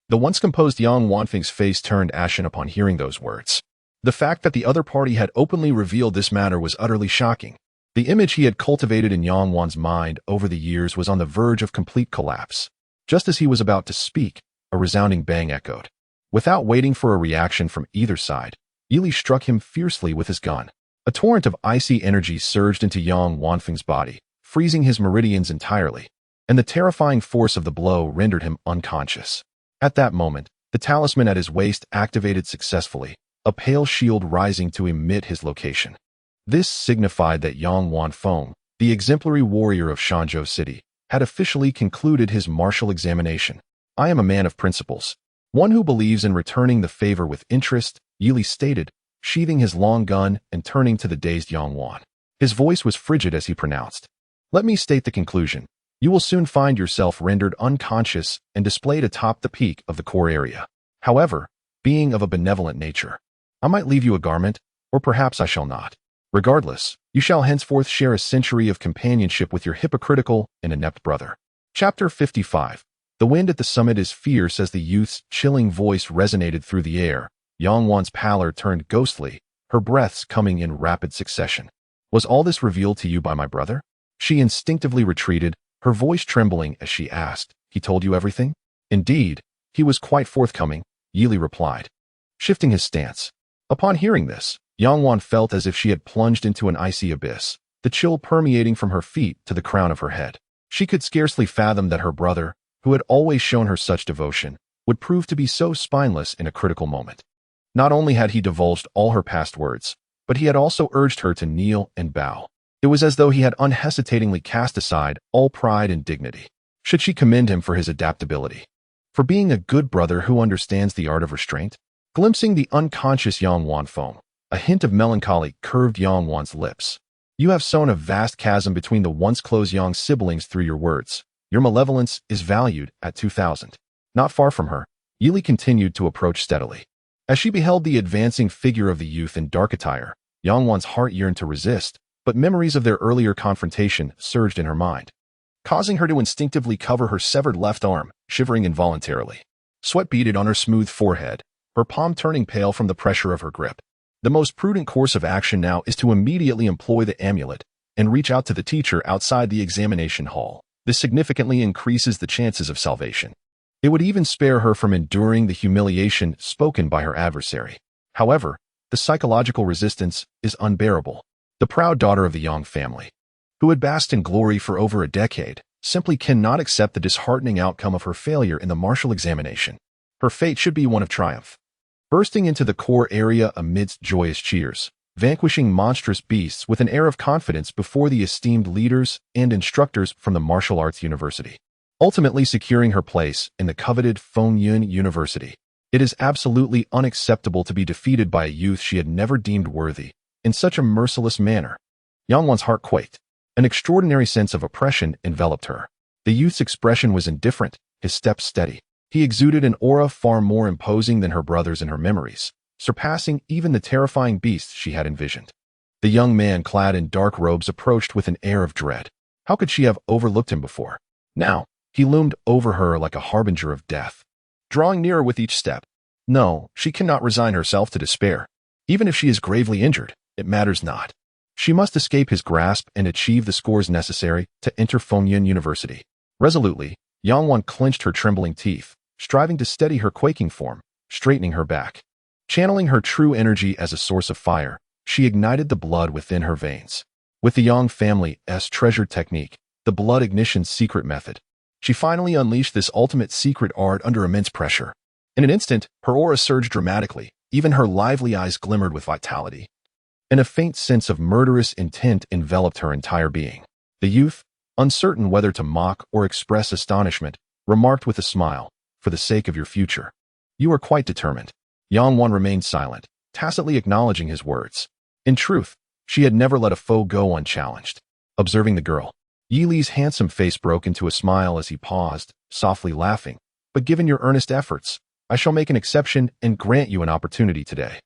The once composed Yang Wanfeng's face turned ashen upon hearing those words. The fact that the other party had openly revealed this matter was utterly shocking. The image he had cultivated in Yang Wan's mind over the years was on the verge of complete collapse. Just as he was about to speak, a resounding bang echoed. Without waiting for a reaction from either side, Yili struck him fiercely with his gun. A torrent of icy energy surged into Yang Wanfeng's body, freezing his meridians entirely, and the terrifying force of the blow rendered him unconscious. At that moment, the talisman at his waist activated successfully, a pale shield rising to emit his location. This signified that Yang Wanfeng, the exemplary warrior of Shanzhou City, had officially concluded his martial examination. "I am a man of principles, one who believes in returning the favor with interest," Yili stated, sheathing his long gun and turning to the dazed Yang Wan. His voice was frigid as he pronounced, "Let me state the conclusion. You will soon find yourself rendered unconscious and displayed atop the peak of the core area. However, being of a benevolent nature, I might leave you a garment, or perhaps I shall not. Regardless, you shall henceforth share a century of companionship with your hypocritical and inept brother." Chapter 55. The wind at the summit is fierce. As the youth's chilling voice resonated through the air, Yang Wan's pallor turned ghostly, her breaths coming in rapid succession. "Was all this revealed to you by my brother?" She instinctively retreated, her voice trembling as she asked, "He told you everything?" "Indeed, he was quite forthcoming," Yili replied, shifting his stance. Upon hearing this, Yang Wan felt as if she had plunged into an icy abyss, the chill permeating from her feet to the crown of her head. She could scarcely fathom that her brother, who had always shown her such devotion, would prove to be so spineless in a critical moment. Not only had he divulged all her past words, but he had also urged her to kneel and bow. It was as though he had unhesitatingly cast aside all pride and dignity. Should she commend him for his adaptability, for being a good brother who understands the art of restraint? Glimpsing the unconscious Yang Wanfeng, a hint of melancholy curved Yang Wan's lips. "You have sown a vast chasm between the once close Yang siblings through your words. Your malevolence is valued at 2,000. Not far from her, Yili continued to approach steadily. As she beheld the advancing figure of the youth in dark attire, Yang Wan's heart yearned to resist, but memories of their earlier confrontation surged in her mind, causing her to instinctively cover her severed left arm, shivering involuntarily. Sweat beaded on her smooth forehead, her palm turning pale from the pressure of her grip. The most prudent course of action now is to immediately employ the amulet and reach out to the teacher outside the examination hall. This significantly increases the chances of salvation. It would even spare her from enduring the humiliation spoken by her adversary. However, the psychological resistance is unbearable. The proud daughter of the Yang family, who had basked in glory for over a decade, simply cannot accept the disheartening outcome of her failure in the martial examination. Her fate should be one of triumph. Bursting into the core area amidst joyous cheers, vanquishing monstrous beasts with an air of confidence before the esteemed leaders and instructors from the martial arts university. ultimately securing her place in the coveted Fengyun University. It is absolutely unacceptable to be defeated by a youth she had never deemed worthy in such a merciless manner. Yangwan's heart quaked. An extraordinary sense of oppression enveloped her. The youth's expression was indifferent, his steps steady. He exuded an aura far more imposing than her brothers in her memories, surpassing even the terrifying beasts she had envisioned. The young man clad in dark robes approached with an air of dread. How could she have overlooked him before? Now, he loomed over her like a harbinger of death, drawing nearer with each step. No, she cannot resign herself to despair. Even if she is gravely injured, it matters not. She must escape his grasp and achieve the scores necessary to enter Fengyun University. Resolutely, Yangwan clenched her trembling teeth, striving to steady her quaking form, straightening her back. Channeling her true energy as a source of fire, she ignited the blood within her veins. With the Yang family's treasured technique, the blood ignition's secret method, she finally unleashed this ultimate secret art under immense pressure. In an instant, her aura surged dramatically, even her lively eyes glimmered with vitality. And a faint sense of murderous intent enveloped her entire being. The youth, uncertain whether to mock or express astonishment, remarked with a smile, "For the sake of your future, you are quite determined." Yangwan remained silent, tacitly acknowledging his words. In truth, she had never let a foe go unchallenged. Observing the girl, Yi Li's handsome face broke into a smile as he paused, softly laughing. "But given your earnest efforts, I shall make an exception and grant you an opportunity today.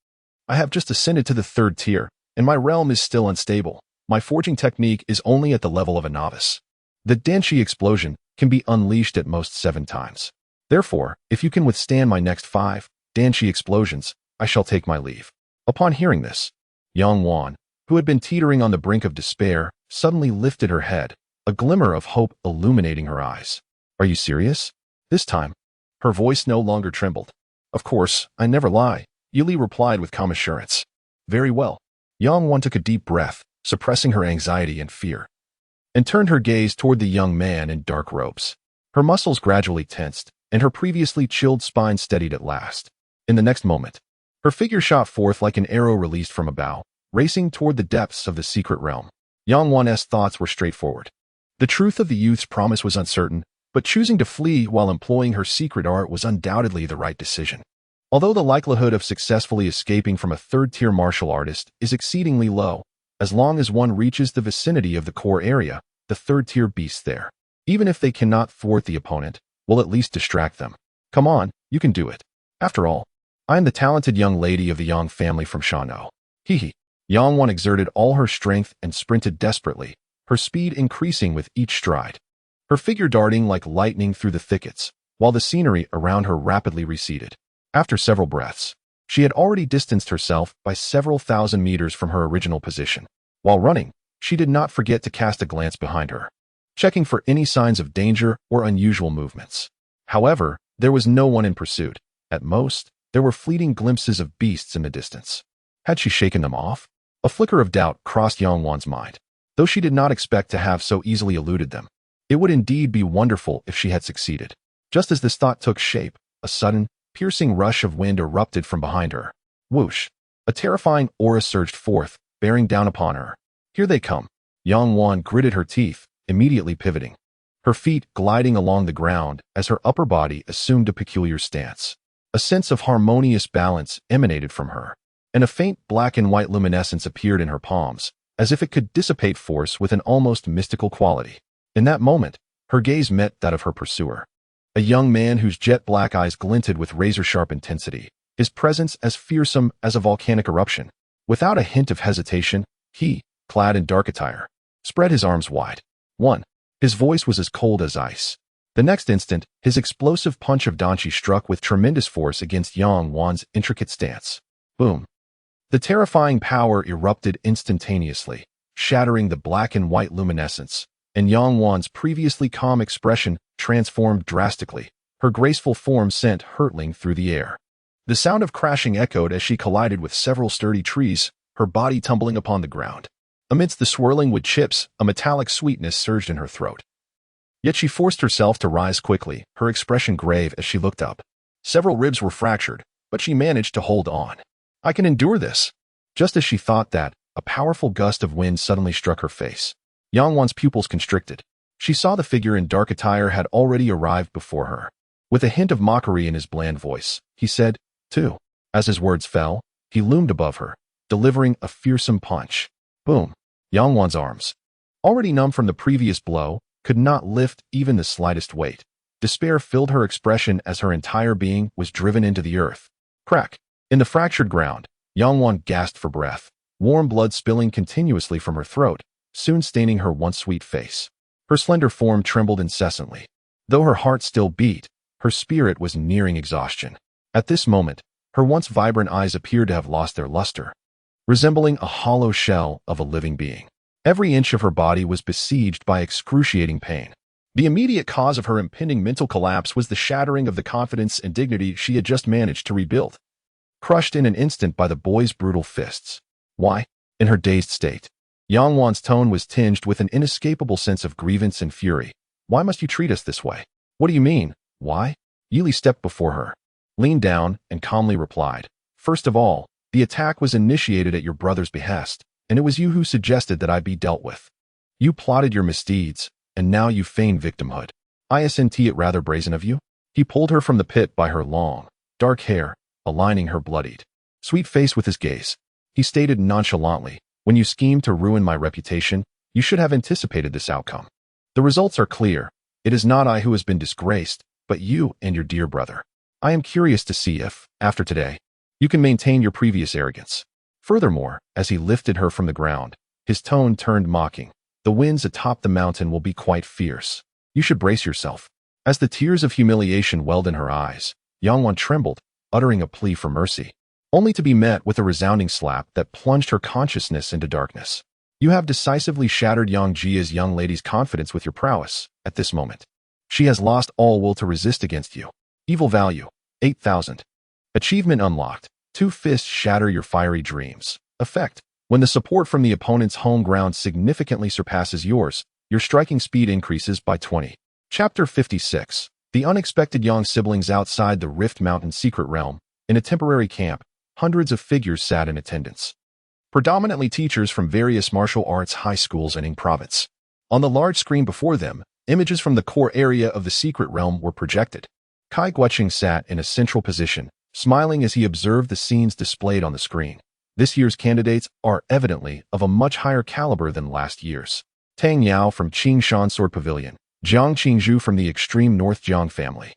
I have just ascended to the 3rd tier, and my realm is still unstable. My forging technique is only at the level of a novice. The Danshi explosion can be unleashed at most 7 times. Therefore, if you can withstand my next 5 Danshi explosions, I shall take my leave." Upon hearing this, Yangwan, who had been teetering on the brink of despair, suddenly lifted her head, a glimmer of hope illuminating her eyes. "Are you serious?" This time, her voice no longer trembled. "Of course, I never lie," Yi Li replied with calm assurance. "Very well." Yangwan took a deep breath, suppressing her anxiety and fear, and turned her gaze toward the young man in dark robes. Her muscles gradually tensed, and her previously chilled spine steadied at last. In the next moment, her figure shot forth like an arrow released from a bow, racing toward the depths of the secret realm. Yangwan's thoughts were straightforward. The truth of the youth's promise was uncertain, but choosing to flee while employing her secret art was undoubtedly the right decision. Although the likelihood of successfully escaping from a 3rd-tier martial artist is exceedingly low, as long as one reaches the vicinity of the core area, the 3rd-tier beasts there, even if they cannot thwart the opponent, will at least distract them. Come on, you can do it. After all, I am the talented young lady of the Yang family from Shano. Hee. Yangwan exerted all her strength and sprinted desperately, her speed increasing with each stride. Her figure darting like lightning through the thickets, while the scenery around her rapidly receded. After several breaths, she had already distanced herself by several thousand meters from her original position. While running, she did not forget to cast a glance behind her, checking for any signs of danger or unusual movements. However, there was no one in pursuit. At most, there were fleeting glimpses of beasts in the distance. Had she shaken them off? A flicker of doubt crossed Yangwan's mind. Though she did not expect to have so easily eluded them, it would indeed be wonderful if she had succeeded. Just as this thought took shape, a sudden, piercing rush of wind erupted from behind her. Whoosh! A terrifying aura surged forth, bearing down upon her. "Here they come." Yangwan gritted her teeth, immediately pivoting, her feet gliding along the ground as her upper body assumed a peculiar stance. A sense of harmonious balance emanated from her, and a faint black and white luminescence appeared in her palms, as if it could dissipate force with an almost mystical quality. In that moment, her gaze met that of her pursuer, a young man whose jet-black eyes glinted with razor-sharp intensity, his presence as fearsome as a volcanic eruption. Without a hint of hesitation, he, clad in dark attire, spread his arms wide. His voice was as cold as ice. The next instant, his explosive punch of Danshi struck with tremendous force against Yangwan's intricate stance. Boom! The terrifying power erupted instantaneously, shattering the black and white luminescence, and Yangwan's previously calm expression transformed drastically, her graceful form sent hurtling through the air. The sound of crashing echoed as she collided with several sturdy trees, her body tumbling upon the ground. Amidst the swirling wood chips, a metallic sweetness surged in her throat. Yet she forced herself to rise quickly, her expression grave as she looked up. Several ribs were fractured, but she managed to hold on. "I can endure this." Just as she thought that, a powerful gust of wind suddenly struck her face. Yangwan's pupils constricted. She saw the figure in dark attire had already arrived before her. With a hint of mockery in his bland voice, he said, "Two." As his words fell, he loomed above her, delivering a fearsome punch. Boom. Yangwan's arms, already numb from the previous blow, could not lift even the slightest weight. Despair filled her expression as her entire being was driven into the earth. Crack. In the fractured ground, Yangwan gasped for breath, warm blood spilling continuously from her throat, soon staining her once sweet face. Her slender form trembled incessantly. Though her heart still beat, her spirit was nearing exhaustion. At this moment, her once vibrant eyes appeared to have lost their luster, resembling a hollow shell of a living being. Every inch of her body was besieged by excruciating pain. The immediate cause of her impending mental collapse was the shattering of the confidence and dignity she had just managed to rebuild, crushed in an instant by the boy's brutal fists. Why? In her dazed state, Yangwan's tone was tinged with an inescapable sense of grievance and fury. Why must you treat us this way? What do you mean, why? Yili stepped before her, leaned down, and calmly replied, "First of all, the attack was initiated at your brother's behest, and it was you who suggested that I be dealt with. You plotted your misdeeds, and now you feign victimhood. Isn't it rather brazen of you?" He pulled her from the pit by her long, dark hair, aligning her bloodied, sweet face with his gaze. He stated nonchalantly, "When you schemed to ruin my reputation, you should have anticipated this outcome. The results are clear. It is not I who has been disgraced, but you and your dear brother. I am curious to see if, after today, you can maintain your previous arrogance." Furthermore, as he lifted her from the ground, his tone turned mocking. "The winds atop the mountain will be quite fierce. You should brace yourself." As the tears of humiliation welled in her eyes, Yangwan trembled, uttering a plea for mercy, only to be met with a resounding slap that plunged her consciousness into darkness. "You have decisively shattered Yangjia's young lady's confidence with your prowess. At this moment, she has lost all will to resist against you. Evil value, 8,000. Achievement unlocked. 2 fists shatter your fiery dreams. Effect: when the support from the opponent's home ground significantly surpasses yours, your striking speed increases by 20. Chapter 56. The unexpected Yang siblings outside the Rift Mountain secret realm. In a temporary camp, hundreds of figures sat in attendance, predominantly teachers from various martial arts high schools in Ing Province. On the large screen before them, images from the core area of the secret realm were projected. Kai Guoqing sat in a central position, smiling as he observed the scenes displayed on the screen. This year's candidates are evidently of a much higher caliber than last year's. Tang Yao from Qingshan Sword Pavilion, Jiang Qingzhu from the extreme North Jiang family,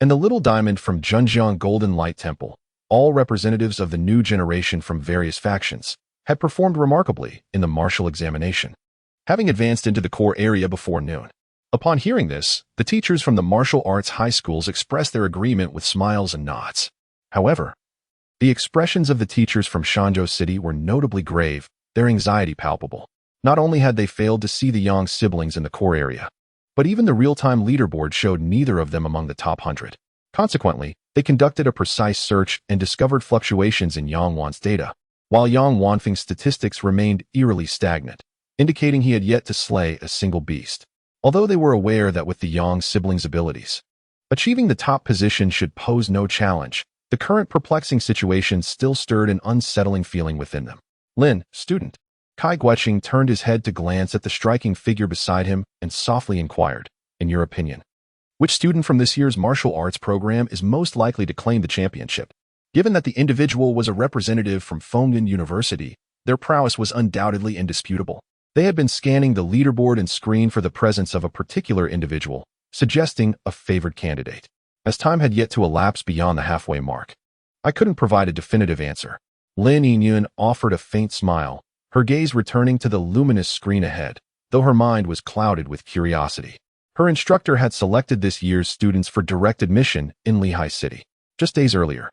and the Little Diamond from Zhenjiang Golden Light Temple, all representatives of the new generation from various factions, had performed remarkably in the martial examination, having advanced into the core area before noon. Upon hearing this, the teachers from the martial arts high schools expressed their agreement with smiles and nods. However, the expressions of the teachers from Shanzhou City were notably grave, their anxiety palpable. Not only had they failed to see the Yang siblings in the core area, but even the real-time leaderboard showed neither of them among the top 100. Consequently, they conducted a precise search and discovered fluctuations in Yang Wan's data, while Yang Wanfeng's statistics remained eerily stagnant, indicating he had yet to slay a single beast. Although they were aware that with the Yang siblings' abilities, achieving the top position should pose no challenge, the current perplexing situation still stirred an unsettling feeling within them. "Lin, student." Kai Guoqing turned his head to glance at the striking figure beside him and softly inquired, "In your opinion, which student from this year's martial arts program is most likely to claim the championship?" Given that the individual was a representative from Fengyun University, their prowess was undoubtedly indisputable. They had been scanning the leaderboard and screen for the presence of a particular individual, suggesting a favored candidate. As time had yet to elapse beyond the halfway mark, I couldn't provide a definitive answer. Lin Yingyun offered a faint smile, her gaze returning to the luminous screen ahead, though her mind was clouded with curiosity. Her instructor had selected this year's students for direct admission in Lehigh City. Just days earlier,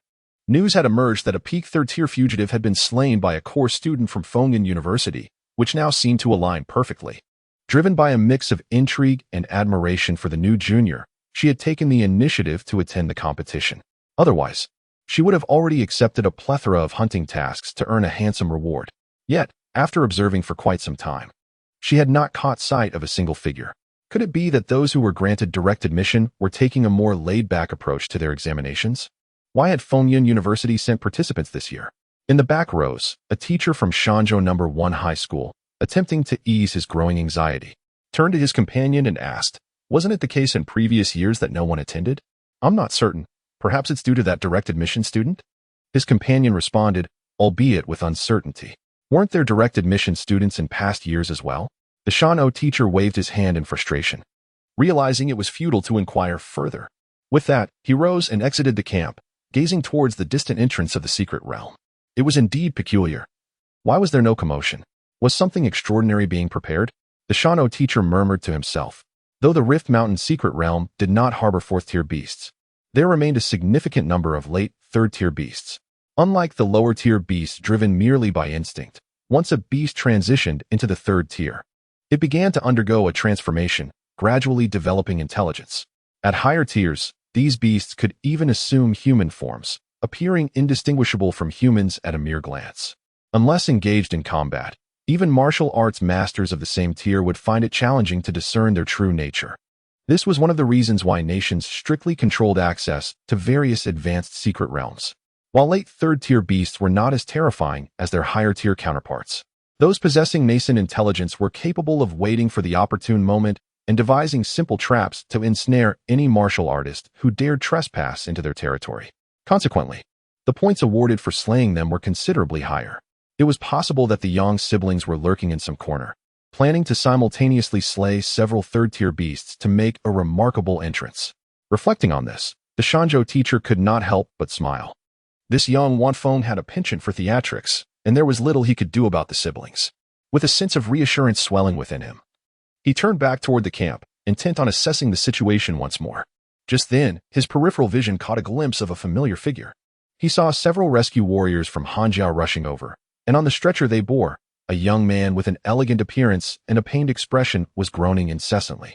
news had emerged that a peak third-tier fugitive had been slain by a core student from Fengyun University, which now seemed to align perfectly. Driven by a mix of intrigue and admiration for the new junior, she had taken the initiative to attend the competition. Otherwise, she would have already accepted a plethora of hunting tasks to earn a handsome reward. Yet, after observing for quite some time, she had not caught sight of a single figure. Could it be that those who were granted direct admission were taking a more laid-back approach to their examinations? Why had Fengyun University sent participants this year? In the back rows, a teacher from Shanzhou No. 1 High School, attempting to ease his growing anxiety, turned to his companion and asked, "Wasn't it the case in previous years that no one attended?" "I'm not certain. Perhaps it's due to that direct admission student?" His companion responded, albeit with uncertainty. "Weren't there direct admission students in past years as well?" The Shano teacher waved his hand in frustration, realizing it was futile to inquire further. With that, he rose and exited the camp, gazing towards the distant entrance of the secret realm. It was indeed peculiar. Why was there no commotion? Was something extraordinary being prepared? The Shano teacher murmured to himself. Though the Rift Mountain secret realm did not harbor fourth-tier beasts, there remained a significant number of late, third-tier beasts. Unlike the lower-tier beasts driven merely by instinct, once a beast transitioned into the third tier, it began to undergo a transformation, gradually developing intelligence. At higher tiers, these beasts could even assume human forms, appearing indistinguishable from humans at a mere glance. Unless engaged in combat, even martial arts masters of the same tier would find it challenging to discern their true nature. This was one of the reasons why nations strictly controlled access to various advanced secret realms. While late third-tier beasts were not as terrifying as their higher-tier counterparts, those possessing nascent intelligence were capable of waiting for the opportune moment and devising simple traps to ensnare any martial artist who dared trespass into their territory. Consequently, the points awarded for slaying them were considerably higher. It was possible that the Yang siblings were lurking in some corner, planning to simultaneously slay several third-tier beasts to make a remarkable entrance. Reflecting on this, the Shanzhou teacher could not help but smile. This young Wanfeng had a penchant for theatrics, and there was little he could do about the siblings. With a sense of reassurance swelling within him, he turned back toward the camp, intent on assessing the situation once more. Just then, his peripheral vision caught a glimpse of a familiar figure. He saw several rescue warriors from Hanjiao rushing over, and on the stretcher they bore, a young man with an elegant appearance and a pained expression was groaning incessantly.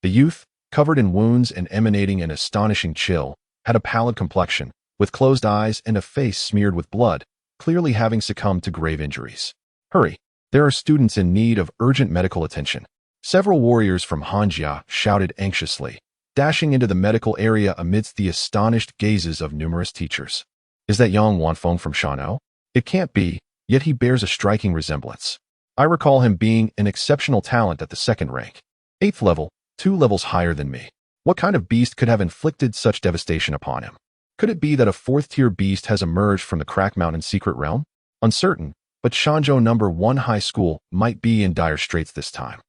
The youth, covered in wounds and emanating an astonishing chill, had a pallid complexion, with closed eyes and a face smeared with blood, clearly having succumbed to grave injuries. "Hurry! There are students in need of urgent medical attention." Several warriors from Hanjia shouted anxiously, dashing into the medical area amidst the astonished gazes of numerous teachers. "Is that young Wanfeng from Shano? It can't be, yet he bears a striking resemblance. I recall him being an exceptional talent at the second rank. 8th level, 2 levels higher than me. What kind of beast could have inflicted such devastation upon him? Could it be that a 4th-tier beast has emerged from the Crack Mountain secret realm? Uncertain, but Shanzhou No. 1 High School might be in dire straits this time.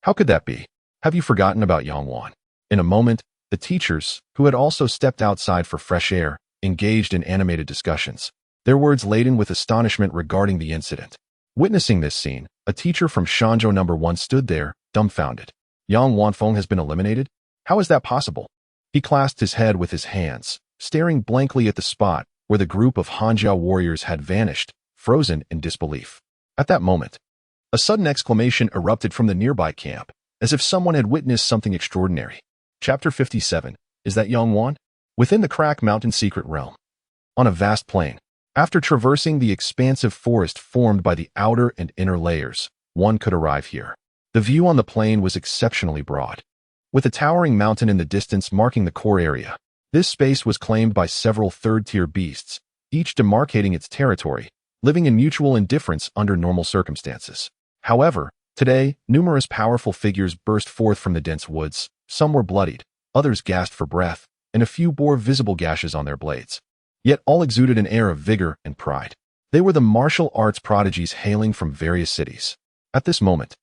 How could that be? Have you forgotten about Yangwan?" In a moment, the teachers, who had also stepped outside for fresh air, engaged in animated discussions, their words laden with astonishment regarding the incident. Witnessing this scene, a teacher from Shanzhou No. 1 stood there, dumbfounded. "Yang Wanfeng has been eliminated? How is that possible?" He clasped his head with his hands, staring blankly at the spot where the group of Hanjiao warriors had vanished, frozen in disbelief. At that moment, a sudden exclamation erupted from the nearby camp, as if someone had witnessed something extraordinary. Chapter 57. Is that Yangwan? Within the Crack Mountain secret realm. On a vast plain, after traversing the expansive forest formed by the outer and inner layers, one could arrive here. The view on the plain was exceptionally broad, with a towering mountain in the distance marking the core area. This space was claimed by several third-tier beasts, each demarcating its territory, living in mutual indifference under normal circumstances. However, today, numerous powerful figures burst forth from the dense woods. Some were bloodied, others gasped for breath, and a few bore visible gashes on their blades. Yet all exuded an air of vigor and pride. They were the martial arts prodigies hailing from various cities. At this moment,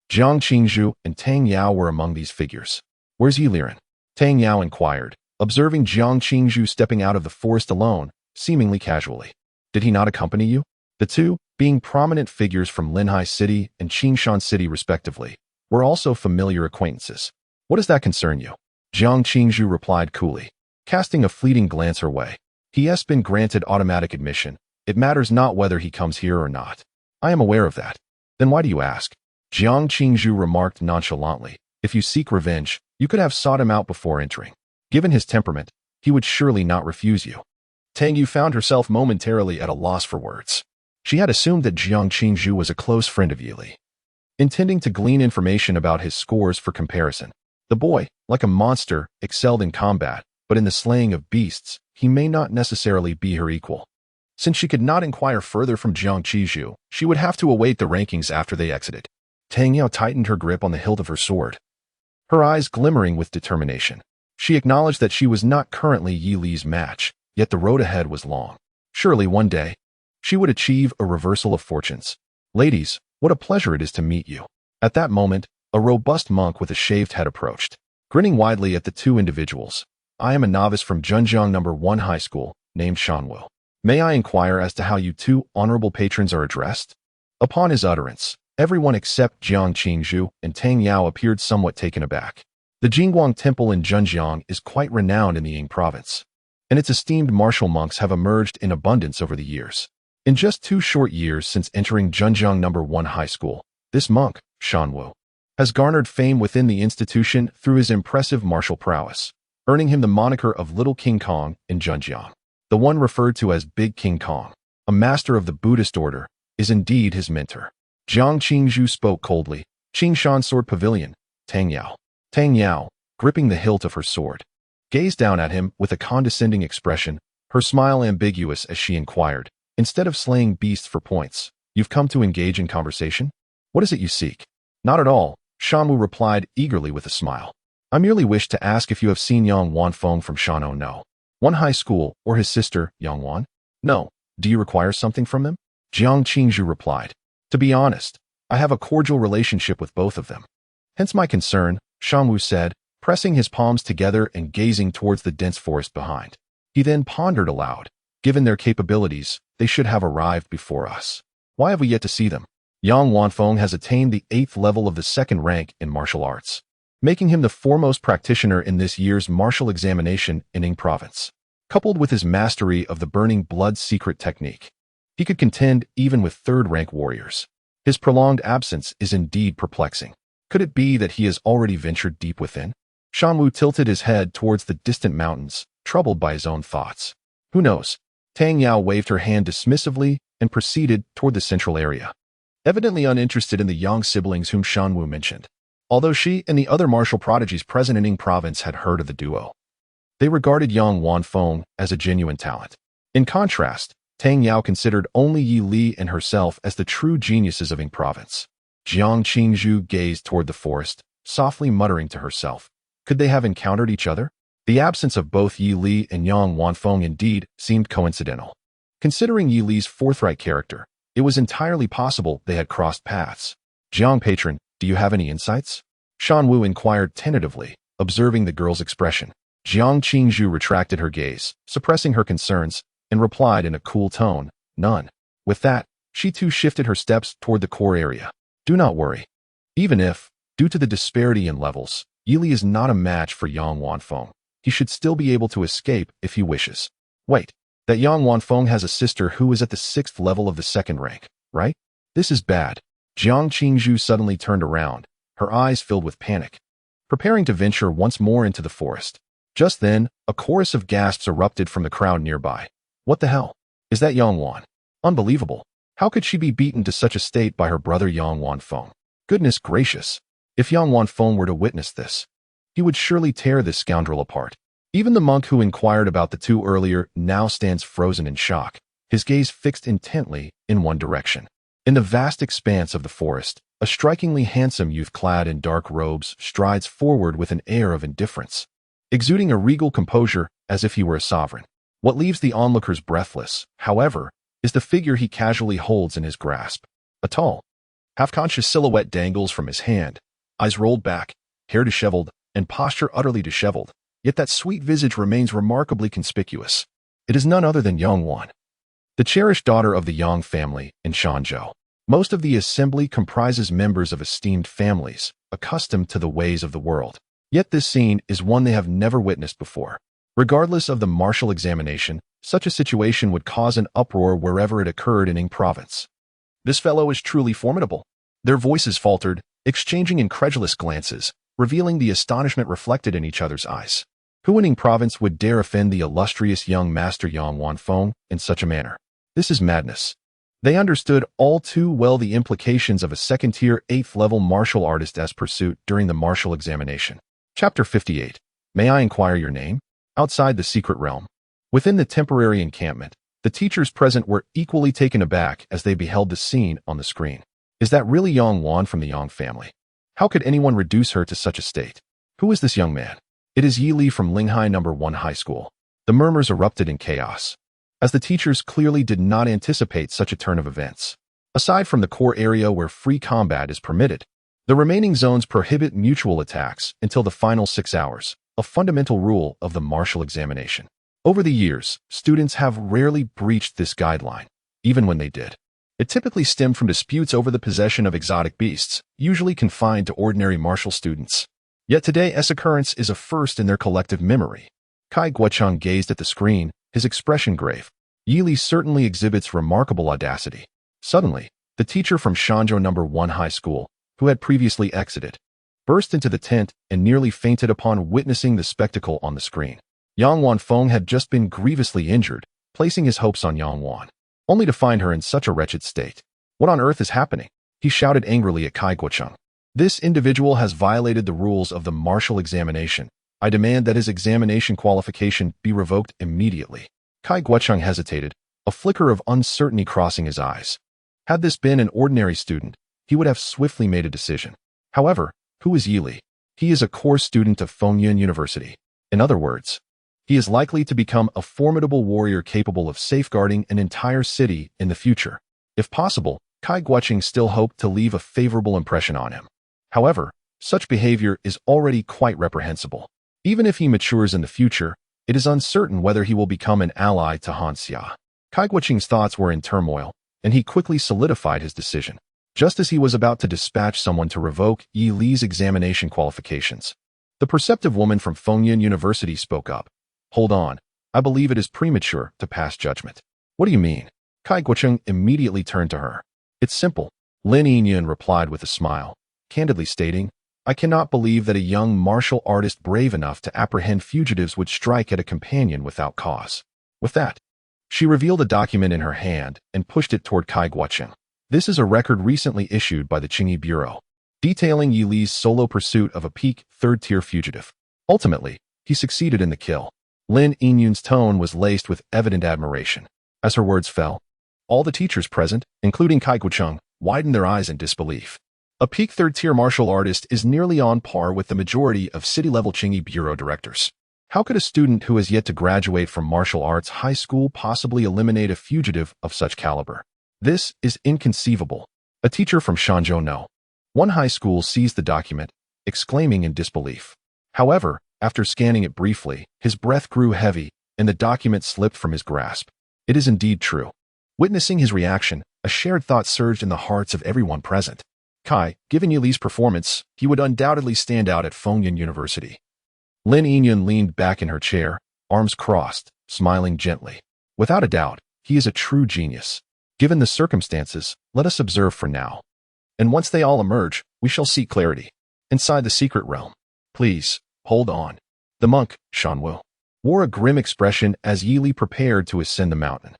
Jiang Qingzhu and Tang Yao were among these figures. "Where's Yiliren?" Tang Yao inquired, observing Jiang Qingzhu stepping out of the forest alone, seemingly casually. "Did he not accompany you?" The two, being prominent figures from Linhai City and Qingshan City respectively, were also familiar acquaintances. "What does that concern you?" Jiang Qingzhu replied coolly, casting a fleeting glance her way. "He has been granted automatic admission. It matters not whether he comes here or not. I am aware of that." "Then why do you ask?" Jiang Qingzhu remarked nonchalantly. "If you seek revenge, you could have sought him out before entering. Given his temperament, he would surely not refuse you." Tang Yu found herself momentarily at a loss for words. She had assumed that Jiang Qingzhu was a close friend of Yili, intending to glean information about his scores for comparison. The boy, like a monster, excelled in combat, but in the slaying of beasts, he may not necessarily be her equal. Since she could not inquire further from Jiang Qingzhu, she would have to await the rankings after they exited. Tang Yao tightened her grip on the hilt of her sword, her eyes glimmering with determination. She acknowledged that she was not currently Yi Li's match, yet the road ahead was long. Surely one day, she would achieve a reversal of fortunes. Ladies, what a pleasure it is to meet you. At that moment, a robust monk with a shaved head approached, grinning widely at the two individuals. I am a novice from Zhenjiang No. 1 High School, named Shanwu. May I inquire as to how you two honorable patrons are addressed? Upon his utterance, everyone except Jiang Qingzhu and Tang Yao appeared somewhat taken aback. The Jingguang Temple in Zhenjiang is quite renowned in the Ying province, and its esteemed martial monks have emerged in abundance over the years. In just 2 short years since entering Zhenjiang No. 1 High School, this monk, Shanwu, has garnered fame within the institution through his impressive martial prowess, earning him the moniker of Little King Kong in Zhenjiang. The one referred to as Big King Kong, a master of the Buddhist order, is indeed his mentor. Jiang Qingzhu spoke coldly. Qingshan Sword Pavilion, Tang Yao. Tang Yao, gripping the hilt of her sword, gazed down at him with a condescending expression, her smile ambiguous as she inquired, instead of slaying beasts for points, you've come to engage in conversation? What is it you seek? Not at all, Shanwu replied eagerly with a smile. I merely wish to ask if you have seen Yang Wanfeng from Shan'ou No. 1 High School, or his sister, Yang Wan? No. Do you require something from them? Jiang Qingzhu replied. To be honest, I have a cordial relationship with both of them. Hence my concern, Shanwu said, pressing his palms together and gazing towards the dense forest behind. He then pondered aloud. Given their capabilities, they should have arrived before us. Why have we yet to see them? Yang Wanfeng has attained the 8th level of the 2nd rank in martial arts, making him the foremost practitioner in this year's martial examination in Ying province. Coupled with his mastery of the Burning Blood secret technique, he could contend even with 3rd-rank warriors. His prolonged absence is indeed perplexing. Could it be that he has already ventured deep within? Shanwu tilted his head towards the distant mountains, troubled by his own thoughts. Who knows? Tang Yao waved her hand dismissively and proceeded toward the central area, evidently uninterested in the young siblings whom Shanwu mentioned. Although she and the other martial prodigies present in Ying province had heard of the duo, they regarded Yang Wanfeng as a genuine talent. In contrast, Tang Yao considered only Yi Li and herself as the true geniuses of Ying province. Jiang Qingzhu gazed toward the forest, softly muttering to herself. Could they have encountered each other? The absence of both Yi Li and Yang Wanfeng indeed seemed coincidental. Considering Yi Li's forthright character, it was entirely possible they had crossed paths. Jiang patron, do you have any insights? Shanwu inquired tentatively, observing the girl's expression. Jiang Qingzhu retracted her gaze, suppressing her concerns, and replied in a cool tone, none. With that, she too shifted her steps toward the core area. Do not worry. Even if, due to the disparity in levels, Yi Li is not a match for Yang Wanfeng, he should still be able to escape if he wishes. Wait, that Yang Wanfeng has a sister who is at the 6th level of the 2nd rank, right? This is bad. Jiang Qingzhu suddenly turned around, her eyes filled with panic, preparing to venture once more into the forest. Just then, a chorus of gasps erupted from the crowd nearby. What the hell? Is that Yang Wan? Unbelievable. How could she be beaten to such a state by her brother Yang Wanfeng? Goodness gracious. If Yang Wanfeng were to witness this, he would surely tear this scoundrel apart. Even the monk who inquired about the two earlier now stands frozen in shock, his gaze fixed intently in one direction. In the vast expanse of the forest, a strikingly handsome youth clad in dark robes strides forward with an air of indifference, exuding a regal composure as if he were a sovereign. What leaves the onlookers breathless, however, is the figure he casually holds in his grasp. A tall, half-conscious silhouette dangles from his hand, eyes rolled back, hair disheveled, and posture utterly disheveled, yet that sweet visage remains remarkably conspicuous. It is none other than Yang Wan, the cherished daughter of the Yang family in Shanzhou. Most of the assembly comprises members of esteemed families, accustomed to the ways of the world. Yet this scene is one they have never witnessed before. Regardless of the martial examination, such a situation would cause an uproar wherever it occurred in Ying province. This fellow is truly formidable. Their voices faltered, exchanging incredulous glances, revealing the astonishment reflected in each other's eyes. Who in Ying province would dare offend the illustrious young master Yang Wanfeng in such a manner? This is madness. They understood all too well the implications of a second-tier 8th-level martial artist as pursuit during the martial examination. Chapter 58. May I inquire your name? Outside the secret realm, within the temporary encampment, the teachers present were equally taken aback as they beheld the scene on the screen. Is that really Yang Wan from the Yang family? How could anyone reduce her to such a state? Who is this young man? It is Yi Li from Linghai No. 1 High School. The murmurs erupted in chaos, as the teachers clearly did not anticipate such a turn of events. Aside from the core area where free combat is permitted, the remaining zones prohibit mutual attacks until the final 6 hours, a fundamental rule of the martial examination. Over the years, students have rarely breached this guideline, even when they did. It typically stemmed from disputes over the possession of exotic beasts, usually confined to ordinary martial students. Yet today, this occurrence is a first in their collective memory. Kai Guocheng gazed at the screen, his expression grave. Yi Li certainly exhibits remarkable audacity. Suddenly, the teacher from Shanzhou No. 1 High School, who had previously exited, burst into the tent and nearly fainted upon witnessing the spectacle on the screen. Yang Wanfeng had just been grievously injured, placing his hopes on Yang Wan, only to find her in such a wretched state. What on earth is happening? He shouted angrily at Kai Guocheng. This individual has violated the rules of the martial examination. I demand that his examination qualification be revoked immediately. Kai Guocheng hesitated, a flicker of uncertainty crossing his eyes. Had this been an ordinary student, he would have swiftly made a decision. However, who is Yi Li? He is a core student of Fengyun University. In other words, he is likely to become a formidable warrior capable of safeguarding an entire city in the future. If possible, Kai Guocheng still hoped to leave a favorable impression on him. However, such behavior is already quite reprehensible. Even if he matures in the future, it is uncertain whether he will become an ally to Han Xia. Kai Guocheng's thoughts were in turmoil, and he quickly solidified his decision. Just as he was about to dispatch someone to revoke Yi Li's examination qualifications, the perceptive woman from Fengyun University spoke up. Hold on, I believe it is premature to pass judgment. What do you mean? Kai Guocheng immediately turned to her. It's simple, Lin Yinyan replied with a smile, candidly stating, I cannot believe that a young martial artist brave enough to apprehend fugitives would strike at a companion without cause. With that, she revealed a document in her hand and pushed it toward Kai Guocheng. This is a record recently issued by the Qingyi Bureau, detailing Yi Li's solo pursuit of a peak third-tier fugitive. Ultimately, he succeeded in the kill. Lin Yinyan's tone was laced with evident admiration. As her words fell, all the teachers present, including Kai Guocheng, widened their eyes in disbelief. A peak third-tier martial artist is nearly on par with the majority of city-level Qingyi Bureau directors. How could a student who has yet to graduate from martial arts high school possibly eliminate a fugitive of such caliber? This is inconceivable. A teacher from Shanzhou No. 1 High School seized the document, exclaiming in disbelief. However, after scanning it briefly, his breath grew heavy, and the document slipped from his grasp. It is indeed true. Witnessing his reaction, a shared thought surged in the hearts of everyone present. Kai, given Yi Li's performance, he would undoubtedly stand out at Fengyun University. Lin Yinyan leaned back in her chair, arms crossed, smiling gently. Without a doubt, he is a true genius. Given the circumstances, let us observe for now. And once they all emerge, we shall see clarity. Inside the secret realm. Please, hold on. The monk, Shanwu, wore a grim expression as Yi Li prepared to ascend the mountain.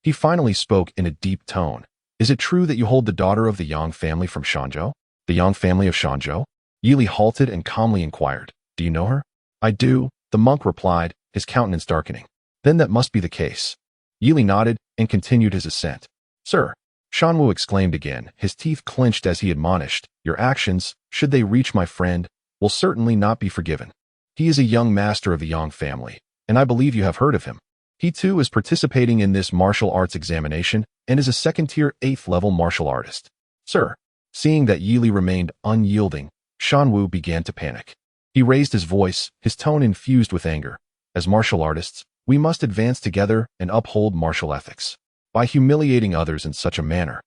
He finally spoke in a deep tone. Is it true that you hold the daughter of the Yang family from Shanzhou? The Yang family of Shanzhou? Yi Li halted and calmly inquired. Do you know her? I do, the monk replied, his countenance darkening. Then that must be the case. Yi Li nodded and continued his ascent. Sir, Shanwu exclaimed again, his teeth clenched as he admonished, your actions, should they reach my friend, will certainly not be forgiven. He is a young master of the Yang family, and I believe you have heard of him. He too is participating in this martial arts examination and is a second-tier 8th-level martial artist. Sir, seeing that Yi Li remained unyielding, Shanwu began to panic. He raised his voice, his tone infused with anger. As martial artists, we must advance together and uphold martial ethics. By humiliating others in such a manner,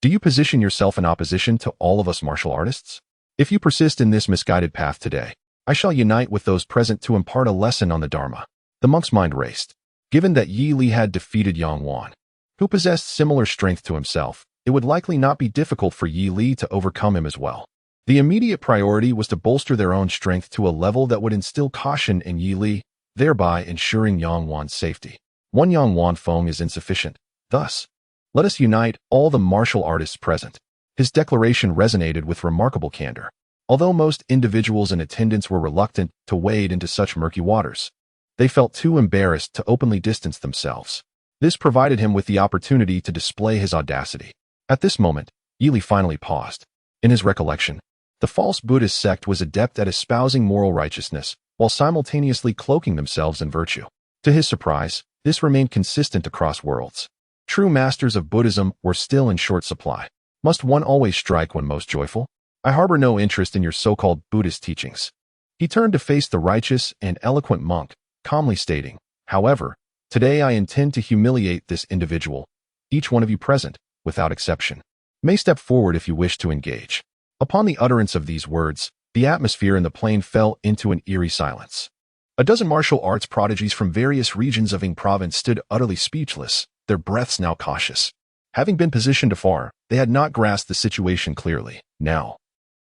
do you position yourself in opposition to all of us martial artists? If you persist in this misguided path today, I shall unite with those present to impart a lesson on the Dharma. The monk's mind raced. Given that Yi Li had defeated Yang Wan, who possessed similar strength to himself, it would likely not be difficult for Yi Li to overcome him as well. The immediate priority was to bolster their own strength to a level that would instill caution in Yi Li, thereby ensuring Yang Wan's safety. One Yang Wanfeng is insufficient. Thus, let us unite all the martial artists present. His declaration resonated with remarkable candor. Although most individuals in attendance were reluctant to wade into such murky waters, they felt too embarrassed to openly distance themselves. This provided him with the opportunity to display his audacity. At this moment, Yili finally paused. In his recollection, the false Buddhist sect was adept at espousing moral righteousness while simultaneously cloaking themselves in virtue. To his surprise, this remained consistent across worlds. True masters of Buddhism were still in short supply. Must one always strike when most joyful? I harbor no interest in your so-called Buddhist teachings. He turned to face the righteous and eloquent monk, calmly stating, however, today I intend to humiliate this individual. Each one of you present, without exception, may step forward if you wish to engage. Upon the utterance of these words, the atmosphere in the plain fell into an eerie silence. A dozen martial arts prodigies from various regions of Ying province stood utterly speechless, their breaths now cautious. Having been positioned afar, they had not grasped the situation clearly. Now,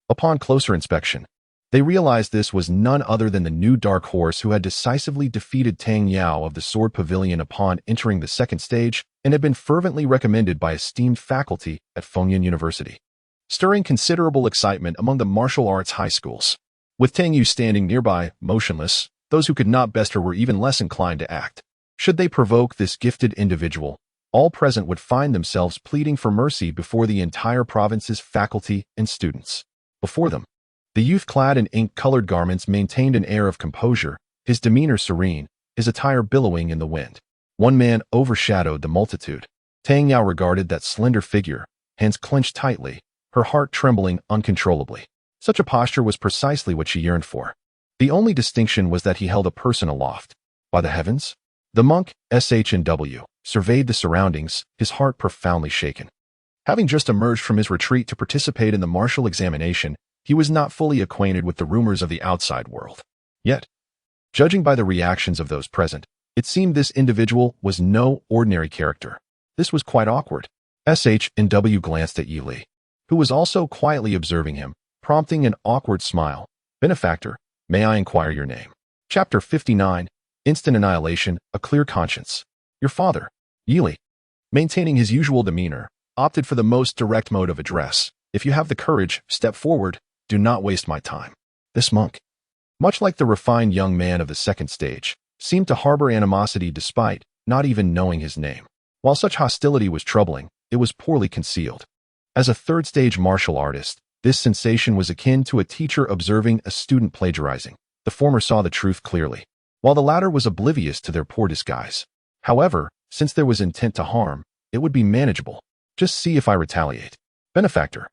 upon closer inspection, they realized this was none other than the new dark horse who had decisively defeated Tang Yao of the Sword Pavilion upon entering the second stage and had been fervently recommended by esteemed faculty at Fengyun University, stirring considerable excitement among the martial arts high schools. With Tang Yu standing nearby, motionless, those who could not best her were even less inclined to act. Should they provoke this gifted individual, all present would find themselves pleading for mercy before the entire province's faculty and students. Before them, the youth clad in ink-colored garments maintained an air of composure, his demeanor serene, his attire billowing in the wind. One man overshadowed the multitude. Tang Yao regarded that slender figure, hands clenched tightly, her heart trembling uncontrollably. Such a posture was precisely what she yearned for. The only distinction was that he held a person aloft. By the heavens! The monk, SH&W, surveyed the surroundings, his heart profoundly shaken. Having just emerged from his retreat to participate in the martial examination, he was not fully acquainted with the rumors of the outside world. Yet, judging by the reactions of those present, it seemed this individual was no ordinary character. This was quite awkward. SH&W glanced at Yili, who was also quietly observing him, prompting an awkward smile. Benefactor, may I inquire your name? Chapter 59, Instant Annihilation, A Clear Conscience. Your father, Yili, maintaining his usual demeanor, opted for the most direct mode of address. If you have the courage, step forward. Do not waste my time. This monk, much like the refined young man of the second stage, seemed to harbor animosity despite not even knowing his name. While such hostility was troubling, it was poorly concealed. As a third-stage martial artist, this sensation was akin to a teacher observing a student plagiarizing. The former saw the truth clearly, while the latter was oblivious to their poor disguise. However, since there was intent to harm, it would be manageable. Just see if I retaliate. Benefactor.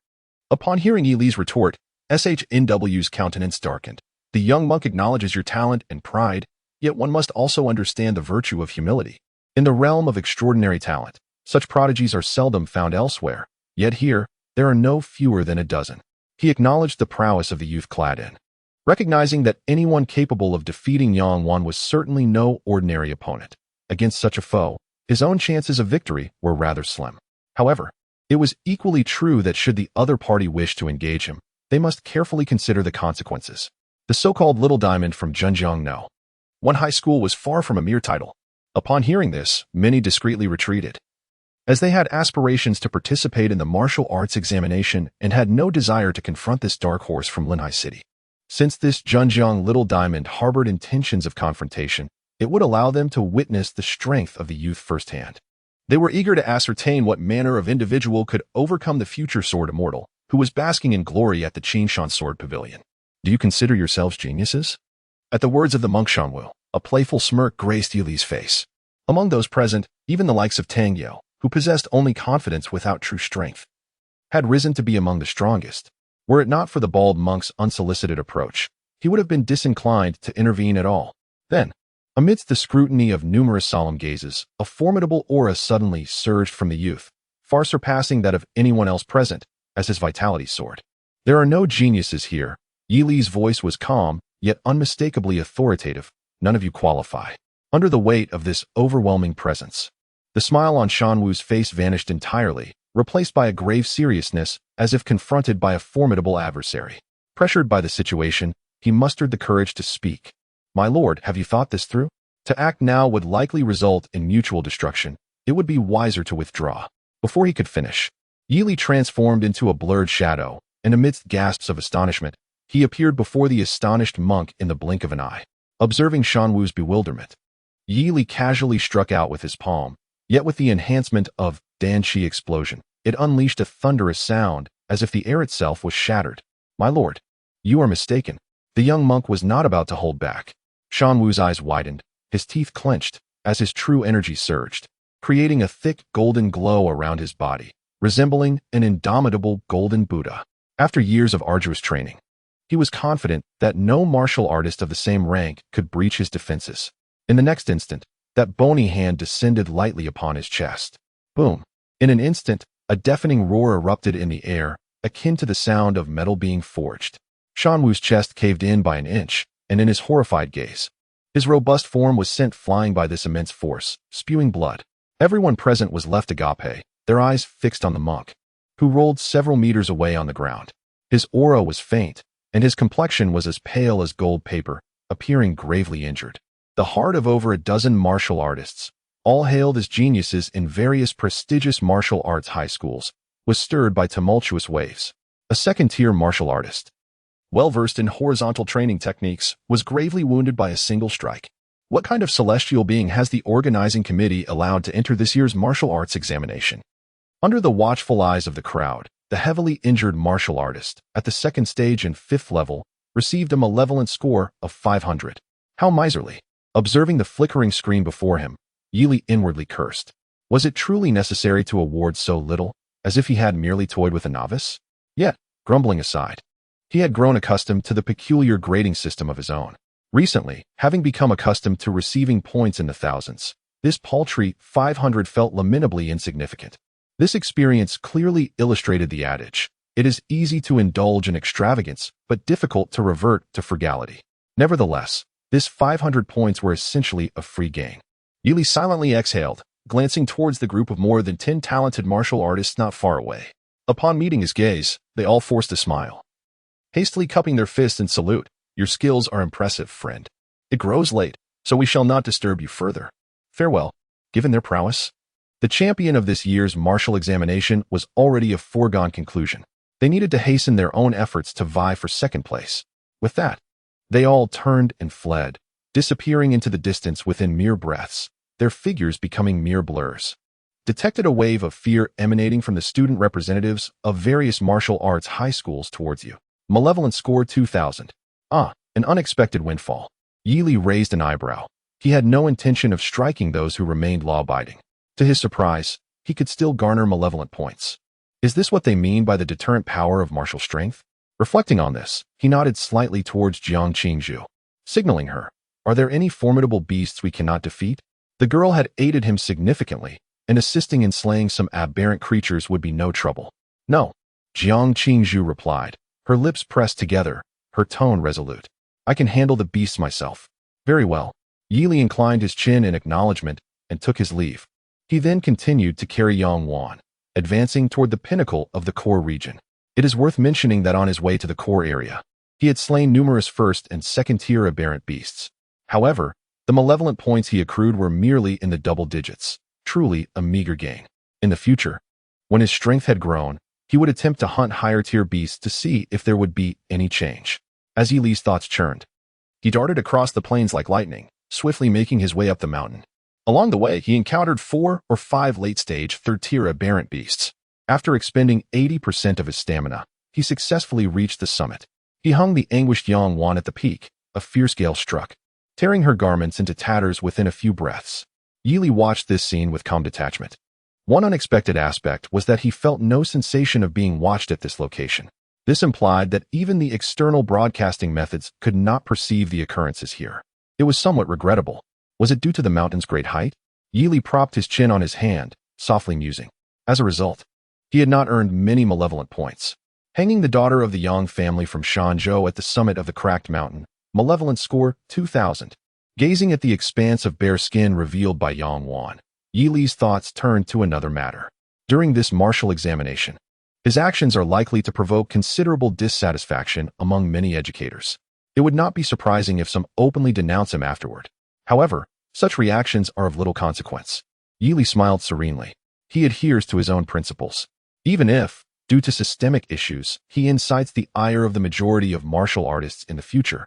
Upon hearing Yili's retort, SH&W's countenance darkened. The young monk acknowledges your talent and pride, yet one must also understand the virtue of humility. In the realm of extraordinary talent, such prodigies are seldom found elsewhere, yet here, there are no fewer than a dozen. He acknowledged the prowess of the youth clad in, recognizing that anyone capable of defeating Yang Wan was certainly no ordinary opponent. Against such a foe, his own chances of victory were rather slim. However, it was equally true that should the other party wish to engage him, they must carefully consider the consequences. The so-called Little Diamond from Zhenjiang No. One high school was far from a mere title. Upon hearing this, many discreetly retreated, as they had aspirations to participate in the martial arts examination and had no desire to confront this dark horse from Linhai City. Since this Zhenjiang Little Diamond harbored intentions of confrontation, it would allow them to witness the strength of the youth firsthand. They were eager to ascertain what manner of individual could overcome the future sword immortal, who was basking in glory at the Qinshan Sword Pavilion. Do you consider yourselves geniuses? At the words of the monk Shanwu, a playful smirk graced Yili's face. Among those present, even the likes of Tang Yao, who possessed only confidence without true strength, had risen to be among the strongest. Were it not for the bald monk's unsolicited approach, he would have been disinclined to intervene at all. Then, amidst the scrutiny of numerous solemn gazes, a formidable aura suddenly surged from the youth, far surpassing that of anyone else present, as his vitality soared. There are no geniuses here. Yili's voice was calm, yet unmistakably authoritative. None of you qualify. Under the weight of this overwhelming presence, the smile on Shanwu's face vanished entirely, replaced by a grave seriousness, as if confronted by a formidable adversary. Pressured by the situation, he mustered the courage to speak. My lord, have you thought this through? To act now would likely result in mutual destruction. It would be wiser to withdraw. Before he could finish, Yili transformed into a blurred shadow, and amidst gasps of astonishment, he appeared before the astonished monk in the blink of an eye. Observing Shanwu's bewilderment, Yili casually struck out with his palm, yet with the enhancement of Danqi explosion. It unleashed a thunderous sound, as if the air itself was shattered. "My lord, you are mistaken." The young monk was not about to hold back. Shan Wu's eyes widened, his teeth clenched, as his true energy surged, creating a thick golden glow around his body, resembling an indomitable golden Buddha. After years of arduous training, he was confident that no martial artist of the same rank could breach his defenses. In the next instant, that bony hand descended lightly upon his chest. Boom! In an instant, a deafening roar erupted in the air, akin to the sound of metal being forged. Shan Wu's chest caved in by an inch, and in his horrified gaze, his robust form was sent flying by this immense force, spewing blood. Everyone present was left agape, their eyes fixed on the monk, who rolled several meters away on the ground. His aura was faint, and his complexion was as pale as gold paper, appearing gravely injured. The heart of over a dozen martial artists, all hailed as geniuses in various prestigious martial arts high schools, was stirred by tumultuous waves. A second-tier martial artist, well-versed in horizontal training techniques, was gravely wounded by a single strike. What kind of celestial being has the organizing committee allowed to enter this year's martial arts examination? Under the watchful eyes of the crowd, the heavily injured martial artist, at the second stage and fifth level, received a malevolent score of 500. How miserly! Observing the flickering screen before him, Yili inwardly cursed. Was it truly necessary to award so little, as if he had merely toyed with a novice? Yet, grumbling aside, he had grown accustomed to the peculiar grading system of his own. Recently, having become accustomed to receiving points in the thousands, this paltry 500 felt lamentably insignificant. This experience clearly illustrated the adage, "It is easy to indulge in extravagance, but difficult to revert to frugality." Nevertheless, this 500 points were essentially a free gain. Yili silently exhaled, glancing towards the group of more than 10 talented martial artists not far away. Upon meeting his gaze, they all forced a smile, hastily cupping their fists in salute. "Your skills are impressive, friend. It grows late, so we shall not disturb you further. Farewell." Given their prowess, the champion of this year's martial examination was already a foregone conclusion. They needed to hasten their own efforts to vie for second place. With that, they all turned and fled, disappearing into the distance within mere breaths, their figures becoming mere blurs. Detected a wave of fear emanating from the student representatives of various martial arts high schools towards you. Malevolent score 2000. Ah, an unexpected windfall. Yili raised an eyebrow. He had no intention of striking those who remained law-abiding. To his surprise, he could still garner malevolent points. Is this what they mean by the deterrent power of martial strength? Reflecting on this, he nodded slightly towards Jiang Qingzhu, signaling her, "Are there any formidable beasts we cannot defeat?" The girl had aided him significantly, and assisting in slaying some aberrant creatures would be no trouble. "No," Jiang Qingzhu replied, her lips pressed together, her tone resolute. "I can handle the beasts myself." "Very well." Yili inclined his chin in acknowledgement and took his leave. He then continued to carry Yang Wan, advancing toward the pinnacle of the core region. It is worth mentioning that on his way to the core area, he had slain numerous first and second-tier aberrant beasts. However, the malevolent points he accrued were merely in the double digits, truly a meager gain. In the future, when his strength had grown, he would attempt to hunt higher-tier beasts to see if there would be any change. As Yili's thoughts churned, he darted across the plains like lightning, swiftly making his way up the mountain. Along the way, he encountered 4 or 5 late-stage third-tier aberrant beasts. After expending 80% of his stamina, he successfully reached the summit. He hung the anguished Yang Wan at the peak. A fierce gale struck, tearing her garments into tatters within a few breaths. Yili watched this scene with calm detachment. One unexpected aspect was that he felt no sensation of being watched at this location. This implied that even the external broadcasting methods could not perceive the occurrences here. It was somewhat regrettable. Was it due to the mountain's great height? Yili propped his chin on his hand, softly musing. As a result, he had not earned many malevolent points. Hanging the daughter of the Yang family from Shanzhou at the summit of the cracked mountain, malevolent score 2000. Gazing at the expanse of bare skin revealed by Yang Wan, Yili's thoughts turned to another matter. During this martial examination, his actions are likely to provoke considerable dissatisfaction among many educators. It would not be surprising if some openly denounce him afterward. However, such reactions are of little consequence. Yili smiled serenely. He adheres to his own principles. Even if, due to systemic issues, he incites the ire of the majority of martial artists in the future,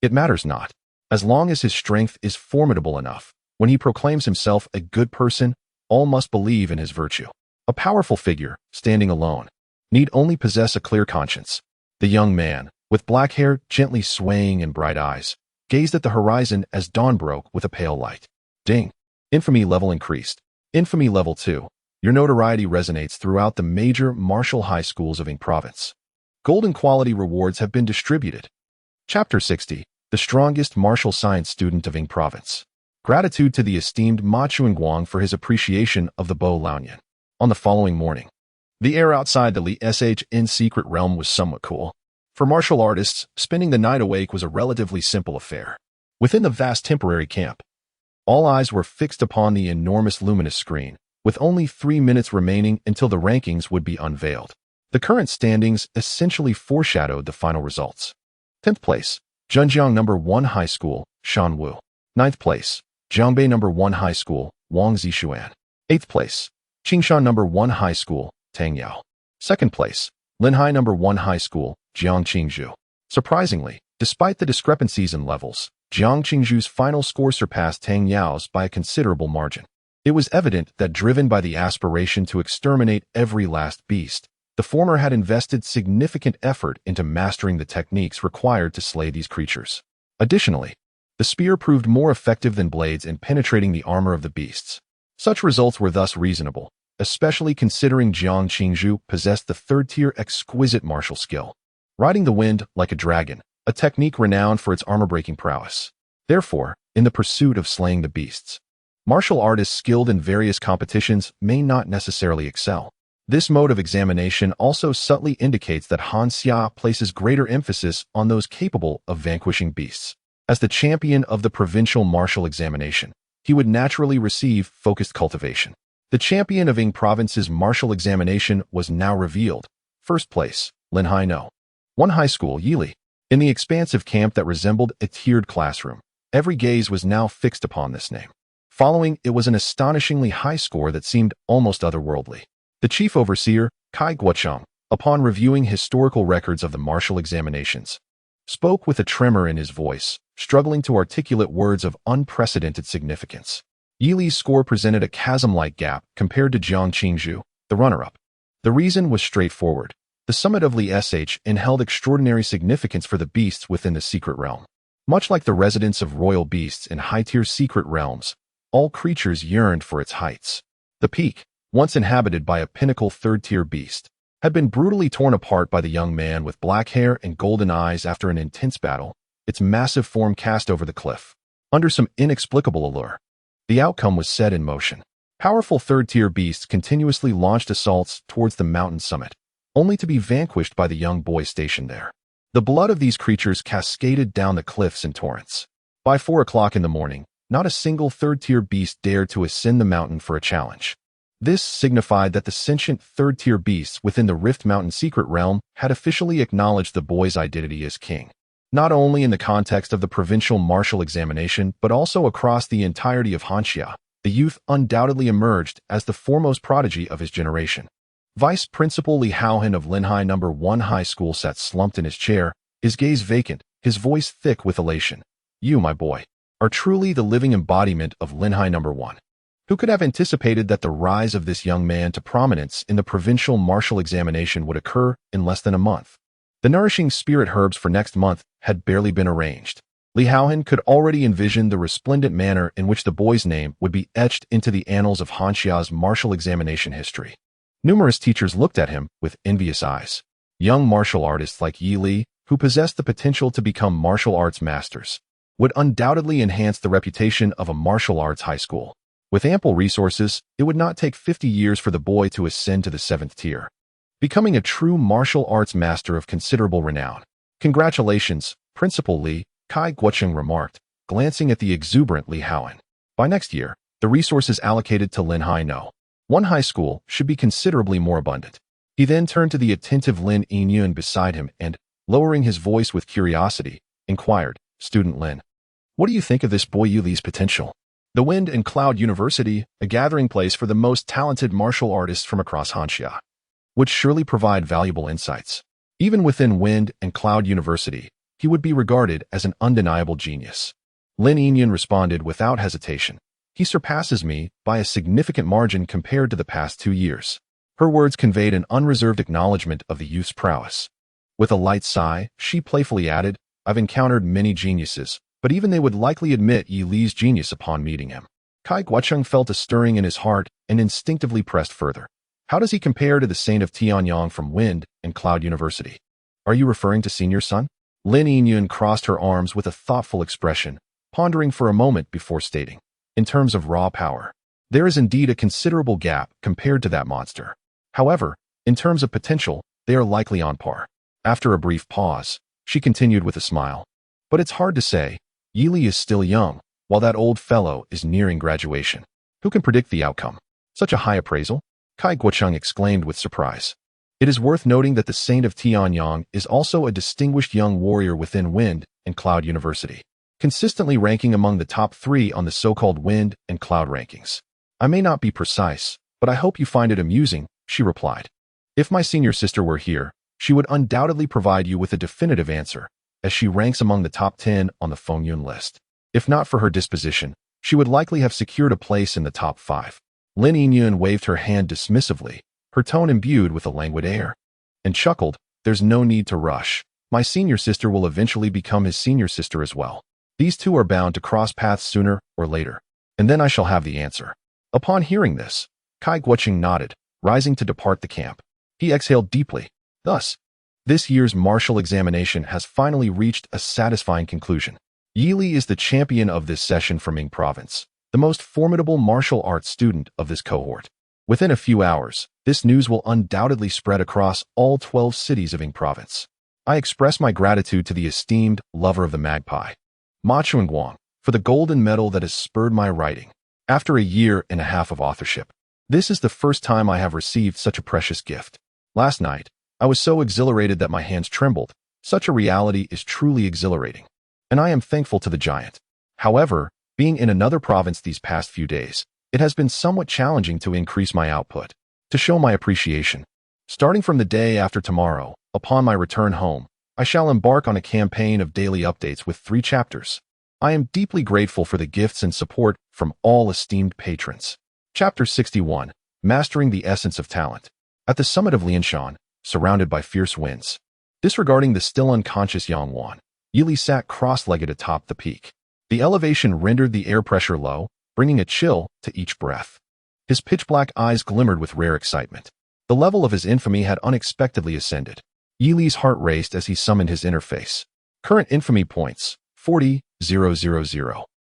it matters not. As long as his strength is formidable enough, when he proclaims himself a good person, all must believe in his virtue. A powerful figure, standing alone, need only possess a clear conscience. The young man, with black hair gently swaying and bright eyes, gazed at the horizon as dawn broke with a pale light. Ding! Infamy level increased. Infamy level 2. Your notoriety resonates throughout the major martial high schools of Ing Province. Golden quality rewards have been distributed. Chapter 60. The strongest martial science student of Ing Province. Gratitude to the esteemed Ma Chuanguang for his appreciation of the Bo Laonian. On the following morning, the air outside the Li Shn secret realm was somewhat cool. For martial artists, spending the night awake was a relatively simple affair. Within the vast temporary camp, all eyes were fixed upon the enormous luminous screen, with only 3 minutes remaining until the rankings would be unveiled. The current standings essentially foreshadowed the final results. 10th place, Zhenjiang No. 1 High School, Shan Wu. 9th place, Jiangbei No. 1 High School, Wang Zixuan. 8th place, Qingshan No. 1 High School, Tang Yao. 2nd place, Linhai No. 1 High School, Jiang Qingzhu. Surprisingly, despite the discrepancies in levels, Jiang Qingzhu's final score surpassed Tang Yao's by a considerable margin. It was evident that, driven by the aspiration to exterminate every last beast, the former had invested significant effort into mastering the techniques required to slay these creatures. Additionally, the spear proved more effective than blades in penetrating the armor of the beasts. Such results were thus reasonable, especially considering Jiang Qingzhu possessed the third-tier exquisite martial skill, riding the wind like a dragon, a technique renowned for its armor-breaking prowess. Therefore, in the pursuit of slaying the beasts, martial artists skilled in various competitions may not necessarily excel. This mode of examination also subtly indicates that Han Xia places greater emphasis on those capable of vanquishing beasts. As the champion of the provincial martial examination, he would naturally receive focused cultivation. The champion of Ing Province's martial examination was now revealed. 1st place, Linhai No. 1 High School, Yili. In the expansive camp that resembled a tiered classroom, every gaze was now fixed upon this name. Following it was an astonishingly high score that seemed almost otherworldly. The chief overseer, Kai Guocheng, upon reviewing historical records of the martial examinations, spoke with a tremor in his voice, struggling to articulate words of unprecedented significance. Yili's score presented a chasm-like gap compared to Jiang Qingzhu, the runner-up. The reason was straightforward. The summit of Li Shn held extraordinary significance for the beasts within the secret realm. Much like the residence of royal beasts in high-tier secret realms, all creatures yearned for its heights. The peak, once inhabited by a pinnacle third-tier beast, had been brutally torn apart by the young man with black hair and golden eyes after an intense battle, its massive form cast over the cliff. Under some inexplicable allure, the outcome was set in motion. Powerful third-tier beasts continuously launched assaults towards the mountain summit, only to be vanquished by the young boy stationed there. The blood of these creatures cascaded down the cliffs in torrents. By 4 o'clock in the morning, not a single third-tier beast dared to ascend the mountain for a challenge. This signified that the sentient third-tier beasts within the Rift Mountain secret realm had officially acknowledged the boy's identity as king. Not only in the context of the provincial martial examination, but also across the entirety of Hanxia, the youth undoubtedly emerged as the foremost prodigy of his generation. Vice Principal Li Haohan of Linhai No. 1 High School sat slumped in his chair, his gaze vacant, his voice thick with elation. You, my boy, are truly the living embodiment of Linhai No. 1. Who could have anticipated that the rise of this young man to prominence in the provincial martial examination would occur in less than a month? The nourishing spirit herbs for next month had barely been arranged. Li Haohan could already envision the resplendent manner in which the boy's name would be etched into the annals of Hanxia's martial examination history. Numerous teachers looked at him with envious eyes. Young martial artists like Yi Li, who possessed the potential to become martial arts masters, would undoubtedly enhance the reputation of a martial arts high school. With ample resources, it would not take 50 years for the boy to ascend to the 7th tier, becoming a true martial arts master of considerable renown. Congratulations, Principal Li, Kai Guocheng remarked, glancing at the exuberant Li Haohan. By next year, the resources allocated to Linhai No. 1 High School should be considerably more abundant. He then turned to the attentive Lin Yinyun beside him and, lowering his voice with curiosity, inquired, Student Lin, what do you think of this boy Yuli's potential? The Wind and Cloud University, a gathering place for the most talented martial artists from across Hanxia, would surely provide valuable insights. Even within Wind and Cloud University, he would be regarded as an undeniable genius. Lin Yinyun responded without hesitation. He surpasses me by a significant margin compared to the past 2 years. Her words conveyed an unreserved acknowledgement of the youth's prowess. With a light sigh, she playfully added, I've encountered many geniuses, but even they would likely admit Yi Li's genius upon meeting him. Kai Guocheng felt a stirring in his heart and instinctively pressed further. How does he compare to the saint of Tianyang from Wind and Cloud University? Are you referring to senior son? Lin Yingyun crossed her arms with a thoughtful expression, pondering for a moment before stating, in terms of raw power, there is indeed a considerable gap compared to that monster. However, in terms of potential, they are likely on par. After a brief pause, she continued with a smile. But it's hard to say. Yi Li is still young, while that old fellow is nearing graduation. Who can predict the outcome? Such a high appraisal? Kai Guocheng exclaimed with surprise. It is worth noting that the Saint of Tianyang is also a distinguished young warrior within Wind and Cloud University, consistently ranking among the top 3 on the so-called Wind and Cloud rankings. I may not be precise, but I hope you find it amusing, she replied. If my senior sister were here, she would undoubtedly provide you with a definitive answer, as she ranks among the top 10 on the Fengyun list. If not for her disposition, she would likely have secured a place in the top 5. Lin Yingyun waved her hand dismissively, her tone imbued with a languid air, and chuckled, there's no need to rush. My senior sister will eventually become his senior sister as well. These two are bound to cross paths sooner or later, and then I shall have the answer. Upon hearing this, Kai Guocheng nodded, rising to depart the camp. He exhaled deeply. Thus, this year's martial examination has finally reached a satisfying conclusion. Yi Li is the champion of this session from Ming Province, the most formidable martial arts student of this cohort. Within a few hours, this news will undoubtedly spread across all 12 cities of Ming Province. I express my gratitude to the esteemed lover of the magpie, Ma Chunguang, for the golden medal that has spurred my writing. After a year and a half of authorship, this is the first time I have received such a precious gift. Last night, I was so exhilarated that my hands trembled. Such a reality is truly exhilarating, and I am thankful to the giant. However, being in another province these past few days, it has been somewhat challenging to increase my output. To show my appreciation, starting from the day after tomorrow, upon my return home, I shall embark on a campaign of daily updates with 3 chapters. I am deeply grateful for the gifts and support from all esteemed patrons. Chapter 61, Mastering the Essence of Talent. At the summit of Lianshan, surrounded by fierce winds, disregarding the still unconscious Yang Wan, Yi Li sat cross-legged atop the peak. The elevation rendered the air pressure low, bringing a chill to each breath. His pitch-black eyes glimmered with rare excitement. The level of his infamy had unexpectedly ascended. Yi Li's heart raced as he summoned his interface. Current infamy points, 40,000.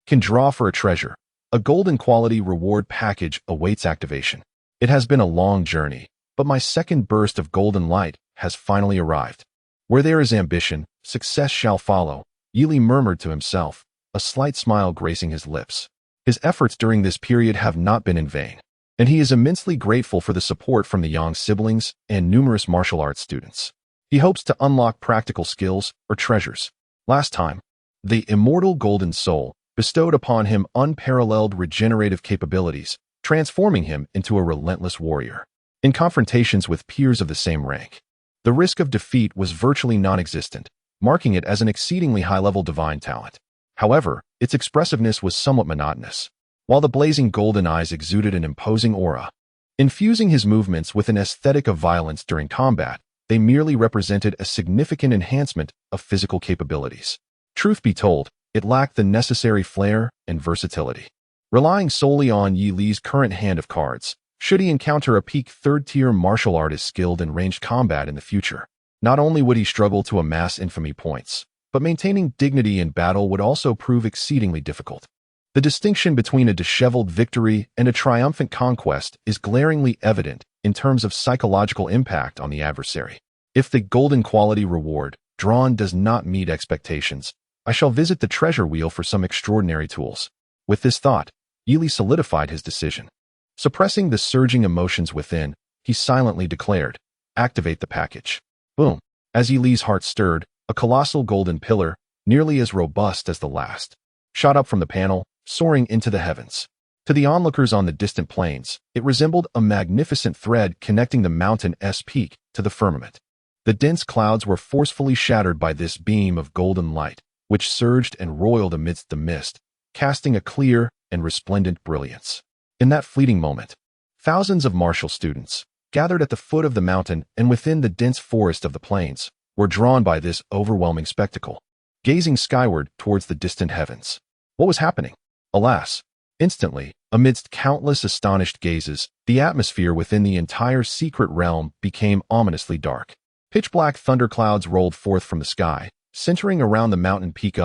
Can draw for a treasure. A golden quality reward package awaits activation. It has been a long journey, but my second burst of golden light has finally arrived. Where there is ambition, success shall follow, Yi Li murmured to himself, a slight smile gracing his lips. His efforts during this period have not been in vain, and he is immensely grateful for the support from the Yang siblings and numerous martial arts students. He hopes to unlock practical skills or treasures. Last time, the immortal golden soul bestowed upon him unparalleled regenerative capabilities, transforming him into a relentless warrior. In confrontations with peers of the same rank, the risk of defeat was virtually non-existent, marking it as an exceedingly high-level divine talent. However, its expressiveness was somewhat monotonous, while the blazing golden eyes exuded an imposing aura. Infusing his movements with an aesthetic of violence during combat, they merely represented a significant enhancement of physical capabilities. Truth be told, it lacked the necessary flair and versatility. Relying solely on Yi Li's current hand of cards, should he encounter a peak 3rd-tier martial artist skilled in ranged combat in the future, not only would he struggle to amass infamy points, but maintaining dignity in battle would also prove exceedingly difficult. The distinction between a disheveled victory and a triumphant conquest is glaringly evident in terms of psychological impact on the adversary. If the golden quality reward drawn does not meet expectations, I shall visit the treasure wheel for some extraordinary tools. With this thought, Yi Li solidified his decision. Suppressing the surging emotions within, he silently declared, activate the package. Boom. As Yi Li's heart stirred, a colossal golden pillar, nearly as robust as the last, shot up from the panel, soaring into the heavens. To the onlookers on the distant plains, it resembled a magnificent thread connecting the mountain's peak to the firmament. The dense clouds were forcefully shattered by this beam of golden light, which surged and roiled amidst the mist, casting a clear and resplendent brilliance. In that fleeting moment, thousands of martial students, gathered at the foot of the mountain and within the dense forest of the plains, were drawn by this overwhelming spectacle, gazing skyward towards the distant heavens. What was happening? Alas! Instantly, amidst countless astonished gazes, the atmosphere within the entire secret realm became ominously dark. Pitch-black thunderclouds rolled forth from the sky, centering around the mountain peak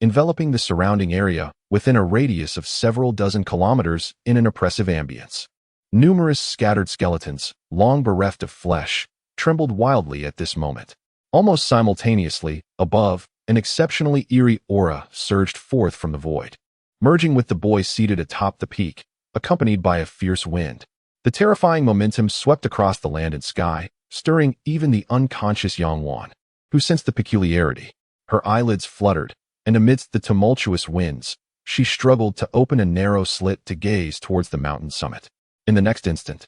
enveloping the surrounding area within a radius of several dozen kilometers in an oppressive ambience. Numerous scattered skeletons, long bereft of flesh, trembled wildly at this moment. Almost simultaneously, above, an exceptionally eerie aura surged forth from the void, merging with the boy seated atop the peak, accompanied by a fierce wind. The terrifying momentum swept across the land and sky, stirring even the unconscious Yangwan, who sensed the peculiarity. Her eyelids fluttered, and amidst the tumultuous winds, she struggled to open a narrow slit to gaze towards the mountain summit. In the next instant,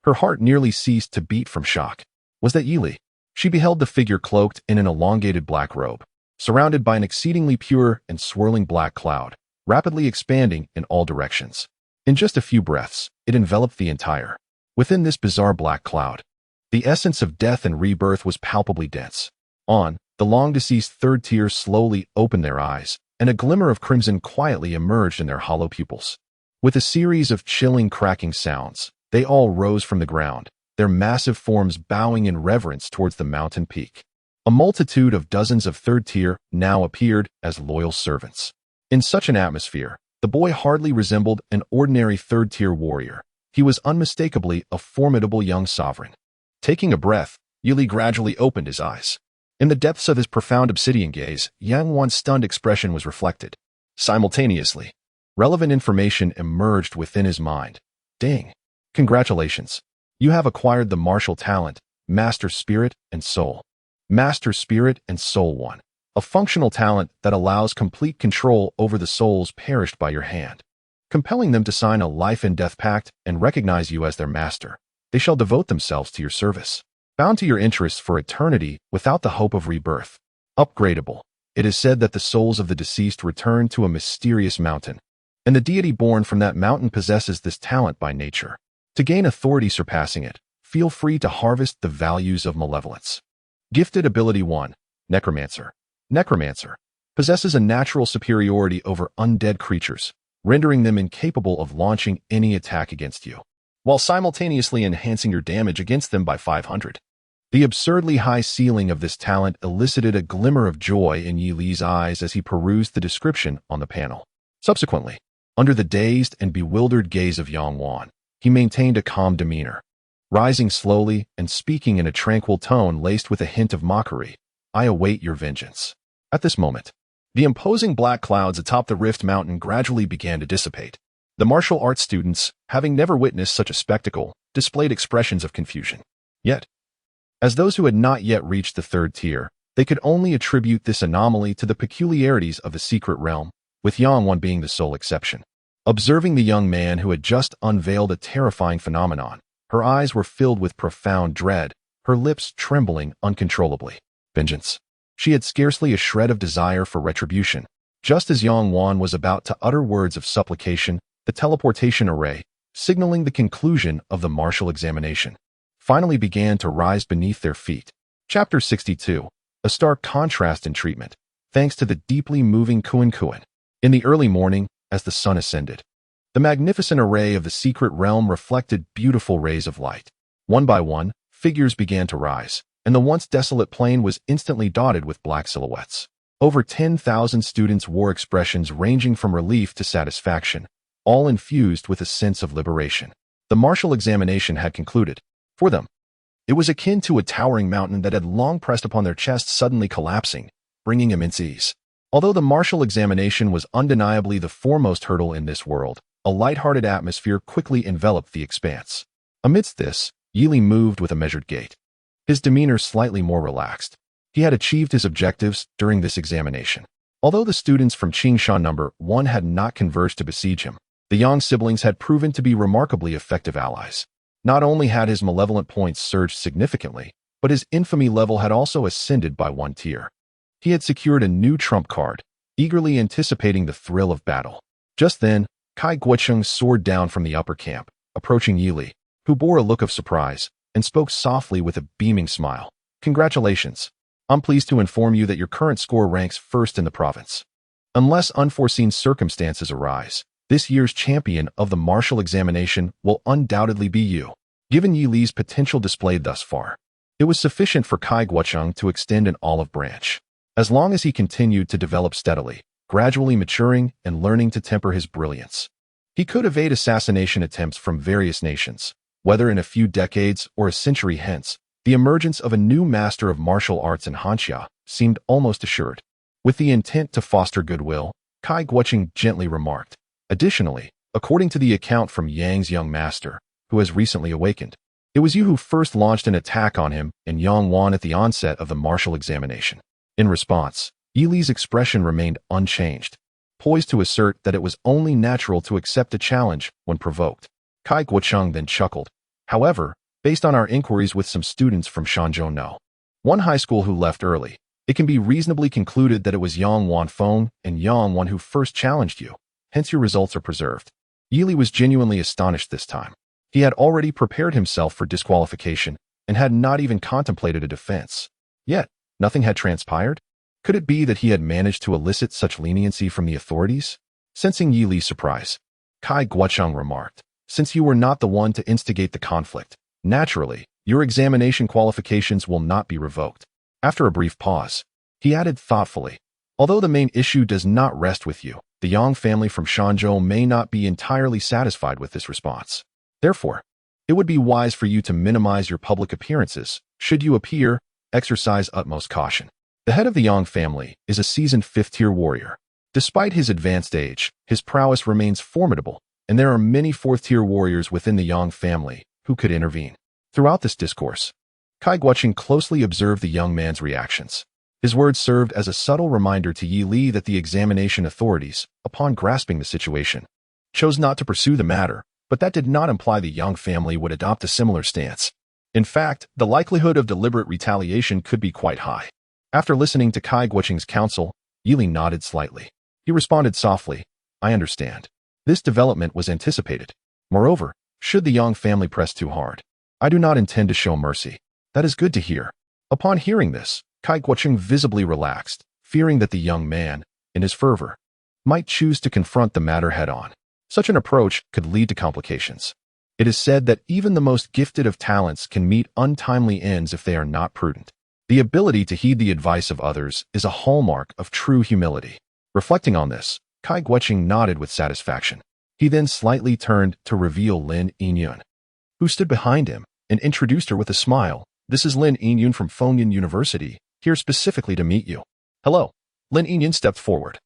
her heart nearly ceased to beat from shock. Was that Yili? She beheld the figure cloaked in an elongated black robe, surrounded by an exceedingly pure and swirling black cloud, rapidly expanding in all directions. In just a few breaths, it enveloped the entire. Within this bizarre black cloud, the essence of death and rebirth was palpably dense. The long-deceased third tier slowly opened their eyes, and a glimmer of crimson quietly emerged in their hollow pupils. With a series of chilling cracking sounds, they all rose from the ground, their massive forms bowing in reverence towards the mountain peak. A multitude of dozens of third tier now appeared as loyal servants. In such an atmosphere, the boy hardly resembled an ordinary third tier warrior. He was unmistakably a formidable young sovereign. Taking a breath, Yili gradually opened his eyes. In the depths of his profound obsidian gaze, Yangwan's stunned expression was reflected. Simultaneously, relevant information emerged within his mind. Ding! Congratulations! You have acquired the martial talent, Master Spirit and Soul. Master Spirit and Soul 1. A functional talent that allows complete control over the souls perished by your hand, compelling them to sign a life and death pact and recognize you as their master. They shall devote themselves to your service, bound to your interests for eternity without the hope of rebirth. Upgradable. It is said that the souls of the deceased return to a mysterious mountain, and the deity born from that mountain possesses this talent by nature. To gain authority surpassing it, feel free to harvest the values of malevolence. Gifted Ability 1. Necromancer. Necromancer possesses a natural superiority over undead creatures, rendering them incapable of launching any attack against you, while simultaneously enhancing your damage against them by 500. The absurdly high ceiling of this talent elicited a glimmer of joy in Yi Li's eyes as he perused the description on the panel. Subsequently, under the dazed and bewildered gaze of Yangwan, he maintained a calm demeanor, rising slowly and speaking in a tranquil tone laced with a hint of mockery. I await your vengeance. At this moment, the imposing black clouds atop the Rift Mountain gradually began to dissipate. The martial arts students, having never witnessed such a spectacle, displayed expressions of confusion. Yet, as those who had not yet reached the third tier, they could only attribute this anomaly to the peculiarities of the secret realm, with Yangwan being the sole exception. Observing the young man who had just unveiled a terrifying phenomenon, her eyes were filled with profound dread, her lips trembling uncontrollably. Vengeance. She had scarcely a shred of desire for retribution. Just as Yangwan was about to utter words of supplication, the teleportation array, signaling the conclusion of the martial examination, finally began to rise beneath their feet. Chapter 62. A stark contrast in treatment, thanks to the deeply moving Kuan. In the early morning, as the sun ascended, the magnificent array of the secret realm reflected beautiful rays of light. One by one, figures began to rise, and the once desolate plain was instantly dotted with black silhouettes. Over 10,000 students wore expressions ranging from relief to satisfaction, all infused with a sense of liberation. The martial examination had concluded. For them, it was akin to a towering mountain that had long pressed upon their chests suddenly collapsing, bringing immense ease. Although the martial examination was undeniably the foremost hurdle in this world, a light-hearted atmosphere quickly enveloped the expanse. Amidst this, Yili moved with a measured gait, his demeanor slightly more relaxed. He had achieved his objectives during this examination. Although the students from Qingshan No. 1 had not converged to besiege him, the Yang siblings had proven to be remarkably effective allies. Not only had his malevolent points surged significantly, but his infamy level had also ascended by 1 tier. He had secured a new trump card, eagerly anticipating the thrill of battle. Just then, Kai Guocheng soared down from the upper camp, approaching Yili, who bore a look of surprise. and spoke softly with a beaming smile. Congratulations. I'm pleased to inform you that your current score ranks first in the province. Unless unforeseen circumstances arise, this year's champion of the martial examination will undoubtedly be you. Given Yi Li's potential displayed thus far, it was sufficient for Kai Guocheng to extend an olive branch. As long as he continued to develop steadily, gradually maturing and learning to temper his brilliance, he could evade assassination attempts from various nations. Whether in a few decades or a century hence, the emergence of a new master of martial arts in Hanxia seemed almost assured. With the intent to foster goodwill, Kai Guocheng gently remarked, "Additionally, according to the account from Yang's young master, who has recently awakened, it was you who first launched an attack on him and Yang Wan at the onset of the martial examination." In response, Yi Li's expression remained unchanged, poised to assert that it was only natural to accept a challenge when provoked. Kai Guocheng then chuckled. "However, based on our inquiries with some students from Shanzhou No. 1 high school who left early, it can be reasonably concluded that it was Yang Wan Feng and Yang Wan who first challenged you, hence your results are preserved." Yi Li was genuinely astonished this time. He had already prepared himself for disqualification and had not even contemplated a defense. Yet, nothing had transpired? Could it be that he had managed to elicit such leniency from the authorities? Sensing Yi Li's surprise, Kai Guocheng remarked, "Since you were not the one to instigate the conflict, naturally, your examination qualifications will not be revoked." After a brief pause, he added thoughtfully, "Although the main issue does not rest with you, the Yang family from Shanzhou may not be entirely satisfied with this response. Therefore, it would be wise for you to minimize your public appearances. Should you appear, exercise utmost caution." The head of the Yang family is a seasoned fifth-tier warrior. Despite his advanced age, his prowess remains formidable, and there are many fourth-tier warriors within the Yang family who could intervene. Throughout this discourse, Kai Guocheng closely observed the young man's reactions. His words served as a subtle reminder to Yi Li that the examination authorities, upon grasping the situation, chose not to pursue the matter, but that did not imply the Yang family would adopt a similar stance. In fact, the likelihood of deliberate retaliation could be quite high. After listening to Kai Guocheng's counsel, Yi Li nodded slightly. He responded softly, "I understand. This development was anticipated. Moreover, should the Yang family press too hard, I do not intend to show mercy." "That is good to hear." Upon hearing this, Kai Guocheng visibly relaxed, fearing that the young man, in his fervor, might choose to confront the matter head-on. Such an approach could lead to complications. It is said that even the most gifted of talents can meet untimely ends if they are not prudent. The ability to heed the advice of others is a hallmark of true humility. Reflecting on this, Kai Guocheng nodded with satisfaction. He then slightly turned to reveal Lin Yinyun, who stood behind him, and introduced her with a smile. "This is Lin Yinyun from Fengyun University, here specifically to meet you." "Hello." Lin Yinyun stepped forward,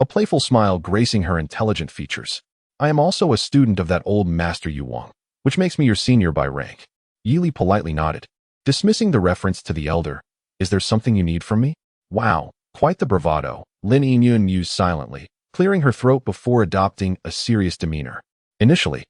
a playful smile gracing her intelligent features. "I am also a student of that old master Yu Wang, which makes me your senior by rank." Yi Li politely nodded, dismissing the reference to the elder. "Is there something you need from me?" "Wow, quite the bravado," Lin Yinyun mused silently, clearing her throat before adopting a serious demeanor. "Initially,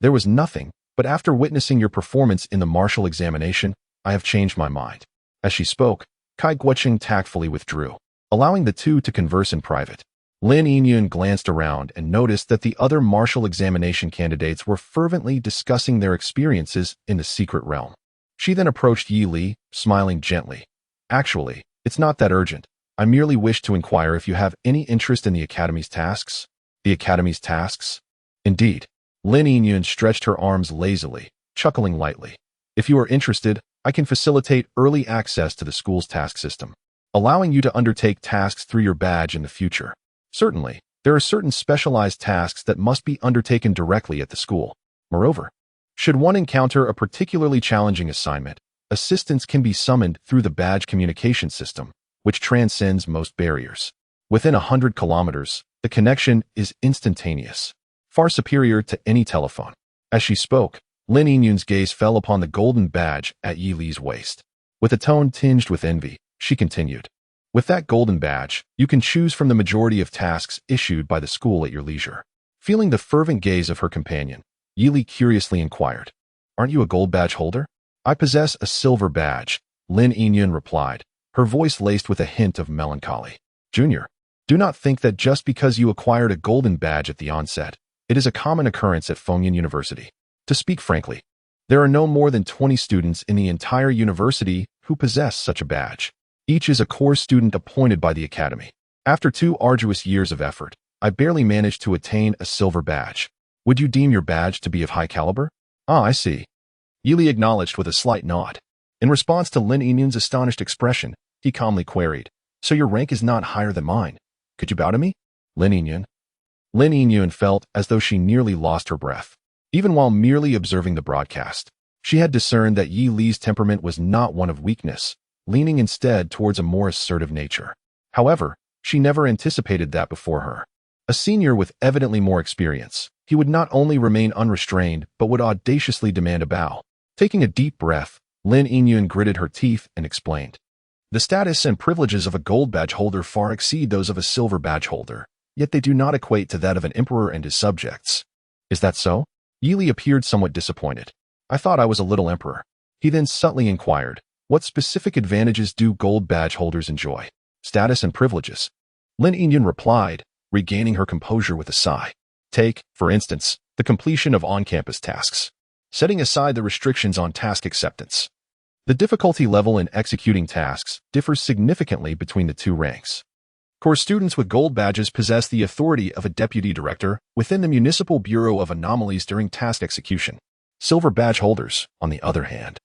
there was nothing, but after witnessing your performance in the martial examination, I have changed my mind." As she spoke, Kai Guocheng tactfully withdrew, allowing the two to converse in private. Lin Yinyun glanced around and noticed that the other martial examination candidates were fervently discussing their experiences in the secret realm. She then approached Yi Li, smiling gently. "Actually, it's not that urgent. I merely wish to inquire if you have any interest in the Academy's tasks." "The Academy's tasks?" "Indeed." Lin Yinyun stretched her arms lazily, chuckling lightly. "If you are interested, I can facilitate early access to the school's task system, allowing you to undertake tasks through your badge in the future. Certainly, there are certain specialized tasks that must be undertaken directly at the school. Moreover, should one encounter a particularly challenging assignment, assistance can be summoned through the badge communication system, which transcends most barriers. Within 100 kilometers, the connection is instantaneous, far superior to any telephone." As she spoke, Lin Yinyun's gaze fell upon the golden badge at Yi Li's waist. With a tone tinged with envy, she continued, "With that golden badge, you can choose from the majority of tasks issued by the school at your leisure." Feeling the fervent gaze of her companion, Yi Li curiously inquired, "Aren't you a gold badge holder?" "I possess a silver badge," Lin Yinyun replied, her voice laced with a hint of melancholy. "Junior, do not think that just because you acquired a golden badge at the onset, it is a common occurrence at Fengyun University. To speak frankly, There are no more than 20 students in the entire university who possess such a badge. Each is a core student appointed by the academy. After 2 arduous years of effort, I barely managed to attain a silver badge. Would you deem your badge to be of high caliber? Ah, I see. Yili acknowledged with a slight nod. In response to Lin Yinyun's astonished expression, he calmly queried, "So your rank is not higher than mine. Could you bow to me?" Lin Yinyun felt as though she nearly lost her breath. Even while merely observing the broadcast, she had discerned that Yi Li's temperament was not one of weakness, leaning instead towards a more assertive nature. However, she never anticipated that before her. A senior with evidently more experience, he would not only remain unrestrained but would audaciously demand a bow. Taking a deep breath, Lin Yinyun gritted her teeth and explained, "The status and privileges of a gold badge holder far exceed those of a silver badge holder, yet they do not equate to that of an emperor and his subjects." "Is that so?" Yili appeared somewhat disappointed. "I thought I was a little emperor." He then subtly inquired, "What specific advantages do gold badge holders enjoy?" "Status and privileges." Lin Yinyun replied, regaining her composure with a sigh. "Take, for instance, the completion of on-campus tasks. Setting aside the restrictions on task acceptance. The difficulty level in executing tasks differs significantly between the 2 ranks. Core students with gold badges possess the authority of a deputy director within the Municipal Bureau of Anomalies during task execution. Silver badge holders, on the other hand,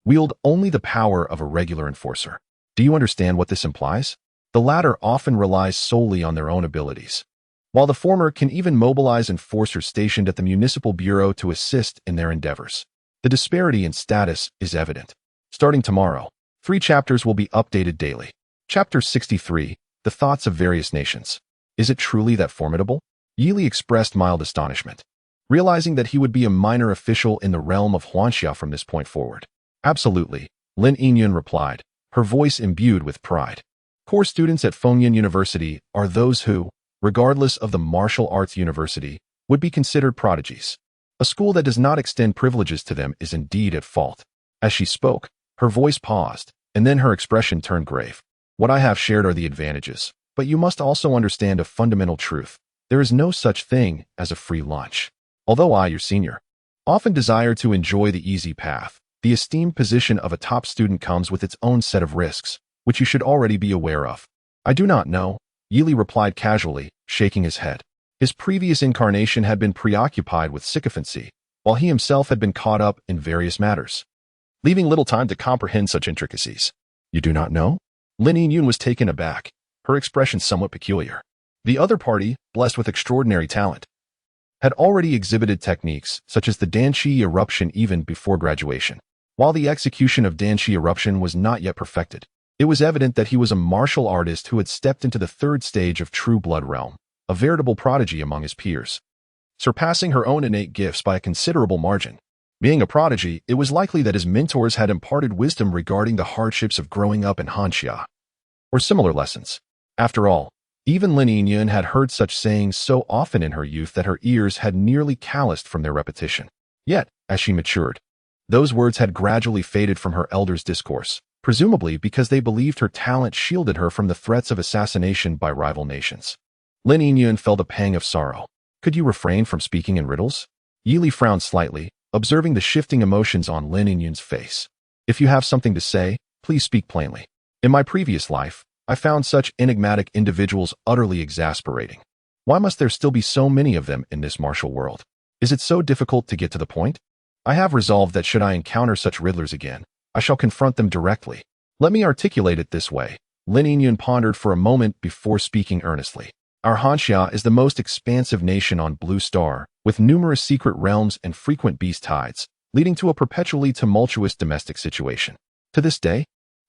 wield only the power of a regular enforcer. Do you understand what this implies? The latter often relies solely on their own abilities, while the former can even mobilize enforcers stationed at the Municipal Bureau to assist in their endeavors. The disparity in status is evident. Starting tomorrow, 3 chapters will be updated daily. Chapter 63, The Thoughts of Various Nations. Is it truly that formidable? Yili expressed mild astonishment, realizing that he would be a minor official in the realm of Huanxia from this point forward. Absolutely, Lin Yinyun replied, her voice imbued with pride. Core students at Fengyan University are those who, regardless of the martial arts university, would be considered prodigies. A school that does not extend privileges to them is indeed at fault. As she spoke, her voice paused, and then her expression turned grave. What I have shared are the advantages, but you must also understand a fundamental truth. There is no such thing as a free lunch. Although I, your senior, often desire to enjoy the easy path, the esteemed position of a top student comes with its own set of risks, which you should already be aware of. I do not know, Yili replied casually, shaking his head. His previous incarnation had been preoccupied with sycophancy, while he himself had been caught up in various matters, leaving little time to comprehend such intricacies. You do not know? Lin Yinyun was taken aback, her expression somewhat peculiar. The other party, blessed with extraordinary talent, had already exhibited techniques such as the Danqi eruption even before graduation. While the execution of Danqi eruption was not yet perfected, it was evident that he was a martial artist who had stepped into the 3rd stage of True Blood realm, a veritable prodigy among his peers, surpassing her own innate gifts by a considerable margin. Being a prodigy, it was likely that his mentors had imparted wisdom regarding the hardships of growing up in Hanxia, or similar lessons. After all, even Lin Yinyun had heard such sayings so often in her youth that her ears had nearly calloused from their repetition. Yet, as she matured, those words had gradually faded from her elders' discourse, presumably because they believed her talent shielded her from the threats of assassination by rival nations. Lin Yinyun felt a pang of sorrow. Could you refrain from speaking in riddles? Yili frowned slightly, observing the shifting emotions on Lin Yinyun's face. If you have something to say, please speak plainly. In my previous life, I found such enigmatic individuals utterly exasperating. Why must there still be so many of them in this martial world? Is it so difficult to get to the point? I have resolved that should I encounter such riddlers again, I shall confront them directly. Let me articulate it this way. Lin Yinyun pondered for a moment before speaking earnestly. Our Hanxia is the most expansive nation on Blue Star, with numerous secret realms and frequent beast tides, leading to a perpetually tumultuous domestic situation. To this day,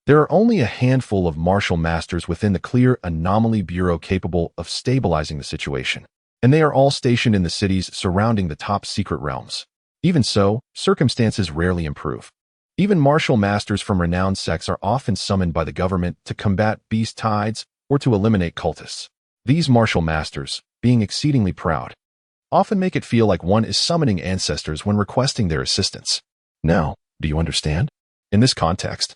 there are only a handful of martial masters within the clear Anomaly Bureau capable of stabilizing the situation, and they are all stationed in the cities surrounding the top secret realms. Even so, circumstances rarely improve. Even martial masters from renowned sects are often summoned by the government to combat beast tides or to eliminate cultists. These martial masters, being exceedingly proud, often make it feel like one is summoning ancestors when requesting their assistance. Now, do you understand? In this context,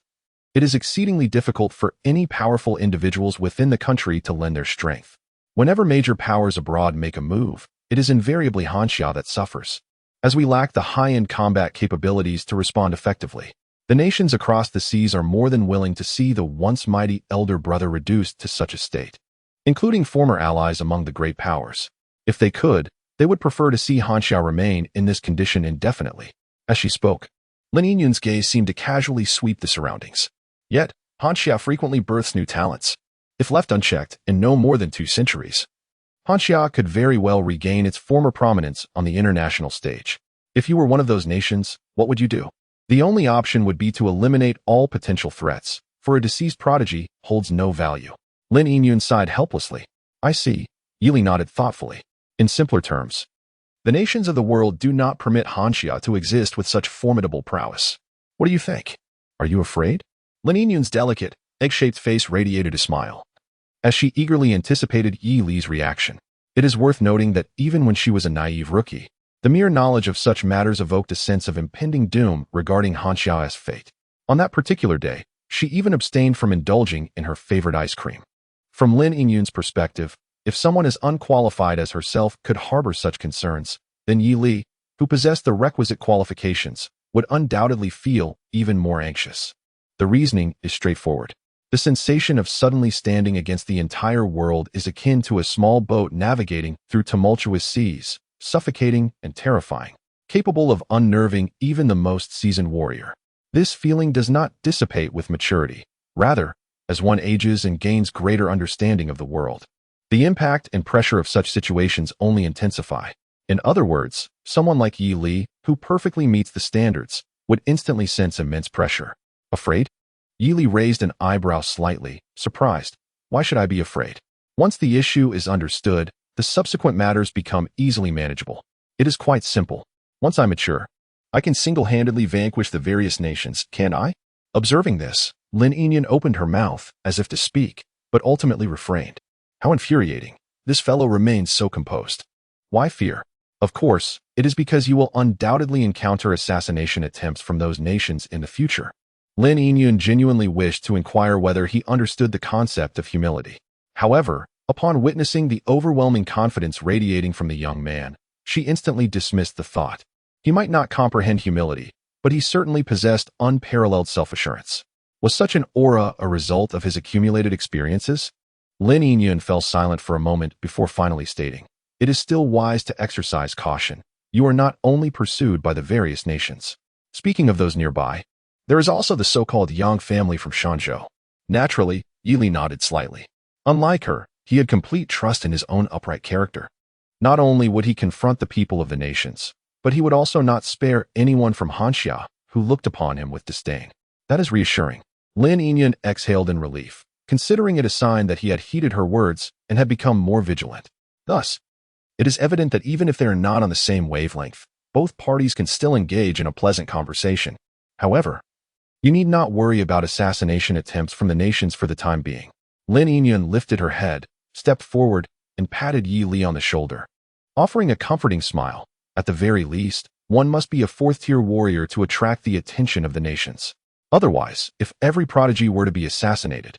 it is exceedingly difficult for any powerful individuals within the country to lend their strength. Whenever major powers abroad make a move, it is invariably Hanxia that suffers. as we lack the high-end combat capabilities to respond effectively. The nations across the seas are more than willing to see the once mighty elder brother reduced to such a state, including former allies among the great powers. If they could, they would prefer to see Han Xiao remain in this condition indefinitely. As she spoke, Lin Yinyun's gaze seemed to casually sweep the surroundings. Yet, Han Xiao frequently births new talents. If left unchecked in no more than 2 centuries, Han Xiao could very well regain its former prominence on the international stage. If you were one of those nations, what would you do? The only option would be to eliminate all potential threats, for a deceased prodigy holds no value. Lin Yinyun sighed helplessly. I see. Yili nodded thoughtfully. In simpler terms, the nations of the world do not permit Han Xiao to exist with such formidable prowess. What do you think? Are you afraid? Lin Yinyun's delicate, egg-shaped face radiated a smile, as she eagerly anticipated Yi Li's reaction. It is worth noting that even when she was a naive rookie, the mere knowledge of such matters evoked a sense of impending doom regarding Han Xiao's fate. On that particular day, she even abstained from indulging in her favorite ice cream. From Lin Yinyun's perspective, if someone as unqualified as herself could harbor such concerns, then Yi Li, who possessed the requisite qualifications, would undoubtedly feel even more anxious. The reasoning is straightforward. The sensation of suddenly standing against the entire world is akin to a small boat navigating through tumultuous seas, suffocating and terrifying, capable of unnerving even the most seasoned warrior. This feeling does not dissipate with maturity. Rather, as one ages and gains greater understanding of the world, the impact and pressure of such situations only intensify. In other words, someone like Yi Li, who perfectly meets the standards, would instantly sense immense pressure. Afraid? Yi Li raised an eyebrow slightly, surprised. Why should I be afraid? Once the issue is understood, the subsequent matters become easily manageable. It is quite simple. Once I mature, I can single-handedly vanquish the various nations, can't I? Observing this, Lin Yinyun opened her mouth as if to speak, but ultimately refrained. How infuriating. This fellow remains so composed. Why fear? Of course, it is because you will undoubtedly encounter assassination attempts from those nations in the future. Lin Yinyun genuinely wished to inquire whether he understood the concept of humility. However, upon witnessing the overwhelming confidence radiating from the young man, she instantly dismissed the thought. He might not comprehend humility, but he certainly possessed unparalleled self-assurance. Was such an aura a result of his accumulated experiences? Lin Yinyun fell silent for a moment before finally stating, "It is still wise to exercise caution. You are not only pursued by the various nations. Speaking of those nearby, there is also the so-called Yang family from Shanzhou." Naturally, Yi Li nodded slightly. Unlike her, he had complete trust in his own upright character. Not only would he confront the people of the nations, but he would also not spare anyone from Han Xia who looked upon him with disdain. That is reassuring. Lin Yinyun exhaled in relief, considering it a sign that he had heeded her words and had become more vigilant. Thus, it is evident that even if they are not on the same wavelength, both parties can still engage in a pleasant conversation. However, you need not worry about assassination attempts from the nations for the time being. Lin Yinyun lifted her head, stepped forward, and patted Yi Li on the shoulder, offering a comforting smile. At the very least, one must be a fourth-tier warrior to attract the attention of the nations. Otherwise, if every prodigy were to be assassinated,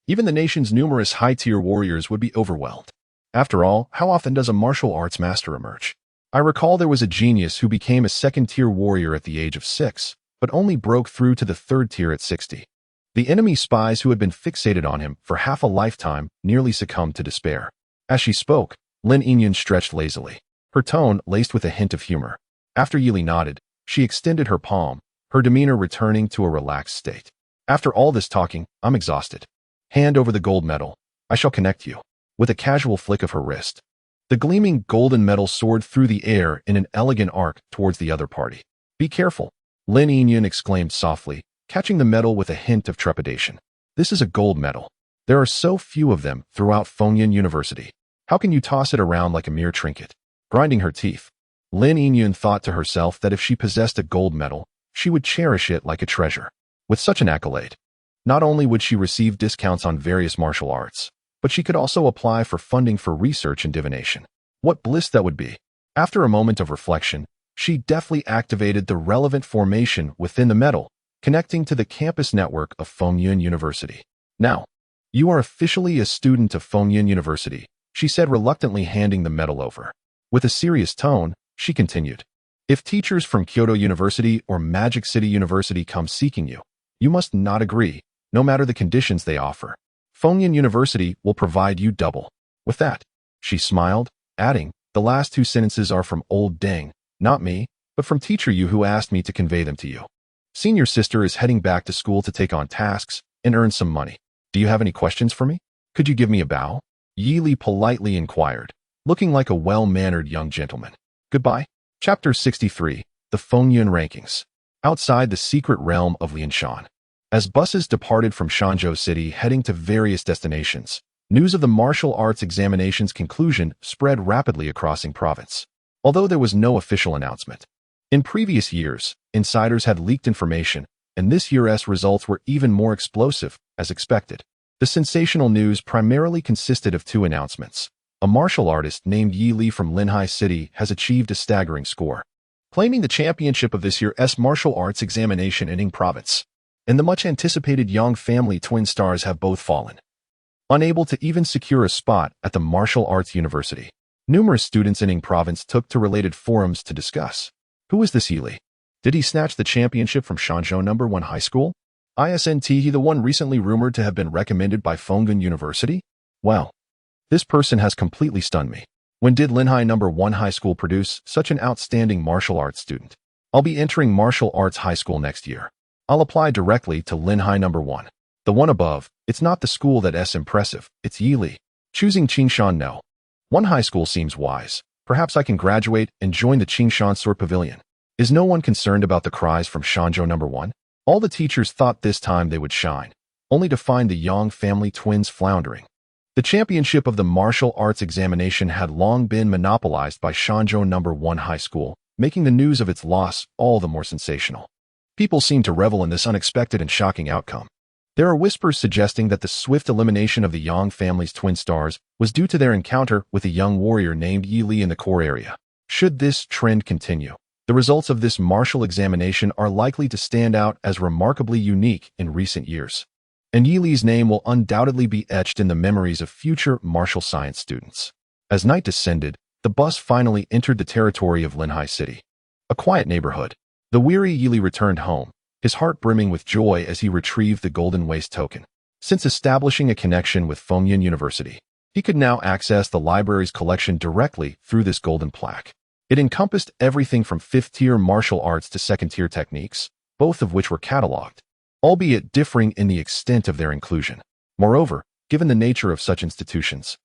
even the nation's numerous high-tier warriors would be overwhelmed. After all, how often does a martial arts master emerge? I recall there was a genius who became a second-tier warrior at the age of 6, but only broke through to the third tier at 60. The enemy spies who had been fixated on him for half a lifetime nearly succumbed to despair. As she spoke, Lin Yinyun stretched lazily, her tone laced with a hint of humor. After Yi Li nodded, she extended her palm, her demeanor returning to a relaxed state. After all this talking, I'm exhausted. Hand over the gold medal. I shall connect you. With a casual flick of her wrist, the gleaming golden medal soared through the air in an elegant arc towards the other party. Be careful, Lin Yinyun exclaimed softly, catching the medal with a hint of trepidation. This is a gold medal. There are so few of them throughout Fengyun University. How can you toss it around like a mere trinket? Grinding her teeth, Lin Yinyun thought to herself that if she possessed a gold medal, she would cherish it like a treasure. With such an accolade, not only would she receive discounts on various martial arts, but she could also apply for funding for research and divination. What bliss that would be! After a moment of reflection, she deftly activated the relevant formation within the medal, connecting to the campus network of Fengyun University. Now, you are officially a student of Fengyun University, she said reluctantly handing the medal over. With a serious tone, she continued. If teachers from Kyoto University or Magic City University come seeking you, you must not agree, no matter the conditions they offer. Fengyun University will provide you double. With that, she smiled, adding, the last two sentences are from old Deng, not me, but from teacher Yu who asked me to convey them to you. Senior sister is heading back to school to take on tasks and earn some money. Do you have any questions for me? Could you give me a bow? Yi Li politely inquired, looking like a well-mannered young gentleman. Goodbye. Chapter 63, The Fengyun Rankings. Outside the secret realm of Lianshan. As buses departed from Shanzhou City heading to various destinations, news of the martial arts examination's conclusion spread rapidly across Ying Province. Although there was no official announcement. In previous years, insiders had leaked information, and this year's results were even more explosive, as expected. The sensational news primarily consisted of two announcements. A martial artist named Yi Li from Linhai City has achieved a staggering score, claiming the championship of this year's martial arts examination in Ying Province. And the much-anticipated Yang family twin stars have both fallen, unable to even secure a spot at the martial arts university. Numerous students in Ying Province took to related forums to discuss. Who is this Yi Li? Did he snatch the championship from Shanzhou No. 1 High School? Isn't he the one recently rumored to have been recommended by Fengyun University? Well, this person has completely stunned me. When did Linhai No. 1 High School produce such an outstanding martial arts student? I'll be entering martial arts high school next year. I'll apply directly to Linhai No. 1. The one above, it's not the school that's impressive, it's Yi Li. Choosing Qingshan No. 1 High School seems wise. Perhaps I can graduate and join the Qingshan Sword Pavilion. Is no one concerned about the cries from Shanzhou No. 1? All the teachers thought this time they would shine, only to find the Yang family twins floundering. The championship of the martial arts examination had long been monopolized by Shanzhou No. 1 High School, making the news of its loss all the more sensational. People seem to revel in this unexpected and shocking outcome. There are whispers suggesting that the swift elimination of the Yang family's twin stars was due to their encounter with a young warrior named Yi Li in the core area. Should this trend continue, the results of this martial examination are likely to stand out as remarkably unique in recent years. And Yi Li's name will undoubtedly be etched in the memories of future martial science students. As night descended, the bus finally entered the territory of Linhai City. A quiet neighborhood. The weary Yi Li returned home, his heart brimming with joy as he retrieved the golden waist token. Since establishing a connection with Fengyun University, he could now access the library's collection directly through this golden plaque. It encompassed everything from 5th-tier martial arts to 2nd-tier techniques, both of which were cataloged, albeit differing in the extent of their inclusion. Moreover, given the nature of such institutions,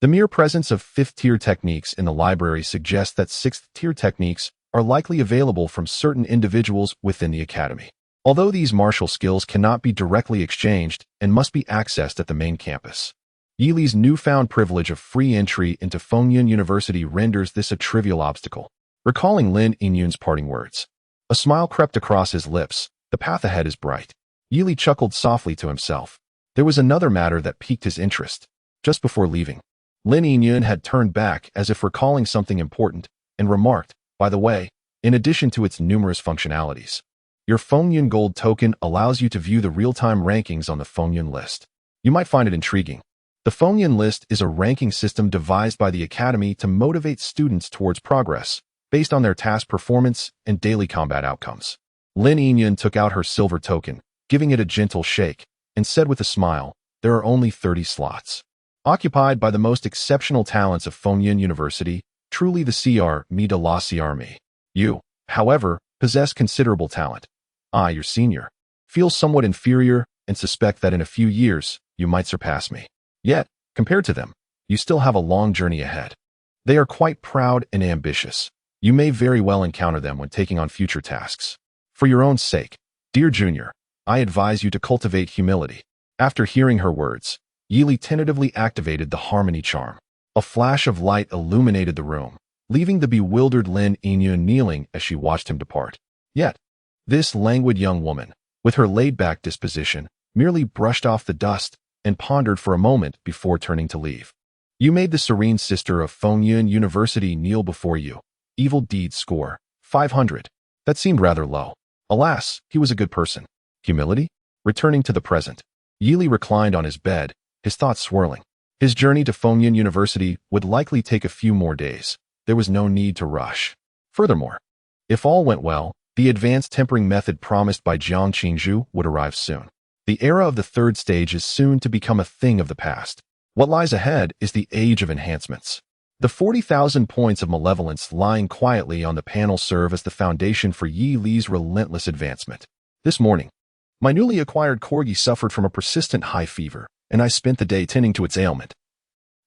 the mere presence of 5th-tier techniques in the library suggests that 6th-tier techniques are likely available from certain individuals within the academy. Although these martial skills cannot be directly exchanged and must be accessed at the main campus, Yi Li's newfound privilege of free entry into Fengyun University renders this a trivial obstacle. Recalling Lin Yinyun's parting words, a smile crept across his lips. The path ahead is bright. Yi Li chuckled softly to himself. There was another matter that piqued his interest. Just before leaving, Lin Yinyun had turned back as if recalling something important and remarked, by the way, in addition to its numerous functionalities, your Fengyun Gold token allows you to view the real-time rankings on the Fengyun list. You might find it intriguing. The Fengyun list is a ranking system devised by the Academy to motivate students towards progress, based on their task performance and daily combat outcomes. Lin Yinyun took out her silver token, giving it a gentle shake, and said with a smile, there are only 30 slots. Occupied by the most exceptional talents of Fengyun University, truly the CR me de la CR me. You, however, possess considerable talent. I, your senior, feel somewhat inferior and suspect that in a few years, you might surpass me. Yet, compared to them, you still have a long journey ahead. They are quite proud and ambitious. You may very well encounter them when taking on future tasks. For your own sake, dear junior, I advise you to cultivate humility. After hearing her words, Yi Li tentatively activated the harmony charm. A flash of light illuminated the room, leaving the bewildered Lin Yinyun kneeling as she watched him depart. Yet, this languid young woman, with her laid-back disposition, merely brushed off the dust and pondered for a moment before turning to leave. You made the serene sister of Fengyun University kneel before you. Evil deeds score 500. That seemed rather low. Alas, he was a good person. Humility? Returning to the present, Yi Li reclined on his bed, his thoughts swirling. His journey to Fengyun University would likely take a few more days. There was no need to rush. Furthermore, If all went well, the advanced tempering method promised by Jiang Qingzhu would arrive soon. The era of the third stage is soon to become a thing of the past. What lies ahead is the age of enhancements. The 40,000 points of malevolence lying quietly on the panel serve as the foundation for Yi Li's relentless advancement. This morning, my newly acquired corgi suffered from a persistent high fever, and I spent the day tending to its ailment.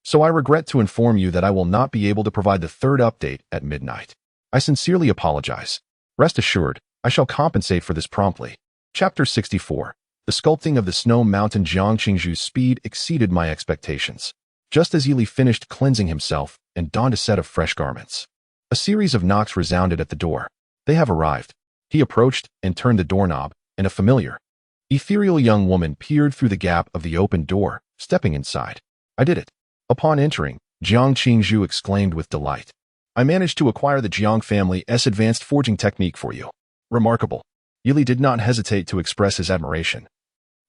So I regret to inform you that I will not be able to provide the third update at midnight. I sincerely apologize. Rest assured, I shall compensate for this promptly. Chapter 64. The sculpting of the snow mountain. Jiang Qingzhu's speed exceeded my expectations. Just as Yi finished cleansing himself and donned a set of fresh garments, a series of knocks resounded at the door. They have arrived. He approached and turned the doorknob, and a familiar, ethereal young woman peered through the gap of the open door, stepping inside. I did it. Upon entering, Jiang Qingzhu exclaimed with delight. I managed to acquire the Jiang family's advanced forging technique for you. Remarkable. Yi did not hesitate to express his admiration,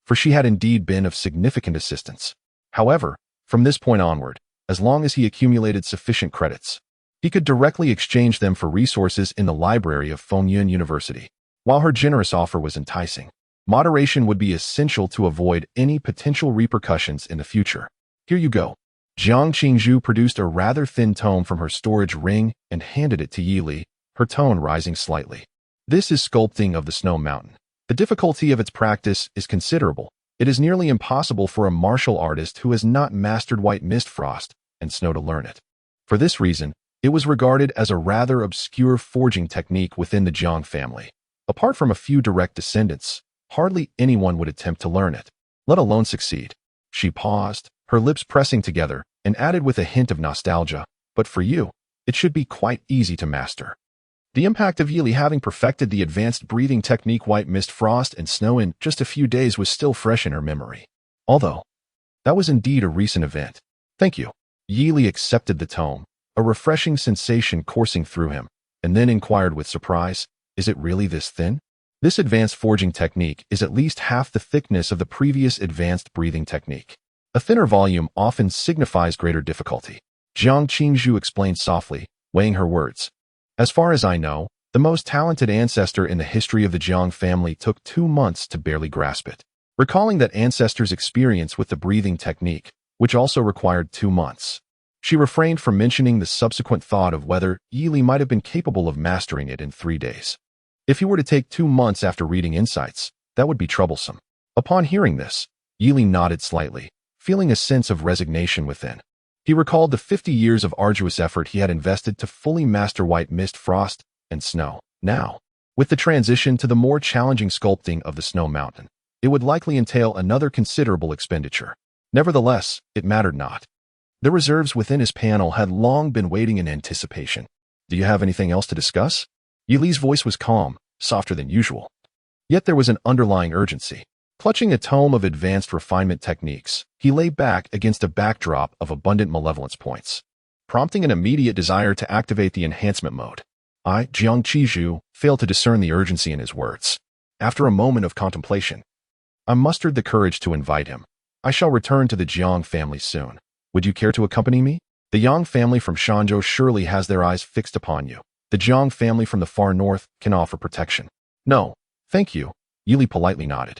for she had indeed been of significant assistance. However, from this point onward, as long as he accumulated sufficient credits, he could directly exchange them for resources in the library of Fengyun University. While her generous offer was enticing, moderation would be essential to avoid any potential repercussions in the future. Here you go. Jiang Qingzhu produced a rather thin tome from her storage ring and handed it to Yi, her tone rising slightly. This is sculpting of the snow mountain. The difficulty of its practice is considerable. It is nearly impossible for a martial artist who has not mastered white mist frost and snow to learn it. For this reason, it was regarded as a rather obscure forging technique within the Jiang family. Apart from a few direct descendants, hardly anyone would attempt to learn it, let alone succeed. She paused, her lips pressing together, and added with a hint of nostalgia, but for you, it should be quite easy to master. The impact of Yi having perfected the advanced breathing technique white mist frost and snow in just a few days was still fresh in her memory. Although, that was indeed a recent event. Thank you. Yi accepted the tome, a refreshing sensation coursing through him, and then inquired with surprise, is it really this thin? This advanced forging technique is at least half the thickness of the previous advanced breathing technique. A thinner volume often signifies greater difficulty. Jiang Qingzhu explained softly, weighing her words. As far as I know, the most talented ancestor in the history of the Jiang family took 2 months to barely grasp it. Recalling that ancestor's experience with the breathing technique, which also required 2 months, she refrained from mentioning the subsequent thought of whether Yi might have been capable of mastering it in 3 days. If he were to take 2 months after reading insights, that would be troublesome. Upon hearing this, Yi nodded slightly, feeling a sense of resignation within. He recalled the 50 years of arduous effort he had invested to fully master white mist frost and snow. Now, with the transition to the more challenging sculpting of the snow mountain, it would likely entail another considerable expenditure. Nevertheless, it mattered not. The reserves within his panel had long been waiting in anticipation. Do you have anything else to discuss? Yi's voice was calm, softer than usual. Yet there was an underlying urgency. Clutching a tome of advanced refinement techniques, he lay back against a backdrop of abundant malevolence points, prompting an immediate desire to activate the enhancement mode. I, Jiang Qingzhu, failed to discern the urgency in his words. After a moment of contemplation, I mustered the courage to invite him. I shall return to the Jiang family soon. Would you care to accompany me? The Yang family from Shanzhou surely has their eyes fixed upon you. The Jiang family from the far north can offer protection. No, thank you. Yi politely nodded.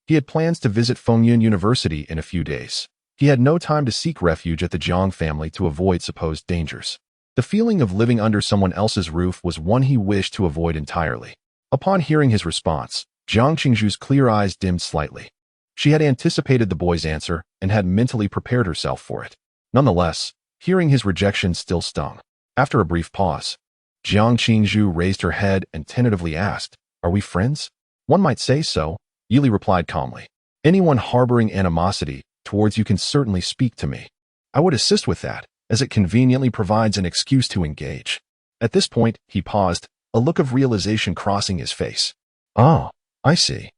He had plans to visit Fengyun University in a few days. He had no time to seek refuge at the Jiang family to avoid supposed dangers. The feeling of living under someone else's roof was one he wished to avoid entirely. Upon hearing his response, Jiang Qingzhu's clear eyes dimmed slightly. She had anticipated the boy's answer and had mentally prepared herself for it. Nonetheless, hearing his rejection still stung. After a brief pause, Jiang Qingzhu raised her head and tentatively asked, "Are we friends?" "One might say so," Yi replied calmly. "Anyone harboring animosity towards you can certainly speak to me. I would assist with that, as it conveniently provides an excuse to engage." At this point, he paused, a look of realization crossing his face. "Oh, I see.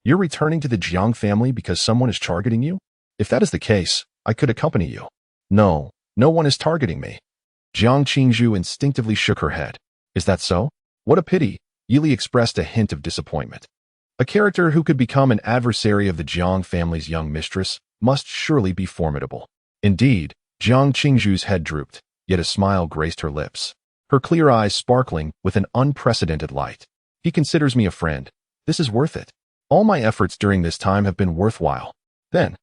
You're returning to the Jiang family because someone is targeting you? If that is the case, I could accompany you." "No, no one is targeting me." Jiang Qingzhu instinctively shook her head. "Is that so? What a pity," Yi expressed a hint of disappointment. A character who could become an adversary of the Jiang family's young mistress must surely be formidable. Indeed, Jiang Qingzhu's head drooped, yet a smile graced her lips. her clear eyes sparkling with an unprecedented light. He considers me a friend. This is worth it. All my efforts during this time have been worthwhile. Then,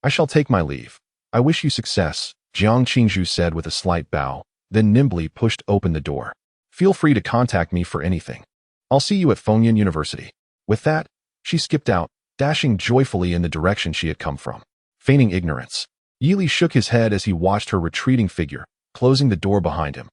I shall take my leave. I wish you success, Jiang Qingzhu said with a slight bow, then nimbly pushed open the door. Feel free to contact me for anything. I'll see you at Fengyan University. With that, she skipped out, dashing joyfully in the direction she had come from. Feigning ignorance, Yili shook his head as he watched her retreating figure, closing the door behind him.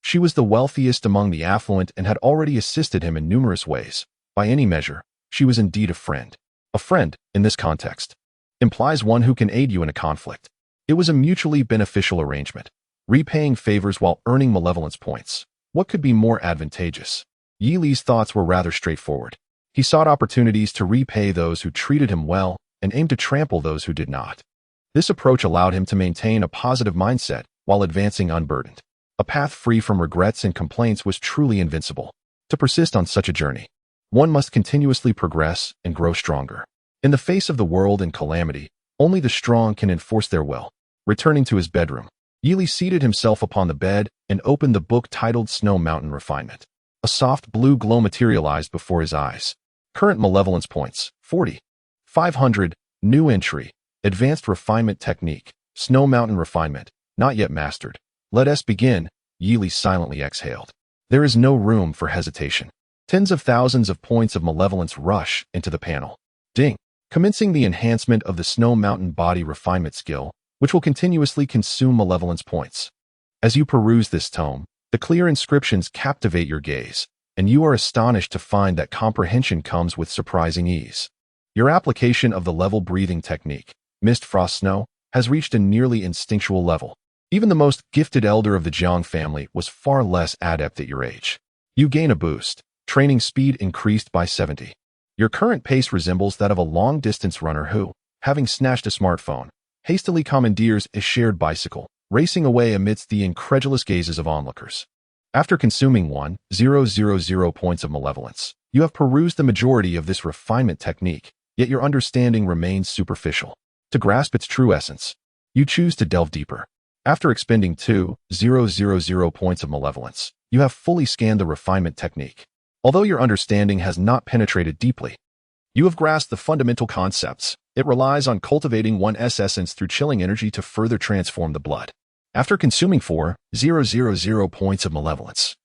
She was the wealthiest among the affluent and had already assisted him in numerous ways. By any measure, she was indeed a friend. A friend, in this context, implies one who can aid you in a conflict. It was a mutually beneficial arrangement, repaying favors while earning malevolence points. What could be more advantageous? Yi Li's thoughts were rather straightforward. He sought opportunities to repay those who treated him well and aimed to trample those who did not. This approach allowed him to maintain a positive mindset while advancing unburdened. A path free from regrets and complaints was truly invincible. To persist on such a journey, one must continuously progress and grow stronger. In the face of the world and calamity, only the strong can enforce their will. Returning to his bedroom, Yili seated himself upon the bed and opened the book titled Snow Mountain Refinement. A soft blue glow materialized before his eyes. Current malevolence points, 40. 500. New entry. Advanced refinement technique. Snow Mountain Refinement. Not yet mastered. Let us begin, Yili silently exhaled. There is no room for hesitation. Tens of thousands of points of malevolence rush into the panel. Ding. Commencing the enhancement of the Snow Mountain Body Refinement skill, which will continuously consume malevolence points. As you peruse this tome, the clear inscriptions captivate your gaze, and you are astonished to find that comprehension comes with surprising ease. Your application of the level breathing technique, Mist, Frost, Snow, has reached a nearly instinctual level. Even the most gifted elder of the Jiang family was far less adept at your age. You gain a boost. Training speed increased by 70. Your current pace resembles that of a long-distance runner who, having snatched a smartphone, hastily commandeers a shared bicycle, racing away amidst the incredulous gazes of onlookers. After consuming 1,000 points of malevolence, you have perused the majority of this refinement technique, yet your understanding remains superficial. To grasp its true essence, you choose to delve deeper. After expending 2,000 points of malevolence, you have fully scanned the refinement technique. Although your understanding has not penetrated deeply, you have grasped the fundamental concepts. It relies on cultivating one's essence through chilling energy to further transform the blood. After consuming 4,000 points of malevolence,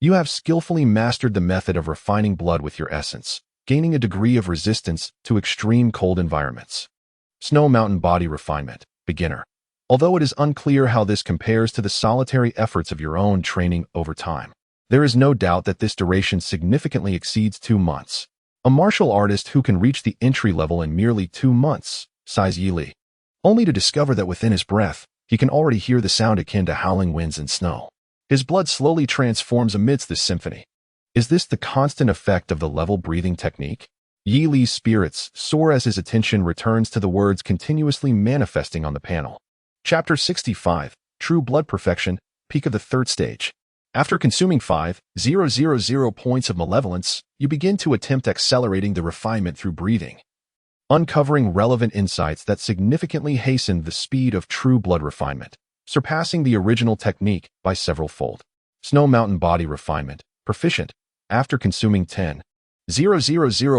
you have skillfully mastered the method of refining blood with your essence, gaining a degree of resistance to extreme cold environments. Snow Mountain Body Refinement, Beginner. Although it is unclear how this compares to the solitary efforts of your own training over time, there is no doubt that this duration significantly exceeds 2 months. A martial artist who can reach the entry level in merely 2 months, sighs Yi Li, only to discover that within his breath, he can already hear the sound akin to howling winds and snow. His blood slowly transforms amidst this symphony. Is this the constant effect of the level breathing technique? Yi Li's spirits soar as his attention returns to the words continuously manifesting on the panel. Chapter 65, True Blood Perfection, Peak of the Third Stage. After consuming 5,000 points of malevolence, you begin to attempt accelerating the refinement through breathing, uncovering relevant insights that significantly hasten the speed of true blood refinement, surpassing the original technique by several-fold. Snow Mountain Body Refinement, Proficient. After consuming 10,000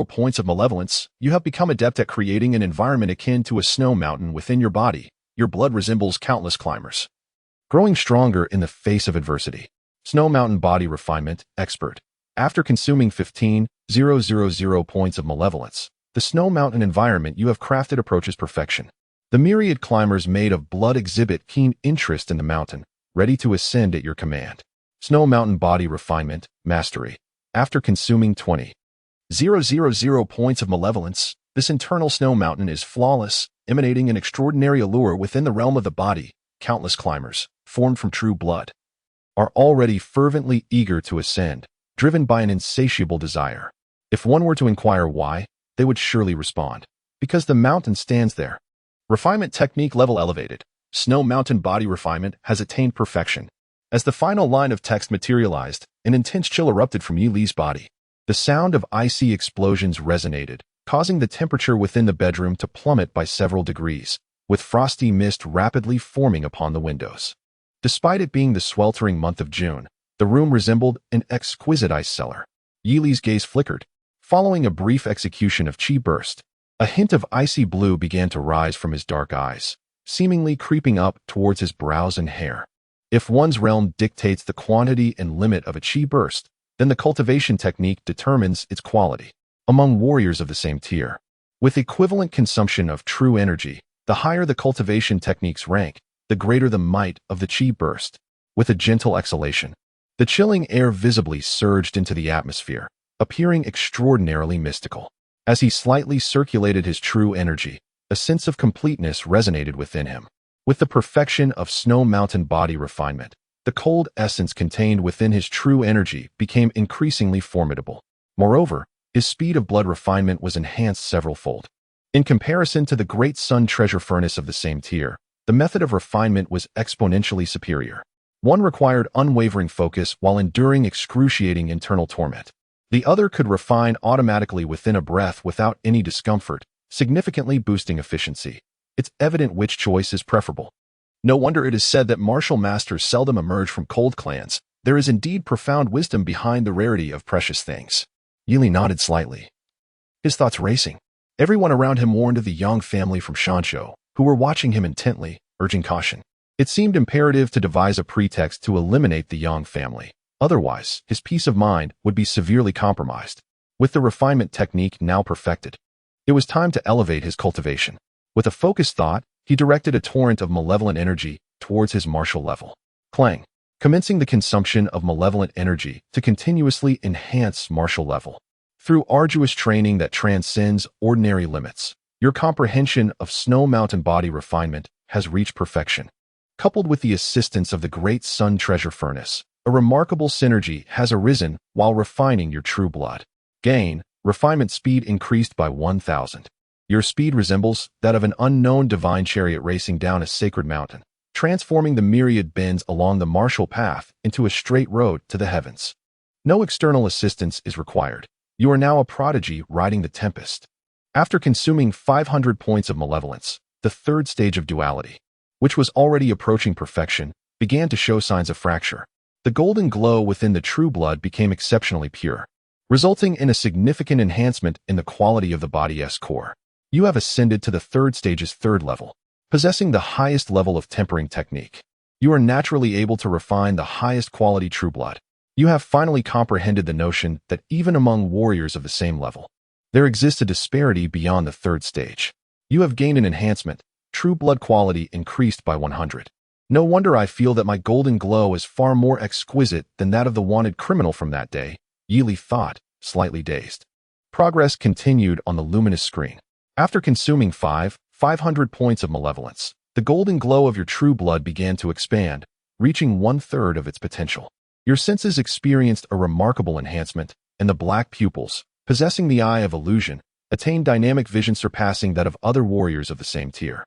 points of malevolence, you have become adept at creating an environment akin to a snow mountain within your body. Your blood resembles countless climbers, growing stronger in the face of adversity. Snow Mountain Body Refinement, Expert. After consuming 15,000 points of malevolence, the snow mountain environment you have crafted approaches perfection. The myriad climbers made of blood exhibit keen interest in the mountain, ready to ascend at your command. Snow Mountain Body Refinement, Mastery. After consuming 20,000 points of malevolence, this internal snow mountain is flawless, emanating an extraordinary allure within the realm of the body. Countless climbers, formed from true blood, are already fervently eager to ascend, driven by an insatiable desire. If one were to inquire why, they would surely respond, because the mountain stands there. Refinement technique level elevated. Snow Mountain Body Refinement has attained perfection. As the final line of text materialized, an intense chill erupted from Yi Li's body. The sound of icy explosions resonated, causing the temperature within the bedroom to plummet by several degrees, with frosty mist rapidly forming upon the windows. Despite it being the sweltering month of June, The room resembled an exquisite ice cellar. Yi Li's gaze flickered. Following a brief execution of chi burst, a hint of icy blue began to rise from his dark eyes, seemingly creeping up towards his brows and hair. If one's realm dictates the quantity and limit of a chi burst, then the cultivation technique determines its quality. Among warriors of the same tier, with equivalent consumption of true energy, the higher the cultivation technique's rank, the greater the might of the chi burst. With a gentle exhalation, the chilling air visibly surged into the atmosphere, appearing extraordinarily mystical. As he slightly circulated his true energy, a sense of completeness resonated within him. With the perfection of snow mountain body refinement, the cold essence contained within his true energy became increasingly formidable. Moreover, his speed of blood refinement was enhanced several-fold. In comparison to the great sun treasure furnace of the same tier, the method of refinement was exponentially superior. One required unwavering focus while enduring excruciating internal torment. The other could refine automatically within a breath without any discomfort, significantly boosting efficiency. It's evident which choice is preferable. No wonder it is said that martial masters seldom emerge from cold clans. There is indeed profound wisdom behind the rarity of precious things. Yi Li nodded slightly, his thoughts racing. Everyone around him warned of the Yang family from Shanshou, who were watching him intently, urging caution. It seemed imperative to devise a pretext to eliminate the Yang family. Otherwise, his peace of mind would be severely compromised. With the refinement technique now perfected, it was time to elevate his cultivation. With a focused thought, he directed a torrent of malevolent energy towards his martial level. Clang, commencing the consumption of malevolent energy to continuously enhance martial level. Through arduous training that transcends ordinary limits, your comprehension of snow mountain body refinement has reached perfection. Coupled with the assistance of the great sun treasure furnace, a remarkable synergy has arisen while refining your true blood. Gain, refinement speed increased by 1,000. Your speed resembles that of an unknown divine chariot racing down a sacred mountain, transforming the myriad bends along the martial path into a straight road to the heavens. No external assistance is required. You are now a prodigy riding the tempest. After consuming 500 points of malevolence, the third stage of duality, which was already approaching perfection, began to show signs of fracture. The golden glow within the true blood became exceptionally pure, resulting in a significant enhancement in the quality of the body's core. You have ascended to the third stage's third level, possessing the highest level of tempering technique. You are naturally able to refine the highest quality true blood. You have finally comprehended the notion that even among warriors of the same level, there exists a disparity beyond the third stage. You have gained an enhancement, true blood quality increased by 100. No wonder I feel that my golden glow is far more exquisite than that of the wanted criminal from that day, Yi Li thought, slightly dazed. Progress continued on the luminous screen. After consuming 500 points of malevolence, the golden glow of your true blood began to expand, reaching 1/3 of its potential. Your senses experienced a remarkable enhancement, and the black pupils, possessing the eye of illusion, attained dynamic vision surpassing that of other warriors of the same tier.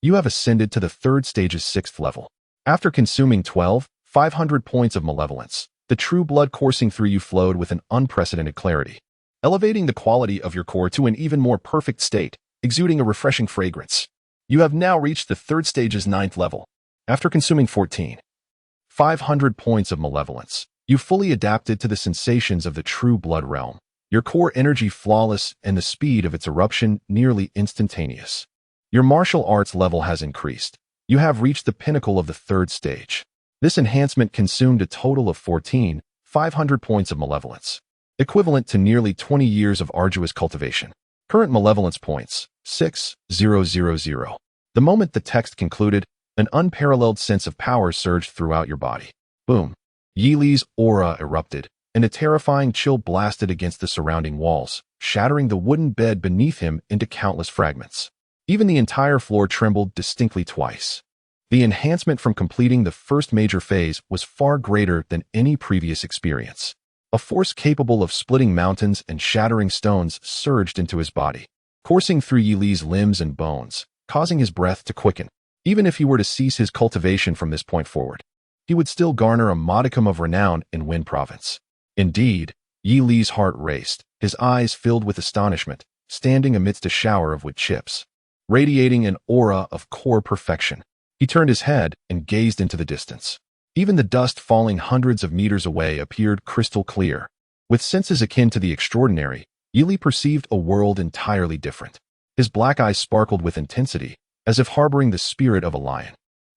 You have ascended to the third stage's 6th level. After consuming 500 points of malevolence, the true blood coursing through you flowed with an unprecedented clarity, elevating the quality of your core to an even more perfect state, exuding a refreshing fragrance. You have now reached the third stage's 9th level. After consuming 500 points of malevolence, you fully adapted to the sensations of the true blood realm, your core energy flawless and the speed of its eruption nearly instantaneous. Your martial arts level has increased. You have reached the pinnacle of the third stage. This enhancement consumed a total of 500 points of malevolence, equivalent to nearly 20 years of arduous cultivation. Current malevolence points, 6,000. The moment the text concluded, an unparalleled sense of power surged throughout your body. Boom. Yi Li's aura erupted, and a terrifying chill blasted against the surrounding walls, shattering the wooden bed beneath him into countless fragments. Even the entire floor trembled distinctly twice. The enhancement from completing the first major phase was far greater than any previous experience. A force capable of splitting mountains and shattering stones surged into his body, coursing through Yi Li's limbs and bones, causing his breath to quicken. Even if he were to cease his cultivation from this point forward, he would still garner a modicum of renown in Wen Province. Indeed, Yi Li's heart raced, his eyes filled with astonishment, standing amidst a shower of wood chips, radiating an aura of core perfection. He turned his head and gazed into the distance. Even the dust falling hundreds of meters away appeared crystal clear. With senses akin to the extraordinary, Yili perceived a world entirely different. His black eyes sparkled with intensity, as if harboring the spirit of a lion.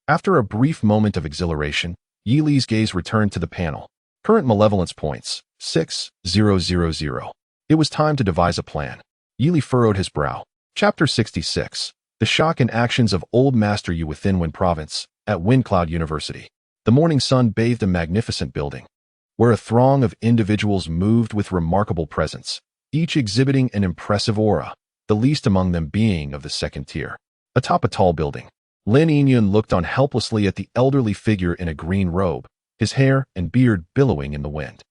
After a brief moment of exhilaration, Yili's gaze returned to the panel. Current malevolence points, 6,000. It was time to devise a plan. Yili furrowed his brow. Chapter 66. The Shock and Actions of Old Master Yu within Wen Province, at Windcloud University. The morning sun bathed a magnificent building, where a throng of individuals moved with remarkable presence, each exhibiting an impressive aura, the least among them being of the second tier. Atop a tall building, Lin Yingyun looked on helplessly at the elderly figure in a green robe, his hair and beard billowing in the wind.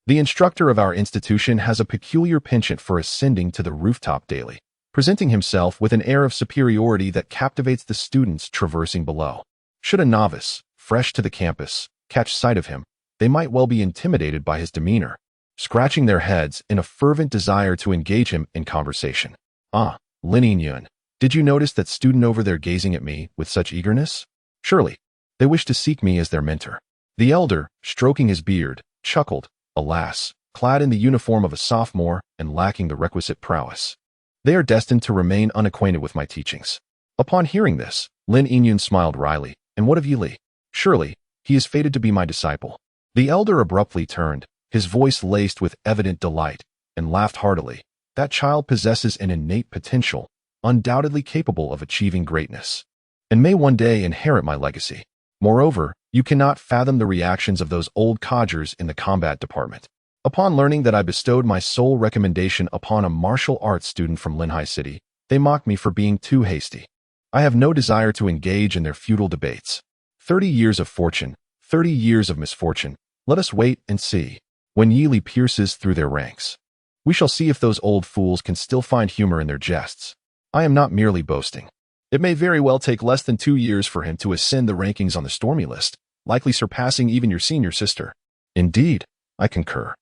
The instructor of our institution has a peculiar penchant for ascending to the rooftop daily, presenting himself with an air of superiority that captivates the students traversing below. Should a novice, fresh to the campus, catch sight of him, they might well be intimidated by his demeanor, scratching their heads in a fervent desire to engage him in conversation. Ah, Lin Yingyun, did you notice that student over there gazing at me with such eagerness? Surely, they wish to seek me as their mentor. The elder, stroking his beard, chuckled. Alas, clad in the uniform of a sophomore and lacking the requisite prowess, they are destined to remain unacquainted with my teachings. Upon hearing this, Lin Yingyun smiled wryly. And what of Yili? Surely, he is fated to be my disciple. The elder abruptly turned, his voice laced with evident delight, and laughed heartily. That child possesses an innate potential, undoubtedly capable of achieving greatness, and may one day inherit my legacy. Moreover, you cannot fathom the reactions of those old codgers in the combat department. Upon learning that I bestowed my sole recommendation upon a martial arts student from Linhai City, they mocked me for being too hasty. I have no desire to engage in their futile debates. 30 years of fortune, 30 years of misfortune. Let us wait and see. When Yili pierces through their ranks, we shall see if those old fools can still find humor in their jests. I am not merely boasting. It may very well take less than 2 years for him to ascend the rankings on the Stormy list, likely surpassing even your senior sister. Indeed, I concur.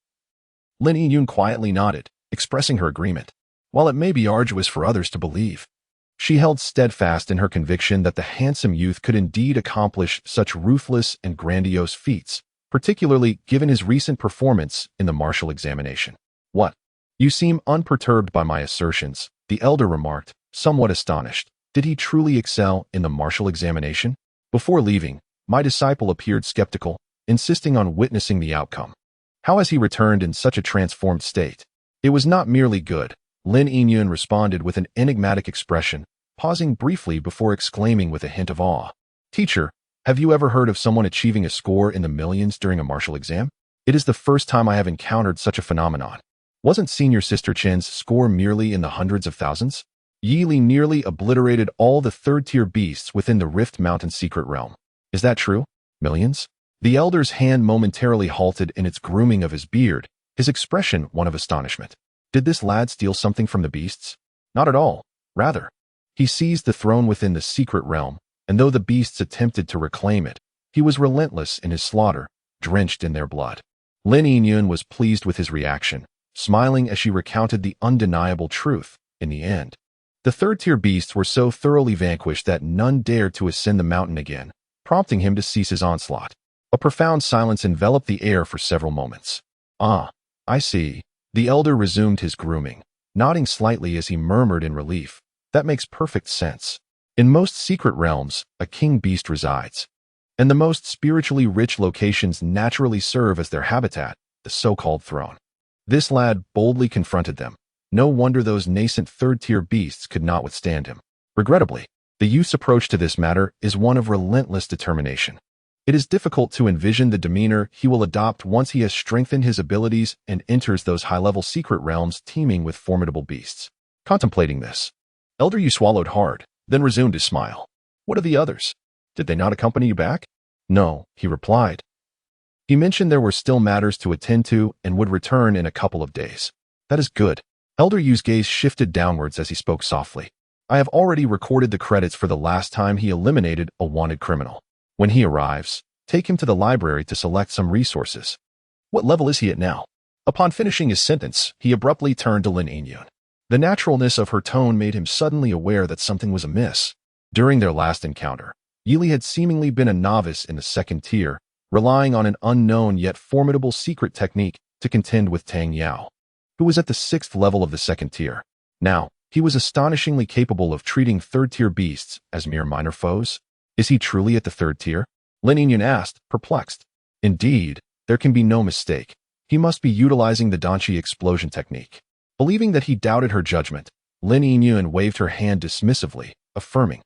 Lin Yingyun quietly nodded, expressing her agreement. While it may be arduous for others to believe, she held steadfast in her conviction that the handsome youth could indeed accomplish such ruthless and grandiose feats, particularly given his recent performance in the martial examination. What? You seem unperturbed by my assertions, the elder remarked, somewhat astonished. Did he truly excel in the martial examination? Before leaving, my disciple appeared skeptical, insisting on witnessing the outcome. How has he returned in such a transformed state? It was not merely good. Lin Yingyun responded with an enigmatic expression, pausing briefly before exclaiming with a hint of awe. Teacher, have you ever heard of someone achieving a score in the millions during a martial exam? It is the first time I have encountered such a phenomenon. Wasn't senior sister Chen's score merely in the hundreds of thousands? Yili nearly obliterated all the third-tier beasts within the Rift Mountain secret realm. Is that true? Millions? The elder's hand momentarily halted in its grooming of his beard, his expression one of astonishment. Did this lad steal something from the beasts? Not at all. Rather, he seized the throne within the secret realm, and though the beasts attempted to reclaim it, he was relentless in his slaughter, drenched in their blood. Lin Yingyun was pleased with his reaction, smiling as she recounted the undeniable truth. In the end, the third-tier beasts were so thoroughly vanquished that none dared to ascend the mountain again, prompting him to cease his onslaught. A profound silence enveloped the air for several moments. Ah, I see. The elder resumed his grooming, nodding slightly as he murmured in relief. That makes perfect sense. In most secret realms, a king beast resides, and the most spiritually rich locations naturally serve as their habitat, the so-called throne. This lad boldly confronted them. No wonder those nascent third-tier beasts could not withstand him. Regrettably, the youth's approach to this matter is one of relentless determination. It is difficult to envision the demeanor he will adopt once he has strengthened his abilities and enters those high-level secret realms teeming with formidable beasts. Contemplating this, Elder Yu swallowed hard, then resumed his smile. What of the others? Did they not accompany you back? No, he replied. He mentioned there were still matters to attend to and would return in a couple of days. That is good. Elder Yu's gaze shifted downwards as he spoke softly. I have already recorded the credits for the last time he eliminated a wanted criminal. When he arrives, take him to the library to select some resources. What level is he at now? Upon finishing his sentence, he abruptly turned to Lin Yingyun. The naturalness of her tone made him suddenly aware that something was amiss. During their last encounter, Yili had seemingly been a novice in the second tier, relying on an unknown yet formidable secret technique to contend with Tang Yao, who was at the 6th level of the 2nd tier. Now, he was astonishingly capable of treating 3rd-tier beasts as mere minor foes. Is he truly at the 3rd tier? Lin Yingyun asked, perplexed. Indeed, there can be no mistake. He must be utilizing the Danqi explosion technique. Believing that he doubted her judgment, Lin Yingyun waved her hand dismissively, affirming,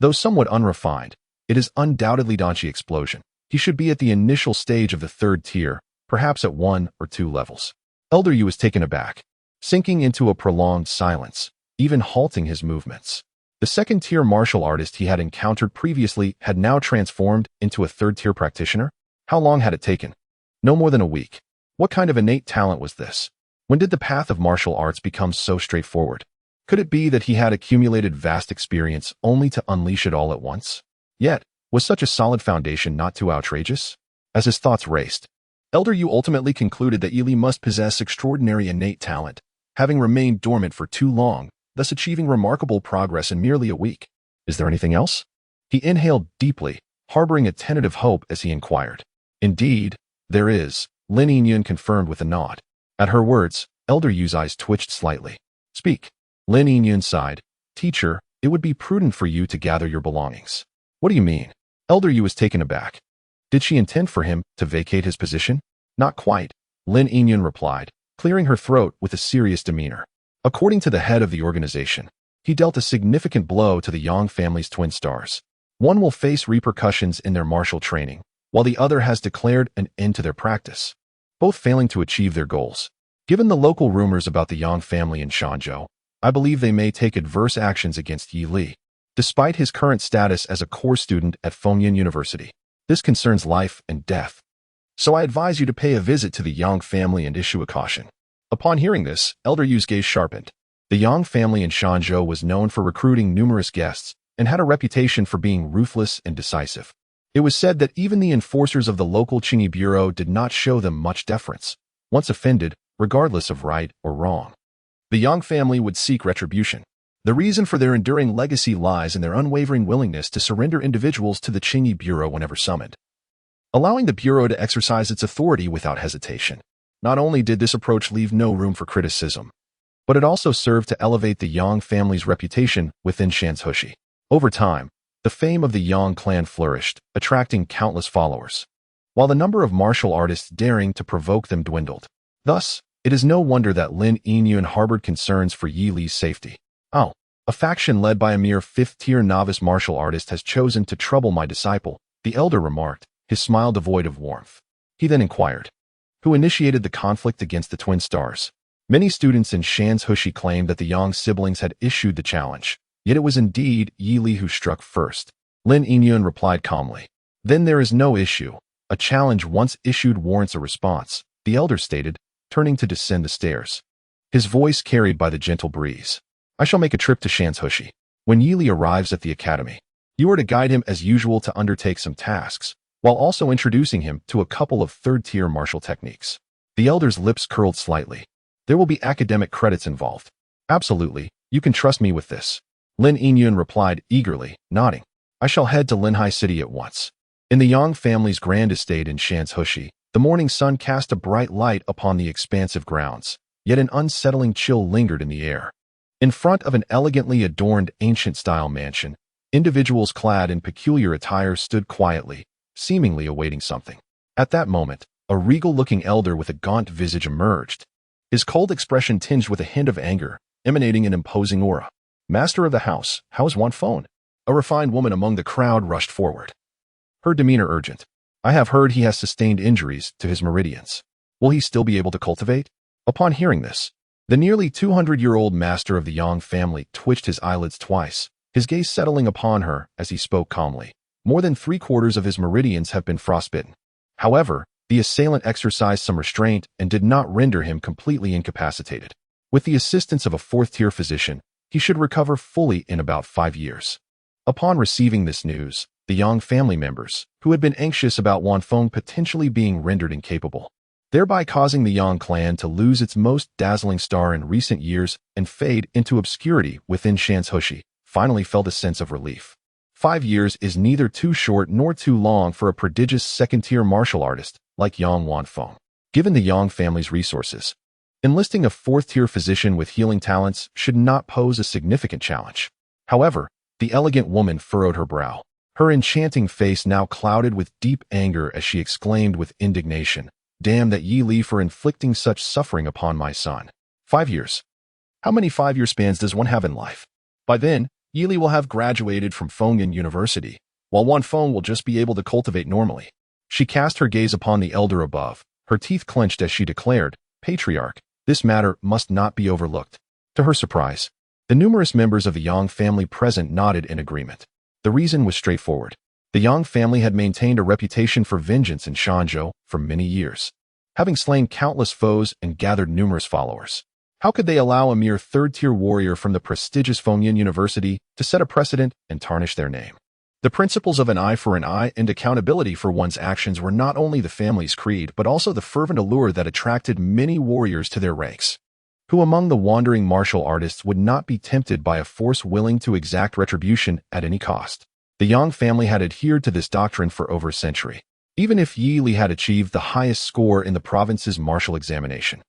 though somewhat unrefined, it is undoubtedly Danqi explosion. He should be at the initial stage of the 3rd tier, perhaps at 1 or 2 levels. Elder Yu was taken aback, sinking into a prolonged silence, even halting his movements. The 2nd-tier martial artist he had encountered previously had now transformed into a 3rd-tier practitioner? How long had it taken? No more than a week. What kind of innate talent was this? When did the path of martial arts become so straightforward? Could it be that he had accumulated vast experience only to unleash it all at once? Yet, was such a solid foundation not too outrageous? As his thoughts raced, Elder Yu ultimately concluded that Yili must possess extraordinary innate talent, having remained dormant for too long, thus achieving remarkable progress in merely a week. Is there anything else? He inhaled deeply, harboring a tentative hope as he inquired. Indeed, there is, Lin Yingyun confirmed with a nod. At her words, Elder Yu's eyes twitched slightly. Speak. Lin Yingyun sighed. Teacher, it would be prudent for you to gather your belongings. What do you mean? Elder Yu was taken aback. Did she intend for him to vacate his position? Not quite, Lin Yingyun replied, clearing her throat with a serious demeanor. According to the head of the organization, he dealt a significant blow to the Yang family's twin stars. One will face repercussions in their martial training, while the other has declared an end to their practice, both failing to achieve their goals. Given the local rumors about the Yang family in Shanzhou, I believe they may take adverse actions against Yi Li, despite his current status as a core student at Fengyan University. This concerns life and death. So I advise you to pay a visit to the Yang family and issue a caution. Upon hearing this, Elder Yu's gaze sharpened. The Yang family in Shanzhou was known for recruiting numerous guests and had a reputation for being ruthless and decisive. It was said that even the enforcers of the local Qingyi Bureau did not show them much deference. Once offended, regardless of right or wrong, the Yang family would seek retribution. The reason for their enduring legacy lies in their unwavering willingness to surrender individuals to the Qingyi Bureau whenever summoned, allowing the Bureau to exercise its authority without hesitation. Not only did this approach leave no room for criticism, but it also served to elevate the Yang family's reputation within Shanzhushi. Over time, the fame of the Yang clan flourished, attracting countless followers, while the number of martial artists daring to provoke them dwindled. Thus, it is no wonder that Lin Yingyun harbored concerns for Yi Li's safety. Oh, a faction led by a mere 5th-tier novice martial artist has chosen to trouble my disciple, the elder remarked, his smile devoid of warmth. He then inquired, who initiated the conflict against the twin stars? Many students in Shanzhushi claimed that the Yang siblings had issued the challenge, yet it was indeed Yi Li who struck first. Lin Yingyun replied calmly. Then there is no issue. A challenge once issued warrants a response, the elder stated, turning to descend the stairs, his voice carried by the gentle breeze. I shall make a trip to Shanzhushi. When Yi Li arrives at the academy, you are to guide him as usual to undertake some tasks, while also introducing him to a couple of 3rd-tier martial techniques. The elder's lips curled slightly. There will be academic credits involved. Absolutely, you can trust me with this. Lin Yingyun replied eagerly, nodding. I shall head to Linhai City at once. In the Yang family's grand estate in Shanzhushi, the morning sun cast a bright light upon the expansive grounds, yet an unsettling chill lingered in the air. In front of an elegantly adorned ancient-style mansion, individuals clad in peculiar attire stood quietly, seemingly awaiting something. At that moment, a regal-looking elder with a gaunt visage emerged, his cold expression tinged with a hint of anger, emanating an imposing aura. Master of the house, how is Yifan? A refined woman among the crowd rushed forward, her demeanor urgent. I have heard he has sustained injuries to his meridians. Will he still be able to cultivate? Upon hearing this, the nearly 200-year-old master of the Yang family twitched his eyelids twice, his gaze settling upon her as he spoke calmly. More than 3/4 of his meridians have been frostbitten. However, the assailant exercised some restraint and did not render him completely incapacitated. With the assistance of a 4th-tier physician, he should recover fully in about 5 years. Upon receiving this news, the Yang family members, who had been anxious about Yifan potentially being rendered incapable, thereby causing the Yang clan to lose its most dazzling star in recent years and fade into obscurity within Shanzhushi, finally felt a sense of relief. 5 years is neither too short nor too long for a prodigious second-tier martial artist like Yang Wanfeng. Given the Yang family's resources, enlisting a fourth-tier physician with healing talents should not pose a significant challenge. However, the elegant woman furrowed her brow, her enchanting face now clouded with deep anger as she exclaimed with indignation, "Damn that Yi Li for inflicting such suffering upon my son." 5 years. How many 5-year spans does one have in life? By then, Yi Li will have graduated from Fengyan University, while Wanfeng will just be able to cultivate normally. She cast her gaze upon the elder above, her teeth clenched as she declared, "Patriarch, this matter must not be overlooked." To her surprise, the numerous members of the Yang family present nodded in agreement. The reason was straightforward. The Yang family had maintained a reputation for vengeance in Shanzhou for many years, having slain countless foes and gathered numerous followers. How could they allow a mere third-tier warrior from the prestigious Fengyan University to set a precedent and tarnish their name? The principles of an eye for an eye and accountability for one's actions were not only the family's creed but also the fervent allure that attracted many warriors to their ranks. Who among the wandering martial artists would not be tempted by a force willing to exact retribution at any cost? The Yang family had adhered to this doctrine for over a century, even if Yi Li had achieved the highest score in the province's martial examination.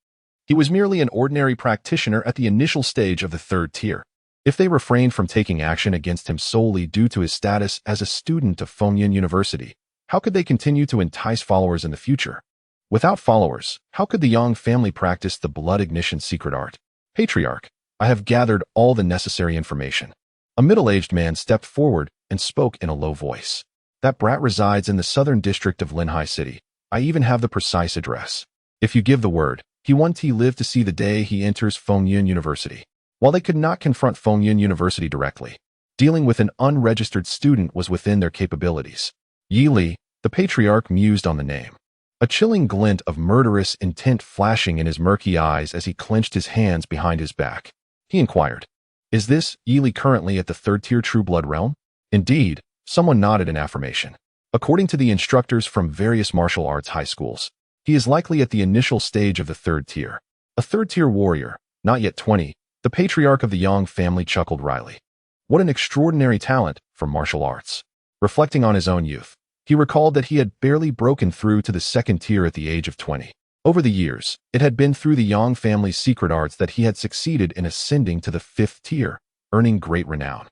He was merely an ordinary practitioner at the initial stage of the third tier. If they refrained from taking action against him solely due to his status as a student of Fengyan University, how could they continue to entice followers in the future? Without followers, how could the Yang family practice the blood ignition secret art? "Patriarch, I have gathered all the necessary information." A middle-aged man stepped forward and spoke in a low voice. "That brat resides in the southern district of Linhai City. I even have the precise address. If you give the word, he won't live to see the day he enters Fengyan University." While they could not confront Fengyan University directly, dealing with an unregistered student was within their capabilities. Yi Li, the patriarch, mused on the name, a chilling glint of murderous intent flashing in his murky eyes as he clenched his hands behind his back. He inquired, "Is this Yi Li currently at the third-tier True Blood realm?" Indeed, someone nodded in affirmation. According to the instructors from various martial arts high schools, he is likely at the initial stage of the third tier. A third-tier warrior, not yet 20, the patriarch of the Yang family chuckled wryly. What an extraordinary talent for martial arts. Reflecting on his own youth, he recalled that he had barely broken through to the second tier at the age of 20. Over the years, it had been through the Yang family's secret arts that he had succeeded in ascending to the 5th tier, earning great renown.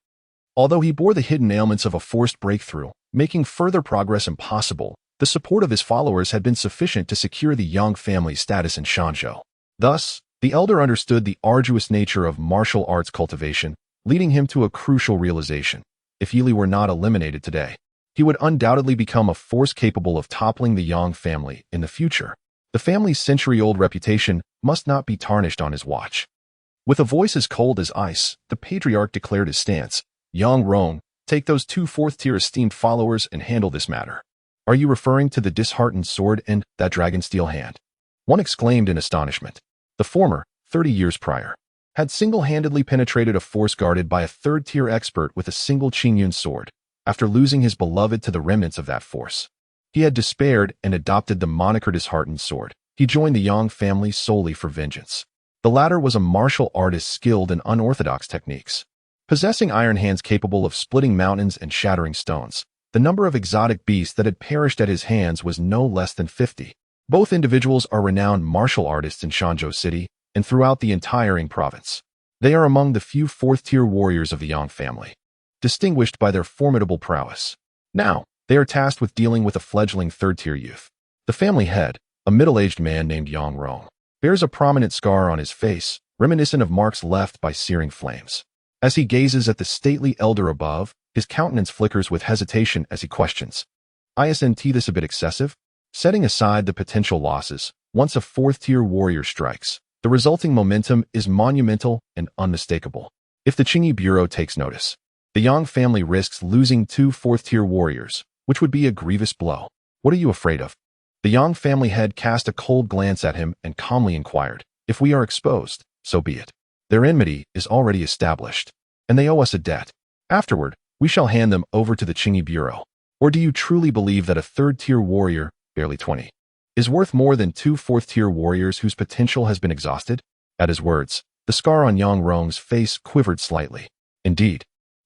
Although he bore the hidden ailments of a forced breakthrough, making further progress impossible, the support of his followers had been sufficient to secure the Yang family's status in Shanzhou. Thus, the elder understood the arduous nature of martial arts cultivation, leading him to a crucial realization. If Yi Li were not eliminated today, he would undoubtedly become a force capable of toppling the Yang family in the future. The family's century-old reputation must not be tarnished on his watch. With a voice as cold as ice, the patriarch declared his stance. "Yang Rong, take those 2 fourth-tier esteemed followers and handle this matter." "Are you referring to the disheartened sword and that dragon steel hand?" one exclaimed in astonishment. The former, 30 years prior, had single-handedly penetrated a force guarded by a third-tier expert with a single Qingyun sword. After losing his beloved to the remnants of that force, he had despaired and adopted the moniker Disheartened Sword. He joined the Yang family solely for vengeance. The latter was a martial artist skilled in unorthodox techniques. Possessing iron hands capable of splitting mountains and shattering stones, the number of exotic beasts that had perished at his hands was no less than 50. Both individuals are renowned martial artists in Shanzhou City and throughout the entire Ying province. They are among the few fourth-tier warriors of the Yang family, distinguished by their formidable prowess. Now, they are tasked with dealing with a fledgling third-tier youth. The family head, a middle-aged man named Yang Rong, bears a prominent scar on his face, reminiscent of marks left by searing flames. As he gazes at the stately elder above, his countenance flickers with hesitation as he questions, "Isn't this a bit excessive?" Setting aside the potential losses, once a fourth-tier warrior strikes, the resulting momentum is monumental and unmistakable. If the Qingyi Bureau takes notice, the Yang family risks losing 2 fourth-tier warriors, which would be a grievous blow. "What are you afraid of?" The Yang family head cast a cold glance at him and calmly inquired, "If we are exposed, so be it. Their enmity is already established, and they owe us a debt. Afterward, we shall hand them over to the Qingyi Bureau. Or do you truly believe that a third-tier warrior, barely 20, is worth more than 2 fourth-tier warriors whose potential has been exhausted?" At his words, the scar on Yang Rong's face quivered slightly. Indeed,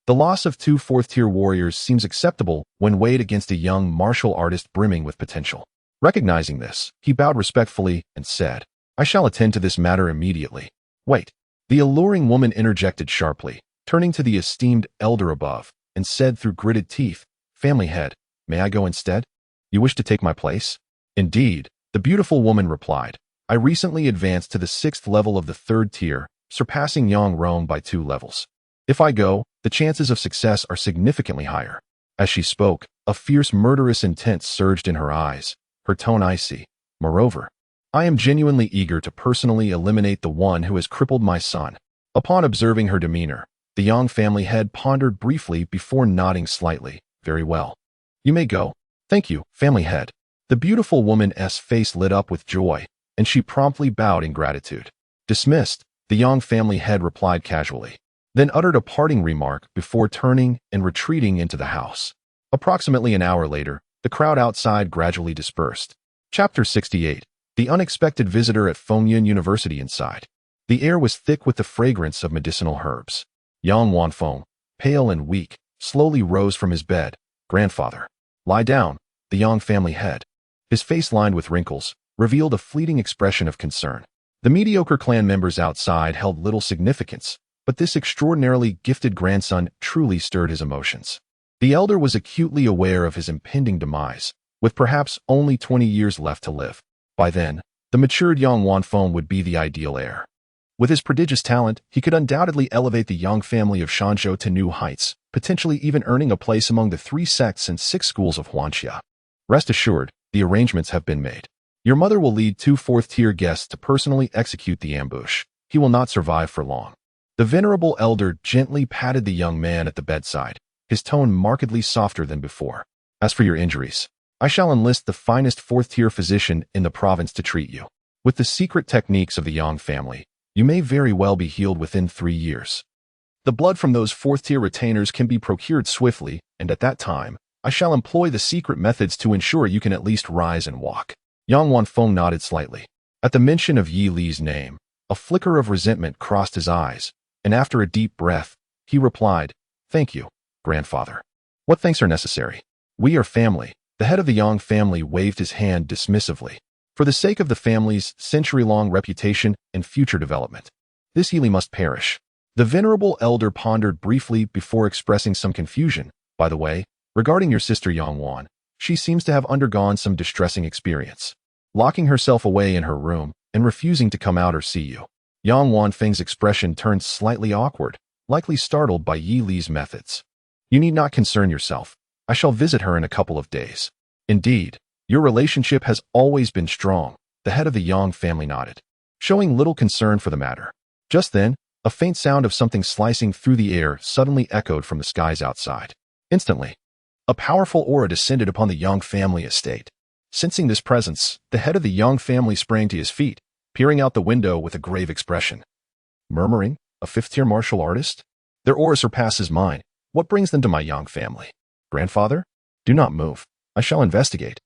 The loss of two fourth-tier warriors seems acceptable when weighed against a young martial artist brimming with potential. Recognizing this, he bowed respectfully and said, "I shall attend to this matter immediately." "Wait." The alluring woman interjected sharply, turning to the esteemed elder above, and said through gritted teeth, "Family head, may I go instead? You wish to take my place?" "Indeed," the beautiful woman replied. "I recently advanced to the 6th level of the 3rd tier, surpassing Yang Rong by 2 levels. If I go, the chances of success are significantly higher." As she spoke, a fierce murderous intent surged in her eyes, her tone icy. "Moreover, I am genuinely eager to personally eliminate the one who has crippled my son." Upon observing her demeanor, the Yang family head pondered briefly before nodding slightly. "Very well. You may go." "Thank you, family head." The beautiful woman's face lit up with joy, and she promptly bowed in gratitude. "Dismissed," the Yang family head replied casually, then uttered a parting remark before turning and retreating into the house. Approximately an hour later, the crowd outside gradually dispersed. Chapter 68. The unexpected visitor at Fengyun University. Inside, the air was thick with the fragrance of medicinal herbs. Yang Wanfeng, pale and weak, slowly rose from his bed. "Grandfather." "Lie down," the Yang family head, his face lined with wrinkles, revealed a fleeting expression of concern. The mediocre clan members outside held little significance, but this extraordinarily gifted grandson truly stirred his emotions. The elder was acutely aware of his impending demise, with perhaps only 20 years left to live. By then, the matured Yang Wanfeng would be the ideal heir. With his prodigious talent, he could undoubtedly elevate the Yang family of Shanzhou to new heights, potentially even earning a place among the 3 sects and 6 schools of Huanxia. "Rest assured, the arrangements have been made. Your mother will lead 2 fourth-tier guests to personally execute the ambush. He will not survive for long." The venerable elder gently patted the young man at the bedside, his tone markedly softer than before. "As for your injuries, I shall enlist the finest 4th-tier physician in the province to treat you. With the secret techniques of the Yang family, you may very well be healed within 3 years. The blood from those 4th-tier retainers can be procured swiftly, and at that time, I shall employ the secret methods to ensure you can at least rise and walk." Yang Wanfeng nodded slightly. At the mention of Yi Li's name, a flicker of resentment crossed his eyes, and after a deep breath, he replied, "Thank you, grandfather. What thanks are necessary? We are family." The head of the Yang family waved his hand dismissively. "For the sake of the family's century-long reputation and future development, this Yi Li must perish." The venerable elder pondered briefly before expressing some confusion. "By the way, regarding your sister Yang Wan, she seems to have undergone some distressing experience, locking herself away in her room and refusing to come out or see you." Yang Wanfeng's expression turned slightly awkward, likely startled by Yi Li's methods. "You need not concern yourself. I shall visit her in a couple of days." "Indeed, your relationship has always been strong," the head of the Yang family nodded, showing little concern for the matter. Just then, a faint sound of something slicing through the air suddenly echoed from the skies outside. Instantly, a powerful aura descended upon the Yang family estate. Sensing this presence, the head of the Yang family sprang to his feet, peering out the window with a grave expression. Murmuring, "A 5th-tier martial artist? Their aura surpasses mine. What brings them to my Yang family? Grandfather? Do not move. I shall investigate."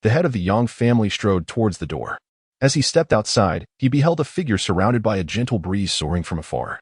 The head of the Yang family strode towards the door. As he stepped outside, he beheld a figure surrounded by a gentle breeze soaring from afar,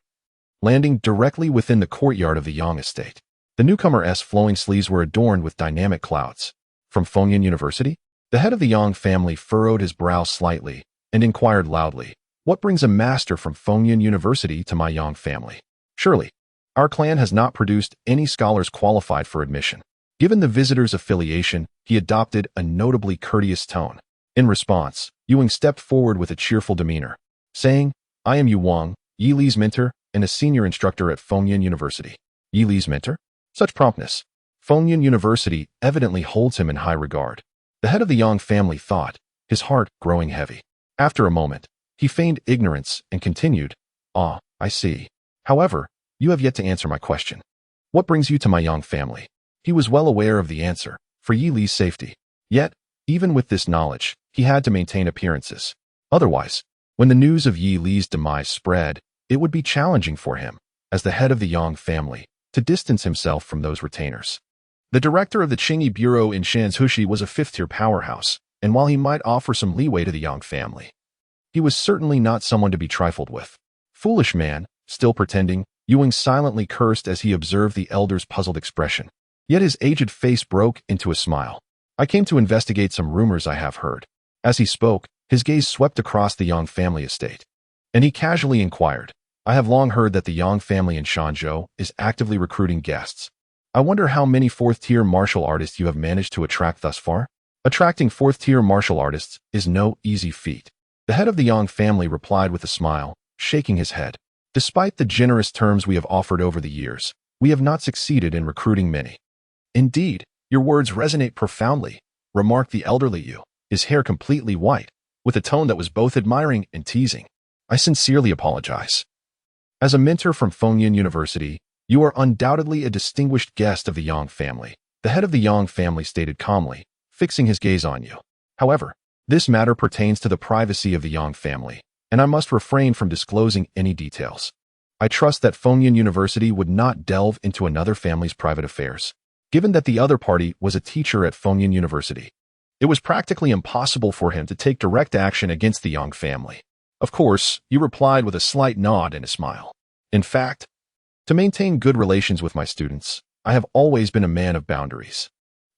landing directly within the courtyard of the Yang estate. The newcomer's flowing sleeves were adorned with dynamic clouds. "From Fengyun University?" The head of the Yang family furrowed his brow slightly and inquired loudly, "What brings a master from Fengyun University to my Yang family? Surely, our clan has not produced any scholars qualified for admission." Given the visitor's affiliation, he adopted a notably courteous tone. In response, Ewing stepped forward with a cheerful demeanor, saying, "I am Yu Wang, Yi Li's mentor and a senior instructor at Fengyun University." Yi Li's mentor? Such promptness. Fengyun University evidently holds him in high regard. The head of the Yang family thought, his heart growing heavy. After a moment, he feigned ignorance and continued, "Ah, I see. However, you have yet to answer my question. What brings you to my Yang family?" He was well aware of the answer, for Yi Li's safety. Yet, even with this knowledge, he had to maintain appearances. Otherwise, when the news of Yi Li's demise spread, it would be challenging for him, as the head of the Yang family, to distance himself from those retainers. The director of the Qingyi Bureau in Shanzhushi was a 5th-tier powerhouse, and while he might offer some leeway to the Yang family, he was certainly not someone to be trifled with. Foolish man, still pretending, Ewing silently cursed as he observed the elder's puzzled expression. Yet his aged face broke into a smile. I came to investigate some rumors I have heard. As he spoke, his gaze swept across the Yang family estate. And he casually inquired, I have long heard that the Yang family in Shanzhou is actively recruiting guests. I wonder how many fourth-tier martial artists you have managed to attract thus far? Attracting fourth-tier martial artists is no easy feat. The head of the Yang family replied with a smile, shaking his head. Despite the generous terms we have offered over the years, we have not succeeded in recruiting many. Indeed, your words resonate profoundly, remarked the elderly Yu, his hair completely white, with a tone that was both admiring and teasing. I sincerely apologize. As a mentor from Fengyun University, you are undoubtedly a distinguished guest of the Yang family, the head of the Yang family stated calmly, fixing his gaze on you. However, this matter pertains to the privacy of the Yang family, and I must refrain from disclosing any details. I trust that Fengyun University would not delve into another family's private affairs. Given that the other party was a teacher at Fengyun University, it was practically impossible for him to take direct action against the Yang family. Of course, you replied with a slight nod and a smile. In fact, to maintain good relations with my students, I have always been a man of boundaries.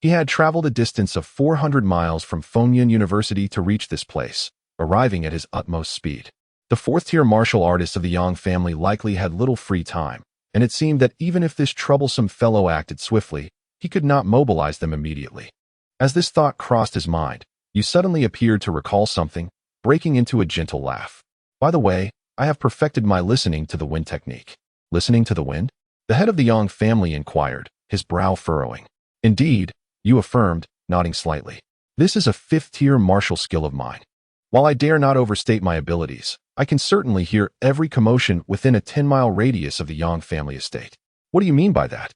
He had traveled a distance of 400 miles from Fengyun University to reach this place, arriving at his utmost speed. The fourth-tier martial artists of the Yang family likely had little free time, and it seemed that even if this troublesome fellow acted swiftly, he could not mobilize them immediately. As this thought crossed his mind, you suddenly appeared to recall something, breaking into a gentle laugh. By the way, I have perfected my listening to the wind technique. Listening to the wind? The head of the Yang family inquired, his brow furrowing. Indeed, you affirmed, nodding slightly. This is a fifth-tier martial skill of mine. While I dare not overstate my abilities, I can certainly hear every commotion within a 10-mile radius of the Yang family estate. What do you mean by that?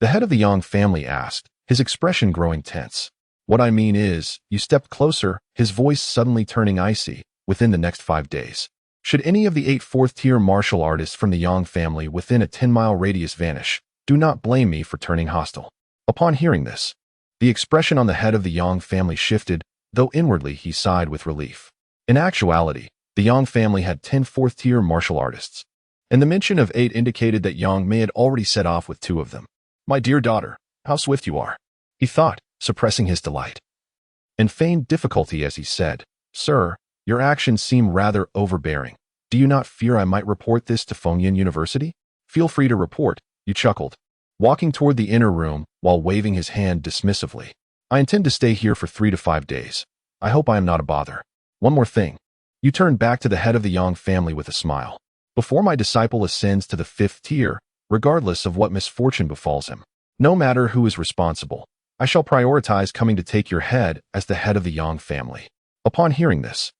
The head of the Yang family asked, his expression growing tense. What I mean is, you stepped closer, his voice suddenly turning icy, within the next 5 days. Should any of the 8 fourth-tier martial artists from the Yang family within a 10-mile radius vanish, do not blame me for turning hostile. Upon hearing this, the expression on the head of the Yang family shifted, though inwardly he sighed with relief. In actuality, the Yang family had 10 fourth-tier martial artists, and the mention of 8 indicated that Yang may had already set off with 2 of them. My dear daughter, how swift you are, he thought, suppressing his delight. And feigned difficulty as he said, Sir, your actions seem rather overbearing. Do you not fear I might report this to Fengyun University? Feel free to report, you chuckled, walking toward the inner room while waving his hand dismissively. I intend to stay here for 3 to 5 days. I hope I am not a bother. One more thing. You turned back to the head of the Yang family with a smile. Before my disciple ascends to the 5th tier, regardless of what misfortune befalls him, no matter who is responsible, I shall prioritize coming to take your head as the head of the Yang family. Upon hearing this,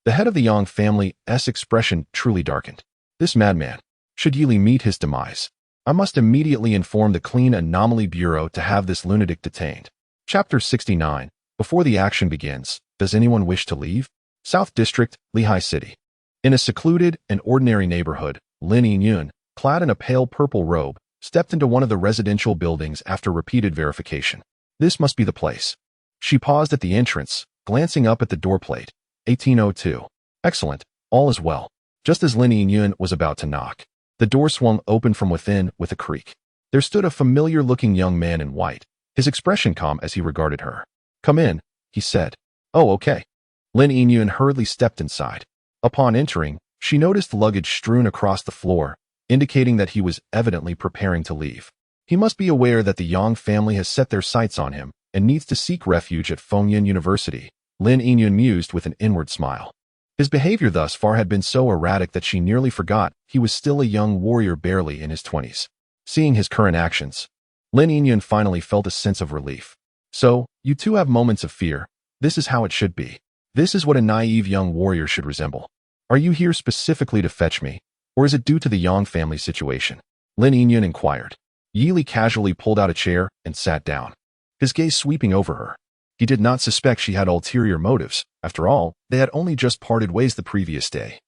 the head of the Yang family's expression truly darkened. This madman. Should Yili meet his demise, I must immediately inform the Clean Anomaly Bureau to have this lunatic detained. Chapter 69. Before the action begins, does anyone wish to leave? South District, Lehigh City. In a secluded and ordinary neighborhood, Lin Yingyun, clad in a pale purple robe, stepped into one of the residential buildings after repeated verification. This must be the place. She paused at the entrance, glancing up at the door plate. 1802. Excellent, all is well. Just as Lin Yingyun was about to knock, the door swung open from within with a creak. There stood a familiar-looking young man in white, his expression calm as he regarded her. Come in, he said. Oh, okay. Lin Yingyun hurriedly stepped inside. Upon entering, she noticed luggage strewn across the floor, indicating that he was evidently preparing to leave. He must be aware that the Yang family has set their sights on him and needs to seek refuge at Fengyun University, Lin Yingyun mused with an inward smile. His behavior thus far had been so erratic that she nearly forgot he was still a young warrior barely in his 20s. Seeing his current actions, Lin Yingyun finally felt a sense of relief. So, you two have moments of fear. This is how it should be. This is what a naive young warrior should resemble. Are you here specifically to fetch me, or is it due to the Yang family situation? Lin Yingyun inquired. Yili casually pulled out a chair and sat down, his gaze sweeping over her. He did not suspect she had ulterior motives. After all, they had only just parted ways the previous day.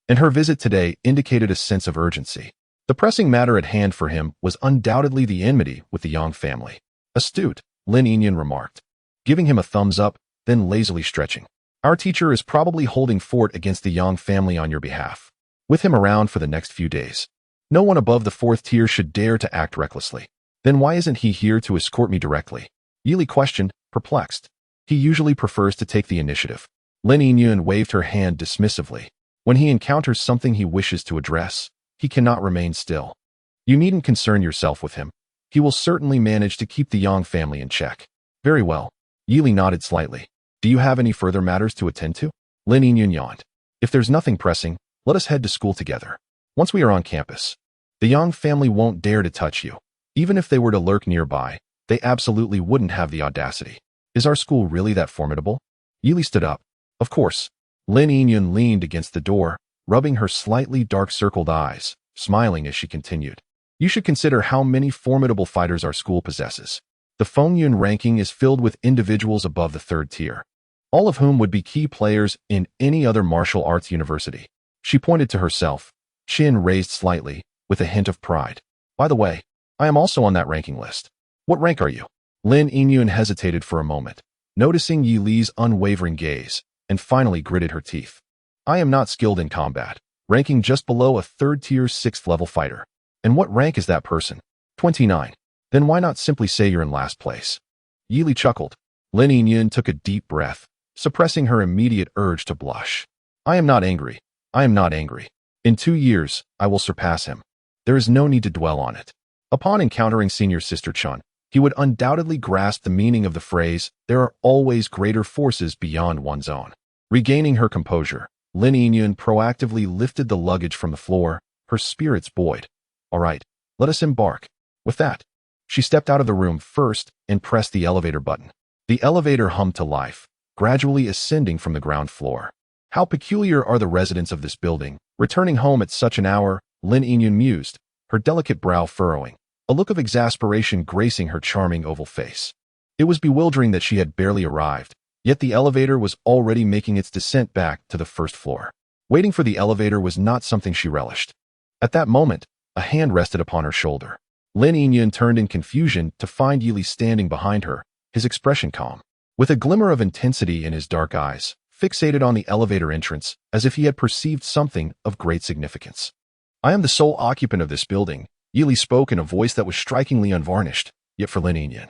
And her visit today indicated a sense of urgency. The pressing matter at hand for him was undoubtedly the enmity with the Yang family. Astute, Lin Yingyun remarked, giving him a thumbs up, then lazily stretching. Our teacher is probably holding fort against the Yang family on your behalf. With him around for the next few days, No one above the fourth tier should dare to act recklessly. Then why isn't he here to escort me directly? Yili questioned, perplexed. He usually prefers to take the initiative. Lin Yingyun waved her hand dismissively. When he encounters something he wishes to address, he cannot remain still. You needn't concern yourself with him. He will certainly manage to keep the Yang family in check. Very well. Yili nodded slightly. Do you have any further matters to attend to? Lin Yingyun yawned. If there's nothing pressing, let us head to school together. Once we are on campus, the Yang family won't dare to touch you. Even if they were to lurk nearby, they absolutely wouldn't have the audacity. Is our school really that formidable? Yili stood up. Of course. Lin Yingyun leaned against the door, rubbing her slightly dark-circled eyes, smiling as she continued. You should consider how many formidable fighters our school possesses. The Fengyun ranking is filled with individuals above the third tier, all of whom would be key players in any other martial arts university. She pointed to herself, chin raised slightly, with a hint of pride. By the way, I am also on that ranking list. What rank are you? Lin Yingyun hesitated for a moment, noticing Yi Li's unwavering gaze, and finally gritted her teeth. I am not skilled in combat, ranking just below a third-tier 6th-level fighter. And what rank is that person? 29. Then why not simply say you're in last place? Yi Li chuckled. Lin Yingyun took a deep breath, suppressing her immediate urge to blush. I am not angry. I am not angry. In 2 years, I will surpass him. There is no need to dwell on it. Upon encountering Senior Sister Chun, he would undoubtedly grasp the meaning of the phrase, there are always greater forces beyond one's own. Regaining her composure, Lin Yingyun proactively lifted the luggage from the floor, her spirits buoyed. All right, let us embark. With that, she stepped out of the room first and pressed the elevator button. The elevator hummed to life, gradually ascending from the ground floor. How peculiar are the residents of this building, returning home at such an hour, Lin Yingyun mused, her delicate brow furrowing, a look of exasperation gracing her charming oval face. It was bewildering that she had barely arrived, yet the elevator was already making its descent back to the first floor. Waiting for the elevator was not something she relished. At that moment, a hand rested upon her shoulder. Lin Yingyun turned in confusion to find Yi Li standing behind her, his expression calm, with a glimmer of intensity in his dark eyes, fixated on the elevator entrance as if he had perceived something of great significance. I am the sole occupant of this building, Yi Li spoke in a voice that was strikingly unvarnished, yet for Lin Yingyun,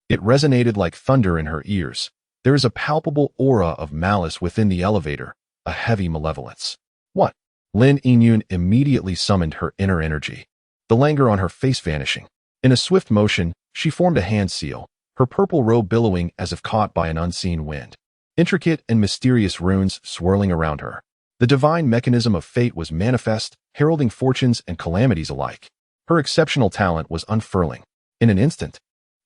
it resonated like thunder in her ears. There is a palpable aura of malice within the elevator, a heavy malevolence. What? Lin Yingyun immediately summoned her inner energy, the languor on her face vanishing. In a swift motion, she formed a hand seal, her purple robe billowing as if caught by an unseen wind. Intricate and mysterious runes swirling around her. The divine mechanism of fate was manifest, heralding fortunes and calamities alike. Her exceptional talent was unfurling. In an instant,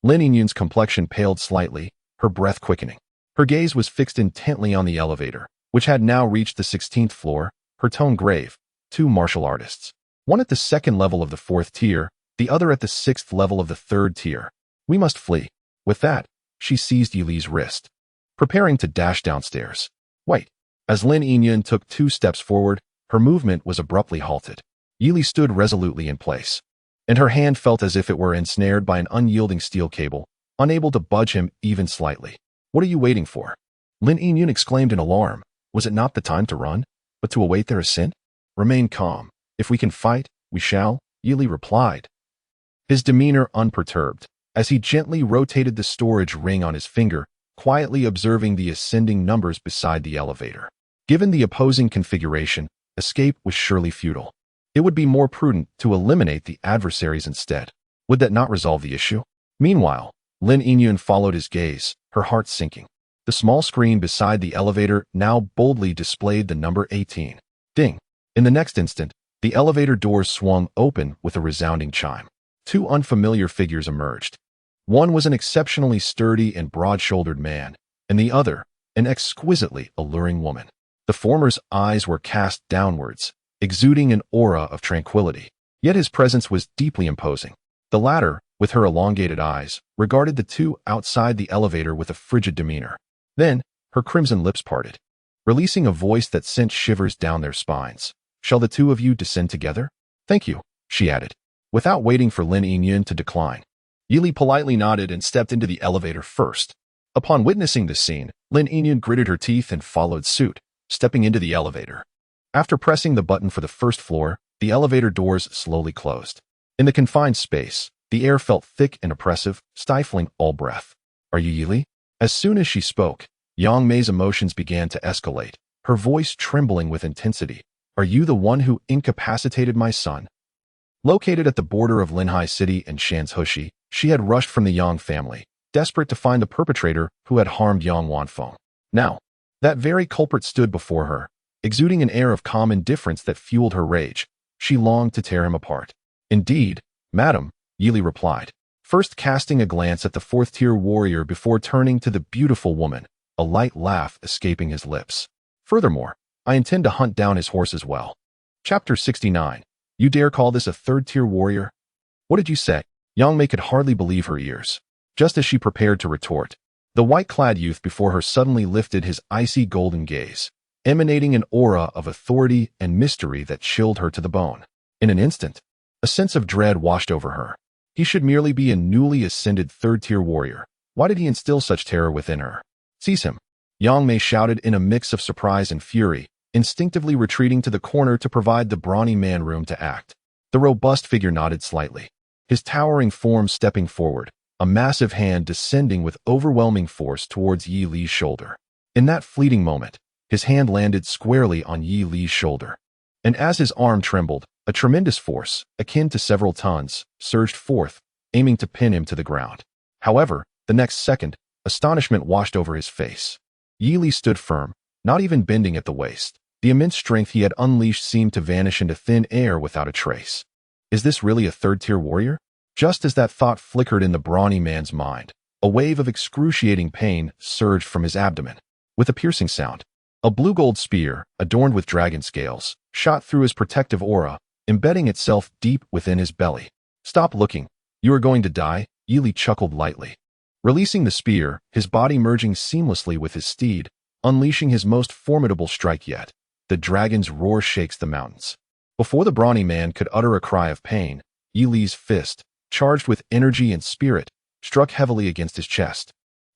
Lin Yingyun's complexion paled slightly, her breath quickening. Her gaze was fixed intently on the elevator, which had now reached the 16th floor, her tone grave. 2 martial artists. One at the 2nd level of the 4th tier, the other at the 6th level of the 3rd tier. We must flee. With that, she seized Yi Li's wrist, preparing to dash downstairs. Wait. As Lin Yingyun took 2 steps forward, her movement was abruptly halted. Yi Li stood resolutely in place, and her hand felt as if it were ensnared by an unyielding steel cable, unable to budge him even slightly. What are you waiting for? Lin Yingyun exclaimed in alarm. Was it not the time to run, but to await their ascent? Remain calm. If we can fight, we shall, Yi Li replied, his demeanor unperturbed, as he gently rotated the storage ring on his finger, quietly observing the ascending numbers beside the elevator. Given the opposing configuration, escape was surely futile. It would be more prudent to eliminate the adversaries instead. Would that not resolve the issue? Meanwhile, Lin Yingyun followed his gaze, her heart sinking. The small screen beside the elevator now boldly displayed the number 18. Ding! In the next instant, the elevator doors swung open with a resounding chime. 2 unfamiliar figures emerged. One was an exceptionally sturdy and broad-shouldered man, and the other, an exquisitely alluring woman. The former's eyes were cast downwards, exuding an aura of tranquility. Yet his presence was deeply imposing. The latter, with her elongated eyes, regarded the 2 outside the elevator with a frigid demeanor. Then, her crimson lips parted, releasing a voice that sent shivers down their spines. Shall the 2 of you descend together? Thank you, she added, without waiting for Lin Yingyun to decline. Yi Li politely nodded and stepped into the elevator first. Upon witnessing this scene, Lin Yingyun gritted her teeth and followed suit, stepping into the elevator. After pressing the button for the first floor, the elevator doors slowly closed. In the confined space, the air felt thick and oppressive, stifling all breath. Are you Yili? As soon as she spoke, Yang Mei's emotions began to escalate, her voice trembling with intensity. Are you the one who incapacitated my son? Located at the border of Linhai City and Shanzhushi, she had rushed from the Yang family, desperate to find the perpetrator who had harmed Yang Wanfeng. Now, that very culprit stood before her, exuding an air of calm indifference that fueled her rage. She longed to tear him apart. Indeed, madam, Yili replied, first casting a glance at the fourth-tier warrior before turning to the beautiful woman, a light laugh escaping his lips. Furthermore, I intend to hunt down his horse as well. Chapter 69. You dare call this a third-tier warrior? What did you say? Yang Mei could hardly believe her ears. Just as she prepared to retort, the white-clad youth before her suddenly lifted his icy golden gaze, emanating an aura of authority and mystery that chilled her to the bone. In an instant, a sense of dread washed over her. He should merely be a newly ascended third-tier warrior. Why did he instill such terror within her? Seize him! Yang Mei shouted in a mix of surprise and fury, instinctively retreating to the corner to provide the brawny man room to act. The robust figure nodded slightly, his towering form stepping forward, a massive hand descending with overwhelming force towards Yi Li's shoulder. In that fleeting moment, his hand landed squarely on Yi Li's shoulder. And as his arm trembled, a tremendous force, akin to several tons, surged forth, aiming to pin him to the ground. However, the next second, astonishment washed over his face. Yi Li stood firm, not even bending at the waist. The immense strength he had unleashed seemed to vanish into thin air without a trace. Is this really a third-tier warrior? Just as that thought flickered in the brawny man's mind, a wave of excruciating pain surged from his abdomen. With a piercing sound, a blue-gold spear, adorned with dragon scales, shot through his protective aura, embedding itself deep within his belly. Stop looking. You are going to die, Yi Li chuckled lightly. Releasing the spear, his body merging seamlessly with his steed, unleashing his most formidable strike yet. The dragon's roar shakes the mountains. Before the brawny man could utter a cry of pain, Yi Li's fist, charged with energy and spirit, struck heavily against his chest.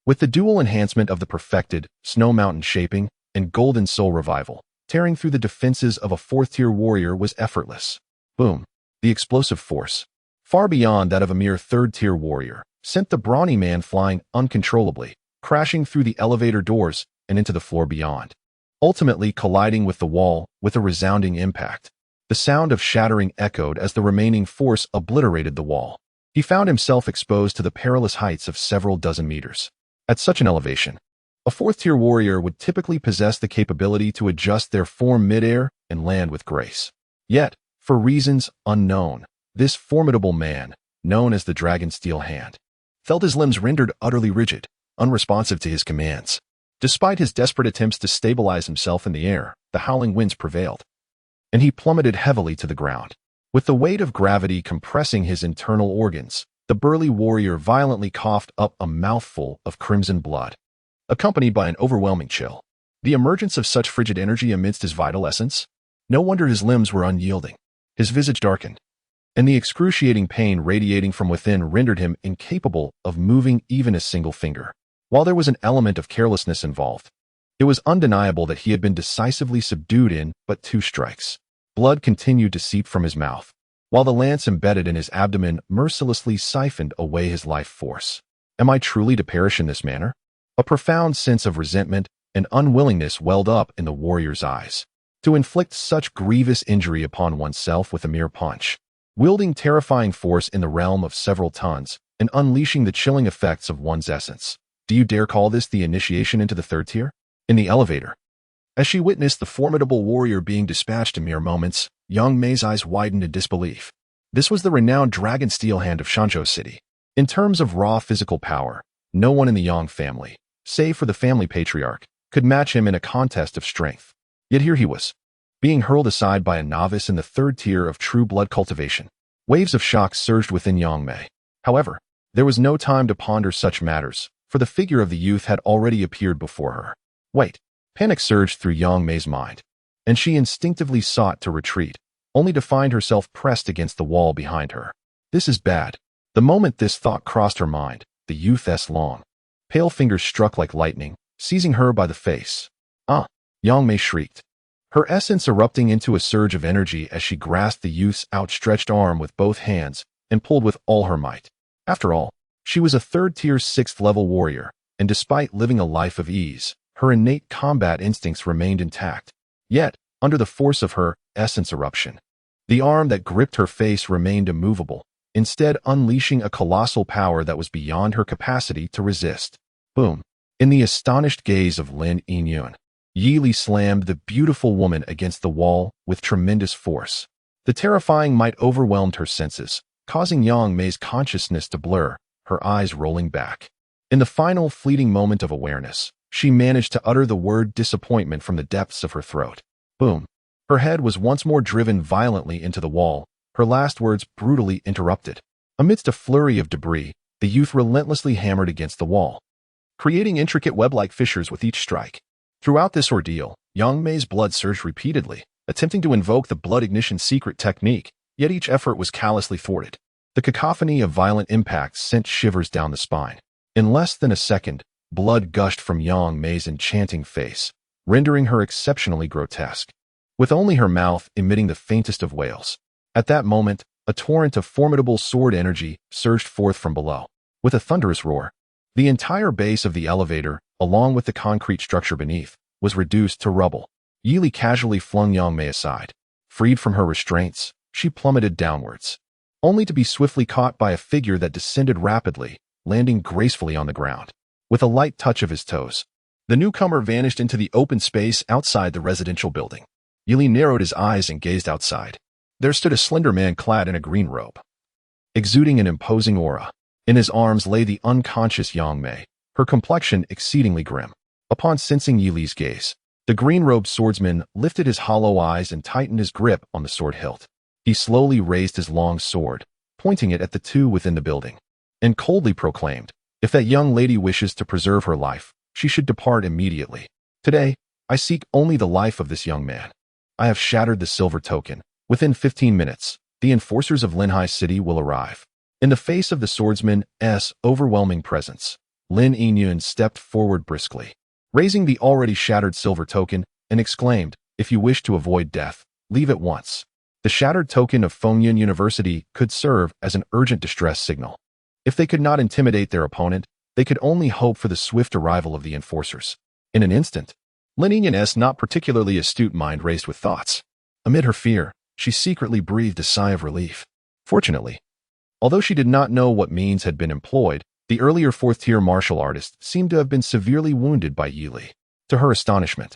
With the dual enhancement of the perfected, snow mountain shaping, and golden soul revival, tearing through the defenses of a fourth-tier warrior was effortless. Boom! The explosive force, far beyond that of a mere third-tier warrior, sent the brawny man flying uncontrollably, crashing through the elevator doors and into the floor beyond, ultimately colliding with the wall with a resounding impact. The sound of shattering echoed as the remaining force obliterated the wall. He found himself exposed to the perilous heights of several dozen meters. At such an elevation, a fourth-tier warrior would typically possess the capability to adjust their form mid-air and land with grace. Yet, for reasons unknown, this formidable man, known as the Dragon Steel Hand, felt his limbs rendered utterly rigid, unresponsive to his commands. Despite his desperate attempts to stabilize himself in the air, the howling winds prevailed, and he plummeted heavily to the ground. With the weight of gravity compressing his internal organs, the burly warrior violently coughed up a mouthful of crimson blood, accompanied by an overwhelming chill. The emergence of such frigid energy amidst his vital essence? No wonder his limbs were unyielding. His visage darkened, and the excruciating pain radiating from within rendered him incapable of moving even a single finger. While there was an element of carelessness involved, it was undeniable that he had been decisively subdued in but 2 strikes. Blood continued to seep from his mouth, while the lance embedded in his abdomen mercilessly siphoned away his life force. Am I truly to perish in this manner? A profound sense of resentment and unwillingness welled up in the warrior's eyes. To inflict such grievous injury upon oneself with a mere punch, wielding terrifying force in the realm of several tons, and unleashing the chilling effects of one's essence. Do you dare call this the initiation into the third tier? In the elevator, as she witnessed the formidable warrior being dispatched in mere moments, Yang Mei's eyes widened in disbelief. This was the renowned Dragon Steel Hand of Shanzhou City. In terms of raw physical power, no one in the Yang family, save for the family patriarch, could match him in a contest of strength. Yet here he was, being hurled aside by a novice in the third tier of true blood cultivation. Waves of shock surged within Yang Mei. However, there was no time to ponder such matters, for the figure of the youth had already appeared before her. Wait! Panic surged through Yang Mei's mind, and she instinctively sought to retreat, only to find herself pressed against the wall behind her. This is bad. The moment this thought crossed her mind, the youth's long, pale fingers struck like lightning, seizing her by the face. Ah! Yang Mei shrieked. her essence erupting into a surge of energy as she grasped the youth's outstretched arm with both hands and pulled with all her might. After all, she was a third-tier 6th-level warrior, and despite living a life of ease, her innate combat instincts remained intact. Yet, under the force of her essence eruption, the arm that gripped her face remained immovable, instead unleashing a colossal power that was beyond her capacity to resist. Boom! In the astonished gaze of Lin Yingyun, Yi Li slammed the beautiful woman against the wall with tremendous force. The terrifying might overwhelmed her senses, causing Yang Mei's consciousness to blur, her eyes rolling back. In the final fleeting moment of awareness, she managed to utter the word disappointment from the depths of her throat. Boom! Her head was once more driven violently into the wall, her last words brutally interrupted. Amidst a flurry of debris, the youth relentlessly hammered against the wall, creating intricate web-like fissures with each strike. Throughout this ordeal, Yang Mei's blood surged repeatedly, attempting to invoke the blood ignition secret technique, yet each effort was callously thwarted. The cacophony of violent impacts sent shivers down the spine. In less than a second, blood gushed from Yang Mei's enchanting face, rendering her exceptionally grotesque, with only her mouth emitting the faintest of wails. At that moment, a torrent of formidable sword energy surged forth from below. With a thunderous roar, the entire base of the elevator, along with the concrete structure beneath, was reduced to rubble. Yi Li casually flung Yang Mei aside. Freed from her restraints, she plummeted downwards, only to be swiftly caught by a figure that descended rapidly, landing gracefully on the ground. With a light touch of his toes, the newcomer vanished into the open space outside the residential building. Yi Li narrowed his eyes and gazed outside. There stood a slender man clad in a green robe, exuding an imposing aura. In his arms lay the unconscious Yang Mei, her complexion exceedingly grim. Upon sensing Yi Li's gaze, the green-robed swordsman lifted his hollow eyes and tightened his grip on the sword hilt. He slowly raised his long sword, pointing it at the two within the building, and coldly proclaimed, "If that young lady wishes to preserve her life, she should depart immediately. Today, I seek only the life of this young man. I have shattered the silver token. Within 15 minutes, the enforcers of Linhai City will arrive." In the face of the swordsman's overwhelming presence, Lin Yingyun stepped forward briskly, raising the already shattered silver token, and exclaimed, "If you wish to avoid death, leave at once." The shattered token of Fengyun University could serve as an urgent distress signal. If they could not intimidate their opponent, they could only hope for the swift arrival of the enforcers. In an instant, Lin Yingyun's not particularly astute mind raced with thoughts. Amid her fear, she secretly breathed a sigh of relief. Fortunately, although she did not know what means had been employed, the earlier 4th-tier martial artist seemed to have been severely wounded by Yi Li. To her astonishment,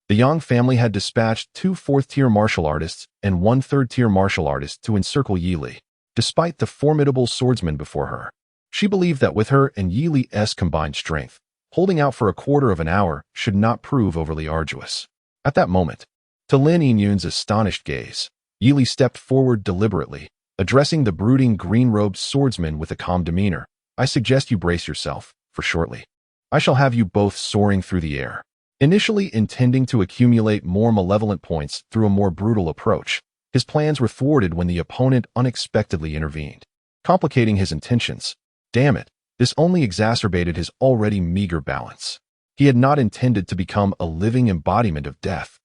the Yang family had dispatched 2 4th-tier martial artists and 1 3rd-tier martial artist to encircle Yi Li. Despite the formidable swordsman before her, she believed that with her and Yi Li's combined strength, holding out for a quarter of an hour should not prove overly arduous. At that moment, to Lin Yingyun's astonished gaze, Yi Li stepped forward deliberately, addressing the brooding green-robed swordsman with a calm demeanor. "I suggest you brace yourself, for shortly I shall have you both soaring through the air." Initially intending to accumulate more malevolent points through a more brutal approach, his plans were thwarted when the opponent unexpectedly intervened, complicating his intentions. Damn it, this only exacerbated his already meager balance. He had not intended to become a living embodiment of death,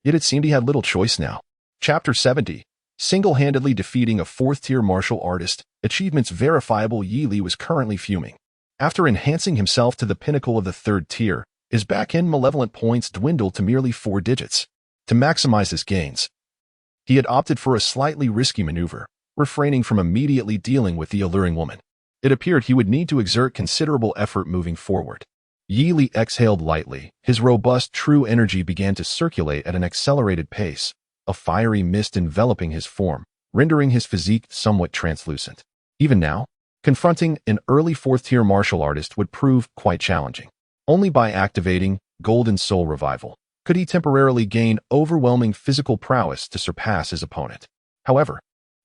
yet it seemed he had little choice now. Chapter 70. Single-handedly defeating a 4th-tier martial artist, achievements verifiable. Yi Li was currently fuming. After enhancing himself to the pinnacle of the 3rd tier, his back-end malevolent points dwindled to merely 4 digits. To maximize his gains, he had opted for a slightly risky maneuver, refraining from immediately dealing with the alluring woman. It appeared he would need to exert considerable effort moving forward. Yi Li exhaled lightly. His robust true energy began to circulate at an accelerated pace, a fiery mist enveloping his form, rendering his physique somewhat translucent. Even now, confronting an early 4th-tier martial artist would prove quite challenging. Only by activating Golden Soul Revival could he temporarily gain overwhelming physical prowess to surpass his opponent. However,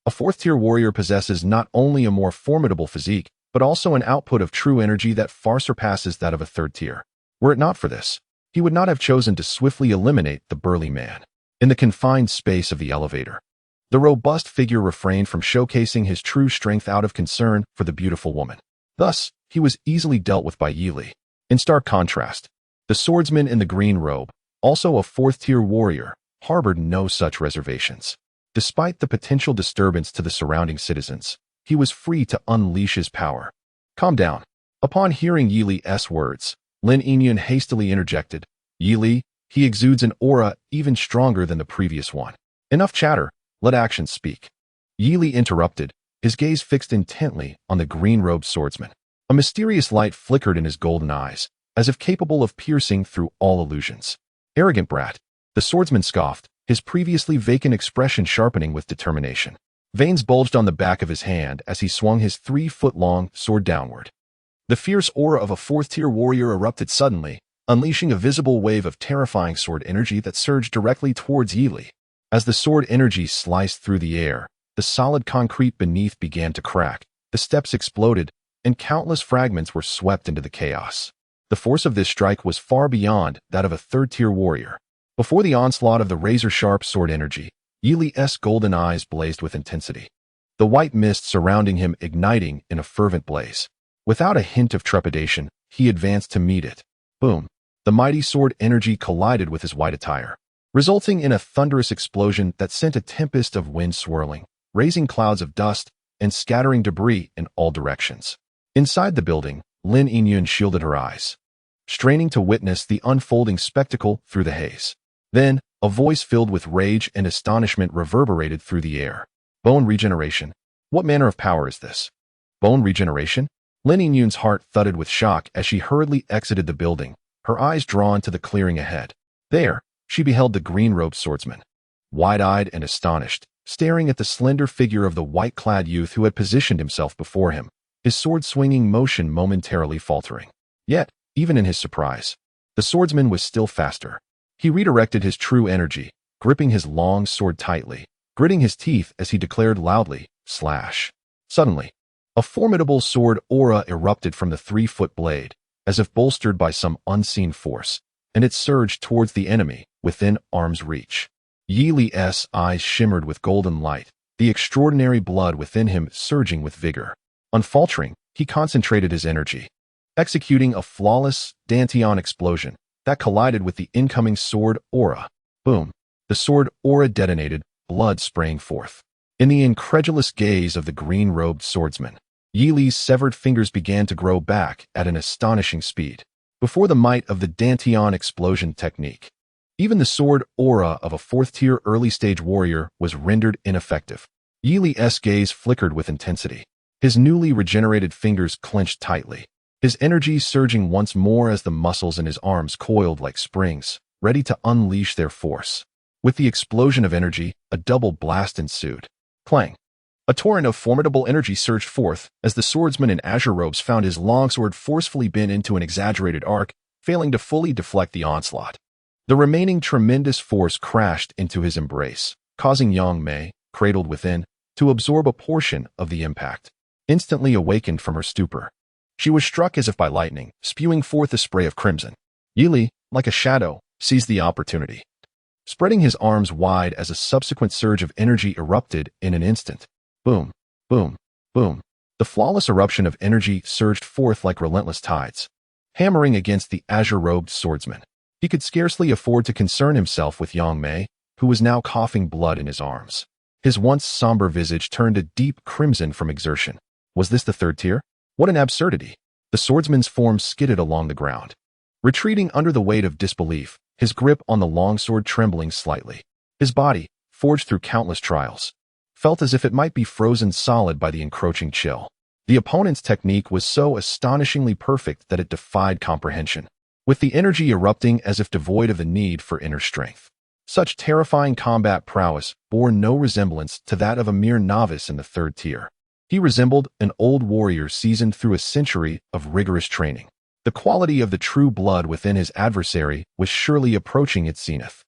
a 4th-tier warrior possesses not only a more formidable physique, but also an output of true energy that far surpasses that of a 3rd tier. Were it not for this, he would not have chosen to swiftly eliminate the burly man. In the confined space of the elevator, the robust figure refrained from showcasing his true strength out of concern for the beautiful woman. Thus, he was easily dealt with by Yi Li. In stark contrast, the swordsman in the green robe, also a 4th-tier warrior, harbored no such reservations. Despite the potential disturbance to the surrounding citizens, he was free to unleash his power. Calm down. Upon hearing Yi Li's words, Lin Yingyun hastily interjected, Yi Li, he exudes an aura even stronger than the previous one. Enough chatter, let actions speak. Yi Li interrupted, his gaze fixed intently on the green-robed swordsman. A mysterious light flickered in his golden eyes, as if capable of piercing through all illusions. Arrogant brat. The swordsman scoffed, his previously vacant expression sharpening with determination. Veins bulged on the back of his hand as he swung his 3-foot-long sword downward. The fierce aura of a 4th-tier warrior erupted suddenly, unleashing a visible wave of terrifying sword energy that surged directly towards Yi Li. As the sword energy sliced through the air, the solid concrete beneath began to crack, the steps exploded, and countless fragments were swept into the chaos. The force of this strike was far beyond that of a 3rd-tier warrior. Before the onslaught of the razor-sharp sword energy, Yi Li's golden eyes blazed with intensity, the white mist surrounding him igniting in a fervent blaze. Without a hint of trepidation, he advanced to meet it. Boom! The mighty sword energy collided with his white attire, resulting in a thunderous explosion that sent a tempest of wind swirling, raising clouds of dust and scattering debris in all directions. Inside the building, Lin Yingyun shielded her eyes, straining to witness the unfolding spectacle through the haze. Then, a voice filled with rage and astonishment reverberated through the air. Bone regeneration? What manner of power is this? Bone regeneration? Lin Yingyun's heart thudded with shock as she hurriedly exited the building, her eyes drawn to the clearing ahead. There, she beheld the green-robed swordsman, wide-eyed and astonished, staring at the slender figure of the white-clad youth who had positioned himself before him, his sword-swinging motion momentarily faltering. Yet, even in his surprise, the swordsman was still faster. He redirected his true energy, gripping his long sword tightly, gritting his teeth as he declared loudly, slash. Suddenly, a formidable sword aura erupted from the 3-foot blade, as if bolstered by some unseen force, and it surged towards the enemy, within arm's reach. Yi Li's eyes shimmered with golden light, the extraordinary blood within him surging with vigor. Unfaltering, he concentrated his energy, executing a flawless Dantian explosion that collided with the incoming sword aura. Boom! The sword aura detonated, blood spraying forth. In the incredulous gaze of the green-robed swordsman, Yi Li's severed fingers began to grow back at an astonishing speed, before the might of the Dantian explosion technique. Even the sword aura of a 4th-tier early-stage warrior was rendered ineffective. Yi Li's gaze flickered with intensity. His newly regenerated fingers clenched tightly, his energy surging once more as the muscles in his arms coiled like springs, ready to unleash their force. With the explosion of energy, a double blast ensued. Clang! A torrent of formidable energy surged forth as the swordsman in azure robes found his longsword forcefully bent into an exaggerated arc, failing to fully deflect the onslaught. The remaining tremendous force crashed into his embrace, causing Yang Mei, cradled within, to absorb a portion of the impact. Instantly awakened from her stupor, she was struck as if by lightning, spewing forth a spray of crimson. Yi Li, like a shadow, seized the opportunity, spreading his arms wide as a subsequent surge of energy erupted in an instant. Boom, boom, boom. The flawless eruption of energy surged forth like relentless tides, hammering against the azure-robed swordsman. He could scarcely afford to concern himself with Yang Mei, who was now coughing blood in his arms. His once somber visage turned a deep crimson from exertion. Was this the 3rd tier? What an absurdity! The swordsman's form skidded along the ground, retreating under the weight of disbelief, his grip on the longsword trembling slightly. His body, forged through countless trials, felt as if it might be frozen solid by the encroaching chill. The opponent's technique was so astonishingly perfect that it defied comprehension, with the energy erupting as if devoid of the need for inner strength. Such terrifying combat prowess bore no resemblance to that of a mere novice in the 3rd tier. He resembled an old warrior seasoned through a century of rigorous training. The quality of the true blood within his adversary was surely approaching its zenith.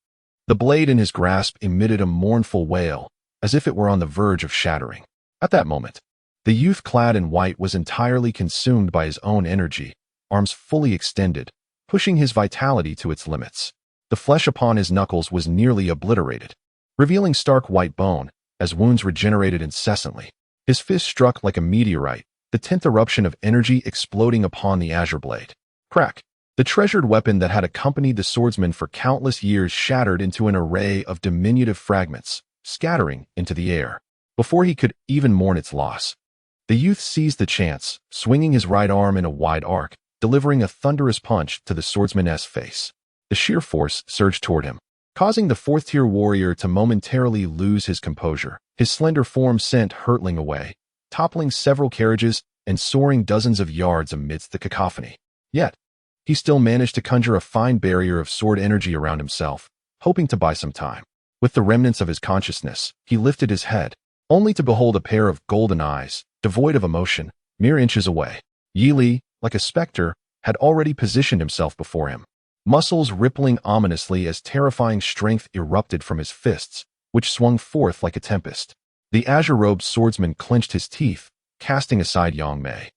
The blade in his grasp emitted a mournful wail, as if it were on the verge of shattering. At that moment, the youth clad in white was entirely consumed by his own energy, arms fully extended, pushing his vitality to its limits. The flesh upon his knuckles was nearly obliterated, revealing stark white bone, as wounds regenerated incessantly. His fist struck like a meteorite, the 10th eruption of energy exploding upon the azure blade. Crack! The treasured weapon that had accompanied the swordsman for countless years shattered into an array of diminutive fragments, scattering into the air. Before he could even mourn its loss, the youth seized the chance, swinging his right arm in a wide arc, delivering a thunderous punch to the swordsman's face. The sheer force surged toward him, causing the fourth-tier warrior to momentarily lose his composure. His slender form sent hurtling away, toppling several carriages and soaring dozens of yards amidst the cacophony. Yet, he still managed to conjure a fine barrier of sword energy around himself, hoping to buy some time. With the remnants of his consciousness, he lifted his head, only to behold a pair of golden eyes, devoid of emotion, mere inches away. Yi Li, like a specter, had already positioned himself before him, muscles rippling ominously as terrifying strength erupted from his fists, which swung forth like a tempest. The azure-robed swordsman clenched his teeth, casting aside Yang Mei,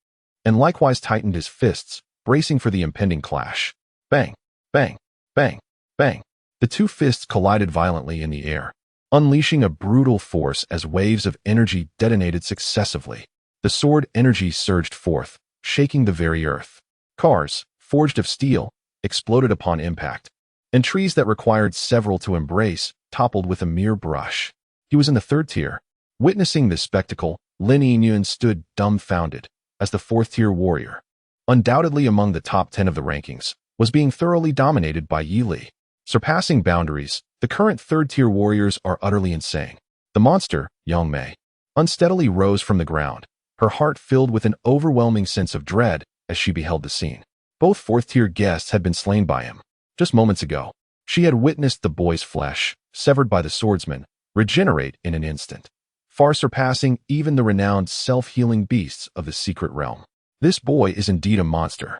and likewise tightened his fists, bracing for the impending clash. Bang, bang, bang, bang. The two fists collided violently in the air, unleashing a brutal force as waves of energy detonated successively. The sword energy surged forth, shaking the very earth. Cars, forged of steel, exploded upon impact, and trees that required several to embrace toppled with a mere brush. He was in the third tier. Witnessing this spectacle, Lin Yingyun stood dumbfounded, as the fourth-tier warrior, undoubtedly among the top 10 of the rankings, was being thoroughly dominated by Yi Li. Surpassing boundaries, the current third-tier warriors are utterly insane. The monster, Yang Mei, unsteadily rose from the ground, her heart filled with an overwhelming sense of dread as she beheld the scene. Both fourth-tier guests had been slain by him. Just moments ago, she had witnessed the boy's flesh, severed by the swordsman, regenerate in an instant, far surpassing even the renowned self-healing beasts of the secret realm. This boy is indeed a monster.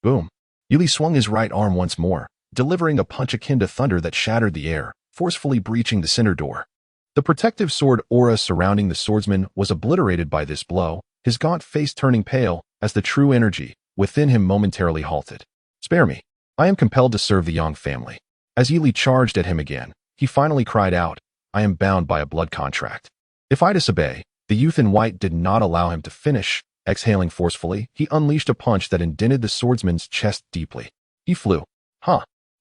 Boom. Yi Li swung his right arm once more, delivering a punch akin to thunder that shattered the air, forcefully breaching the center door. The protective sword aura surrounding the swordsman was obliterated by this blow, his gaunt face turning pale as the true energy within him momentarily halted. Spare me. I am compelled to serve the Yang family. As Yi Li charged at him again, he finally cried out, I am bound by a blood contract. If I disobey, the youth in white did not allow him to finish. Exhaling forcefully, he unleashed a punch that indented the swordsman's chest deeply. He flew.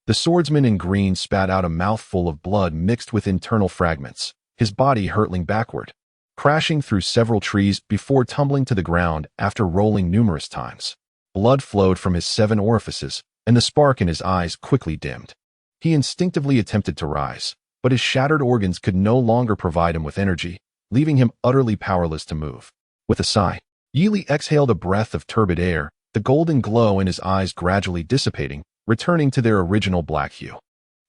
The swordsman in green spat out a mouthful of blood mixed with internal fragments, his body hurtling backward, crashing through several trees before tumbling to the ground after rolling numerous times. Blood flowed from his 7 orifices, and the spark in his eyes quickly dimmed. He instinctively attempted to rise, but his shattered organs could no longer provide him with energy, leaving him utterly powerless to move. With a sigh, Yi Li exhaled a breath of turbid air, the golden glow in his eyes gradually dissipating, returning to their original black hue.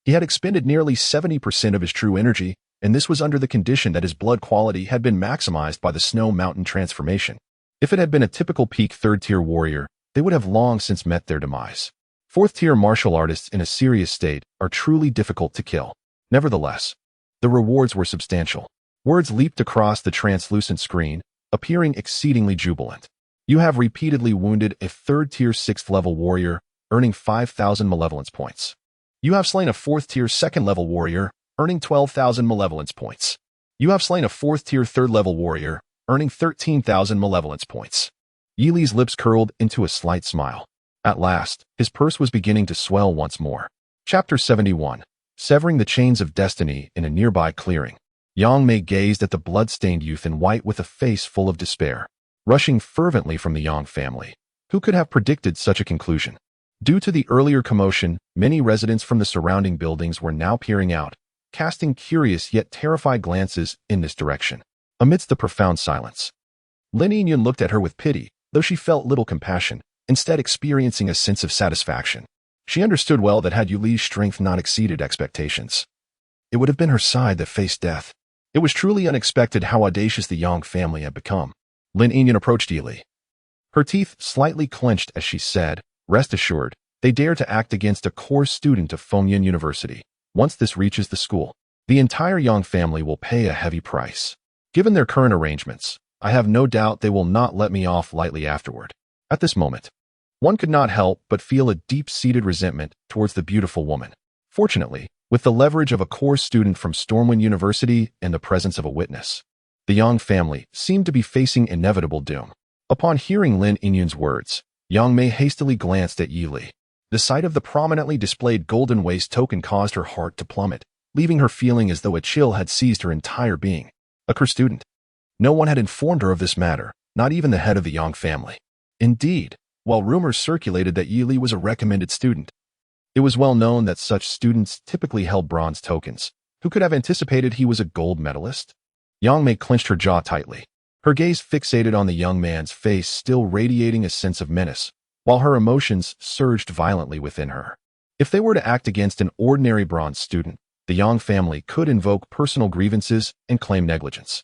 He had expended nearly 70% of his true energy, and this was under the condition that his blood quality had been maximized by the Snow Mountain transformation. If it had been a typical peak third-tier warrior, they would have long since met their demise. Fourth-tier martial artists in a serious state are truly difficult to kill. Nevertheless, the rewards were substantial. Words leaped across the translucent screen, appearing exceedingly jubilant. You have repeatedly wounded a third-tier 6th-level warrior, earning 5,000 malevolence points. You have slain a 4th-tier 2nd-level warrior, earning 12,000 malevolence points. You have slain a 4th-tier 3rd-level warrior, earning 13,000 malevolence points. Yi Li's lips curled into a slight smile. At last, his purse was beginning to swell once more. Chapter 71. Severing the chains of destiny in a nearby clearing. Yang Mei gazed at the blood-stained youth in white with a face full of despair, rushing fervently from the Yang family. Who could have predicted such a conclusion? Due to the earlier commotion, many residents from the surrounding buildings were now peering out, casting curious yet terrified glances in this direction. Amidst the profound silence, Lin Yingyun looked at her with pity, though she felt little compassion, instead experiencing a sense of satisfaction. She understood well that had Yi Li's strength not exceeded expectations, it would have been her side that faced death. It was truly unexpected how audacious the Yang family had become. Lin Yingyun approached Yi Li. Her teeth slightly clenched as she said, Rest assured, they dare to act against a core student of Fengyan University. Once this reaches the school, the entire Yang family will pay a heavy price. Given their current arrangements, I have no doubt they will not let me off lightly afterward. At this moment, one could not help but feel a deep-seated resentment towards the beautiful woman. Fortunately, with the leverage of a core student from Stormwind University and the presence of a witness, the Yang family seemed to be facing inevitable doom. Upon hearing Lin Yingyun's words, Yang Mei hastily glanced at Yi Li. The sight of the prominently displayed golden waist token caused her heart to plummet, leaving her feeling as though a chill had seized her entire being. A cursed student. No one had informed her of this matter, not even the head of the Yang family. Indeed, while rumors circulated that Yili was a recommended student, it was well known that such students typically held bronze tokens. Who could have anticipated he was a gold medalist? Yang Mei clenched her jaw tightly, her gaze fixated on the young man's face, still radiating a sense of menace, while her emotions surged violently within her. If they were to act against an ordinary bronze student, the Yang family could invoke personal grievances and claim negligence.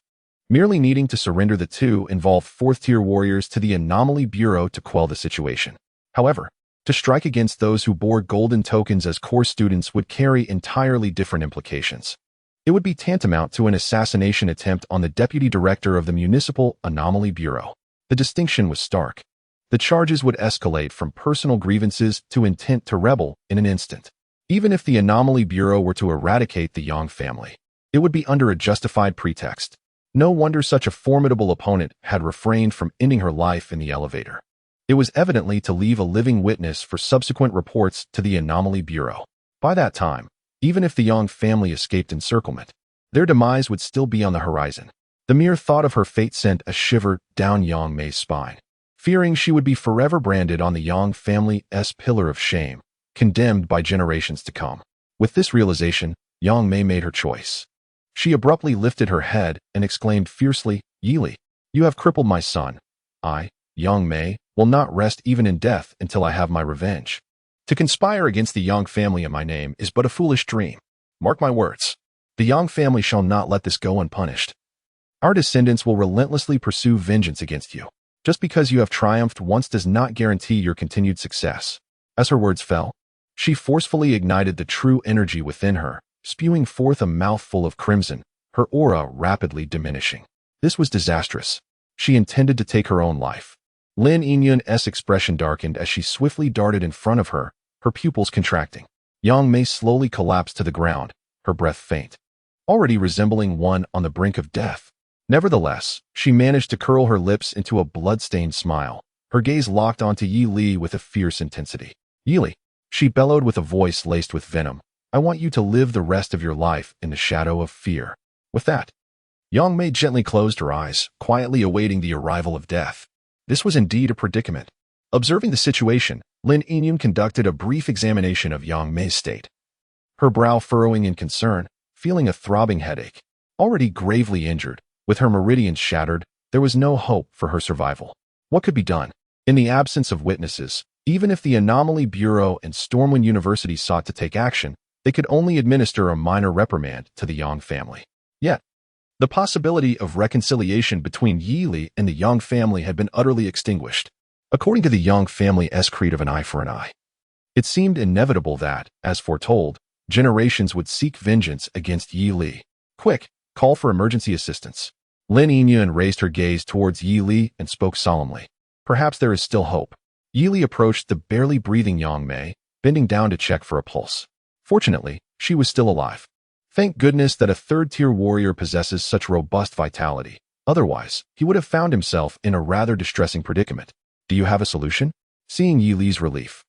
Merely needing to surrender the two involved fourth-tier warriors to the Anomaly Bureau to quell the situation. However, to strike against those who bore golden tokens as core students would carry entirely different implications. It would be tantamount to an assassination attempt on the deputy director of the Municipal Anomaly Bureau. The distinction was stark. The charges would escalate from personal grievances to intent to rebel in an instant. Even if the Anomaly Bureau were to eradicate the Yang family, it would be under a justified pretext. No wonder such a formidable opponent had refrained from ending her life in the elevator. It was evidently to leave a living witness for subsequent reports to the Anomaly Bureau. By that time, even if the Yang family escaped encirclement, their demise would still be on the horizon. The mere thought of her fate sent a shiver down Yang Mei's spine. Fearing she would be forever branded on the Yang family's pillar of shame, condemned by generations to come. With this realization, Yang Mei made her choice. She abruptly lifted her head and exclaimed fiercely, "Yili, you have crippled my son. I, Yang Mei, will not rest even in death until I have my revenge. To conspire against the Yang family in my name is but a foolish dream. Mark my words. The Yang family shall not let this go unpunished. Our descendants will relentlessly pursue vengeance against you. Just because you have triumphed once does not guarantee your continued success." As her words fell, she forcefully ignited the true energy within her, spewing forth a mouthful of crimson, her aura rapidly diminishing. This was disastrous. She intended to take her own life. Lin Yinyun's expression darkened as she swiftly darted in front of her, her pupils contracting. Yang Mei slowly collapsed to the ground, her breath faint, already resembling one on the brink of death. Nevertheless, she managed to curl her lips into a blood-stained smile, her gaze locked onto Yi Li with a fierce intensity. "Yili," she bellowed with a voice laced with venom, "I want you to live the rest of your life in the shadow of fear." With that, Yang Mei gently closed her eyes, quietly awaiting the arrival of death. This was indeed a predicament. Observing the situation, Lin Yinyun conducted a brief examination of Yang Mei's state, her brow furrowing in concern, feeling a throbbing headache. Already gravely injured, with her meridians shattered, there was no hope for her survival. What could be done? In the absence of witnesses, even if the Anomaly Bureau and Stormwind University sought to take action, they could only administer a minor reprimand to the Yang family. Yet, the possibility of reconciliation between Yi Li and the Yang family had been utterly extinguished. According to the Yang family's creed of an eye for an eye, it seemed inevitable that, as foretold, generations would seek vengeance against Yi Li. "Quick, call for emergency assistance." Lin Yinyun raised her gaze towards Yi Li and spoke solemnly. "Perhaps there is still hope." Yi Li approached the barely breathing Yang Mei, bending down to check for a pulse. Fortunately, she was still alive. Thank goodness that a third-tier warrior possesses such robust vitality. Otherwise, he would have found himself in a rather distressing predicament. "Do you have a solution?" Seeing Yi Li's relief,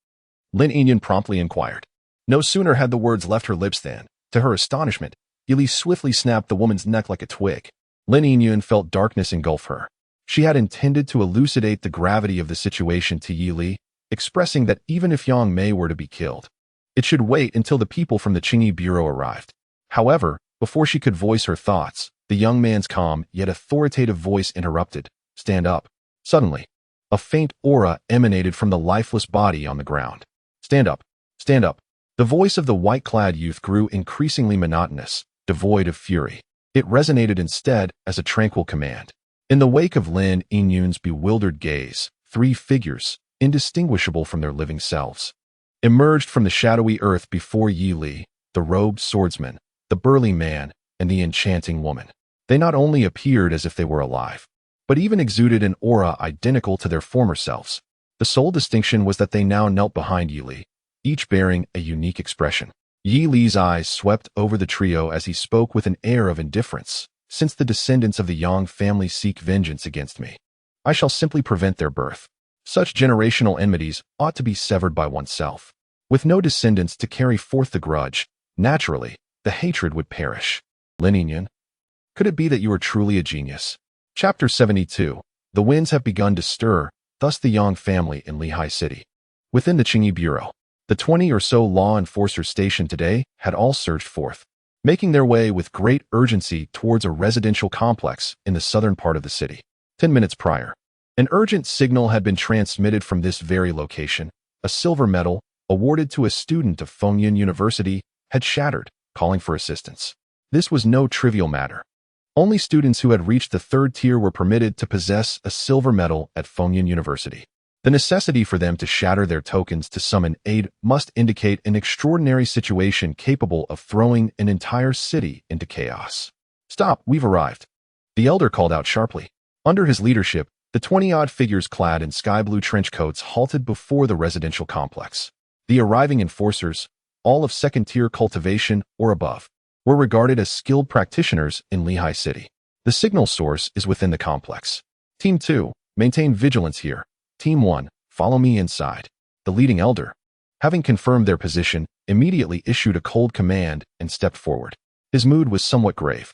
Lin Yinyun promptly inquired. No sooner had the words left her lips than, to her astonishment, Yi Li swiftly snapped the woman's neck like a twig. Lin Yinyun felt darkness engulf her. She had intended to elucidate the gravity of the situation to Yi Li, expressing that even if Yang Mei were to be killed, it should wait until the people from the Qingyi Bureau arrived. However, before she could voice her thoughts, the young man's calm yet authoritative voice interrupted. "Stand up." Suddenly, a faint aura emanated from the lifeless body on the ground. "Stand up. Stand up." The voice of the white-clad youth grew increasingly monotonous, devoid of fury. It resonated instead as a tranquil command. In the wake of Lin Yinyun's bewildered gaze, three figures, indistinguishable from their living selves, emerged from the shadowy earth before Yi Li, the robed swordsman, the burly man, and the enchanting woman. They not only appeared as if they were alive, but even exuded an aura identical to their former selves. The sole distinction was that they now knelt behind Yi Li, each bearing a unique expression. Yi Li's eyes swept over the trio as he spoke with an air of indifference. "Since the descendants of the Yang family seek vengeance against me, I shall simply prevent their birth. Such generational enmities ought to be severed by oneself." With no descendants to carry forth the grudge, naturally, the hatred would perish. Lin Yinyan, could it be that you are truly a genius? Chapter 72. The winds have begun to stir, thus the Yang family in Lehigh City. Within the Qingyi Bureau, the 20 or so law enforcers stationed today had all surged forth, making their way with great urgency towards a residential complex in the southern part of the city. 10 minutes prior, an urgent signal had been transmitted from this very location. A silver medal, awarded to a student of Fengyun University, had shattered, calling for assistance. This was no trivial matter. Only students who had reached the third tier were permitted to possess a silver medal at Fengyun University. The necessity for them to shatter their tokens to summon aid must indicate an extraordinary situation capable of throwing an entire city into chaos. Stop, we've arrived. The elder called out sharply. Under his leadership, the 20-odd figures clad in sky-blue trench coats halted before the residential complex. The arriving enforcers, all of second-tier cultivation or above, were regarded as skilled practitioners in Lehigh City. The signal source is within the complex. Team 2, maintain vigilance here. Team 1, follow me inside. The leading elder, having confirmed their position, immediately issued a cold command and stepped forward. His mood was somewhat grave.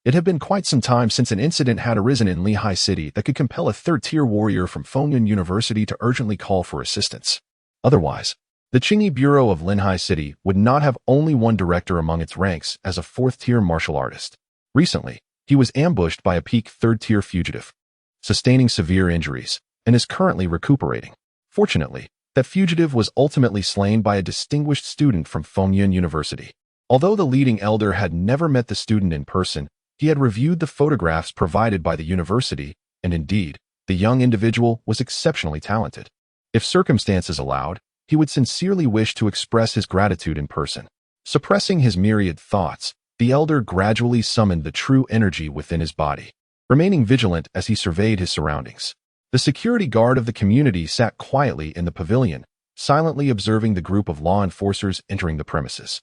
It had been quite some time since an incident had arisen in Lehigh City that could compel a third-tier warrior from Fengyun University to urgently call for assistance. Otherwise, the Qingyi Bureau of Lehigh City would not have only one director among its ranks as a fourth-tier martial artist. Recently, he was ambushed by a peak third-tier fugitive, sustaining severe injuries, and is currently recuperating. Fortunately, that fugitive was ultimately slain by a distinguished student from Fengyun University. Although the leading elder had never met the student in person, he had reviewed the photographs provided by the university, and indeed, the young individual was exceptionally talented. If circumstances allowed, he would sincerely wish to express his gratitude in person. Suppressing his myriad thoughts, the elder gradually summoned the true energy within his body, remaining vigilant as he surveyed his surroundings. The security guard of the community sat quietly in the pavilion, silently observing the group of law enforcers entering the premises.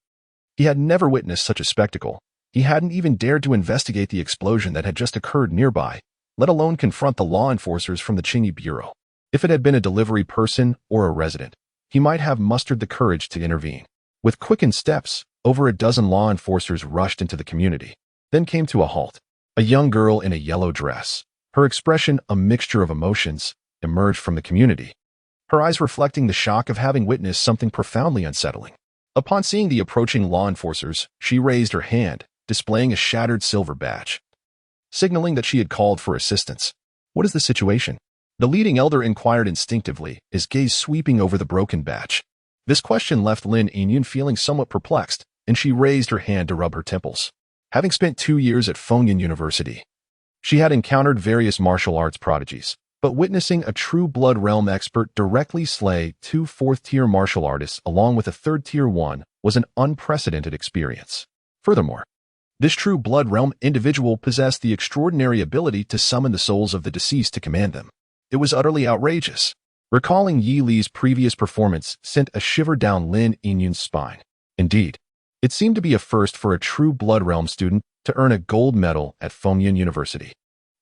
He had never witnessed such a spectacle. He hadn't even dared to investigate the explosion that had just occurred nearby, let alone confront the law enforcers from the Qingyi Bureau. If it had been a delivery person or a resident, he might have mustered the courage to intervene. With quickened steps, over a dozen law enforcers rushed into the community, then came to a halt. A young girl in a yellow dress, her expression a mixture of emotions, emerged from the community, her eyes reflecting the shock of having witnessed something profoundly unsettling. Upon seeing the approaching law enforcers, she raised her hand, displaying a shattered silver badge, signaling that she had called for assistance. What is the situation? The leading elder inquired instinctively, his gaze sweeping over the broken badge. This question left Lin Yinyan feeling somewhat perplexed, and she raised her hand to rub her temples. Having spent 2 years at Fengyun University, she had encountered various martial arts prodigies, but witnessing a true blood realm expert directly slay 2 fourth-tier martial artists along with a third-tier one was an unprecedented experience. Furthermore, this true blood realm individual possessed the extraordinary ability to summon the souls of the deceased to command them. It was utterly outrageous. Recalling Yi Li's previous performance sent a shiver down Lin Yinyan's spine. Indeed, it seemed to be a first for a true blood realm student to earn a gold medal at Fengyun University.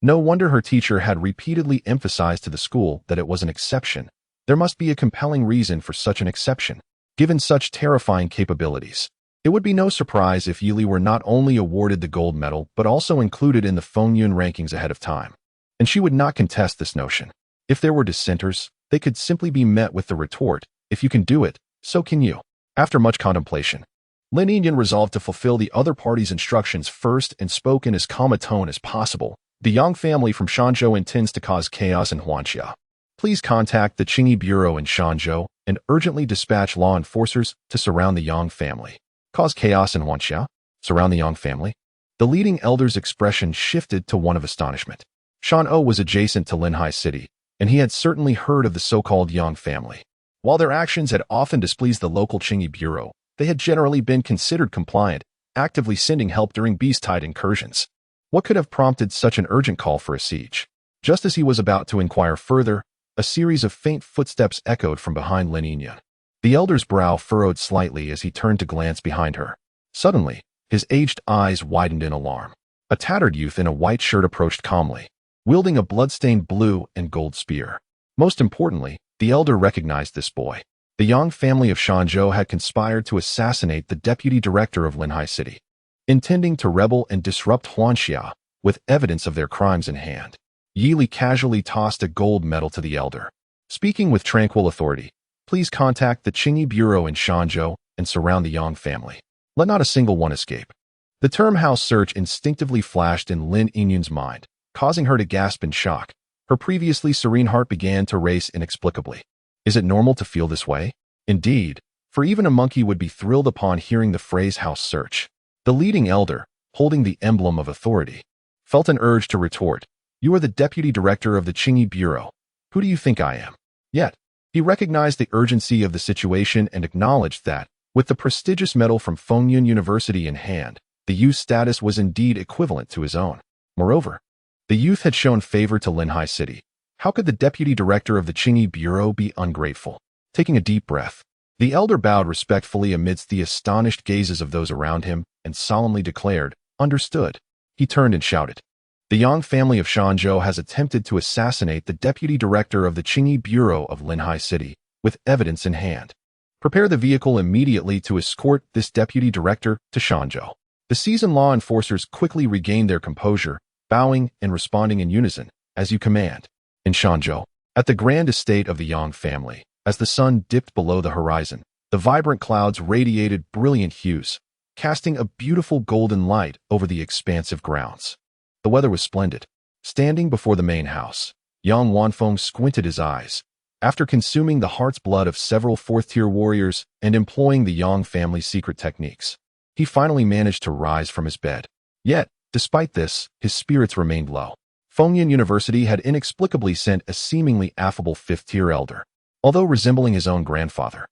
No wonder her teacher had repeatedly emphasized to the school that it was an exception. There must be a compelling reason for such an exception, given such terrifying capabilities. It would be no surprise if Yi Li were not only awarded the gold medal but also included in the Fengyun rankings ahead of time. And she would not contest this notion. If there were dissenters, they could simply be met with the retort, if you can do it, so can you. After much contemplation, Lin Yinyan resolved to fulfill the other party's instructions first and spoke in as calm a tone as possible. The Yang family from Shanzhou intends to cause chaos in Huanxia. Please contact the Qingyi Bureau in Shanzhou and urgently dispatch law enforcers to surround the Yang family. Cause chaos in Huanxia? Surround the Yang family? The leading elder's expression shifted to one of astonishment. Shanzhou was adjacent to Lehigh City, and he had certainly heard of the so-called Yang family. While their actions had often displeased the local Qingyi Bureau, they had generally been considered compliant, actively sending help during beast-tide incursions. What could have prompted such an urgent call for a siege? Just as he was about to inquire further, a series of faint footsteps echoed from behind Lin Yinyan. The elder's brow furrowed slightly as he turned to glance behind her. Suddenly, his aged eyes widened in alarm. A tattered youth in a white shirt approached calmly, wielding a blood-stained blue and gold spear. Most importantly, the elder recognized this boy. The Yang family of Shanzhou had conspired to assassinate the deputy director of Linhai City, intending to rebel and disrupt Huanxia with evidence of their crimes in hand. Yili casually tossed a gold medal to the elder. Speaking with tranquil authority, please contact the Qingyi Bureau in Shanzhou and surround the Yang family. Let not a single one escape. The term house search instinctively flashed in Lin Yinyun's mind, causing her to gasp in shock. Her previously serene heart began to race inexplicably. Is it normal to feel this way? Indeed, for even a monkey would be thrilled upon hearing the phrase house search. The leading elder, holding the emblem of authority, felt an urge to retort, "You are the deputy director of the Qingyi Bureau. Who do you think I am?" Yet, he recognized the urgency of the situation and acknowledged that, with the prestigious medal from Fengyun University in hand, the youth's status was indeed equivalent to his own. Moreover, the youth had shown favor to Linhai City. How could the deputy director of the Qingyi Bureau be ungrateful? Taking a deep breath, the elder bowed respectfully amidst the astonished gazes of those around him and solemnly declared, "Understood." He turned and shouted, "The Yang family of Shanzhou has attempted to assassinate the deputy director of the Qingyi Bureau of Linhai City with evidence in hand. Prepare the vehicle immediately to escort this deputy director to Shanzhou." The seasoned law enforcers quickly regained their composure, bowing and responding in unison, "As you command." In Shanzhou, at the grand estate of the Yang family, as the sun dipped below the horizon, the vibrant clouds radiated brilliant hues, casting a beautiful golden light over the expansive grounds. The weather was splendid. Standing before the main house, Yang Wanfeng squinted his eyes. After consuming the heart's blood of several fourth-tier warriors and employing the Yang family's secret techniques, he finally managed to rise from his bed. Yet, despite this, his spirits remained low. Fengyun University had inexplicably sent a seemingly affable fifth-tier elder, although resembling his own grandfather.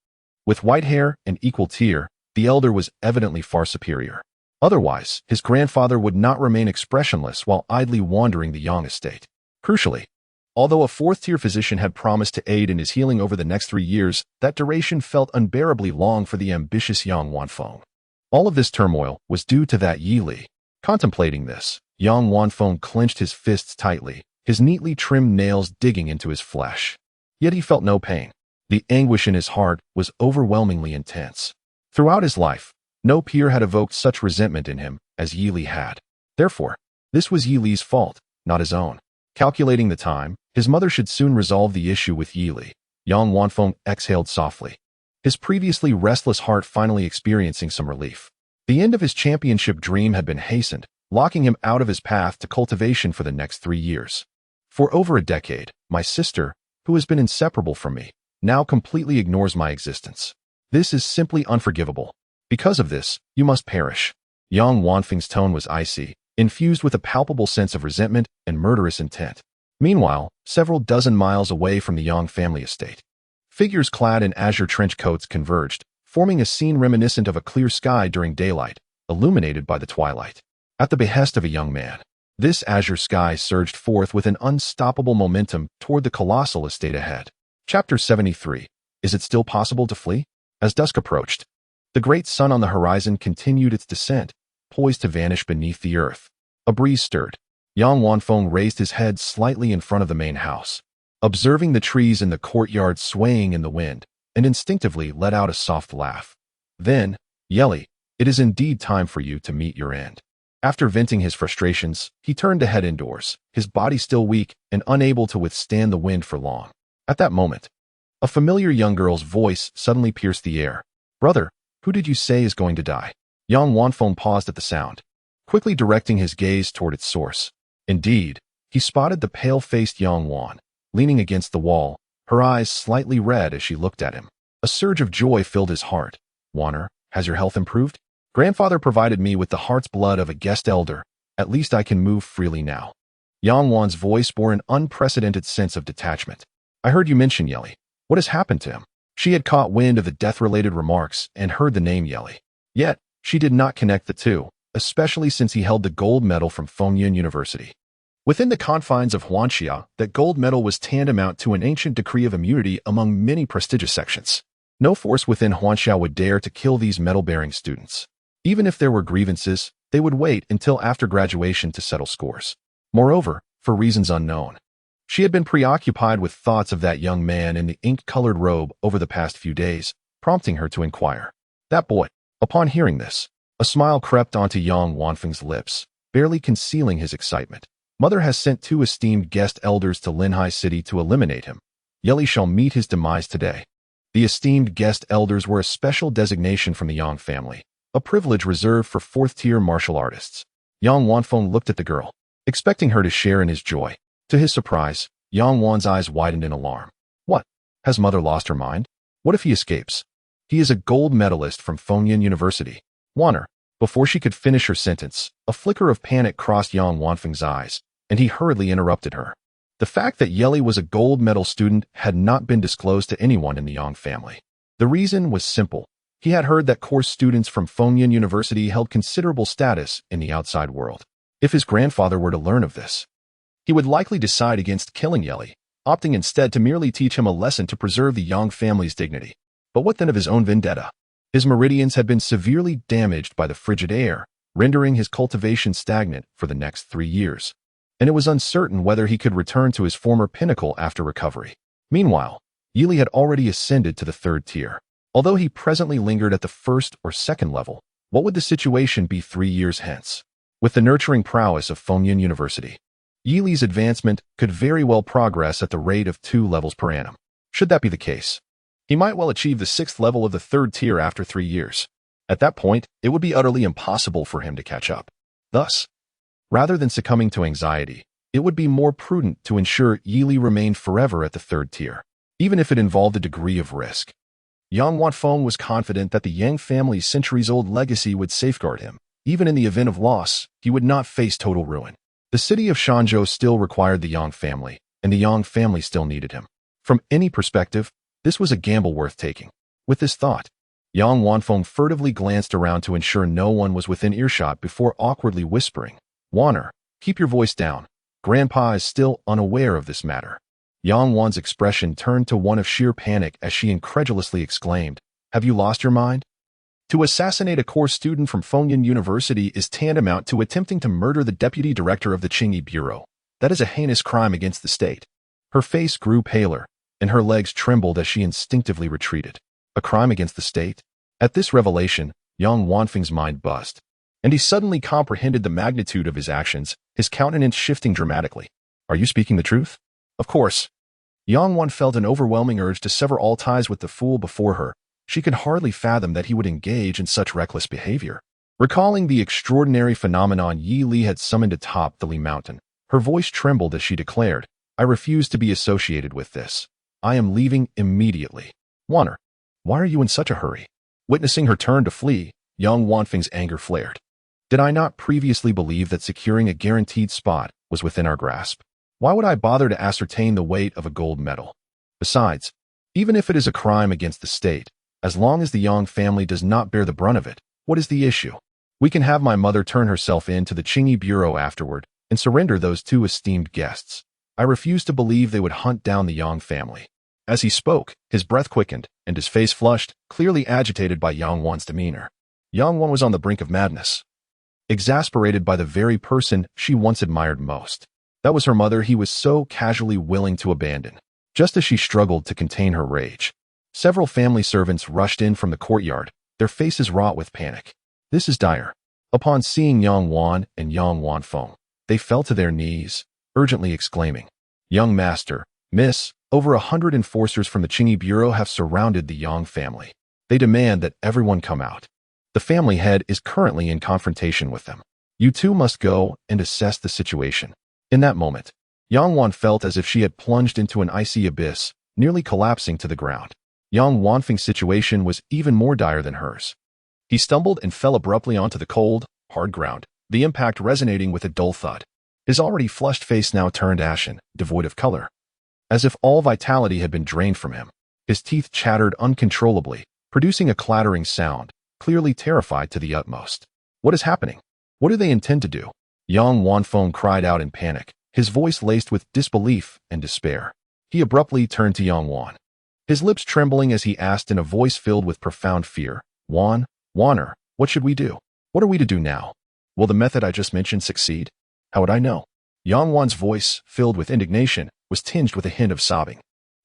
With white hair and equal tier, the elder was evidently far superior. Otherwise, his grandfather would not remain expressionless while idly wandering the Yang estate. Crucially, although a fourth-tier physician had promised to aid in his healing over the next 3 years, that duration felt unbearably long for the ambitious Yang Wanfeng. All of this turmoil was due to that Yili. Contemplating this, Yang Wanfeng clenched his fists tightly, his neatly trimmed nails digging into his flesh. Yet he felt no pain. The anguish in his heart was overwhelmingly intense. Throughout his life, no peer had evoked such resentment in him as Yili had. Therefore, this was Yili's fault, not his own. Calculating the time, his mother should soon resolve the issue with Yili. Yang Wanfeng exhaled softly, his previously restless heart finally experiencing some relief. The end of his championship dream had been hastened, locking him out of his path to cultivation for the next 3 years. For over a decade, my sister, who has been inseparable from me, now completely ignores my existence. This is simply unforgivable. Because of this, you must perish. Yang Wanfeng's tone was icy, infused with a palpable sense of resentment and murderous intent. Meanwhile, several dozen miles away from the Yang family estate, figures clad in azure trench coats converged, forming a scene reminiscent of a clear sky during daylight, illuminated by the twilight. At the behest of a young man, this azure sky surged forth with an unstoppable momentum toward the colossal estate ahead. Chapter 73. Is it still possible to flee? As dusk approached, the great sun on the horizon continued its descent, poised to vanish beneath the earth. A breeze stirred. Yang Wanfeng raised his head slightly in front of the main house, observing the trees in the courtyard swaying in the wind, and instinctively let out a soft laugh. Then, Yeli, it is indeed time for you to meet your end. After venting his frustrations, he turned to head indoors, his body still weak and unable to withstand the wind for long. At that moment, a familiar young girl's voice suddenly pierced the air. "Brother, who did you say is going to die?" Yang Wanfeng paused at the sound, quickly directing his gaze toward its source. Indeed, he spotted the pale-faced Yang Wan, leaning against the wall, her eyes slightly red as she looked at him. A surge of joy filled his heart. "Wanner, has your health improved? Grandfather provided me with the heart's blood of a guest elder. At least I can move freely now." Yang Wan's voice bore an unprecedented sense of detachment. "I heard you mention Yeli. What has happened to him?" She had caught wind of the death-related remarks and heard the name Yeli. Yet, she did not connect the two, especially since he held the gold medal from Fengyun University. Within the confines of Huanxia, that gold medal was tantamount to an ancient decree of immunity among many prestigious sections. No force within Huanxia would dare to kill these medal-bearing students. Even if there were grievances, they would wait until after graduation to settle scores. Moreover, for reasons unknown, She had been preoccupied with thoughts of that young man in the ink-colored robe over the past few days, prompting her to inquire. That boy. Upon hearing this, a smile crept onto Yang Wanfeng's lips, barely concealing his excitement. Mother has sent 2 esteemed guest elders to Linhai City to eliminate him. Yeli shall meet his demise today. The esteemed guest elders were a special designation from the Yang family, a privilege reserved for 4th-tier martial artists. Yang Wanfeng looked at the girl, expecting her to share in his joy. To his surprise, Yang Wan's eyes widened in alarm. What? Has mother lost her mind? What if he escapes? He is a gold medalist from Fengyan University. Wanner. Before she could finish her sentence, a flicker of panic crossed Yang Wanfeng's eyes, and he hurriedly interrupted her. The fact that Yeli was a gold medal student had not been disclosed to anyone in the Yang family. The reason was simple. He had heard that course students from Fengyan University held considerable status in the outside world. If his grandfather were to learn of this, he would likely decide against killing Yeli, opting instead to merely teach him a lesson to preserve the Yang family's dignity. But what then of his own vendetta? His meridians had been severely damaged by the frigid air, rendering his cultivation stagnant for the next 3 years, and it was uncertain whether he could return to his former pinnacle after recovery. Meanwhile, Yili had already ascended to the 3rd tier. Although he presently lingered at the 1st or 2nd level, what would the situation be 3 years hence? With the nurturing prowess of Fengyan University, Yili's advancement could very well progress at the rate of 2 levels per annum. Should that be the case, he might well achieve the 6th level of the 3rd tier after 3 years. At that point, it would be utterly impossible for him to catch up. Thus, rather than succumbing to anxiety, it would be more prudent to ensure Yili remained forever at the 3rd tier, even if it involved a degree of risk. Yang Wanfeng was confident that the Yang family's centuries-old legacy would safeguard him. Even in the event of loss, he would not face total ruin. The city of Shanzhou still required the Yang family, and the Yang family still needed him. From any perspective, this was a gamble worth taking. With this thought, Yang Wanfeng furtively glanced around to ensure no one was within earshot before awkwardly whispering, "Wanner, keep your voice down. Grandpa is still unaware of this matter." Yang Wan's expression turned to one of sheer panic as she incredulously exclaimed, "Have you lost your mind? To assassinate a core student from Fengyan University is tantamount to attempting to murder the deputy director of the Qingyi Bureau. That is a heinous crime against the state." Her face grew paler, and her legs trembled as she instinctively retreated. A crime against the state? At this revelation, Yang Wanfeng's mind buzzed, and he suddenly comprehended the magnitude of his actions, his countenance shifting dramatically. "Are you speaking the truth?" Of course. Yang Wan felt an overwhelming urge to sever all ties with the fool before her. She could hardly fathom that he would engage in such reckless behavior. Recalling the extraordinary phenomenon Yi Li had summoned atop the Li Mountain, her voice trembled as she declared, "I refuse to be associated with this. I am leaving immediately." "Wanner, why are you in such a hurry?" Witnessing her turn to flee, Yang Wanfeng's anger flared. "Did I not previously believe that securing a guaranteed spot was within our grasp? Why would I bother to ascertain the weight of a gold medal? Besides, even if it is a crime against the state, as long as the Yang family does not bear the brunt of it, what is the issue? We can have my mother turn herself in to the Qingyi Bureau afterward and surrender those 2 esteemed guests. I refuse to believe they would hunt down the Yang family." As he spoke, his breath quickened, and his face flushed, clearly agitated by Yang Wan's demeanor. Yang Wan was on the brink of madness, exasperated by the very person she once admired most. That was her mother he was so casually willing to abandon. Just as she struggled to contain her rage, several family servants rushed in from the courtyard, their faces wrought with panic. "This is dire." Upon seeing Yang Wan and Yang Wanfeng, they fell to their knees, urgently exclaiming, "Young master, miss, over 100 enforcers from the Qingyi Bureau have surrounded the Yang family. They demand that everyone come out. The family head is currently in confrontation with them. You 2 must go and assess the situation." In that moment, Yang Wan felt as if she had plunged into an icy abyss, nearly collapsing to the ground. Yang Wanfeng's situation was even more dire than hers. He stumbled and fell abruptly onto the cold, hard ground, the impact resonating with a dull thud. His already flushed face now turned ashen, devoid of color, as if all vitality had been drained from him. His teeth chattered uncontrollably, producing a clattering sound, clearly terrified to the utmost. "What is happening? What do they intend to do?" Yang Wanfeng cried out in panic, his voice laced with disbelief and despair. He abruptly turned to Yang Wan, his lips trembling as he asked in a voice filled with profound fear, Wanner, what should we do? What are we to do now? Will the method I just mentioned succeed? How would I know?" Yang Wan's voice, filled with indignation, was tinged with a hint of sobbing.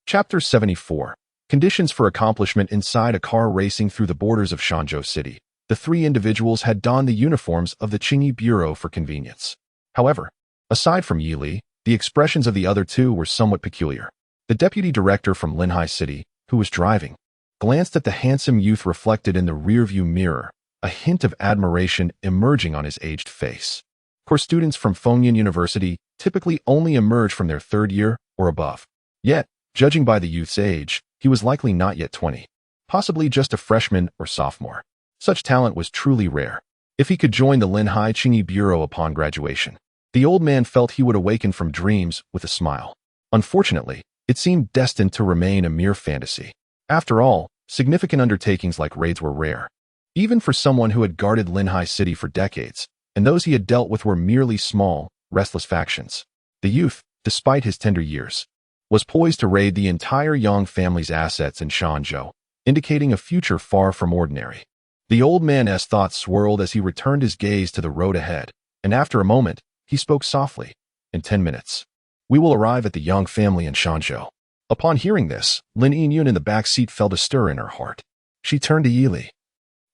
Chapter 74. Conditions for accomplishment inside a car racing through the borders of Shanzhou City. The three individuals had donned the uniforms of the Qingyi Bureau for convenience. However, aside from Yi Li, the expressions of the other two were somewhat peculiar. The deputy director from Linhai City, who was driving, glanced at the handsome youth reflected in the rearview mirror, a hint of admiration emerging on his aged face. Course students from Fengyun University typically only emerge from their third year or above. Yet, judging by the youth's age, he was likely not yet 20, possibly just a freshman or sophomore. Such talent was truly rare. If he could join the Linhai Qingyi Bureau upon graduation, the old man felt he would awaken from dreams with a smile. Unfortunately, it seemed destined to remain a mere fantasy. After all, significant undertakings like raids were rare. Even for someone who had guarded Linhai City for decades, and those he had dealt with were merely small, restless factions. The youth, despite his tender years, was poised to raid the entire Yang family's assets in Shanzhou, indicating a future far from ordinary. The old man's thoughts swirled as he returned his gaze to the road ahead, and after a moment, he spoke softly. In 10 minutes, we will arrive at the Yang family in Shanzhou. Upon hearing this, Lin Yinyun in the back seat felt a stir in her heart. She turned to Yi Li,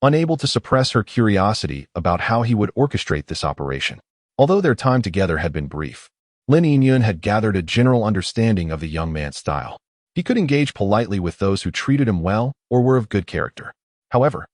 unable to suppress her curiosity about how he would orchestrate this operation. Although their time together had been brief, Lin Yinyun had gathered a general understanding of the young man's style. He could engage politely with those who treated him well or were of good character. However,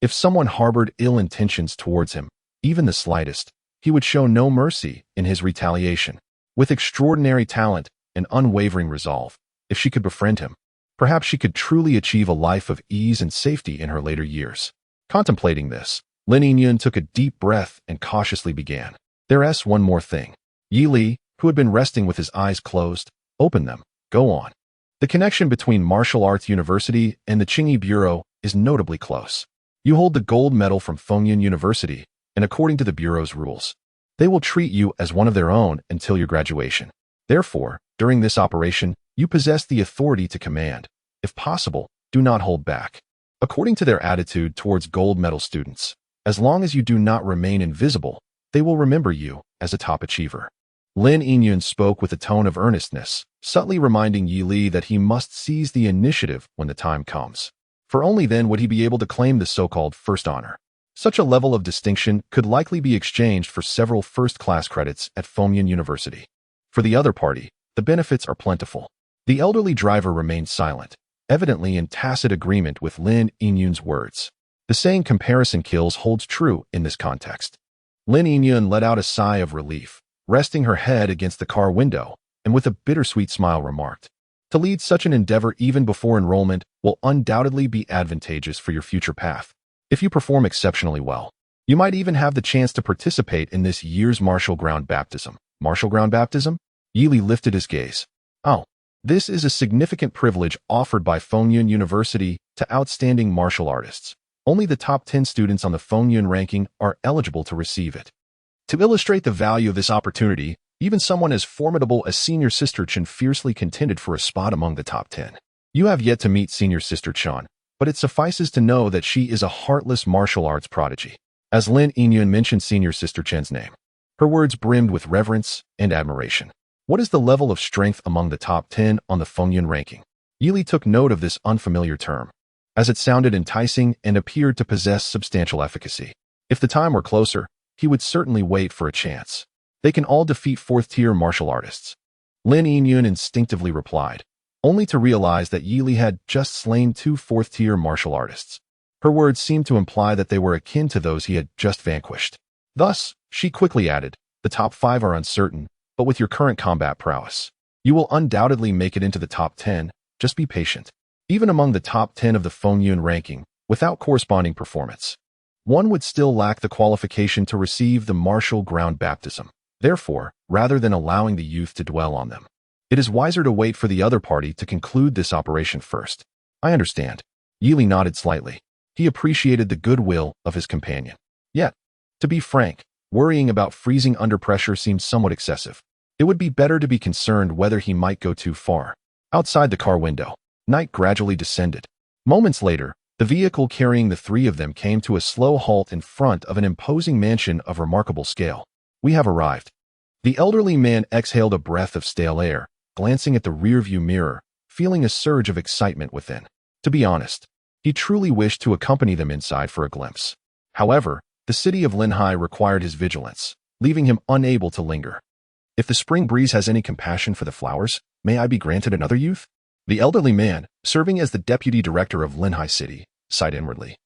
if someone harbored ill intentions towards him, even the slightest, he would show no mercy in his retaliation. With extraordinary talent and unwavering resolve, if she could befriend him, perhaps she could truly achieve a life of ease and safety in her later years. Contemplating this, Lin Yinyun took a deep breath and cautiously began. There's one more thing. Yi Li, who had been resting with his eyes closed, opened them. Go on. The connection between Martial Arts University and the Qingyi Bureau is notably close. You hold the gold medal from Fengyun University, and according to the Bureau's rules, they will treat you as one of their own until your graduation. Therefore, during this operation, you possess the authority to command. If possible, do not hold back. According to their attitude towards gold medal students, as long as you do not remain invisible, they will remember you as a top achiever. Lin Yinyun spoke with a tone of earnestness, subtly reminding Yi Li that he must seize the initiative when the time comes. For only then would he be able to claim the so-called first honor. Such a level of distinction could likely be exchanged for several first-class credits at Fengyun University. For the other party, the benefits are plentiful. The elderly driver remained silent, evidently in tacit agreement with Lin Yinyun's words. The saying comparison kills holds true in this context. Lin Yinyun let out a sigh of relief, resting her head against the car window, and with a bittersweet smile remarked, to lead such an endeavor even before enrollment will undoubtedly be advantageous for your future path. If you perform exceptionally well, you might even have the chance to participate in this year's martial ground baptism. Martial ground baptism? Yi Li lifted his gaze. Oh, this is a significant privilege offered by Fengyun University to outstanding martial artists. Only the top 10 students on the Fengyun ranking are eligible to receive it. To illustrate the value of this opportunity, even someone as formidable as Senior Sister Chen fiercely contended for a spot among the top 10. You have yet to meet Senior Sister Chen, but it suffices to know that she is a heartless martial arts prodigy. As Lin Yinyun mentioned Senior Sister Chen's name, her words brimmed with reverence and admiration. What is the level of strength among the top 10 on the Fengyun ranking? Yi Li took note of this unfamiliar term, as it sounded enticing and appeared to possess substantial efficacy. If the time were closer, he would certainly wait for a chance. They can all defeat fourth-tier martial artists. Lin Yinyun instinctively replied, only to realize that Yi Li had just slain 2 fourth-tier martial artists. Her words seemed to imply that they were akin to those he had just vanquished. Thus, she quickly added, the top 5 are uncertain, but with your current combat prowess, you will undoubtedly make it into the top 10, just be patient. Even among the top 10 of the Fengyun ranking, without corresponding performance, one would still lack the qualification to receive the martial ground baptism. Therefore, rather than allowing the youth to dwell on them, it is wiser to wait for the other party to conclude this operation first. I understand. Yi Li nodded slightly. He appreciated the goodwill of his companion. Yet, to be frank, worrying about freezing under pressure seemed somewhat excessive. It would be better to be concerned whether he might go too far. Outside the car window, night gradually descended. Moments later, the vehicle carrying the 3 of them came to a slow halt in front of an imposing mansion of remarkable scale. We have arrived. The elderly man exhaled a breath of stale air, glancing at the rearview mirror, feeling a surge of excitement within. To be honest, he truly wished to accompany them inside for a glimpse. However, the city of Linhai required his vigilance, leaving him unable to linger. If the spring breeze has any compassion for the flowers, may I be granted another youth? The elderly man, serving as the deputy director of Linhai City, sighed inwardly.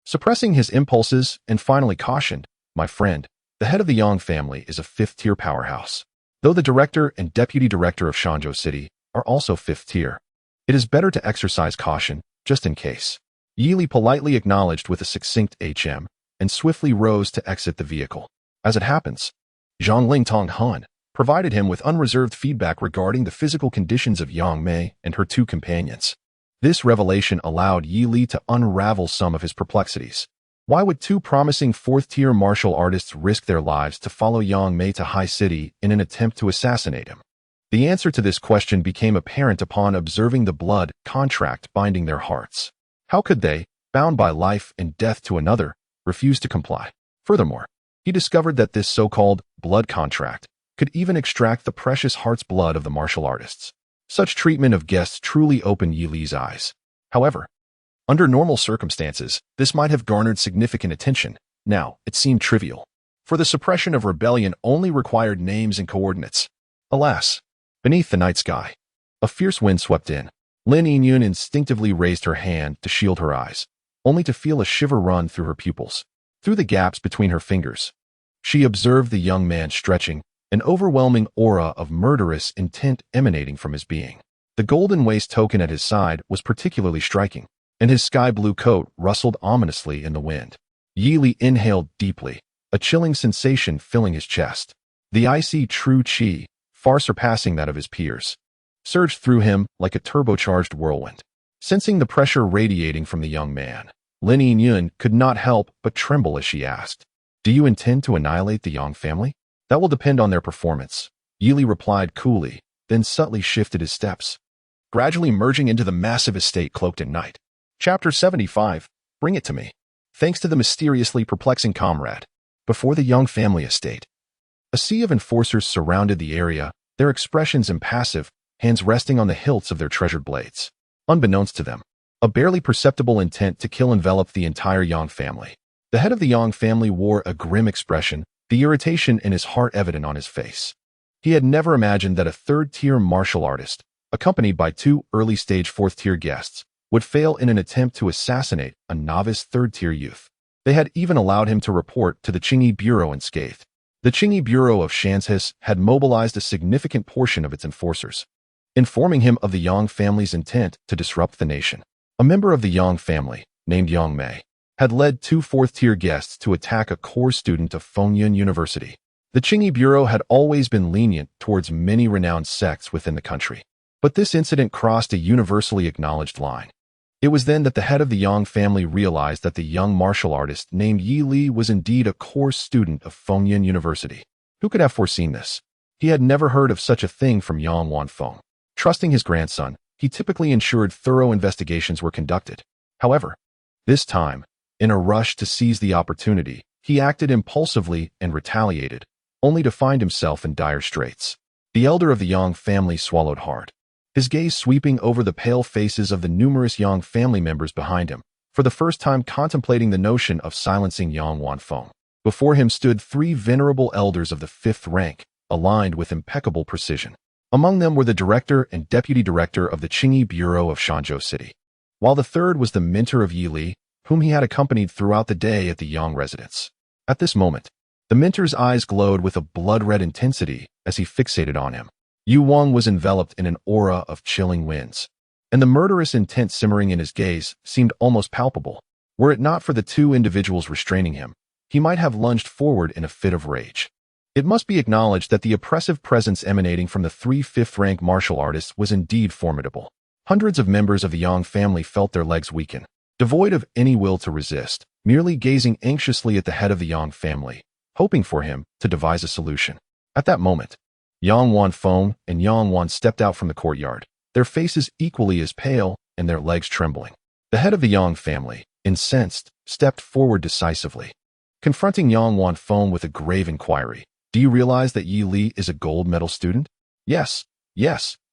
Suppressing his impulses and finally cautioned, "My friend, the head of the Yang family is a fifth-tier powerhouse. Though the director and deputy director of Shanzhou City are also fifth-tier, it is better to exercise caution, just in case." Yili politely acknowledged with a succinct HM and swiftly rose to exit the vehicle. As it happens, Zhongling Tonghan provided him with unreserved feedback regarding the physical conditions of Yang Mei and her two companions. This revelation allowed Yi Li to unravel some of his perplexities. Why would two promising fourth-tier martial artists risk their lives to follow Yang Mei to High City in an attempt to assassinate him? The answer to this question became apparent upon observing the blood contract binding their hearts. How could they, bound by life and death to another, refuse to comply? Furthermore, he discovered that this so-called blood contract could even extract the precious heart's blood of the martial artists. Such treatment of guests truly opened Yi Li's eyes. However, under normal circumstances, this might have garnered significant attention. Now, it seemed trivial, for the suppression of rebellion only required names and coordinates. Alas, beneath the night sky, a fierce wind swept in. Lin Yingyun instinctively raised her hand to shield her eyes, only to feel a shiver run through her pupils. Through the gaps between her fingers, she observed the young man stretching, an overwhelming aura of murderous intent emanating from his being. The golden waist token at his side was particularly striking, and his sky-blue coat rustled ominously in the wind. Yi Li inhaled deeply, a chilling sensation filling his chest. The icy true qi, far surpassing that of his peers, surged through him like a turbocharged whirlwind. Sensing the pressure radiating from the young man, Lin Yingyun could not help but tremble as she asked, "Do you intend to annihilate the Yang family?" "That will depend on their performance," Yi Li replied coolly, then subtly shifted his steps, gradually merging into the massive estate cloaked in night. Chapter 75, Bring It to Me. Thanks to the mysteriously perplexing comrade. Before the Yang family estate, a sea of enforcers surrounded the area, their expressions impassive, hands resting on the hilts of their treasured blades. Unbeknownst to them, a barely perceptible intent to kill enveloped the entire Yang family. The head of the Yang family wore a grim expression, the irritation in his heart evident on his face. He had never imagined that a third-tier martial artist, accompanied by two early-stage fourth-tier guests, would fail in an attempt to assassinate a novice third-tier youth. They had even allowed him to report to the Qingyi Bureau unscathed. The Qingyi Bureau of Shanzhou had mobilized a significant portion of its enforcers, informing him of the Yang family's intent to disrupt the nation. A member of the Yang family, named Yang Mei, had led two fourth-tier guests to attack a core student of Fengyun University. The Qingyi Bureau had always been lenient towards many renowned sects within the country, but this incident crossed a universally acknowledged line. It was then that the head of the Yang family realized that the young martial artist named Yi Li was indeed a core student of Fengyun University. Who could have foreseen this? He had never heard of such a thing from Yang Wanfeng. Trusting his grandson, he typically ensured thorough investigations were conducted. However, this time, in a rush to seize the opportunity, he acted impulsively and retaliated, only to find himself in dire straits. The elder of the Yang family swallowed hard, his gaze sweeping over the pale faces of the numerous Yang family members behind him, for the first time contemplating the notion of silencing Yang Wanfeng. Before him stood three venerable elders of the fifth rank, aligned with impeccable precision. Among them were the director and deputy director of the Qingyi Bureau of Shanzhou City, while the third was the mentor of Yi Li, whom he had accompanied throughout the day at the Yang residence. At this moment, the mentor's eyes glowed with a blood-red intensity as he fixated on him. Yu Wang was enveloped in an aura of chilling winds, and the murderous intent simmering in his gaze seemed almost palpable. Were it not for the two individuals restraining him, he might have lunged forward in a fit of rage. It must be acknowledged that the oppressive presence emanating from the three fifth-rank martial artists was indeed formidable. Hundreds of members of the Yang family felt their legs weaken, devoid of any will to resist, merely gazing anxiously at the head of the Yang family, hoping for him to devise a solution. At that moment, Yang Wanfeng and Yang Wan stepped out from the courtyard, their faces equally as pale and their legs trembling. The head of the Yang family, incensed, stepped forward decisively, confronting Yang Wanfeng with a grave inquiry. "Do you realize that Yi Li is a gold medal student?" Yes,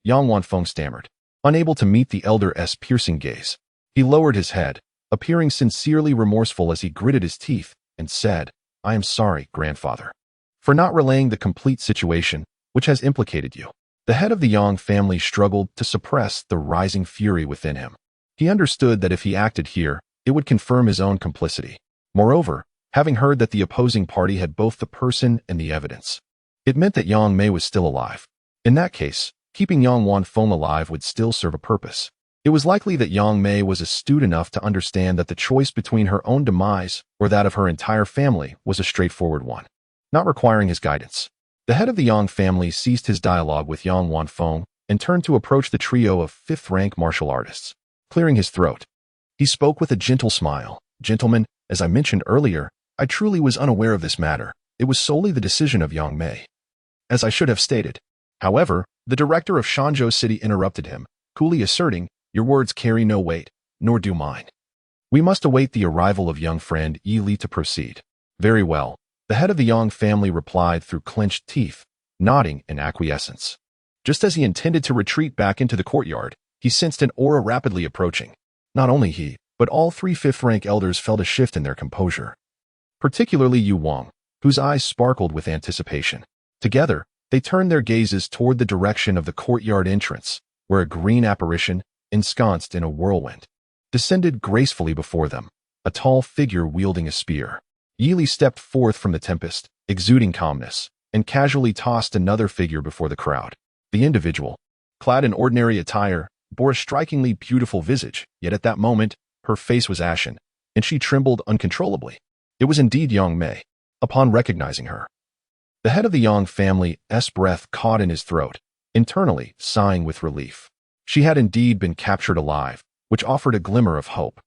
Yang Wanfeng stammered, unable to meet the elder's piercing gaze. He lowered his head, appearing sincerely remorseful as he gritted his teeth, and said, "I am sorry, grandfather, for not relaying the complete situation, which has implicated you." The head of the Yang family struggled to suppress the rising fury within him. He understood that if he acted here, it would confirm his own complicity. Moreover, having heard that the opposing party had both the person and the evidence, it meant that Yang Mei was still alive. In that case, keeping Yang Wanfeng alive would still serve a purpose. It was likely that Yang Mei was astute enough to understand that the choice between her own demise or that of her entire family was a straightforward one, not requiring his guidance. The head of the Yang family ceased his dialogue with Yang Wanfeng and turned to approach the trio of fifth-rank martial artists. Clearing his throat, he spoke with a gentle smile. "Gentlemen, as I mentioned earlier, I truly was unaware of this matter. It was solely the decision of Yang Mei, as I should have stated." However, the director of Shanzhou City interrupted him, coolly asserting, "Your words carry no weight, nor do mine. We must await the arrival of young friend Yi Li to proceed." "Very well," the head of the Yang family replied through clenched teeth, nodding in acquiescence. Just as he intended to retreat back into the courtyard, he sensed an aura rapidly approaching. Not only he, but all three fifth-rank elders felt a shift in their composure, particularly Yu Wang, whose eyes sparkled with anticipation. Together, they turned their gazes toward the direction of the courtyard entrance, where a green apparition, ensconced in a whirlwind, descended gracefully before them, a tall figure wielding a spear. Yi Li stepped forth from the tempest, exuding calmness, and casually tossed another figure before the crowd. The individual, clad in ordinary attire, bore a strikingly beautiful visage, yet at that moment, her face was ashen, and she trembled uncontrollably. It was indeed Yang Mei. Upon recognizing her, the head of the Yang family's breath caught in his throat, internally sighing with relief. She had indeed been captured alive, which offered a glimmer of hope.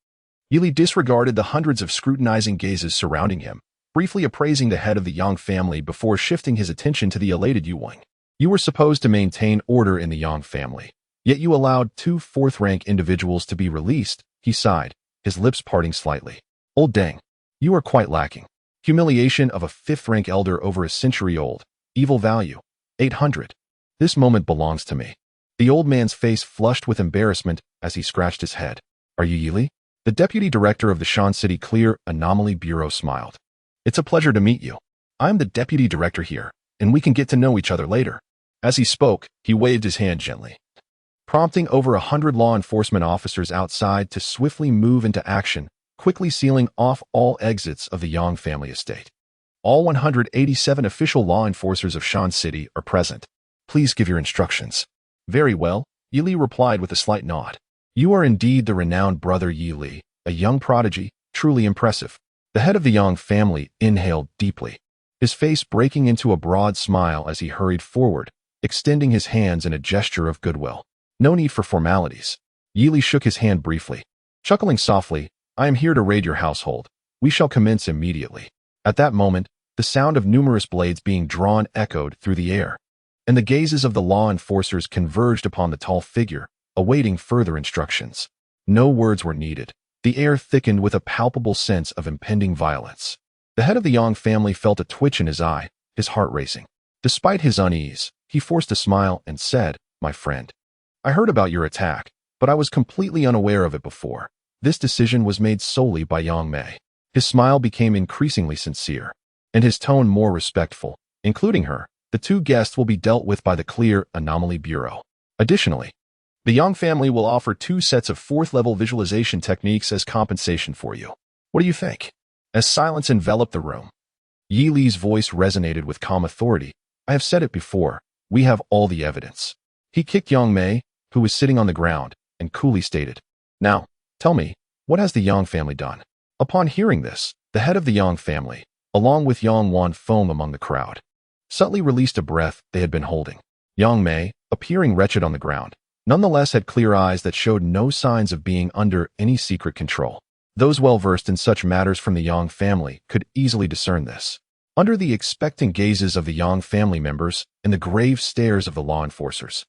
Yi Li disregarded the hundreds of scrutinizing gazes surrounding him, briefly appraising the head of the Yang family before shifting his attention to the elated Yu Wang. "You were supposed to maintain order in the Yang family, yet you allowed two fourth-rank individuals to be released," he sighed, his lips parting slightly. "Old Deng, you are quite lacking. Humiliation of a fifth-rank elder over a century-old. Evil value. 800. This moment belongs to me." The old man's face flushed with embarrassment as he scratched his head. "Are you Yi Li?" The deputy director of the Shan City Clear Anomaly Bureau smiled. "It's a pleasure to meet you. I'm the deputy director here, and we can get to know each other later." As he spoke, he waved his hand gently, prompting over 100 law enforcement officers outside to swiftly move into action, quickly sealing off all exits of the Yang family estate. "All 187 official law enforcers of Shan City are present. Please give your instructions." "Very well," Yi Li replied with a slight nod. "You are indeed the renowned brother Yi Li, a young prodigy, truly impressive." The head of the Yang family inhaled deeply, his face breaking into a broad smile as he hurried forward, extending his hands in a gesture of goodwill. "No need for formalities." Yi Li shook his hand briefly, chuckling softly, "I am here to raid your household. We shall commence immediately." At that moment, the sound of numerous blades being drawn echoed through the air, and the gazes of the law enforcers converged upon the tall figure, awaiting further instructions. No words were needed. The air thickened with a palpable sense of impending violence. The head of the Yang family felt a twitch in his eye, his heart racing. Despite his unease, he forced a smile and said, "My friend, I heard about your attack, but I was completely unaware of it before. This decision was made solely by Yang Mei." His smile became increasingly sincere, and his tone more respectful. "Including her, the two guests will be dealt with by the Clear Anomaly Bureau. Additionally, the Yang family will offer 2 sets of 4th-level visualization techniques as compensation for you. What do you think?" As silence enveloped the room, Yi Li's voice resonated with calm authority. "I have said it before, we have all the evidence." He kicked Yang Mei, who was sitting on the ground, and coolly stated, "Now, tell me, what has the Yang family done?" Upon hearing this, the head of the Yang family, along with Yang Wanfeng among the crowd, subtly released a breath they had been holding. Yang Mei, appearing wretched on the ground, nonetheless had clear eyes that showed no signs of being under any secret control. Those well-versed in such matters from the Yang family could easily discern this. Under the expectant gazes of the Yang family members and the grave stares of the law enforcers,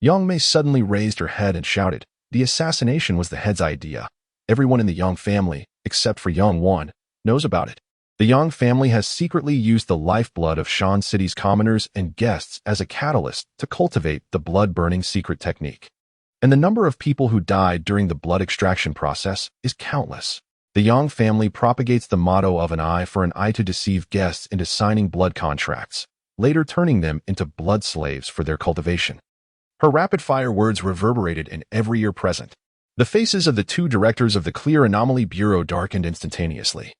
Yang Mei suddenly raised her head and shouted, "The assassination was the head's idea. Everyone in the Yang family, except for Yang Wan, knows about it." The Yang family has secretly used the lifeblood of Shan City's commoners and guests as a catalyst to cultivate the blood-burning secret technique. And the number of people who died during the blood extraction process is countless. The Yang family propagates the motto of an eye for an eye to deceive guests into signing blood contracts, later turning them into blood slaves for their cultivation. Her rapid-fire words reverberated in every ear present. The faces of the two directors of the Clear Anomaly Bureau darkened instantaneously,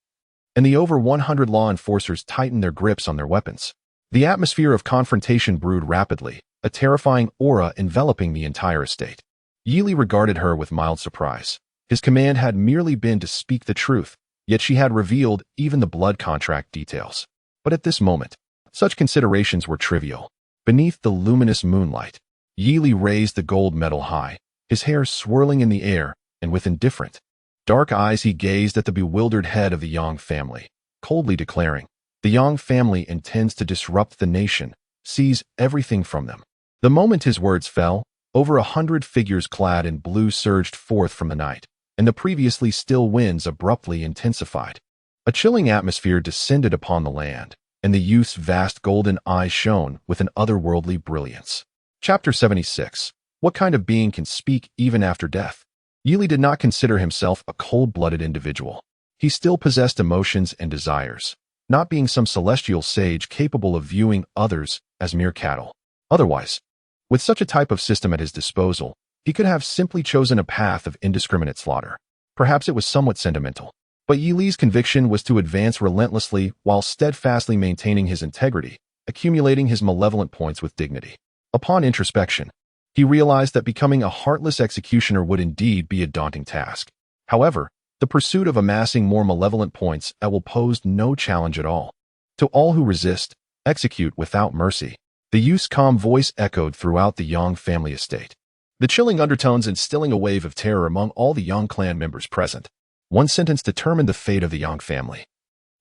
and the over 100 law enforcers tightened their grips on their weapons. The atmosphere of confrontation brewed rapidly, a terrifying aura enveloping the entire estate. Yili regarded her with mild surprise. His command had merely been to speak the truth, yet she had revealed even the blood contract details. But at this moment, such considerations were trivial. Beneath the luminous moonlight, Yili raised the gold medal high, his hair swirling in the air, and with indifferent, dark eyes he gazed at the bewildered head of the Yang family, coldly declaring, "The Yang family intends to disrupt the nation, seize everything from them." The moment his words fell, over 100 figures clad in blue surged forth from the night, and the previously still winds abruptly intensified. A chilling atmosphere descended upon the land, and the youth's vast golden eyes shone with an otherworldly brilliance. Chapter 76. What kind of being can speak even after death? Yili did not consider himself a cold-blooded individual. He still possessed emotions and desires, not being some celestial sage capable of viewing others as mere cattle. Otherwise, with such a type of system at his disposal, he could have simply chosen a path of indiscriminate slaughter. Perhaps it was somewhat sentimental, but Yili's conviction was to advance relentlessly while steadfastly maintaining his integrity, accumulating his malevolent points with dignity. Upon introspection, he realized that becoming a heartless executioner would indeed be a daunting task. However, the pursuit of amassing more malevolent points will posed no challenge at all. To all who resist, execute without mercy. The youth's calm voice echoed throughout the Yang family estate, the chilling undertones instilling a wave of terror among all the Yang clan members present. One sentence determined the fate of the Yang family,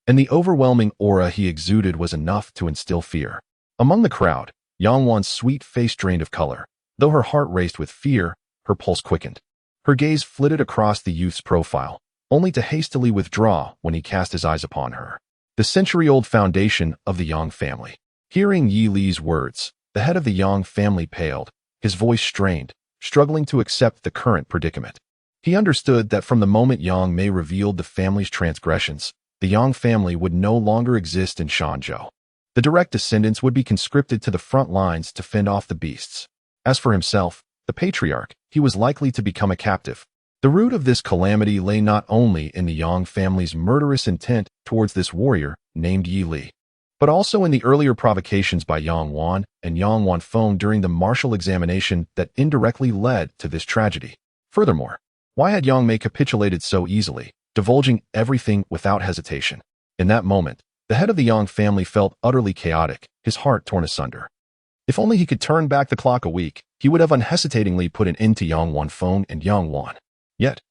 and the overwhelming aura he exuded was enough to instill fear. Among the crowd, Yang Wan's sweet face drained of color. Though her heart raced with fear, her pulse quickened. Her gaze flitted across the youth's profile, only to hastily withdraw when he cast his eyes upon her. The century-old foundation of the Yang family. Hearing Yi Li's words, the head of the Yang family paled, his voice strained, struggling to accept the current predicament. He understood that from the moment Yang Mei revealed the family's transgressions, the Yang family would no longer exist in Shanzhou. The direct descendants would be conscripted to the front lines to fend off the beasts. As for himself, the patriarch, he was likely to become a captive. The root of this calamity lay not only in the Yang family's murderous intent towards this warrior named Yi Li, but also in the earlier provocations by Yang Wan and Yang Wan Feng during the martial examination that indirectly led to this tragedy. Furthermore, why had Yang Mei capitulated so easily, divulging everything without hesitation? In that moment, the head of the Yang family felt utterly chaotic, his heart torn asunder. If only he could turn back the clock a week, he would have unhesitatingly put an end to Yang Wan Feng and Yang Wan. Yet,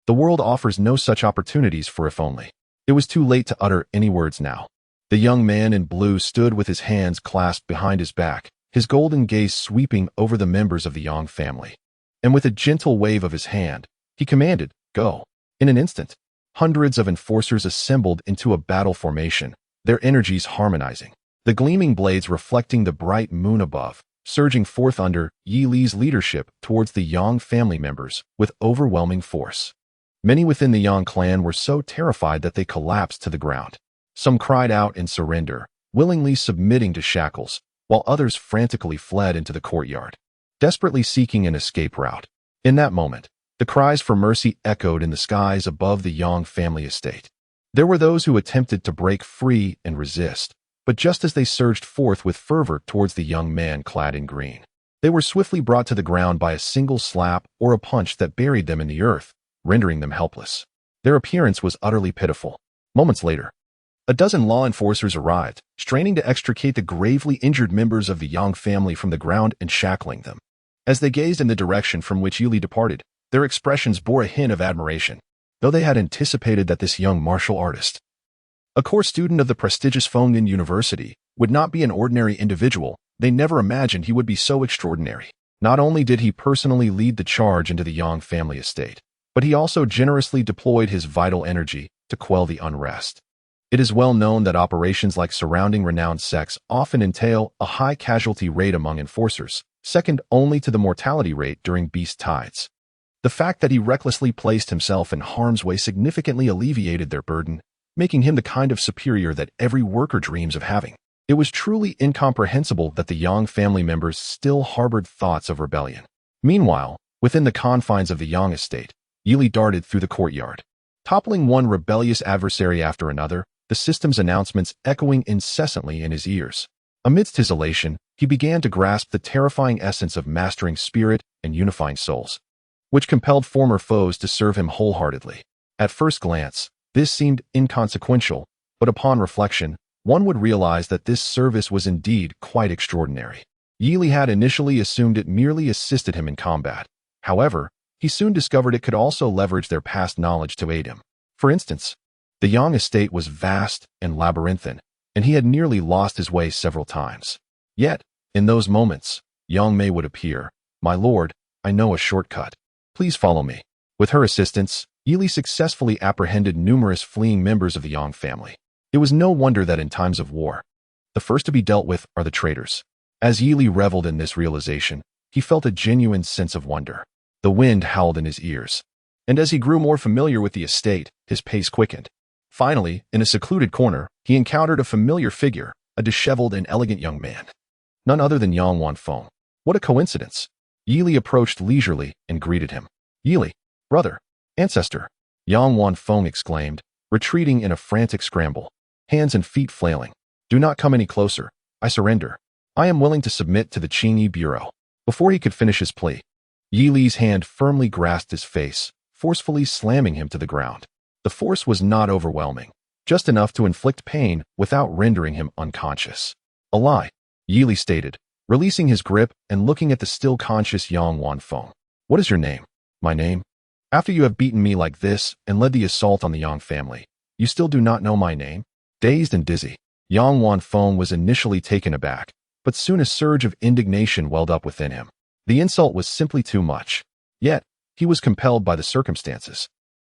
the world offers no such opportunities for if only. It was too late to utter any words now. The young man in blue stood with his hands clasped behind his back, his golden gaze sweeping over the members of the Yang family. And with a gentle wave of his hand, he commanded, "Go." In an instant, hundreds of enforcers assembled into a battle formation, their energies harmonizing. The gleaming blades reflecting the bright moon above, surging forth under Yi Li's leadership towards the Yang family members with overwhelming force. Many within the Yang clan were so terrified that they collapsed to the ground. Some cried out in surrender, willingly submitting to shackles, while others frantically fled into the courtyard, desperately seeking an escape route. In that moment, the cries for mercy echoed in the skies above the Yang family estate. There were those who attempted to break free and resist, but just as they surged forth with fervor towards the young man clad in green, they were swiftly brought to the ground by a single slap or a punch that buried them in the earth, rendering them helpless. Their appearance was utterly pitiful. Moments later, a dozen law enforcers arrived, straining to extricate the gravely injured members of the Yang family from the ground and shackling them. As they gazed in the direction from which Yili departed, their expressions bore a hint of admiration, though they had anticipated that this young martial artist, a core student of the prestigious Fenghan University, would not be an ordinary individual. They never imagined he would be so extraordinary. Not only did he personally lead the charge into the Yang family estate, but he also generously deployed his vital energy to quell the unrest. It is well known that operations like surrounding renowned sects often entail a high casualty rate among enforcers, second only to the mortality rate during beast tides. The fact that he recklessly placed himself in harm's way significantly alleviated their burden, making him the kind of superior that every worker dreams of having. It was truly incomprehensible that the Yang family members still harbored thoughts of rebellion. Meanwhile, within the confines of the Yang estate, Yili darted through the courtyard, toppling one rebellious adversary after another, the system's announcements echoing incessantly in his ears. Amidst his elation, he began to grasp the terrifying essence of mastering spirit and unifying souls, which compelled former foes to serve him wholeheartedly. At first glance, this seemed inconsequential, but upon reflection, one would realize that this service was indeed quite extraordinary. Yili had initially assumed it merely assisted him in combat. However, he soon discovered it could also leverage their past knowledge to aid him. For instance, the Yang estate was vast and labyrinthine, and he had nearly lost his way several times. Yet, in those moments, Yang Mei would appear. "My lord, I know a shortcut. Please follow me." With her assistance, Yili successfully apprehended numerous fleeing members of the Yang family. It was no wonder that in times of war, the first to be dealt with are the traitors. As Yili reveled in this realization, he felt a genuine sense of wonder. The wind howled in his ears, and as he grew more familiar with the estate, his pace quickened. Finally, in a secluded corner, he encountered a familiar figure, a disheveled and elegant young man. None other than Yang Wanfeng. What a coincidence! Yili approached leisurely and greeted him. "Yili, brother, ancestor," Yang Wanfeng exclaimed, retreating in a frantic scramble, hands and feet flailing. "Do not come any closer. I surrender. I am willing to submit to the Qingyi Bureau." Before he could finish his plea, Yili's hand firmly grasped his face, forcefully slamming him to the ground. The force was not overwhelming, just enough to inflict pain without rendering him unconscious. "A lie," Yili stated, releasing his grip and looking at the still conscious Yang Wanfeng. "What is your name?" "My name? After you have beaten me like this and led the assault on the Yang family, you still do not know my name?" Dazed and dizzy, Yang Wanfeng was initially taken aback, but soon a surge of indignation welled up within him. The insult was simply too much. Yet, he was compelled by the circumstances.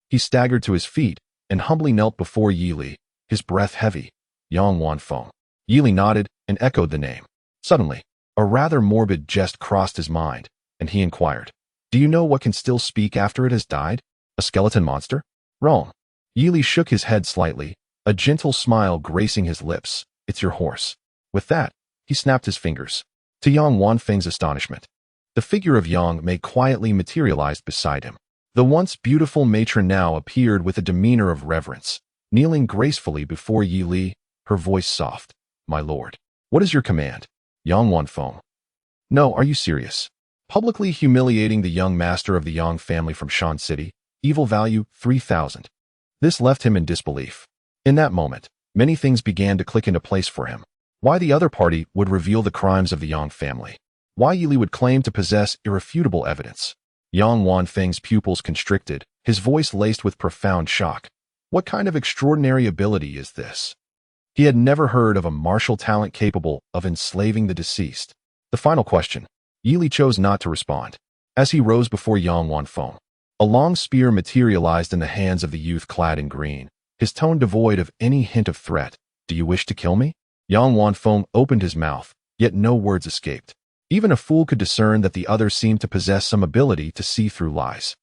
He staggered to his feet and humbly knelt before Yili, his breath heavy. "Yang Wanfeng." Yili nodded and echoed the name. Suddenly, a rather morbid jest crossed his mind, and he inquired, "Do you know what can still speak after it has died? A skeleton monster?" "Wrong." Yili shook his head slightly, a gentle smile gracing his lips. "It's your horse." With that, he snapped his fingers. To Yang Wanfeng's astonishment, the figure of Yang Mei quietly materialized beside him. The once beautiful matron now appeared with a demeanor of reverence, kneeling gracefully before Yili, her voice soft. "My lord, what is your command?" Yang Wanfeng. "No, are you serious?" Publicly humiliating the young master of the Yang family from Shan City, evil value 3,000. This left him in disbelief. In that moment, many things began to click into place for him. Why the other party would reveal the crimes of the Yang family. Why Yili would claim to possess irrefutable evidence. Yang Wanfeng's pupils constricted, his voice laced with profound shock. What kind of extraordinary ability is this? He had never heard of a martial talent capable of enslaving the deceased. The final question. Yili chose not to respond. As he rose before Yang Wanfeng, a long spear materialized in the hands of the youth clad in green, his tone devoid of any hint of threat. "Do you wish to kill me?" Yang Wanfeng opened his mouth, yet no words escaped. Even a fool could discern that the other seemed to possess some ability to see through lies.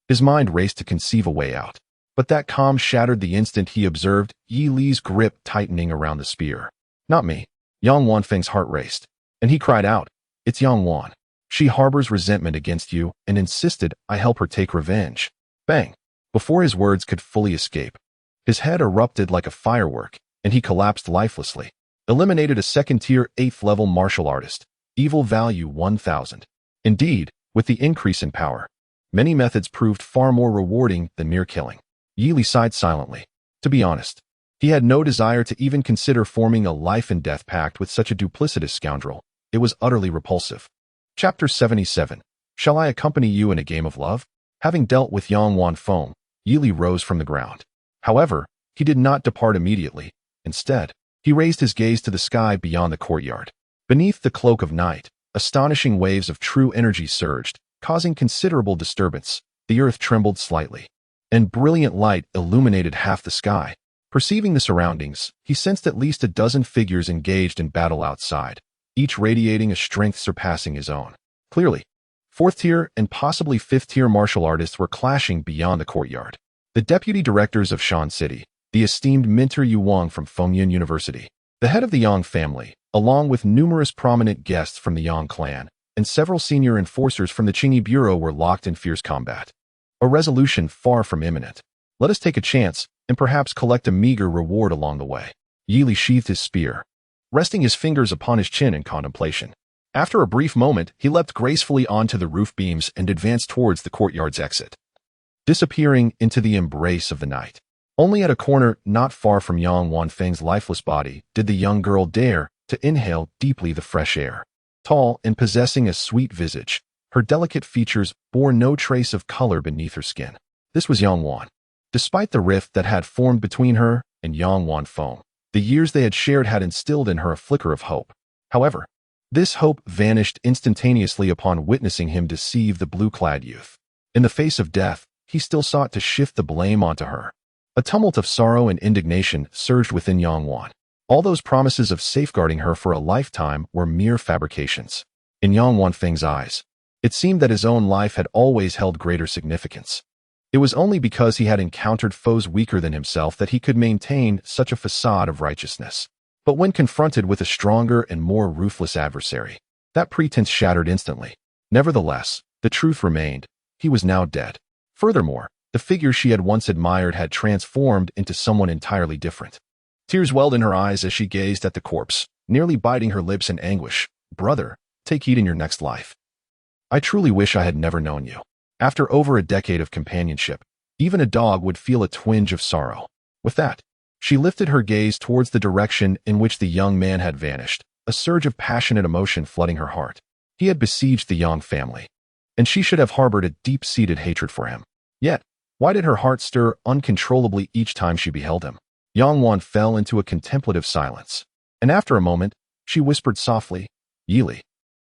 His mind raced to conceive a way out. But that calm shattered the instant he observed Yili's grip tightening around the spear. "Not me." Yang Wanfeng's heart raced, and he cried out, "It's Yang Wan. She harbors resentment against you and insisted I help her take revenge." Bang! Before his words could fully escape, his head erupted like a firework, and he collapsed lifelessly. Eliminated a second-tier 8th-level martial artist. Evil value 1,000. Indeed, with the increase in power, many methods proved far more rewarding than mere killing. Yili sighed silently. To be honest, he had no desire to even consider forming a life-and-death pact with such a duplicitous scoundrel. It was utterly repulsive. Chapter 77. Shall I accompany you in a game of love? Having dealt with Yang Wanfeng, Yili rose from the ground. However, he did not depart immediately. Instead, he raised his gaze to the sky beyond the courtyard. Beneath the cloak of night, astonishing waves of true energy surged, causing considerable disturbance. The earth trembled slightly, and brilliant light illuminated half the sky, Perceiving the surroundings, he sensed at least a dozen figures engaged in battle outside, each radiating a strength surpassing his own. Clearly, fourth-tier and possibly fifth-tier martial artists were clashing beyond the courtyard. The deputy directors of Shan City, the esteemed Minter Yuang from Fengyun University, the head of the Yang family, along with numerous prominent guests from the Yang clan, and several senior enforcers from the Qingyi Bureau were locked in fierce combat. A resolution far from imminent. Let us take a chance and perhaps collect a meager reward along the way. Yili sheathed his spear, resting his fingers upon his chin in contemplation. After a brief moment, he leapt gracefully onto the roof beams and advanced towards the courtyard's exit, disappearing into the embrace of the night. Only at a corner not far from Yang Wanfeng's lifeless body did the young girl dare to inhale deeply the fresh air. Tall and possessing a sweet visage, her delicate features bore no trace of color beneath her skin. This was Yang Wan. Despite the rift that had formed between her and Yang Wanfeng, the years they had shared had instilled in her a flicker of hope. However, this hope vanished instantaneously upon witnessing him deceive the blue-clad youth. In the face of death, he still sought to shift the blame onto her. A tumult of sorrow and indignation surged within Yang Wan. All those promises of safeguarding her for a lifetime were mere fabrications. In Yang Wanfeng's eyes, it seemed that his own life had always held greater significance. It was only because he had encountered foes weaker than himself that he could maintain such a facade of righteousness. But when confronted with a stronger and more ruthless adversary, that pretense shattered instantly. Nevertheless, the truth remained. He was now dead. Furthermore, the figure she had once admired had transformed into someone entirely different. Tears welled in her eyes as she gazed at the corpse, nearly biting her lips in anguish. Brother, take heed in your next life. I truly wish I had never known you. After over a decade of companionship, even a dog would feel a twinge of sorrow. With that, she lifted her gaze towards the direction in which the young man had vanished, a surge of passionate emotion flooding her heart. He had besieged the Yang family, and she should have harbored a deep-seated hatred for him. Yet, why did her heart stir uncontrollably each time she beheld him? Yang Wan fell into a contemplative silence, and after a moment, she whispered softly, Yili.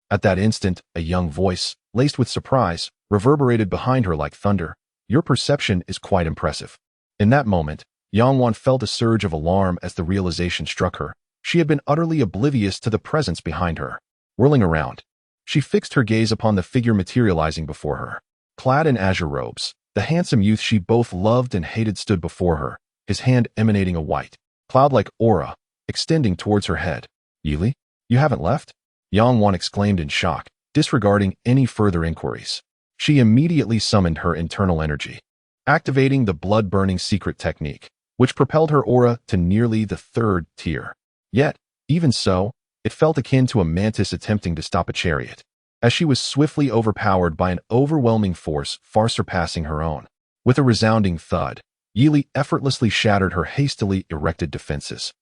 At that instant, a young voice, laced with surprise, reverberated behind her like thunder. Your perception is quite impressive. In that moment, Yang Wan felt a surge of alarm as the realization struck her. She had been utterly oblivious to the presence behind her. Whirling around, she fixed her gaze upon the figure materializing before her. Clad in azure robes, the handsome youth she both loved and hated stood before her, his hand emanating a white, cloud-like aura, extending towards her head. Yili, you haven't left? Yang Wan exclaimed in shock, disregarding any further inquiries. She immediately summoned her internal energy, activating the blood-burning secret technique, which propelled her aura to nearly the third tier. Yet, even so, it felt akin to a mantis attempting to stop a chariot, as she was swiftly overpowered by an overwhelming force far surpassing her own. With a resounding thud, Yili effortlessly shattered her hastily erected defenses.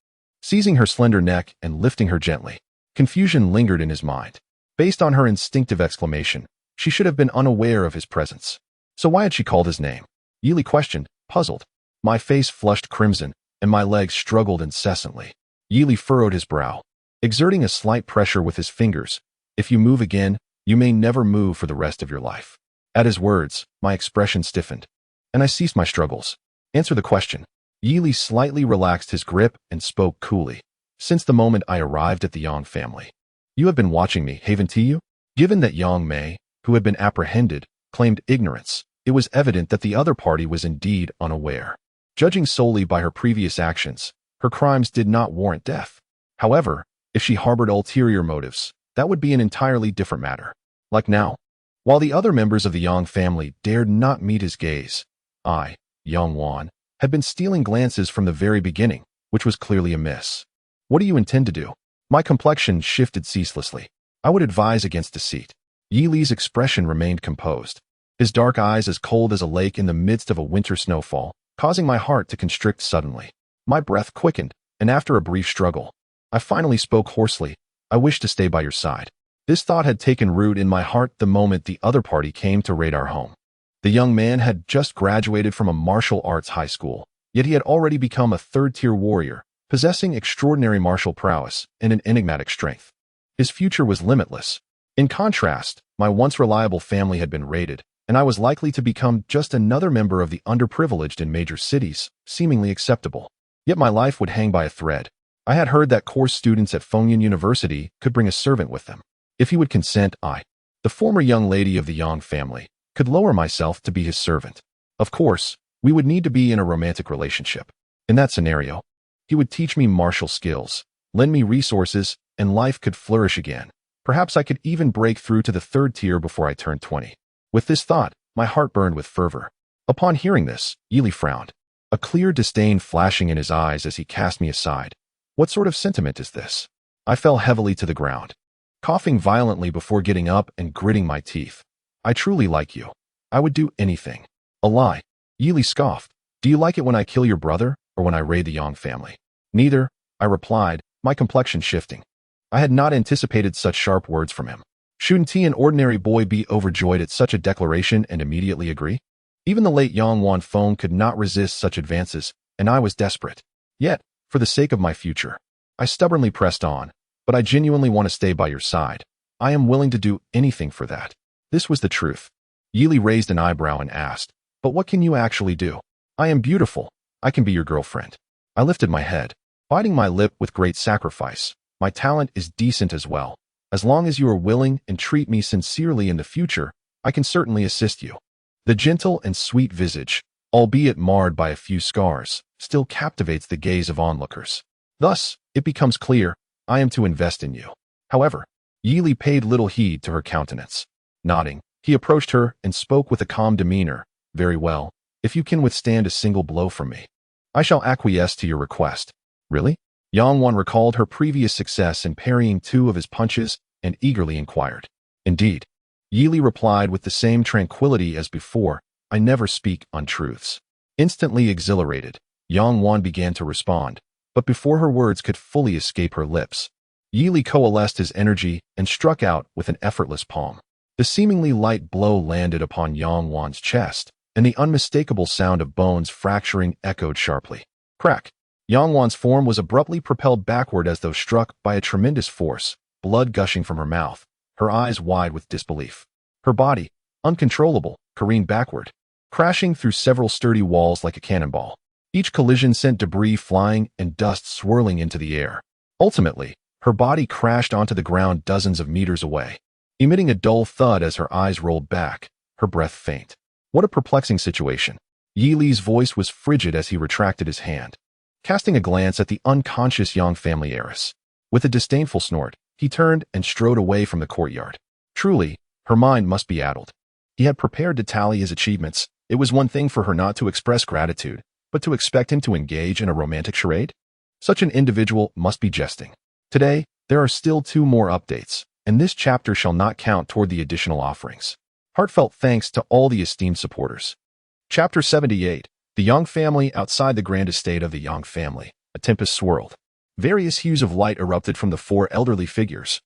Seizing her slender neck and lifting her gently, confusion lingered in his mind. Based on her instinctive exclamation, she should have been unaware of his presence. So why had she called his name? Yili questioned, puzzled. My face flushed crimson, and my legs struggled incessantly. Yili furrowed his brow, exerting a slight pressure with his fingers. If you move again, you may never move for the rest of your life. At his words, my expression stiffened, and I ceased my struggles. Answer the question. Yili slightly relaxed his grip and spoke coolly. Since the moment I arrived at the Yang family, you have been watching me, haven't you? Given that Yang Mei, who had been apprehended, claimed ignorance, it was evident that the other party was indeed unaware. Judging solely by her previous actions, her crimes did not warrant death. However, if she harbored ulterior motives, that would be an entirely different matter. Like now, while the other members of the Yang family dared not meet his gaze, I, Yang Wan, had been stealing glances from the very beginning, which was clearly amiss. What do you intend to do? My complexion shifted ceaselessly. I would advise against deceit. Yili's expression remained composed, his dark eyes as cold as a lake in the midst of a winter snowfall, causing my heart to constrict suddenly. My breath quickened, and after a brief struggle, I finally spoke hoarsely. I wish to stay by your side. This thought had taken root in my heart the moment the other party came to raid our home. The young man had just graduated from a martial arts high school, yet he had already become a third-tier warrior, possessing extraordinary martial prowess and an enigmatic strength. His future was limitless. In contrast, my once reliable family had been raided, and I was likely to become just another member of the underprivileged in major cities, seemingly acceptable. Yet my life would hang by a thread. I had heard that course students at Fengyan University could bring a servant with them. If he would consent, I, the former young lady of the Yang family, could lower myself to be his servant. Of course, we would need to be in a romantic relationship. In that scenario, he would teach me martial skills, lend me resources, and life could flourish again. Perhaps I could even break through to the third tier before I turned 20. With this thought, my heart burned with fervor. Upon hearing this, Yili frowned, a clear disdain flashing in his eyes as he cast me aside. What sort of sentiment is this? I fell heavily to the ground, coughing violently before getting up and gritting my teeth. I truly like you. I would do anything. A lie. Yili scoffed. Do you like it when I kill your brother, or when I raid the Yang family? Neither, I replied, my complexion shifting. I had not anticipated such sharp words from him. Shouldn't an ordinary boy be overjoyed at such a declaration and immediately agree? Even the late Yang Wanfeng could not resist such advances, and I was desperate. Yet, for the sake of my future, I stubbornly pressed on. But I genuinely want to stay by your side. I am willing to do anything for that. This was the truth. Yili raised an eyebrow and asked, but what can you actually do? I am beautiful. I can be your girlfriend. I lifted my head, biting my lip with great sacrifice. My talent is decent as well. As long as you are willing and treat me sincerely in the future, I can certainly assist you. The gentle and sweet visage, albeit marred by a few scars, still captivates the gaze of onlookers. Thus, it becomes clear, I am to invest in you. However, Yili paid little heed to her countenance. Nodding, he approached her and spoke with a calm demeanor. Very well, if you can withstand a single blow from me, I shall acquiesce to your request. Really? Yang Wan recalled her previous success in parrying 2 of his punches and eagerly inquired. Indeed. Yili replied with the same tranquility as before, I never speak untruths. Instantly exhilarated, Yang Wan began to respond, but before her words could fully escape her lips, Yili coalesced his energy and struck out with an effortless palm. The seemingly light blow landed upon Yang Wan's chest, and the unmistakable sound of bones fracturing echoed sharply. Crack! Yang Wan's form was abruptly propelled backward as though struck by a tremendous force, blood gushing from her mouth, her eyes wide with disbelief. Her body, uncontrollable, careened backward, crashing through several sturdy walls like a cannonball. Each collision sent debris flying and dust swirling into the air. Ultimately, her body crashed onto the ground dozens of meters away, emitting a dull thud as her eyes rolled back, her breath faint. What a perplexing situation. Yili's voice was frigid as he retracted his hand, casting a glance at the unconscious Yang family heiress. With a disdainful snort, he turned and strode away from the courtyard. Truly, her mind must be addled. He had prepared to tally his achievements. It was one thing for her not to express gratitude, but to expect him to engage in a romantic charade? Such an individual must be jesting. Today, there are still 2 more updates, and this chapter shall not count toward the additional offerings. Heartfelt thanks to all the esteemed supporters. Chapter 78. The Yang family outside the grand estate of the Yang family. A tempest swirled. Various hues of light erupted from the 4 elderly figures,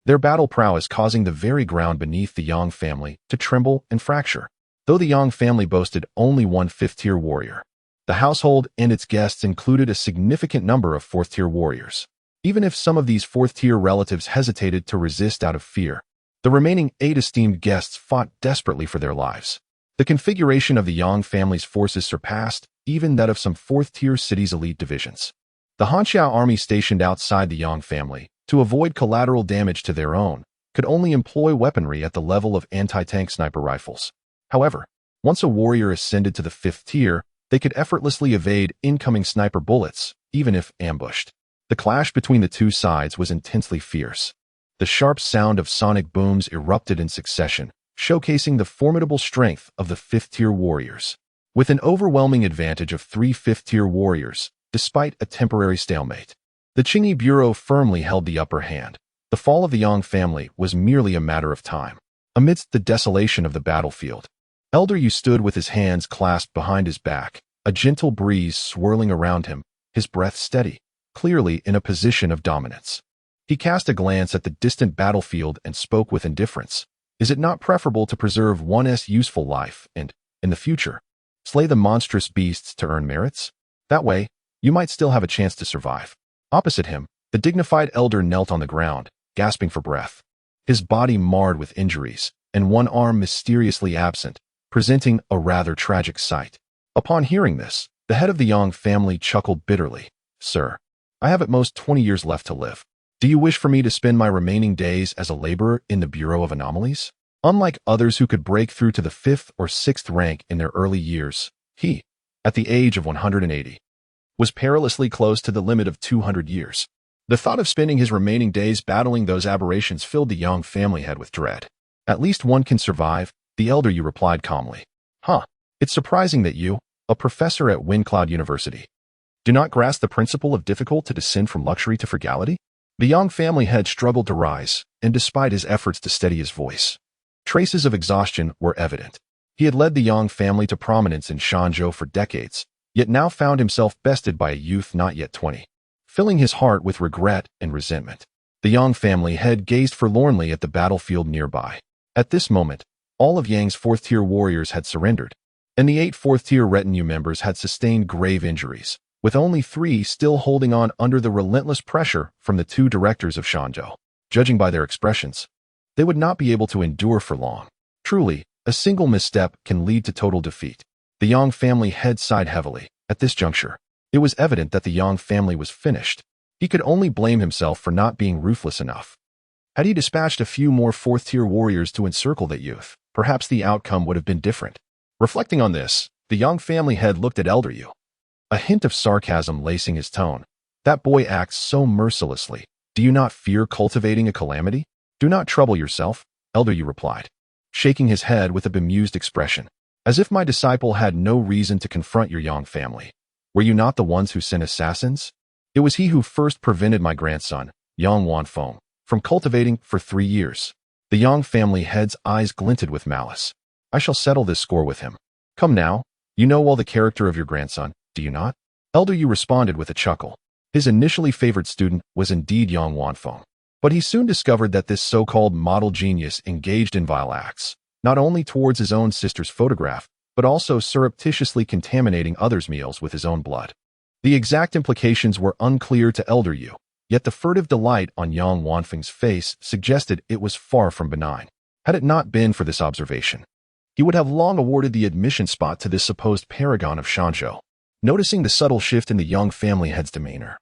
their battle prowess causing the very ground beneath the Yang family to tremble and fracture. Though the Yang family boasted only 1 5th-tier warrior, the household and its guests included a significant number of 4th-tier warriors. Even if some of these 4th-tier relatives hesitated to resist out of fear, the remaining 8 esteemed guests fought desperately for their lives. The configuration of the Yang family's forces surpassed even that of some 4th-tier cities' elite divisions. The Hanxiao army stationed outside the Yang family, to avoid collateral damage to their own, could only employ weaponry at the level of anti-tank sniper rifles. However, once a warrior ascended to the 5th tier, they could effortlessly evade incoming sniper bullets, even if ambushed. The clash between the 2 sides was intensely fierce. The sharp sound of sonic booms erupted in succession, showcasing the formidable strength of the 5th-tier warriors. With an overwhelming advantage of 3 5th-tier warriors, despite a temporary stalemate, the Qingyi Bureau firmly held the upper hand. The fall of the Yang family was merely a matter of time. Amidst the desolation of the battlefield, Elder Yu stood with his hands clasped behind his back, a gentle breeze swirling around him, his breath steady, clearly in a position of dominance. He cast a glance at the distant battlefield and spoke with indifference. Is it not preferable to preserve one's useful life and, in the future, slay the monstrous beasts to earn merits? That way, you might still have a chance to survive. Opposite him, the dignified elder knelt on the ground, gasping for breath, his body marred with injuries, and one arm mysteriously absent, presenting a rather tragic sight. Upon hearing this, The head of the Yang family chuckled bitterly. Sir, I have at most 20 years left to live. Do you wish for me to spend my remaining days as a laborer in the Bureau of Anomalies? Unlike others who could break through to the 5th or 6th rank in their early years, he, at the age of 180, was perilously close to the limit of 200 years. The thought of spending his remaining days battling those aberrations filled the Yang family head with dread. At least one can survive, the elder Yu replied calmly. Huh, it's surprising that you, a professor at Windcloud University, do not grasp the principle of difficult to descend from luxury to frugality? The Yang family head struggled to rise, and despite his efforts to steady his voice, traces of exhaustion were evident. He had led the Yang family to prominence in Shanzhou for decades, yet now found himself bested by a youth not yet 20, filling his heart with regret and resentment. The Yang family head gazed forlornly at the battlefield nearby. At this moment, all of Yang's 4th-tier warriors had surrendered, and the 8 4th-tier retinue members had sustained grave injuries, with only 3 still holding on under the relentless pressure from the 2 directors of Shanzhou. Judging by their expressions, they would not be able to endure for long. Truly, a single misstep can lead to total defeat. The Yang family head sighed heavily. At this juncture, it was evident that the Yang family was finished. He could only blame himself for not being ruthless enough. Had he dispatched a few more 4th-tier warriors to encircle that youth, perhaps the outcome would have been different. Reflecting on this, the Yang family head looked at Elder Yu, a hint of sarcasm lacing his tone. That boy acts so mercilessly. Do you not fear cultivating a calamity? Do not trouble yourself, Elder Yu replied, shaking his head with a bemused expression. As if my disciple had no reason to confront your Yang family. Were you not the ones who sent assassins? It was he who first prevented my grandson, Yang Wanfeng, from cultivating for 3 years. The Yang family head's eyes glinted with malice. I shall settle this score with him. Come now, you know well the character of your grandson, do you not? Elder Yu responded with a chuckle. His initially favored student was indeed Yang Wanfeng. But he soon discovered that this so-called model genius engaged in vile acts, not only towards his own sister's photograph, but also surreptitiously contaminating others' meals with his own blood. The exact implications were unclear to Elder Yu, yet the furtive delight on Yang Wanfeng's face suggested it was far from benign. Had it not been for this observation, he would have long awarded the admission spot to this supposed paragon of Shanzhou. Noticing the subtle shift in the Yang family head's demeanor,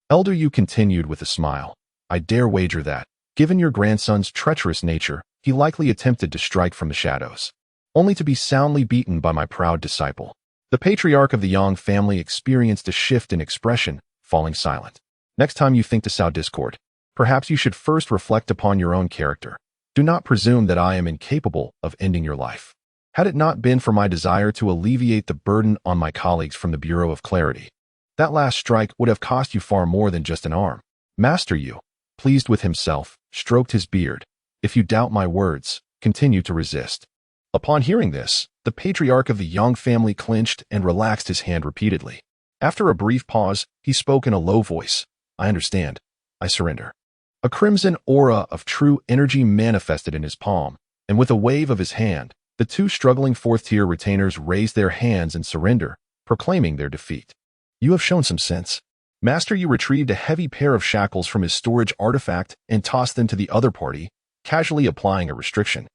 Elder Yu continued with a smile. I dare wager that, given your grandson's treacherous nature, he likely attempted to strike from the shadows, only to be soundly beaten by my proud disciple. The patriarch of the Yang family experienced a shift in expression, falling silent. Next time you think to sow discord, perhaps you should first reflect upon your own character. Do not presume that I am incapable of ending your life. Had it not been for my desire to alleviate the burden on my colleagues from the Bureau of Clarity, that last strike would have cost you far more than just an arm. Master Yu, pleased with himself, stroked his beard. If you doubt my words, continue to resist. Upon hearing this, the patriarch of the Yang family clenched and relaxed his hand repeatedly. After a brief pause, he spoke in a low voice. I understand. I surrender. A crimson aura of true energy manifested in his palm, and with a wave of his hand, the 2 struggling 4th-tier retainers raised their hands in surrender, proclaiming their defeat. You have shown some sense. Master Yu retrieved a heavy pair of shackles from his storage artifact and tossed them to the other party, casually applying a restriction.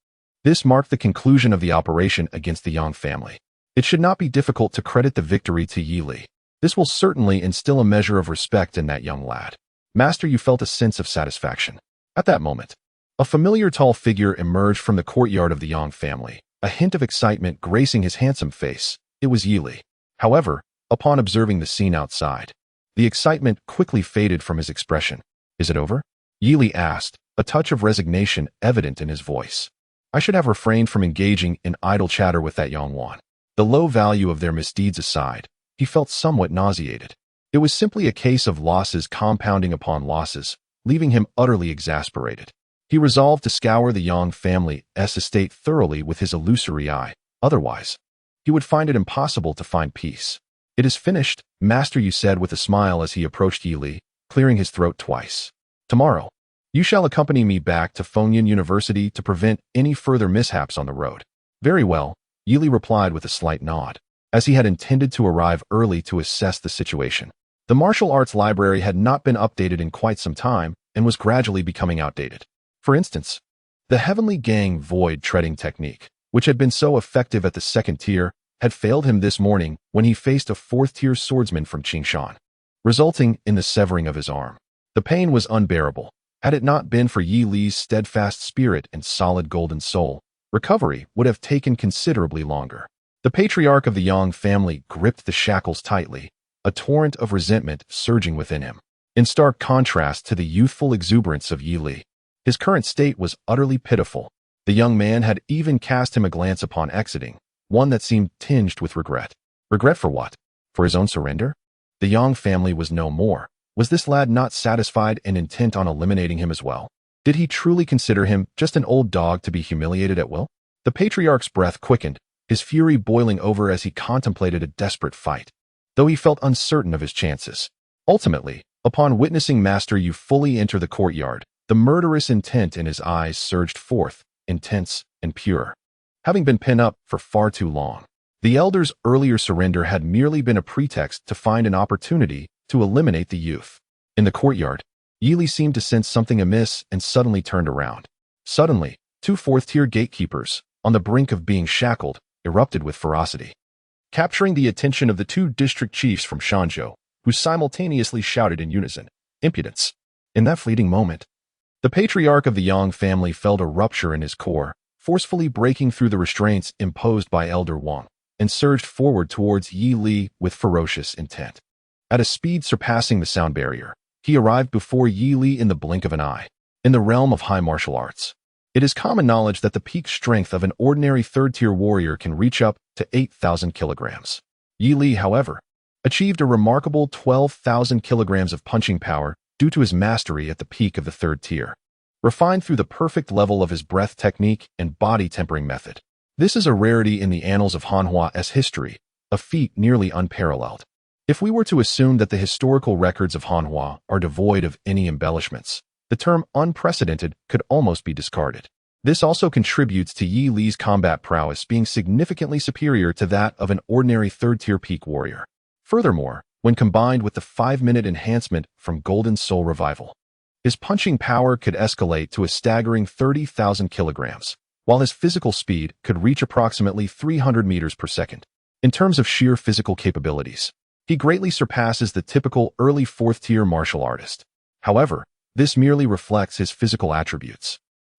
This marked the conclusion of the operation against the Yang family. It should not be difficult to credit the victory to Yi Li. This will certainly instill a measure of respect in that young lad. Master Yu felt a sense of satisfaction. At that moment, a familiar tall figure emerged from the courtyard of the Yang family, a hint of excitement gracing his handsome face. It was Yi Li. However, upon observing the scene outside, the excitement quickly faded from his expression. Is it over? Yi Li asked, a touch of resignation evident in his voice. I should have refrained from engaging in idle chatter with that Yang Wan. The low value of their misdeeds aside, he felt somewhat nauseated. It was simply a case of losses compounding upon losses, leaving him utterly exasperated. He resolved to scour the Yang family's estate thoroughly with his illusory eye. Otherwise, he would find it impossible to find peace. It is finished, Master Yu said with a smile as he approached Yi Li, clearing his throat twice. Tomorrow, you shall accompany me back to Fengyan University to prevent any further mishaps on the road. Very well, Yi Li replied with a slight nod, as he had intended to arrive early to assess the situation. The martial arts library had not been updated in quite some time and was gradually becoming outdated. For instance, the Heavenly Gang void treading technique, which had been so effective at the 2nd tier, had failed him this morning when he faced a fourth-tier swordsman from Qingshan, resulting in the severing of his arm. The pain was unbearable. Had it not been for Yi Li's steadfast spirit and solid golden soul, recovery would have taken considerably longer. The patriarch of the Yang family gripped the shackles tightly, a torrent of resentment surging within him. In stark contrast to the youthful exuberance of Yi Li, his current state was utterly pitiful. The young man had even cast him a glance upon exiting, one that seemed tinged with regret. Regret for what? For his own surrender? The Yang family was no more. Was this lad not satisfied and intent on eliminating him as well? Did he truly consider him just an old dog to be humiliated at will? The patriarch's breath quickened, his fury boiling over as he contemplated a desperate fight, though he felt uncertain of his chances. Ultimately, upon witnessing Master Yu fully enter the courtyard, the murderous intent in his eyes surged forth, intense and pure. Having been pent up for far too long, the elder's earlier surrender had merely been a pretext to find an opportunity to eliminate the youth. In the courtyard, Yi Li seemed to sense something amiss and suddenly turned around. Suddenly, two fourth-tier gatekeepers, on the brink of being shackled, erupted with ferocity, capturing the attention of the two district chiefs from Shanzhou, who simultaneously shouted in unison, "Impudence!" In that fleeting moment, the patriarch of the Yang family felt a rupture in his core, forcefully breaking through the restraints imposed by Elder Wang, and surged forward towards Yi Li with ferocious intent. At a speed surpassing the sound barrier, he arrived before Yi Li in the blink of an eye. In the realm of high martial arts, it is common knowledge that the peak strength of an ordinary third-tier warrior can reach up to 8,000 kilograms. Yi Li, however, achieved a remarkable 12,000 kilograms of punching power due to his mastery at the peak of the third tier, refined through the perfect level of his breath technique and body tempering method. This is a rarity in the annals of Hanhua's history, a feat nearly unparalleled. If we were to assume that the historical records of Hanhua are devoid of any embellishments, the term unprecedented could almost be discarded. This also contributes to Yi Li's combat prowess being significantly superior to that of an ordinary third-tier peak warrior. Furthermore, when combined with the 5-minute enhancement from Golden Soul Revival, his punching power could escalate to a staggering 30,000 kilograms, while his physical speed could reach approximately 300 meters per second. In terms of sheer physical capabilities, he greatly surpasses the typical early fourth-tier martial artist. However, this merely reflects his physical attributes.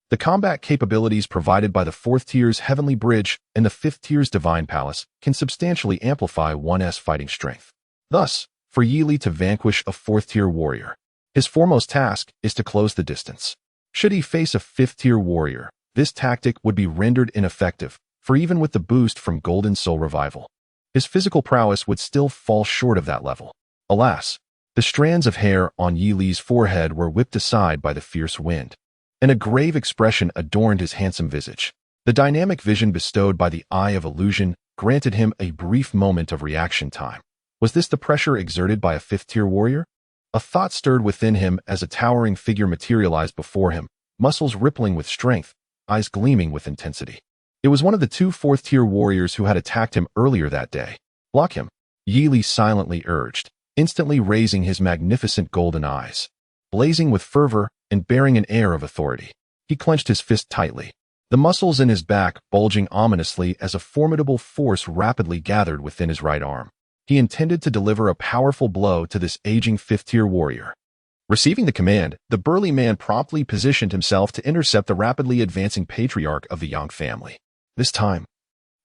The combat capabilities provided by the fourth tier's Heavenly Bridge and the fifth tier's Divine Palace can substantially amplify one's fighting strength. Thus, for Yi Li to vanquish a fourth-tier warrior, his foremost task is to close the distance. Should he face a fifth-tier warrior, this tactic would be rendered ineffective, for even with the boost from Golden Soul Revival, his physical prowess would still fall short of that level. Alas, the strands of hair on Yi Li's forehead were whipped aside by the fierce wind, and a grave expression adorned his handsome visage. The dynamic vision bestowed by the Eye of Illusion granted him a brief moment of reaction time. Was this the pressure exerted by a fifth-tier warrior? A thought stirred within him as a towering figure materialized before him, muscles rippling with strength, eyes gleaming with intensity. It was one of the two fourth-tier warriors who had attacked him earlier that day. "Block him," Yi Li silently urged, instantly raising his magnificent golden eyes, blazing with fervor and bearing an air of authority. He clenched his fist tightly, the muscles in his back bulging ominously as a formidable force rapidly gathered within his right arm. He intended to deliver a powerful blow to this aging fifth-tier warrior. Receiving the command, the burly man promptly positioned himself to intercept the rapidly advancing patriarch of the Yang family. This time,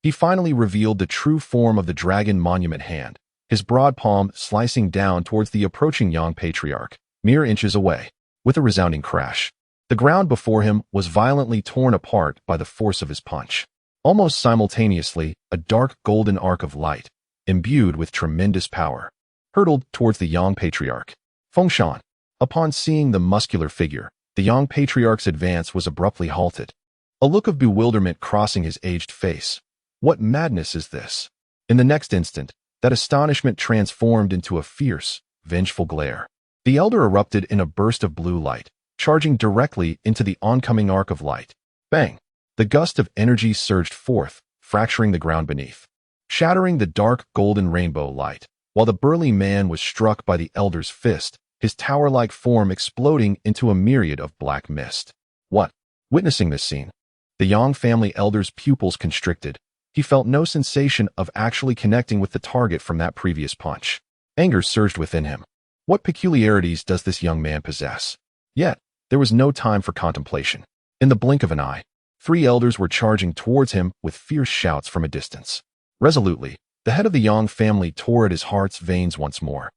he finally revealed the true form of the Dragon Monument Hand, his broad palm slicing down towards the approaching Yang patriarch, mere inches away. With a resounding crash, the ground before him was violently torn apart by the force of his punch. Almost simultaneously, a dark golden arc of light, imbued with tremendous power, hurtled towards the Yang patriarch. Fengshan. Upon seeing the muscular figure, the Yang patriarch's advance was abruptly halted, a look of bewilderment crossing his aged face. What madness is this? In the next instant, that astonishment transformed into a fierce, vengeful glare. The elder erupted in a burst of blue light, charging directly into the oncoming arc of light. Bang! The gust of energy surged forth, fracturing the ground beneath, shattering the dark golden rainbow light. While the burly man was struck by the elder's fist, his tower-like form exploding into a myriad of black mist. What? Witnessing this scene, the Yang family elder's pupils constricted, He felt no sensation of actually connecting with the target from that previous punch. Anger surged within him. What peculiarities does this young man possess? Yet, there was no time for contemplation. In the blink of an eye, 3 elders were charging towards him with fierce shouts from a distance. Resolutely, the head of the Yang family tore at his heart's veins once more,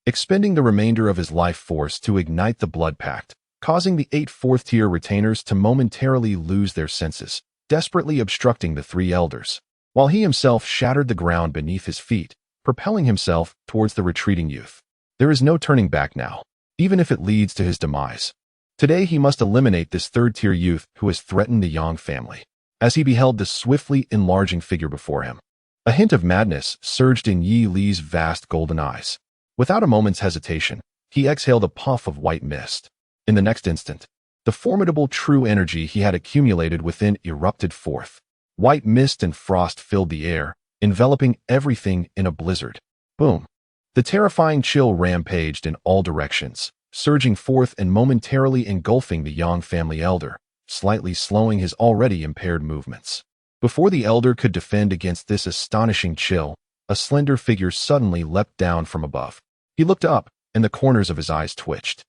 expending the remainder of his life force to ignite the blood pact, causing the 8 fourth-tier retainers to momentarily lose their senses, desperately obstructing the 3 elders, while he himself shattered the ground beneath his feet, propelling himself towards the retreating youth. There is no turning back now, even if it leads to his demise. Today he must eliminate this 3rd-tier youth who has threatened the Yang family. As he beheld the swiftly enlarging figure before him, a hint of madness surged in Yi Li's vast golden eyes. Without a moment's hesitation, he exhaled a puff of white mist. In the next instant, the formidable true energy he had accumulated within erupted forth. White mist and frost filled the air, enveloping everything in a blizzard. Boom! The terrifying chill rampaged in all directions, surging forth and momentarily engulfing the Yang family elder, slightly slowing his already impaired movements. Before the elder could defend against this astonishing chill, a slender figure suddenly leapt down from above. He looked up, and the corners of his eyes twitched.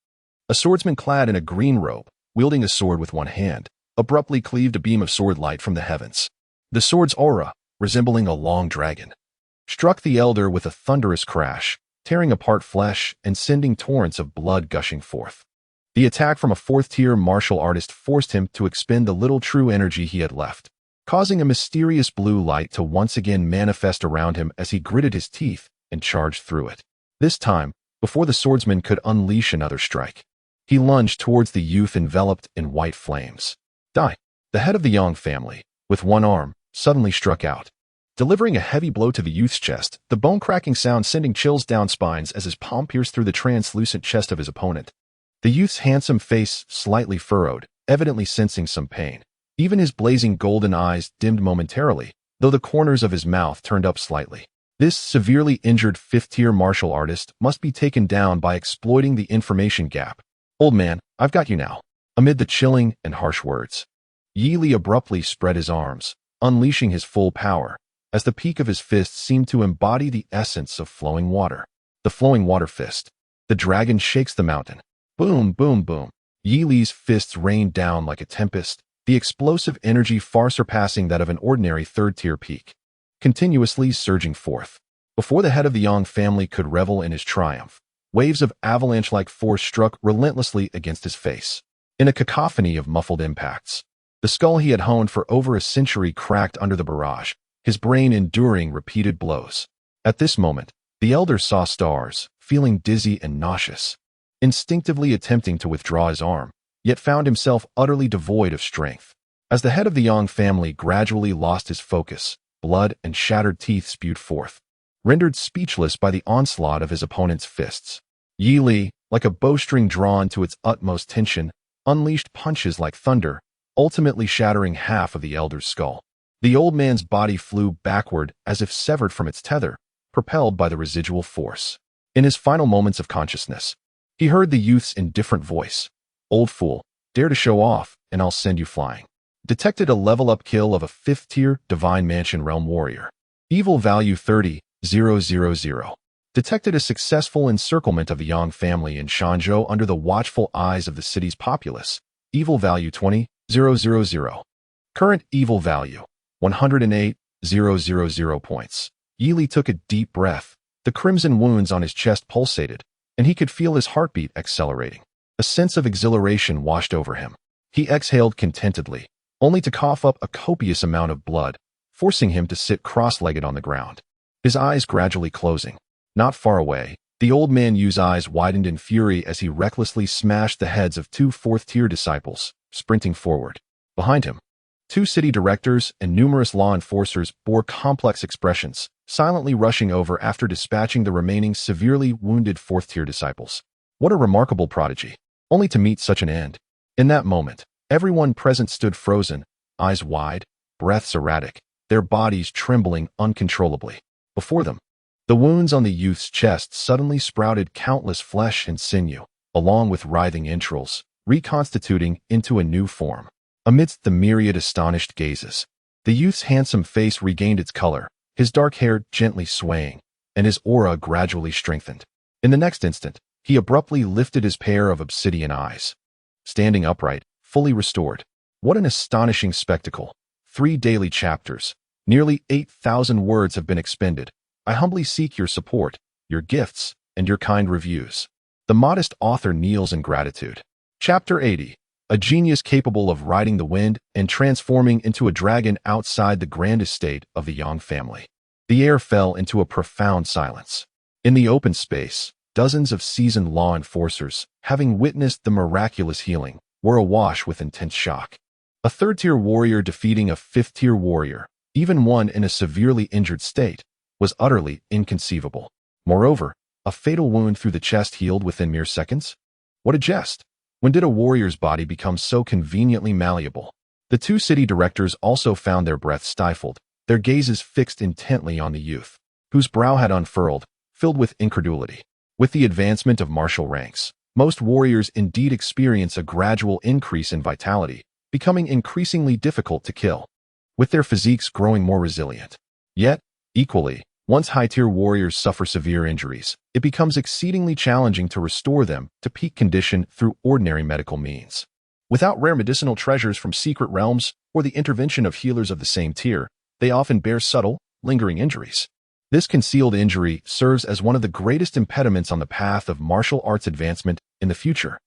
A swordsman clad in a green robe, wielding a sword with one hand, abruptly cleaved a beam of sword light from the heavens. The sword's aura, resembling a long dragon, struck the elder with a thunderous crash, tearing apart flesh and sending torrents of blood gushing forth. The attack from a 4th-tier martial artist forced him to expend the little true energy he had left, causing a mysterious blue light to once again manifest around him as he gritted his teeth and charged through it. This time, before the swordsman could unleash another strike, he lunged towards the youth enveloped in white flames. Die! The head of the Yang family, with one arm, suddenly struck out, delivering a heavy blow to the youth's chest, the bone-cracking sound sending chills down spines as his palm pierced through the translucent chest of his opponent. The youth's handsome face slightly furrowed, evidently sensing some pain. Even his blazing golden eyes dimmed momentarily, though the corners of his mouth turned up slightly. This severely injured 5th-tier martial artist must be taken down by exploiting the information gap. Old man, I've got you now. Amid the chilling and harsh words, Yi Li abruptly spread his arms, unleashing his full power, as the peak of his fist seemed to embody the essence of flowing water. The flowing water fist. The dragon shakes the mountain. Boom, boom, boom. Yi Li's fists rained down like a tempest, the explosive energy far surpassing that of an ordinary 3rd-tier peak, continuously surging forth. Before the head of the Yang family could revel in his triumph, waves of avalanche-like force struck relentlessly against his face. In a cacophony of muffled impacts, the skull he had honed for over a century cracked under the barrage, his brain enduring repeated blows. At this moment, the elder saw stars, feeling dizzy and nauseous, instinctively attempting to withdraw his arm, yet found himself utterly devoid of strength. As the head of the Yang family gradually lost his focus, blood and shattered teeth spewed forth, rendered speechless by the onslaught of his opponent's fists. Yi Li, like a bowstring drawn to its utmost tension, unleashed punches like thunder, ultimately shattering half of the elder's skull. The old man's body flew backward as if severed from its tether, propelled by the residual force. In his final moments of consciousness, he heard the youth's indifferent voice. Old fool, dare to show off, and I'll send you flying. Detected a level-up kill of a 5th-tier Divine Mansion Realm Warrior. Evil value 30,000. Detected a successful encirclement of the Yang family in Shanzhou under the watchful eyes of the city's populace. Evil value 20,000. Current evil value 108,000 points. Yi Li took a deep breath. The crimson wounds on his chest pulsated, and he could feel his heartbeat accelerating. A sense of exhilaration washed over him. He exhaled contentedly, only to cough up a copious amount of blood, forcing him to sit cross-legged on the ground, his eyes gradually closing. Not far away, the old man Yu's eyes widened in fury as he recklessly smashed the heads of 2 4th-tier disciples, sprinting forward. Behind him, 2 city directors and numerous law enforcers bore complex expressions, silently rushing over after dispatching the remaining severely wounded 4th-tier disciples. What a remarkable prodigy, only to meet such an end. In that moment, everyone present stood frozen, eyes wide, breaths erratic, their bodies trembling uncontrollably. Before them, the wounds on the youth's chest suddenly sprouted countless flesh and sinew, along with writhing entrails, reconstituting into a new form. Amidst the myriad astonished gazes, The youth's handsome face regained its color, his dark hair gently swaying, and his aura gradually strengthened. In the next instant, he abruptly lifted his pair of obsidian eyes. Standing upright, fully restored. What an astonishing spectacle. 3 daily chapters. Nearly 8,000 words have been expended. I humbly seek your support, your gifts, and your kind reviews. The modest author kneels in gratitude. Chapter 80. A genius capable of riding the wind and transforming into a dragon outside the grand estate of the Yang family. The air fell into a profound silence. In the open space, dozens of seasoned law enforcers, having witnessed the miraculous healing, were awash with intense shock. A third-tier warrior defeating a fifth-tier warrior, even one in a severely injured state, was utterly inconceivable. Moreover, a fatal wound through the chest healed within mere seconds? What a jest! When did a warrior's body become so conveniently malleable? The 2 city directors also found their breath stifled, their gazes fixed intently on the youth, whose brow had unfurled, filled with incredulity. With the advancement of martial ranks, most warriors indeed experience a gradual increase in vitality, becoming increasingly difficult to kill, with their physiques growing more resilient. Yet, equally, once high-tier warriors suffer severe injuries, it becomes exceedingly challenging to restore them to peak condition through ordinary medical means. Without rare medicinal treasures from secret realms or the intervention of healers of the same tier, they often bear subtle, lingering injuries. This concealed injury serves as one of the greatest impediments on the path of martial arts advancement in the future.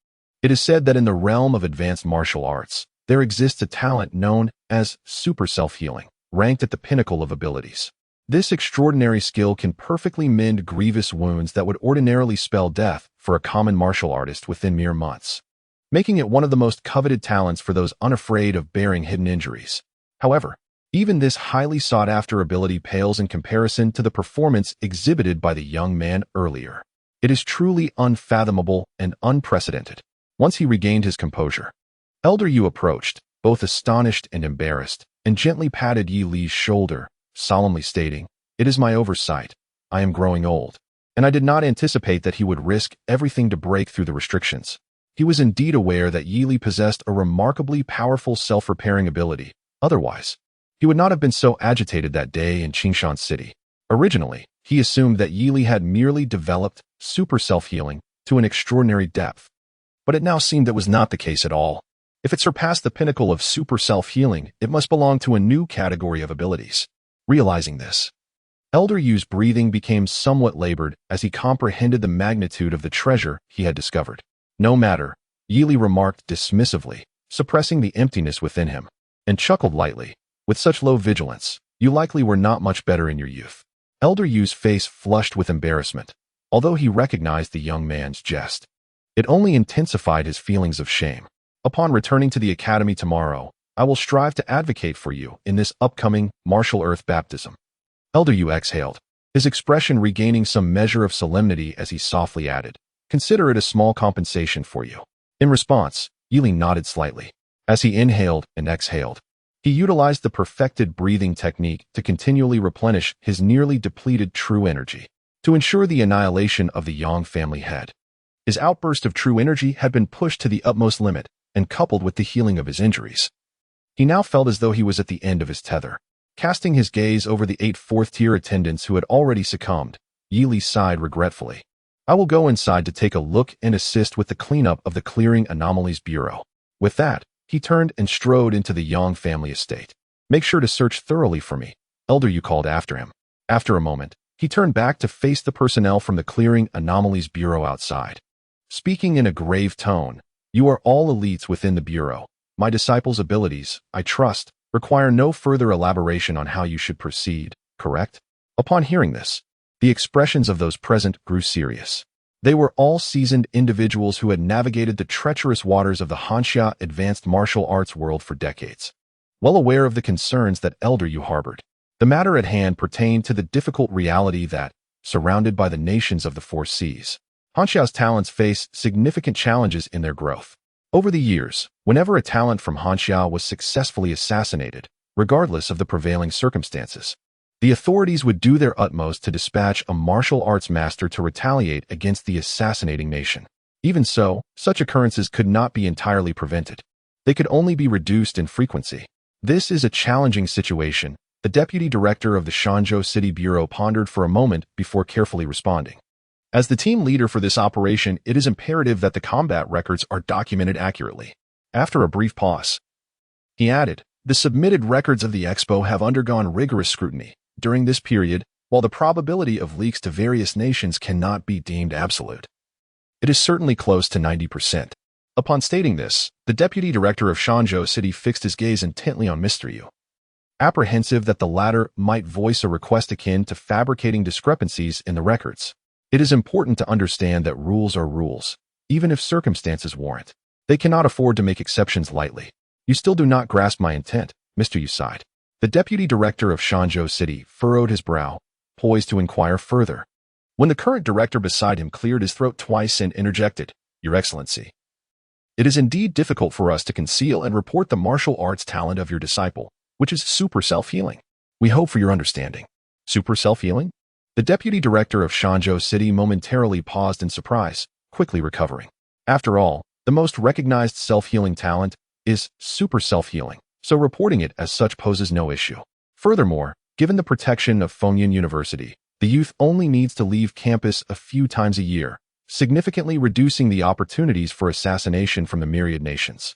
It is said that in the realm of advanced martial arts, there exists a talent known as super self-healing, ranked at the pinnacle of abilities. This extraordinary skill can perfectly mend grievous wounds that would ordinarily spell death for a common martial artist within mere months, making it one of the most coveted talents for those unafraid of bearing hidden injuries. However, even this highly sought-after ability pales in comparison to the performance exhibited by the young man earlier. It is truly unfathomable and unprecedented. Once he regained his composure, Elder Yu approached, both astonished and embarrassed, and gently patted Yi Li's shoulder, solemnly stating, "It is my oversight. I am growing old, and I did not anticipate that he would risk everything to break through the restrictions." He was indeed aware that Yi Li possessed a remarkably powerful self-repairing ability. Otherwise, he would not have been so agitated that day in Qingshan City. Originally, he assumed that Yi Li had merely developed super self-healing to an extraordinary depth. But it now seemed that was not the case at all. If it surpassed the pinnacle of super self-healing, it must belong to a new category of abilities. Realizing this, Elder Yu's breathing became somewhat labored as he comprehended the magnitude of the treasure he had discovered. "No matter," Yi Li remarked dismissively, suppressing the emptiness within him, and chuckled lightly. "With such low vigilance, you likely were not much better in your youth." Elder Yu's face flushed with embarrassment, although he recognized the young man's jest. It only intensified his feelings of shame. "Upon returning to the academy tomorrow, I will strive to advocate for you in this upcoming martial earth baptism." Elder Yu exhaled, his expression regaining some measure of solemnity as he softly added, "Consider it a small compensation for you." In response, Yi Li nodded slightly. As he inhaled and exhaled, he utilized the perfected breathing technique to continually replenish his nearly depleted true energy, to ensure the annihilation of the Yang family head. His outburst of true energy had been pushed to the utmost limit, and coupled with the healing of his injuries, he now felt as though he was at the end of his tether. Casting his gaze over the 8 fourth-tier attendants who had already succumbed, Yi Li sighed regretfully. "I will go inside to take a look and assist with the cleanup of the Clearing Anomalies Bureau." With that, he turned and strode into the Yang family estate. "Make sure to search thoroughly for me," Elder Yu called after him. After a moment, he turned back to face the personnel from the Clearing Anomalies Bureau outside. Speaking in a grave tone, "You are all elites within the Bureau. My disciples' abilities, I trust, require no further elaboration on how you should proceed, correct?" Upon hearing this, the expressions of those present grew serious. They were all seasoned individuals who had navigated the treacherous waters of the Hanxia advanced martial arts world for decades. Well aware of the concerns that Elder Yu harbored, the matter at hand pertained to the difficult reality that, surrounded by the nations of the Four Seas, Hanxia's talents face significant challenges in their growth. Over the years, whenever a talent from Hanxia was successfully assassinated, regardless of the prevailing circumstances, the authorities would do their utmost to dispatch a martial arts master to retaliate against the assassinating nation. Even so, such occurrences could not be entirely prevented. They could only be reduced in frequency. This is a challenging situation. The deputy director of the Shanzhou City Bureau pondered for a moment before carefully responding. As the team leader for this operation, it is imperative that the combat records are documented accurately. After a brief pause, he added, the submitted records of the expo have undergone rigorous scrutiny. During this period, while the probability of leaks to various nations cannot be deemed absolute, it is certainly close to 90%. Upon stating this, the deputy director of Shanzhou City fixed his gaze intently on Mr. Yu, apprehensive that the latter might voice a request akin to fabricating discrepancies in the records. It is important to understand that rules are rules, even if circumstances warrant. They cannot afford to make exceptions lightly. You still do not grasp my intent, Mr. Yu sighed. The deputy director of Shanzhou City furrowed his brow, poised to inquire further, when the current director beside him cleared his throat twice and interjected, Your Excellency, it is indeed difficult for us to conceal and report the martial arts talent of your disciple, which is super self-healing. We hope for your understanding. Super self-healing? The deputy director of Shanzhou City momentarily paused in surprise, quickly recovering. After all, the most recognized self-healing talent is super self-healing, so reporting it as such poses no issue. Furthermore, given the protection of Fengyun University, the youth only needs to leave campus a few times a year, significantly reducing the opportunities for assassination from the myriad nations.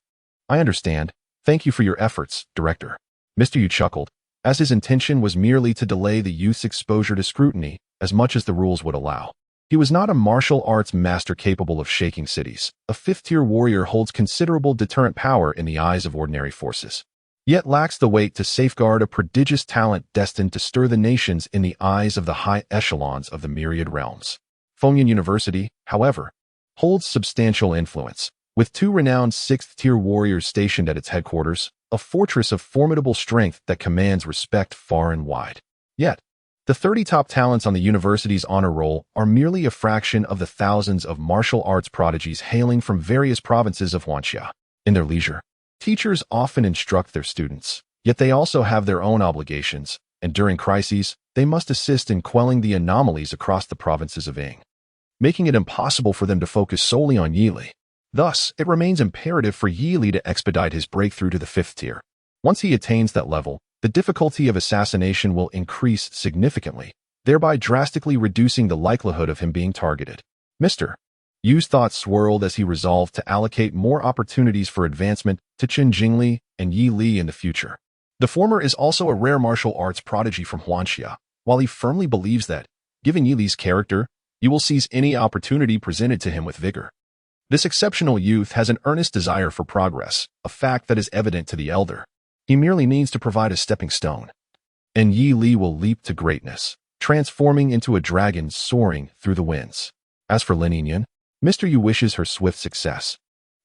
I understand. Thank you for your efforts, Director. Mr. Yu chuckled, as his intention was merely to delay the youth's exposure to scrutiny as much as the rules would allow. He was not a martial arts master capable of shaking cities. A fifth-tier warrior holds considerable deterrent power in the eyes of ordinary forces, yet lacks the weight to safeguard a prodigious talent destined to stir the nations in the eyes of the high echelons of the myriad realms. Fengyun University, however, holds substantial influence, with two renowned sixth-tier warriors stationed at its headquarters, a fortress of formidable strength that commands respect far and wide. Yet, the 30 top talents on the university's honor roll are merely a fraction of the thousands of martial arts prodigies hailing from various provinces of Huanxia. In their leisure, teachers often instruct their students, yet they also have their own obligations, and during crises, they must assist in quelling the anomalies across the provinces of Ying, making it impossible for them to focus solely on Yili. Thus, it remains imperative for Yili to expedite his breakthrough to the 5th tier. Once he attains that level, the difficulty of assassination will increase significantly, thereby drastically reducing the likelihood of him being targeted. Mr. Yu's thoughts swirled as he resolved to allocate more opportunities for advancement to Chen Jingli and Yi Li in the future. The former is also a rare martial arts prodigy from Huanxia, while he firmly believes that, given Yi Li's character, Yu will seize any opportunity presented to him with vigor. This exceptional youth has an earnest desire for progress, a fact that is evident to the elder. He merely needs to provide a stepping stone, and Yi Li will leap to greatness, transforming into a dragon soaring through the winds. As for Lin Yinyan, Mr. Yu wishes her swift success.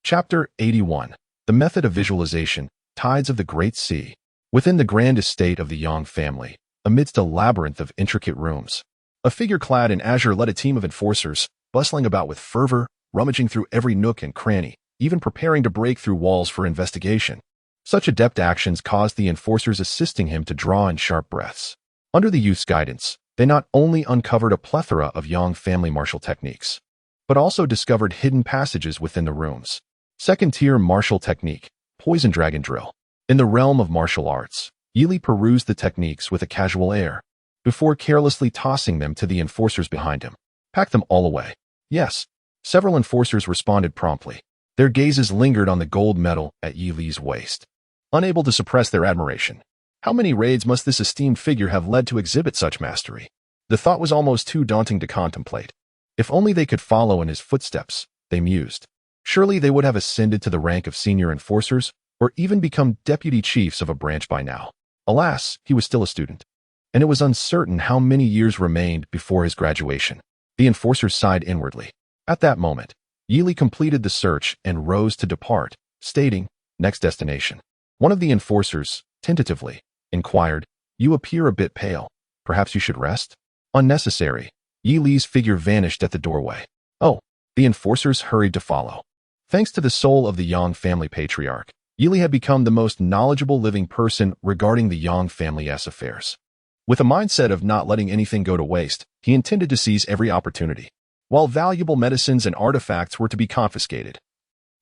Chapter 81. The Method of Visualization, Tides of the Great Sea. Within the grand estate of the Yang family, amidst a labyrinth of intricate rooms, a figure clad in azure led a team of enforcers, bustling about with fervor, rummaging through every nook and cranny, even preparing to break through walls for investigation. Such adept actions caused the enforcers assisting him to draw in sharp breaths. Under the youth's guidance, they not only uncovered a plethora of Yang family martial techniques, but also discovered hidden passages within the rooms. Second-tier martial technique, Poison Dragon Drill. In the realm of martial arts, Yili perused the techniques with a casual air, before carelessly tossing them to the enforcers behind him. Pack them all away. Yes. Several enforcers responded promptly. Their gazes lingered on the gold medal at Yi Li's waist, unable to suppress their admiration. How many raids must this esteemed figure have led to exhibit such mastery? The thought was almost too daunting to contemplate. If only they could follow in his footsteps, they mused. Surely they would have ascended to the rank of senior enforcers, or even become deputy chiefs of a branch by now. Alas, he was still a student, and it was uncertain how many years remained before his graduation. The enforcers sighed inwardly. At that moment, Yi Li completed the search and rose to depart, stating, "Next destination." One of the enforcers, tentatively, inquired, "You appear a bit pale. Perhaps you should rest?" Unnecessary. Yi Li's figure vanished at the doorway. Oh, the enforcers hurried to follow. Thanks to the soul of the Yang family patriarch, Yi Li had become the most knowledgeable living person regarding the Yang family's affairs. With a mindset of not letting anything go to waste, he intended to seize every opportunity. While valuable medicines and artifacts were to be confiscated,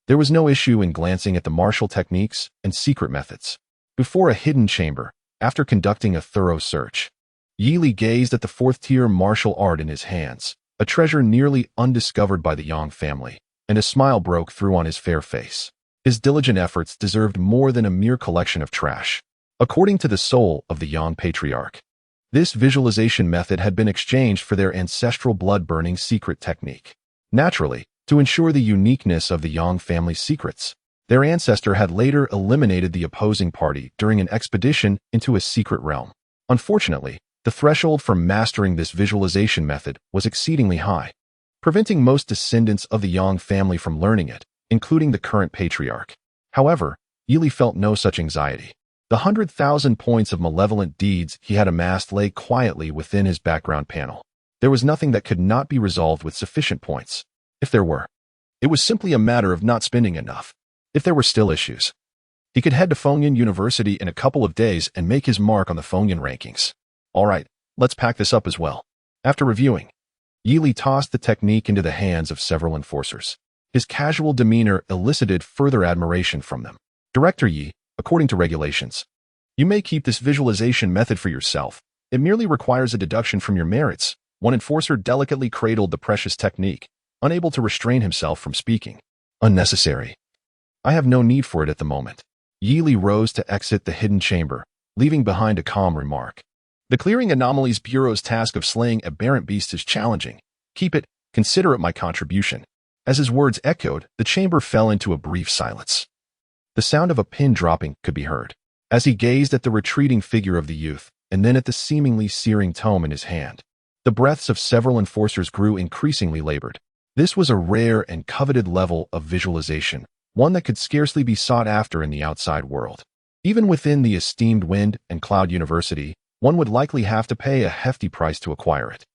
there was no issue in glancing at the martial techniques and secret methods. Before a hidden chamber, after conducting a thorough search, Yili gazed at the fourth-tier martial art in his hands, a treasure nearly undiscovered by the Yang family, and a smile broke through on his fair face. His diligent efforts deserved more than a mere collection of trash. According to the soul of the Yang patriarch, this visualization method had been exchanged for their ancestral blood-burning secret technique. Naturally, to ensure the uniqueness of the Yang family's secrets, their ancestor had later eliminated the opposing party during an expedition into a secret realm. Unfortunately, the threshold for mastering this visualization method was exceedingly high, preventing most descendants of the Yang family from learning it, including the current patriarch. However, Yili felt no such anxiety. The 100,000 points of malevolent deeds he had amassed lay quietly within his background panel. There was nothing that could not be resolved with sufficient points. If there were, it was simply a matter of not spending enough. If there were still issues, he could head to Fengyan University in a couple of days and make his mark on the Fengyan rankings. All right, let's pack this up as well. After reviewing, Yili tossed the technique into the hands of several enforcers. His casual demeanor elicited further admiration from them. Director Yi, according to regulations, you may keep this visualization method for yourself. It merely requires a deduction from your merits. One enforcer delicately cradled the precious technique, unable to restrain himself from speaking. Unnecessary. I have no need for it at the moment. Yili rose to exit the hidden chamber, leaving behind a calm remark. The Clearing Anomalies Bureau's task of slaying aberrant beasts is challenging. Keep it, consider it my contribution. As his words echoed, the chamber fell into a brief silence. The sound of a pin dropping could be heard. As he gazed at the retreating figure of the youth, and then at the seemingly searing tome in his hand, the breaths of several enforcers grew increasingly labored. This was a rare and coveted level of visualization, one that could scarcely be sought after in the outside world. Even within the esteemed Wind and Cloud University, one would likely have to pay a hefty price to acquire it.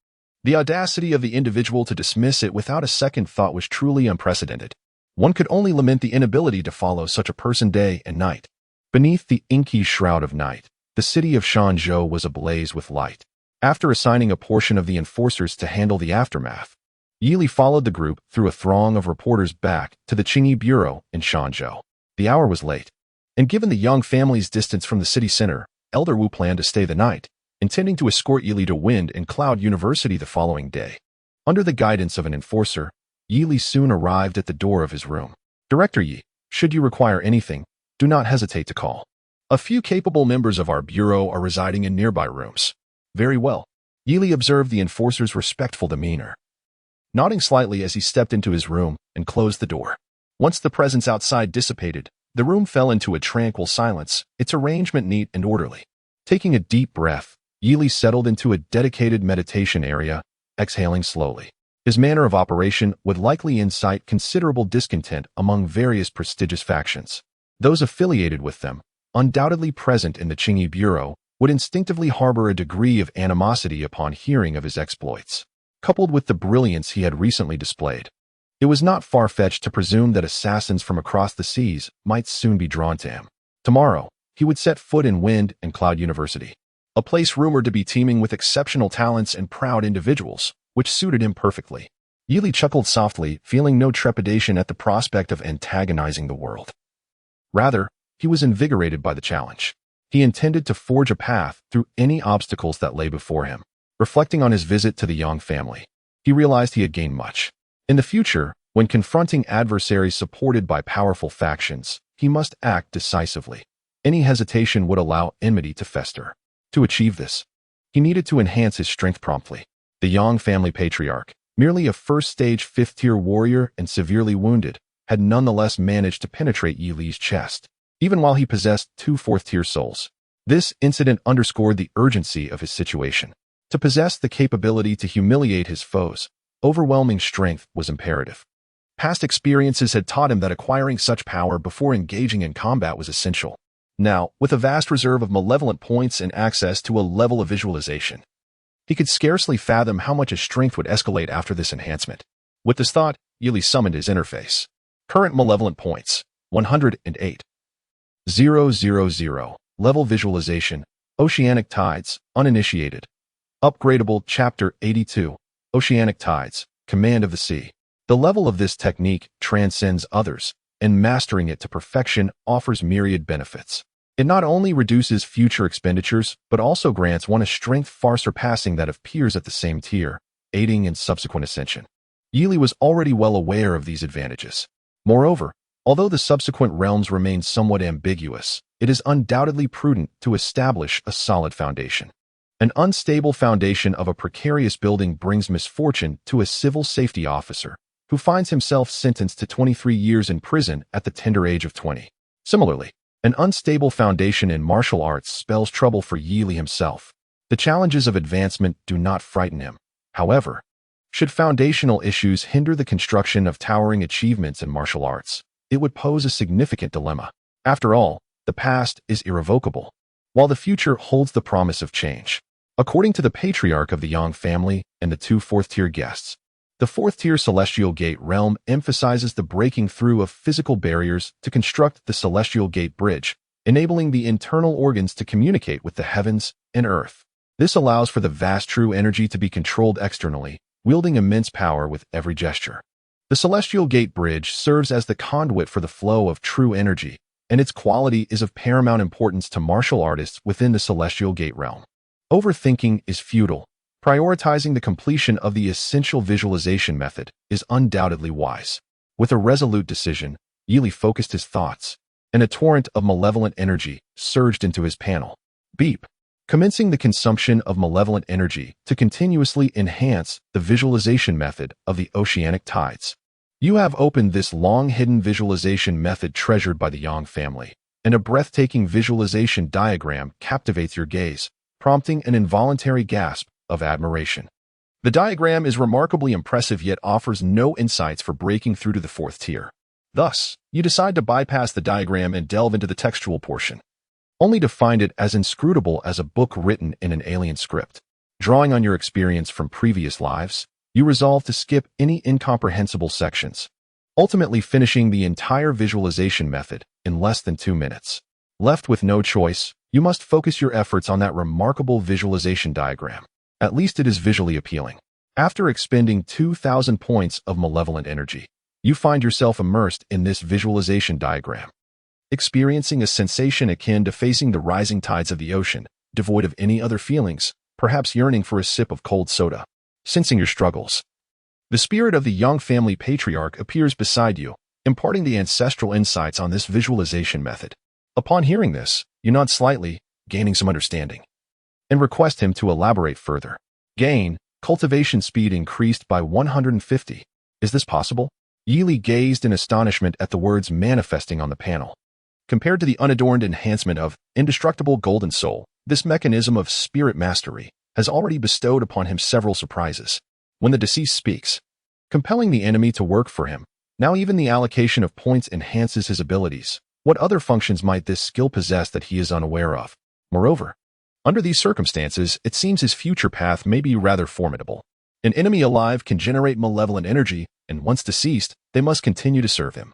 The audacity of the individual to dismiss it without a second thought was truly unprecedented. One could only lament the inability to follow such a person day and night. Beneath the inky shroud of night, the city of Shanzhou was ablaze with light. After assigning a portion of the enforcers to handle the aftermath, Yili followed the group through a throng of reporters back to the Qingyi Bureau in Shanzhou. The hour was late, and given the Yang family's distance from the city center, Elder Wu planned to stay the night, intending to escort Yili to Wind and Cloud University the following day. Under the guidance of an enforcer, Yili soon arrived at the door of his room. Director Yi, should you require anything, do not hesitate to call. A few capable members of our bureau are residing in nearby rooms. Very well. Yili observed the enforcer's respectful demeanor, nodding slightly as he stepped into his room and closed the door. Once the presence outside dissipated, the room fell into a tranquil silence, its arrangement neat and orderly. Taking a deep breath, Yili settled into a dedicated meditation area, exhaling slowly. His manner of operation would likely incite considerable discontent among various prestigious factions. Those affiliated with them, undoubtedly present in the Qingyi Bureau, would instinctively harbor a degree of animosity upon hearing of his exploits. Coupled with the brilliance he had recently displayed, it was not far-fetched to presume that assassins from across the seas might soon be drawn to him. Tomorrow, he would set foot in Wind and Cloud University, a place rumored to be teeming with exceptional talents and proud individuals, which suited him perfectly. Yili chuckled softly, feeling no trepidation at the prospect of antagonizing the world. Rather, he was invigorated by the challenge. He intended to forge a path through any obstacles that lay before him. Reflecting on his visit to the Yang family, he realized he had gained much. In the future, when confronting adversaries supported by powerful factions, he must act decisively. Any hesitation would allow enmity to fester. To achieve this, he needed to enhance his strength promptly. The Yang family patriarch, merely a first-stage fifth-tier warrior and severely wounded, had nonetheless managed to penetrate Yili's chest, even while he possessed 2 fourth-tier souls. This incident underscored the urgency of his situation. To possess the capability to humiliate his foes, overwhelming strength was imperative. Past experiences had taught him that acquiring such power before engaging in combat was essential. Now, with a vast reserve of malevolent points and access to a level of visualization, he could scarcely fathom how much his strength would escalate after this enhancement. With this thought, Yili summoned his interface. Current malevolent points, 108. 000. Level visualization, Oceanic Tides, uninitiated. Upgradable Chapter 82, Oceanic Tides, Command of the Sea. The level of this technique transcends others, and mastering it to perfection offers myriad benefits. It not only reduces future expenditures, but also grants one a strength far surpassing that of peers at the same tier, aiding in subsequent ascension. Yili was already well aware of these advantages. Moreover, although the subsequent realms remain somewhat ambiguous, it is undoubtedly prudent to establish a solid foundation. An unstable foundation of a precarious building brings misfortune to a civil safety officer, who finds himself sentenced to 23 years in prison at the tender age of 20. Similarly, an unstable foundation in martial arts spells trouble for Yili himself. The challenges of advancement do not frighten him. However, should foundational issues hinder the construction of towering achievements in martial arts, it would pose a significant dilemma. After all, the past is irrevocable, while the future holds the promise of change. According to the patriarch of the Yang family and the two fourth-tier guests, the fourth-tier Celestial Gate realm emphasizes the breaking through of physical barriers to construct the Celestial Gate Bridge, enabling the internal organs to communicate with the heavens and earth. This allows for the vast true energy to be controlled externally, wielding immense power with every gesture. The Celestial Gate Bridge serves as the conduit for the flow of true energy, and its quality is of paramount importance to martial artists within the Celestial Gate realm. Overthinking is futile. Prioritizing the completion of the essential visualization method is undoubtedly wise. With a resolute decision, Yili focused his thoughts, and a torrent of malevolent energy surged into his panel. Beep. Commencing the consumption of malevolent energy to continuously enhance the visualization method of the oceanic tides. You have opened this long-hidden visualization method treasured by the Yang family, and a breathtaking visualization diagram captivates your gaze, prompting an involuntary gasp of admiration. The diagram is remarkably impressive yet offers no insights for breaking through to the fourth tier. Thus, you decide to bypass the diagram and delve into the textual portion, only to find it as inscrutable as a book written in an alien script. Drawing on your experience from previous lives, you resolve to skip any incomprehensible sections, ultimately finishing the entire visualization method in less than 2 minutes. Left with no choice, you must focus your efforts on that remarkable visualization diagram. At least it is visually appealing. After expending 2,000 points of malevolent energy, you find yourself immersed in this visualization diagram, experiencing a sensation akin to facing the rising tides of the ocean, devoid of any other feelings, perhaps yearning for a sip of cold soda. Sensing your struggles, the spirit of the Yang family patriarch appears beside you, imparting the ancestral insights on this visualization method. Upon hearing this, you nod slightly, gaining some understanding, and request him to elaborate further. Gain, cultivation speed increased by 150. Is this possible? Yili gazed in astonishment at the words manifesting on the panel. Compared to the unadorned enhancement of indestructible golden soul, this mechanism of spirit mastery has already bestowed upon him several surprises. When the deceased speaks, compelling the enemy to work for him, now even the allocation of points enhances his abilities. What other functions might this skill possess that he is unaware of? Moreover, under these circumstances, it seems his future path may be rather formidable. An enemy alive can generate malevolent energy, and once deceased, they must continue to serve him,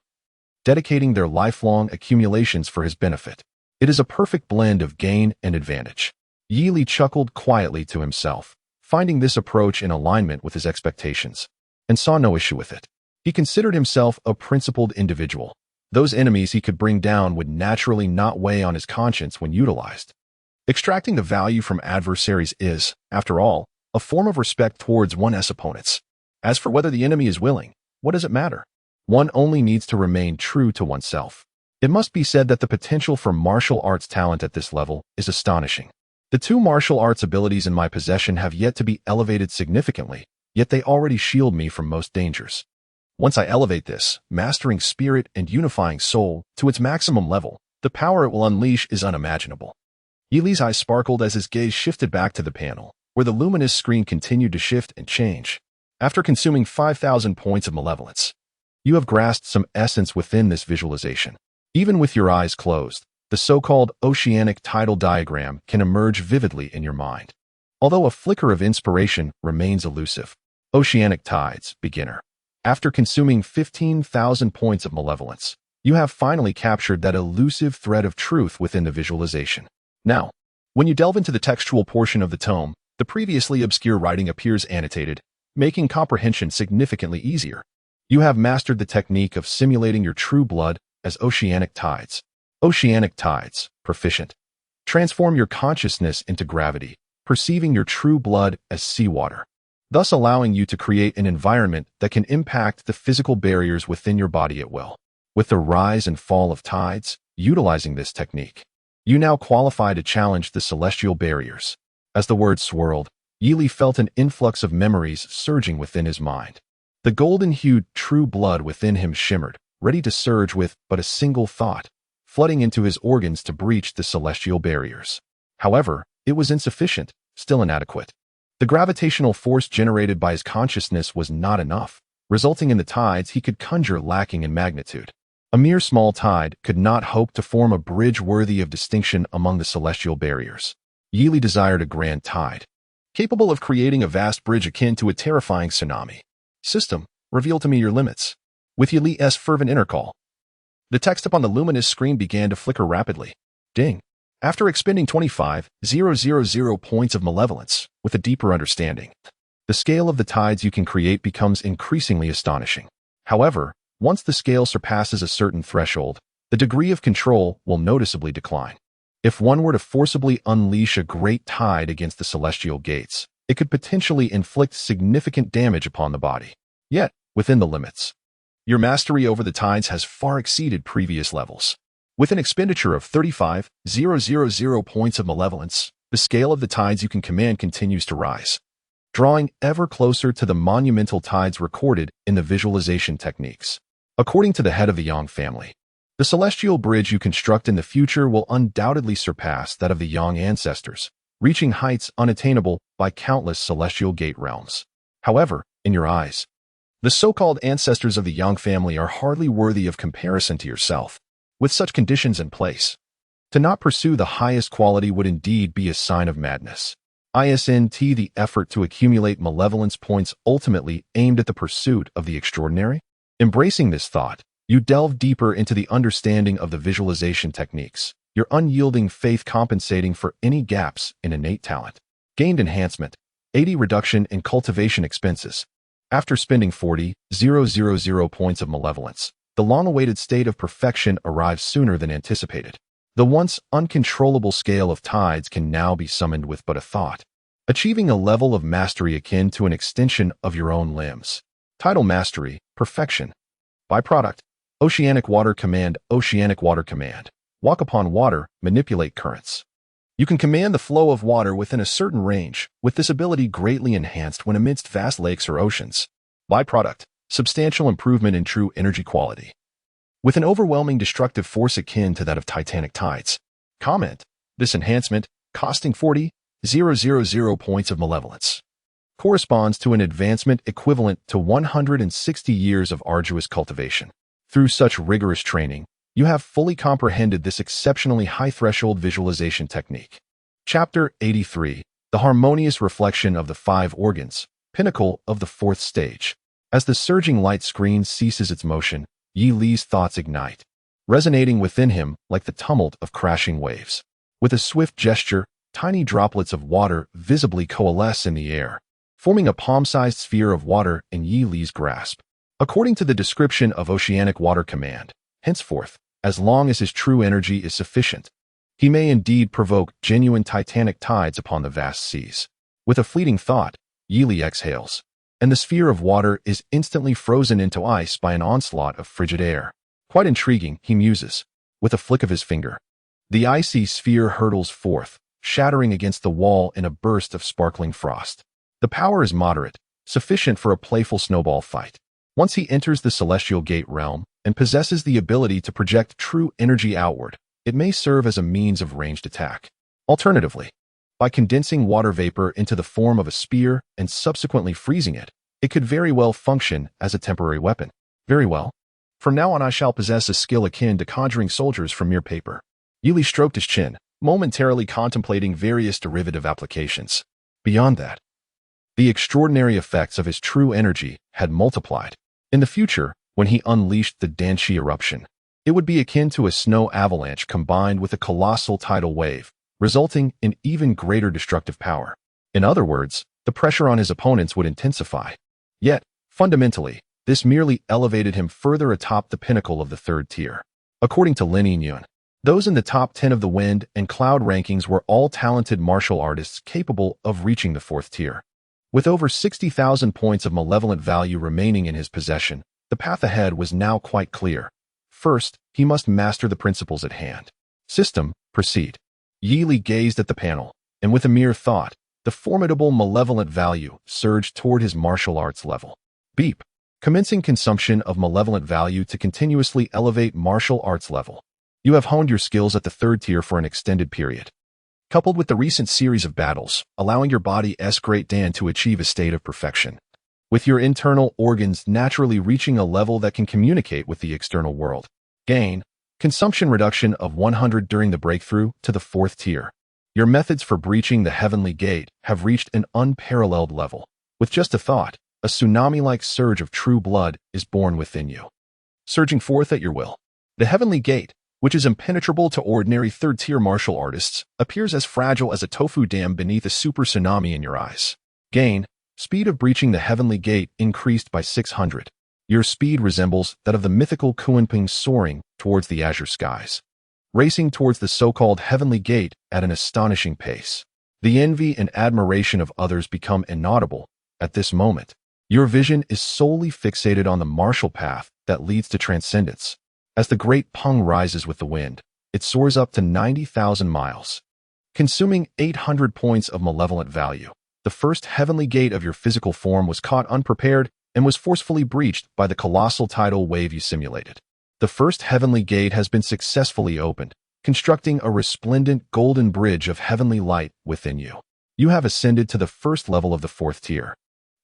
dedicating their lifelong accumulations for his benefit. It is a perfect blend of gain and advantage. Yili chuckled quietly to himself, finding this approach in alignment with his expectations, and saw no issue with it. He considered himself a principled individual. Those enemies he could bring down would naturally not weigh on his conscience when utilized. Extracting the value from adversaries is, after all, a form of respect towards one's opponents. As for whether the enemy is willing, what does it matter? One only needs to remain true to oneself. It must be said that the potential for martial arts talent at this level is astonishing. The 2 martial arts abilities in my possession have yet to be elevated significantly, yet they already shield me from most dangers. Once I elevate this, mastering spirit and unifying soul, to its maximum level, the power it will unleash is unimaginable. Yili's eyes sparkled as his gaze shifted back to the panel, where the luminous screen continued to shift and change. After consuming 5,000 points of malevolence, you have grasped some essence within this visualization. Even with your eyes closed, the so-called oceanic tidal diagram can emerge vividly in your mind. Although a flicker of inspiration remains elusive. Oceanic tides, beginner. After consuming 15,000 points of malevolence, you have finally captured that elusive thread of truth within the visualization. Now, when you delve into the textual portion of the tome, the previously obscure writing appears annotated, making comprehension significantly easier. You have mastered the technique of simulating your true blood as oceanic tides. Oceanic tides, proficient. Transform your consciousness into gravity, perceiving your true blood as seawater, thus allowing you to create an environment that can impact the physical barriers within your body at will. With the rise and fall of tides, utilizing this technique, you now qualify to challenge the celestial barriers. As the words swirled, Yili felt an influx of memories surging within his mind. The golden-hued true blood within him shimmered, ready to surge with but a single thought, flooding into his organs to breach the celestial barriers. However, it was insufficient, still inadequate. The gravitational force generated by his consciousness was not enough, resulting in the tides he could conjure lacking in magnitude. A mere small tide could not hope to form a bridge worthy of distinction among the celestial barriers. Yili desired a grand tide, capable of creating a vast bridge akin to a terrifying tsunami. System, reveal to me your limits. With Yili's fervent intercall, the text upon the luminous screen began to flicker rapidly. Ding. After expending 25,000 points of malevolence, with a deeper understanding, the scale of the tides you can create becomes increasingly astonishing. However, once the scale surpasses a certain threshold, the degree of control will noticeably decline. If one were to forcibly unleash a great tide against the celestial gates, it could potentially inflict significant damage upon the body. Yet, within the limits, your mastery over the tides has far exceeded previous levels. With an expenditure of 35,000 points of malevolence, the scale of the tides you can command continues to rise, drawing ever closer to the monumental tides recorded in the visualization techniques. According to the head of the Yang family, the celestial bridge you construct in the future will undoubtedly surpass that of the Yang ancestors, reaching heights unattainable by countless celestial gate realms. However, in your eyes, the so-called ancestors of the Yang family are hardly worthy of comparison to yourself. With such conditions in place, to not pursue the highest quality would indeed be a sign of madness. The effort to accumulate malevolence points ultimately aimed at the pursuit of the extraordinary? Embracing this thought, you delve deeper into the understanding of the visualization techniques, your unyielding faith compensating for any gaps in innate talent. Gained enhancement, 80 reduction in cultivation expenses. After spending 40,000 points of malevolence, the long-awaited state of perfection arrives sooner than anticipated. The once uncontrollable scale of tides can now be summoned with but a thought, achieving a level of mastery akin to an extension of your own limbs. Tidal mastery, perfection. Byproduct, oceanic water command, oceanic water command. Walk upon water, manipulate currents. You can command the flow of water within a certain range, with this ability greatly enhanced when amidst vast lakes or oceans. Byproduct, substantial improvement in true energy quality, with an overwhelming destructive force akin to that of titanic tides. Comment, this enhancement, costing 40,000 points of malevolence, corresponds to an advancement equivalent to 160 years of arduous cultivation. Through such rigorous training, you have fully comprehended this exceptionally high-threshold visualization technique. Chapter 83, The Harmonious Reflection of the Five Organs, Pinnacle of the Fourth Stage. As the surging light screen ceases its motion, Yi Li's thoughts ignite, resonating within him like the tumult of crashing waves. With a swift gesture, tiny droplets of water visibly coalesce in the air, forming a palm-sized sphere of water in Yi Li's grasp. According to the description of Oceanic Water Command, henceforth, as long as his true energy is sufficient, he may indeed provoke genuine titanic tides upon the vast seas. With a fleeting thought, Yi Li exhales, and the sphere of water is instantly frozen into ice by an onslaught of frigid air. Quite intriguing, he muses. With a flick of his finger, the icy sphere hurtles forth, shattering against the wall in a burst of sparkling frost. The power is moderate, sufficient for a playful snowball fight. Once he enters the celestial gate realm and possesses the ability to project true energy outward, it may serve as a means of ranged attack. Alternatively, by condensing water vapor into the form of a spear and subsequently freezing it, it could very well function as a temporary weapon. Very well. From now on I shall possess a skill akin to conjuring soldiers from mere paper. Yi Li stroked his chin, momentarily contemplating various derivative applications. Beyond that, the extraordinary effects of his true energy had multiplied. In the future, when he unleashed the Danshi eruption, it would be akin to a snow avalanche combined with a colossal tidal wave, resulting in even greater destructive power. In other words, the pressure on his opponents would intensify. Yet, fundamentally, this merely elevated him further atop the pinnacle of the third tier. According to Lin Yun, Those in the top 10 of the wind and cloud rankings were all talented martial artists capable of reaching the 4th tier. With over 60,000 points of malevolent value remaining in his possession, the path ahead was now quite clear. First, he must master the principles at hand. System, proceed. Yi Li gazed at the panel, and with a mere thought, the formidable malevolent value surged toward his martial arts level. Beep. Commencing consumption of malevolent value to continuously elevate martial arts level. You have honed your skills at the 3rd tier for an extended period. Coupled with the recent series of battles, allowing your body's great Dan to achieve a state of perfection. With your internal organs naturally reaching a level that can communicate with the external world. Gain. Consumption reduction of 100 during the breakthrough to the 4th tier. Your methods for breaching the heavenly gate have reached an unparalleled level. With just a thought, a tsunami-like surge of true blood is born within you. Surging forth at your will. The heavenly gate, which is impenetrable to ordinary 3rd-tier martial artists, appears as fragile as a tofu dam beneath a super tsunami in your eyes. Gain. Speed of breaching the heavenly gate increased by 600. Your speed resembles that of the mythical Kunping soaring towards the azure skies, racing towards the so-called heavenly gate at an astonishing pace. The envy and admiration of others become inaudible at this moment. Your vision is solely fixated on the martial path that leads to transcendence. As the great Peng rises with the wind, it soars up to 90,000 miles, consuming 800 points of malevolent value. The first heavenly gate of your physical form was caught unprepared and was forcefully breached by the colossal tidal wave you simulated. The first heavenly gate has been successfully opened, constructing a resplendent golden bridge of heavenly light within you. You have ascended to the 1st level of the 4th tier.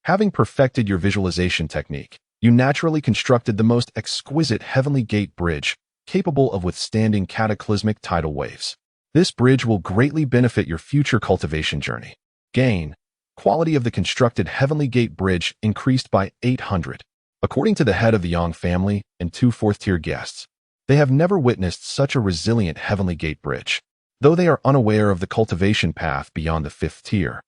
Having perfected your visualization technique, you naturally constructed the most exquisite heavenly gate bridge, capable of withstanding cataclysmic tidal waves. This bridge will greatly benefit your future cultivation journey. Gain. Quality of the constructed heavenly gate bridge increased by 800. According to the head of the Yang family and 2 4th-tier guests, they have never witnessed such a resilient heavenly gate bridge, though they are unaware of the cultivation path beyond the 5th tier.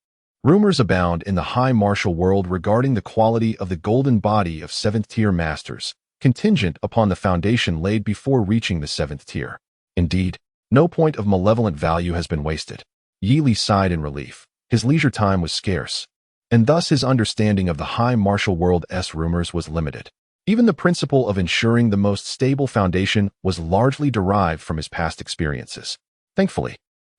Rumors abound in the high martial world regarding the quality of the golden body of 7th-tier masters, contingent upon the foundation laid before reaching the 7th tier. Indeed, no point of malevolent value has been wasted. Yi Li sighed in relief. His leisure time was scarce, and thus his understanding of the high martial world's rumors was limited. Even the principle of ensuring the most stable foundation was largely derived from his past experiences. Thankfully,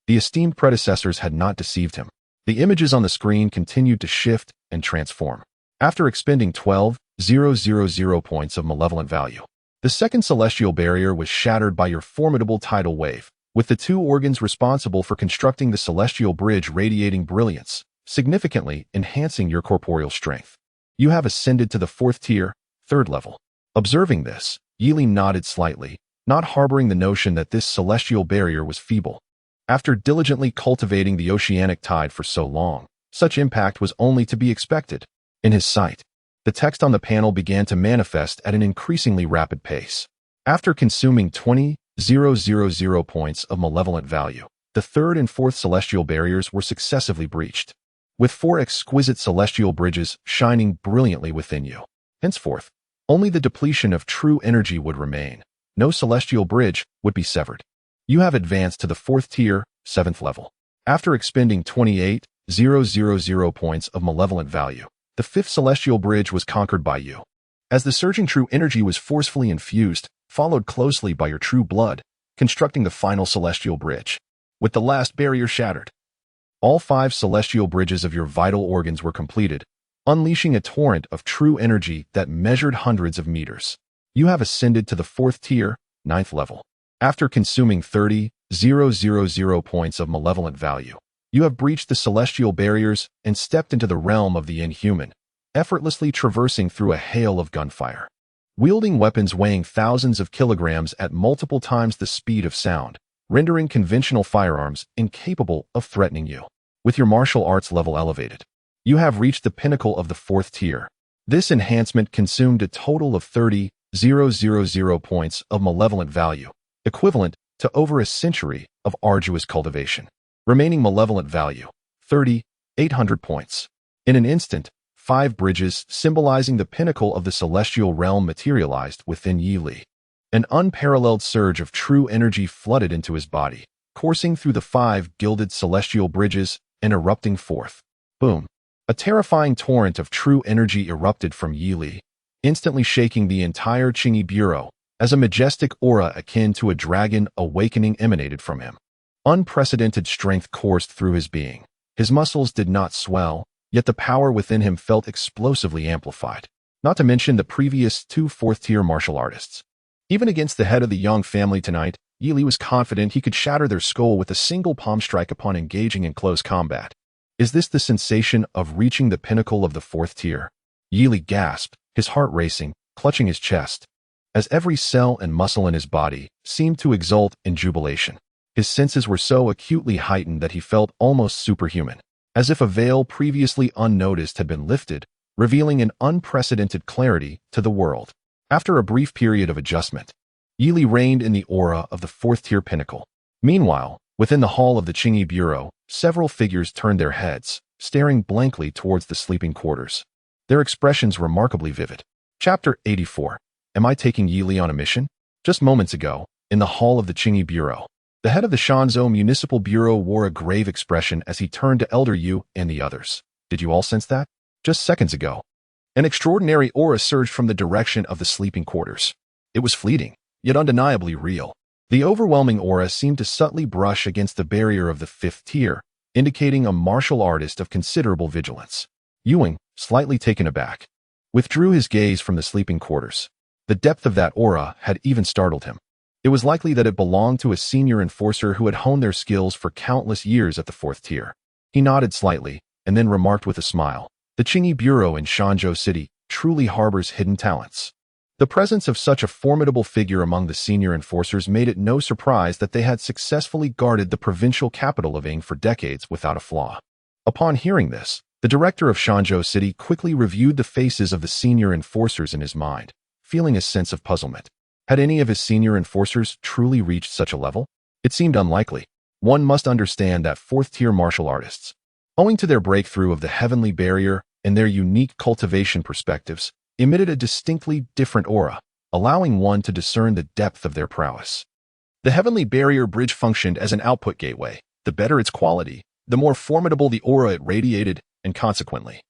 the esteemed predecessors had not deceived him. The images on the screen continued to shift and transform. After expending 12,000 points of malevolent value, the 2nd celestial barrier was shattered by your formidable tidal wave, with the 2 organs responsible for constructing the celestial bridge radiating brilliance, significantly enhancing your corporeal strength. You have ascended to the 4th tier, 3rd level. Observing this, Yi Li nodded slightly, not harboring the notion that this celestial barrier was feeble. After diligently cultivating the oceanic tide for so long, such impact was only to be expected. In his sight, the text on the panel began to manifest at an increasingly rapid pace. After consuming 20,000 points of malevolent value, the 3rd and 4th celestial barriers were successively breached, with 4 exquisite celestial bridges shining brilliantly within you. Henceforth, only the depletion of true energy would remain. No celestial bridge would be severed. You have advanced to the 4th tier, 7th level. After expending 28,000 points of malevolent value, the 5th celestial bridge was conquered by you. As the surging true energy was forcefully infused, followed closely by your true blood, constructing the final celestial bridge. With the last barrier shattered, all 5 celestial bridges of your vital organs were completed, unleashing a torrent of true energy that measured hundreds of meters. You have ascended to the 4th tier, 9th level. After consuming 30,000 points of malevolent value, you have breached the celestial barriers and stepped into the realm of the inhuman, effortlessly traversing through a hail of gunfire. Wielding weapons weighing thousands of kilograms at multiple times the speed of sound, rendering conventional firearms incapable of threatening you. With your martial arts level elevated, you have reached the pinnacle of the 4th tier. This enhancement consumed a total of 30,000 points of malevolent value, equivalent to over a century of arduous cultivation. Remaining malevolent value, 3,800 points. In an instant, 5 bridges symbolizing the pinnacle of the celestial realm materialized within Yi Li. An unparalleled surge of true energy flooded into his body, coursing through the 5 gilded celestial bridges and erupting forth. Boom! A terrifying torrent of true energy erupted from Yili, instantly shaking the entire Qingyi Bureau, as a majestic aura akin to a dragon awakening emanated from him. Unprecedented strength coursed through his being. His muscles did not swell, yet the power within him felt explosively amplified. Not to mention the previous 2 fourth-tier martial artists. Even against the head of the Yang family tonight, Yili was confident he could shatter their skull with a single palm strike upon engaging in close combat. Is this the sensation of reaching the pinnacle of the 4th tier? Yili gasped, his heart racing, clutching his chest, as every cell and muscle in his body seemed to exult in jubilation. His senses were so acutely heightened that he felt almost superhuman, as if a veil previously unnoticed had been lifted, revealing an unprecedented clarity to the world. After a brief period of adjustment, Yili reigned in the aura of the 4th-tier pinnacle. Meanwhile, within the hall of the Qingyi Bureau, several figures turned their heads, staring blankly towards the sleeping quarters. Their expressions remarkably vivid. Chapter 84. Am I taking Yili on a mission? Just moments ago, in the hall of the Qingyi Bureau, the head of the Shanzhou Municipal Bureau wore a grave expression as he turned to Elder Yu and the others. Did you all sense that? Just seconds ago, an extraordinary aura surged from the direction of the sleeping quarters. It was fleeting, yet undeniably real. The overwhelming aura seemed to subtly brush against the barrier of the 5th tier, indicating a martial artist of considerable vigilance. Ewing, slightly taken aback, withdrew his gaze from the sleeping quarters. The depth of that aura had even startled him. It was likely that it belonged to a senior enforcer who had honed their skills for countless years at the 4th tier. He nodded slightly, and then remarked with a smile, "The Qingyi Bureau in Shanzhou City truly harbors hidden talents." The presence of such a formidable figure among the senior enforcers made it no surprise that they had successfully guarded the provincial capital of Ing for decades without a flaw. Upon hearing this, the director of Shanzhou City quickly reviewed the faces of the senior enforcers in his mind, feeling a sense of puzzlement. Had any of his senior enforcers truly reached such a level? It seemed unlikely. One must understand that 4th-tier martial artists, owing to their breakthrough of the heavenly barrier and their unique cultivation perspectives, emitted a distinctly different aura, allowing one to discern the depth of their prowess. The heavenly barrier bridge functioned as an output gateway. The better its quality, the more formidable the aura it radiated, and consequently,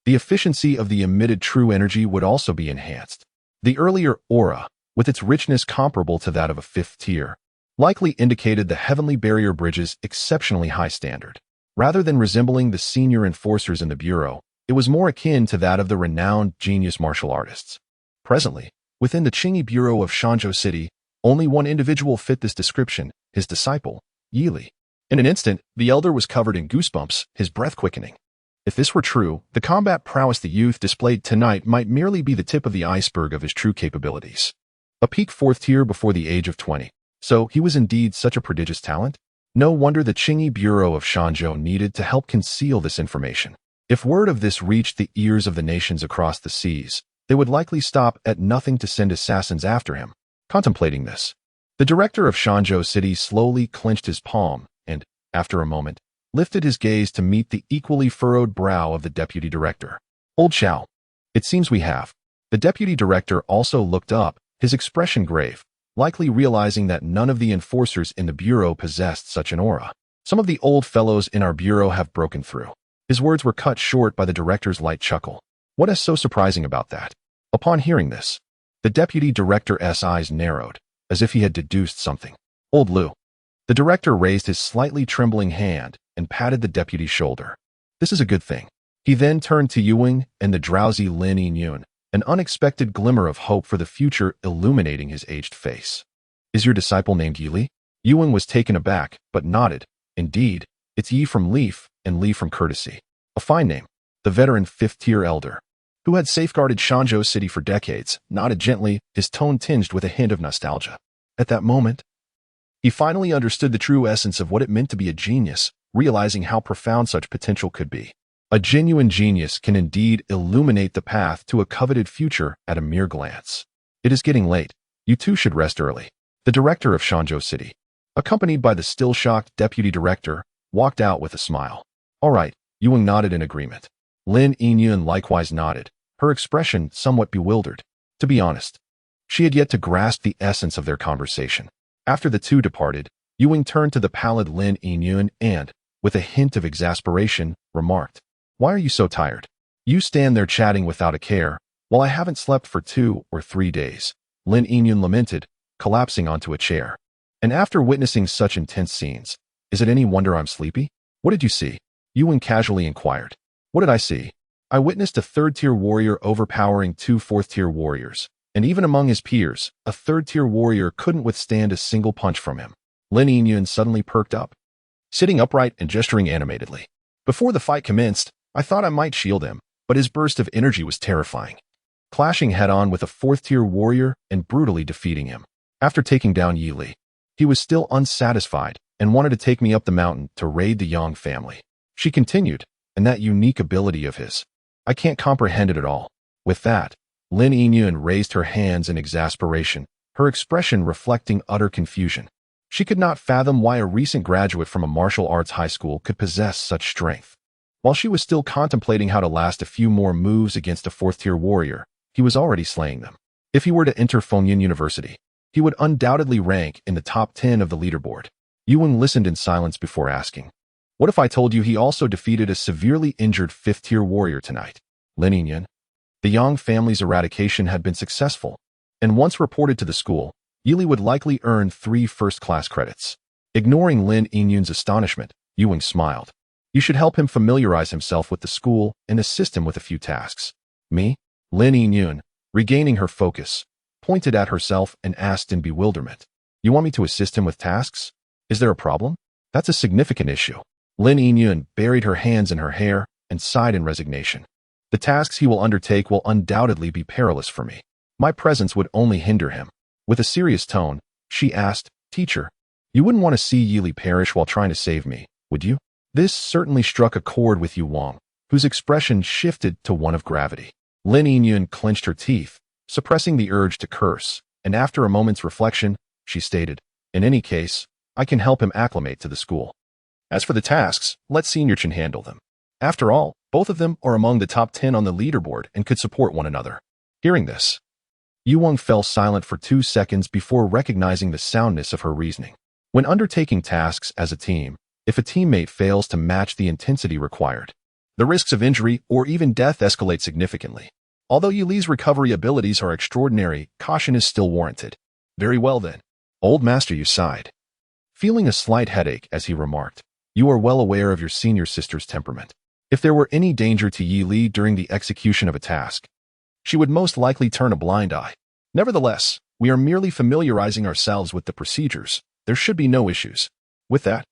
the efficiency of the emitted true energy would also be enhanced. The earlier aura, with its richness comparable to that of a 5th tier, likely indicated the heavenly barrier bridge's exceptionally high standard. Rather than resembling the senior enforcers in the Bureau, it was more akin to that of the renowned genius martial artists. Presently, within the Qingyi Bureau of Shanzhou City, only one individual fit this description, his disciple, Yili. In an instant, the elder was covered in goosebumps, his breath quickening. If this were true, the combat prowess the youth displayed tonight might merely be the tip of the iceberg of his true capabilities. A peak 4th tier before the age of 20. So he was indeed such a prodigious talent? No wonder the Qingyi Bureau of Shanzhou needed to help conceal this information. If word of this reached the ears of the nations across the seas, they would likely stop at nothing to send assassins after him. Contemplating this, the director of Shanzhou City slowly clenched his palm and, after a moment, lifted his gaze to meet the equally furrowed brow of the deputy director. "Old Xiao, it seems we have." The deputy director also looked up, his expression grave, likely realizing that none of the enforcers in the Bureau possessed such an aura. "Some of the old fellows in our Bureau have broken through." His words were cut short by the director's light chuckle. What is so surprising about that? Upon hearing this, the deputy director's eyes narrowed, as if he had deduced something. "Old Lu." The director raised his slightly trembling hand and patted the deputy's shoulder. "This is a good thing." He then turned to Ewing and the drowsy Lin Yun, an unexpected glimmer of hope for the future illuminating his aged face. "Is your disciple named Yili?" Ewing was taken aback, but nodded. "Indeed, it's Yi from Leaf and Li from Courtesy." A fine name. The veteran 5th-tier elder, who had safeguarded Shanzhou City for decades, nodded gently, his tone tinged with a hint of nostalgia. At that moment, he finally understood the true essence of what it meant to be a genius, realizing how profound such potential could be. A genuine genius can indeed illuminate the path to a coveted future at a mere glance. "It is getting late. You two should rest early." The director of Shanzhou City, accompanied by the still-shocked deputy director, walked out with a smile. "All right," Ewing nodded in agreement. Lin Yun likewise nodded, her expression somewhat bewildered. To be honest, She had yet to grasp the essence of their conversation. After the two departed, Ewing turned to the pallid Lin Yingyun and, with a hint of exasperation, remarked, "Why are you so tired? You stand there chatting without a care, while I haven't slept for 2 or 3 days." Lin Yingyun lamented, collapsing onto a chair. "And after witnessing such intense scenes, is it any wonder I'm sleepy?" "What did you see?" Ewing casually inquired. "What did I see? I witnessed a third-tier warrior overpowering 2 fourth-tier warriors, and even among his peers, a third-tier warrior couldn't withstand a single punch from him." Lin Yingyun suddenly perked up, sitting upright and gesturing animatedly. "Before the fight commenced, I thought I might shield him, but his burst of energy was terrifying. Clashing head-on with a fourth-tier warrior and brutally defeating him. After taking down Yi Li, he was still unsatisfied and wanted to take me up the mountain to raid the Yang family." She continued, "And that unique ability of his, I can't comprehend it at all." With that, Lin Yingyun raised her hands in exasperation, her expression reflecting utter confusion. She could not fathom why a recent graduate from a martial arts high school could possess such strength. While she was still contemplating how to last a few more moves against a fourth-tier warrior, he was already slaying them. If he were to enter Fengyan University, he would undoubtedly rank in the top 10 of the leaderboard. Ewing listened in silence before asking, "What if I told you he also defeated a severely injured 5th-tier warrior tonight?" Lin Yingyun. The Yang family's eradication had been successful, and once reported to the school, Yi Li would likely earn 3 first-class credits. Ignoring Lin Yingyun's astonishment, Ewing smiled. "You should help him familiarize himself with the school and assist him with a few tasks." "Me?" Lin Yingyun, regaining her focus, pointed at herself and asked in bewilderment, "You want me to assist him with tasks? Is there a problem?" "That's a significant issue." Lin Yingyun buried her hands in her hair and sighed in resignation. "The tasks he will undertake will undoubtedly be perilous for me. My presence would only hinder him." With a serious tone, she asked, "Teacher, you wouldn't want to see Yi Li perish while trying to save me, would you?" This certainly struck a chord with Yu Wang, whose expression shifted to one of gravity. Lin Yingyun clenched her teeth, suppressing the urge to curse, and after a moment's reflection, she stated, "In any case, I can help him acclimate to the school. As for the tasks, let Senior Chen handle them. After all, both of them are among the top 10 on the leaderboard and could support one another." Hearing this, Yu Wang fell silent for 2 seconds before recognizing the soundness of her reasoning. When undertaking tasks as a team, if a teammate fails to match the intensity required, the risks of injury or even death escalate significantly. Although Yi Li's recovery abilities are extraordinary, caution is still warranted. "Very well then." Old Master Yu sighed, feeling a slight headache as he remarked, "You are well aware of your senior sister's temperament. If there were any danger to Yi Li during the execution of a task, she would most likely turn a blind eye. Nevertheless, we are merely familiarizing ourselves with the procedures. There should be no issues." With that,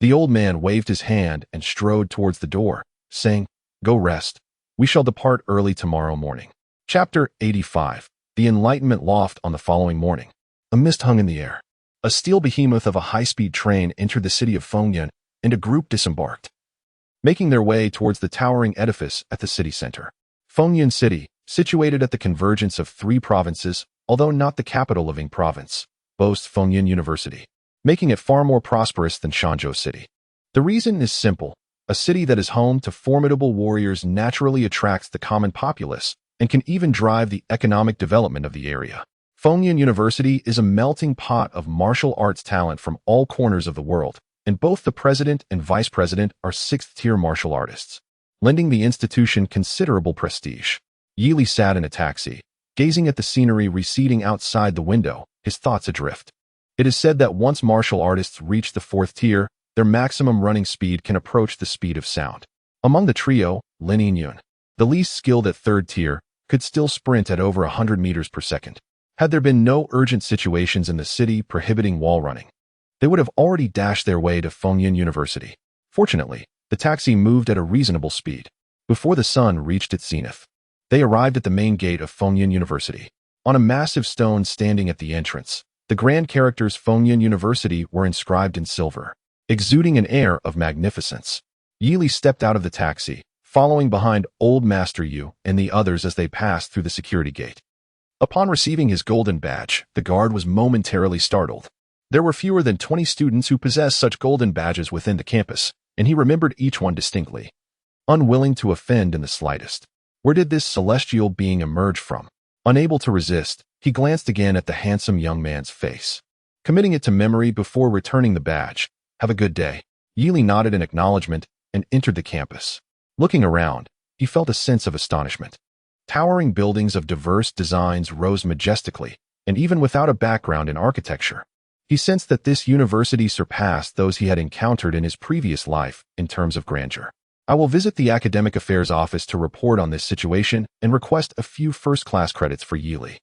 the old man waved his hand and strode towards the door, saying, "Go rest. We shall depart early tomorrow morning." Chapter 85. The Enlightenment Loft. On the following morning, a mist hung in the air. A steel behemoth of a high-speed train entered the city of Fengyan, and a group disembarked, making their way towards the towering edifice at the city center. Fengyan City, situated at the convergence of 3 provinces, although not the capital of Ying Province, boasts Fengyan University, making it far more prosperous than Shanzhou City. The reason is simple. A city that is home to formidable warriors naturally attracts the common populace and can even drive the economic development of the area. Fengyan University is a melting pot of martial arts talent from all corners of the world, and both the president and vice president are 6th-tier martial artists, lending the institution considerable prestige. Yi Li sat in a taxi, gazing at the scenery receding outside the window, his thoughts adrift. It is said that once martial artists reach the 4th tier, their maximum running speed can approach the speed of sound. Among the trio, Lin Yingyun, the least skilled at 3rd tier, could still sprint at over 100 meters per second. Had there been no urgent situations in the city prohibiting wall running, they would have already dashed their way to Fengyan University. Fortunately, the taxi moved at a reasonable speed. Before the sun reached its zenith, they arrived at the main gate of Fengyan University. On a massive stone standing at the entrance, the grand characters Fengyan University were inscribed in silver, exuding an air of magnificence. Yi Li stepped out of the taxi, following behind Old Master Yu and the others as they passed through the security gate. Upon receiving his golden badge, the guard was momentarily startled. There were fewer than 20 students who possessed such golden badges within the campus, and he remembered each one distinctly. Unwilling to offend in the slightest, where did this celestial being emerge from? Unable to resist, He glanced again at the handsome young man's face, committing it to memory before returning the badge. Have a good day. Yili nodded in acknowledgement and entered the campus. Looking around, he felt a sense of astonishment. Towering buildings of diverse designs rose majestically, and even without a background in architecture, he sensed that this university surpassed those he had encountered in his previous life in terms of grandeur. I will visit the Academic Affairs Office to report on this situation and request a few first-class credits for Yili.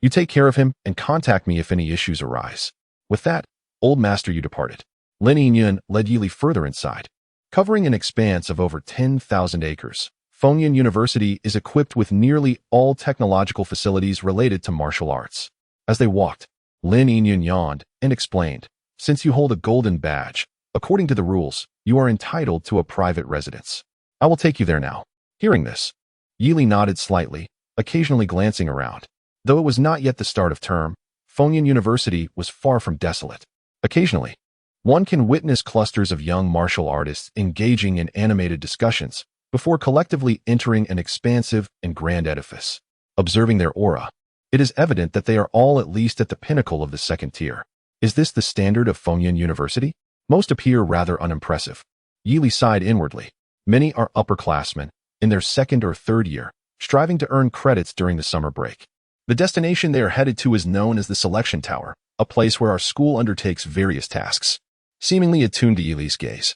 You take care of him and contact me if any issues arise. With that, old master, you departed. Lin Yingyun led Yili further inside. Covering an expanse of over 10,000 acres, Fengyun University is equipped with nearly all technological facilities related to martial arts. As they walked, Lin Yingyun yawned and explained, since you hold a golden badge, according to the rules, you are entitled to a private residence. I will take you there now. Hearing this, Yili nodded slightly, occasionally glancing around. Though it was not yet the start of term, Fengyun University was far from desolate. Occasionally, one can witness clusters of young martial artists engaging in animated discussions before collectively entering an expansive and grand edifice. Observing their aura, it is evident that they are all at least at the pinnacle of the second tier. Is this the standard of Fengyun University? Most appear rather unimpressive. Yili sighed inwardly. Many are upperclassmen, in their second or third year, striving to earn credits during the summer break. The destination they are headed to is known as the Selection Tower, a place where our school undertakes various tasks. Seemingly attuned to Yili's gaze,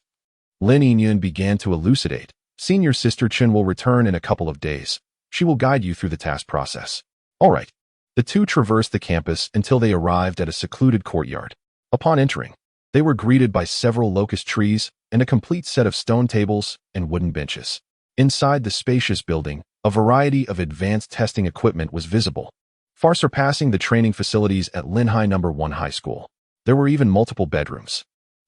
Lin Yingyun began to elucidate. Senior Sister Chen will return in a couple of days. She will guide you through the task process. All right. The two traversed the campus until they arrived at a secluded courtyard. Upon entering, they were greeted by several locust trees and a complete set of stone tables and wooden benches. Inside the spacious building, a variety of advanced testing equipment was visible, far surpassing the training facilities at Linhai No. 1 High School. There were even multiple bedrooms.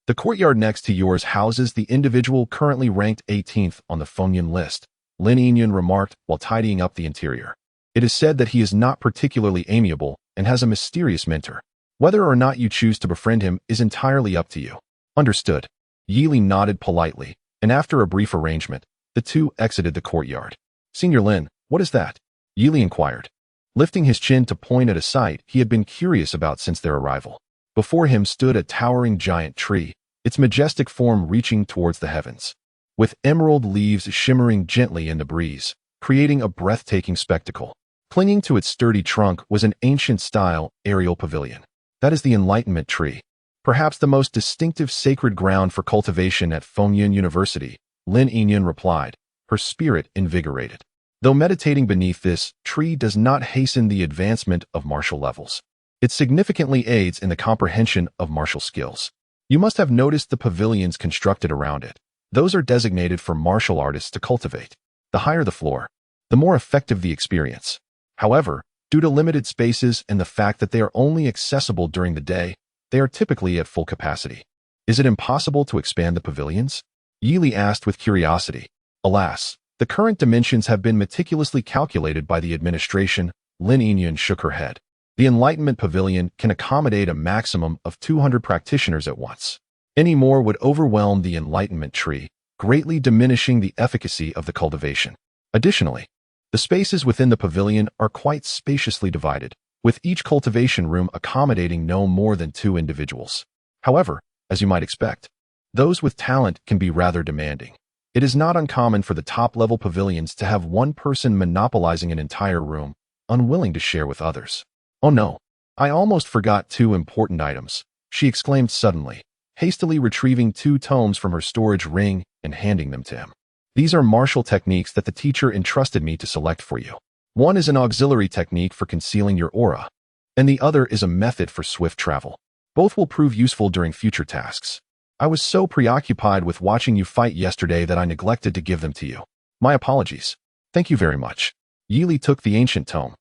The courtyard next to yours houses the individual currently ranked 18th on the Fengyun list, Lin Yingyun remarked while tidying up the interior. It is said that he is not particularly amiable and has a mysterious mentor. Whether or not you choose to befriend him is entirely up to you. Understood. Yili nodded politely, and after a brief arrangement, the two exited the courtyard. Senior Lin, what is that? Yili inquired, lifting his chin to point at a sight he had been curious about since their arrival. Before him stood a towering giant tree, its majestic form reaching towards the heavens, with emerald leaves shimmering gently in the breeze, creating a breathtaking spectacle. Clinging to its sturdy trunk was an ancient-style aerial pavilion. That is the Enlightenment Tree, perhaps the most distinctive sacred ground for cultivation at Fengyun University, Lin Yingyun replied, her spirit invigorated. Though meditating beneath this tree does not hasten the advancement of martial levels, it significantly aids in the comprehension of martial skills. You must have noticed the pavilions constructed around it. Those are designated for martial artists to cultivate. The higher the floor, the more effective the experience. However, due to limited spaces and the fact that they are only accessible during the day, they are typically at full capacity. Is it impossible to expand the pavilions? Yili asked with curiosity. Alas, the current dimensions have been meticulously calculated by the administration. Lin Yingyun shook her head. The Enlightenment Pavilion can accommodate a maximum of 200 practitioners at once. Any more would overwhelm the Enlightenment Tree, greatly diminishing the efficacy of the cultivation. Additionally, the spaces within the pavilion are quite spaciously divided, with each cultivation room accommodating no more than 2 individuals. However, as you might expect, those with talent can be rather demanding. It is not uncommon for the top-level pavilions to have one person monopolizing an entire room, unwilling to share with others. Oh no, I almost forgot 2 important items, she exclaimed suddenly, hastily retrieving 2 tomes from her storage ring and handing them to him. These are martial techniques that the teacher entrusted me to select for you. One is an auxiliary technique for concealing your aura, and the other is a method for swift travel. Both will prove useful during future tasks. I was so preoccupied with watching you fight yesterday that I neglected to give them to you. My apologies. Thank you very much. Yili took the ancient tome.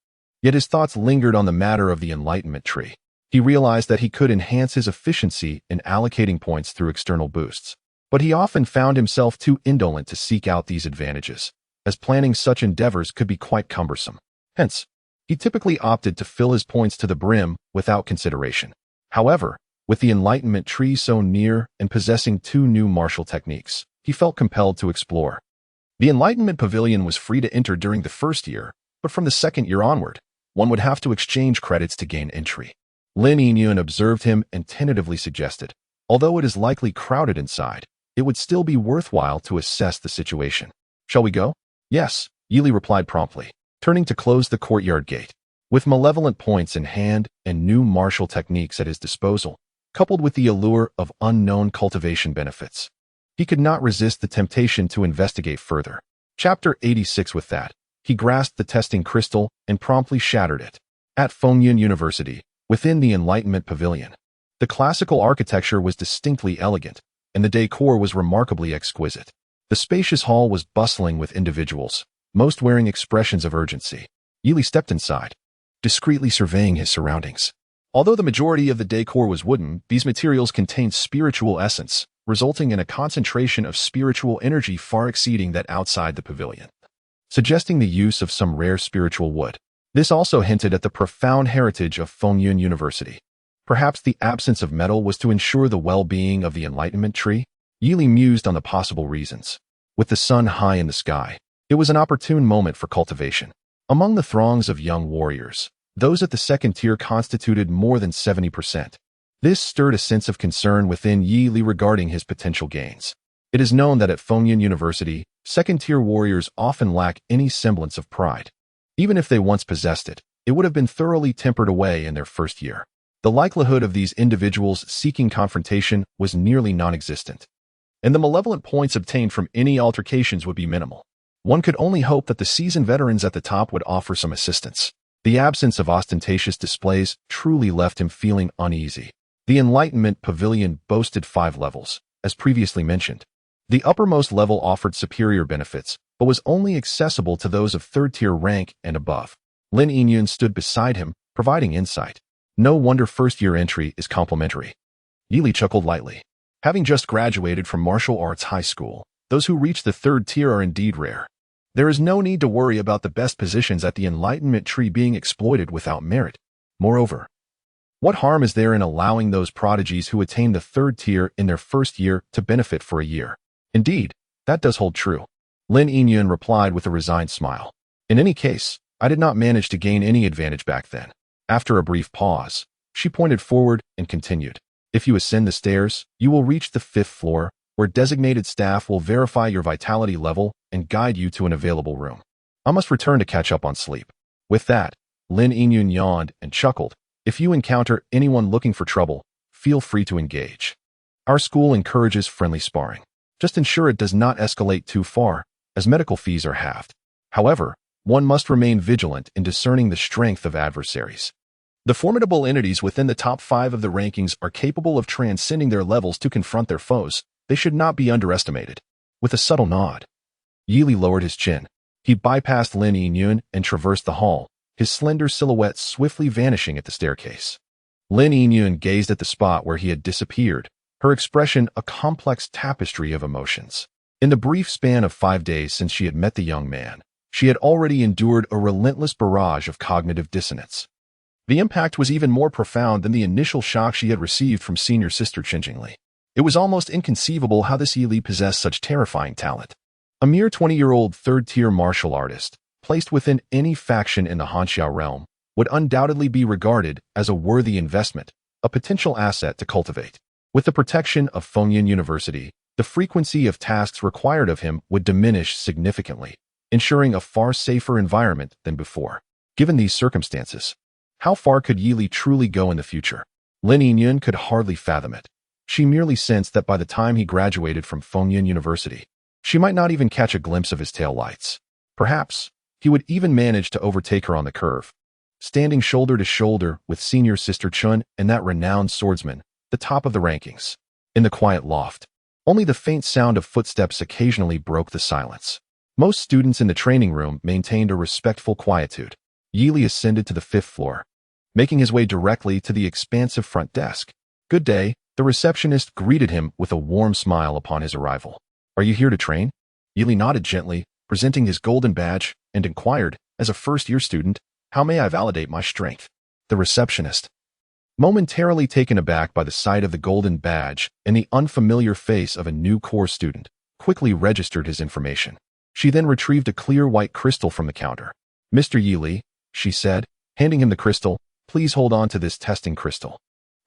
Yet his thoughts lingered on the matter of the Enlightenment Tree. He realized that he could enhance his efficiency in allocating points through external boosts. But he often found himself too indolent to seek out these advantages, as planning such endeavors could be quite cumbersome. Hence, he typically opted to fill his points to the brim without consideration. However, with the Enlightenment Tree so near and possessing 2 new martial techniques, he felt compelled to explore. The Enlightenment Pavilion was free to enter during the first year, but from the second year onward, One would have to exchange credits to gain entry. Lin Yingyun observed him and tentatively suggested, although it is likely crowded inside, it would still be worthwhile to assess the situation. Shall we go? Yes, Yili replied promptly, turning to close the courtyard gate. With malevolent points in hand and new martial techniques at his disposal, coupled with the allure of unknown cultivation benefits, he could not resist the temptation to investigate further. Chapter 86. With that, he grasped the testing crystal and promptly shattered it. At Fengyun University, within the Enlightenment Pavilion, the classical architecture was distinctly elegant, and the decor was remarkably exquisite. The spacious hall was bustling with individuals, most wearing expressions of urgency. Yili stepped inside, discreetly surveying his surroundings. Although the majority of the decor was wooden, these materials contained spiritual essence, resulting in a concentration of spiritual energy far exceeding that outside the pavilion, suggesting the use of some rare spiritual wood. This also hinted at the profound heritage of Fengyun University. Perhaps the absence of metal was to ensure the well-being of the Enlightenment tree? Yili mused on the possible reasons. With the sun high in the sky, it was an opportune moment for cultivation. Among the throngs of young warriors, those at the second tier constituted more than 70%. This stirred a sense of concern within Yili regarding his potential gains. It is known that at Fengyun University, second-tier warriors often lack any semblance of pride. Even if they once possessed it, it would have been thoroughly tempered away in their first year. The likelihood of these individuals seeking confrontation was nearly non-existent, and the malevolent points obtained from any altercations would be minimal. One could only hope that the seasoned veterans at the top would offer some assistance. The absence of ostentatious displays truly left him feeling uneasy. The Enlightenment Pavilion boasted 5 levels, as previously mentioned. The uppermost level offered superior benefits, but was only accessible to those of third-tier rank and above. Lin Yingyun stood beside him, providing insight. No wonder first-year entry is complimentary. Yili chuckled lightly. Having just graduated from martial arts high school, those who reach the third tier are indeed rare. There is no need to worry about the best positions at the Enlightenment tree being exploited without merit. Moreover, what harm is there in allowing those prodigies who attain the third tier in their first year to benefit for a year? Indeed, that does hold true. Lin Yingyun replied with a resigned smile. In any case, I did not manage to gain any advantage back then. After a brief pause, she pointed forward and continued. If you ascend the stairs, you will reach the 5th floor, where designated staff will verify your vitality level and guide you to an available room. I must return to catch up on sleep. With that, Lin Yingyun yawned and chuckled. If you encounter anyone looking for trouble, feel free to engage. Our school encourages friendly sparring. Just ensure it does not escalate too far, as medical fees are halved. However, one must remain vigilant in discerning the strength of adversaries. The formidable entities within the top 5 of the rankings are capable of transcending their levels to confront their foes. They should not be underestimated. With a subtle nod, Yili lowered his chin. He bypassed Lin Yingyun and traversed the hall, his slender silhouette swiftly vanishing at the staircase. Lin Yingyun gazed at the spot where he had disappeared, her expression a complex tapestry of emotions. In the brief span of 5 days since she had met the young man, she had already endured a relentless barrage of cognitive dissonance. The impact was even more profound than the initial shock she had received from senior sister Qingjingli. It was almost inconceivable how this Yili possessed such terrifying talent. A mere 20-year-old third-tier martial artist, placed within any faction in the Hanxiao realm, would undoubtedly be regarded as a worthy investment, a potential asset to cultivate. With the protection of Fengyun University, the frequency of tasks required of him would diminish significantly, ensuring a far safer environment than before. Given these circumstances, how far could Yili truly go in the future? Lin Yingyun could hardly fathom it. She merely sensed that by the time he graduated from Fengyun University, she might not even catch a glimpse of his taillights. Perhaps, he would even manage to overtake her on the curve. Standing shoulder to shoulder with senior sister Chun and that renowned swordsman, the top of the rankings. In the quiet loft, only the faint sound of footsteps occasionally broke the silence. Most students in the training room maintained a respectful quietude. Yili ascended to the 5th floor, making his way directly to the expansive front desk. Good day, the receptionist greeted him with a warm smile upon his arrival. Are you here to train? Yili nodded gently, presenting his golden badge, and inquired, as a first-year student, how may I validate my strength? The receptionist, momentarily taken aback by the sight of the golden badge and the unfamiliar face of a new core student, quickly registered his information. She then retrieved a clear white crystal from the counter. Mr. Yili, she said, Handing him the crystal, please hold on to this testing crystal.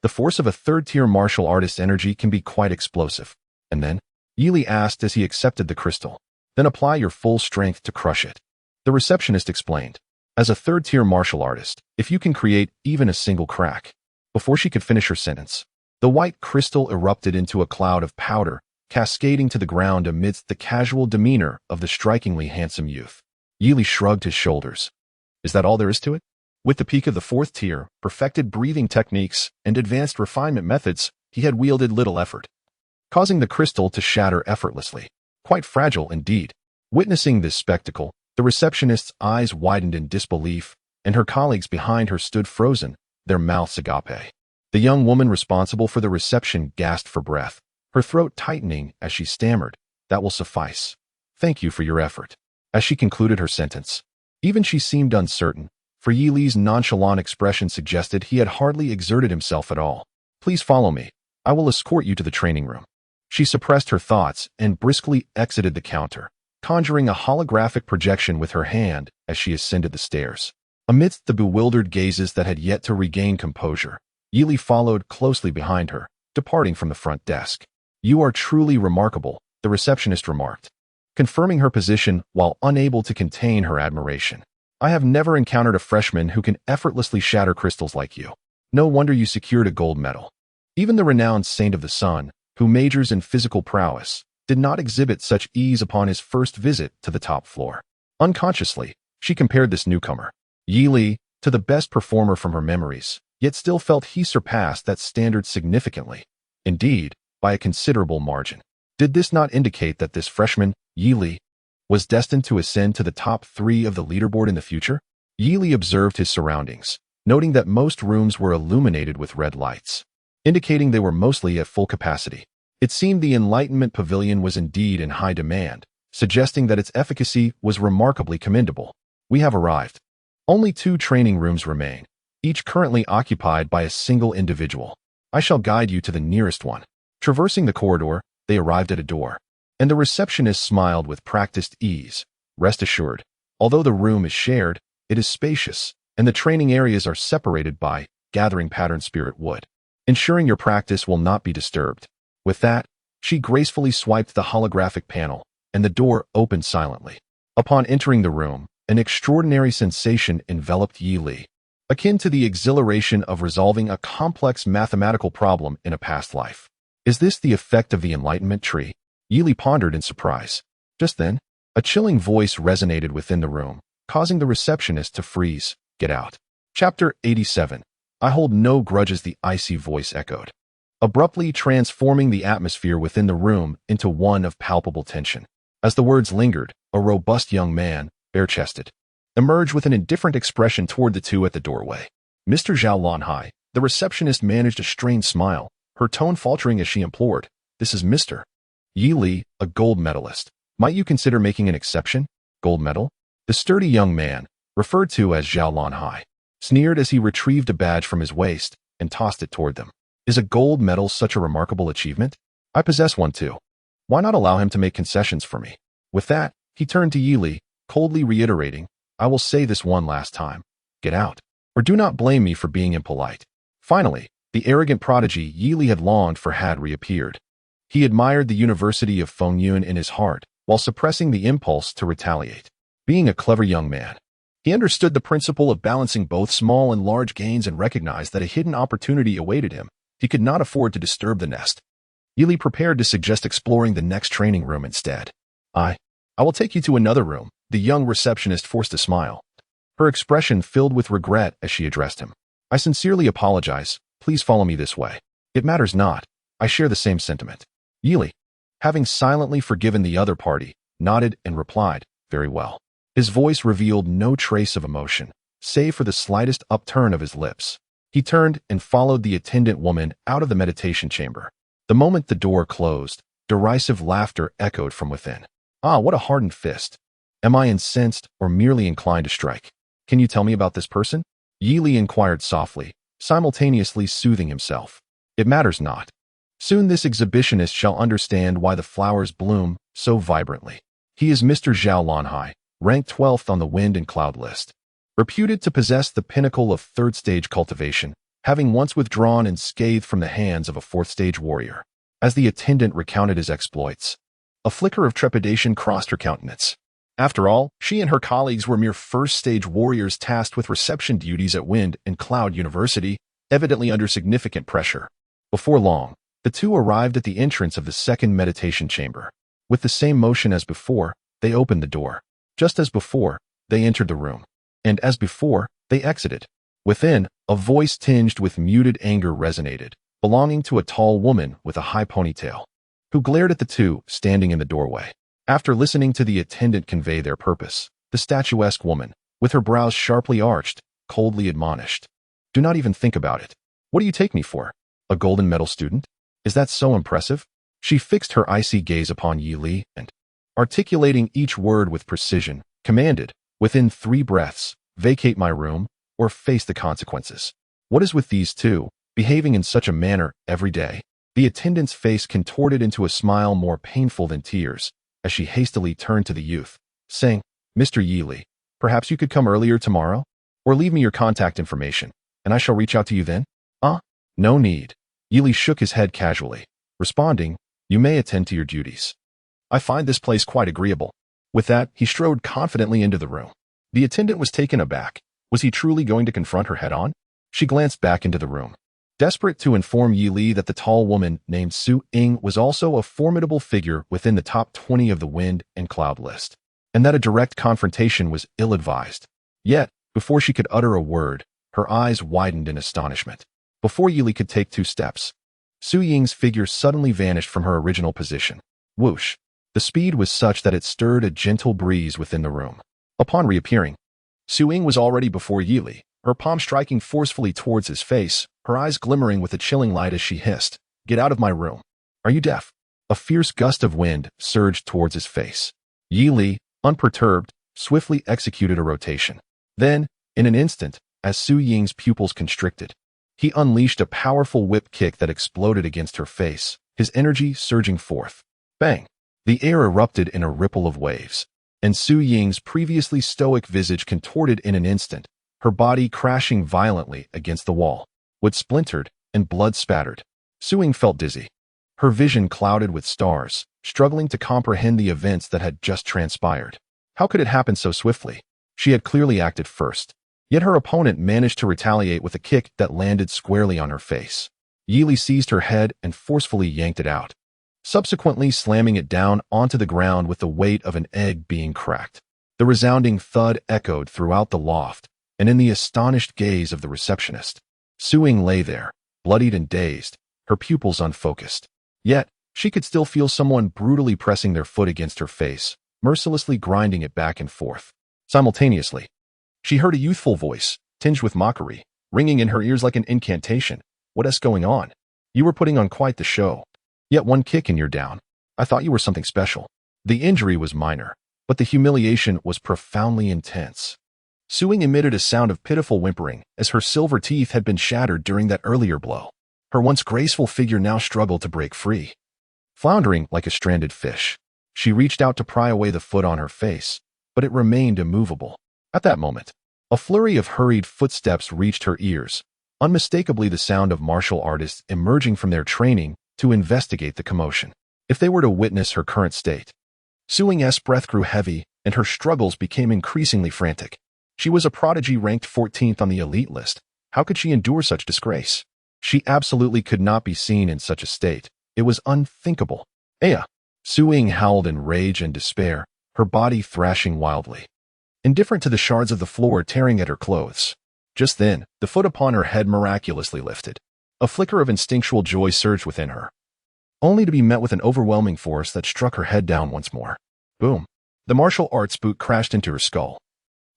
The force of a third-tier martial artist's energy can be quite explosive. And then, Yili asked as he accepted the crystal. Then apply your full strength to crush it. The receptionist explained. As a third-tier martial artist, if you can create even a single crack. Before she could finish her sentence, the white crystal erupted into a cloud of powder, cascading to the ground amidst the casual demeanor of the strikingly handsome youth. Yili shrugged his shoulders. Is that all there is to it? With the peak of the fourth tier, perfected breathing techniques, and advanced refinement methods, he had wielded little effort, causing the crystal to shatter effortlessly. Quite fragile indeed. Witnessing this spectacle, the receptionist's eyes widened in disbelief, and her colleagues behind her stood frozen, their mouths agape. The young woman responsible for the reception gasped for breath, her throat tightening as she stammered, "That will suffice. Thank you for your effort." As she concluded her sentence, even she seemed uncertain, for Yili's nonchalant expression suggested he had hardly exerted himself at all. "Please follow me. I will escort you to the training room." She suppressed her thoughts and briskly exited the counter, conjuring a holographic projection with her hand as she ascended the stairs. Amidst the bewildered gazes that had yet to regain composure, Yili followed closely behind her, departing from the front desk. "You are truly remarkable," the receptionist remarked, confirming her position while unable to contain her admiration. "I have never encountered a freshman who can effortlessly shatter crystals like you. No wonder you secured a gold medal." Even the renowned Saint of the Sun, who majors in physical prowess, did not exhibit such ease upon his first visit to the top floor. Unconsciously, she compared this newcomer, Yili, to the best performer from her memories, yet still felt he surpassed that standard significantly. Indeed, by a considerable margin. Did this not indicate that this freshman, Yili, was destined to ascend to the top 3 of the leaderboard in the future? Yili observed his surroundings, noting that most rooms were illuminated with red lights, indicating they were mostly at full capacity. It seemed the Enlightenment Pavilion was indeed in high demand, suggesting that its efficacy was remarkably commendable. "We have arrived. Only 2 training rooms remain, each currently occupied by a single individual. I shall guide you to the nearest one." Traversing the corridor, they arrived at a door, and the receptionist smiled with practiced ease. "Rest assured, although the room is shared, it is spacious, and the training areas are separated by gathering pattern spirit wood, ensuring your practice will not be disturbed." With that, she gracefully swiped the holographic panel, and the door opened silently. Upon entering the room, an extraordinary sensation enveloped Yili, akin to the exhilaration of resolving a complex mathematical problem in a past life. Is this the effect of the Enlightenment tree? Yili pondered in surprise. Just then, a chilling voice resonated within the room, causing the receptionist to freeze. "Get out." Chapter 87. I hold no grudges, the icy voice echoed, abruptly transforming the atmosphere within the room into one of palpable tension. As the words lingered, a robust young man, bare-chested, emerged with an indifferent expression toward the two at the doorway. "Mr. Zhao Lanhai." The receptionist managed a strained smile, her tone faltering as she implored, "This is Mr. Yili, a gold medalist. Might you consider making an exception?" "Gold medal?" The sturdy young man, referred to as Zhao Lanhai, sneered as he retrieved a badge from his waist and tossed it toward them. "Is a gold medal such a remarkable achievement? I possess one too. Why not allow him to make concessions for me?" With that, he turned to Yili, coldly reiterating, "I will say this one last time. Get out, or do not blame me for being impolite." Finally, the arrogant prodigy Yili had longed for had reappeared. He admired the University of Fengyun in his heart, while suppressing the impulse to retaliate. Being a clever young man, he understood the principle of balancing both small and large gains and recognized that a hidden opportunity awaited him. He could not afford to disturb the nest. Yili prepared to suggest exploring the next training room instead. I will take you to another room," the young receptionist forced a smile, her expression filled with regret as she addressed him. "I sincerely apologize. Please follow me this way." "It matters not. I share the same sentiment." Yili, having silently forgiven the other party, nodded and replied, "Very well." His voice revealed no trace of emotion, save for the slightest upturn of his lips. He turned and followed the attendant woman out of the meditation chamber. The moment the door closed, derisive laughter echoed from within. "Ah, what a hardened fist. Am I incensed or merely inclined to strike? Can you tell me about this person?" Yili inquired softly, simultaneously soothing himself. "It matters not. Soon this exhibitionist shall understand why the flowers bloom so vibrantly. He is Mr. Zhao Lanhai, ranked 12th on the wind and cloud list." reputed to possess the pinnacle of third-stage cultivation, having once withdrawn unscathed from the hands of a fourth-stage warrior. As the attendant recounted his exploits, a flicker of trepidation crossed her countenance. After all, she and her colleagues were mere first-stage warriors tasked with reception duties at Wind and Cloud University, evidently under significant pressure. Before long, the two arrived at the entrance of the second meditation chamber. With the same motion as before, they opened the door. Just as before, they entered the room. And as before, they exited. Within, a voice tinged with muted anger resonated, belonging to a tall woman with a high ponytail, who glared at the two standing in the doorway. After listening to the attendant convey their purpose, the statuesque woman, with her brows sharply arched, coldly admonished, "Do not even think about it. What do you take me for? A golden medal student? Is that so impressive?" She fixed her icy gaze upon Yi Li and, articulating each word with precision, commanded, "Within 3 breaths, vacate my room, or face the consequences." What is with these two, behaving in such a manner every day? The attendant's face contorted into a smile more painful than tears, as she hastily turned to the youth, saying, "Mr. Yi Li, perhaps you could come earlier tomorrow? Or leave me your contact information, and I shall reach out to you then?" No need." Yi Li shook his head casually, responding, "You may attend to your duties. I find this place quite agreeable." With that, he strode confidently into the room. The attendant was taken aback. Was he truly going to confront her head-on? She glanced back into the room, desperate to inform Yi Li that the tall woman named Su Ying was also a formidable figure within the top 20 of the Wind and Cloud list, and that a direct confrontation was ill-advised. Yet, before she could utter a word, her eyes widened in astonishment. Before Yi Li could take 2 steps, Su Ying's figure suddenly vanished from her original position. Whoosh! The speed was such that it stirred a gentle breeze within the room. Upon reappearing, Su Ying was already before Yi Li, her palm striking forcefully towards his face, her eyes glimmering with a chilling light as she hissed, "Get out of my room. Are you deaf?" A fierce gust of wind surged towards his face. Yi Li, unperturbed, swiftly executed a rotation. Then, in an instant, as Su Ying's pupils constricted, he unleashed a powerful whip kick that exploded against her face, his energy surging forth. Bang! The air erupted in a ripple of waves, and Su Ying's previously stoic visage contorted in an instant, her body crashing violently against the wall. Wood splintered and blood spattered. Su Ying felt dizzy, her vision clouded with stars, struggling to comprehend the events that had just transpired. How could it happen so swiftly? She had clearly acted first. Yet her opponent managed to retaliate with a kick that landed squarely on her face. Yi Li seized her head and forcefully yanked it out, subsequently slamming it down onto the ground with the weight of an egg being cracked. The resounding thud echoed throughout the loft, and in the astonished gaze of the receptionist, Su Ying lay there, bloodied and dazed, her pupils unfocused. Yet, she could still feel someone brutally pressing their foot against her face, mercilessly grinding it back and forth. Simultaneously, she heard a youthful voice, tinged with mockery, ringing in her ears like an incantation. "What's going on? You were putting on quite the show. Yet 1 kick and you're down. I thought you were something special." The injury was minor, but the humiliation was profoundly intense. Su Ying emitted a sound of pitiful whimpering, as her silver teeth had been shattered during that earlier blow. Her once graceful figure now struggled to break free. Floundering like a stranded fish, she reached out to pry away the foot on her face, but it remained immovable. At that moment, a flurry of hurried footsteps reached her ears, unmistakably the sound of martial artists emerging from their training to investigate the commotion. If they were to witness her current state, Su Ying's breath grew heavy and her struggles became increasingly frantic. She was a prodigy ranked 14th on the elite list. How could she endure such disgrace? She absolutely could not be seen in such a state. It was unthinkable. Aya! Su Ying howled in rage and despair, her body thrashing wildly, indifferent to the shards of the floor tearing at her clothes. Just then, the foot upon her head miraculously lifted. A flicker of instinctual joy surged within her, only to be met with an overwhelming force that struck her head down once more. Boom! The martial arts boot crashed into her skull,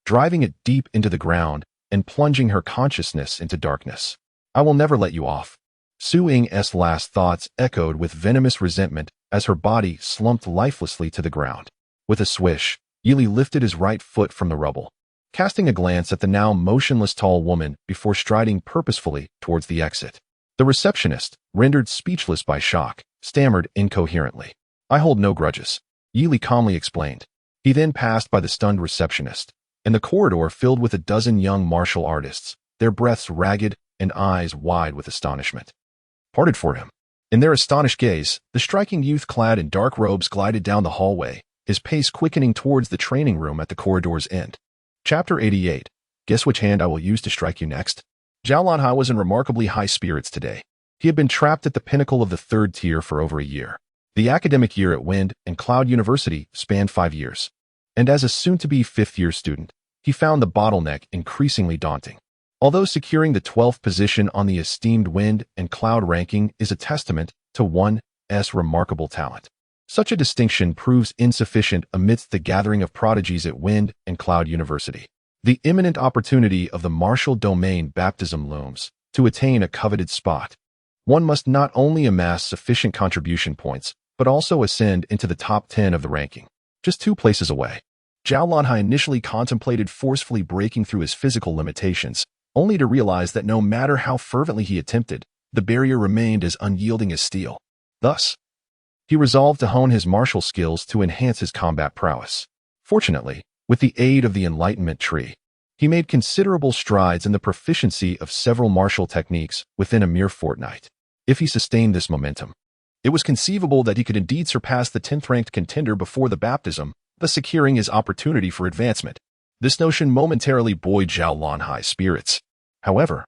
driving it deep into the ground and plunging her consciousness into darkness. "I will never let you off." Su Ying's last thoughts echoed with venomous resentment as her body slumped lifelessly to the ground. With a swish, Yi Li lifted his right foot from the rubble, casting a glance at the now motionless tall woman before striding purposefully towards the exit. The receptionist, rendered speechless by shock, stammered incoherently. "I hold no grudges," Yi Li calmly explained. He then passed by the stunned receptionist, and the corridor filled with a dozen young martial artists, their breaths ragged and eyes wide with astonishment. Parted for him. In their astonished gaze, the striking youth clad in dark robes glided down the hallway, his pace quickening towards the training room at the corridor's end. Chapter 88. Guess which hand I will use to strike you next? Zhao Lanhai was in remarkably high spirits today. He had been trapped at the pinnacle of the third tier for over a year. The academic year at Wind and Cloud University spanned 5 years. And as a soon-to-be fifth-year student, he found the bottleneck increasingly daunting. Although securing the 12th position on the esteemed Wind and Cloud ranking is a testament to one's remarkable talent, such a distinction proves insufficient amidst the gathering of prodigies at Wind and Cloud University. The imminent opportunity of the martial domain baptism looms. To attain a coveted spot, one must not only amass sufficient contribution points, but also ascend into the top 10 of the ranking. Just 2 places away. Zhao Lanhai initially contemplated forcefully breaking through his physical limitations, only to realize that no matter how fervently he attempted, the barrier remained as unyielding as steel. Thus, he resolved to hone his martial skills to enhance his combat prowess. Fortunately, with the aid of the Enlightenment Tree, he made considerable strides in the proficiency of several martial techniques within a mere fortnight. If he sustained this momentum, it was conceivable that he could indeed surpass the 10th-ranked contender before the baptism, thus securing his opportunity for advancement. This notion momentarily buoyed Zhao Lanhai's spirits. However,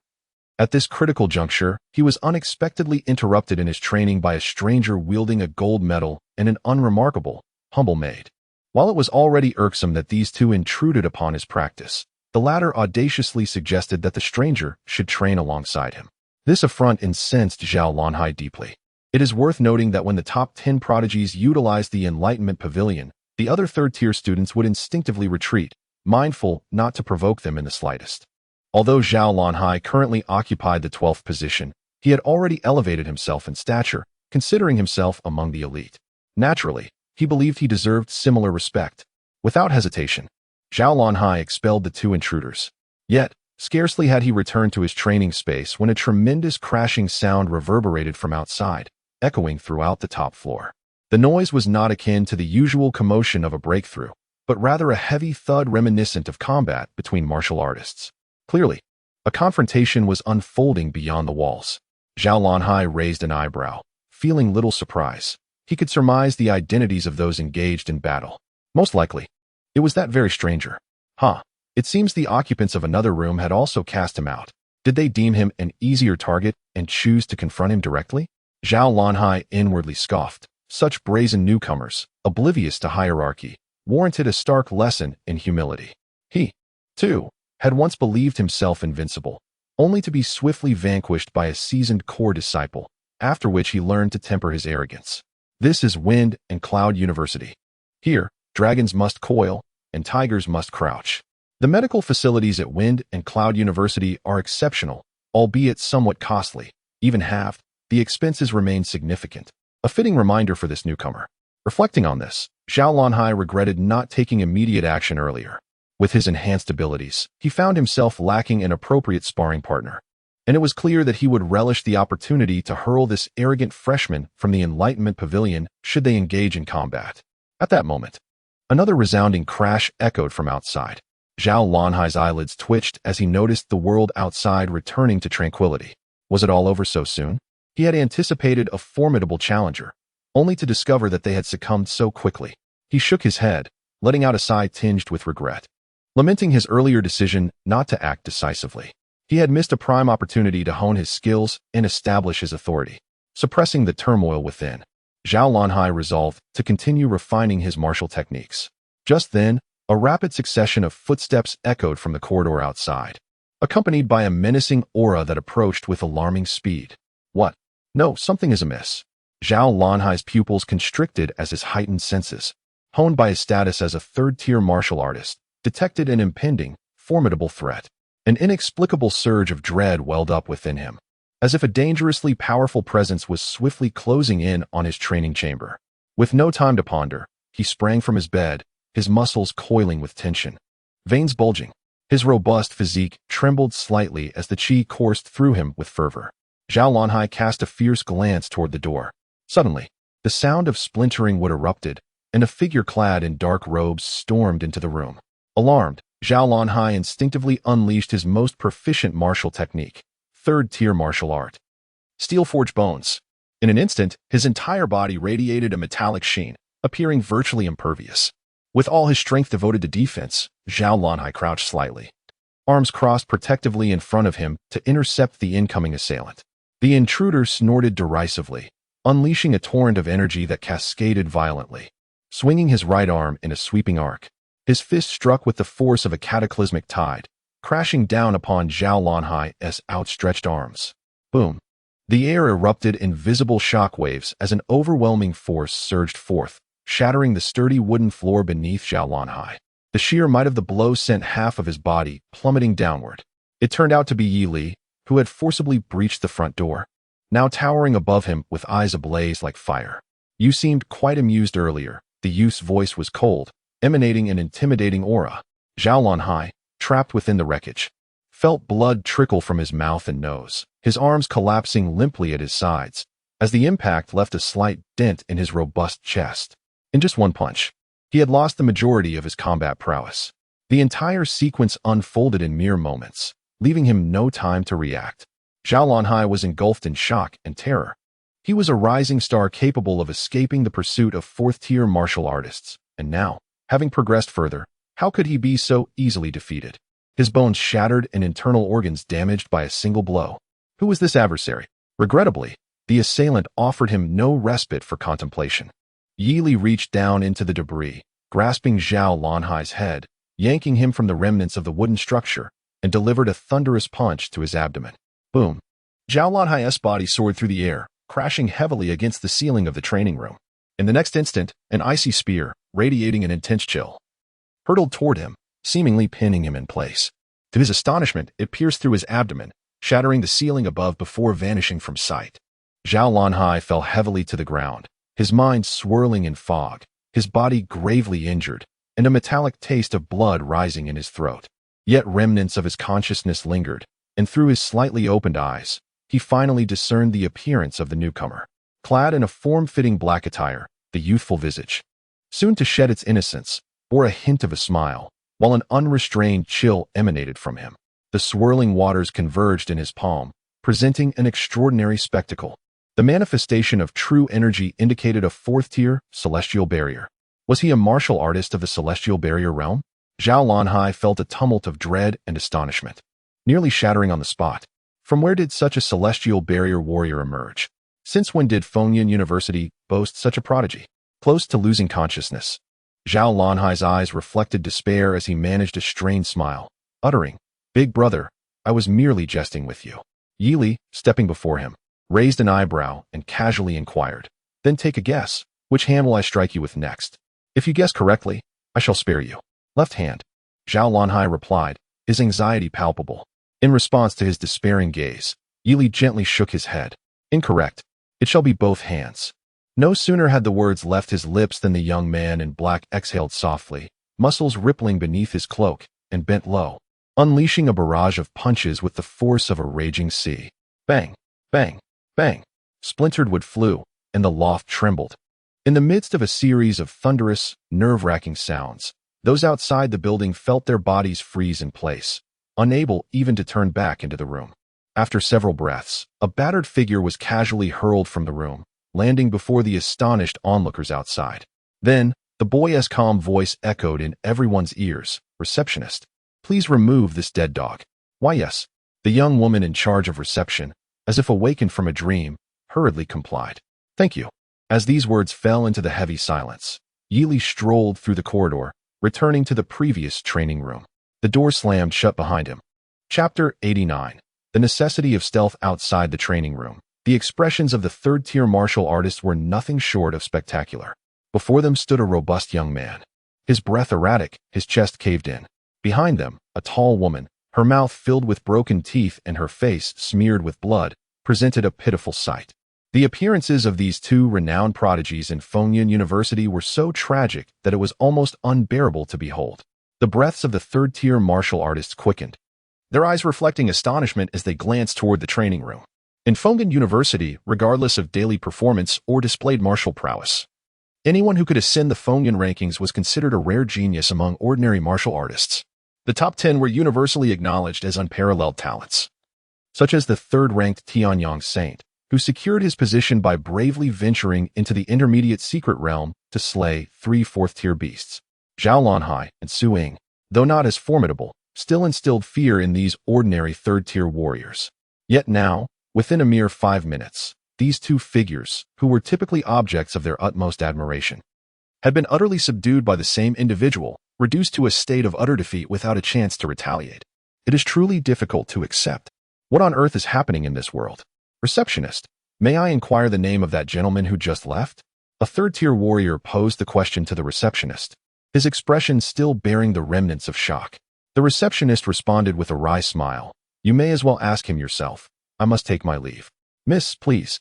at this critical juncture, he was unexpectedly interrupted in his training by a stranger wielding a gold medal and an unremarkable, humble maid. While it was already irksome that these two intruded upon his practice, the latter audaciously suggested that the stranger should train alongside him. This affront incensed Zhao Lanhai deeply. It is worth noting that when the top 10 prodigies utilized the Enlightenment Pavilion, the other third-tier students would instinctively retreat, mindful not to provoke them in the slightest. Although Zhao Lanhai currently occupied the 12th position, he had already elevated himself in stature, considering himself among the elite. Naturally, he believed he deserved similar respect. Without hesitation, Zhao Lanhai expelled the 2 intruders. Yet, scarcely had he returned to his training space when a tremendous crashing sound reverberated from outside, echoing throughout the top floor. The noise was not akin to the usual commotion of a breakthrough, but rather a heavy thud reminiscent of combat between martial artists. Clearly, a confrontation was unfolding beyond the walls. Zhao Lanhai raised an eyebrow, feeling little surprise. He could surmise the identities of those engaged in battle. Most likely, it was that very stranger. It seems the occupants of another room had also cast him out. Did they deem him an easier target and choose to confront him directly? Zhao Lanhai inwardly scoffed. Such brazen newcomers, oblivious to hierarchy, warranted a stark lesson in humility. He, too, had once believed himself invincible, only to be swiftly vanquished by a seasoned core disciple, after which he learned to temper his arrogance. This is Wind and Cloud University. Here, dragons must coil, and tigers must crouch. The medical facilities at Wind and Cloud University are exceptional, albeit somewhat costly. Even halved, the expenses remain significant. A fitting reminder for this newcomer. Reflecting on this, Zhao Lanhai regretted not taking immediate action earlier. With his enhanced abilities, he found himself lacking an appropriate sparring partner, and it was clear that he would relish the opportunity to hurl this arrogant freshman from the Enlightenment Pavilion should they engage in combat. At that moment, another resounding crash echoed from outside. Zhao Lanhai's eyelids twitched as he noticed the world outside returning to tranquility. Was it all over so soon? He had anticipated a formidable challenger, only to discover that they had succumbed so quickly. He shook his head, letting out a sigh tinged with regret, lamenting his earlier decision not to act decisively. He had missed a prime opportunity to hone his skills and establish his authority. Suppressing the turmoil within, Zhao Lanhai resolved to continue refining his martial techniques. Just then, a rapid succession of footsteps echoed from the corridor outside, accompanied by a menacing aura that approached with alarming speed. What? No, something is amiss. Zhao Lanhai's pupils constricted as his heightened senses, honed by his status as a third-tier martial artist, detected an impending, formidable threat. An inexplicable surge of dread welled up within him, as if a dangerously powerful presence was swiftly closing in on his training chamber. With no time to ponder, he sprang from his bed, his muscles coiling with tension, veins bulging. His robust physique trembled slightly as the chi coursed through him with fervor. Zhao Lanhai cast a fierce glance toward the door. Suddenly, the sound of splintering wood erupted, and a figure clad in dark robes stormed into the room. Alarmed, Zhao Lanhai instinctively unleashed his most proficient martial technique, third-tier martial art. Steel forged bones. In an instant, his entire body radiated a metallic sheen, appearing virtually impervious. With all his strength devoted to defense, Zhao Lanhai crouched slightly, arms crossed protectively in front of him to intercept the incoming assailant. The intruder snorted derisively, unleashing a torrent of energy that cascaded violently. Swinging his right arm in a sweeping arc, his fist struck with the force of a cataclysmic tide, crashing down upon Zhao Lanhai's outstretched arms. Boom! The air erupted in visible shockwaves as an overwhelming force surged forth, shattering the sturdy wooden floor beneath Zhao Lanhai. The sheer might of the blow sent half of his body plummeting downward. It turned out to be Yi Li, who had forcibly breached the front door, now towering above him with eyes ablaze like fire. "You seemed quite amused earlier." The youth's voice was cold, emanating an intimidating aura. Zhao Lanhai, trapped within the wreckage, felt blood trickle from his mouth and nose, his arms collapsing limply at his sides, as the impact left a slight dent in his robust chest. In just one punch, he had lost the majority of his combat prowess. The entire sequence unfolded in mere moments, leaving him no time to react. Zhao Lanhai was engulfed in shock and terror. He was a rising star capable of escaping the pursuit of fourth-tier martial artists, and now, having progressed further, how could he be so easily defeated? His bones shattered and internal organs damaged by a single blow. Who was this adversary? Regrettably, the assailant offered him no respite for contemplation. Yi Li reached down into the debris, grasping Zhao Lanhai's head, yanking him from the remnants of the wooden structure, and delivered a thunderous punch to his abdomen. Boom! Zhao Lanhai's body soared through the air, crashing heavily against the ceiling of the training room. In the next instant, an icy spear, radiating an intense chill, hurtled toward him, seemingly pinning him in place. To his astonishment, it pierced through his abdomen, shattering the ceiling above before vanishing from sight. Zhao Lanhai fell heavily to the ground, his mind swirling in fog, his body gravely injured, and a metallic taste of blood rising in his throat. Yet remnants of his consciousness lingered, and through his slightly opened eyes, he finally discerned the appearance of the newcomer. Clad in a form-fitting black attire, the youthful visage, soon to shed its innocence, bore a hint of a smile, while an unrestrained chill emanated from him. The swirling waters converged in his palm, presenting an extraordinary spectacle. The manifestation of true energy indicated a fourth-tier celestial barrier. Was he a martial artist of the celestial barrier realm? Zhao Lanhai felt a tumult of dread and astonishment, nearly shattering on the spot. From where did such a celestial barrier warrior emerge? Since when did Fengyun University boast such a prodigy? Close to losing consciousness, Zhao Lanhai's eyes reflected despair as he managed a strained smile, uttering, "Big brother, I was merely jesting with you." Yi Li, stepping before him, raised an eyebrow and casually inquired, "Then take a guess. Which hand will I strike you with next? If you guess correctly, I shall spare you." "Left hand," Zhao Lanhai replied, his anxiety palpable. In response to his despairing gaze, Yi Li gently shook his head. "Incorrect. It shall be both hands." No sooner had the words left his lips than the young man in black exhaled softly, muscles rippling beneath his cloak, and bent low, unleashing a barrage of punches with the force of a raging sea. Bang! Bang! Bang! Splintered wood flew, and the loft trembled. In the midst of a series of thunderous, nerve-wracking sounds, those outside the building felt their bodies freeze in place, unable even to turn back into the room. After several breaths, a battered figure was casually hurled from the room, landing before the astonished onlookers outside. Then, the boy's calm voice echoed in everyone's ears, "Receptionist, please remove this dead dog." "Why, yes." The young woman in charge of reception, as if awakened from a dream, hurriedly complied. "Thank you." As these words fell into the heavy silence, Yi Li strolled through the corridor, returning to the previous training room. The door slammed shut behind him. Chapter 89. The necessity of stealth outside the training room. The expressions of the third-tier martial artists were nothing short of spectacular. Before them stood a robust young man, his breath erratic, his chest caved in. Behind them, a tall woman, her mouth filled with broken teeth and her face smeared with blood, presented a pitiful sight. The appearances of these two renowned prodigies in Fengyun University were so tragic that it was almost unbearable to behold. The breaths of the third-tier martial artists quickened, their eyes reflecting astonishment as they glanced toward the training room. In Fengyun University, regardless of daily performance or displayed martial prowess, anyone who could ascend the Fengyun rankings was considered a rare genius among ordinary martial artists. The top 10 were universally acknowledged as unparalleled talents, such as the third-ranked Tianyang Saint, who secured his position by bravely venturing into the intermediate secret realm to slay 3 fourth-tier beasts. Zhao Lanhai and Su Ying, though not as formidable, still instilled fear in these ordinary third-tier warriors. Yet now, within a mere 5 minutes, these two figures, who were typically objects of their utmost admiration, had been utterly subdued by the same individual, reduced to a state of utter defeat without a chance to retaliate. It is truly difficult to accept. What on earth is happening in this world? Receptionist, may I inquire the name of that gentleman who just left? A third-tier warrior posed the question to the receptionist, his expression still bearing the remnants of shock. The receptionist responded with a wry smile. You may as well ask him yourself. I must take my leave. Miss, please.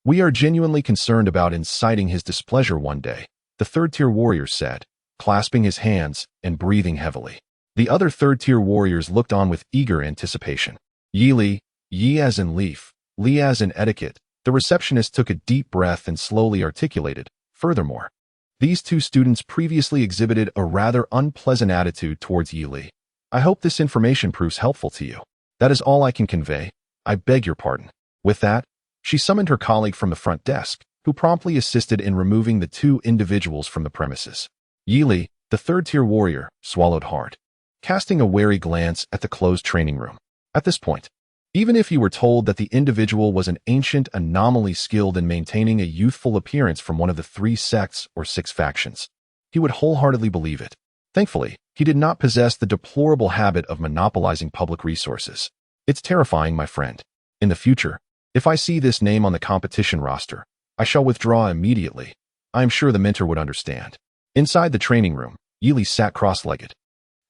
We are genuinely concerned about inciting his displeasure one day, the third-tier warrior said, clasping his hands and breathing heavily. The other third-tier warriors looked on with eager anticipation. Yi Li, Yi as in leaf, Li as in etiquette. The receptionist took a deep breath and slowly articulated. Furthermore, these two students previously exhibited a rather unpleasant attitude towards Yi Li. I hope this information proves helpful to you. That is all I can convey. I beg your pardon. With that, she summoned her colleague from the front desk, who promptly assisted in removing the two individuals from the premises. Yi Li, the third-tier warrior, swallowed hard, casting a wary glance at the closed training room. At this point, even if he were told that the individual was an ancient anomaly skilled in maintaining a youthful appearance from one of the 3 sects or 6 factions, he would wholeheartedly believe it. Thankfully, he did not possess the deplorable habit of monopolizing public resources. It's terrifying, my friend. In the future, if I see this name on the competition roster, I shall withdraw immediately. I am sure the mentor would understand. Inside the training room, Yi Li sat cross-legged,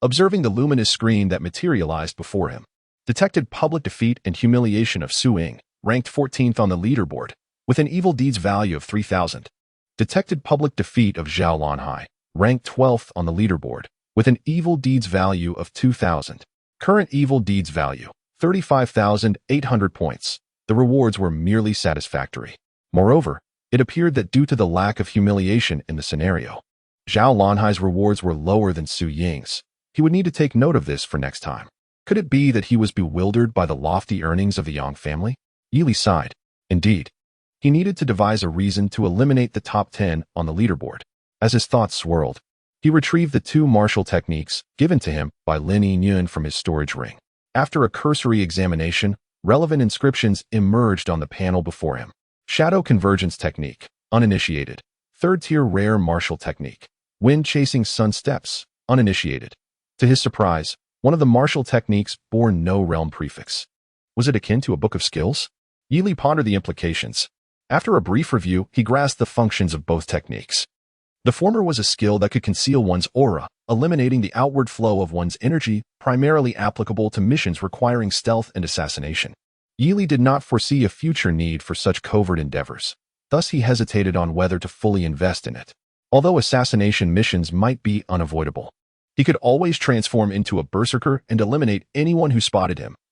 observing the luminous screen that materialized before him. Detected public defeat and humiliation of Su Ying, ranked 14th on the leaderboard, with an evil deeds value of 3,000. Detected public defeat of Zhao Lanhai, ranked 12th on the leaderboard, with an evil deeds value of 2,000. Current evil deeds value, 35,800 points. The rewards were merely satisfactory. Moreover, it appeared that due to the lack of humiliation in the scenario, Zhao Lanhai's rewards were lower than Su Ying's. He would need to take note of this for next time. Could it be that he was bewildered by the lofty earnings of the Yang family? Yi Li sighed. Indeed, he needed to devise a reason to eliminate the top 10 on the leaderboard. As his thoughts swirled, he retrieved the 2 martial techniques given to him by Lin Yingyun from his storage ring. After a cursory examination, relevant inscriptions emerged on the panel before him. Shadow Convergence Technique, uninitiated. Third-tier rare martial technique. Wind Chasing Sun Steps, uninitiated. To his surprise, one of the martial techniques bore no realm prefix. Was it akin to a book of skills? Yi Li pondered the implications. After a brief review, he grasped the functions of both techniques. The former was a skill that could conceal one's aura, eliminating the outward flow of one's energy, primarily applicable to missions requiring stealth and assassination. Yi Li did not foresee a future need for such covert endeavors. Thus he hesitated on whether to fully invest in it. Although assassination missions might be unavoidable, he could always transform into a berserker and eliminate anyone who spotted him.